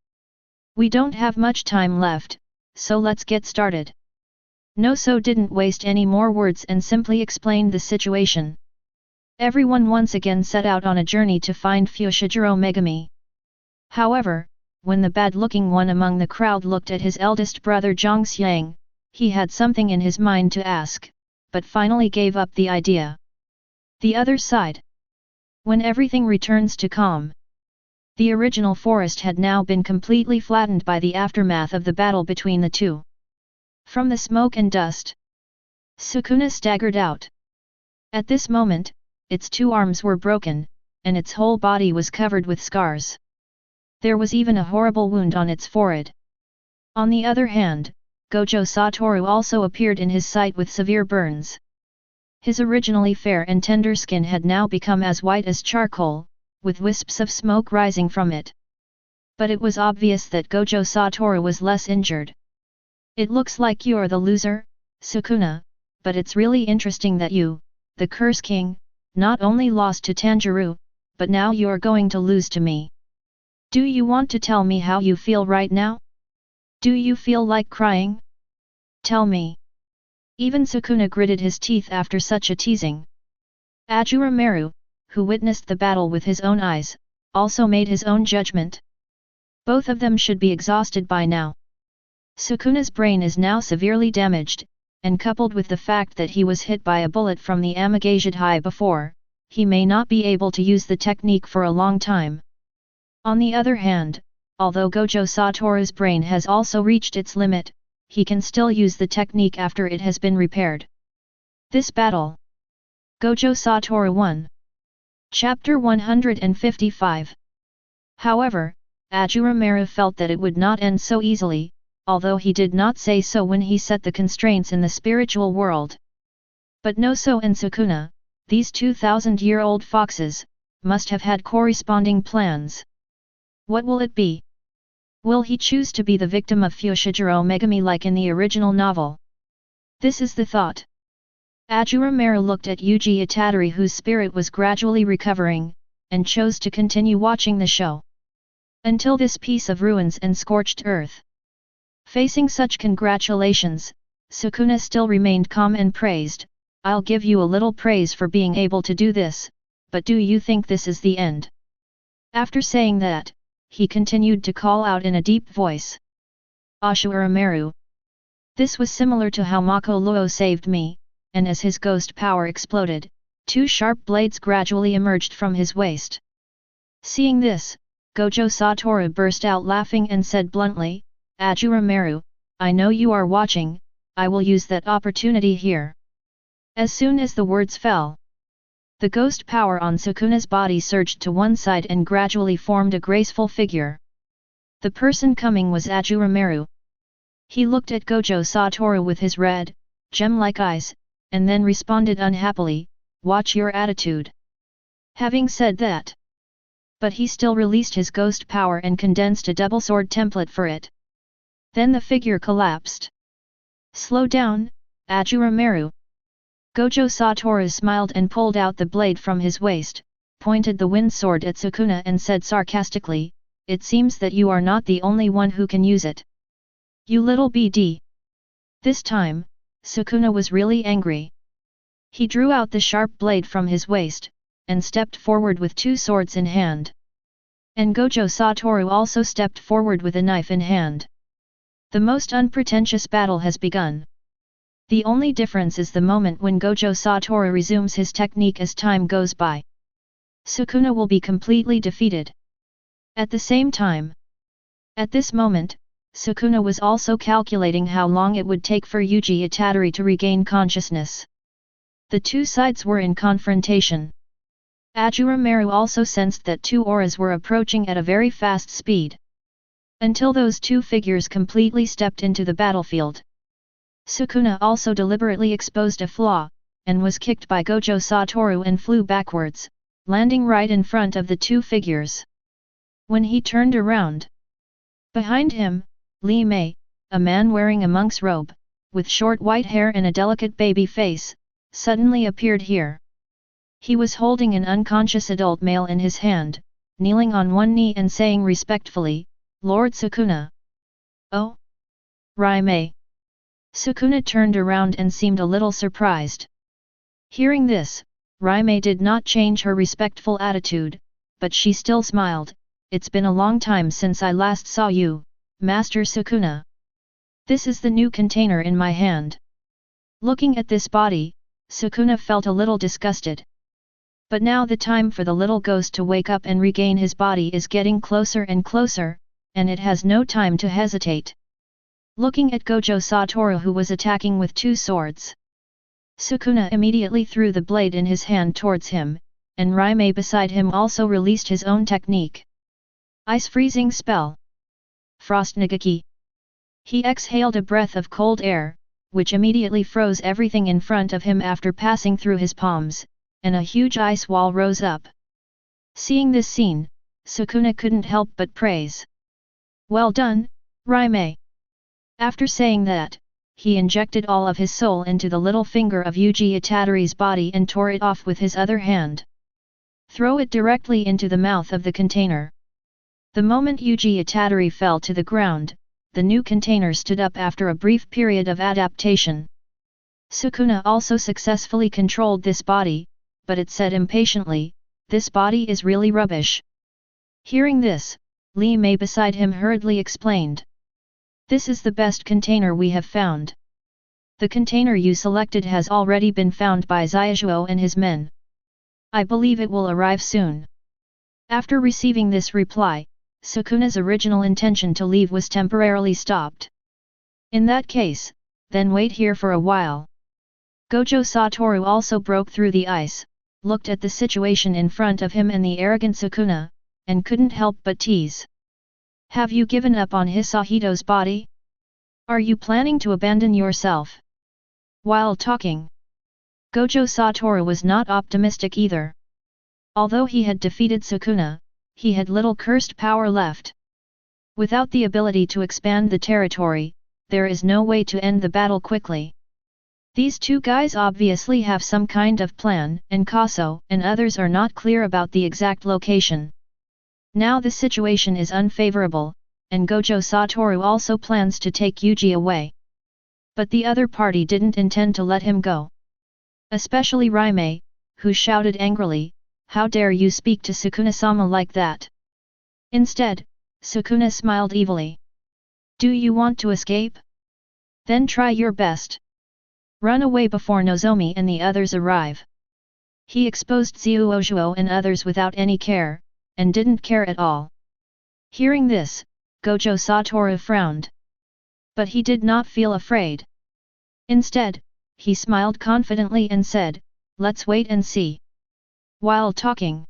We don't have much time left, so let's get started. Noso didn't waste any more words and simply explained the situation. Everyone once again set out on a journey to find Fushiguro Megami. However, when the bad-looking one among the crowd looked at his eldest brother Zhang Xiang, he had something in his mind to ask, but finally gave up the idea. The other side. When everything returns to calm, The original forest had now been completely flattened by the aftermath of the battle between the two. From the smoke and dust, Sukuna staggered out. At this moment, its two arms were broken, and its whole body was covered with scars. There was even a horrible wound on its forehead. On the other hand, Gojo Satoru also appeared in his sight with severe burns. His originally fair and tender skin had now become as white as charcoal, with wisps of smoke rising from it. But it was obvious that Gojo Satoru was less injured. "It looks like you're the loser, Sukuna, but it's really interesting that you, the Curse King, not only lost to Tanjirou, but now you're going to lose to me. Do you want to tell me how you feel right now? Do you feel like crying? Tell me." Even Sukuna gritted his teeth after such a teasing. Ashura Maru, who witnessed the battle with his own eyes, also made his own judgment. Both of them should be exhausted by now. Sukuna's brain is now severely damaged, and coupled with the fact that he was hit by a bullet from the Amagashid High before, he may not be able to use the technique for a long time. On the other hand, although Gojo Satoru's brain has also reached its limit, he can still use the technique after it has been repaired. This battle. Gojo Satoru won. Chapter 155. However, Ashura Maru felt that it would not end so easily, although he did not say so when he set the constraints in the spiritual world. But Noso and Sukuna, these 2,000-year-old foxes, must have had corresponding plans. What will it be? Will he choose to be the victim of Fushiguro Megami like in the original novel? This is the thought. Ashura Maru looked at Yuji Itadori, whose spirit was gradually recovering, and chose to continue watching the show. Until this piece of ruins and scorched earth. Facing such congratulations, Sukuna still remained calm and praised, "I'll give you a little praise for being able to do this, but do you think this is the end?" After saying that, he continued to call out in a deep voice. "Ashura Maru." This was similar to how Mako Luo saved me, and as his ghost power exploded, two sharp blades gradually emerged from his waist. Seeing this, Gojo Satoru burst out laughing and said bluntly, "Ashura Maru, I know you are watching, I will use that opportunity here." As soon as the words fell, the ghost power on Sukuna's body surged to one side and gradually formed a graceful figure. The person coming was Ashura Maru. He looked at Gojo Satoru with his red, gem-like eyes, and then responded unhappily, "Watch your attitude." Having said that, but he still released his ghost power and condensed a double sword template for it. Then the figure collapsed. "Slow down, Ashura Maru." Gojo Satoru smiled and pulled out the blade from his waist, pointed the wind sword at Sukuna and said sarcastically, "It seems that you are not the only one who can use it. You little BD." This time, Sukuna was really angry. He drew out the sharp blade from his waist, and stepped forward with two swords in hand. And Gojo Satoru also stepped forward with a knife in hand. The most unpretentious battle has begun. The only difference is the moment when Gojo Satoru resumes his technique as time goes by. Sukuna will be completely defeated. At the same time, at this moment, Sukuna was also calculating how long it would take for Yuji Itadori to regain consciousness. The two sides were in confrontation. Ashura Maru also sensed that two auras were approaching at a very fast speed. Until those two figures completely stepped into the battlefield. Sukuna also deliberately exposed a flaw, and was kicked by Gojo Satoru and flew backwards, landing right in front of the two figures. When he turned around, behind him, Li Mei, a man wearing a monk's robe, with short white hair and a delicate baby face, suddenly appeared here. He was holding an unconscious adult male in his hand, kneeling on one knee and saying respectfully, "Lord Sukuna." "Oh? Rai Mei." Sukuna turned around and seemed a little surprised. Hearing this, Rai Mei did not change her respectful attitude, but she still smiled, "It's been a long time since I last saw you, Master Sukuna. This is the new container in my hand." Looking at this body, Sukuna felt a little disgusted. But now the time for the little ghost to wake up and regain his body is getting closer and closer, and it has no time to hesitate. Looking at Gojo Satoru, who was attacking with 2 swords, Sukuna immediately threw the blade in his hand towards him, and Raimei beside him also released his own technique. Ice freezing spell. Frost Nagaki. He exhaled a breath of cold air, which immediately froze everything in front of him after passing through his palms, and a huge ice wall rose up. Seeing this scene, Sukuna couldn't help but praise. Well done, Raimei. After saying that, he injected all of his soul into the little finger of Yuji Itadori's body and tore it off with his other hand. Throw it directly into the mouth of the container. The moment Yuji Itadori fell to the ground, the new container stood up after a brief period of adaptation. Sukuna also successfully controlled this body, but it said impatiently, "This body is really rubbish." Hearing this, Li Mei beside him hurriedly explained. This is the best container we have found. The container you selected has already been found by Xiaozhuo and his men. I believe it will arrive soon. After receiving this reply, Sukuna's original intention to leave was temporarily stopped. In that case, then wait here for a while. Gojo Satoru also broke through the ice, looked at the situation in front of him and the arrogant Sukuna, and couldn't help but tease. Have you given up on Hisahito's body? Are you planning to abandon yourself? While talking, Gojo Satoru was not optimistic either. Although he had defeated Sukuna, he had little cursed power left. Without the ability to expand the territory, there is no way to end the battle quickly. These 2 guys obviously have some kind of plan, and Kaso and others are not clear about the exact location. Now the situation is unfavorable, and Gojo Satoru also plans to take Yuji away. But the other party didn't intend to let him go. Especially Raimei, who shouted angrily, "How dare you speak to Sukuna-sama like that?" Instead, Sukuna smiled evilly. Do you want to escape? Then try your best. Run away before Nozomi and the others arrive. He exposed Xiaozhuo and others without any care, and didn't care at all. Hearing this, Gojo Satoru frowned. But he did not feel afraid. Instead, he smiled confidently and said, "Let's wait and see." While talking,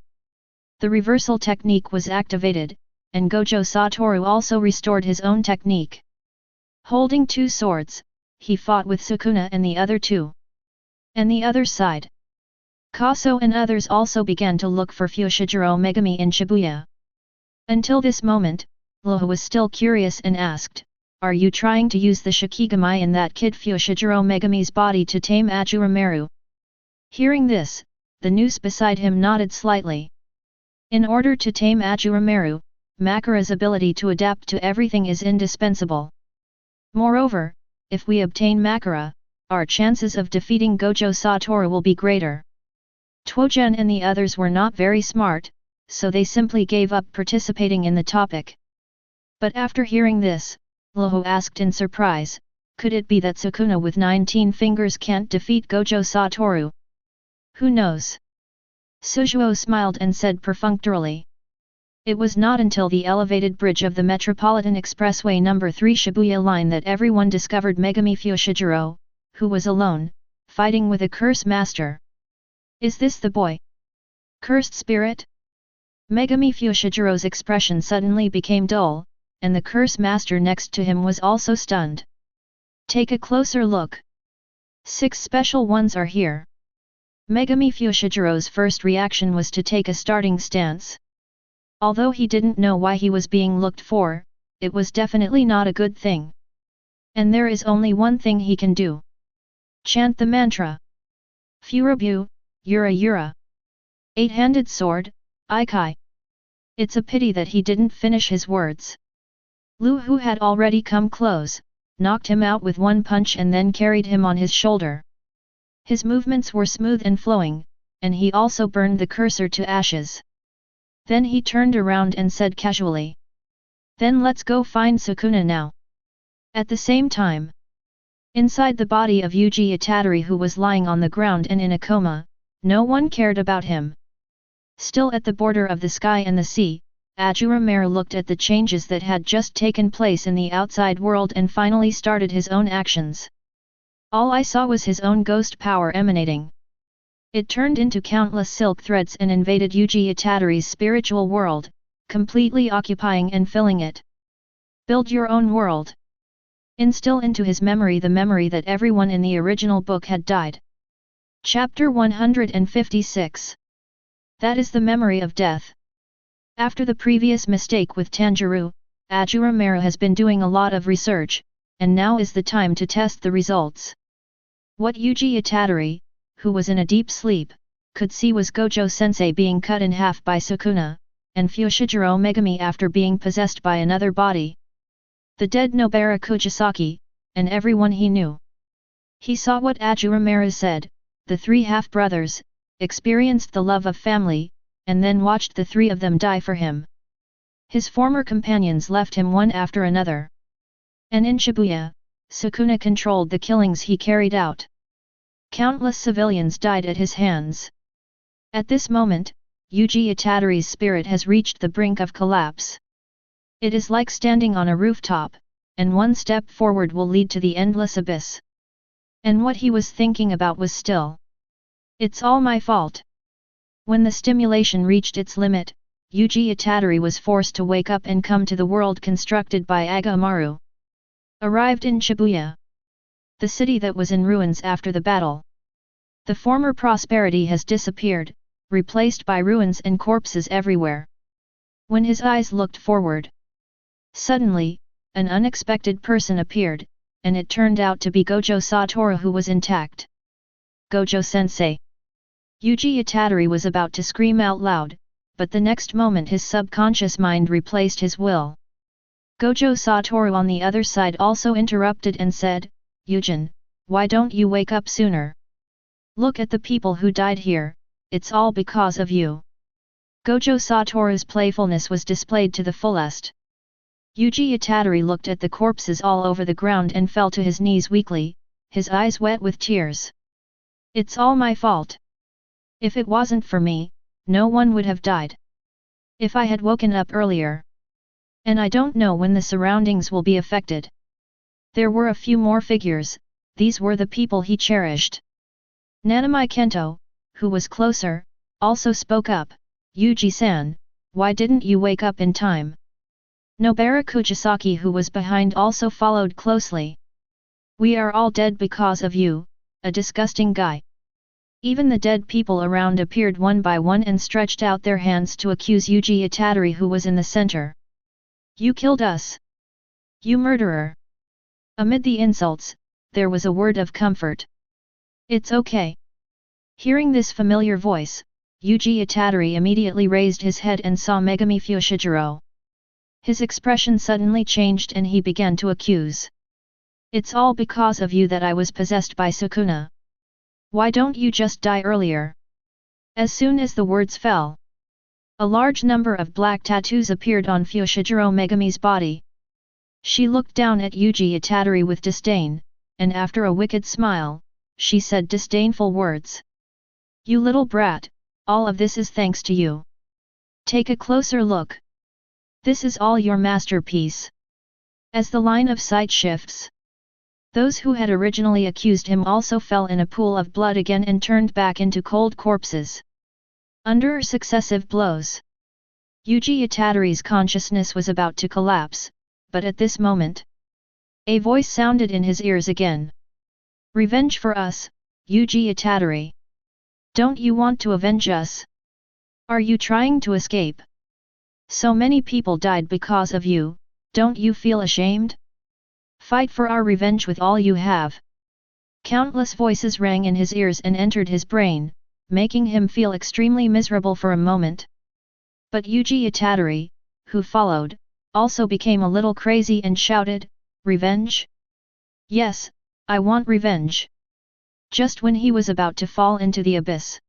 the reversal technique was activated, and Gojo Satoru also restored his own technique. Holding 2 swords, he fought with Sukuna and the other 2. And the other side, Kaso and others also began to look for Fushiguro Megami in Shibuya. Until this moment, Loha was still curious and asked, "Are you trying to use the Shikigami in that kid Fushiguro Megami's body to tame Ashura Maru?" Hearing this, the noose beside him nodded slightly. In order to tame Ashura Maru, Makara's ability to adapt to everything is indispensable. Moreover, if we obtain Makara, our chances of defeating Gojo Satoru will be greater. Tuojen and the others were not very smart, so they simply gave up participating in the topic. But after hearing this, Loho asked in surprise, could it be that Sukuna with 19 fingers can't defeat Gojo Satoru? Who knows? Sujuo smiled and said perfunctorily. It was not until the elevated bridge of the Metropolitan Expressway No. 3 Shibuya line that everyone discovered Megami Fushiguro, who was alone, fighting with a curse master. Is this the boy? Cursed spirit? Megami Fushigiro's expression suddenly became dull, and the curse master next to him was also stunned. Take a closer look. 6 special ones are here. Megami Fushigiro's first reaction was to take a starting stance. Although he didn't know why he was being looked for, it was definitely not a good thing. And there is only one thing he can do. Chant the mantra. Furubu, Yura Yura. 8-handed sword, Ikai. It's a pity that he didn't finish his words. Lu Hu had already come close, knocked him out with one punch and then carried him on his shoulder. His movements were smooth and flowing, and he also burned the cursor to ashes. Then he turned around and said casually. Then let's go find Sukuna now. At the same time, inside the body of Yuji Itadori, who was lying on the ground and in a coma, no one cared about him. Still at the border of the sky and the sea, Ashura Maru looked at the changes that had just taken place in the outside world and finally started his own actions. All I saw was his own ghost power emanating. It turned into countless silk threads and invaded Yuji Itadori's spiritual world, completely occupying and filling it. Build your own world. Instill into his memory the memory that everyone in the original book had died. Chapter 156. That is the memory of death. After the previous mistake with Tanjirou, Ashura Maru has been doing a lot of research, and now is the time to test the results. What Yuji Itadori, who was in a deep sleep, could see was Gojo-sensei being cut in half by Sukuna, and Fushiguro Megami after being possessed by another body. The dead Nobara Kujisaki, and everyone he knew. He saw what Ashura Maru said, the three half-brothers, experienced the love of family, and then watched the three of them die for him. His former companions left him one after another. And in Shibuya, Sukuna controlled the killings he carried out. Countless civilians died at his hands. At this moment, Yuji Itadori's spirit has reached the brink of collapse. It is like standing on a rooftop, and one step forward will lead to the endless abyss. And what he was thinking about was still. It's all my fault. When the stimulation reached its limit, Yuji Itadori was forced to wake up and come to the world constructed by Ashura Maru. Arrived in Shibuya, the city that was in ruins after the battle. The former prosperity has disappeared, replaced by ruins and corpses everywhere. When his eyes looked forward, suddenly, an unexpected person appeared, and it turned out to be Gojo Satoru, who was intact. Gojo-sensei. Yuji Itadori was about to scream out loud, but the next moment his subconscious mind replaced his will. Gojo Satoru on the other side also interrupted and said, "Yujin, why don't you wake up sooner? Look at the people who died here, it's all because of you." Gojo Satoru's playfulness was displayed to the fullest. Yuji Itadori looked at the corpses all over the ground and fell to his knees weakly, his eyes wet with tears. "It's all my fault. If it wasn't for me, no one would have died. If I had woken up earlier. And I don't know when the surroundings will be affected." There were a few more figures, these were the people he cherished. Nanami Kento, who was closer, also spoke up, "Yuji-san, why didn't you wake up in time?" Nobara Kujisaki, who was behind, also followed closely. "We are all dead because of you, a disgusting guy." Even the dead people around appeared one by one and stretched out their hands to accuse Yuji Itadori, who was in the center. "You killed us! You murderer!" Amid the insults, there was a word of comfort. "It's okay." Hearing this familiar voice, Yuji Itadori immediately raised his head and saw Megami Fushiguro. His expression suddenly changed and he began to accuse. "It's all because of you that I was possessed by Sukuna. Why don't you just die earlier?" As soon as the words fell, a large number of black tattoos appeared on Fushiguro Megami's body. She looked down at Yuji Itadori with disdain, and after a wicked smile, she said disdainful words. "You little brat, all of this is thanks to you. Take a closer look. This is all your masterpiece." As the line of sight shifts, those who had originally accused him also fell in a pool of blood again and turned back into cold corpses. Under successive blows, Yuji Itadori's consciousness was about to collapse, but at this moment, a voice sounded in his ears again. "Revenge for us, Yuji Itadori. Don't you want to avenge us? Are you trying to escape? So many people died because of you, don't you feel ashamed? Fight for our revenge with all you have." Countless voices rang in his ears and entered his brain, making him feel extremely miserable for a moment. But Yuji Itadori, who followed, also became a little crazy and shouted, "Revenge? Yes, I want revenge." Just when he was about to fall into the abyss,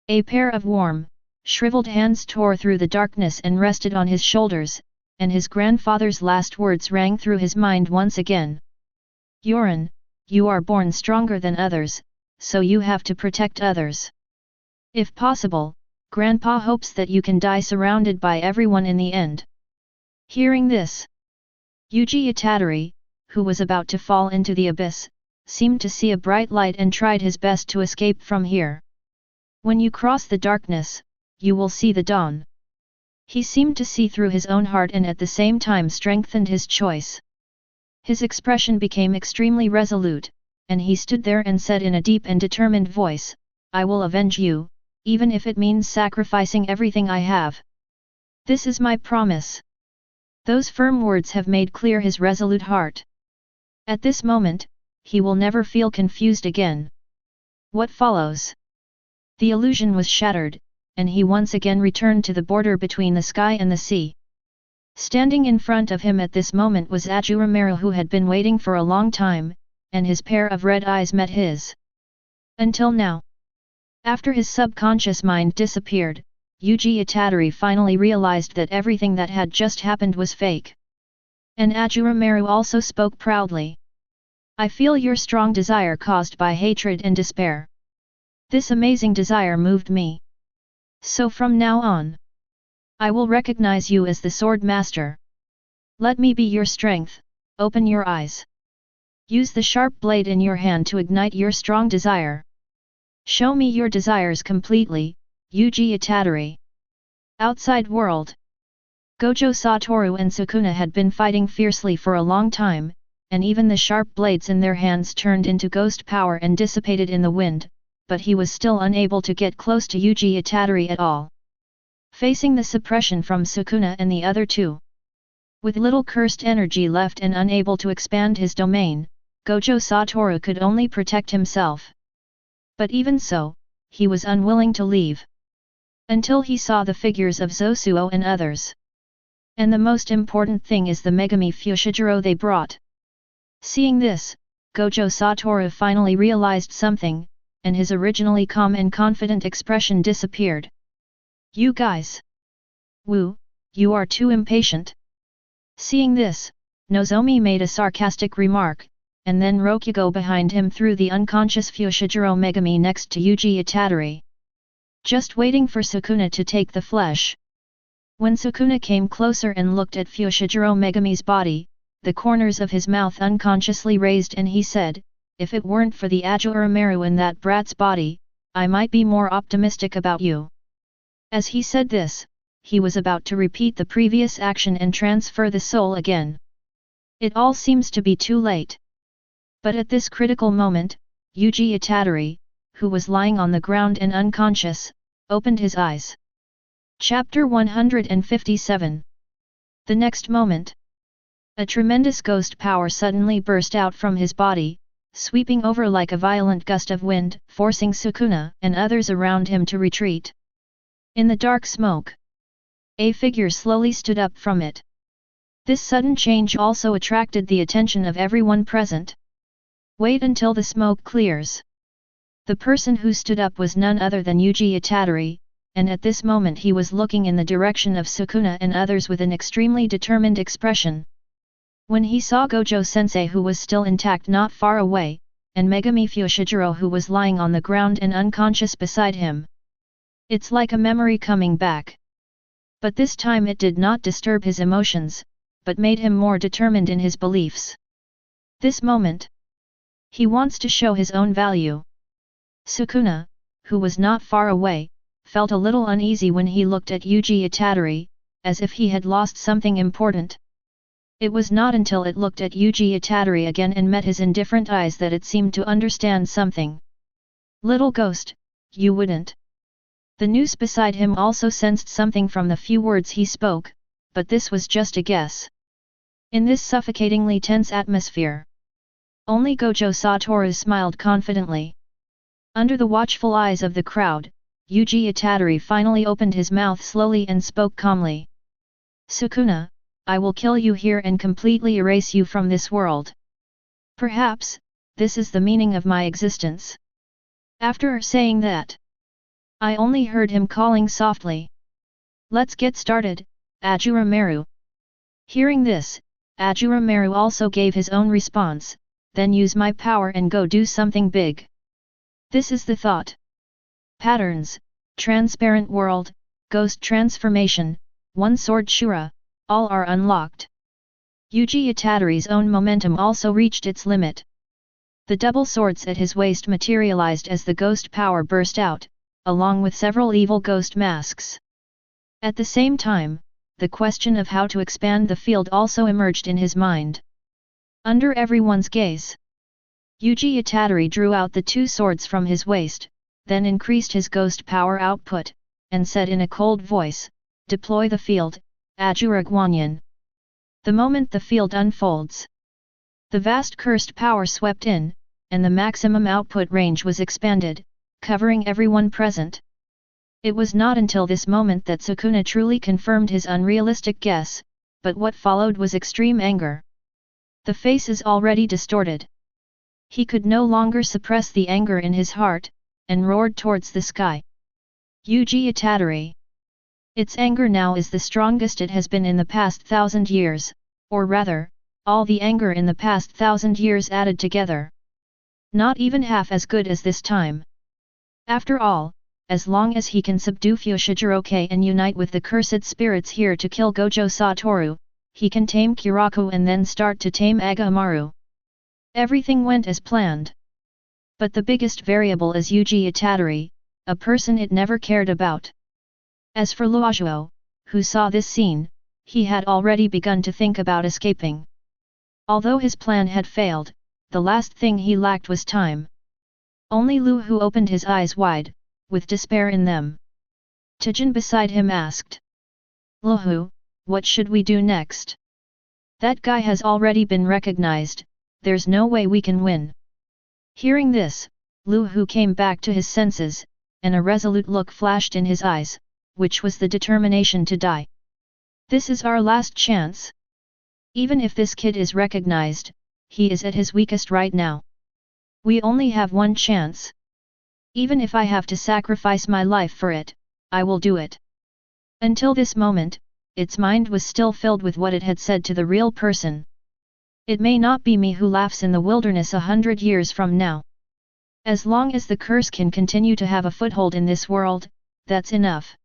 a pair of warm, shriveled hands tore through the darkness and rested on his shoulders, and his grandfather's last words rang through his mind once again. "Yorin, you are born stronger than others, so you have to protect others. If possible, Grandpa hopes that you can die surrounded by everyone in the end. Hearing this, Yuji Itadori, who was about to fall into the abyss, seemed to see a bright light and tried his best to escape from here. When you cross the darkness, you will see the dawn. He seemed to see through his own heart and at the same time strengthened his choice. His expression became extremely resolute, and he stood there and said in a deep and determined voice, "I will avenge you, even if it means sacrificing everything I have. This is my promise." Those firm words have made clear his resolute heart. At this moment, he will never feel confused again. What follows? The illusion was shattered, and he once again returned to the border between the sky and the sea. Standing in front of him at this moment was Ashura Maru, who had been waiting for a long time, and his pair of red eyes met his. Until now. After his subconscious mind disappeared, Yuji Itadori finally realized that everything that had just happened was fake. And Ashura Maru also spoke proudly. "I feel your strong desire caused by hatred and despair. This amazing desire moved me. So from now on, I will recognize you as the sword master. Let me be your strength, open your eyes. Use the sharp blade in your hand to ignite your strong desire. Show me your desires completely, Yuji Itadori." Outside world. Gojo Satoru and Sukuna had been fighting fiercely for a long time, and even the sharp blades in their hands turned into ghost power and dissipated in the wind, but he was still unable to get close to Yuji Itadori at all. Facing the suppression from Sukuna and the other two. With little cursed energy left and unable to expand his domain, Gojo Satoru could only protect himself. But even so, he was unwilling to leave. Until he saw the figures of Zosuo and others. And the most important thing is the Megami Fushiguro they brought. Seeing this, Gojo Satoru finally realized something, and his originally calm and confident expression disappeared. "You guys! Woo, you are too impatient." Seeing this, Nozomi made a sarcastic remark, and then Rokugo behind him threw the unconscious Fushiguro Megami next to Yuji Itadori. Just waiting for Sukuna to take the flesh. When Sukuna came closer and looked at Fushiguro Megami's body, the corners of his mouth unconsciously raised and he said, "If it weren't for the Ashura Maru in that brat's body, I might be more optimistic about you." As he said this, he was about to repeat the previous action and transfer the soul again. It all seems to be too late. But at this critical moment, Yuji Itadori, who was lying on the ground and unconscious, opened his eyes. Chapter 157. The next moment, a tremendous ghost power suddenly burst out from his body, sweeping over like a violent gust of wind, forcing Sukuna and others around him to retreat. In the dark smoke, a figure slowly stood up from it. This sudden change also attracted the attention of everyone present. Wait until the smoke clears. The person who stood up was none other than Yuji Itadori, and at this moment he was looking in the direction of Sukuna and others with an extremely determined expression. When he saw Gojo-sensei who was still intact not far away, and Megami Fushiguro who was lying on the ground and unconscious beside him. It's like a memory coming back. But this time it did not disturb his emotions, but made him more determined in his beliefs. This moment, he wants to show his own value. Sukuna, who was not far away, felt a little uneasy when he looked at Yuji Itadori, as if he had lost something important. It was not until it looked at Yuji Itadori again and met his indifferent eyes that it seemed to understand something. "Little ghost, you wouldn't." The noose beside him also sensed something from the few words he spoke, but this was just a guess. In this suffocatingly tense atmosphere, only Gojo Satoru smiled confidently. Under the watchful eyes of the crowd, Yuji Itadori finally opened his mouth slowly and spoke calmly. "Sukuna, I will kill you here and completely erase you from this world. Perhaps, this is the meaning of my existence." After saying that, I only heard him calling softly. "Let's get started, Ashura Maru." Hearing this, Ashura Maru also gave his own response, "Then use my power and go do something big." This is the thought. Patterns, transparent world, ghost transformation, one sword Shura, all are unlocked. Yuji Itadori's own momentum also reached its limit. The double swords at his waist materialized as the ghost power burst out, along with several evil ghost masks. At the same time, the question of how to expand the field also emerged in his mind. Under everyone's gaze, Yuji Itadori drew out the two swords from his waist, then increased his ghost power output, and said in a cold voice, "Deploy the field, Ashura Guanyin." The moment the field unfolds, the vast cursed power swept in, and the maximum output range was expanded, covering everyone present. It was not until this moment that Sukuna truly confirmed his unrealistic guess, but what followed was extreme anger. The face is already distorted. He could no longer suppress the anger in his heart, and roared towards the sky. Yuji Itadori. Its anger now is the strongest it has been in the past 1,000 years, or rather, all the anger in the past 1,000 years added together. Not even half as good as this time. After all, as long as he can subdue Fushijiroke and unite with the cursed spirits here to kill Gojo Satoru, he can tame Kiraku and then start to tame Agamaru. Everything went as planned. But the biggest variable is Yuji Itadori, a person it never cared about. As for Luojuo, who saw this scene, he had already begun to think about escaping. Although his plan had failed, the last thing he lacked was time. Only Lu Hu opened his eyes wide, with despair in them. Tajin beside him asked. Lu Hu, what should we do next? That guy has already been recognized, there's no way we can win. Hearing this, Lu Hu came back to his senses, and a resolute look flashed in his eyes, which was the determination to die. This is our last chance. Even if this kid is recognized, he is at his weakest right now. We only have one chance. Even if I have to sacrifice my life for it, I will do it. Until this moment, its mind was still filled with what it had said to the real person. It may not be me who laughs in the wilderness 100 years from now. As long as the curse can continue to have a foothold in this world, that's enough.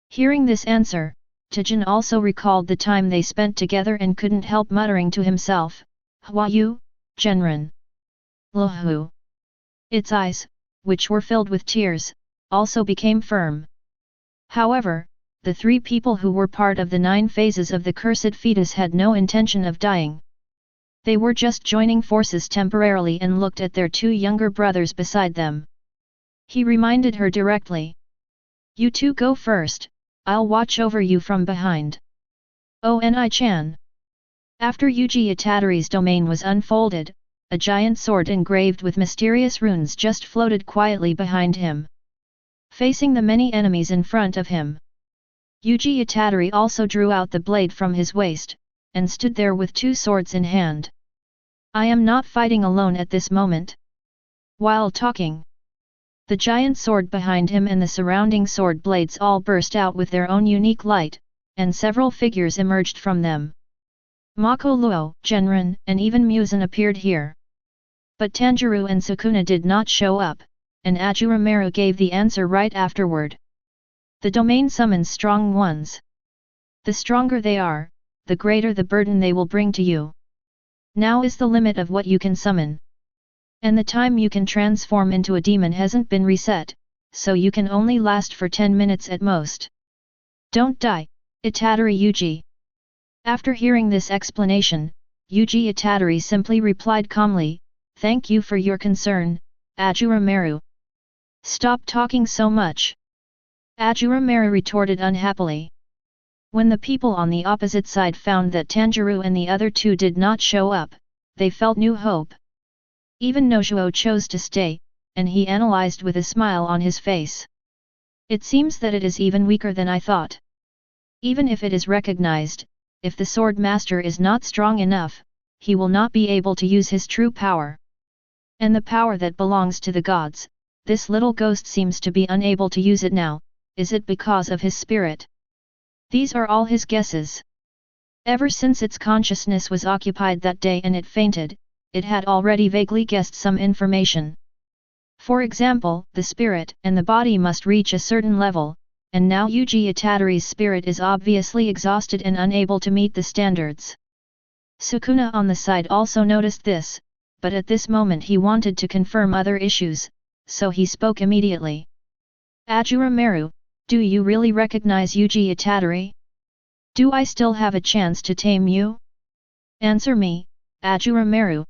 Hearing this answer, Tajin also recalled the time they spent together and couldn't help muttering to himself, Huayu, Genren. Lu Hu. Its eyes, which were filled with tears, also became firm. However, the three people who were part of the 9 phases of the cursed fetus had no intention of dying. They were just joining forces temporarily and looked at their 2 younger brothers beside them. He reminded her directly. You two go first, I'll watch over you from behind. Oni-chan. After Yuji Itadori's domain was unfolded, a giant sword engraved with mysterious runes just floated quietly behind him. Facing the many enemies in front of him, Yuji Itadori also drew out the blade from his waist, and stood there with 2 swords in hand. I am not fighting alone at this moment. While talking, the giant sword behind him and the surrounding sword blades all burst out with their own unique light, and several figures emerged from them. Mako Luo, Genren, and even Muzan appeared here. But Tanjirou and Sukuna did not show up, and Ashura Maru gave the answer right afterward. The domain summons strong ones. The stronger they are, the greater the burden they will bring to you. Now is the limit of what you can summon. And the time you can transform into a demon hasn't been reset, so you can only last for 10 minutes at most. Don't die, Itadori Yuji. After hearing this explanation, Yuji Itadori simply replied calmly, Thank you for your concern, Ashura Maru. Stop talking so much. Ashura Maru retorted unhappily. When the people on the opposite side found that Tanjirou and the other 2 did not show up, they felt new hope. Even Nojuo chose to stay, and he analyzed with a smile on his face. It seems that it is even weaker than I thought. Even if it is recognized, if the sword master is not strong enough, he will not be able to use his true power. And the power that belongs to the gods, this little ghost seems to be unable to use it now, is it because of his spirit? These are all his guesses. Ever since its consciousness was occupied that day and it fainted, it had already vaguely guessed some information. For example, the spirit and the body must reach a certain level, and now Yuji Itadori's spirit is obviously exhausted and unable to meet the standards. Sukuna on the side also noticed this, but at this moment he wanted to confirm other issues, so he spoke immediately. Ashura Maru, do you really recognize Yuji Itadori? Do I still have a chance to tame you? Answer me, Ashura Maru.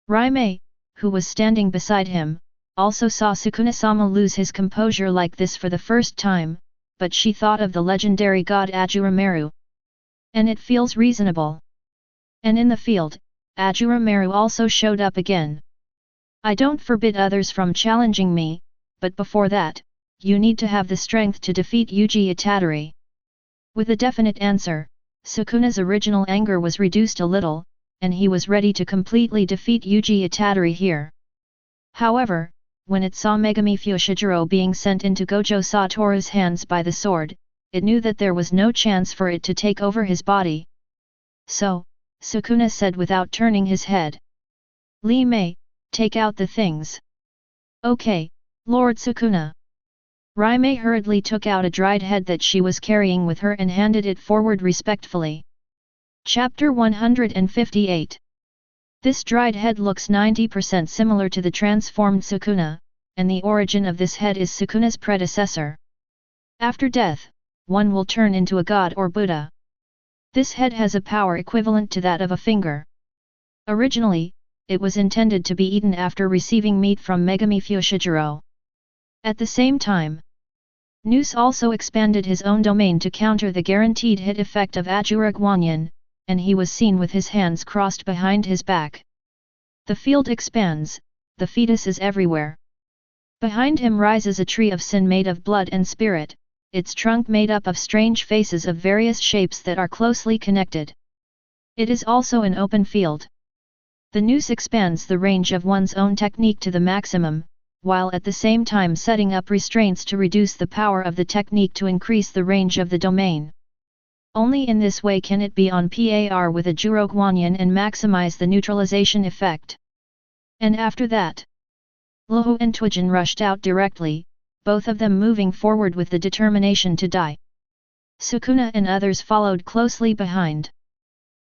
Raimei, who was standing beside him, also saw Sukuna-sama lose his composure like this for the first time, but she thought of the legendary god Ashura Maru. And it feels reasonable. And in the field, Ashura Maru also showed up again. I don't forbid others from challenging me, but before that, you need to have the strength to defeat Yuji Itadori. With a definite answer, Sukuna's original anger was reduced a little, and he was ready to completely defeat Yuji Itadori here. However, when it saw Megami Fushiguro being sent into Gojo Satoru's hands by the sword, it knew that there was no chance for it to take over his body. So, Sukuna said without turning his head. Li Mei, take out the things. Okay, Lord Sukuna. Raimei hurriedly took out a dried head that she was carrying with her and handed it forward respectfully. Chapter 158. This dried head looks 90% similar to the transformed Sukuna, and the origin of this head is Sukuna's predecessor. After death, one will turn into a god or Buddha. This head has a power equivalent to that of a finger. Originally, it was intended to be eaten after receiving meat from Megami Fushiguro. At the same time, Noose also expanded his own domain to counter the guaranteed hit effect of Ashura Guanyin, and he was seen with his hands crossed behind his back. The field expands, the fetus is everywhere. Behind him rises a tree of sin made of blood and spirit, its trunk made up of strange faces of various shapes that are closely connected. It is also an open field. The noose expands the range of one's own technique to the maximum, while at the same time setting up restraints to reduce the power of the technique to increase the range of the domain. Only in this way can it be on par with a Juro Guanyin and maximize the neutralization effect. And after that, Luo and Tuijin rushed out directly, both of them moving forward with the determination to die. Sukuna and others followed closely behind.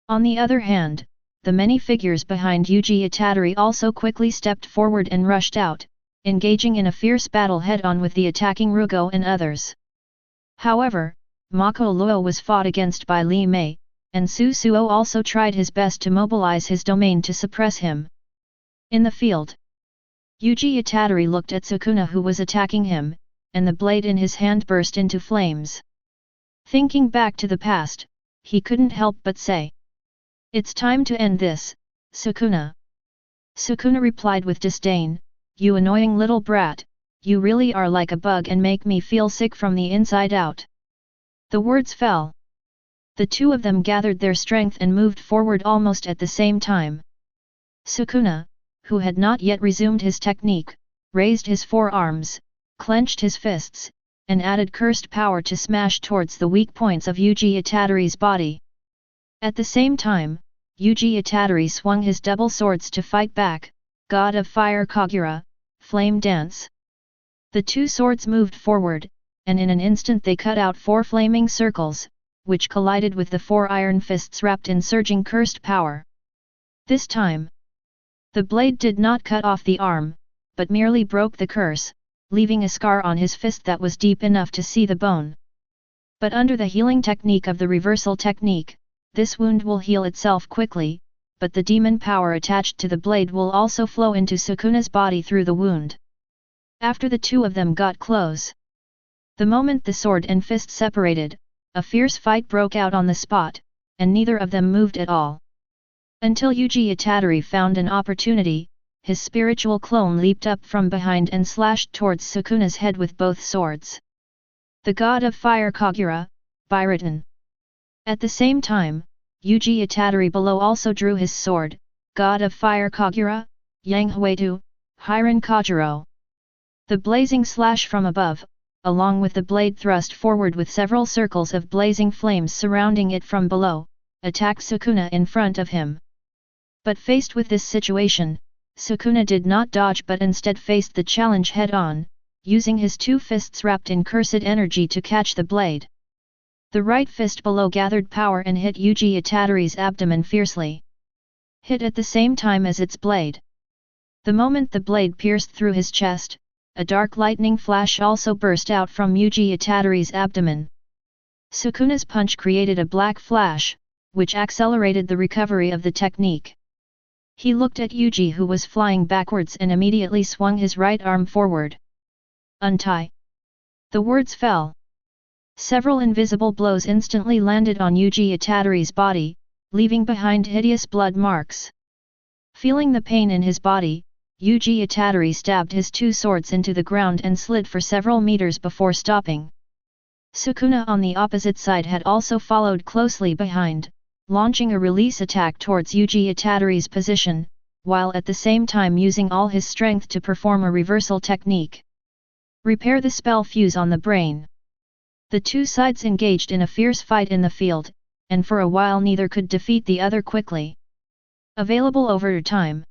On the other hand, the many figures behind Yuji Itadori also quickly stepped forward and rushed out, engaging in a fierce battle head-on with the attacking Rugo and others. However, Mako Luo was fought against by Li Mei, and Su Suo also tried his best to mobilize his domain to suppress him. In the field, Yuji Itadori looked at Sukuna who was attacking him, and the blade in his hand burst into flames. Thinking back to the past, he couldn't help but say, "It's time to end this, Sukuna." Sukuna replied with disdain, "You annoying little brat, you really are like a bug and make me feel sick from the inside out." The words fell. The two of them gathered their strength and moved forward almost at the same time. Sukuna, who had not yet resumed his technique, raised his forearms, clenched his fists, and added cursed power to smash towards the weak points of Yuji Itadori's body. At the same time, Yuji Itadori swung his double swords to fight back, God of Fire Kagura, Flame Dance. The two swords moved forward, and in an instant they cut out 4 flaming circles, which collided with the 4 iron fists wrapped in surging cursed power. This time, the blade did not cut off the arm, but merely broke the curse, leaving a scar on his fist that was deep enough to see the bone. But under the healing technique of the reversal technique, this wound will heal itself quickly, but the demon power attached to the blade will also flow into Sukuna's body through the wound. After the two of them got close, the moment the sword and fist separated, a fierce fight broke out on the spot, and neither of them moved at all. Until Yuji Itadori found an opportunity, his spiritual clone leaped up from behind and slashed towards Sukuna's head with both swords. The God of Fire Kagura, Biraton. At the same time, Yuji Itadori below also drew his sword, God of Fire Kagura, Yang Huetu, Hiran Kajiro. The blazing slash from above, along with the blade thrust forward with several circles of blazing flames surrounding it from below, attacked Sukuna in front of him. But faced with this situation, Sukuna did not dodge but instead faced the challenge head-on, using his two fists wrapped in cursed energy to catch the blade. The right fist below gathered power and hit Yuji Itatori's abdomen fiercely. Hit at the same time as its blade. The moment the blade pierced through his chest, a dark lightning flash also burst out from Yuji Itatori's abdomen. Sukuna's punch created a black flash, which accelerated the recovery of the technique. He looked at Yuji, who was flying backwards, and immediately swung his right arm forward. "Untie!" The words fell. Several invisible blows instantly landed on Yuji Itatori's body, leaving behind hideous blood marks. Feeling the pain in his body, Yuji Itatori stabbed his two swords into the ground and slid for several meters before stopping. Sukuna on the opposite side had also followed closely behind, launching a release attack towards Yuji Itatori's position, while at the same time using all his strength to perform a reversal technique. Repair the spell fuse on the brain. The two sides engaged in a fierce fight in the field, and for a while neither could defeat the other quickly. Available over time.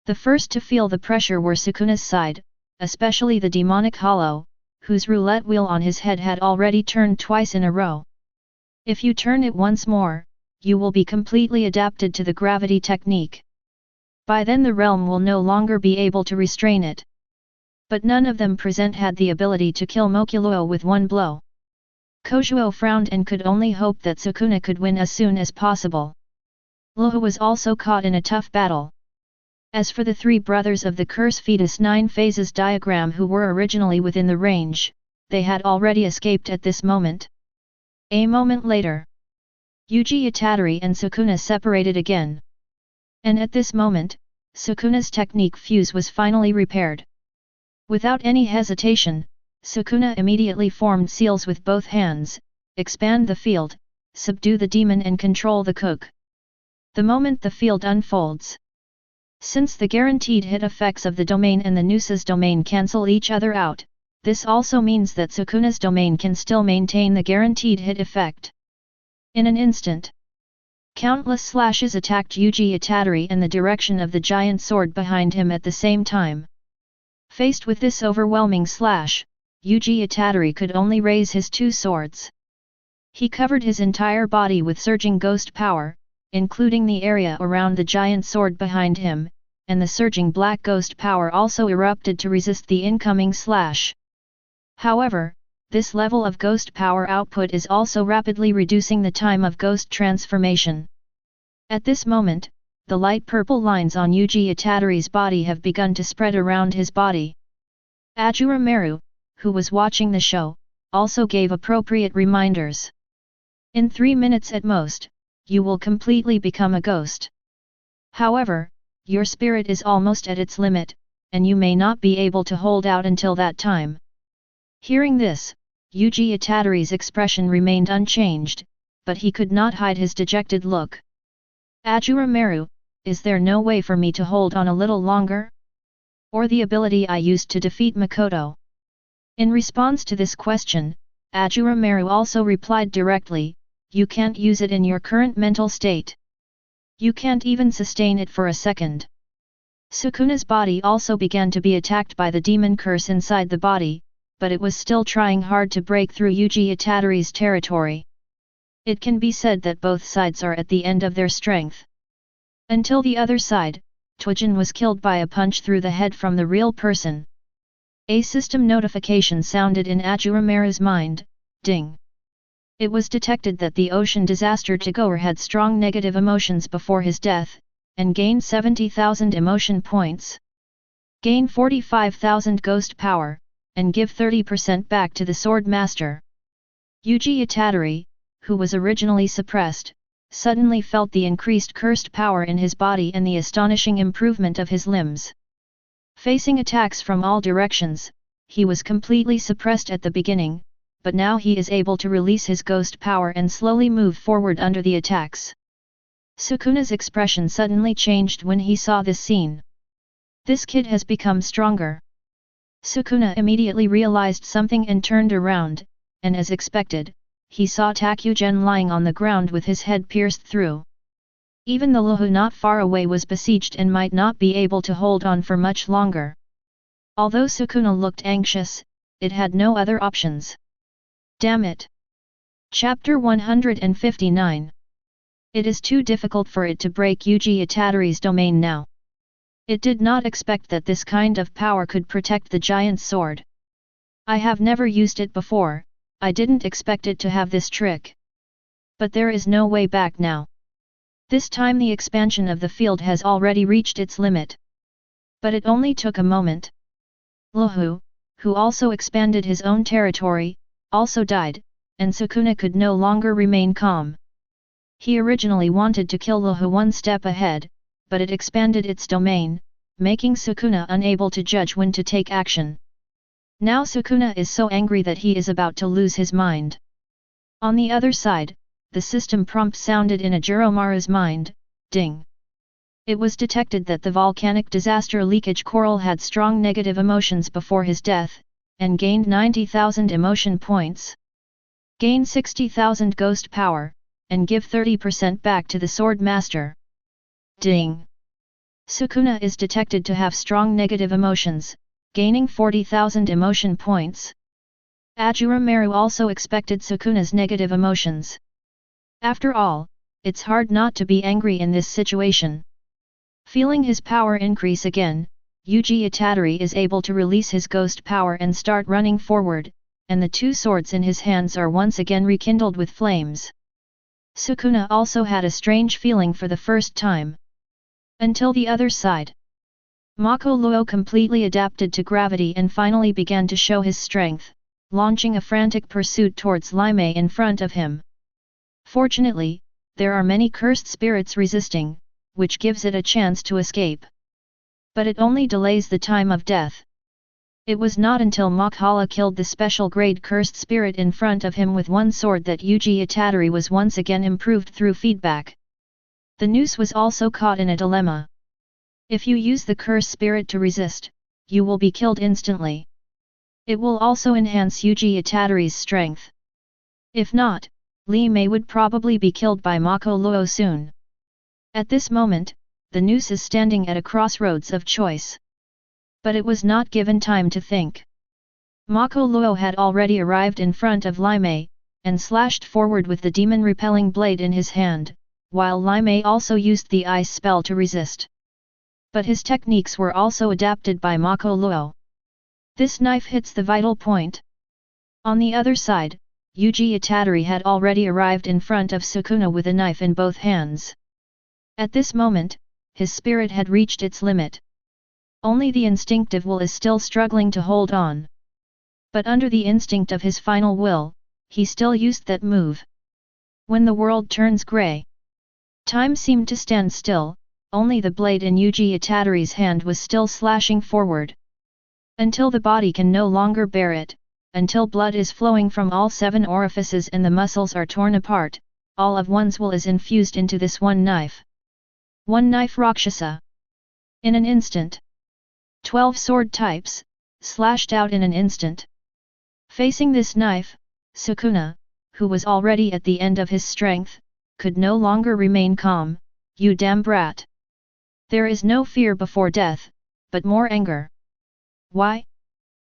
The first to feel the pressure were Sukuna's side, especially the demonic hollow, whose roulette wheel on his head had already turned twice in a row. If you turn it once more, you will be completely adapted to the gravity technique. By then the realm will no longer be able to restrain it. But none of them present had the ability to kill Mokuluo with one blow. Kojuo frowned and could only hope that Sukuna could win as soon as possible. Luo was also caught in a tough battle. As for the three brothers of the Curse Fetus 9 Phases diagram who were originally within the range, they had already escaped at this moment. A moment later, Yuji Itatori and Sukuna separated again. And at this moment, Sukuna's technique fuse was finally repaired. Without any hesitation, Sukuna immediately formed seals with both hands, expand the field, subdue the demon and control the cook. The moment the field unfolds. Since the guaranteed hit effects of the domain and the Noosa's domain cancel each other out, this also means that Sukuna's domain can still maintain the guaranteed hit effect. In an instant, countless slashes attacked Yuji Itatori in the direction of the giant sword behind him at the same time. Faced with this overwhelming slash, Yuji Itatori could only raise his two swords. He covered his entire body with surging ghost power, including the area around the giant sword behind him, and the surging black ghost power also erupted to resist the incoming slash. However, this level of ghost power output is also rapidly reducing the time of ghost transformation. At this moment, the light purple lines on Yuji Itatori's body have begun to spread around his body. Ashura Maru, who was watching the show, also gave appropriate reminders. In 3 minutes at most, you will completely become a ghost. However, your spirit is almost at its limit, and you may not be able to hold out until that time. Hearing this, Yuji Itatori's expression remained unchanged, but he could not hide his dejected look. Ashura Maru, is there no way for me to hold on a little longer? Or the ability I used to defeat Makoto? In response to this question, Ashura Maru also replied directly, you can't use it in your current mental state. You can't even sustain it for a second. Sukuna's body also began to be attacked by the demon curse inside the body, but it was still trying hard to break through Yuji Itatori's territory. It can be said that both sides are at the end of their strength. Until the other side, Twojin was killed by a punch through the head from the real person. A system notification sounded in Ashura Maru's mind, ding. It was detected that the ocean disaster Tagoer had strong negative emotions before his death, and gained 70,000 emotion points. Gain 45,000 ghost power, and give 30% back to the sword master. Yuji Itatori, who was originally suppressed, suddenly felt the increased cursed power in his body and the astonishing improvement of his limbs. Facing attacks from all directions, he was completely suppressed at the beginning, but now he is able to release his ghost power and slowly move forward under the attacks. Sukuna's expression suddenly changed when he saw this scene. This kid has become stronger. Sukuna immediately realized something and turned around, and as expected, he saw Takugen lying on the ground with his head pierced through. Even the Luhu not far away was besieged and might not be able to hold on for much longer. Although Sukuna looked anxious, it had no other options. Damn it! Chapter 159. It is too difficult for it to break Yuji Itadori's domain now. It did not expect that this kind of power could protect the giant's sword. I have never used it before, I didn't expect it to have this trick. But there is no way back now. This time the expansion of the field has already reached its limit. But it only took a moment. Luhu, who also expanded his own territory, also died, and Sukuna could no longer remain calm. He originally wanted to kill Luhu one step ahead, but it expanded its domain, making Sukuna unable to judge when to take action. Now Sukuna is so angry that he is about to lose his mind. On the other side, the system prompt sounded in Ashura Maru's mind, ding. It was detected that the volcanic disaster leakage coral had strong negative emotions before his death, and gained 90,000 emotion points. Gain 60,000 ghost power, and give 30% back to the sword master. Ding. Sukuna is detected to have strong negative emotions, gaining 40,000 emotion points. Ashura Maru also expected Sukuna's negative emotions. After all, it's hard not to be angry in this situation. Feeling his power increase again, Yuji Itadori is able to release his ghost power and start running forward, and the two swords in his hands are once again rekindled with flames. Sukuna also had a strange feeling for the first time. Until the other side. Mako Luo completely adapted to gravity and finally began to show his strength, launching a frantic pursuit towards Lin Fan in front of him. Fortunately, there are many cursed spirits resisting, which gives it a chance to escape. But it only delays the time of death. It was not until Makhala killed the special grade cursed spirit in front of him with one sword that Yuji Itadori was once again improved through feedback. The noose was also caught in a dilemma. If you use the cursed spirit to resist, you will be killed instantly. It will also enhance Yuji Itadori's strength. If not, Lin Fan would probably be killed by Mako Luo soon. At this moment, the noose is standing at a crossroads of choice. But it was not given time to think. Mako Luo had already arrived in front of Lin Fan, and slashed forward with the demon-repelling blade in his hand, while Lin Fan also used the ice spell to resist. But his techniques were also adapted by Mako Luo. This knife hits the vital point. On the other side, Yuji Itadori had already arrived in front of Sukuna with a knife in both hands. At this moment, his spirit had reached its limit. Only the instinctive will is still struggling to hold on. But under the instinct of his final will, he still used that move. When the world turns grey. Time seemed to stand still, only the blade in Yuji Itadori's hand was still slashing forward. Until the body can no longer bear it, until blood is flowing from all 7 orifices and the muscles are torn apart, all of one's will is infused into this one knife. One knife Rakshasa. In an instant. 12 sword types, slashed out in an instant. Facing this knife, Sukuna, who was already at the end of his strength, could no longer remain calm. You damn brat. There is no fear before death, but more anger. Why?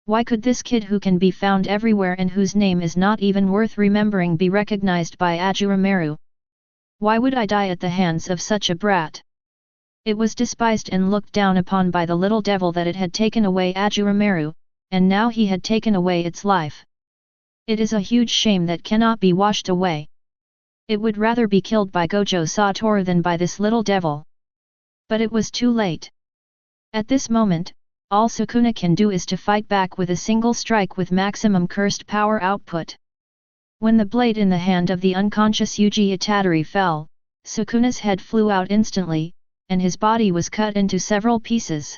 Why could this kid who can be found everywhere and whose name is not even worth remembering be recognized by Ashura Maru? Why would I die at the hands of such a brat? It was despised and looked down upon by the little devil that it had taken away Ashura Maru, and now he had taken away its life. It is a huge shame that cannot be washed away. It would rather be killed by Gojo Satoru than by this little devil. But it was too late. At this moment, all Sukuna can do is to fight back with a single strike with maximum cursed power output. When the blade in the hand of the unconscious Yuji Itadori fell, Sukuna's head flew out instantly, and his body was cut into several pieces.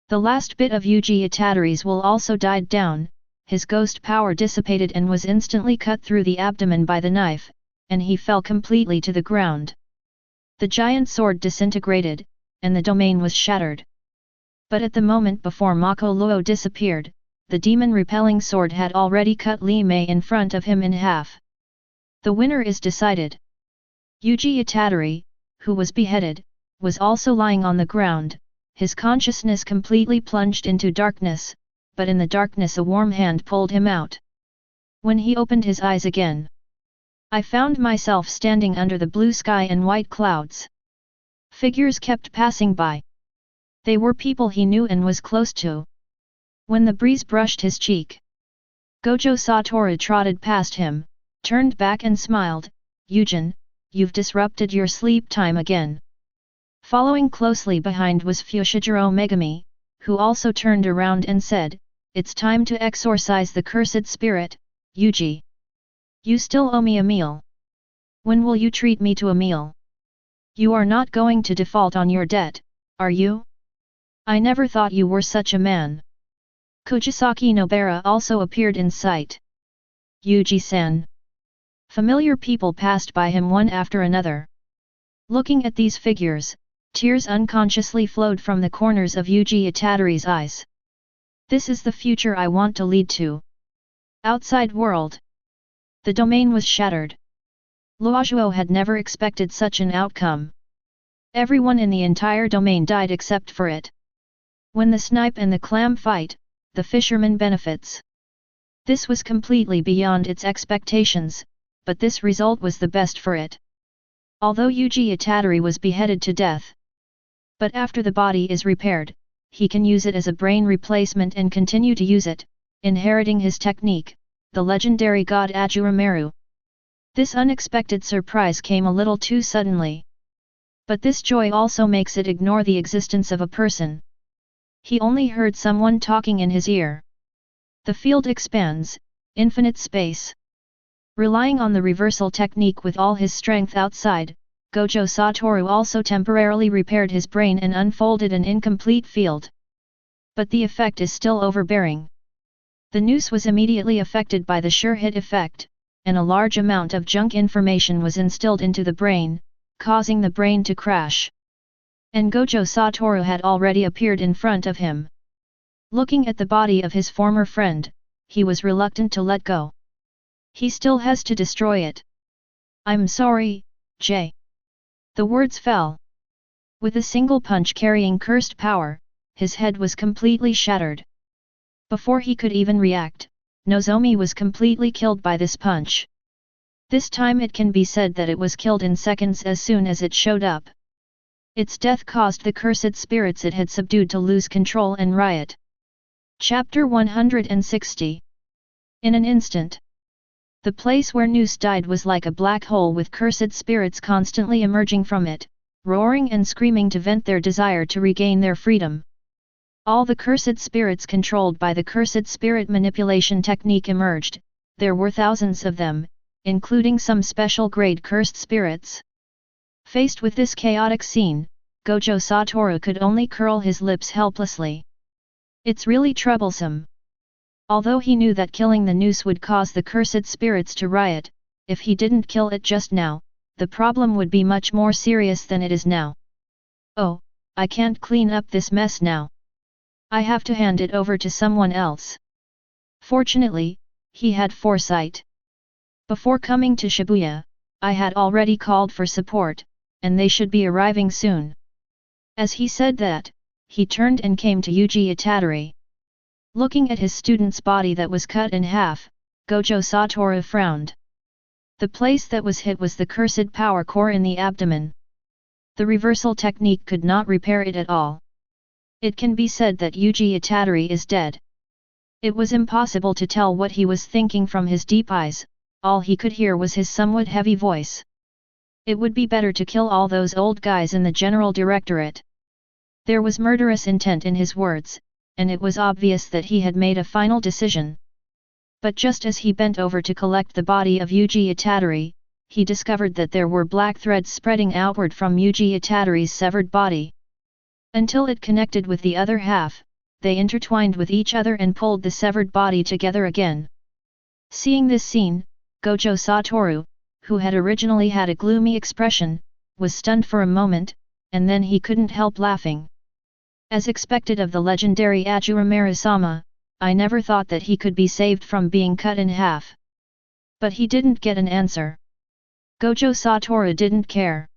The last bit of Yuji Itadori's will also died down, his ghost power dissipated and was instantly cut through the abdomen by the knife, and he fell completely to the ground. The giant sword disintegrated, and the domain was shattered. But at the moment before Mako Luo disappeared, the demon-repelling sword had already cut Lin Fan in front of him in half. The winner is decided. Yuji Itadori, who was beheaded, was also lying on the ground, his consciousness completely plunged into darkness, but in the darkness a warm hand pulled him out. When he opened his eyes again, I found myself standing under the blue sky and white clouds. Figures kept passing by. They were people he knew and was close to. When the breeze brushed his cheek, Gojo Satoru trotted past him, turned back and smiled, "Yujin, you've disrupted your sleep time again." Following closely behind was Fushiguro Megami, who also turned around and said, "It's time to exorcise the cursed spirit, Yuji. You still owe me a meal. When will you treat me to a meal? You are not going to default on your debt, are you? I never thought you were such a man." Kojisaki Nobara also appeared in sight. "Yuji-san." Familiar people passed by him one after another. Looking at these figures, tears unconsciously flowed from the corners of Yuji Itadori's eyes. This is the future I want to lead to. Outside world. The domain was shattered. Luojuo had never expected such an outcome. Everyone in the entire domain died except for it. When the snipe and the clam fight, the fisherman benefits. This was completely beyond its expectations, but this result was the best for it. Although Yuji Itadori was beheaded to death, but after the body is repaired, he can use it as a brain replacement and continue to use it, inheriting his technique, the legendary god Ashura Maru. This unexpected surprise came a little too suddenly. But this joy also makes it ignore the existence of a person. He only heard someone talking in his ear. The field expands, infinite space. Relying on the reversal technique with all his strength outside, Gojo Satoru also temporarily repaired his brain and unfolded an incomplete field. But the effect is still overbearing. The noose was immediately affected by the sure hit effect, and a large amount of junk information was instilled into the brain, causing the brain to crash. And Gojo Satoru had already appeared in front of him. Looking at the body of his former friend, he was reluctant to let go. He still has to destroy it. "I'm sorry, Jay." The words fell. With a single punch carrying cursed power, his head was completely shattered. Before he could even react, Nozomi was completely killed by this punch. This time it can be said that it was killed in seconds as soon as it showed up. Its death caused the cursed spirits it had subdued to lose control and riot. Chapter 160. In an instant, the place where Noose died was like a black hole with cursed spirits constantly emerging from it, roaring and screaming to vent their desire to regain their freedom. All the cursed spirits controlled by the cursed spirit manipulation technique emerged. There were thousands of them, including some special grade cursed spirits. Faced with this chaotic scene, Gojo Satoru could only curl his lips helplessly. It's really troublesome. Although he knew that killing the noose would cause the cursed spirits to riot, if he didn't kill it just now, the problem would be much more serious than it is now. "Oh, I can't clean up this mess now. I have to hand it over to someone else." Fortunately, he had foresight. Before coming to Shibuya, I had already called for support, and they should be arriving soon. As he said that, he turned and came to Yuji Itadori. Looking at his student's body that was cut in half, Gojo Satoru frowned. The place that was hit was the cursed power core in the abdomen. The reversal technique could not repair it at all. It can be said that Yuji Itadori is dead. It was impossible to tell what he was thinking from his deep eyes, all he could hear was his somewhat heavy voice. It would be better to kill all those old guys in the General Directorate. There was murderous intent in his words, and it was obvious that he had made a final decision. But just as he bent over to collect the body of Yuji Itadori, he discovered that there were black threads spreading outward from Yuji Itadori's severed body. Until it connected with the other half, they intertwined with each other and pulled the severed body together again. Seeing this scene, Gojo Satoru, who had originally had a gloomy expression, was stunned for a moment, and then he couldn't help laughing. As expected of the legendary Ashura Maru-sama, I never thought that he could be saved from being cut in half. But he didn't get an answer. Gojo Satoru didn't care.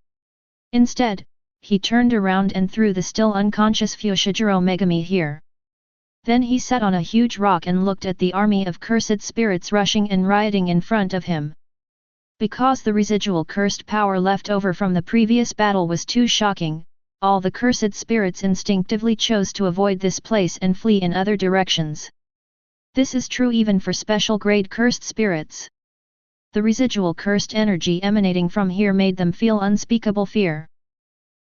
Instead, he turned around and threw the still unconscious Fushiguro Megami here. Then he sat on a huge rock and looked at the army of cursed spirits rushing and rioting in front of him. Because the residual cursed power left over from the previous battle was too shocking, all the cursed spirits instinctively chose to avoid this place and flee in other directions. This is true even for special grade cursed spirits. The residual cursed energy emanating from here made them feel unspeakable fear.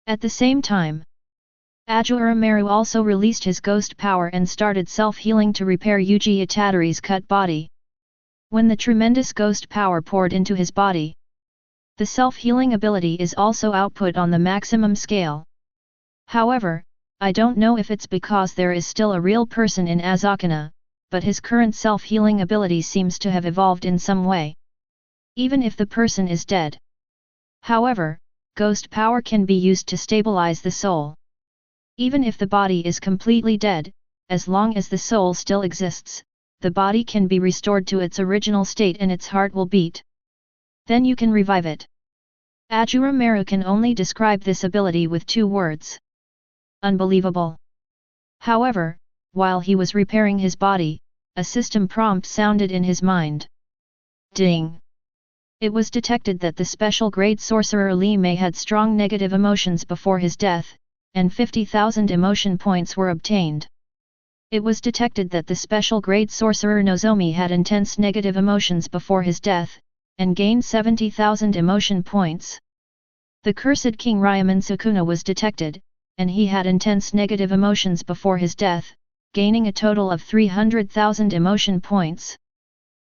At the same time, Ashura Maru also released his ghost power and started self-healing to repair Yuji Itadori's cut body. When the tremendous ghost power poured into his body, the self-healing ability is also output on the maximum scale. However, I don't know if it's because there is still a real person in Asakana, but his current self-healing ability seems to have evolved in some way. Even if the person is dead. However, ghost power can be used to stabilize the soul. Even if the body is completely dead, as long as the soul still exists, the body can be restored to its original state and its heart will beat. Then you can revive it. Ashura Maru can only describe this ability with 2 words. Unbelievable. However, while he was repairing his body, a system prompt sounded in his mind. Ding! It was detected that the special grade sorcerer Li Mei had strong negative emotions before his death, and 50,000 emotion points were obtained. It was detected that the special grade sorcerer Nozomi had intense negative emotions before his death, and gained 70,000 emotion points. The cursed King Ryaman Sukuna was detected, and he had intense negative emotions before his death, gaining a total of 300,000 emotion points.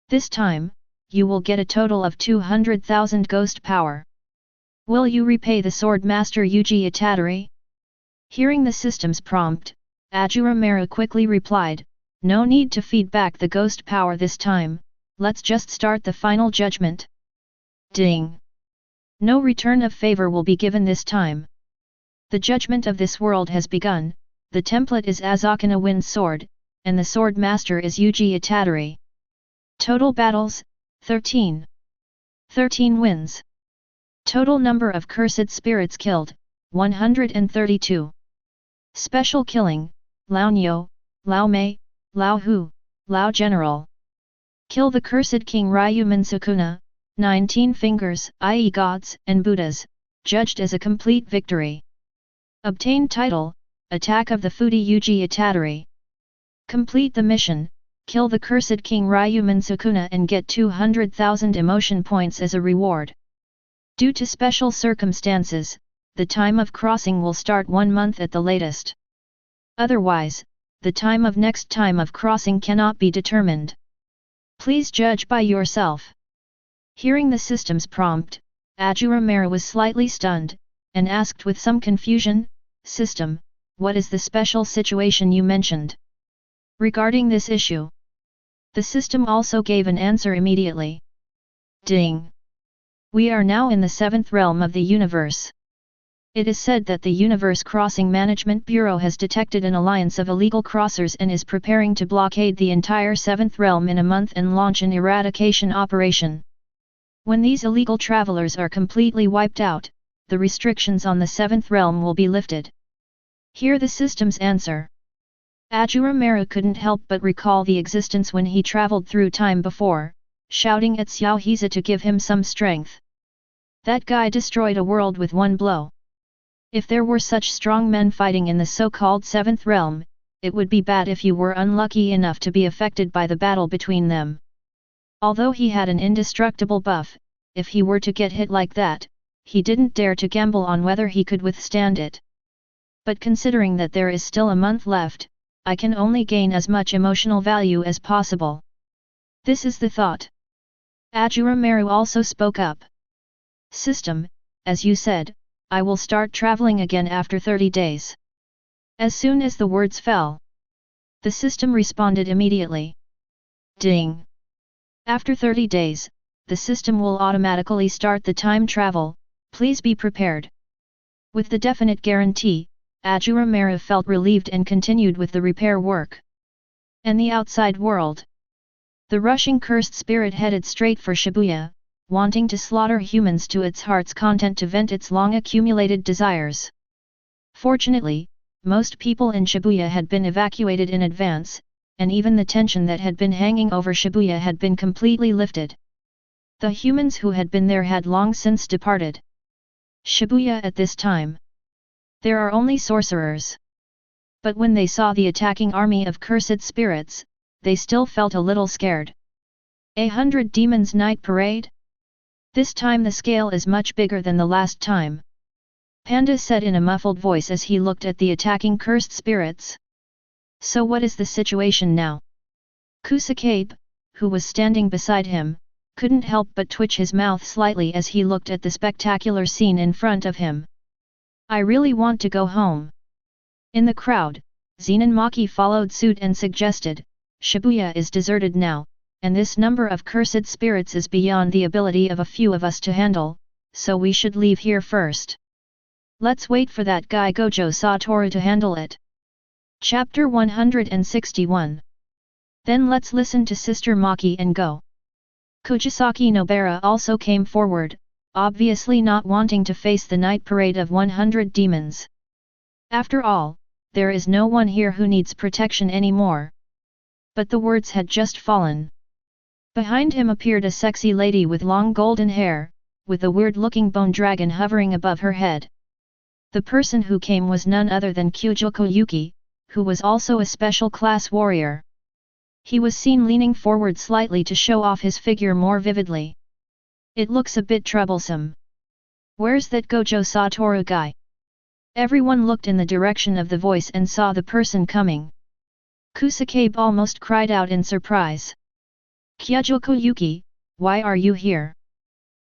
This time, you will get a total of 200,000 ghost power. Will you repay the sword master Yuji Itadori? Hearing the system's prompt, Ashura Maru quickly replied, no need to feed back the ghost power this time, let's just start the final judgment. Ding! No return of favor will be given this time. The judgment of this world has begun, the template is Asakana Wind Sword, and the sword master is Yuji Itadori. Total battles, 13. 13 wins. Total number of cursed spirits killed, 132. Special killing, Lao Nyo, Lao Mei, Lao Hu, Lao General. Kill the cursed King Ryuman Sukuna, 19 fingers, i.e. gods and Buddhas, judged as a complete victory. Obtain title, Attack of the Foodie Yuji Itadori. Complete the mission, kill the cursed King Ryuman Sukuna and get 200,000 emotion points as a reward. Due to special circumstances, the time of crossing will start 1 month at the latest. Otherwise, the next time of crossing cannot be determined. Please judge by yourself. Hearing the system's prompt, Ashura Maru was slightly stunned, and asked with some confusion, System, what is the special situation you mentioned? Regarding this issue, the system also gave an answer immediately. Ding! We are now in the 7th realm of the universe. It is said that the Universe Crossing Management Bureau has detected an alliance of illegal crossers and is preparing to blockade the entire 7th realm in a month and launch an eradication operation. When these illegal travelers are completely wiped out, the restrictions on the 7th realm will be lifted. Hear the system's answer. Ashura Maru couldn't help but recall the existence when he traveled through time before, shouting at Xiao Hiza to give him some strength. That guy destroyed a world with one blow. If there were such strong men fighting in the so-called 7th realm, it would be bad if you were unlucky enough to be affected by the battle between them. Although he had an indestructible buff, if he were to get hit like that, he didn't dare to gamble on whether he could withstand it. But considering that there is still a month left, I can only gain as much emotional value as possible. This is the thought. Ashura Maru also spoke up. System, as you said, I will start traveling again after 30 days. As soon as the words fell, the system responded immediately. Ding! After 30 days, the system will automatically start the time travel, please be prepared. With the definite guarantee, Ashura Maru felt relieved and continued with the repair work. And the outside world. The rushing cursed spirit headed straight for Shibuya, wanting to slaughter humans to its heart's content to vent its long-accumulated desires. Fortunately, most people in Shibuya had been evacuated in advance, and even the tension that had been hanging over Shibuya had been completely lifted. The humans who had been there had long since departed. Shibuya at this time. There are only sorcerers. But when they saw the attacking army of cursed spirits, they still felt a little scared. 100 Demons Night Parade? This time the scale is much bigger than the last time. Panda said in a muffled voice as he looked at the attacking cursed spirits. So what is the situation now? Kusakabe, who was standing beside him, couldn't help but twitch his mouth slightly as he looked at the spectacular scene in front of him. I really want to go home. In the crowd, Zenon Maki followed suit and suggested, Shibuya is deserted now, and this number of cursed spirits is beyond the ability of a few of us to handle, so we should leave here first. Let's wait for that guy Gojo Satoru to handle it. Chapter 161. Then let's listen to Sister Maki and go. Kujisaki Nobara also came forward, obviously not wanting to face the night parade of 100 demons. After all, there is no one here who needs protection anymore. But the words had just fallen. Behind him appeared a sexy lady with long golden hair, with a weird-looking bone dragon hovering above her head. The person who came was none other than Kyujoko Yuki, who was also a special class warrior. He was seen leaning forward slightly to show off his figure more vividly. It looks a bit troublesome. Where's that Gojo Satoru guy? Everyone looked in the direction of the voice and saw the person coming. Kusakabe almost cried out in surprise. Kyujoko Yuki, why are you here?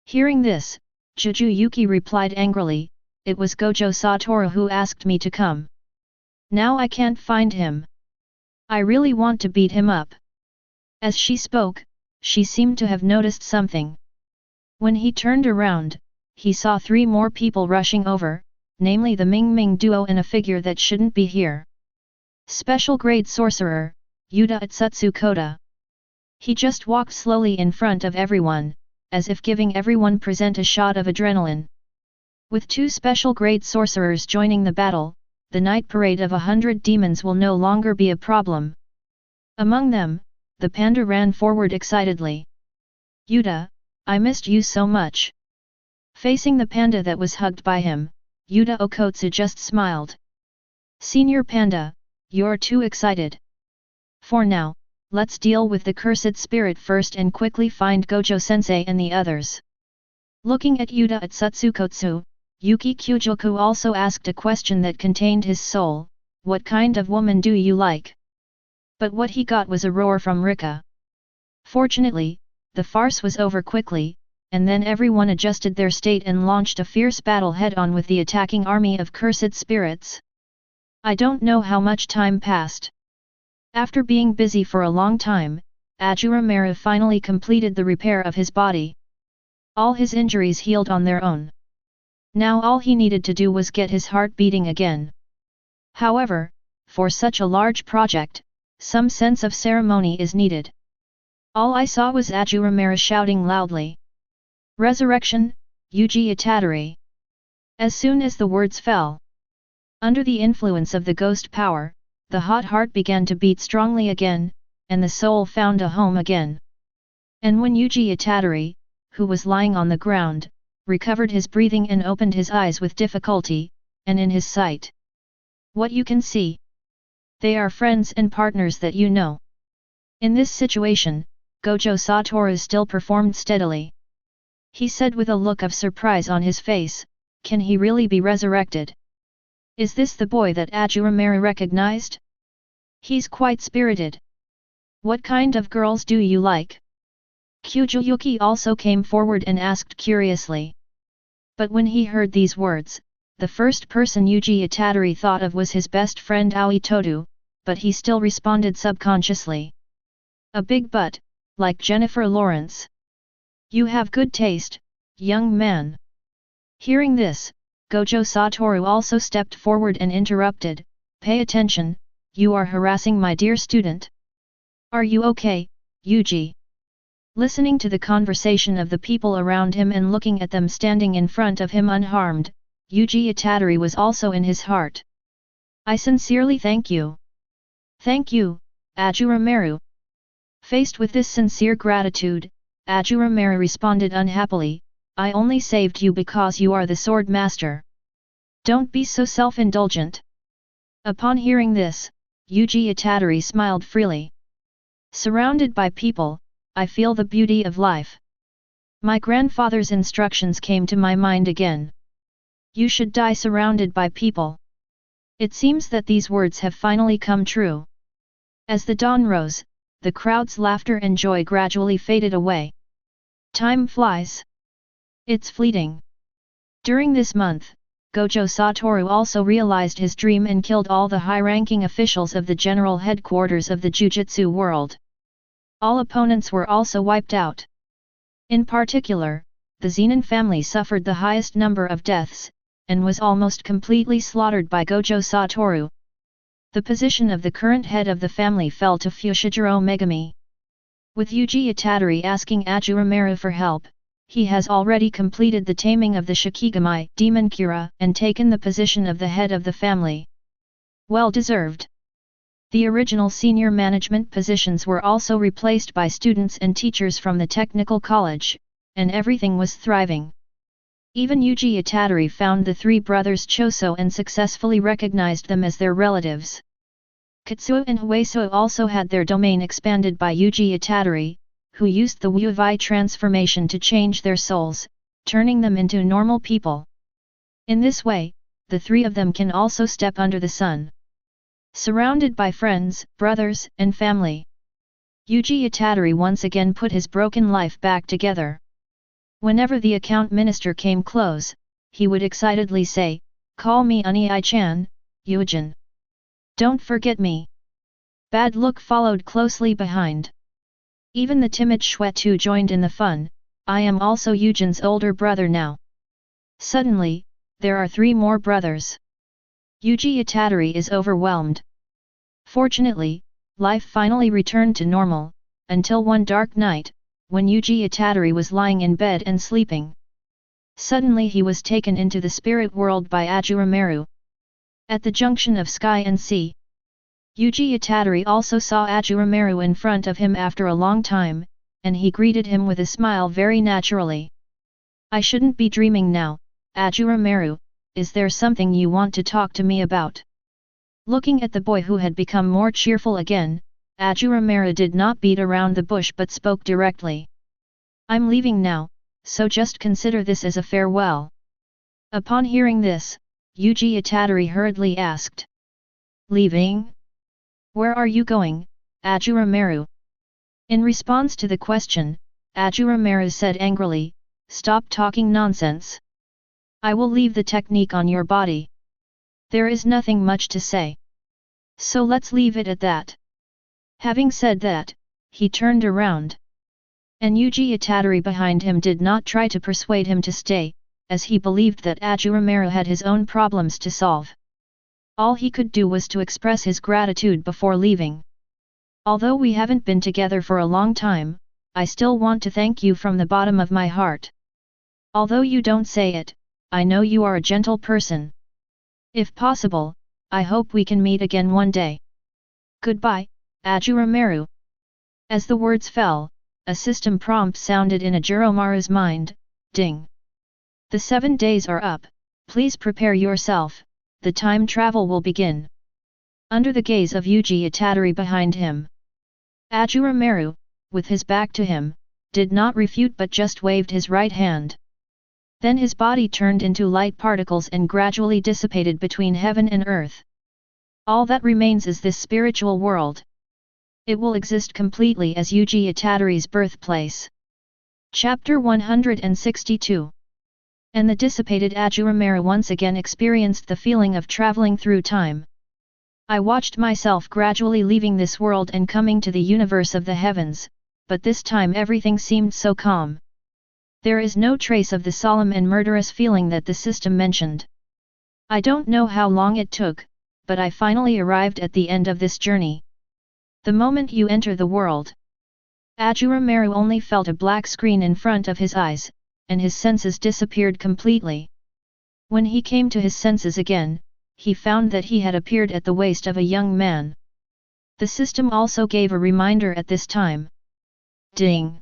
Hearing this, Juju Yuki replied angrily, it was Gojo Satoru who asked me to come. Now I can't find him. I really want to beat him up. As she spoke, she seemed to have noticed something. When he turned around, he saw 3 more people rushing over, namely the Ming Ming duo and a figure that shouldn't be here. Special grade sorcerer, Yuta Atsutsu Kota. He just walked slowly in front of everyone, as if giving everyone present a shot of adrenaline. With 2 special grade sorcerers joining the battle, the night parade of 100 demons will no longer be a problem. Among them, the panda ran forward excitedly. Yuta, I missed you so much. Facing the panda that was hugged by him, Yuta Okotsu just smiled. Senior Panda, you're too excited. For now, let's deal with the cursed spirit first and quickly find Gojo-sensei and the others. Looking at Yuta Atsutsukotsu, Yuki Kyujoku also asked a question that contained his soul, what kind of woman do you like? But what he got was a roar from Rika. Fortunately, the farce was over quickly, and then everyone adjusted their state and launched a fierce battle head-on with the attacking army of cursed spirits. I don't know how much time passed. After being busy for a long time, Ashura Maru finally completed the repair of his body. All his injuries healed on their own. Now all he needed to do was get his heart beating again. However, for such a large project, some sense of ceremony is needed. All I saw was Ashura Maru shouting loudly. Resurrection, Yuji Itadori. As soon as the words fell. Under the influence of the ghost power, the hot heart began to beat strongly again, and the soul found a home again. And when Yuji Itadori, who was lying on the ground, recovered his breathing and opened his eyes with difficulty, and in his sight. What you can see? They are friends and partners that you know. In this situation, Gojo Satoru still performed steadily. He said with a look of surprise on his face, can he really be resurrected? Is this the boy that Ashura Maru recognized? He's quite spirited. What kind of girls do you like? Kyujo-yuki also came forward and asked curiously. But when he heard these words, the first person Yuji Itadori thought of was his best friend Aoi Todu, but he still responded subconsciously. A big butt, like Jennifer Lawrence. You have good taste, young man. Hearing this, Gojo Satoru also stepped forward and interrupted, pay attention, you are harassing my dear student. Are you okay, Yuji? Listening to the conversation of the people around him and looking at them standing in front of him unharmed, Yuji Itadori was also in his heart. I sincerely thank you. Thank you, Ashura Maru. Faced with this sincere gratitude, Ashura Maru responded unhappily, I only saved you because you are the sword master. Don't be so self-indulgent. Upon hearing this, Yuji Itadori smiled freely. Surrounded by people, I feel the beauty of life. My grandfather's instructions came to my mind again. You should die surrounded by people. It seems that these words have finally come true. As the dawn rose, the crowd's laughter and joy gradually faded away. Time flies. It's fleeting. During this month, Gojo Satoru also realized his dream and killed all the high-ranking officials of the general headquarters of the Jujutsu world. All opponents were also wiped out. In particular, the Zenin family suffered the highest number of deaths, and was almost completely slaughtered by Gojo Satoru. The position of the current head of the family fell to Fushiguro Megami. With Yuji Itadori asking Ashura Maru for help, he has already completed the taming of the Shikigami demon Kira and taken the position of the head of the family. Well deserved. The original senior management positions were also replaced by students and teachers from the technical college, and everything was thriving. Even Yuji Itadori found the three brothers Choso and successfully recognized them as their relatives. Katsuo and Hueso also had their domain expanded by Yuji Itadori, who used the Wuvi transformation to change their souls, turning them into normal people. In this way, the three of them can also step under the sun. Surrounded by friends, brothers, and family, Yuji Itadori once again put his broken life back together. Whenever the account minister came close, he would excitedly say, "Call me Unii-chan, Yujin. Don't forget me." Bad look followed closely behind. Even the timid Shwetu joined in the fun, "I am also Yujin's older brother now." Suddenly, there are three more brothers. Yuji Itadori is overwhelmed. Fortunately, life finally returned to normal, until one dark night, when Yuji Itadori was lying in bed and sleeping. Suddenly he was taken into the spirit world by Ashura Maru. At the junction of sky and sea, Yuji Itadori also saw Ashura Maru in front of him after a long time, and he greeted him with a smile very naturally. "I shouldn't be dreaming now, Ashura Maru, is there something you want to talk to me about?" Looking at the boy who had become more cheerful again, Ashura Maru did not beat around the bush but spoke directly. "I'm leaving now, so just consider this as a farewell." Upon hearing this, Yuji Itadori hurriedly asked, "Leaving? Where are you going, Ashura Maru?" In response to the question, Ashura Maru said angrily, "Stop talking nonsense. I will leave the technique on your body. There is nothing much to say. So let's leave it at that." Having said that, he turned around. And Yuji Itadori behind him did not try to persuade him to stay, as he believed that Ashura Maru had his own problems to solve. All he could do was to express his gratitude before leaving. "Although we haven't been together for a long time, I still want to thank you from the bottom of my heart. Although you don't say it, I know you are a gentle person. If possible, I hope we can meet again one day. Goodbye, Ashura Maru." As the words fell, a system prompt sounded in Ashura Maru's mind, "Ding. The 7 days are up, please prepare yourself, the time travel will begin." Under the gaze of Yuji Itadori behind him, Ashura Maru, with his back to him, did not refute but just waved his right hand. Then his body turned into light particles and gradually dissipated between heaven and earth. All that remains is this spiritual world. It will exist completely as Yuji Itadori's birthplace. Chapter 162. And the dissipated Ashura Maru once again experienced the feeling of traveling through time. "I watched myself gradually leaving this world and coming to the universe of the heavens, but this time everything seemed so calm. There is no trace of the solemn and murderous feeling that the system mentioned. I don't know how long it took, but I finally arrived at the end of this journey. The moment you enter the world, Ashura Maru only felt a black screen in front of his eyes, and his senses disappeared completely. When he came to his senses again, he found that he had appeared at the waist of a young man. The system also gave a reminder at this time. Ding!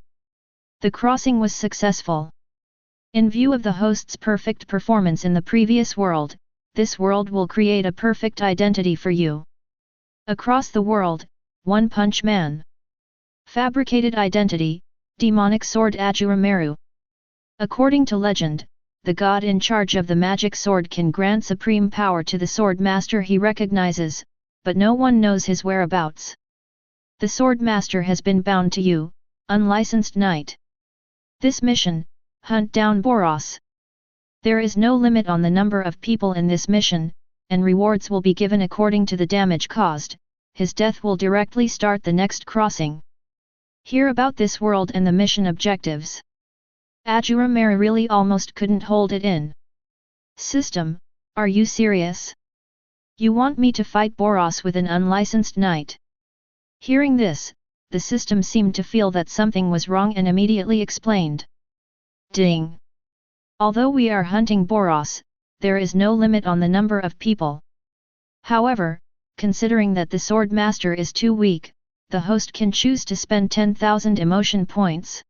The crossing was successful. In view of the host's perfect performance in the previous world, this world will create a perfect identity for you. Across the world, One Punch Man. Fabricated identity, demonic sword Ashura Maru. According to legend, the god in charge of the magic sword can grant supreme power to the sword master he recognizes, but no one knows his whereabouts. The sword master has been bound to you, unlicensed knight. This mission, hunt down Boros. There is no limit on the number of people in this mission, and rewards will be given according to the damage caused. His death will directly start the next crossing. Hear about this world and the mission objectives. Ashura Maru really almost couldn't hold it in. System, are you serious? You want me to fight Boros with an unlicensed knight? Hearing this, the system seemed to feel that something was wrong and immediately explained. Ding! Although we are hunting Boros, there is no limit on the number of people. However, considering that the sword master is too weak, the host can choose to spend 10,000 emotion points.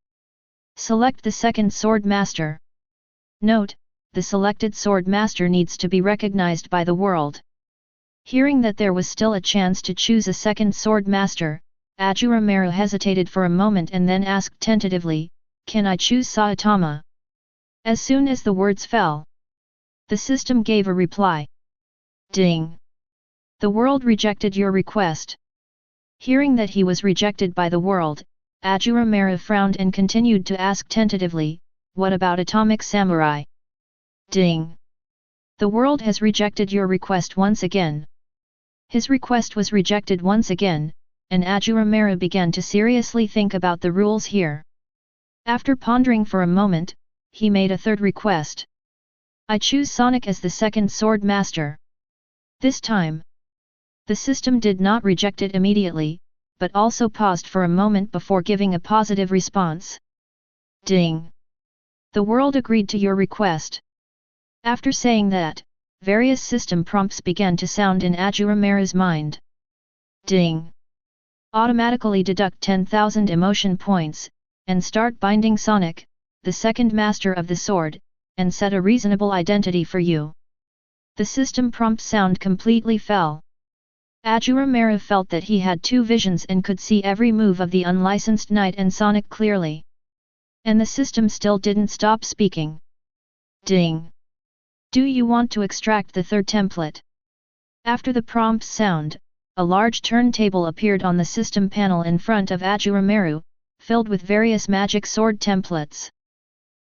Select the second sword master. Note, the selected sword master needs to be recognized by the world. Hearing that there was still a chance to choose a second sword master, Ashura Maru hesitated for a moment and then asked tentatively, "Can I choose Saitama?" As soon as the words fell, the system gave a reply. Ding! The world rejected your request. Hearing that he was rejected by the world, Ashura Maru frowned and continued to ask tentatively, "What about Atomic Samurai?" Ding! The world has rejected your request once again. His request was rejected once again, and Ashura Maru began to seriously think about the rules here. After pondering for a moment, he made a third request. "I choose Sonic as the second sword master." This time, the system did not reject it immediately, but also paused for a moment before giving a positive response. Ding! The world agreed to your request. After saying that, various system prompts began to sound in Ashura Maru's mind. Ding! Automatically deduct 10,000 emotion points, and start binding Sonic, the second master of the sword, and set a reasonable identity for you. The system prompt sound completely fell. Ashura Maru felt that he had two visions and could see every move of the unlicensed knight and Sonic clearly. And the system still didn't stop speaking. Ding! Do you want to extract the third template? After the prompt sound, a large turntable appeared on the system panel in front of Ashura Maru, filled with various magic sword templates.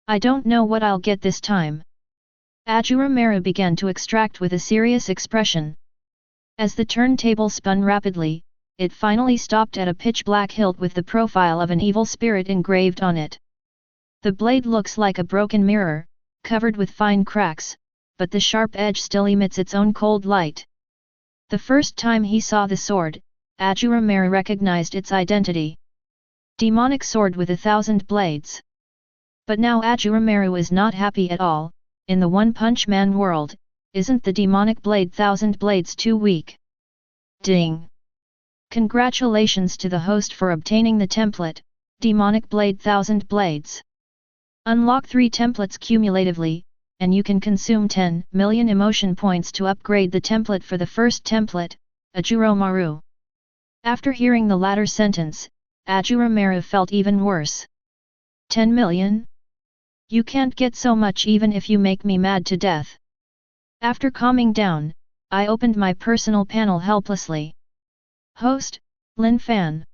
I don't know what I'll get this time. Ashura Maru began to extract with a serious expression. As the turntable spun rapidly, it finally stopped at a pitch-black hilt with the profile of an evil spirit engraved on it. The blade looks like a broken mirror, covered with fine cracks, but the sharp edge still emits its own cold light. The first time he saw the sword, Ashura Maru recognized its identity. Demonic sword with 1,000 blades. But now Ashura Maru is not happy at all. In the One Punch Man world, isn't the demonic blade 1,000 blades too weak? Ding! Congratulations to the host for obtaining the template, Demonic Blade 1,000 Blades. Unlock 3 templates cumulatively, and you can consume 10 million emotion points to upgrade the template for the first template, Ashura Maru. After hearing the latter sentence, Ashura Maru felt even worse. 10 million? You can't get so much even if you make me mad to death. After calming down, I opened my personal panel helplessly. Host, Lin Fan.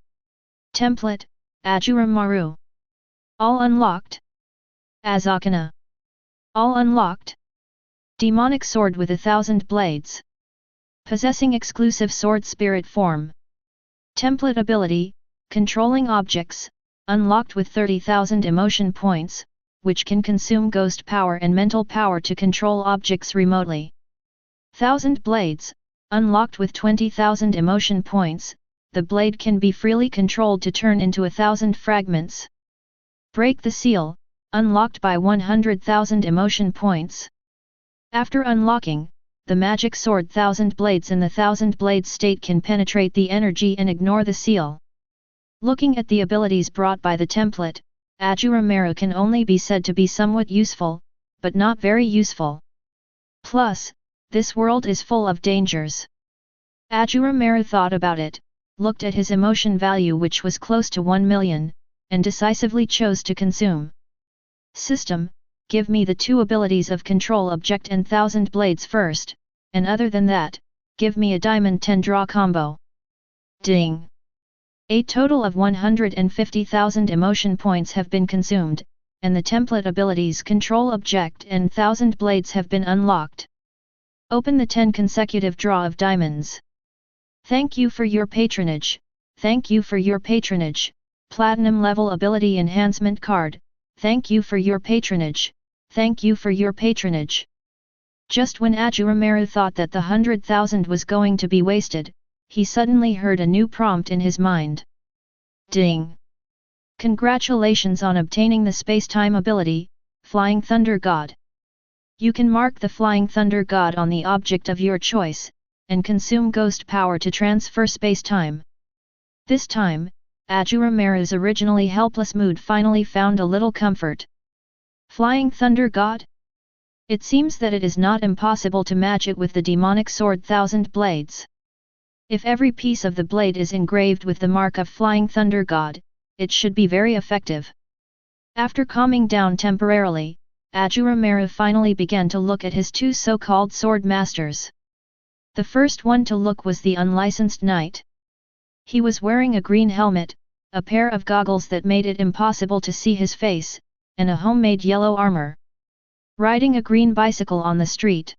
Template, Ashura Maru. All unlocked. Azakana. All unlocked. Demonic sword with 1,000 blades. Possessing exclusive sword spirit form. Template ability, controlling objects, unlocked with 30,000 emotion points, which can consume ghost power and mental power to control objects remotely. 1,000 blades, unlocked with 20,000 emotion points, the blade can be freely controlled to turn into 1,000 fragments. Break the seal, unlocked by 100,000 emotion points. After unlocking, the magic sword 1,000 blades in the 1,000 blades state can penetrate the energy and ignore the seal. Looking at the abilities brought by the template, Ashura Maru can only be said to be somewhat useful, but not very useful. Plus, this world is full of dangers. Ashura Maru thought about it, looked at his emotion value which was close to 1 million, and decisively chose to consume. System, give me the 2 abilities of control object and 1,000 blades first, and other than that, give me a diamond 10 draw combo. Ding! A total of 150,000 emotion points have been consumed, and the template abilities control object and 1,000 blades have been unlocked. Open the 10 consecutive draw of diamonds. Thank you for your patronage, thank you for your patronage, Platinum level ability enhancement card, thank you for your patronage, thank you for your patronage. Just when Ashura Maru thought that the 100,000 was going to be wasted, he suddenly heard a new prompt in his mind. Ding! Congratulations on obtaining the space-time ability, Flying Thunder God. You can mark the Flying Thunder God on the object of your choice, and consume ghost power to transfer space-time. This time, Ashura Maru's originally helpless mood finally found a little comfort. Flying Thunder God? It seems that it is not impossible to match it with the demonic sword 1,000 blades. If every piece of the blade is engraved with the mark of Flying Thunder God, it should be very effective. After calming down temporarily, Ashura Maru finally began to look at his 2 so-called sword masters. The first one to look was the unlicensed knight. He was wearing a green helmet, a pair of goggles that made it impossible to see his face, and a homemade yellow armor. Riding a green bicycle on the street.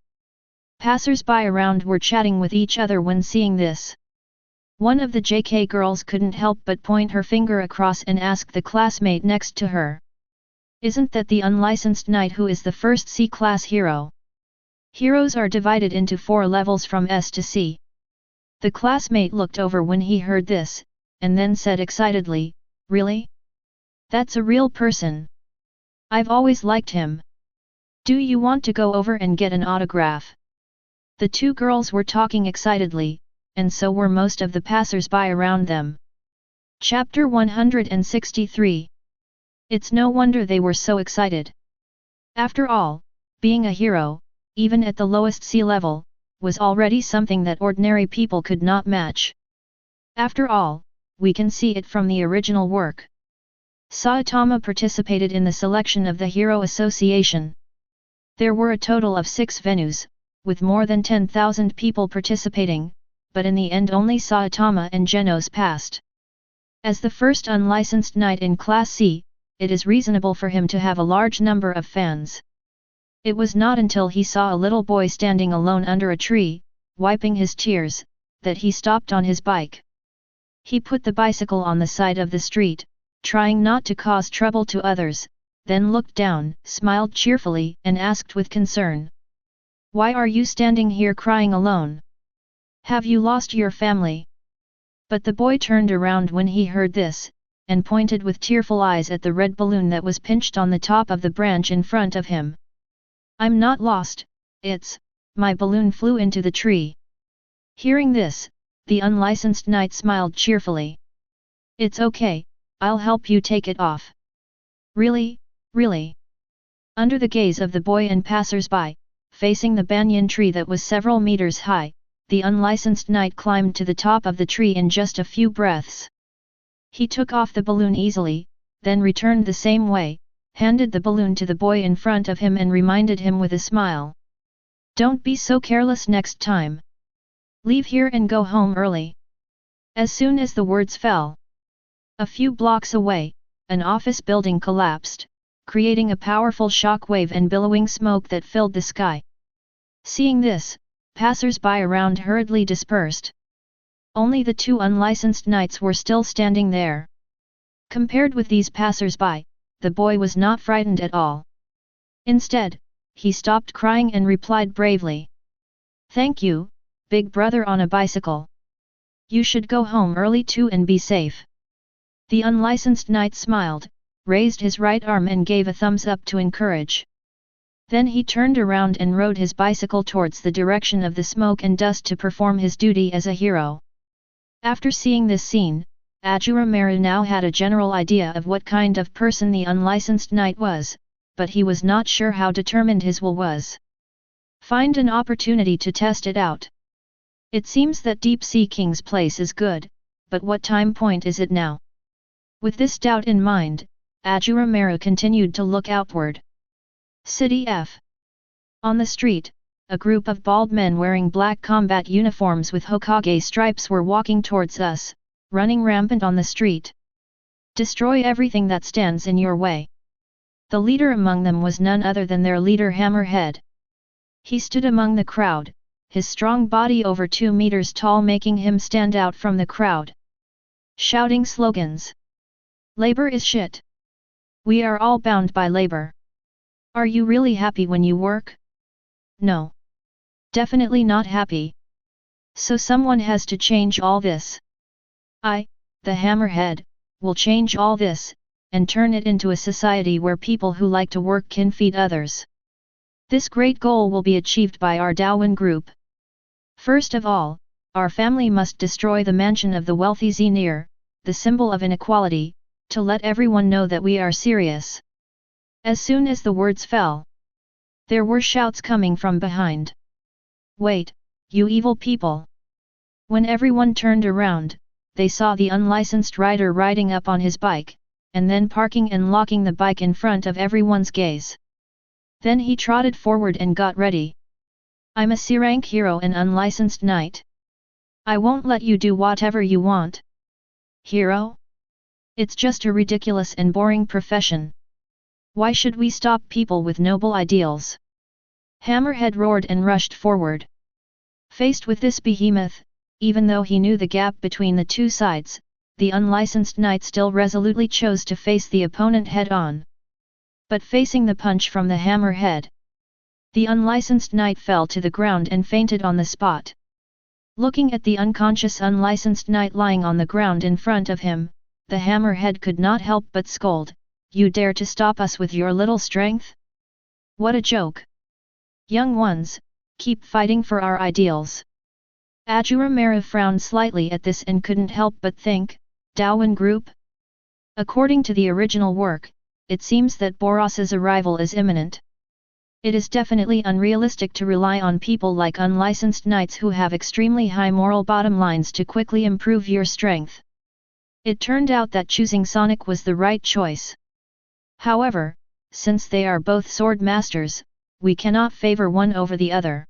Passers-by around were chatting with each other when seeing this. One of the JK girls couldn't help but point her finger across and ask the classmate next to her. Isn't that the unlicensed knight who is the first C-class hero? Heroes are divided into 4 levels from S to C. The classmate looked over when he heard this, and then said excitedly, "Really? That's a real person. I've always liked him. Do you want to go over and get an autograph?" The 2 girls were talking excitedly, and so were most of the passers-by around them. Chapter 163. It's no wonder they were so excited. After all, being a hero, even at the lowest sea level, was already something that ordinary people could not match. After all, we can see it from the original work. Saitama participated in the selection of the Hero Association. There were a total of 6 venues, with more than 10,000 people participating, but in the end only Saitama and Genos passed. As the first unlicensed knight in Class C, it is reasonable for him to have a large number of fans. It was not until he saw a little boy standing alone under a tree, wiping his tears, that he stopped on his bike. He put the bicycle on the side of the street, trying not to cause trouble to others, then looked down, smiled cheerfully and asked with concern. "Why are you standing here crying alone? Have you lost your family?" But the boy turned around when he heard this, and pointed with tearful eyes at the red balloon that was pinched on the top of the branch in front of him. "I'm not lost, my balloon flew into the tree." Hearing this, the unlicensed knight smiled cheerfully. "It's okay, I'll help you take it off." "Really, really?" Under the gaze of the boy and passers-by, facing the banyan tree that was several meters high, the unlicensed knight climbed to the top of the tree in just a few breaths. He took off the balloon easily, then returned the same way, handed the balloon to the boy in front of him and reminded him with a smile. "Don't be so careless next time. Leave here and go home early." As soon as the words fell, a few blocks away, an office building collapsed, creating a powerful shock wave and billowing smoke that filled the sky. Seeing this, passers-by around hurriedly dispersed. Only the 2 unlicensed knights were still standing there. Compared with these passers-by, the boy was not frightened at all. Instead, he stopped crying and replied bravely. "Thank you, big brother on a bicycle. You should go home early too and be safe. The unlicensed knight smiled, raised his right arm and gave a thumbs up to encourage. Then he turned around and rode his bicycle towards the direction of the smoke and dust to perform his duty as a hero. After seeing this scene, Ashura Maru now had a general idea of what kind of person the unlicensed knight was, but he was not sure how determined his will was. Find an opportunity to test it out. It seems that Deep Sea King's place is good, but what time point is it now? With this doubt in mind, Ashura Maru continued to look outward. City F. On the street, a group of bald men wearing black combat uniforms with Hokage stripes were walking towards us, running rampant on the street. Destroy everything that stands in your way. The leader among them was none other than their leader Hammerhead. He stood among the crowd, his strong body over 2 meters tall making him stand out from the crowd. Shouting slogans. Labor is shit. We are all bound by labor. Are you really happy when you work? No. Definitely not happy. So someone has to change all this. I, the Hammerhead, will change all this, and turn it into a society where people who like to work can feed others. This great goal will be achieved by our Daowen group. First of all, our family must destroy the mansion of the wealthy Zenir, the symbol of inequality, to let everyone know that we are serious. As soon as the words fell, there were shouts coming from behind. Wait, you evil people! When everyone turned around, they saw the unlicensed rider riding up on his bike, and then parking and locking the bike in front of everyone's gaze. Then he trotted forward and got ready. I'm a C-rank hero and unlicensed knight. I won't let you do whatever you want. Hero? It's just a ridiculous and boring profession. Why should we stop people with noble ideals? Hammerhead roared and rushed forward. Faced with this behemoth, even though he knew the gap between the two sides, the unlicensed knight still resolutely chose to face the opponent head-on. But facing the punch from the Hammerhead, the unlicensed knight fell to the ground and fainted on the spot. Looking at the unconscious unlicensed knight lying on the ground in front of him, the Hammerhead could not help but scold, "You dare to stop us with your little strength? What a joke! Young ones, keep fighting for our ideals." Ashura Maru frowned slightly at this and couldn't help but think, Daowen Group? According to the original work, it seems that Boros's arrival is imminent. It is definitely unrealistic to rely on people like unlicensed knights who have extremely high moral bottom lines to quickly improve your strength. It turned out that choosing Sonic was the right choice. However, since they are both sword masters, we cannot favor one over the other.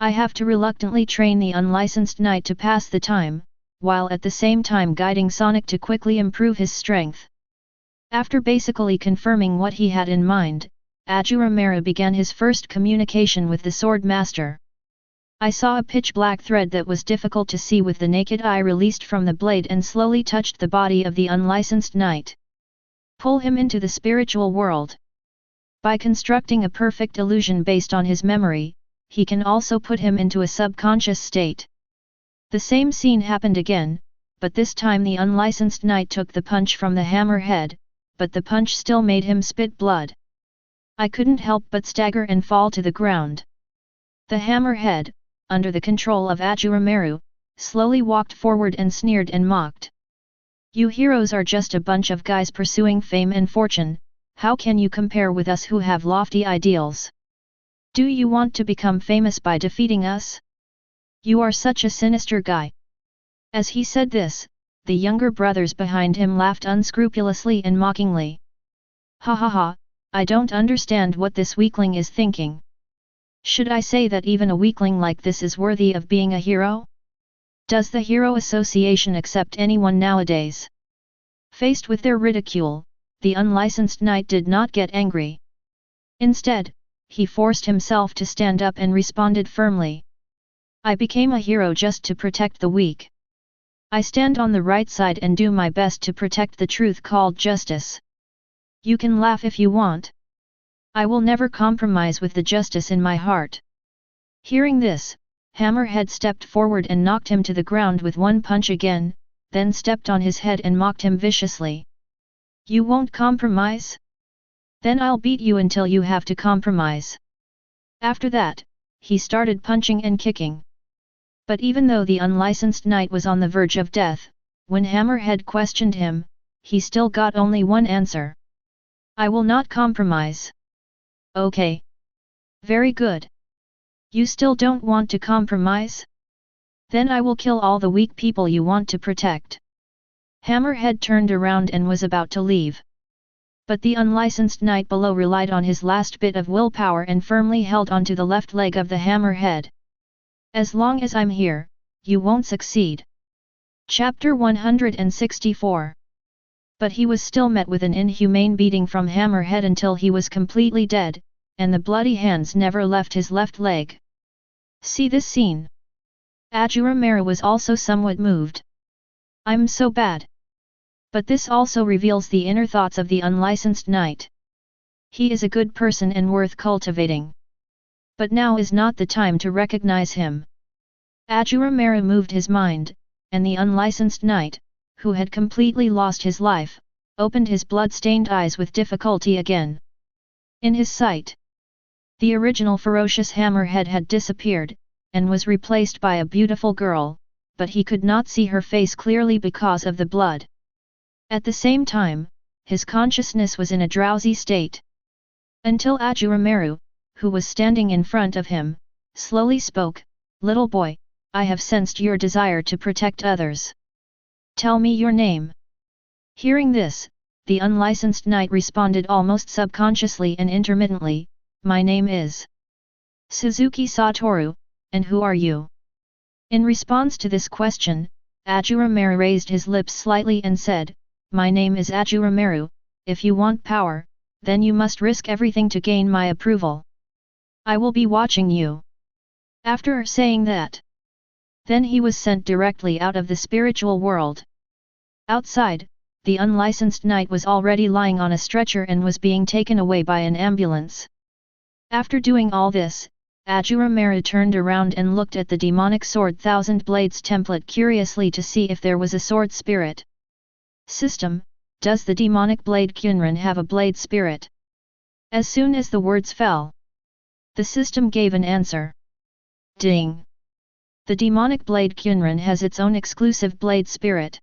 I have to reluctantly train the unlicensed knight to pass the time, while at the same time guiding Sonic to quickly improve his strength. After basically confirming what he had in mind, Ashura Maru began his first communication with the sword master. I saw a pitch-black thread that was difficult to see with the naked eye released from the blade and slowly touched the body of the unlicensed knight. Pull him into the spiritual world. By constructing a perfect illusion based on his memory, he can also put him into a subconscious state. The same scene happened again, but this time the unlicensed knight took the punch from the Hammerhead, but the punch still made him spit blood. I couldn't help but stagger and fall to the ground. The Hammerhead, under the control of Ashura Maru, slowly walked forward and sneered and mocked. You heroes are just a bunch of guys pursuing fame and fortune, how can you compare with us who have lofty ideals? Do you want to become famous by defeating us? You are such a sinister guy. As he said this, the younger brothers behind him laughed unscrupulously and mockingly. Ha ha ha, I don't understand what this weakling is thinking. Should I say that even a weakling like this is worthy of being a hero? Does the Hero Association accept anyone nowadays? Faced with their ridicule, the unlicensed knight did not get angry. Instead, he forced himself to stand up and responded firmly. I became a hero just to protect the weak. I stand on the right side and do my best to protect the truth called justice. You can laugh if you want. I will never compromise with the justice in my heart. Hearing this, Hammerhead stepped forward and knocked him to the ground with one punch again, then stepped on his head and mocked him viciously. You won't compromise? Then I'll beat you until you have to compromise. After that, he started punching and kicking. But even though the unlicensed knight was on the verge of death, when Hammerhead questioned him, he still got only one answer. I will not compromise. Okay. Very good. You still don't want to compromise? Then I will kill all the weak people you want to protect. Hammerhead turned around and was about to leave. But the unlicensed knight below relied on his last bit of willpower and firmly held onto the left leg of the Hammerhead. As long as I'm here, you won't succeed. Chapter 164. But he was still met with an inhumane beating from Hammerhead until he was completely dead, and the bloody hands never left his left leg. See this scene. Ashura Maru was also somewhat moved. I'm so bad. But this also reveals the inner thoughts of the unlicensed knight. He is a good person and worth cultivating. But now is not the time to recognize him. Ashura Maru moved his mind, and the unlicensed knight, who had completely lost his life, opened his blood-stained eyes with difficulty again. In his sight, the original ferocious Hammerhead had disappeared, and was replaced by a beautiful girl, but he could not see her face clearly because of the blood. At the same time, his consciousness was in a drowsy state. Until Ashura Maru, who was standing in front of him, slowly spoke, "Little boy, I have sensed your desire to protect others. Tell me your name." Hearing this, the unlicensed knight responded almost subconsciously and intermittently, "My name is Suzuki Satoru, and who are you?" In response to this question, Ashura Maru raised his lips slightly and said, "My name is Ashura Maru. If you want power, then you must risk everything to gain my approval. I will be watching you." After saying that, then he was sent directly out of the spiritual world. Outside, the unlicensed knight was already lying on a stretcher and was being taken away by an ambulance. After doing all this, Ashura Maru turned around and looked at the demonic sword Thousand Blades template curiously to see if there was a sword spirit. System, does the demonic blade Kyunran have a blade spirit? As soon as the words fell, the system gave an answer. Ding! The demonic blade Kyunran has its own exclusive blade spirit.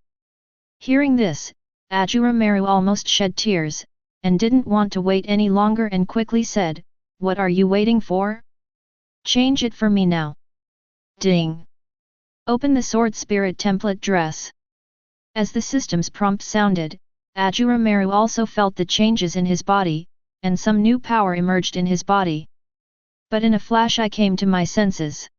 Hearing this, Ashura Maru almost shed tears, and didn't want to wait any longer and quickly said, "What are you waiting for? Change it for me now." Ding! Open the sword spirit template dress. As the system's prompt sounded, Ashura Maru also felt the changes in his body, and some new power emerged in his body. But in a flash I came to my senses.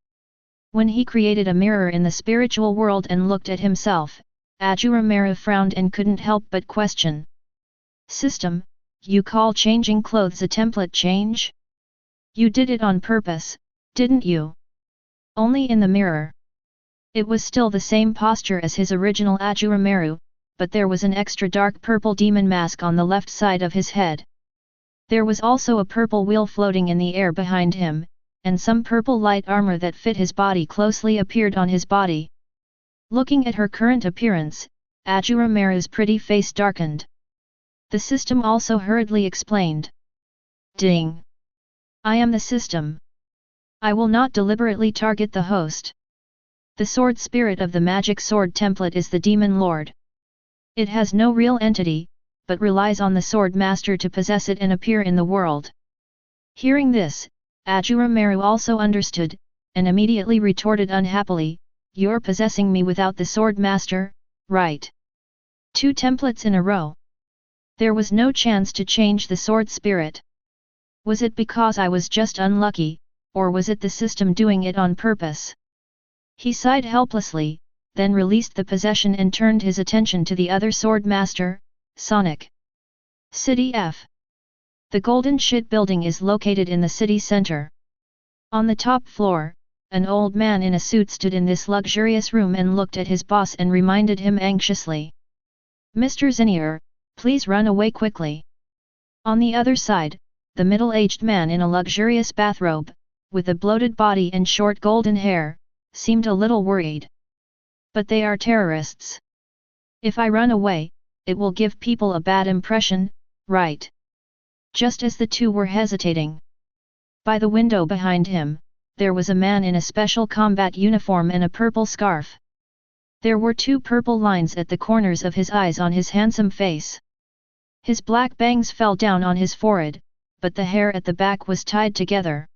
When he created a mirror in the spiritual world and looked at himself, Ashura Maru frowned and couldn't help but question. System, you call changing clothes a template change? You did it on purpose, didn't you? Only in the mirror. It was still the same posture as his original Ashura Maru, but there was an extra dark purple demon mask on the left side of his head. There was also a purple wheel floating in the air behind him, and some purple light armor that fit his body closely appeared on his body. Looking at her current appearance, Ashura Maru's pretty face darkened. The system also hurriedly explained. Ding! I am the system. I will not deliberately target the host. The sword spirit of the magic sword template is the demon lord. It has no real entity, but relies on the sword master to possess it and appear in the world. Hearing this, Ashura Maru also understood, and immediately retorted unhappily, "You're possessing me without the sword master, right? 2 templates in a row. There was no chance to change the sword spirit. Was it because I was just unlucky, or was it the system doing it on purpose?" He sighed helplessly, then released the possession and turned his attention to the other sword master, Sonic. City F. The Golden Shit building is located in the city center. On the top floor, an old man in a suit stood in this luxurious room and looked at his boss and reminded him anxiously. "Mr. Zinnier, please run away quickly." On the other side, the middle-aged man in a luxurious bathrobe, with a bloated body and short golden hair, seemed a little worried. But they are terrorists. If I run away, it will give people a bad impression, right? Just as the two were hesitating, by the window behind him, there was a man in a special combat uniform and a purple scarf. There were two purple lines at the corners of his eyes on his handsome face. His black bangs fell down on his forehead, but the hair at the back was tied together.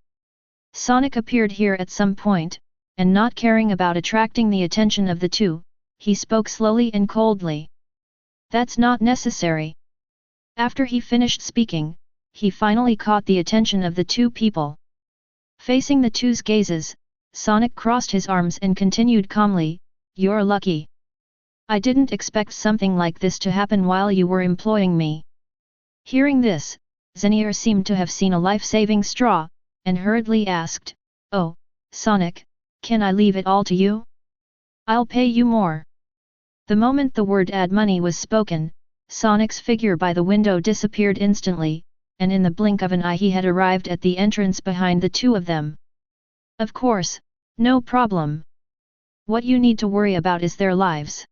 Sonic appeared here at some point, and not caring about attracting the attention of the two, he spoke slowly and coldly. That's not necessary. After he finished speaking, he finally caught the attention of the two people. Facing the two's gazes, Sonic crossed his arms and continued calmly, "You're lucky. I didn't expect something like this to happen while you were employing me." Hearing this, Xenier seemed to have seen a life-saving straw, and hurriedly asked, "Oh, Sonic, can I leave it all to you? I'll pay you more." The moment the word "add money" was spoken, Sonic's figure by the window disappeared instantly, and in the blink of an eye he had arrived at the entrance behind the two of them. "Of course, no problem. What you need to worry about is their lives.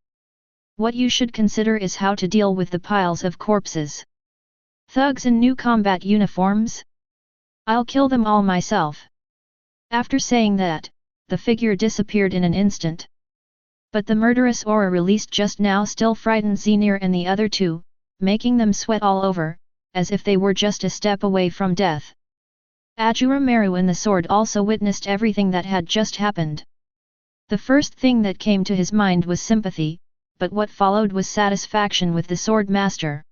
What you should consider is how to deal with the piles of corpses. Thugs in new combat uniforms? I'll kill them all myself." After saying that, the figure disappeared in an instant. But the murderous aura released just now still frightened Xenier and the other two, making them sweat all over, as if they were just a step away from death. Ashura Maru and the sword also witnessed everything that had just happened. The first thing that came to his mind was sympathy, but what followed was satisfaction with the sword master.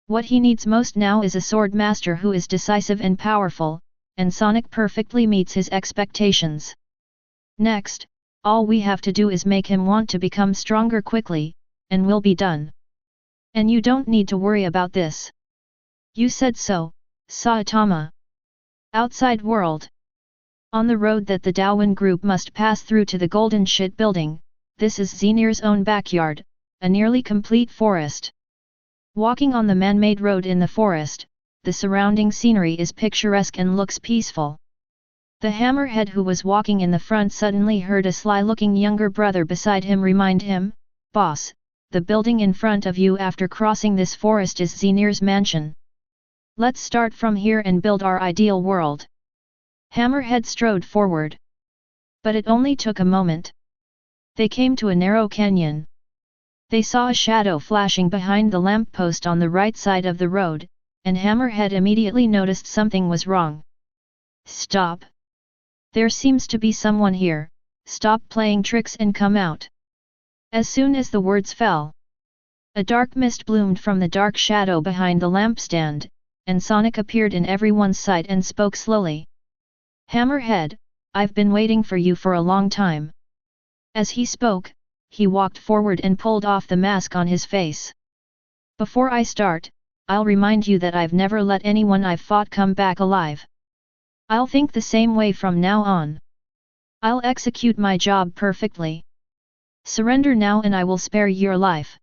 What he needs most now is a sword master who is decisive and powerful, and Sonic perfectly meets his expectations. Next, all we have to do is make him want to become stronger quickly, and we'll be done. And you don't need to worry about this. You said so, Saitama. Outside world. On the road that the Daowen group must pass through to the Golden Shit building, this is Xenier's own backyard, a nearly complete forest. Walking on the man-made road in the forest, the surrounding scenery is picturesque and looks peaceful. The hammerhead who was walking in the front suddenly heard a sly-looking younger brother beside him remind him, "Boss, the building in front of you after crossing this forest is Xenier's mansion. Let's start from here and build our ideal world." Hammerhead strode forward. But it only took a moment. They came to a narrow canyon. They saw a shadow flashing behind the lamppost on the right side of the road, and Hammerhead immediately noticed something was wrong. "Stop! There seems to be someone here, stop playing tricks and come out." As soon as the words fell, a dark mist bloomed from the dark shadow behind the lampstand, and Sonic appeared in everyone's sight and spoke slowly. "Hammerhead, I've been waiting for you for a long time." As he spoke, he walked forward and pulled off the mask on his face. "Before I start, I'll remind you that I've never let anyone I've fought come back alive. I'll think the same way from now on. I'll execute my job perfectly. Surrender now and I will spare your life."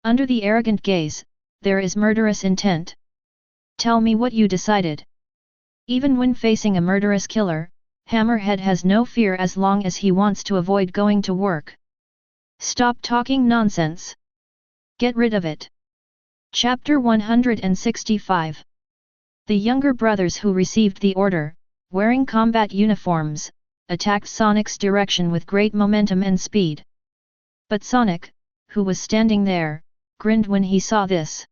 Under the arrogant gaze, there is murderous intent. "Tell me what you decided." Even when facing a murderous killer, Hammerhead has no fear as long as he wants to avoid going to work. "Stop talking nonsense. Get rid of it." Chapter 165. The younger brothers who received the order, wearing combat uniforms, attacked Sonic's direction with great momentum and speed. But Sonic, who was standing there, grinned when he saw this.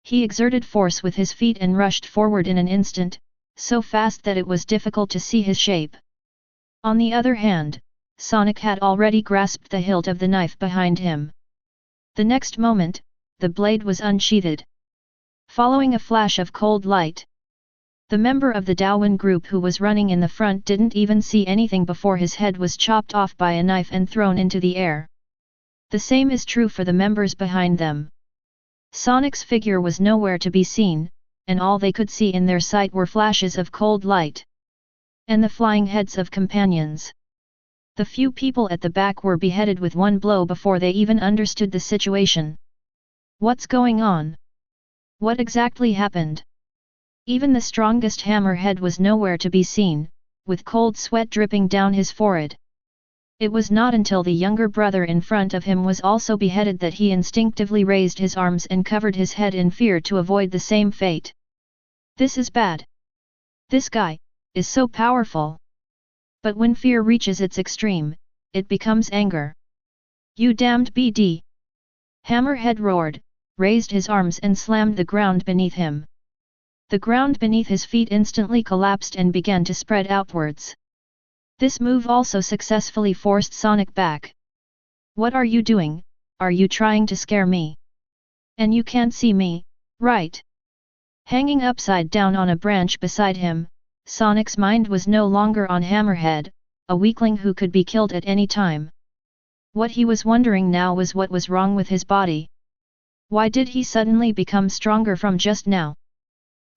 He exerted force with his feet and rushed forward in an instant, so fast that it was difficult to see his shape. On the other hand, Sonic had already grasped the hilt of the knife behind him. The next moment, the blade was unsheathed. Following a flash of cold light, the member of the Daowen group who was running in the front didn't even see anything before his head was chopped off by a knife and thrown into the air. The same is true for the members behind them. Sonic's figure was nowhere to be seen, and all they could see in their sight were flashes of cold light and the flying heads of companions. The few people at the back were beheaded with one blow before they even understood the situation. What's going on? What exactly happened? Even the strongest hammerhead was nowhere to be seen, with cold sweat dripping down his forehead. It was not until the younger brother in front of him was also beheaded that he instinctively raised his arms and covered his head in fear to avoid the same fate. This is bad. This guy is so powerful. But when fear reaches its extreme, it becomes anger. You damned BD! Hammerhead roared, raised his arms and slammed the ground beneath him. The ground beneath his feet instantly collapsed and began to spread outwards. This move also successfully forced Sonic back. What are you doing? Are you trying to scare me? And you can't see me, right? Hanging upside down on a branch beside him, Sonic's mind was no longer on Hammerhead, a weakling who could be killed at any time. What he was wondering now was what was wrong with his body. Why did he suddenly become stronger from just now?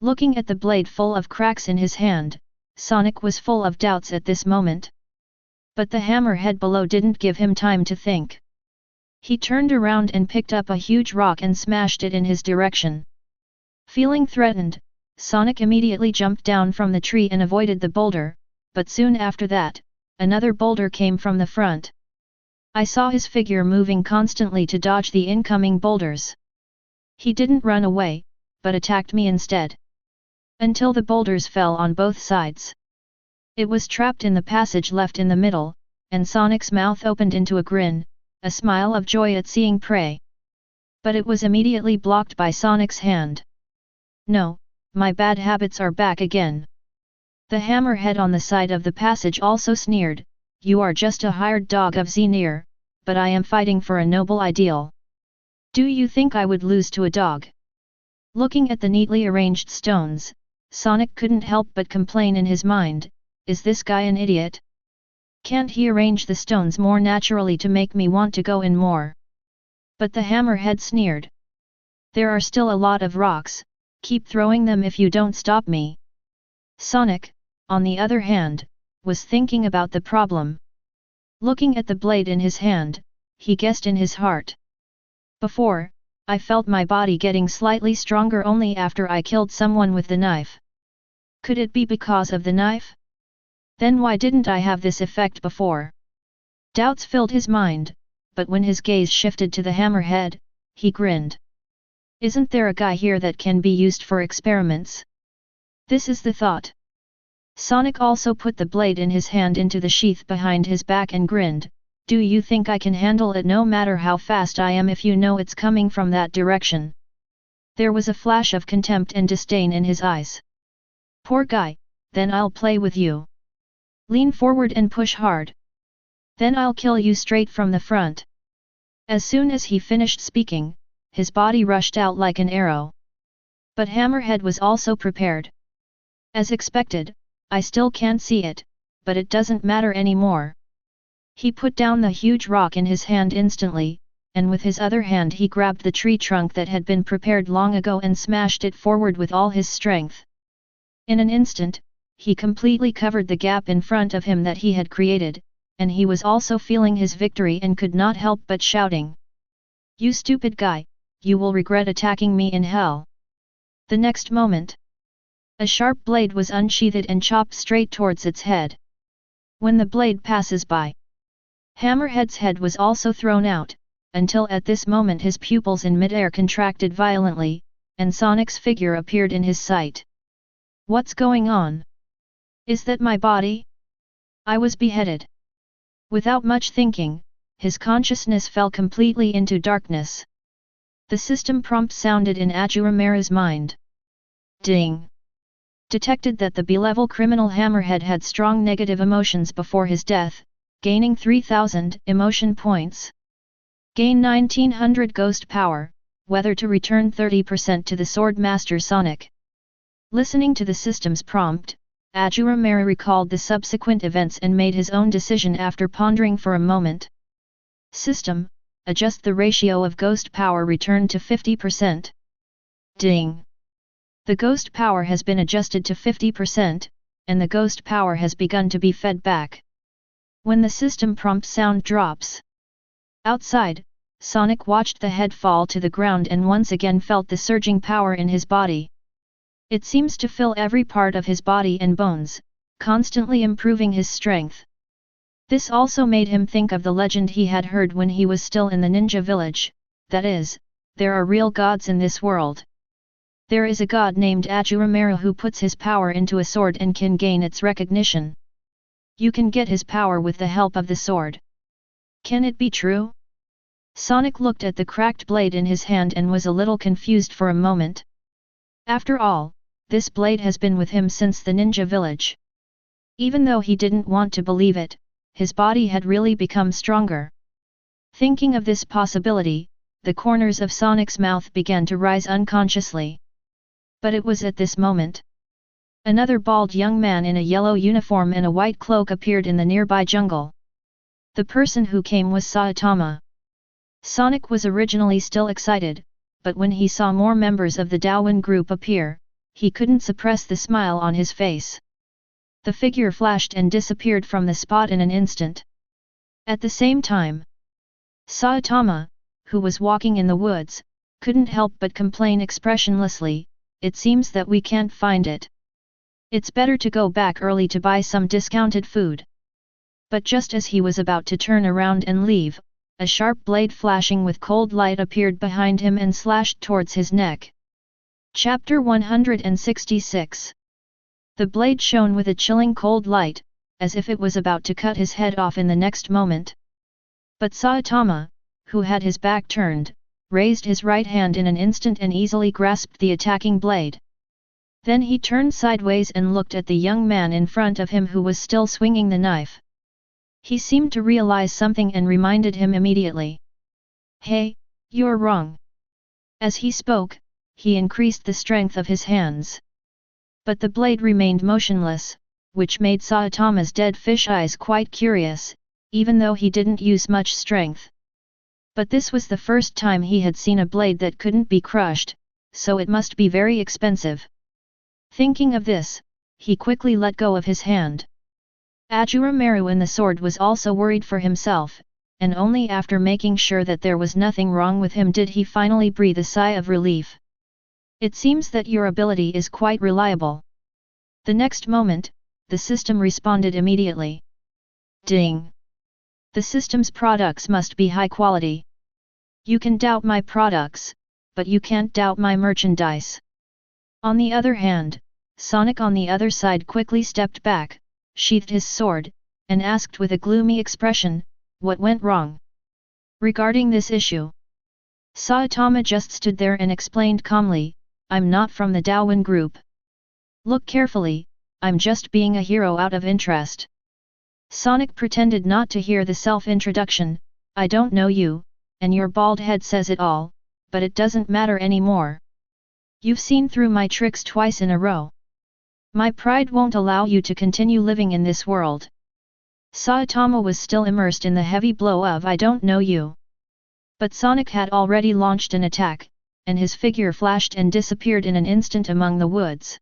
Looking at the blade full of cracks in his hand, Sonic was full of doubts at this moment. But the hammerhead below didn't give him time to think. He turned around and picked up a huge rock and smashed it in his direction. Feeling threatened, Sonic immediately jumped down from the tree and avoided the boulder, but soon after that, another boulder came from the front. I saw his figure moving constantly to dodge the incoming boulders. He didn't run away, but attacked me instead. Until the boulders fell on both sides. It was trapped in the passage left in the middle, and Sonic's mouth opened into a grin, a smile of joy at seeing prey. But it was immediately blocked by Sonic's hand. No, my bad habits are back again. The hammerhead on the side of the passage also sneered, you are just a hired dog of Xenir, but I am fighting for a noble ideal. Do you think I would lose to a dog? Looking at the neatly arranged stones, Sonic couldn't help but complain in his mind, is this guy an idiot? Can't he arrange the stones more naturally to make me want to go in more? But the hammerhead sneered. There are still a lot of rocks, keep throwing them if you don't stop me. Sonic, on the other hand, was thinking about the problem. Looking at the blade in his hand, he guessed in his heart. Before, I felt my body getting slightly stronger only after I killed someone with the knife. Could it be because of the knife? Then why didn't I have this effect before? Doubts filled his mind, but when his gaze shifted to the hammerhead, he grinned. Isn't there a guy here that can be used for experiments? This is the thought. Sonic also put the blade in his hand into the sheath behind his back and grinned, do you think I can handle it no matter how fast I am if you know it's coming from that direction? There was a flash of contempt and disdain in his eyes. Poor guy, then I'll play with you. Lean forward and push hard. Then I'll kill you straight from the front. As soon as he finished speaking, his body rushed out like an arrow. But Hammerhead was also prepared. As expected, I still can't see it, but it doesn't matter anymore. He put down the huge rock in his hand instantly, and with his other hand he grabbed the tree trunk that had been prepared long ago and smashed it forward with all his strength. In an instant, he completely covered the gap in front of him that he had created, and he was also feeling his victory and could not help but shouting. You stupid guy, you will regret attacking me in hell. The next moment, a sharp blade was unsheathed and chopped straight towards its head. When the blade passes by, Hammerhead's head was also thrown out, until at this moment his pupils in midair contracted violently, and Sonic's figure appeared in his sight. What's going on? Is that my body? I was beheaded. Without much thinking, his consciousness fell completely into darkness. The system prompt sounded in Ashura Maru's mind. Ding! Detected that the B-level criminal Hammerhead had strong negative emotions before his death, gaining 3000 emotion points. Gain 1900 ghost power, whether to return 30% to the Sword Master Sonic. Listening to the system's prompt, Ashura Maru recalled the subsequent events and made his own decision after pondering for a moment. System, adjust the ratio of ghost power returned to 50%. Ding! The ghost power has been adjusted to 50%, and the ghost power has begun to be fed back. When the system prompt sound drops. Outside, Sonic watched the head fall to the ground and once again felt the surging power in his body. It seems to fill every part of his body and bones, constantly improving his strength. This also made him think of the legend he had heard when he was still in the ninja village, that is, there are real gods in this world. There is a god named Ashura Maru who puts his power into a sword and can gain its recognition. You can get his power with the help of the sword. Can it be true? Sonic looked at the cracked blade in his hand and was a little confused for a moment. After all, this blade has been with him since the ninja village. Even though he didn't want to believe it, his body had really become stronger. Thinking of this possibility, the corners of Sonic's mouth began to rise unconsciously. But it was at this moment. Another bald young man in a yellow uniform and a white cloak appeared in the nearby jungle. The person who came was Saitama. Sonic was originally still excited, but when he saw more members of the Daowen group appear, he couldn't suppress the smile on his face. The figure flashed and disappeared from the spot in an instant. At the same time, Saitama, who was walking in the woods, couldn't help but complain expressionlessly, "It seems that we can't find it. It's better to go back early to buy some discounted food." But just as he was about to turn around and leave, a sharp blade flashing with cold light appeared behind him and slashed towards his neck. Chapter 166. The blade shone with a chilling cold light, as if it was about to cut his head off in the next moment. But Saitama, who had his back turned, raised his right hand in an instant and easily grasped the attacking blade. Then he turned sideways and looked at the young man in front of him who was still swinging the knife. He seemed to realize something and reminded him immediately. "Hey, you're wrong." As he spoke, he increased the strength of his hands. But the blade remained motionless, which made Saitama's dead fish eyes quite curious, even though he didn't use much strength. But this was the first time he had seen a blade that couldn't be crushed, so it must be very expensive. Thinking of this, he quickly let go of his hand. Ashura Maru in the sword was also worried for himself, and only after making sure that there was nothing wrong with him did he finally breathe a sigh of relief. "It seems that your ability is quite reliable." The next moment, the system responded immediately. "Ding! The system's products must be high quality. You can doubt my products, but you can't doubt my merchandise." On the other hand, Sonic on the other side quickly stepped back, sheathed his sword, and asked with a gloomy expression, "What went wrong?" Regarding this issue, Saitama just stood there and explained calmly, "I'm not from the Daowen group. Look carefully, I'm just being a hero out of interest." Sonic pretended not to hear the self-introduction, "I don't know you, and your bald head says it all, but it doesn't matter anymore. You've seen through my tricks twice in a row. My pride won't allow you to continue living in this world." Saitama was still immersed in the heavy blow of "I don't know you." But Sonic had already launched an attack, and his figure flashed and disappeared in an instant among the woods.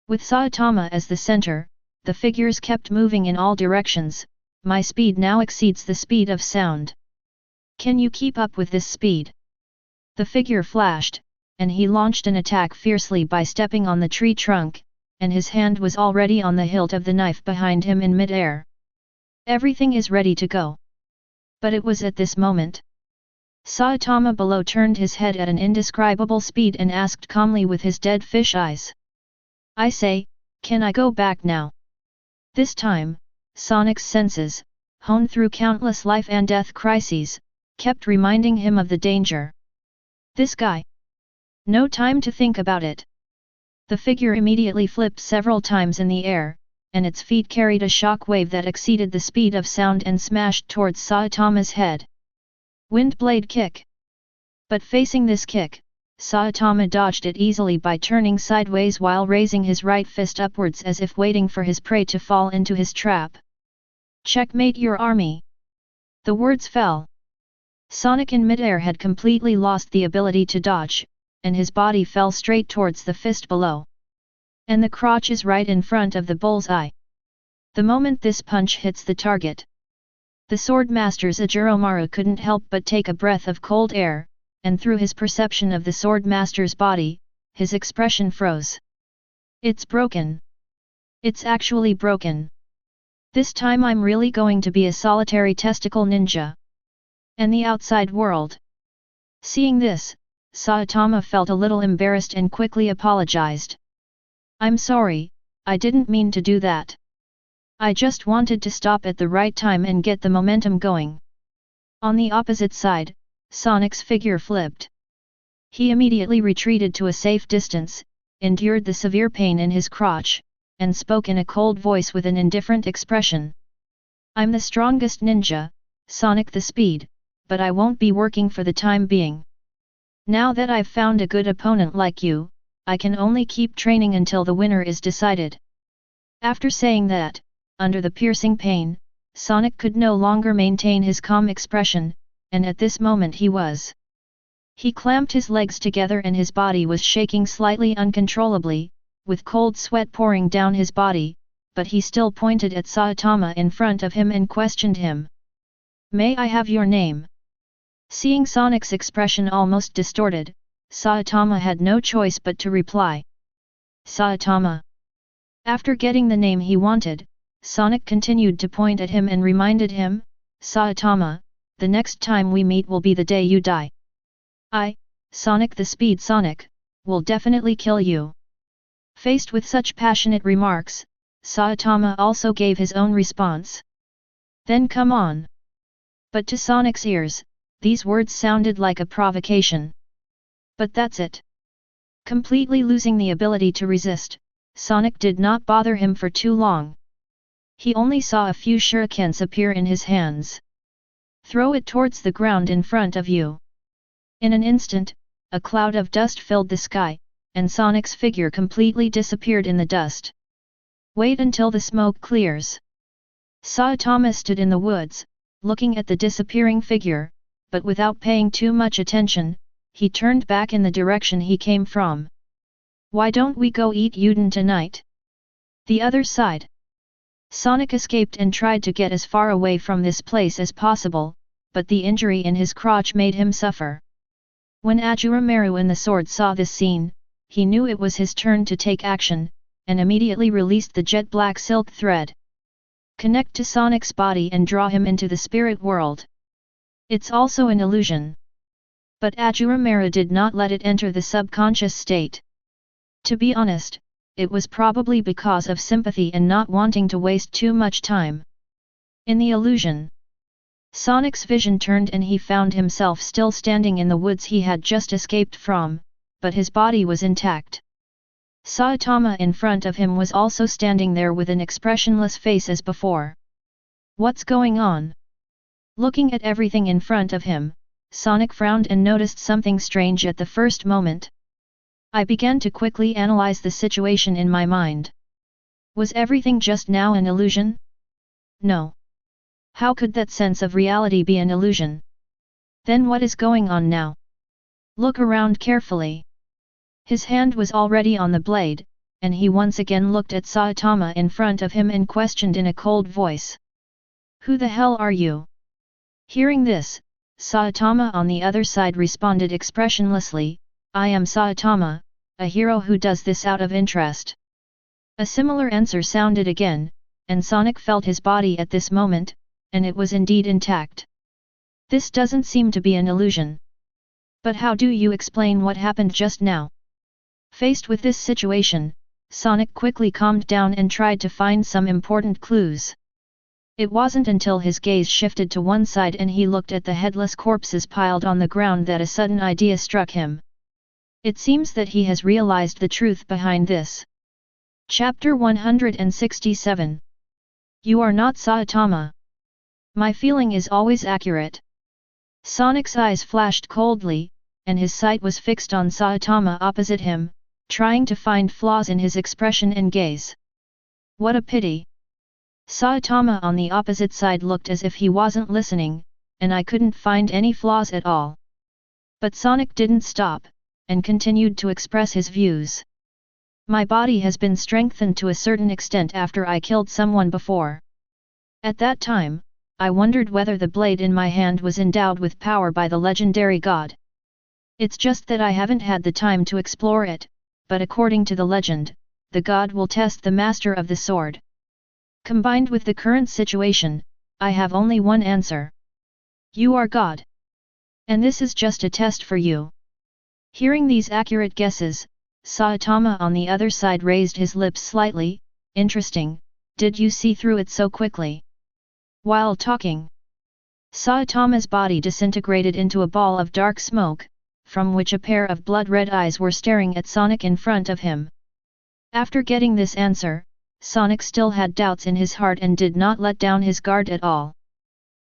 With Saitama as the center, the figures kept moving in all directions. "My speed now exceeds the speed of sound. Can you keep up with this speed?" The figure flashed, and he launched an attack fiercely by stepping on the tree trunk, and his hand was already on the hilt of the knife behind him in mid-air. Everything is ready to go. But it was at this moment. Saitama below turned his head at an indescribable speed and asked calmly with his dead fish eyes. "I say, can I go back now?" This time, Sonic's senses, honed through countless life and death crises, kept reminding him of the danger. This guy. No time to think about it. The figure immediately flipped several times in the air, and its feet carried a shock wave that exceeded the speed of sound and smashed towards Saitama's head. Wind blade kick. But facing this kick, Saitama dodged it easily by turning sideways while raising his right fist upwards as if waiting for his prey to fall into his trap. "Checkmate your army." The words fell. Sonic in midair had completely lost the ability to dodge, and his body fell straight towards the fist below. And the crotch is right in front of the bullseye. The moment this punch hits the target, the sword master's Ashura Maru couldn't help but take a breath of cold air, and through his perception of the sword master's body, his expression froze. "It's broken." It's actually broken. This time I'm really going to be a solitary testicle ninja. And the outside world. Seeing this, Saitama felt a little embarrassed and quickly apologized. I'm sorry, I didn't mean to do that. I just wanted to stop at the right time and get the momentum going. On the opposite side, Sonic's figure flipped. He immediately retreated to a safe distance, endured the severe pain in his crotch, and spoke in a cold voice with an indifferent expression. I'm the strongest ninja, Sonic the Speed, but I won't be working for the time being. Now that I've found a good opponent like you, I can only keep training until the winner is decided. After saying that, under the piercing pain, Sonic could no longer maintain his calm expression, and at this moment he was. He clamped his legs together and his body was shaking slightly uncontrollably, with cold sweat pouring down his body, but he still pointed at Saitama in front of him and questioned him. May I have your name? Seeing Sonic's expression almost distorted, Saitama had no choice but to reply. Saitama. After getting the name he wanted, Sonic continued to point at him and reminded him, Saitama, the next time we meet will be the day you die. I, Sonic the Speed Sonic, will definitely kill you. Faced with such passionate remarks, Saitama also gave his own response. Then come on. But to Sonic's ears, these words sounded like a provocation. But that's it. Completely losing the ability to resist, Sonic did not bother him for too long. He only saw a few shurikens appear in his hands. Throw it towards the ground in front of you. In an instant, a cloud of dust filled the sky, and Sonic's figure completely disappeared in the dust. Wait until the smoke clears. Saitama stood in the woods, looking at the disappearing figure, but without paying too much attention, he turned back in the direction he came from. Why don't we go eat udon tonight? The other side. Sonic escaped and tried to get as far away from this place as possible, but the injury in his crotch made him suffer. When Ashura Maru and the sword saw this scene, he knew it was his turn to take action, and immediately released the jet black silk thread. Connect to Sonic's body and draw him into the spirit world. It's also an illusion. But Ashura Maru did not let it enter the subconscious state. To be honest, it was probably because of sympathy and not wanting to waste too much time. In the illusion, Sonic's vision turned and he found himself still standing in the woods he had just escaped from, but his body was intact. Saitama in front of him was also standing there with an expressionless face as before. What's going on? Looking at everything in front of him, Sonic frowned and noticed something strange at the first moment. I began to quickly analyze the situation in my mind. Was everything just now an illusion? No. How could that sense of reality be an illusion? Then what is going on now? Look around carefully. His hand was already on the blade, and he once again looked at Saitama in front of him and questioned in a cold voice. Who the hell are you? Hearing this, Saitama on the other side responded expressionlessly, I am Saitama, a hero who does this out of interest. A similar answer sounded again, and Sonic felt his body at this moment, and it was indeed intact. This doesn't seem to be an illusion. But how do you explain what happened just now? Faced with this situation, Sonic quickly calmed down and tried to find some important clues. It wasn't until his gaze shifted to one side and he looked at the headless corpses piled on the ground that a sudden idea struck him. It seems that he has realized the truth behind this. Chapter 167. You are not Saitama. My feeling is always accurate. Sonic's eyes flashed coldly, and his sight was fixed on Saitama opposite him, trying to find flaws in his expression and gaze. What a pity. Saitama on the opposite side looked as if he wasn't listening, and I couldn't find any flaws at all. But Sonic didn't stop, and continued to express his views. My body has been strengthened to a certain extent after I killed someone before. At that time, I wondered whether the blade in my hand was endowed with power by the legendary god. It's just that I haven't had the time to explore it, but according to the legend, the god will test the master of the sword. Combined with the current situation, I have only one answer. You are God. And this is just a test for you. Hearing these accurate guesses, Saitama on the other side raised his lips slightly. Interesting, did you see through it so quickly? While talking, Saitama's body disintegrated into a ball of dark smoke, from which a pair of blood-red eyes were staring at Sonic in front of him. After getting this answer, Sonic still had doubts in his heart and did not let down his guard at all.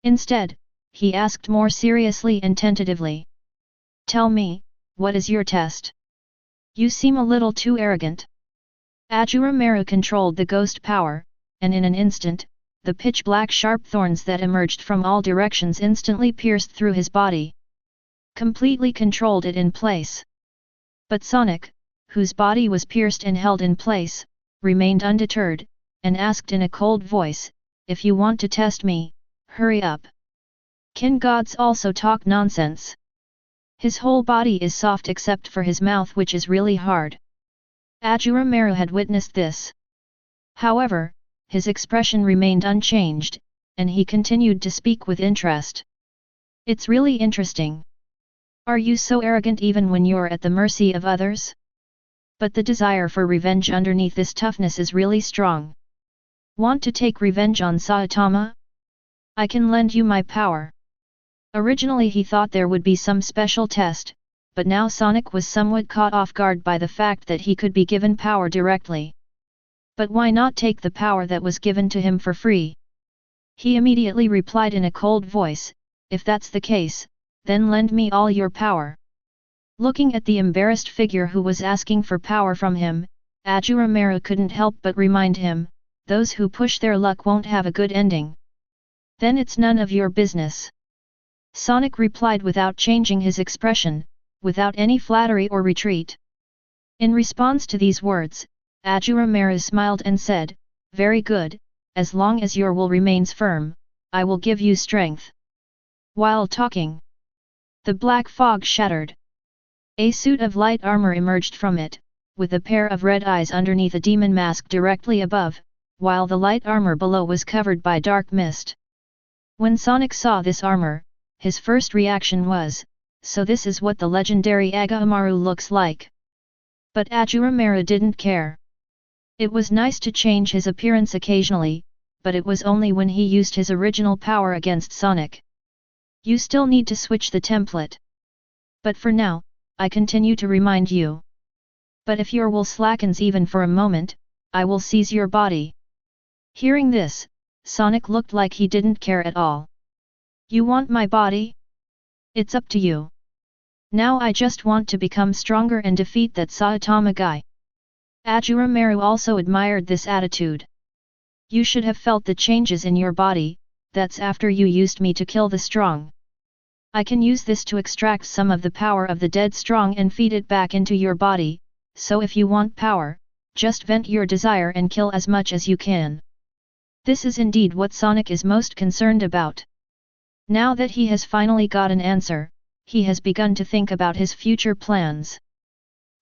Instead, he asked more seriously and tentatively. Tell me, what is your test? You seem a little too arrogant. Ashura Maru controlled the ghost power, and in an instant, the pitch-black sharp thorns that emerged from all directions instantly pierced through his body. Completely controlled it in place. But Sonic, whose body was pierced and held in place, remained undeterred, and asked in a cold voice, if you want to test me, hurry up. Can gods also talk nonsense? His whole body is soft except for his mouth, which is really hard. Ashura Maru had witnessed this. However, his expression remained unchanged, and he continued to speak with interest. It's really interesting. Are you so arrogant even when you're at the mercy of others? But the desire for revenge underneath this toughness is really strong. Want to take revenge on Saitama? I can lend you my power. Originally he thought there would be some special test, but now Sonic was somewhat caught off guard by the fact that he could be given power directly. But why not take the power that was given to him for free? He immediately replied in a cold voice, if that's the case, then lend me all your power. Looking at the embarrassed figure who was asking for power from him, Ashura Maru couldn't help but remind him, those who push their luck won't have a good ending. Then it's none of your business. Sonic replied without changing his expression, without any flattery or retreat. In response to these words, Ashura Maru smiled and said, very good, as long as your will remains firm, I will give you strength. While talking, the black fog shattered. A suit of light armor emerged from it, with a pair of red eyes underneath a demon mask directly above, while the light armor below was covered by dark mist. When Sonic saw this armor, his first reaction was, so this is what the legendary Ashura Maru looks like. But Ashura Maru didn't care. It was nice to change his appearance occasionally, but it was only when he used his original power against Sonic. You still need to switch the template. But for now, I continue to remind you. But if your will slackens even for a moment, I will seize your body. Hearing this, Sonic looked like he didn't care at all. You want my body? It's up to you. Now I just want to become stronger and defeat that Saitama guy. Ashura Maru also admired this attitude. You should have felt the changes in your body, that's after you used me to kill the strong. I can use this to extract some of the power of the dead strong and feed it back into your body, so if you want power, just vent your desire and kill as much as you can. This is indeed what Sonic is most concerned about. Now that he has finally got an answer, he has begun to think about his future plans.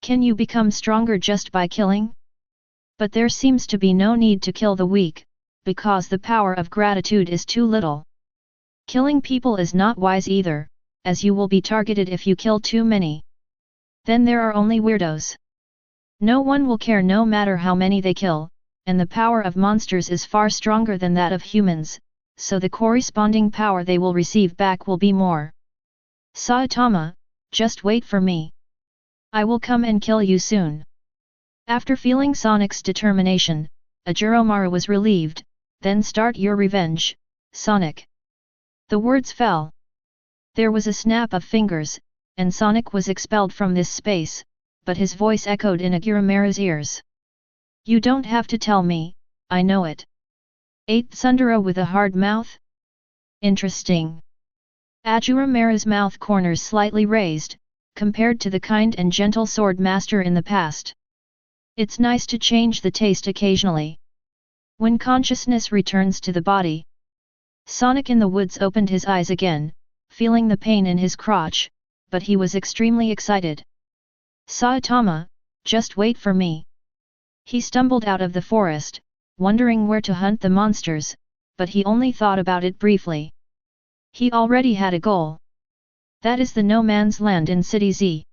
Can you become stronger just by killing? But there seems to be no need to kill the weak, because the power of gratitude is too little. Killing people is not wise either, as you will be targeted if you kill too many. Then there are only weirdos. No one will care no matter how many they kill, and the power of monsters is far stronger than that of humans, so the corresponding power they will receive back will be more. Saitama, just wait for me. I will come and kill you soon. After feeling Sonic's determination, Ashura Maru was relieved, then start your revenge, Sonic. The words fell. There was a snap of fingers, and Sonic was expelled from this space, but his voice echoed in Ashura Maru's ears. You don't have to tell me, I know it. Ate Tsundere with a hard mouth? Interesting. Ashura Maru's mouth corners slightly raised, compared to the kind and gentle sword master in the past. It's nice to change the taste occasionally. When consciousness returns to the body, Sonic in the woods opened his eyes again, feeling the pain in his crotch, but he was extremely excited. Saitama, just wait for me. He stumbled out of the forest, wondering where to hunt the monsters, but he only thought about it briefly. He already had a goal. That is the no man's land in City Z.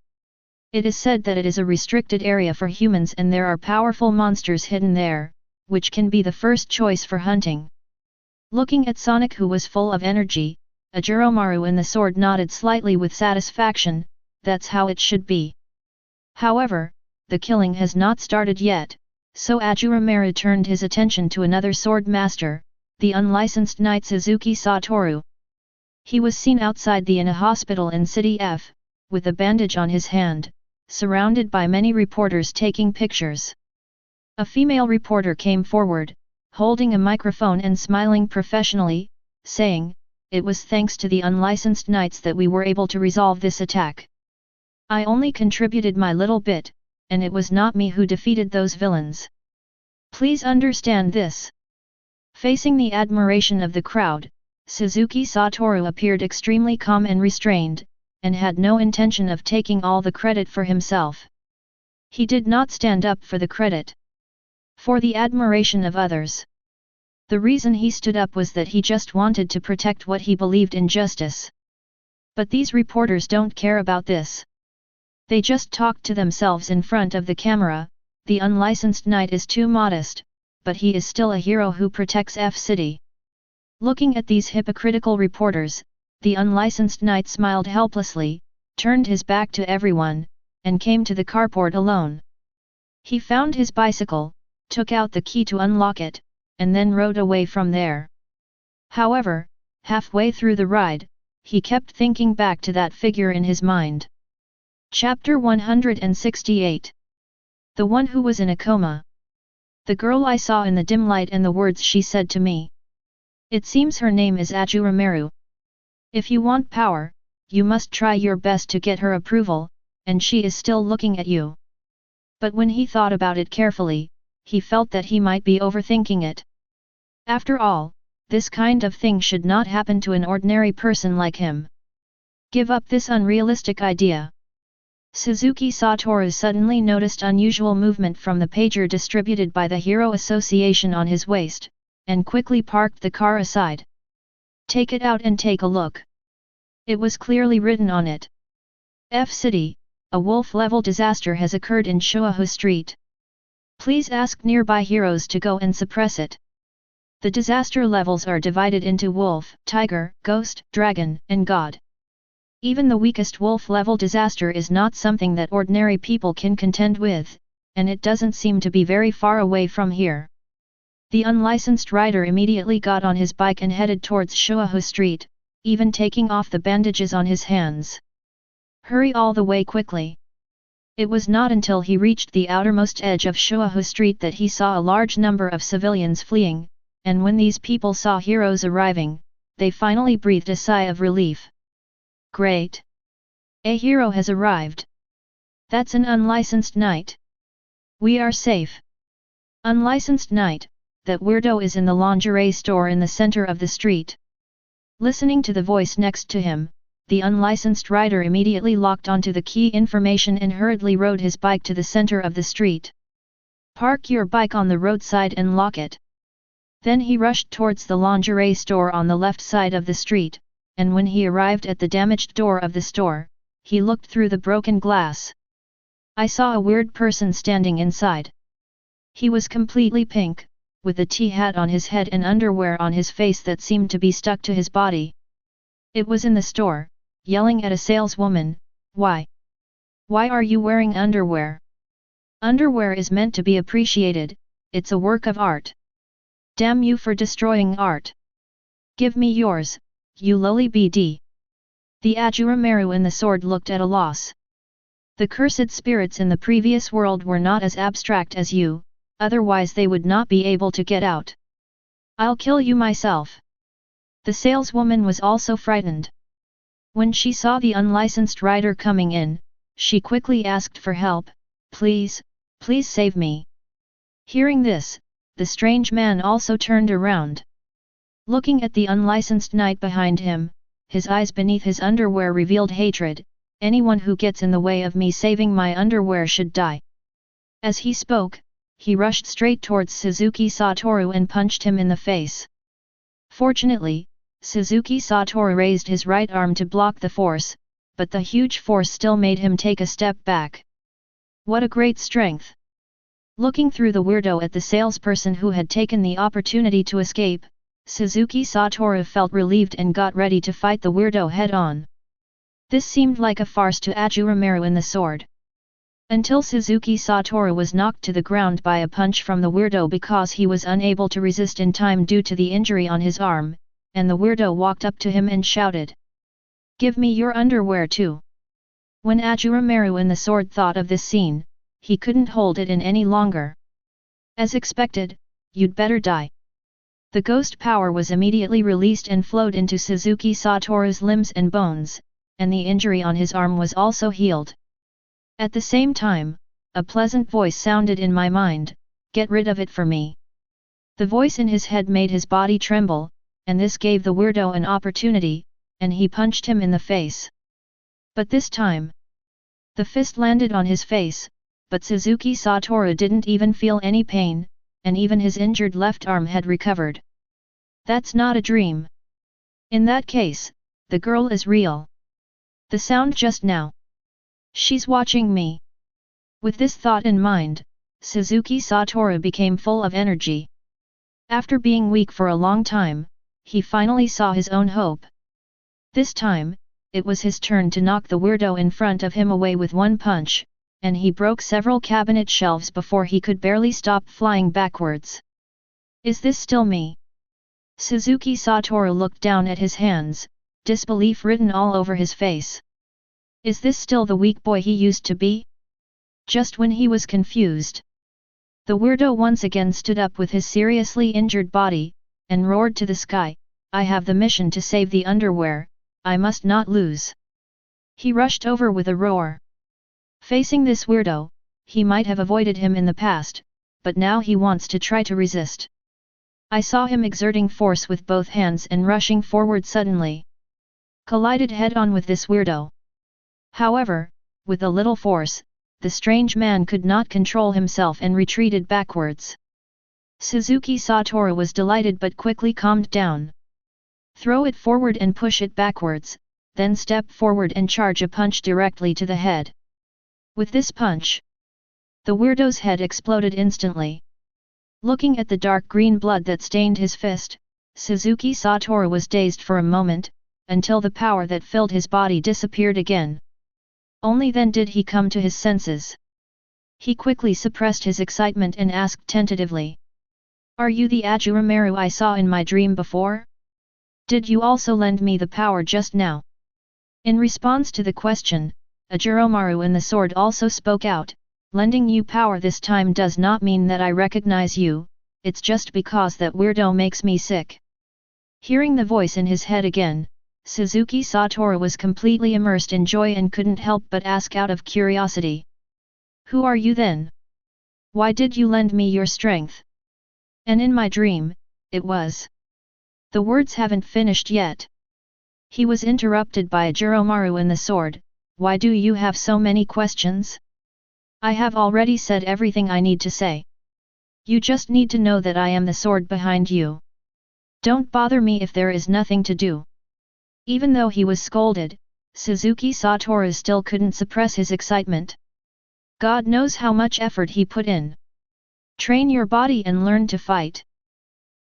It is said that it is a restricted area for humans and there are powerful monsters hidden there, which can be the first choice for hunting. Looking at Sonic, who was full of energy, Ashura Maru and the sword nodded slightly with satisfaction. That's how it should be. However, the killing has not started yet, so Ashura Maru turned his attention to another sword master, the unlicensed knight Suzuki Satoru. He was seen outside the Ina hospital in City F, with a bandage on his hand, surrounded by many reporters taking pictures. A female reporter came forward, holding a microphone and smiling professionally, saying, "It was thanks to the unlicensed knights that we were able to resolve this attack. I only contributed my little bit, and it was not me who defeated those villains. Please understand this." Facing the admiration of the crowd, Suzuki Satoru appeared extremely calm and restrained, and had no intention of taking all the credit for himself. He did not stand up for the credit. For the admiration of others. The reason he stood up was that he just wanted to protect what he believed in justice. But these reporters don't care about this. They just talk to themselves in front of the camera. The unlicensed knight is too modest, but he is still a hero who protects F City. Looking at these hypocritical reporters, the unlicensed knight smiled helplessly, turned his back to everyone, and came to the carport alone. He found his bicycle, took out the key to unlock it, and then rode away from there. However, halfway through the ride, he kept thinking back to that figure in his mind. Chapter 168. The one who was in a coma. The girl I saw in the dim light and the words she said to me. It seems her name is Ashura Maru. If you want power, you must try your best to get her approval, and she is still looking at you. But when he thought about it carefully, he felt that he might be overthinking it. After all, this kind of thing should not happen to an ordinary person like him. Give up this unrealistic idea. Suzuki Satoru suddenly noticed unusual movement from the pager distributed by the Hero Association on his waist, and quickly parked the car aside. Take it out and take a look. It was clearly written on it. F City, a wolf-level disaster has occurred in Shuahu Street. Please ask nearby heroes to go and suppress it. The disaster levels are divided into wolf, tiger, ghost, dragon, and god. Even the weakest wolf-level disaster is not something that ordinary people can contend with, and it doesn't seem to be very far away from here. The unlicensed rider immediately got on his bike and headed towards Shuahu Street, even taking off the bandages on his hands. Hurry all the way quickly. It was not until he reached the outermost edge of Shuahu Street that he saw a large number of civilians fleeing, and when these people saw heroes arriving, they finally breathed a sigh of relief. Great! A hero has arrived. That's an unlicensed knight. We are safe. Unlicensed knight, that weirdo is in the lingerie store in the center of the street. Listening to the voice next to him, the unlicensed rider immediately locked onto the key information and hurriedly rode his bike to the center of the street. Park your bike on the roadside and lock it. Then he rushed towards the lingerie store on the left side of the street, and when he arrived at the damaged door of the store, he looked through the broken glass. I saw a weird person standing inside. He was completely pink, with a tea hat on his head and underwear on his face that seemed to be stuck to his body. It was in the store, yelling at a saleswoman, "Why? Why are you wearing underwear? Underwear is meant to be appreciated, it's a work of art. Damn you for destroying art. Give me yours, you lowly BD." The Ashura Maru and the sword looked at a loss. The cursed spirits in the previous world were not as abstract as you, otherwise they would not be able to get out. I'll kill you myself. The saleswoman was also frightened. When she saw the unlicensed rider coming in, she quickly asked for help, "Please, please save me." Hearing this, the strange man also turned around. Looking at the unlicensed knight behind him, his eyes beneath his underwear revealed hatred. Anyone who gets in the way of me saving my underwear should die. As he spoke, he rushed straight towards Suzuki Satoru and punched him in the face. Fortunately, Suzuki Satoru raised his right arm to block the force, but the huge force still made him take a step back. What a great strength! Looking through the weirdo at the salesperson who had taken the opportunity to escape, Suzuki Satoru felt relieved and got ready to fight the weirdo head-on. This seemed like a farce to Ashura Maru in the sword. Until Suzuki Satoru was knocked to the ground by a punch from the weirdo because he was unable to resist in time due to the injury on his arm, and the weirdo walked up to him and shouted, "Give me your underwear too." When Ashura Maru in the sword thought of this scene, he couldn't hold it in any longer. As expected, "You'd better die." The ghost power was immediately released and flowed into Suzuki Satoru's limbs and bones, and the injury on his arm was also healed. At the same time, a pleasant voice sounded in my mind, "Get rid of it for me." The voice in his head made his body tremble, and this gave the weirdo an opportunity, and he punched him in the face. But this time, the fist landed on his face, but Suzuki Satoru didn't even feel any pain, and even his injured left arm had recovered. That's not a dream. In that case, the girl is real. The sound just now. She's watching me. With this thought in mind, Suzuki Satoru became full of energy. After being weak for a long time, he finally saw his own hope. This time, it was his turn to knock the weirdo in front of him away with one punch, and he broke several cabinet shelves before he could barely stop flying backwards. Is this still me? Suzuki Satoru looked down at his hands, disbelief written all over his face. Is this still the weak boy he used to be? Just when he was confused, the weirdo once again stood up with his seriously injured body, and roared to the sky, "I have the mission to save the underwear, I must not lose." He rushed over with a roar. Facing this weirdo, he might have avoided him in the past, but now he wants to try to resist. I saw him exerting force with both hands and rushing forward suddenly. Collided head-on with this weirdo. However, with a little force, the strange man could not control himself and retreated backwards. Suzuki Satoru was delighted but quickly calmed down. Throw it forward and push it backwards, then step forward and charge a punch directly to the head. With this punch, the weirdo's head exploded instantly. Looking at the dark green blood that stained his fist, Suzuki Satoru was dazed for a moment, until the power that filled his body disappeared again. Only then did he come to his senses. He quickly suppressed his excitement and asked tentatively, "Are you the Ashura Maru I saw in my dream before? Did you also lend me the power just now?" In response to the question, Ashura Maru in the sword also spoke out, "Lending you power this time does not mean that I recognize you, it's just because that weirdo makes me sick." Hearing the voice in his head again, Suzuki Satoru was completely immersed in joy and couldn't help but ask out of curiosity, "Who are you then? Why did you lend me your strength?" And in my dream, it was. The words haven't finished yet. He was interrupted by Ashura Maru in the sword, "Why do you have so many questions? I have already said everything I need to say. You just need to know that I am the sword behind you. Don't bother me if there is nothing to do." Even though he was scolded, Suzuki Satoru still couldn't suppress his excitement. God knows how much effort he put in. Train your body and learn to fight.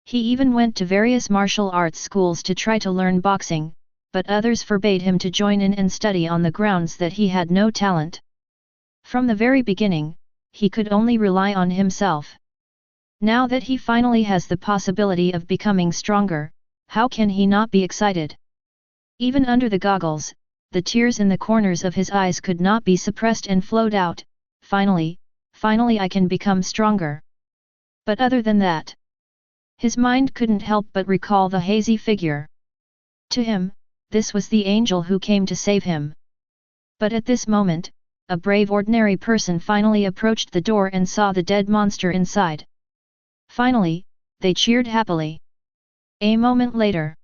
He even went to various martial arts schools to try to learn boxing, but others forbade him to join in and study on the grounds that he had no talent. From the very beginning, he could only rely on himself. Now that he finally has the possibility of becoming stronger, how can he not be excited? Even under the goggles, the tears in the corners of his eyes could not be suppressed and flowed out, finally I can become stronger. But other than that, his mind couldn't help but recall the hazy figure. To him, this was the angel who came to save him. But at this moment, a brave ordinary person finally approached the door and saw the dead monster inside. Finally, they cheered happily. A moment later,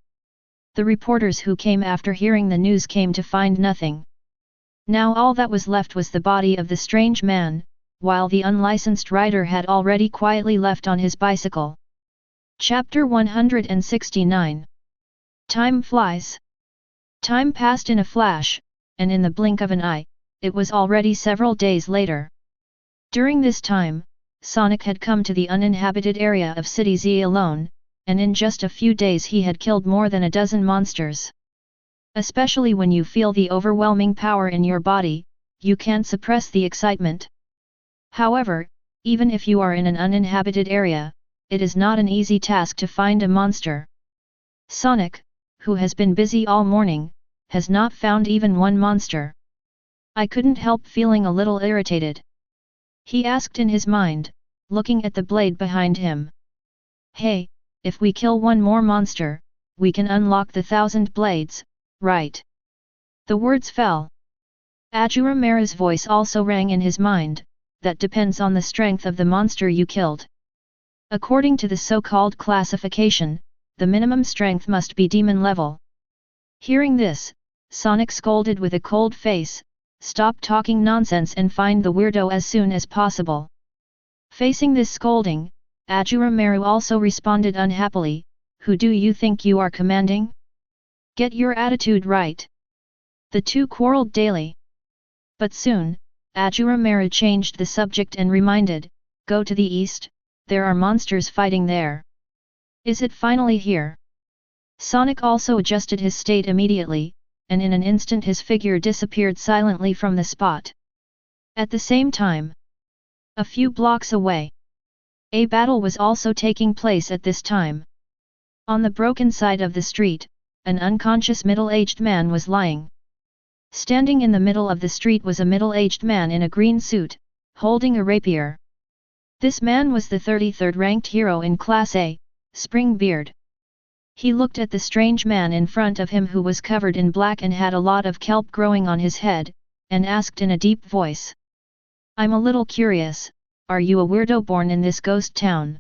the reporters who came after hearing the news came to find nothing. Now all that was left was the body of the strange man, while the unlicensed rider had already quietly left on his bicycle. Chapter 169. Time flies. Time passed in a flash, and in the blink of an eye, it was already several days later. During this time, Sonic had come to the uninhabited area of City Z alone, and in just a few days he had killed more than a dozen monsters. Especially when you feel the overwhelming power in your body, you can't suppress the excitement. However, even if you are in an uninhabited area, it is not an easy task to find a monster. Sonic, who has been busy all morning, has not found even one monster. I couldn't help feeling a little irritated. He asked in his mind, looking at the blade behind him. Hey, if we kill one more monster, we can unlock the 1,000 blades, right? The words fell. Ashura Maru's voice also rang in his mind, that depends on the strength of the monster you killed. According to the so-called classification, the minimum strength must be demon level. Hearing this, Sonic scolded with a cold face, "Stop talking nonsense and find the weirdo as soon as possible." Facing this scolding, Ashura Maru also responded unhappily, "Who do you think you are commanding? Get your attitude right." The two quarreled daily. But soon, Ashura Maru changed the subject and reminded, "Go to the east, there are monsters fighting there." Is it finally here? Sonic also adjusted his state immediately, and in an instant his figure disappeared silently from the spot. At the same time, a few blocks away, a battle was also taking place at this time. On the broken side of the street, an unconscious middle-aged man was lying. Standing in the middle of the street was a middle-aged man in a green suit, holding a rapier. This man was the 33rd ranked hero in Class A, Springbeard. He looked at the strange man in front of him who was covered in black and had a lot of kelp growing on his head, and asked in a deep voice. "I'm a little curious, are you a weirdo born in this ghost town?"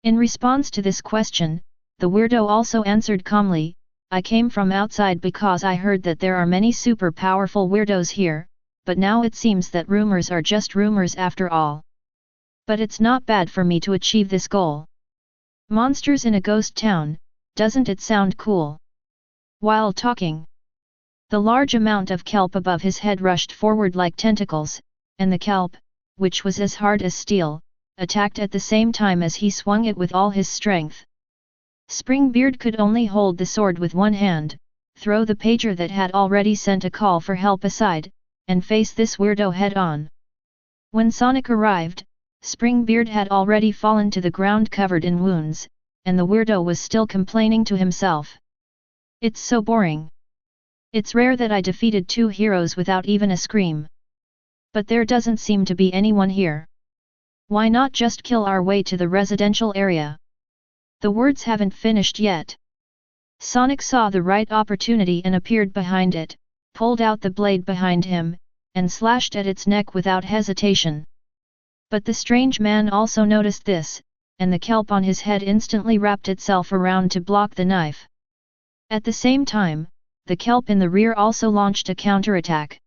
In response to this question, the weirdo also answered calmly, "I came from outside because I heard that there are many super powerful weirdos here, but now it seems that rumors are just rumors after all. But it's not bad for me to achieve this goal. Monsters in a ghost town, doesn't it sound cool?" While talking, the large amount of kelp above his head rushed forward like tentacles, and the kelp, which was as hard as steel, attacked at the same time as he swung it with all his strength. Springbeard could only hold the sword with one hand, throw the pager that had already sent a call for help aside, and face this weirdo head-on. When Sonic arrived, Springbeard had already fallen to the ground covered in wounds, and the weirdo was still complaining to himself. "It's so boring. It's rare that I defeated two heroes without even a scream. But there doesn't seem to be anyone here. Why not just kill our way to the residential area?" The words haven't finished yet. Sonic saw the right opportunity and appeared behind it, pulled out the blade behind him, and slashed at its neck without hesitation. But the strange man also noticed this, and the kelp on his head instantly wrapped itself around to block the knife. At the same time, the kelp in the rear also launched a counterattack.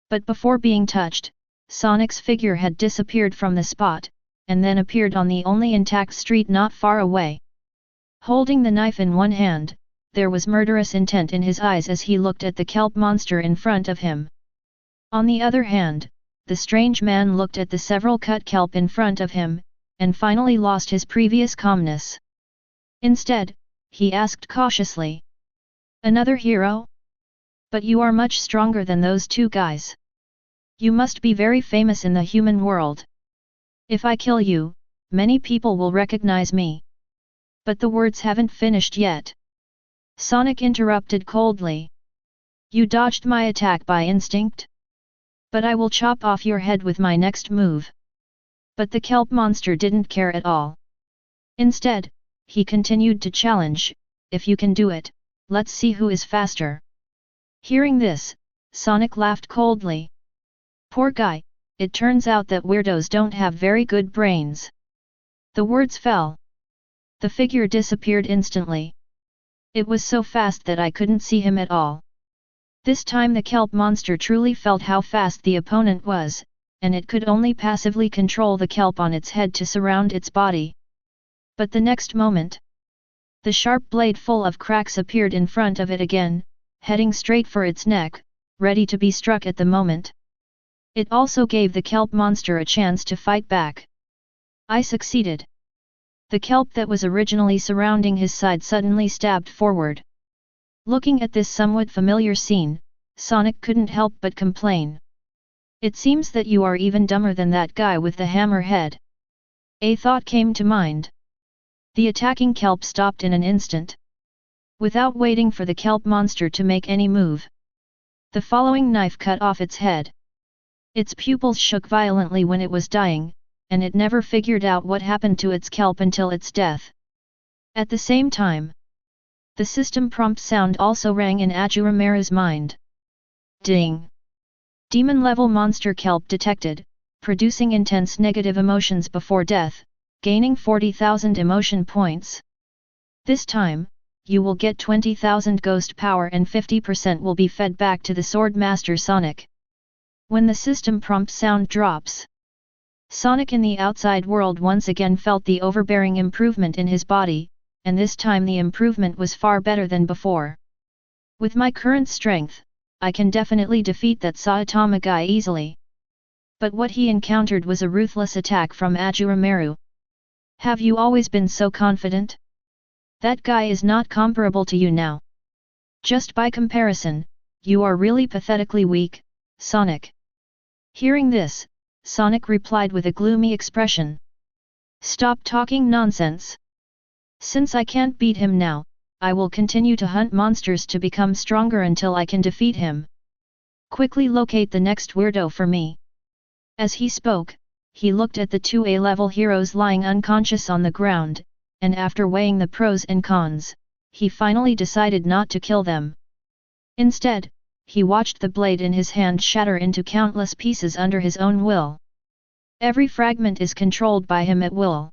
But before being touched, Sonic's figure had disappeared from the spot, and then appeared on the only intact street not far away. Holding the knife in one hand, there was murderous intent in his eyes as he looked at the kelp monster in front of him. On the other hand, the strange man looked at the several cut kelp in front of him, and finally lost his previous calmness. Instead, he asked cautiously, "Another hero? But you are much stronger than those two guys. You must be very famous in the human world. If I kill you, many people will recognize me." But the words haven't finished yet. Sonic interrupted coldly. "You dodged my attack by instinct? But I will chop off your head with my next move." But the kelp monster didn't care at all. Instead, he continued to challenge, "If you can do it, let's see who is faster." Hearing this, Sonic laughed coldly. "Poor guy, it turns out that weirdos don't have very good brains." The words fell. The figure disappeared instantly. It was so fast that I couldn't see him at all. This time the kelp monster truly felt how fast the opponent was, and it could only passively control the kelp on its head to surround its body. But the next moment, the sharp blade full of cracks appeared in front of it again, heading straight for its neck, ready to be struck at the moment. It also gave the kelp monster a chance to fight back. I succeeded. The kelp that was originally surrounding his side suddenly stabbed forward. Looking at this somewhat familiar scene, Sonic couldn't help but complain. It seems that you are even dumber than that guy with the hammer head. A thought came to mind. The attacking kelp stopped in an instant. Without waiting for the kelp monster to make any move, the following knife cut off its head. Its pupils shook violently when it was dying, and it never figured out what happened to its kelp until its death. At the same time, the system prompt sound also rang in Ashura Maru's mind. Ding! Demon-level monster kelp detected, producing intense negative emotions before death, gaining 40,000 emotion points. This time, you will get 20,000 ghost power and 50% will be fed back to the Sword Master Sonic. When the system prompt sound drops, Sonic in the outside world once again felt the overbearing improvement in his body, and this time the improvement was far better than before. With my current strength, I can definitely defeat that Saitama guy easily. But what he encountered was a ruthless attack from Ashura Maru. Have you always been so confident? That guy is not comparable to you now. Just by comparison, you are really pathetically weak, Sonic. Hearing this, Sonic replied with a gloomy expression. Stop talking nonsense. Since I can't beat him now, I will continue to hunt monsters to become stronger until I can defeat him. Quickly locate the next weirdo for me. As he spoke, he looked at the two A-level heroes lying unconscious on the ground, and after weighing the pros and cons, he finally decided not to kill them. Instead, he watched the blade in his hand shatter into countless pieces under his own will. Every fragment is controlled by him at will.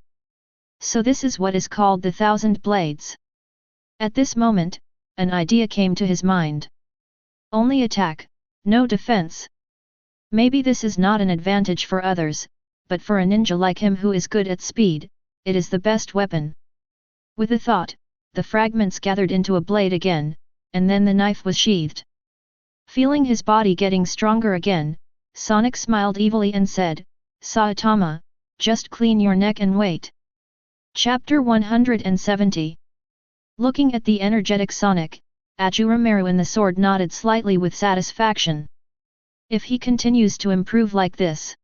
So this is what is called the 1,000 Blades. At this moment, an idea came to his mind. Only attack, no defense. Maybe this is not an advantage for others, but for a ninja like him who is good at speed, it is the best weapon. With a thought, the fragments gathered into a blade again, and then the knife was sheathed. Feeling his body getting stronger again, Sonic smiled evilly and said, Saitama, just clean your neck and wait. Chapter 170. Looking at the energetic Sonic, Ashura Maru in the sword nodded slightly with satisfaction. If he continues to improve like this,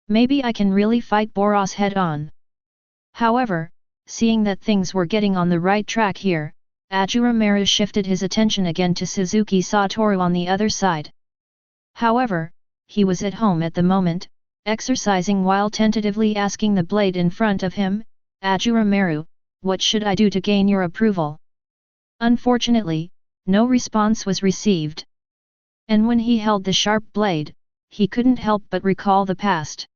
maybe I can really fight Boros head-on. However, seeing that things were getting on the right track here, Ashura Maru shifted his attention again to Suzuki Satoru on the other side. However, he was at home at the moment, exercising while tentatively asking the blade in front of him, Ashura Maru, what should I do to gain your approval? Unfortunately, no response was received. And when he held the sharp blade, he couldn't help but recall the past.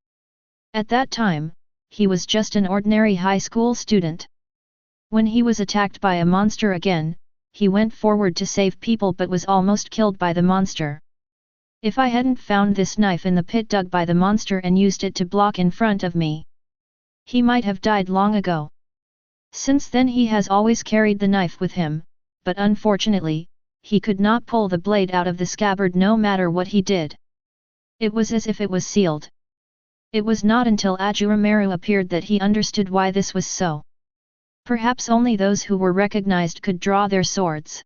At that time, he was just an ordinary high school student. When he was attacked by a monster again, he went forward to save people but was almost killed by the monster. If I hadn't found this knife in the pit dug by the monster and used it to block in front of me, he might have died long ago. Since then he has always carried the knife with him, but unfortunately, he could not pull the blade out of the scabbard no matter what he did. It was as if it was sealed. It was not until Ashura Maru appeared that he understood why this was so. Perhaps only those who were recognized could draw their swords.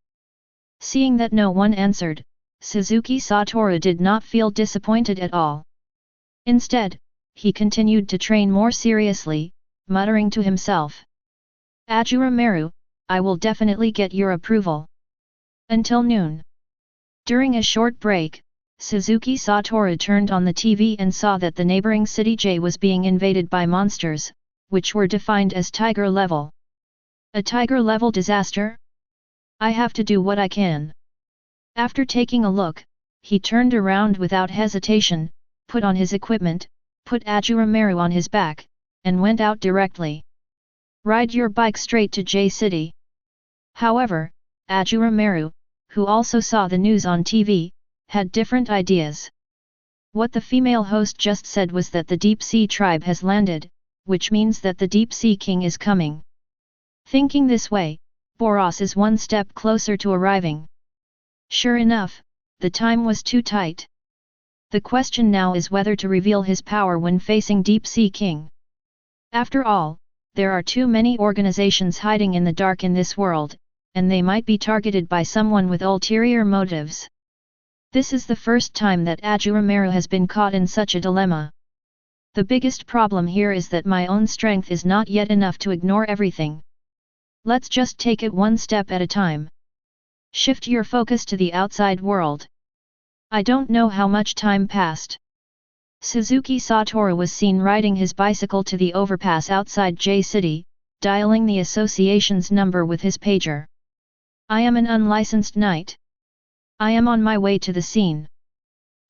Seeing that no one answered, Suzuki Satoru did not feel disappointed at all. Instead, he continued to train more seriously, muttering to himself. Ashura Maru, I will definitely get your approval. Until noon. During a short break, Suzuki Satoru turned on the TV and saw that the neighboring city J was being invaded by monsters, which were defined as tiger level. A tiger level disaster? I have to do what I can. After taking a look, he turned around without hesitation, put on his equipment, put Ashura Maru on his back, and went out directly. Ride your bike straight to J City. However, Ashura Maru, who also saw the news on TV, had different ideas. What the female host just said was that the Deep Sea tribe has landed, which means that the Deep Sea King is coming. Thinking this way, Boros is one step closer to arriving. Sure enough, the time was too tight. The question now is whether to reveal his power when facing Deep Sea King. After all, there are too many organizations hiding in the dark in this world, and they might be targeted by someone with ulterior motives. This is the first time that Ashura Maru has been caught in such a dilemma. The biggest problem here is that my own strength is not yet enough to ignore everything. Let's just take it one step at a time. Shift your focus to the outside world. I don't know how much time passed. Suzuki Satoru was seen riding his bicycle to the overpass outside J City, dialing the association's number with his pager. I am an unlicensed knight. I am on my way to the scene.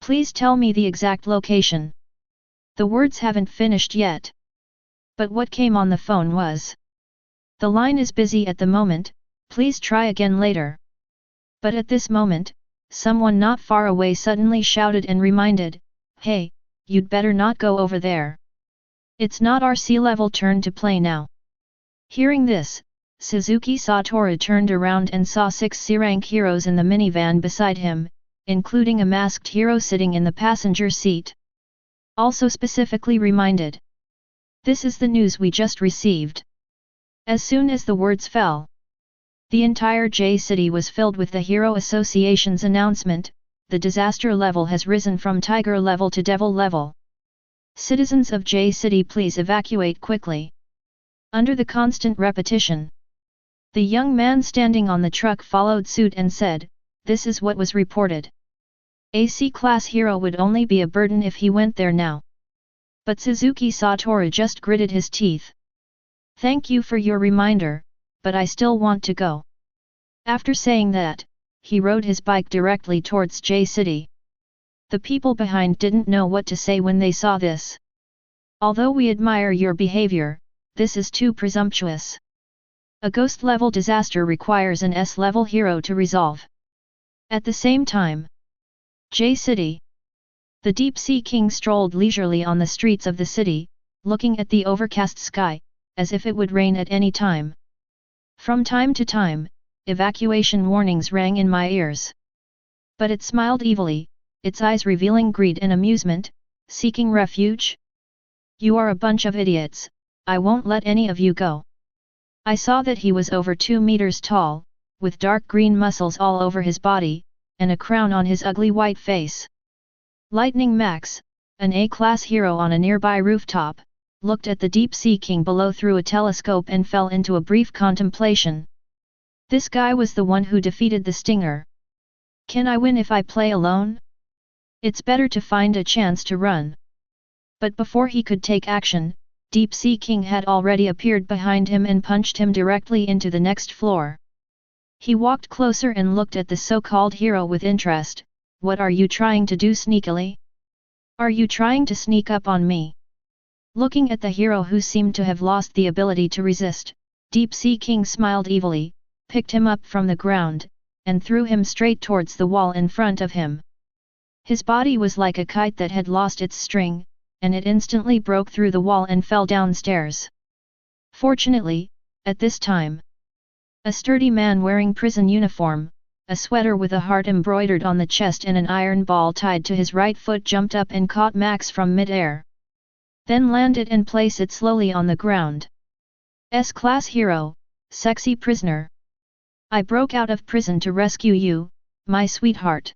Please tell me the exact location. The words haven't finished yet. But what came on the phone was, the line is busy at the moment, please try again later. But at this moment, someone not far away suddenly shouted and reminded, hey, you'd better not go over there. It's not our sea-level turn to play now. Hearing this, Suzuki Satoru turned around and saw 6 C-rank heroes in the minivan beside him, including a masked hero sitting in the passenger seat. Also specifically reminded. This is the news we just received. As soon as the words fell, the entire J City was filled with the Hero Association's announcement, the disaster level has risen from Tiger level to Devil level. Citizens of J City, please evacuate quickly. Under the constant repetition, the young man standing on the truck followed suit and said, this is what was reported. A C-class hero would only be a burden if he went there now. But Suzuki Satoru just gritted his teeth. Thank you for your reminder, but I still want to go. After saying that, he rode his bike directly towards J City. The people behind didn't know what to say when they saw this. Although we admire your behavior, this is too presumptuous. A ghost-level disaster requires an S-level hero to resolve. At the same time, J City. The Deep Sea King strolled leisurely on the streets of the city, looking at the overcast sky, as if it would rain at any time. From time to time, evacuation warnings rang in my ears. But it smiled evilly, its eyes revealing greed and amusement, seeking refuge? You are a bunch of idiots, I won't let any of you go. I saw that he was over 2 meters tall, with dark green muscles all over his body, and a crown on his ugly white face. Lightning Max, an A-class hero on a nearby rooftop, looked at the Deep Sea King below through a telescope and fell into a brief contemplation. This guy was the one who defeated the Stinger. Can I win if I play alone? It's better to find a chance to run. But before he could take action, Deep Sea King had already appeared behind him and punched him directly into the next floor. He walked closer and looked at the so-called hero with interest. What are you trying to do sneakily? Are you trying to sneak up on me? Looking at the hero who seemed to have lost the ability to resist, Deep Sea King smiled evilly, picked him up from the ground, and threw him straight towards the wall in front of him. His body was like a kite that had lost its string, and it instantly broke through the wall and fell downstairs. Fortunately, at this time, a sturdy man wearing prison uniform, a sweater with a heart embroidered on the chest and an iron ball tied to his right foot jumped up and caught Max from mid-air. Then landed and placed it slowly on the ground. S-class hero, sexy prisoner. I broke out of prison to rescue you, my sweetheart.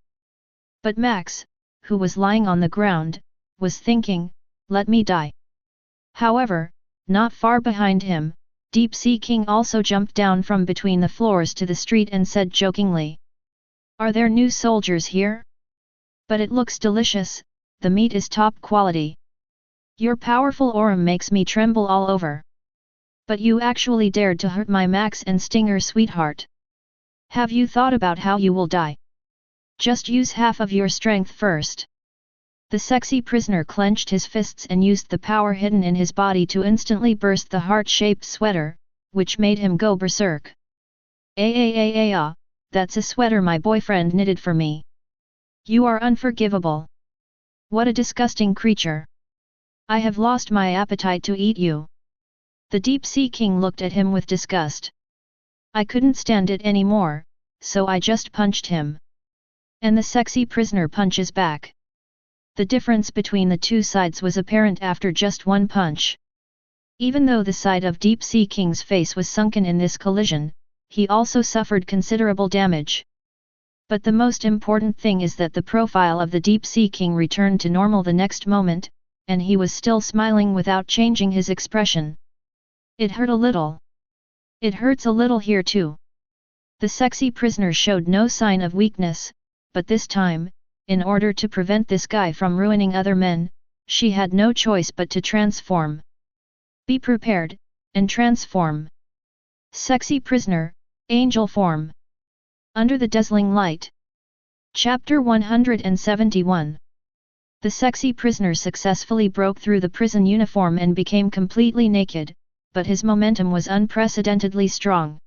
But Max, who was lying on the ground, was thinking, let me die. However, not far behind him, Deep Sea King also jumped down from between the floors to the street and said jokingly, are there new soldiers here? But it looks delicious, the meat is top quality. Your powerful aura makes me tremble all over. But you actually dared to hurt my Max and Stinger sweetheart. Have you thought about how you will die? Just use half of your strength first. The sexy prisoner clenched his fists and used the power hidden in his body to instantly burst the heart-shaped sweater, which made him go berserk. That's a sweater my boyfriend knitted for me. You are unforgivable. What a disgusting creature! I have lost my appetite to eat you. The Deep Sea King looked at him with disgust. I couldn't stand it anymore, so I just punched him. And the sexy prisoner punches back. The difference between the two sides was apparent after just one punch. Even though the side of Deep Sea King's face was sunken in this collision, he also suffered considerable damage. But the most important thing is that the profile of the Deep Sea King returned to normal the next moment, and he was still smiling without changing his expression. It hurt a little. It hurts a little here too. The sexy prisoner showed no sign of weakness, but this time, in order to prevent this guy from ruining other men, she had no choice but to transform. Be prepared, and transform. Sexy prisoner, angel form. Under the dazzling light. Chapter 171. The sexy prisoner successfully broke through the prison uniform and became completely naked, but his momentum was unprecedentedly strong.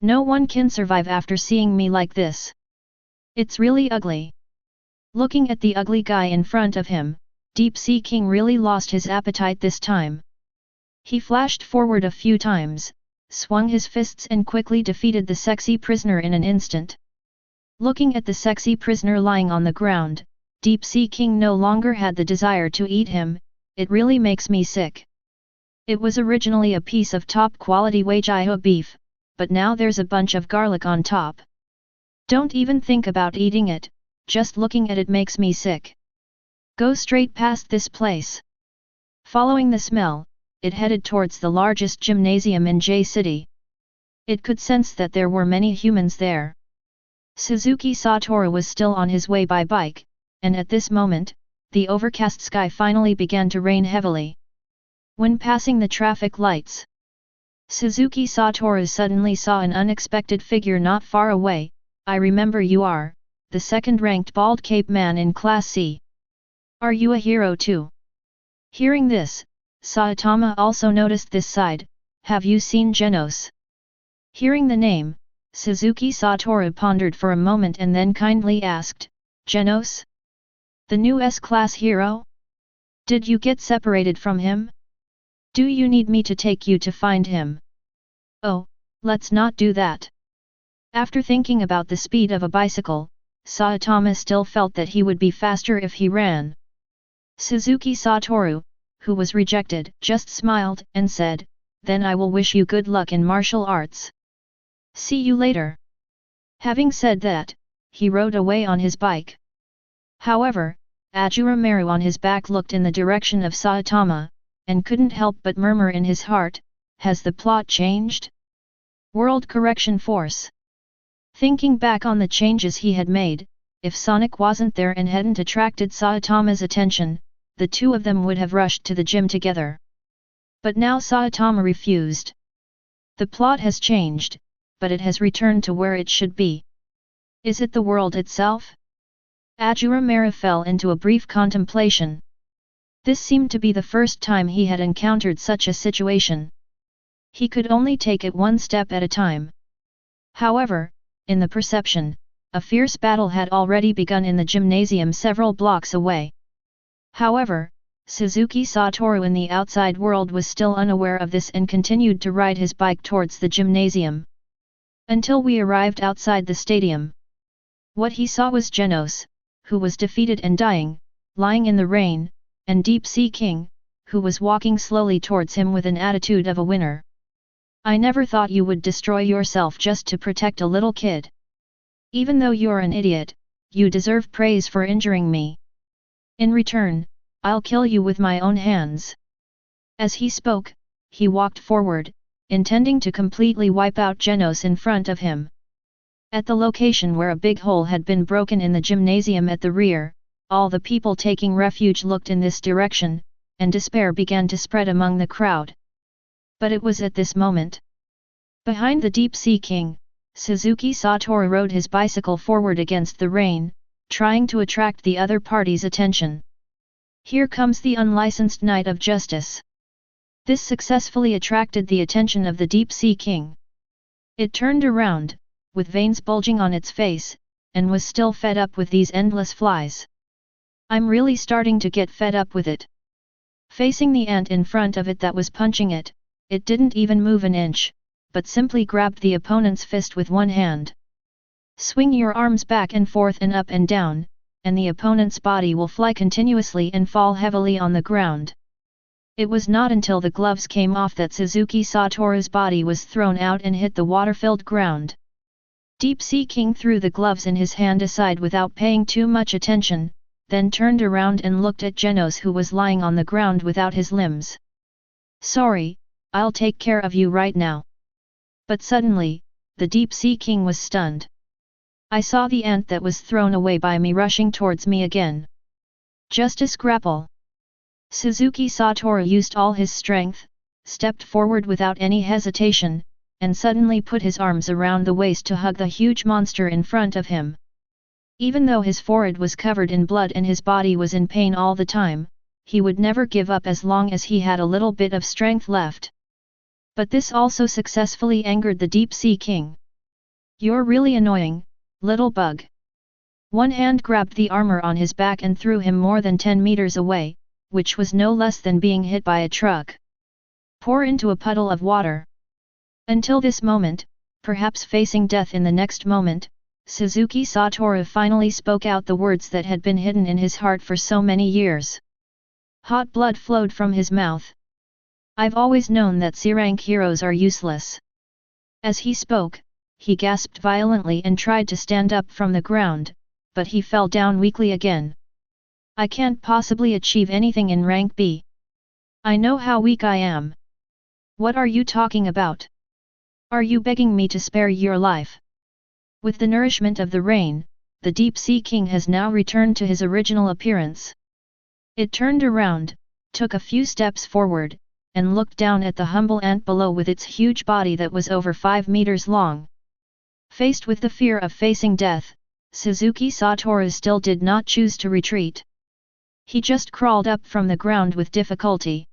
No one can survive after seeing me like this. It's really ugly. Looking at the ugly guy in front of him, Deep Sea King really lost his appetite this time. He flashed forward a few times, swung his fists and quickly defeated the sexy prisoner in an instant. Looking at the sexy prisoner lying on the ground, Deep Sea King no longer had the desire to eat him. It really makes me sick. It was originally a piece of top-quality Wagyu beef, but now there's a bunch of garlic on top. Don't even think about eating it, just looking at it makes me sick. Go straight past this place. Following the smell, it headed towards the largest gymnasium in J City. It could sense that there were many humans there. Suzuki Satoru was still on his way by bike, and at this moment, the overcast sky finally began to rain heavily. When passing the traffic lights, Suzuki Satoru suddenly saw an unexpected figure not far away. I remember you are, the second-ranked bald cape man in Class C. Are you a hero too? Hearing this, Saitama also noticed this side. Have you seen Genos? Hearing the name, Suzuki Satoru pondered for a moment and then kindly asked, Genos? The new S-class hero? Did you get separated from him? Do you need me to take you to find him? Oh, let's not do that. After thinking about the speed of a bicycle, Saitama still felt that he would be faster if he ran. Suzuki Satoru, who was rejected, just smiled and said, then I will wish you good luck in martial arts. See you later. Having said that, he rode away on his bike. However, Ashura Maru on his back looked in the direction of Saitama, and couldn't help but murmur in his heart, has the plot changed? World Correction Force. Thinking back on the changes he had made, if Sonic wasn't there and hadn't attracted Saitama's attention, the two of them would have rushed to the gym together. But now Saitama refused. The plot has changed, but it has returned to where it should be. Is it the world itself? Ashura Maru fell into a brief contemplation. This seemed to be the first time he had encountered such a situation. He could only take it one step at a time. However, in the perception, a fierce battle had already begun in the gymnasium several blocks away. However, Suzuki Satoru in the outside world was still unaware of this and continued to ride his bike towards the gymnasium. Until we arrived outside the stadium. What he saw was Genos, who was defeated and dying, lying in the rain, and Deep Sea King, who was walking slowly towards him with an attitude of a winner. I never thought you would destroy yourself just to protect a little kid. Even though you're an idiot, you deserve praise for injuring me. In return, I'll kill you with my own hands. As he spoke, he walked forward, intending to completely wipe out Genos in front of him. At the location where a big hole had been broken in the gymnasium at the rear, all the people taking refuge looked in this direction, and despair began to spread among the crowd. But it was at this moment. Behind the Deep Sea King, Suzuki Satoru rode his bicycle forward against the rain, trying to attract the other party's attention. Here comes the unlicensed Knight of Justice. This successfully attracted the attention of the Deep Sea King. It turned around, with veins bulging on its face, and was still fed up with these endless flies. I'm really starting to get fed up with it. Facing the ant in front of it that was punching it, it didn't even move an inch, but simply grabbed the opponent's fist with one hand. Swing your arms back and forth and up and down, and the opponent's body will fly continuously and fall heavily on the ground. It was not until the gloves came off that Suzuki Satoru's body was thrown out and hit the water-filled ground. Deep Sea King threw the gloves in his hand aside without paying too much attention, then turned around and looked at Genos, who was lying on the ground without his limbs. Sorry, I'll take care of you right now. But suddenly, the Deep Sea King was stunned. I saw the ant that was thrown away by me rushing towards me again. Justice grapple. Suzuki Satoru used all his strength, stepped forward without any hesitation, and suddenly put his arms around the waist to hug the huge monster in front of him. Even though his forehead was covered in blood and his body was in pain all the time, he would never give up as long as he had a little bit of strength left. But this also successfully angered the Deep Sea King. You're really annoying, little bug. One hand grabbed the armor on his back and threw him more than 10 meters away, which was no less than being hit by a truck. Pour into a puddle of water. Until this moment, perhaps facing death in the next moment, Suzuki Satoru finally spoke out the words that had been hidden in his heart for so many years. Hot blood flowed from his mouth. I've always known that C-rank heroes are useless. As he spoke, he gasped violently and tried to stand up from the ground, but he fell down weakly again. I can't possibly achieve anything in rank B. I know how weak I am. What are you talking about? Are you begging me to spare your life? With the nourishment of the rain, the Deep Sea King has now returned to his original appearance. It turned around, took a few steps forward, and looked down at the humble ant below with its huge body that was over 5 meters long. Faced with the fear of facing death, Suzuki Satoru still did not choose to retreat. He just crawled up from the ground with difficulty.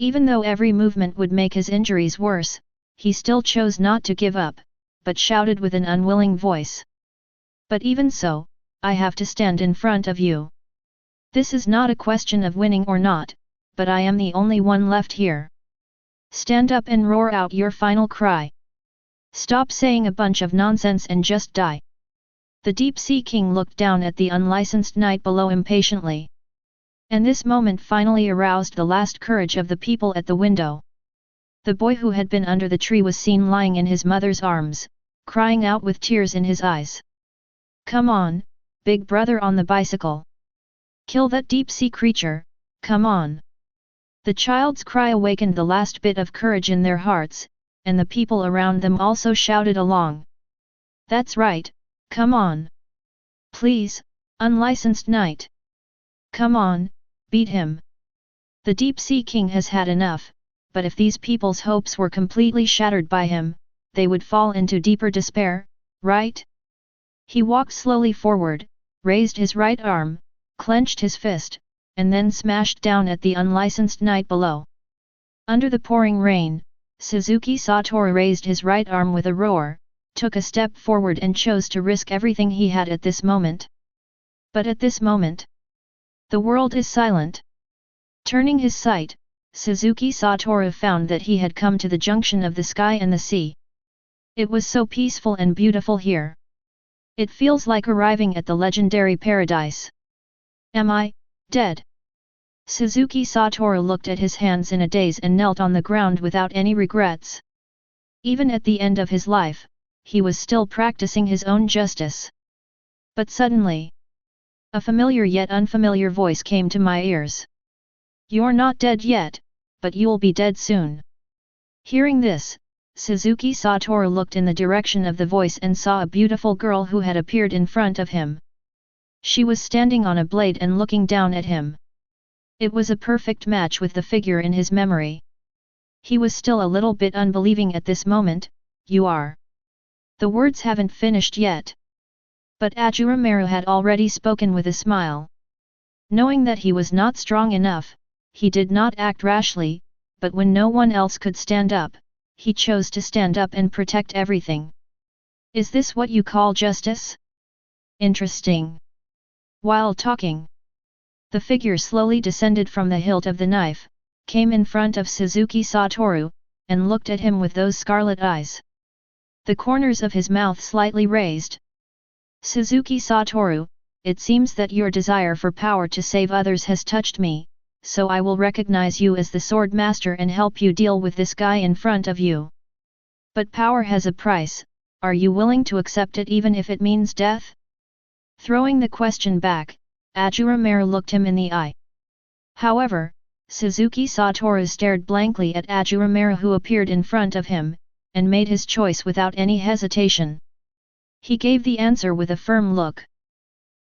Even though every movement would make his injuries worse, he still chose not to give up, but shouted with an unwilling voice. But even so, I have to stand in front of you. This is not a question of winning or not, but I am the only one left here. Stand up and roar out your final cry. Stop saying a bunch of nonsense and just die. The Deep Sea King looked down at the unlicensed knight below impatiently. And this moment finally aroused the last courage of the people at the window. The boy who had been under the tree was seen lying in his mother's arms, crying out with tears in his eyes. Come on, big brother on the bicycle. Kill that deep sea creature, come on. The child's cry awakened the last bit of courage in their hearts, and the people around them also shouted along. That's right, come on. Please, unlicensed knight. Come on, beat him. The Deep Sea King has had enough, but if these people's hopes were completely shattered by him, they would fall into deeper despair, right? He walked slowly forward, raised his right arm, clenched his fist, and then smashed down at the unlicensed knight below. Under the pouring rain, Suzuki Satoru raised his right arm with a roar, took a step forward and chose to risk everything he had at this moment. But at this moment, the world is silent. Turning his sight, Suzuki Satoru found that he had come to the junction of the sky and the sea. It was so peaceful and beautiful here. It feels like arriving at the legendary paradise. Am I dead? Suzuki Satoru looked at his hands in a daze and knelt on the ground without any regrets. Even at the end of his life, he was still practicing his own justice. But suddenly, a familiar yet unfamiliar voice came to my ears. You're not dead yet, but you'll be dead soon. Hearing this, Suzuki Satoru looked in the direction of the voice and saw a beautiful girl who had appeared in front of him. She was standing on a blade and looking down at him. It was a perfect match with the figure in his memory. He was still a little bit unbelieving at this moment. You are. The words haven't finished yet. But Ashura Maru had already spoken with a smile. Knowing that he was not strong enough, he did not act rashly, but when no one else could stand up, he chose to stand up and protect everything. Is this what you call justice? Interesting. While talking, The figure slowly descended from the hilt of the knife, came in front of Suzuki Satoru, and looked at him with those scarlet eyes. The corners of his mouth slightly raised. Suzuki Satoru, it seems that your desire for power to save others has touched me, so I will recognize you as the sword master and help you deal with this guy in front of you. But power has a price, are you willing to accept it even if it means death? Throwing the question back, Ashura Maru looked him in the eye. However, Suzuki Satoru stared blankly at Ashura Maru, who appeared in front of him, and made his choice without any hesitation. He gave the answer with a firm look.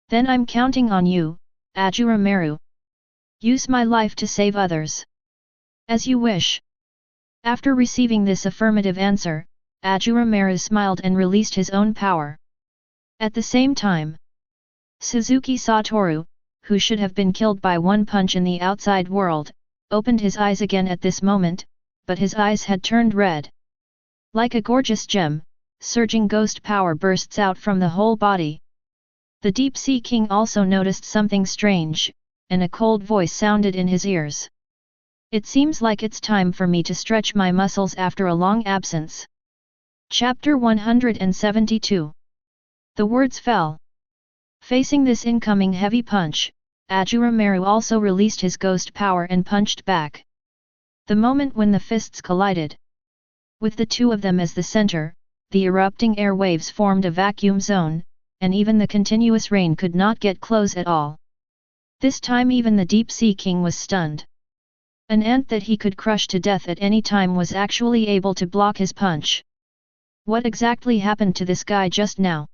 Then I'm counting on you, Ashura Maru. Use my life to save others. As you wish. After receiving this affirmative answer, Ashura Maru smiled and released his own power. At the same time, Suzuki Satoru, who should have been killed by one punch in the outside world, opened his eyes again at this moment, but his eyes had turned red. Like a gorgeous gem, surging ghost power bursts out from the whole body. The Deep Sea King also noticed something strange, and a cold voice sounded in his ears. It seems like it's time for me to stretch my muscles after a long absence. Chapter 172. The words fell. Facing this incoming heavy punch, Ashura Maru also released his ghost power and punched back. The moment when the fists collided, with the two of them as the center, the erupting air waves formed a vacuum zone, and even the continuous rain could not get close at all. This time even the Deep Sea King was stunned. An ant that he could crush to death at any time was actually able to block his punch. What exactly happened to this guy just now?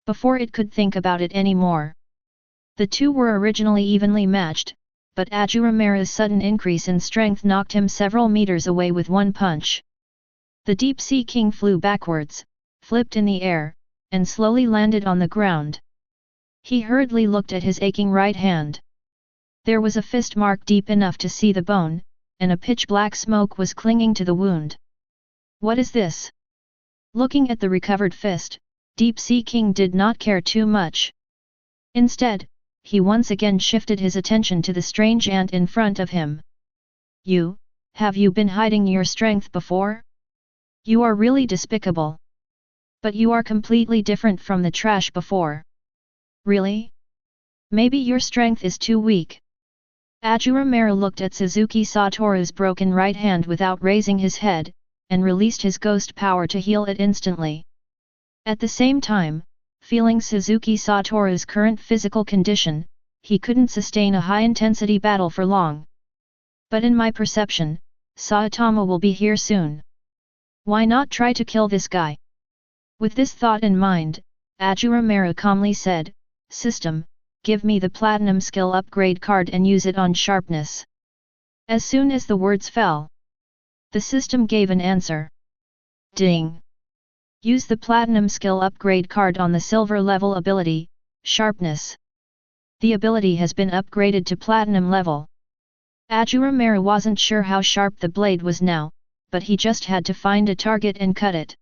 Before it could think about it anymore. The two were originally evenly matched, but Ashura Maru's sudden increase in strength knocked him several meters away with one punch. The Deep Sea King flew backwards, flipped in the air, and slowly landed on the ground. He hurriedly looked at his aching right hand. There was a fist mark deep enough to see the bone, and a pitch-black smoke was clinging to the wound. What is this? Looking at the recovered fist, Deep Sea King did not care too much. Instead, he once again shifted his attention to the strange ant in front of him. Have you been hiding your strength before? You are really despicable. But you are completely different from the trash before. Really? Maybe your strength is too weak. Ashura Maru looked at Suzuki Satoru's broken right hand without raising his head, and released his ghost power to heal it instantly. At the same time, feeling Suzuki Satoru's current physical condition, he couldn't sustain a high-intensity battle for long. But in my perception, Saitama will be here soon. Why not try to kill this guy? With this thought in mind, Ashura Maru calmly said, "System, give me the Platinum Skill Upgrade card and use it on sharpness." As soon as the words fell, the system gave an answer. Ding! Use the Platinum Skill Upgrade card on the Silver level ability, Sharpness. The ability has been upgraded to Platinum level. Ashura Maru wasn't sure how sharp the blade was now, but he just had to find a target and cut it.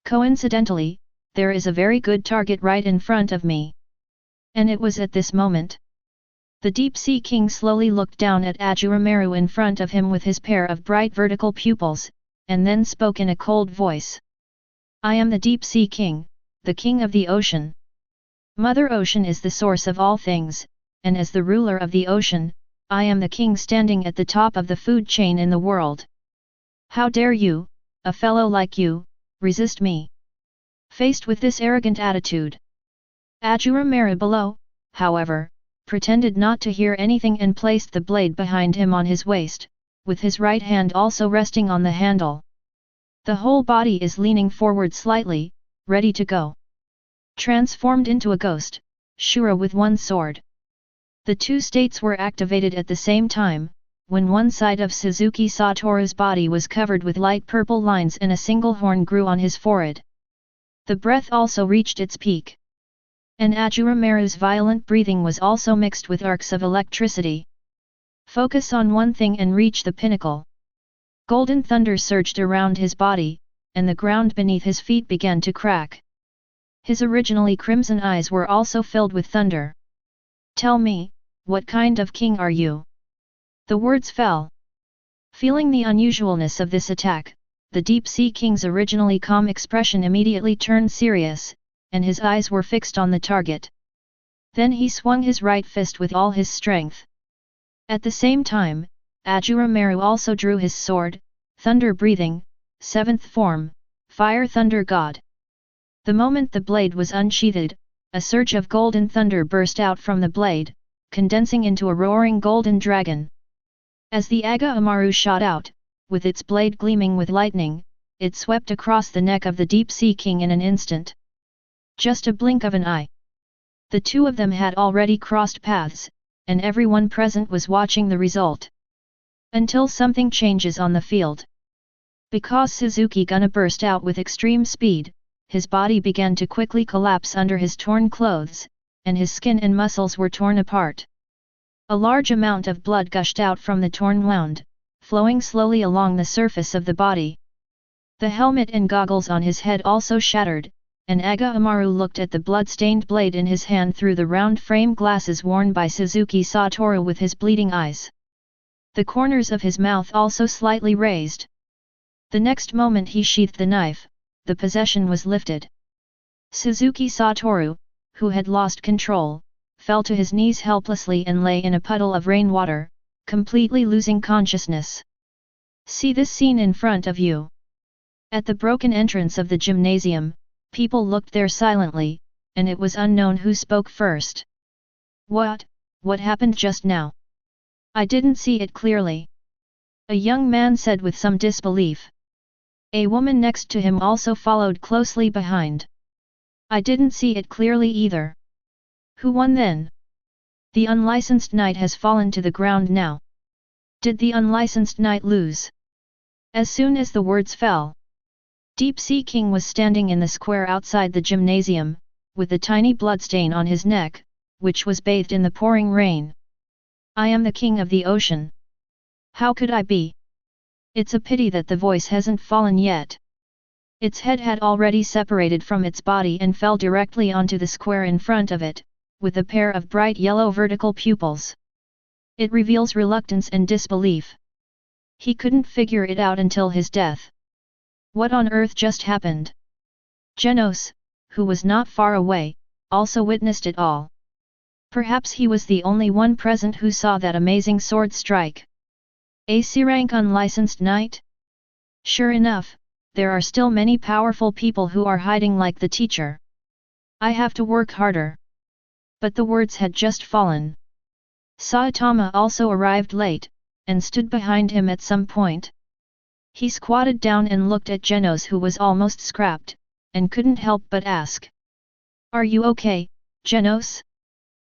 Coincidentally, there is a very good target right in front of me. And it was at this moment. The Deep Sea King slowly looked down at Ashura Maru in front of him with his pair of bright vertical pupils, and then spoke in a cold voice. I am the Deep Sea King, the King of the Ocean. Mother Ocean is the source of all things, and as the ruler of the ocean, I am the king standing at the top of the food chain in the world. How dare you, a fellow like you, resist me? Faced with this arrogant attitude, Ashura Maru below, however, pretended not to hear anything and placed the blade behind him on his waist, with his right hand also resting on the handle. The whole body is leaning forward slightly, ready to go. Transformed into a ghost, Shura with one sword. The two states were activated at the same time, when one side of Suzuki Satoru's body was covered with light purple lines and a single horn grew on his forehead. The breath also reached its peak. And Ashura Maru's violent breathing was also mixed with arcs of electricity. Focus on one thing and reach the pinnacle. Golden thunder surged around his body, and the ground beneath his feet began to crack. His originally crimson eyes were also filled with thunder. Tell me, what kind of king are you? The words fell. Feeling the unusualness of this attack, the Deep Sea King's originally calm expression immediately turned serious, and his eyes were fixed on the target. Then he swung his right fist with all his strength. At the same time, Ashura Maru also drew his sword, thunder-breathing, seventh form, fire thunder god. The moment the blade was unsheathed, a surge of golden thunder burst out from the blade, condensing into a roaring golden dragon. As the Ashura shot out, with its blade gleaming with lightning, it swept across the neck of the Deep Sea King in an instant. Just a blink of an eye. The two of them had already crossed paths, and everyone present was watching the result. Until something changes on the field. Because Suzuki Gunna burst out with extreme speed, his body began to quickly collapse under his torn clothes, and his skin and muscles were torn apart. A large amount of blood gushed out from the torn wound, flowing slowly along the surface of the body. The helmet and goggles on his head also shattered, and Ashura Maru looked at the blood-stained blade in his hand through the round frame glasses worn by Suzuki Satoru with his bleeding eyes. The corners of his mouth also slightly raised. The next moment he sheathed the knife, the possession was lifted. Suzuki Satoru, who had lost control, fell to his knees helplessly and lay in a puddle of rainwater, completely losing consciousness. See this scene in front of you. At the broken entrance of the gymnasium, people looked there silently, and it was unknown who spoke first. What happened just now? I didn't see it clearly. A young man said with some disbelief. A woman next to him also followed closely behind. I didn't see it clearly either. Who won then? The unlicensed knight has fallen to the ground now. Did the unlicensed knight lose? As soon as the words fell, Deep Sea King was standing in the square outside the gymnasium, with the tiny bloodstain on his neck, which was bathed in the pouring rain. I am the king of the ocean. How could I be? It's a pity that the voice hasn't fallen yet. Its head had already separated from its body and fell directly onto the square in front of it, with a pair of bright yellow vertical pupils. It reveals reluctance and disbelief. He couldn't figure it out until his death. What on earth just happened? Genos, who was not far away, also witnessed it all. Perhaps he was the only one present who saw that amazing sword strike. A C-rank unlicensed knight? Sure enough, there are still many powerful people who are hiding like the teacher. I have to work harder. But the words had just fallen. Saitama also arrived late, and stood behind him at some point. He squatted down and looked at Genos, who was almost scrapped, and couldn't help but ask. Are you okay, Genos?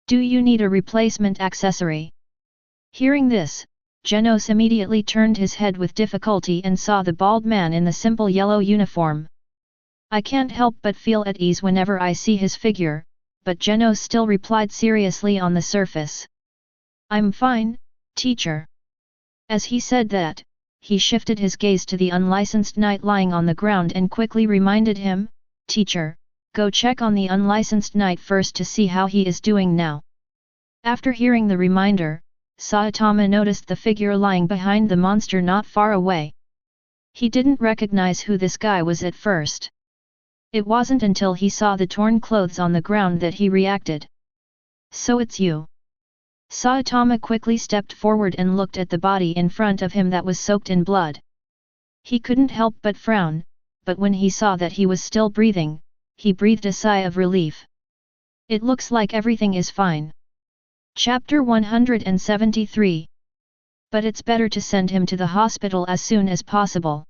Do you need a replacement accessory? Hearing this, Genos immediately turned his head with difficulty and saw the bald man in the simple yellow uniform. I can't help but feel at ease whenever I see his figure, but Genos still replied seriously on the surface. I'm fine, teacher. As he said that, he shifted his gaze to the unlicensed knight lying on the ground and quickly reminded him, Teacher, go check on the unlicensed knight first to see how he is doing now. After hearing the reminder, Saitama noticed the figure lying behind the monster not far away. He didn't recognize who this guy was at first. It wasn't until he saw the torn clothes on the ground that he reacted. So it's you. Saitama quickly stepped forward and looked at the body in front of him that was soaked in blood. He couldn't help but frown, but when he saw that he was still breathing, he breathed a sigh of relief. It looks like everything is fine. Chapter 173. But it's better to send him to the hospital as soon as possible.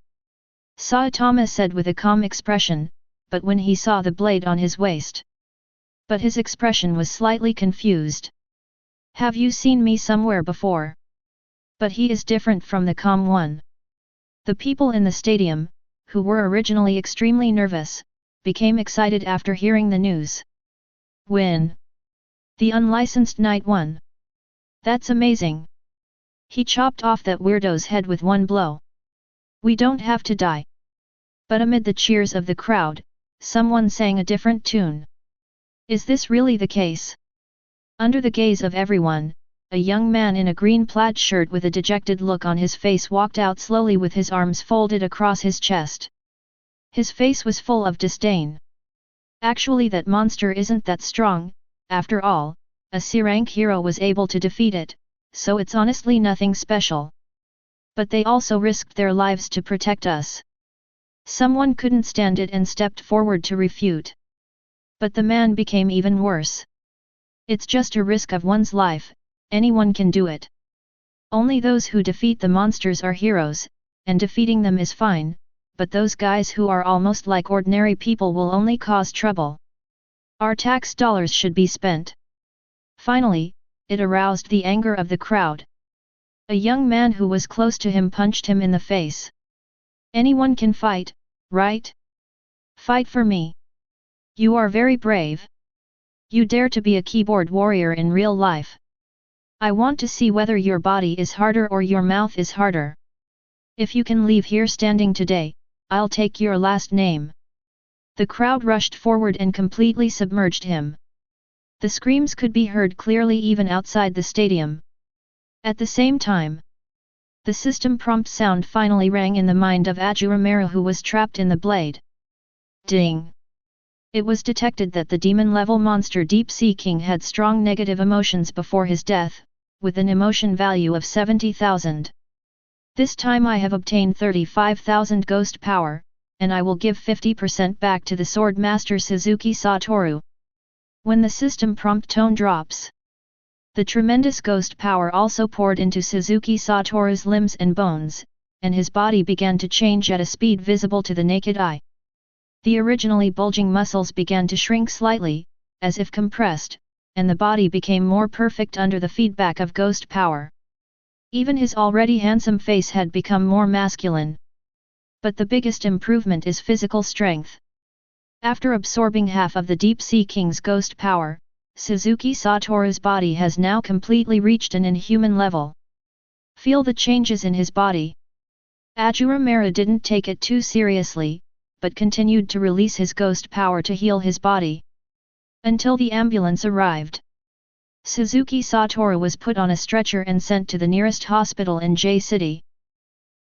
Saitama said with a calm expression, but when he saw the blade on his waist. But his expression was slightly confused. Have you seen me somewhere before? But he is different from the calm one. The people in the stadium, who were originally extremely nervous, became excited after hearing the news. When? The unlicensed knight won. That's amazing. He chopped off that weirdo's head with one blow. We don't have to die. But amid the cheers of the crowd, someone sang a different tune. Is this really the case? Under the gaze of everyone, a young man in a green plaid shirt with a dejected look on his face walked out slowly with his arms folded across his chest. His face was full of disdain. Actually, that monster isn't that strong, after all, a C-rank hero was able to defeat it, so it's honestly nothing special. But they also risked their lives to protect us. Someone couldn't stand it and stepped forward to refute. But the man became even worse. It's just a risk of one's life, anyone can do it. Only those who defeat the monsters are heroes, and defeating them is fine, but those guys who are almost like ordinary people will only cause trouble. Our tax dollars should be spent. Finally, it aroused the anger of the crowd. A young man who was close to him punched him in the face. Anyone can fight, right? Fight for me. You are very brave. You dare to be a keyboard warrior in real life. I want to see whether your body is harder or your mouth is harder. If you can leave here standing today, I'll take your last name. The crowd rushed forward and completely submerged him. The screams could be heard clearly even outside the stadium. At the same time, the system prompt sound finally rang in the mind of Ashura Maru, who was trapped in the blade. Ding! It was detected that the demon-level monster Deep Sea King had strong negative emotions before his death, with an emotion value of 70,000. This time I have obtained 35,000 ghost power, and I will give 50% back to the Sword Master Suzuki Satoru. When the system prompt tone drops, the tremendous ghost power also poured into Suzuki Satoru's limbs and bones, and his body began to change at a speed visible to the naked eye. The originally bulging muscles began to shrink slightly, as if compressed, and the body became more perfect under the feedback of ghost power. Even his already handsome face had become more masculine. But the biggest improvement is physical strength. After absorbing half of the Deep Sea King's ghost power, Suzuki Satoru's body has now completely reached an inhuman level. Feel the changes in his body. Ashura Maru didn't take it too seriously, but continued to release his ghost power to heal his body. Until the ambulance arrived. Suzuki Satoru was put on a stretcher and sent to the nearest hospital in J City.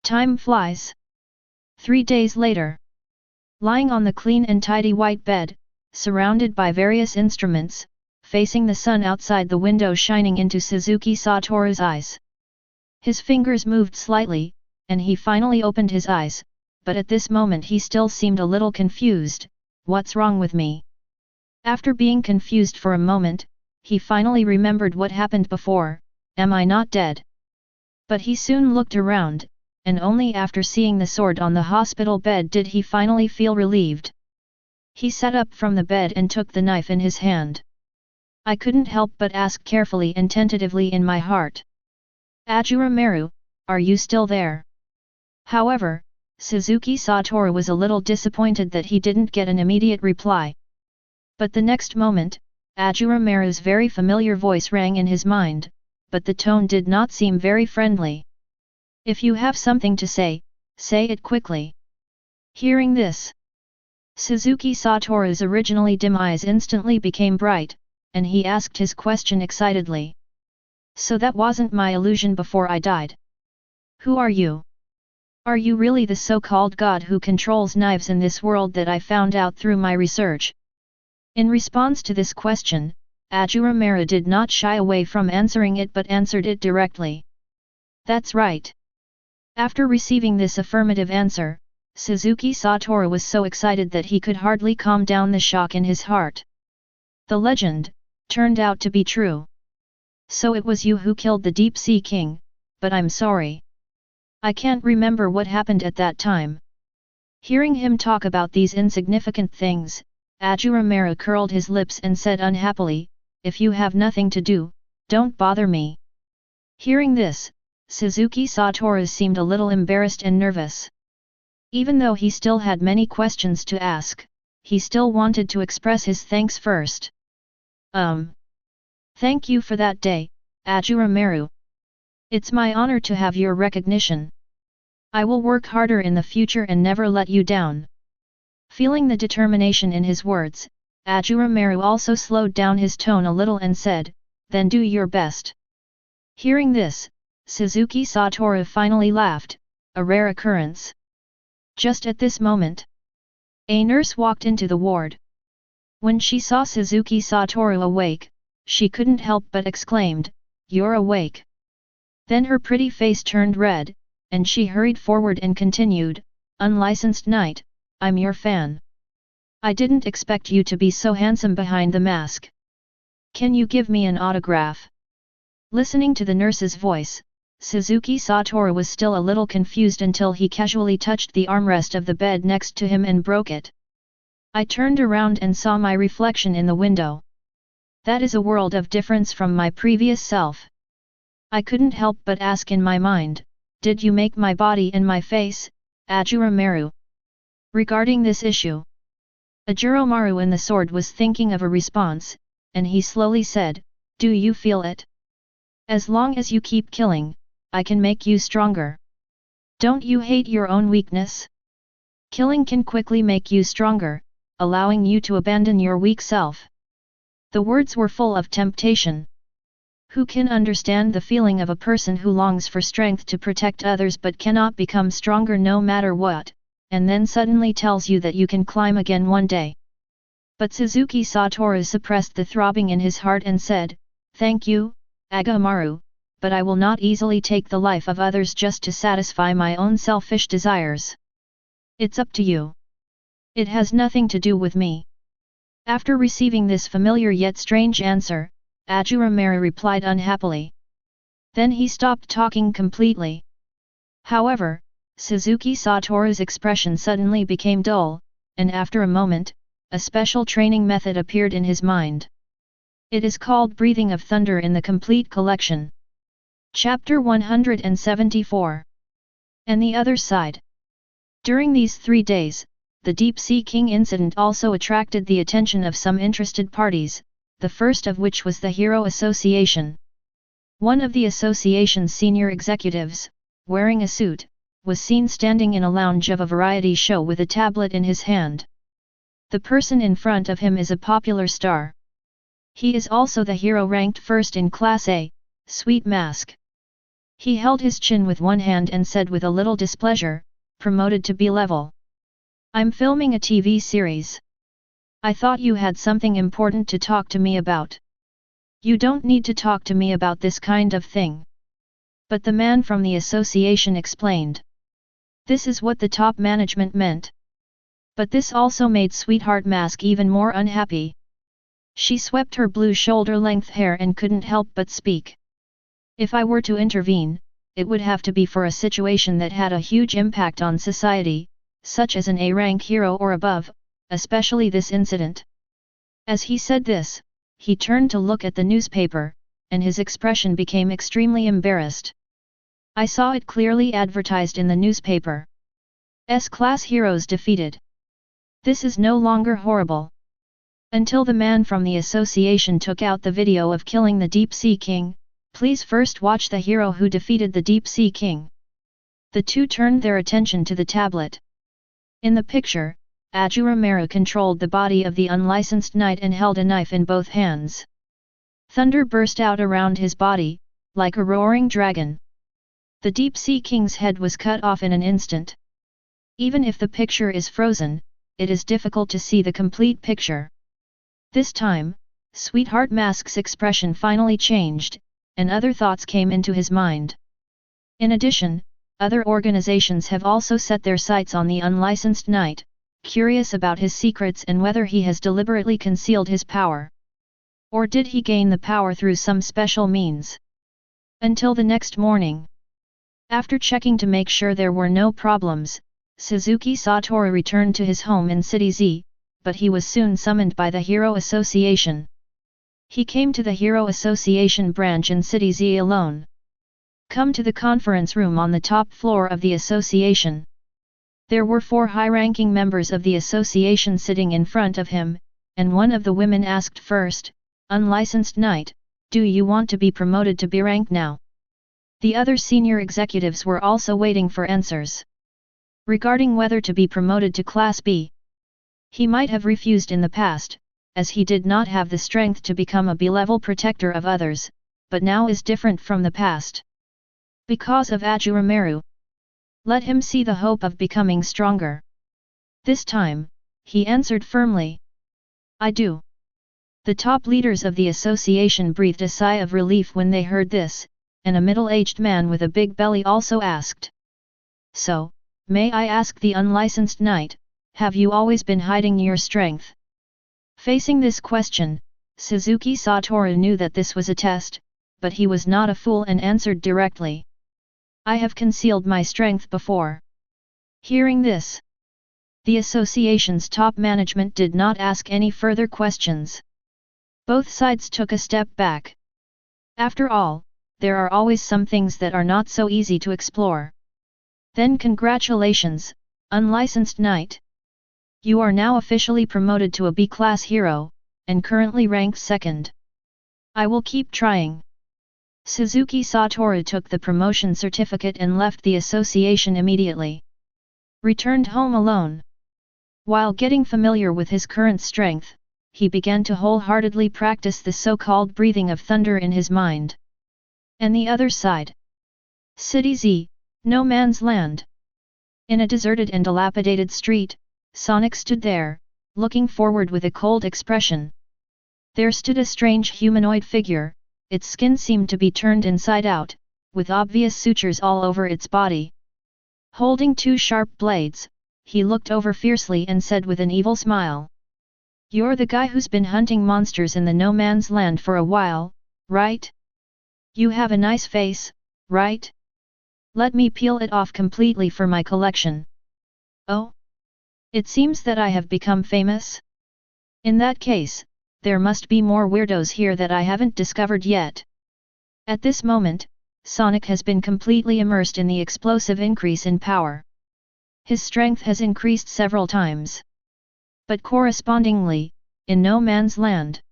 Time flies. 3 days later. Lying on the clean and tidy white bed, surrounded by various instruments, facing the sun outside the window shining into Suzuki Satoru's eyes. His fingers moved slightly, and he finally opened his eyes, but at this moment he still seemed a little confused. What's wrong with me? After being confused for a moment, he finally remembered what happened before. Am I not dead? But he soon looked around, and only after seeing the sword on the hospital bed did he finally feel relieved. He sat up from the bed and took the knife in his hand. I couldn't help but ask carefully and tentatively in my heart. Ashura Maru, are you still there? However, Suzuki Satoru was a little disappointed that he didn't get an immediate reply. But the next moment, Ashura Maru's very familiar voice rang in his mind, but the tone did not seem very friendly. If you have something to say it quickly. Hearing this, Suzuki Satoru's originally dim eyes instantly became bright, and he asked his question excitedly. So that wasn't my illusion before I died. Who are you? Are you really the so-called god who controls knives in this world that I found out through my research? In response to this question, Ashura Maru did not shy away from answering it but answered it directly. That's right. After receiving this affirmative answer, Suzuki Satoru was so excited that he could hardly calm down the shock in his heart. The legend turned out to be true. So it was you who killed the Deep Sea King, but I'm sorry. I can't remember what happened at that time. Hearing him talk about these insignificant things, Ashura Maru curled his lips and said unhappily, if you have nothing to do, don't bother me. Hearing this, Suzuki Satoru seemed a little embarrassed and nervous. Even though he still had many questions to ask, he still wanted to express his thanks first. Thank you for that day, Ashura Maru. It's my honor to have your recognition. I will work harder in the future and never let you down. Feeling the determination in his words, Ashura Maru also slowed down his tone a little and said, then do your best. Hearing this, Suzuki Satoru finally laughed, a rare occurrence. Just at this moment, a nurse walked into the ward. When she saw Suzuki Satoru awake, she couldn't help but exclaimed, "You're awake." Then her pretty face turned red, and she hurried forward and continued, "Unlicensed knight, I'm your fan. I didn't expect you to be so handsome behind the mask. Can you give me an autograph?" Listening to the nurse's voice, Suzuki Satoru was still a little confused until he casually touched the armrest of the bed next to him and broke it. I turned around and saw my reflection in the window. That is a world of difference from my previous self. I couldn't help but ask in my mind, "Did you make my body and my face, Ashura Maru?" Regarding this issue, Ashura Maru in the sword was thinking of a response, and he slowly said, "Do you feel it? As long as you keep killing, I can make you stronger. Don't you hate your own weakness? Killing can quickly make you stronger, allowing you to abandon your weak self." The words were full of temptation. Who can understand the feeling of a person who longs for strength to protect others but cannot become stronger no matter what, and then suddenly tells you that you can climb again one day? But Suzuki Satoru suppressed the throbbing in his heart and said, "Thank you, Ashura Maru, but I will not easily take the life of others just to satisfy my own selfish desires. It's up to you. It has nothing to do with me." After receiving this familiar yet strange answer, Ashura Maru replied unhappily. Then he stopped talking completely. However, Suzuki Satoru's expression suddenly became dull, and after a moment, a special training method appeared in his mind. It is called Breathing of Thunder in the complete collection. Chapter 174. And the other side. During these 3 days, the Deep Sea King incident also attracted the attention of some interested parties, the first of which was the Hero Association. One of the association's senior executives, wearing a suit, was seen standing in a lounge of a variety show with a tablet in his hand. The person in front of him is a popular star. He is also the hero ranked first in Class A, Sweet Mask. He held his chin with one hand and said with a little displeasure, "Promoted to B level. I'm filming a TV series. I thought you had something important to talk to me about. You don't need to talk to me about this kind of thing." But the man from the association explained. This is what the top management meant. But this also made Sweetheart Mask even more unhappy. She swept her blue shoulder-length hair and couldn't help but speak. "If I were to intervene, it would have to be for a situation that had a huge impact on society, such as an A-rank hero or above, especially this incident." As he said this, he turned to look at the newspaper, and his expression became extremely embarrassed. "I saw it clearly advertised in the newspaper. S-class heroes defeated. This is no longer horrible." Until the man from the association took out the video of killing the Deep Sea King, please first watch the hero who defeated the Deep Sea King. The two turned their attention to the tablet. In the picture, Ashura Maru controlled the body of the unlicensed knight and held a knife in both hands. Thunder burst out around his body, like a roaring dragon. The Deep Sea King's head was cut off in an instant. Even if the picture is frozen, it is difficult to see the complete picture. This time, Sweetheart Mask's expression finally changed, and other thoughts came into his mind. In addition, other organizations have also set their sights on the unlicensed knight, curious about his secrets and whether he has deliberately concealed his power. Or did he gain the power through some special means? Until the next morning. After checking to make sure there were no problems, Suzuki Satoru returned to his home in City Z, but he was soon summoned by the Hero Association. He came to the Hero Association branch in City Z alone. "Come to the conference room on the top floor of the association." There were 4 high-ranking members of the association sitting in front of him, and one of the women asked first, "Unlicensed knight, do you want to be promoted to B rank now?" The other senior executives were also waiting for answers. Regarding whether to be promoted to Class B, he might have refused in the past, as he did not have the strength to become a B-level protector of others, but now is different from the past. Because of Ashura Maru. Let him see the hope of becoming stronger. This time, he answered firmly. I do. The top leaders of the association breathed a sigh of relief when they heard this, and a middle-aged man with a big belly also asked. So, may I ask the unlicensed knight, have you always been hiding your strength? Facing this question, Suzuki Satoru knew that this was a test, but he was not a fool and answered directly. I have concealed my strength before. Hearing this, the association's top management did not ask any further questions. Both sides took a step back. After all, there are always some things that are not so easy to explore. Then congratulations, unlicensed knight. You are now officially promoted to a B-class hero, and currently ranked second. I will keep trying. Suzuki Satoru took the promotion certificate and left the association immediately. Returned home alone. While getting familiar with his current strength, he began to wholeheartedly practice the so-called breathing of thunder in his mind. And the other side. City Z, no man's land. In a deserted and dilapidated street, Sonic stood there, looking forward with a cold expression. There stood a strange humanoid figure, its skin seemed to be turned inside out, with obvious sutures all over its body. Holding two sharp blades, he looked over fiercely and said with an evil smile. You're the guy who's been hunting monsters in the no man's land for a while, right? You have a nice face, right? Let me peel it off completely for my collection. Oh? It seems that I have become famous? In that case, there must be more weirdos here that I haven't discovered yet. At this moment, Sonic has been completely immersed in the explosive increase in power. His strength has increased several times. But correspondingly, in no man's land,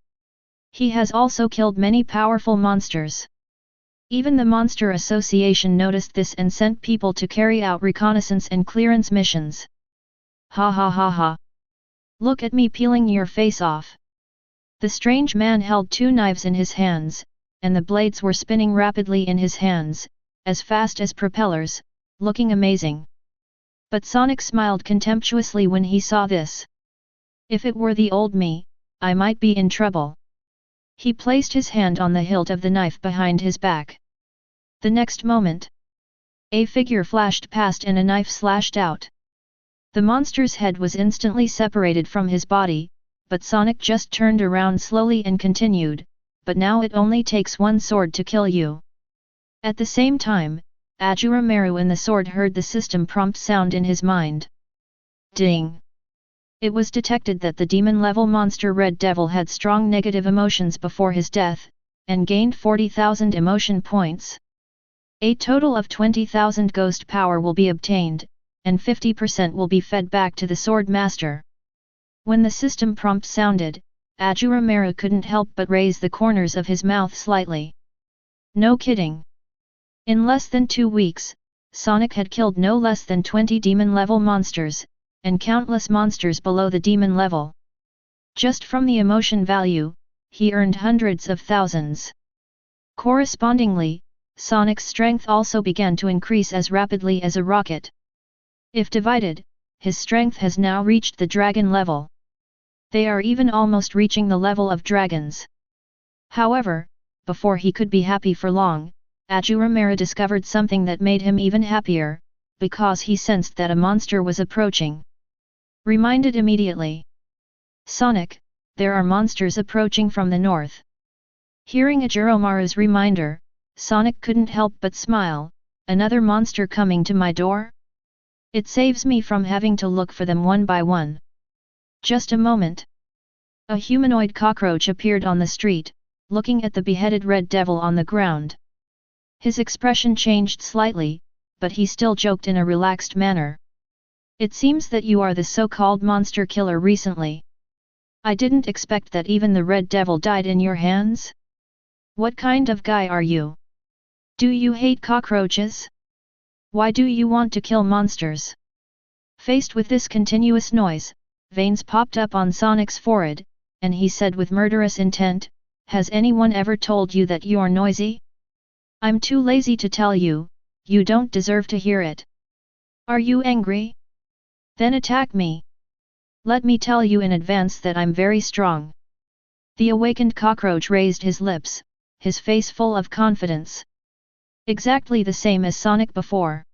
he has also killed many powerful monsters. Even the Monster Association noticed this and sent people to carry out reconnaissance and clearance missions. Ha ha ha ha. Look at me peeling your face off. The strange man held two knives in his hands, and the blades were spinning rapidly in his hands, as fast as propellers, looking amazing. But Sonic smiled contemptuously when he saw this. If it were the old me, I might be in trouble. He placed his hand on the hilt of the knife behind his back. The next moment, a figure flashed past and a knife slashed out. The monster's head was instantly separated from his body, but Sonic just turned around slowly and continued, but now it only takes one sword to kill you. At the same time, Ashura Maru and the sword heard the system prompt sound in his mind. Ding! It was detected that the demon-level monster Red Devil had strong negative emotions before his death, and gained 40,000 emotion points. A total of 20,000 ghost power will be obtained, and 50% will be fed back to the Sword Master. When the system prompt sounded, Ashura Maru couldn't help but raise the corners of his mouth slightly. No kidding. In less than 2 weeks, Sonic had killed no less than 20 demon-level monsters, and countless monsters below the demon level. Just from the emotion value, he earned hundreds of thousands. Correspondingly, Sonic's strength also began to increase as rapidly as a rocket. If divided, his strength has now reached the dragon level. They are even almost reaching the level of dragons. However, before he could be happy for long, Ashura Maru discovered something that made him even happier, because he sensed that a monster was approaching. Reminded immediately. Sonic, there are monsters approaching from the north. Hearing Ashura Maru's reminder, Sonic couldn't help but smile. Another monster coming to my door? It saves me from having to look for them one by one. Just a moment. A humanoid cockroach appeared on the street, looking at the beheaded Red Devil on the ground. His expression changed slightly, but he still joked in a relaxed manner. It seems that you are the so-called monster killer recently. I didn't expect that even the Red Devil died in your hands. What kind of guy are you? Do you hate cockroaches? Why do you want to kill monsters? Faced with this continuous noise, veins popped up on Sonic's forehead, and he said with murderous intent, Has anyone ever told you that you're noisy? I'm too lazy to tell you, you don't deserve to hear it. Are you angry? Then attack me. Let me tell you in advance that I'm very strong. The awakened cockroach raised his lips, his face full of confidence. Exactly the same as Sonic before.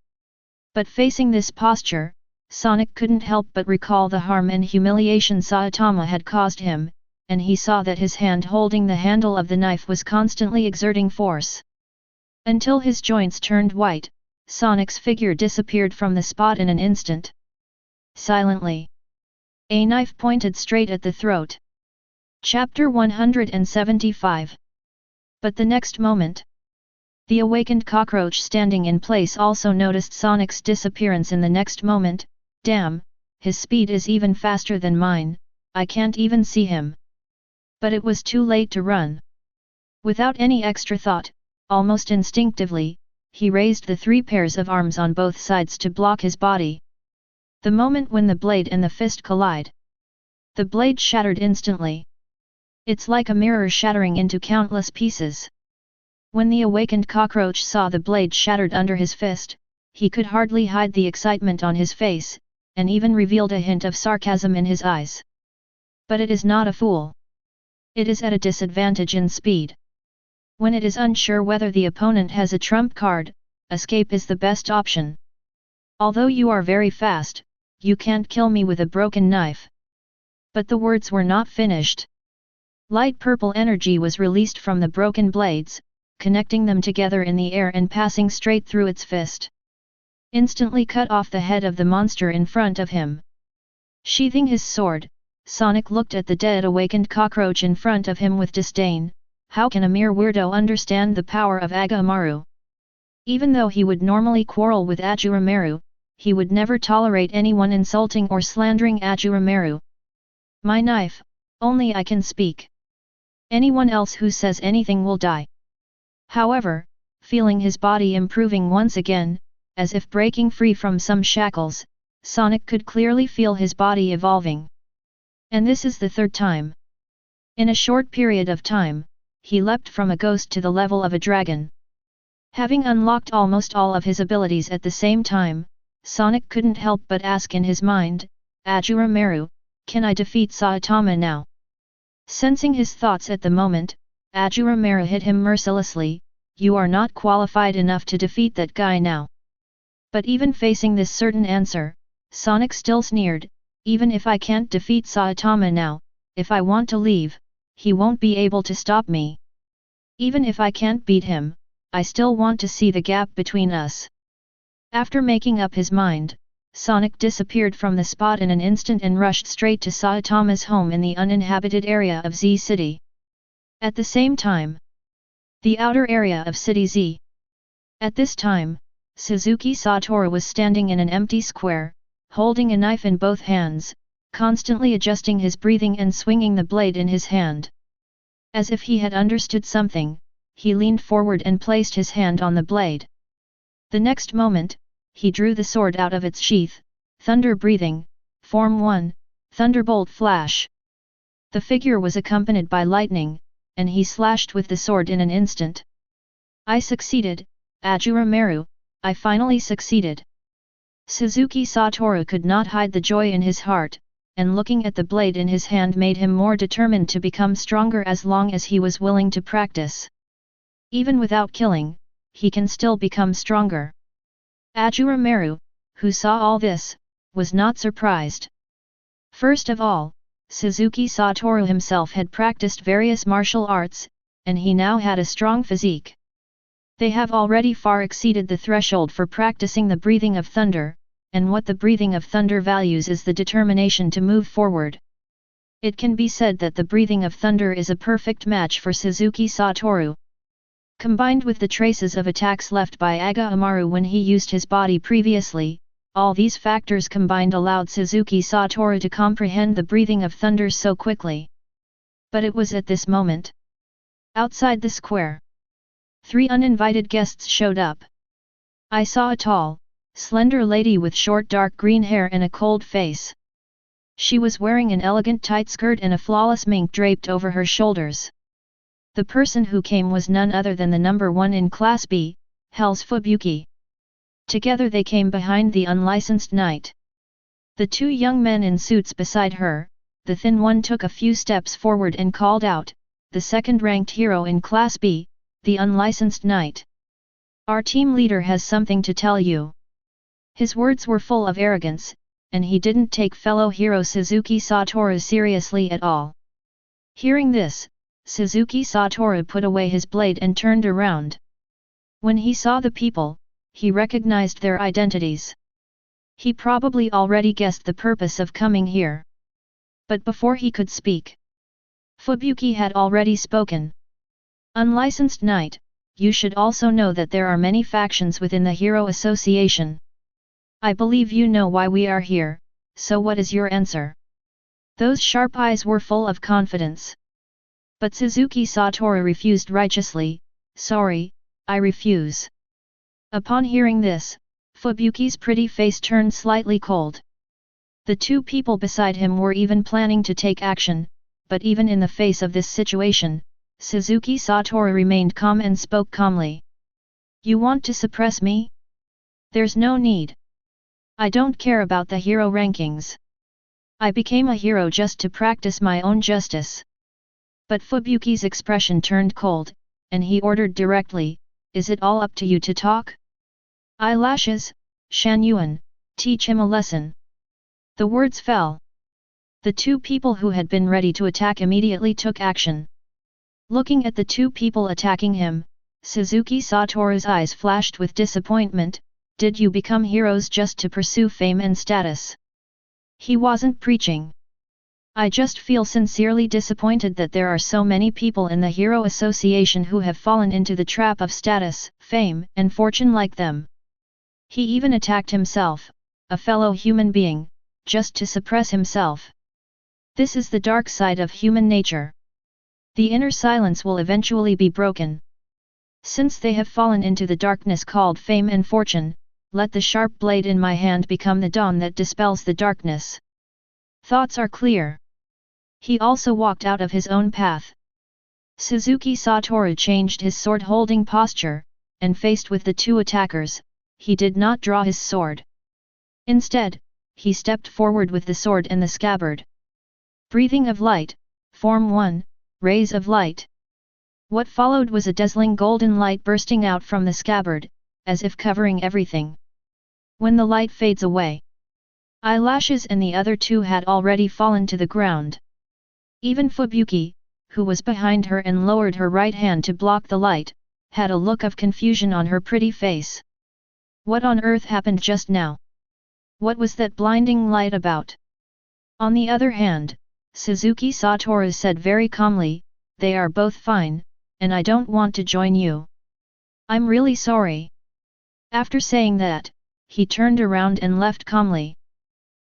But facing this posture, Sonic couldn't help but recall the harm and humiliation Saitama had caused him, and he saw that his hand holding the handle of the knife was constantly exerting force. Until his joints turned white, Sonic's figure disappeared from the spot in an instant. Silently. A knife pointed straight at the throat. Chapter 175. But the next moment, the awakened cockroach standing in place also noticed Sonic's disappearance in the next moment. Damn, his speed is even faster than mine, I can't even see him. But it was too late to run. Without any extra thought, almost instinctively, he raised the 3 pairs of arms on both sides to block his body. The moment when the blade and the fist collide, the blade shattered instantly. It's like a mirror shattering into countless pieces. When the awakened cockroach saw the blade shattered under his fist, he could hardly hide the excitement on his face, and even revealed a hint of sarcasm in his eyes. But it is not a fool. It is at a disadvantage in speed. When it is unsure whether the opponent has a trump card, escape is the best option. Although you are very fast, you can't kill me with a broken knife. But the words were not finished. Light purple energy was released from the broken blades, connecting them together in the air and passing straight through its fist. Instantly cut off the head of the monster in front of him. Sheathing his sword, Sonic looked at the dead awakened cockroach in front of him with disdain. How can a mere weirdo understand the power of Ashura Maru? Even though he would normally quarrel with Ashura Maru, he would never tolerate anyone insulting or slandering Ashura Maru. My knife, only I can speak. Anyone else who says anything will die. However, feeling his body improving once again, as if breaking free from some shackles, Sonic could clearly feel his body evolving. And this is the 3rd time. In a short period of time, he leapt from a ghost to the level of a dragon. Having unlocked almost all of his abilities at the same time, Sonic couldn't help but ask in his mind, Ashura Maru, can I defeat Saitama now? Sensing his thoughts at the moment, Ashura Maru hit him mercilessly, you are not qualified enough to defeat that guy now. But even facing this certain answer, Sonic still sneered, even if I can't defeat Saitama now, if I want to leave, he won't be able to stop me. Even if I can't beat him, I still want to see the gap between us. After making up his mind, Sonic disappeared from the spot in an instant and rushed straight to Saitama's home in the uninhabited area of Z City. At the same time, the outer area of City Z. At this time, Suzuki Satoru was standing in an empty square, holding a knife in both hands, constantly adjusting his breathing and swinging the blade in his hand. As if he had understood something, he leaned forward and placed his hand on the blade. The next moment, he drew the sword out of its sheath, thunder breathing, Form 1, Thunderbolt Flash. The figure was accompanied by lightning, and he slashed with the sword in an instant. I succeeded, Ashura Maru, I finally succeeded. Suzuki Satoru could not hide the joy in his heart, and looking at the blade in his hand made him more determined to become stronger as long as he was willing to practice. Even without killing, he can still become stronger. Ashura Maru, who saw all this, was not surprised. First of all, Suzuki Satoru himself had practiced various martial arts, and he now had a strong physique. They have already far exceeded the threshold for practicing the breathing of thunder, and what the breathing of thunder values is the determination to move forward. It can be said that the breathing of thunder is a perfect match for Suzuki Satoru. Combined with the traces of attacks left by Ashura Maru when he used his body previously, all these factors combined allowed Suzuki Satoru to comprehend the breathing of thunder so quickly. But it was at this moment. Outside the square, 3 uninvited guests showed up. I saw a tall, slender lady with short dark green hair and a cold face. She was wearing an elegant tight skirt and a flawless mink draped over her shoulders. The person who came was none other than the number 1 in Class B, Hell's Fubuki. Together they came behind the unlicensed knight. The 2 young men in suits beside her, the thin one took a few steps forward and called out, "The second-ranked hero in Class B, the unlicensed knight. Our team leader has something to tell you." His words were full of arrogance, and he didn't take fellow hero Suzuki Satoru seriously at all. Hearing this, Suzuki Satoru put away his blade and turned around. When he saw the people, he recognized their identities. He probably already guessed the purpose of coming here. But before he could speak, Fubuki had already spoken. "Unlicensed knight, you should also know that there are many factions within the Hero Association. I believe you know why we are here, so what is your answer?" Those sharp eyes were full of confidence. But Suzuki Satoru refused righteously, "Sorry, I refuse." Upon hearing this, Fubuki's pretty face turned slightly cold. The 2 people beside him were even planning to take action, but even in the face of this situation, Suzuki Satoru remained calm and spoke calmly. "You want to suppress me? There's no need. I don't care about the hero rankings. I became a hero just to practice my own justice." But Fubuki's expression turned cold, and he ordered directly, "Is it all up to you to talk? Eyelashes, Shan Yuan, teach him a lesson." The words fell. The 2 people who had been ready to attack immediately took action. Looking at the 2 people attacking him, Suzuki Satoru's eyes flashed with disappointment. "Did you become heroes just to pursue fame and status?" He wasn't preaching. "I just feel sincerely disappointed that there are so many people in the Hero Association who have fallen into the trap of status, fame, and fortune like them." He even attacked himself, a fellow human being, just to suppress himself. This is the dark side of human nature. The inner silence will eventually be broken. Since they have fallen into the darkness called fame and fortune, let the sharp blade in my hand become the dawn that dispels the darkness. Thoughts are clear. He also walked out of his own path. Suzuki Satoru changed his sword-holding posture, and faced with the 2 attackers, he did not draw his sword. Instead, he stepped forward with the sword and the scabbard. Breathing of light, Form 1, Rays of Light. What followed was a dazzling golden light bursting out from the scabbard, as if covering everything. When the light fades away, Eyelashes and the other 2 had already fallen to the ground. Even Fubuki, who was behind her and lowered her right hand to block the light, had a look of confusion on her pretty face. What on earth happened just now? What was that blinding light about? On the other hand, Suzuki Satoru said very calmly, "They are both fine, and I don't want to join you. I'm really sorry." After saying that, he turned around and left calmly.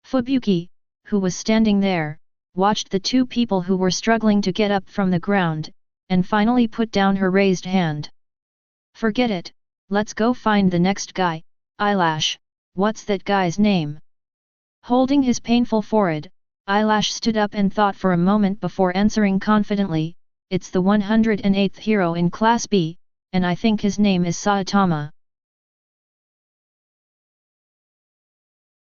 Fubuki, who was standing there, watched the 2 people who were struggling to get up from the ground, and finally put down her raised hand. "Forget it, let's go find the next guy. Eyelash, what's that guy's name?" Holding his painful forehead, Eyelash stood up and thought for a moment before answering confidently, "It's the 108th hero in Class B, and I think his name is Saitama."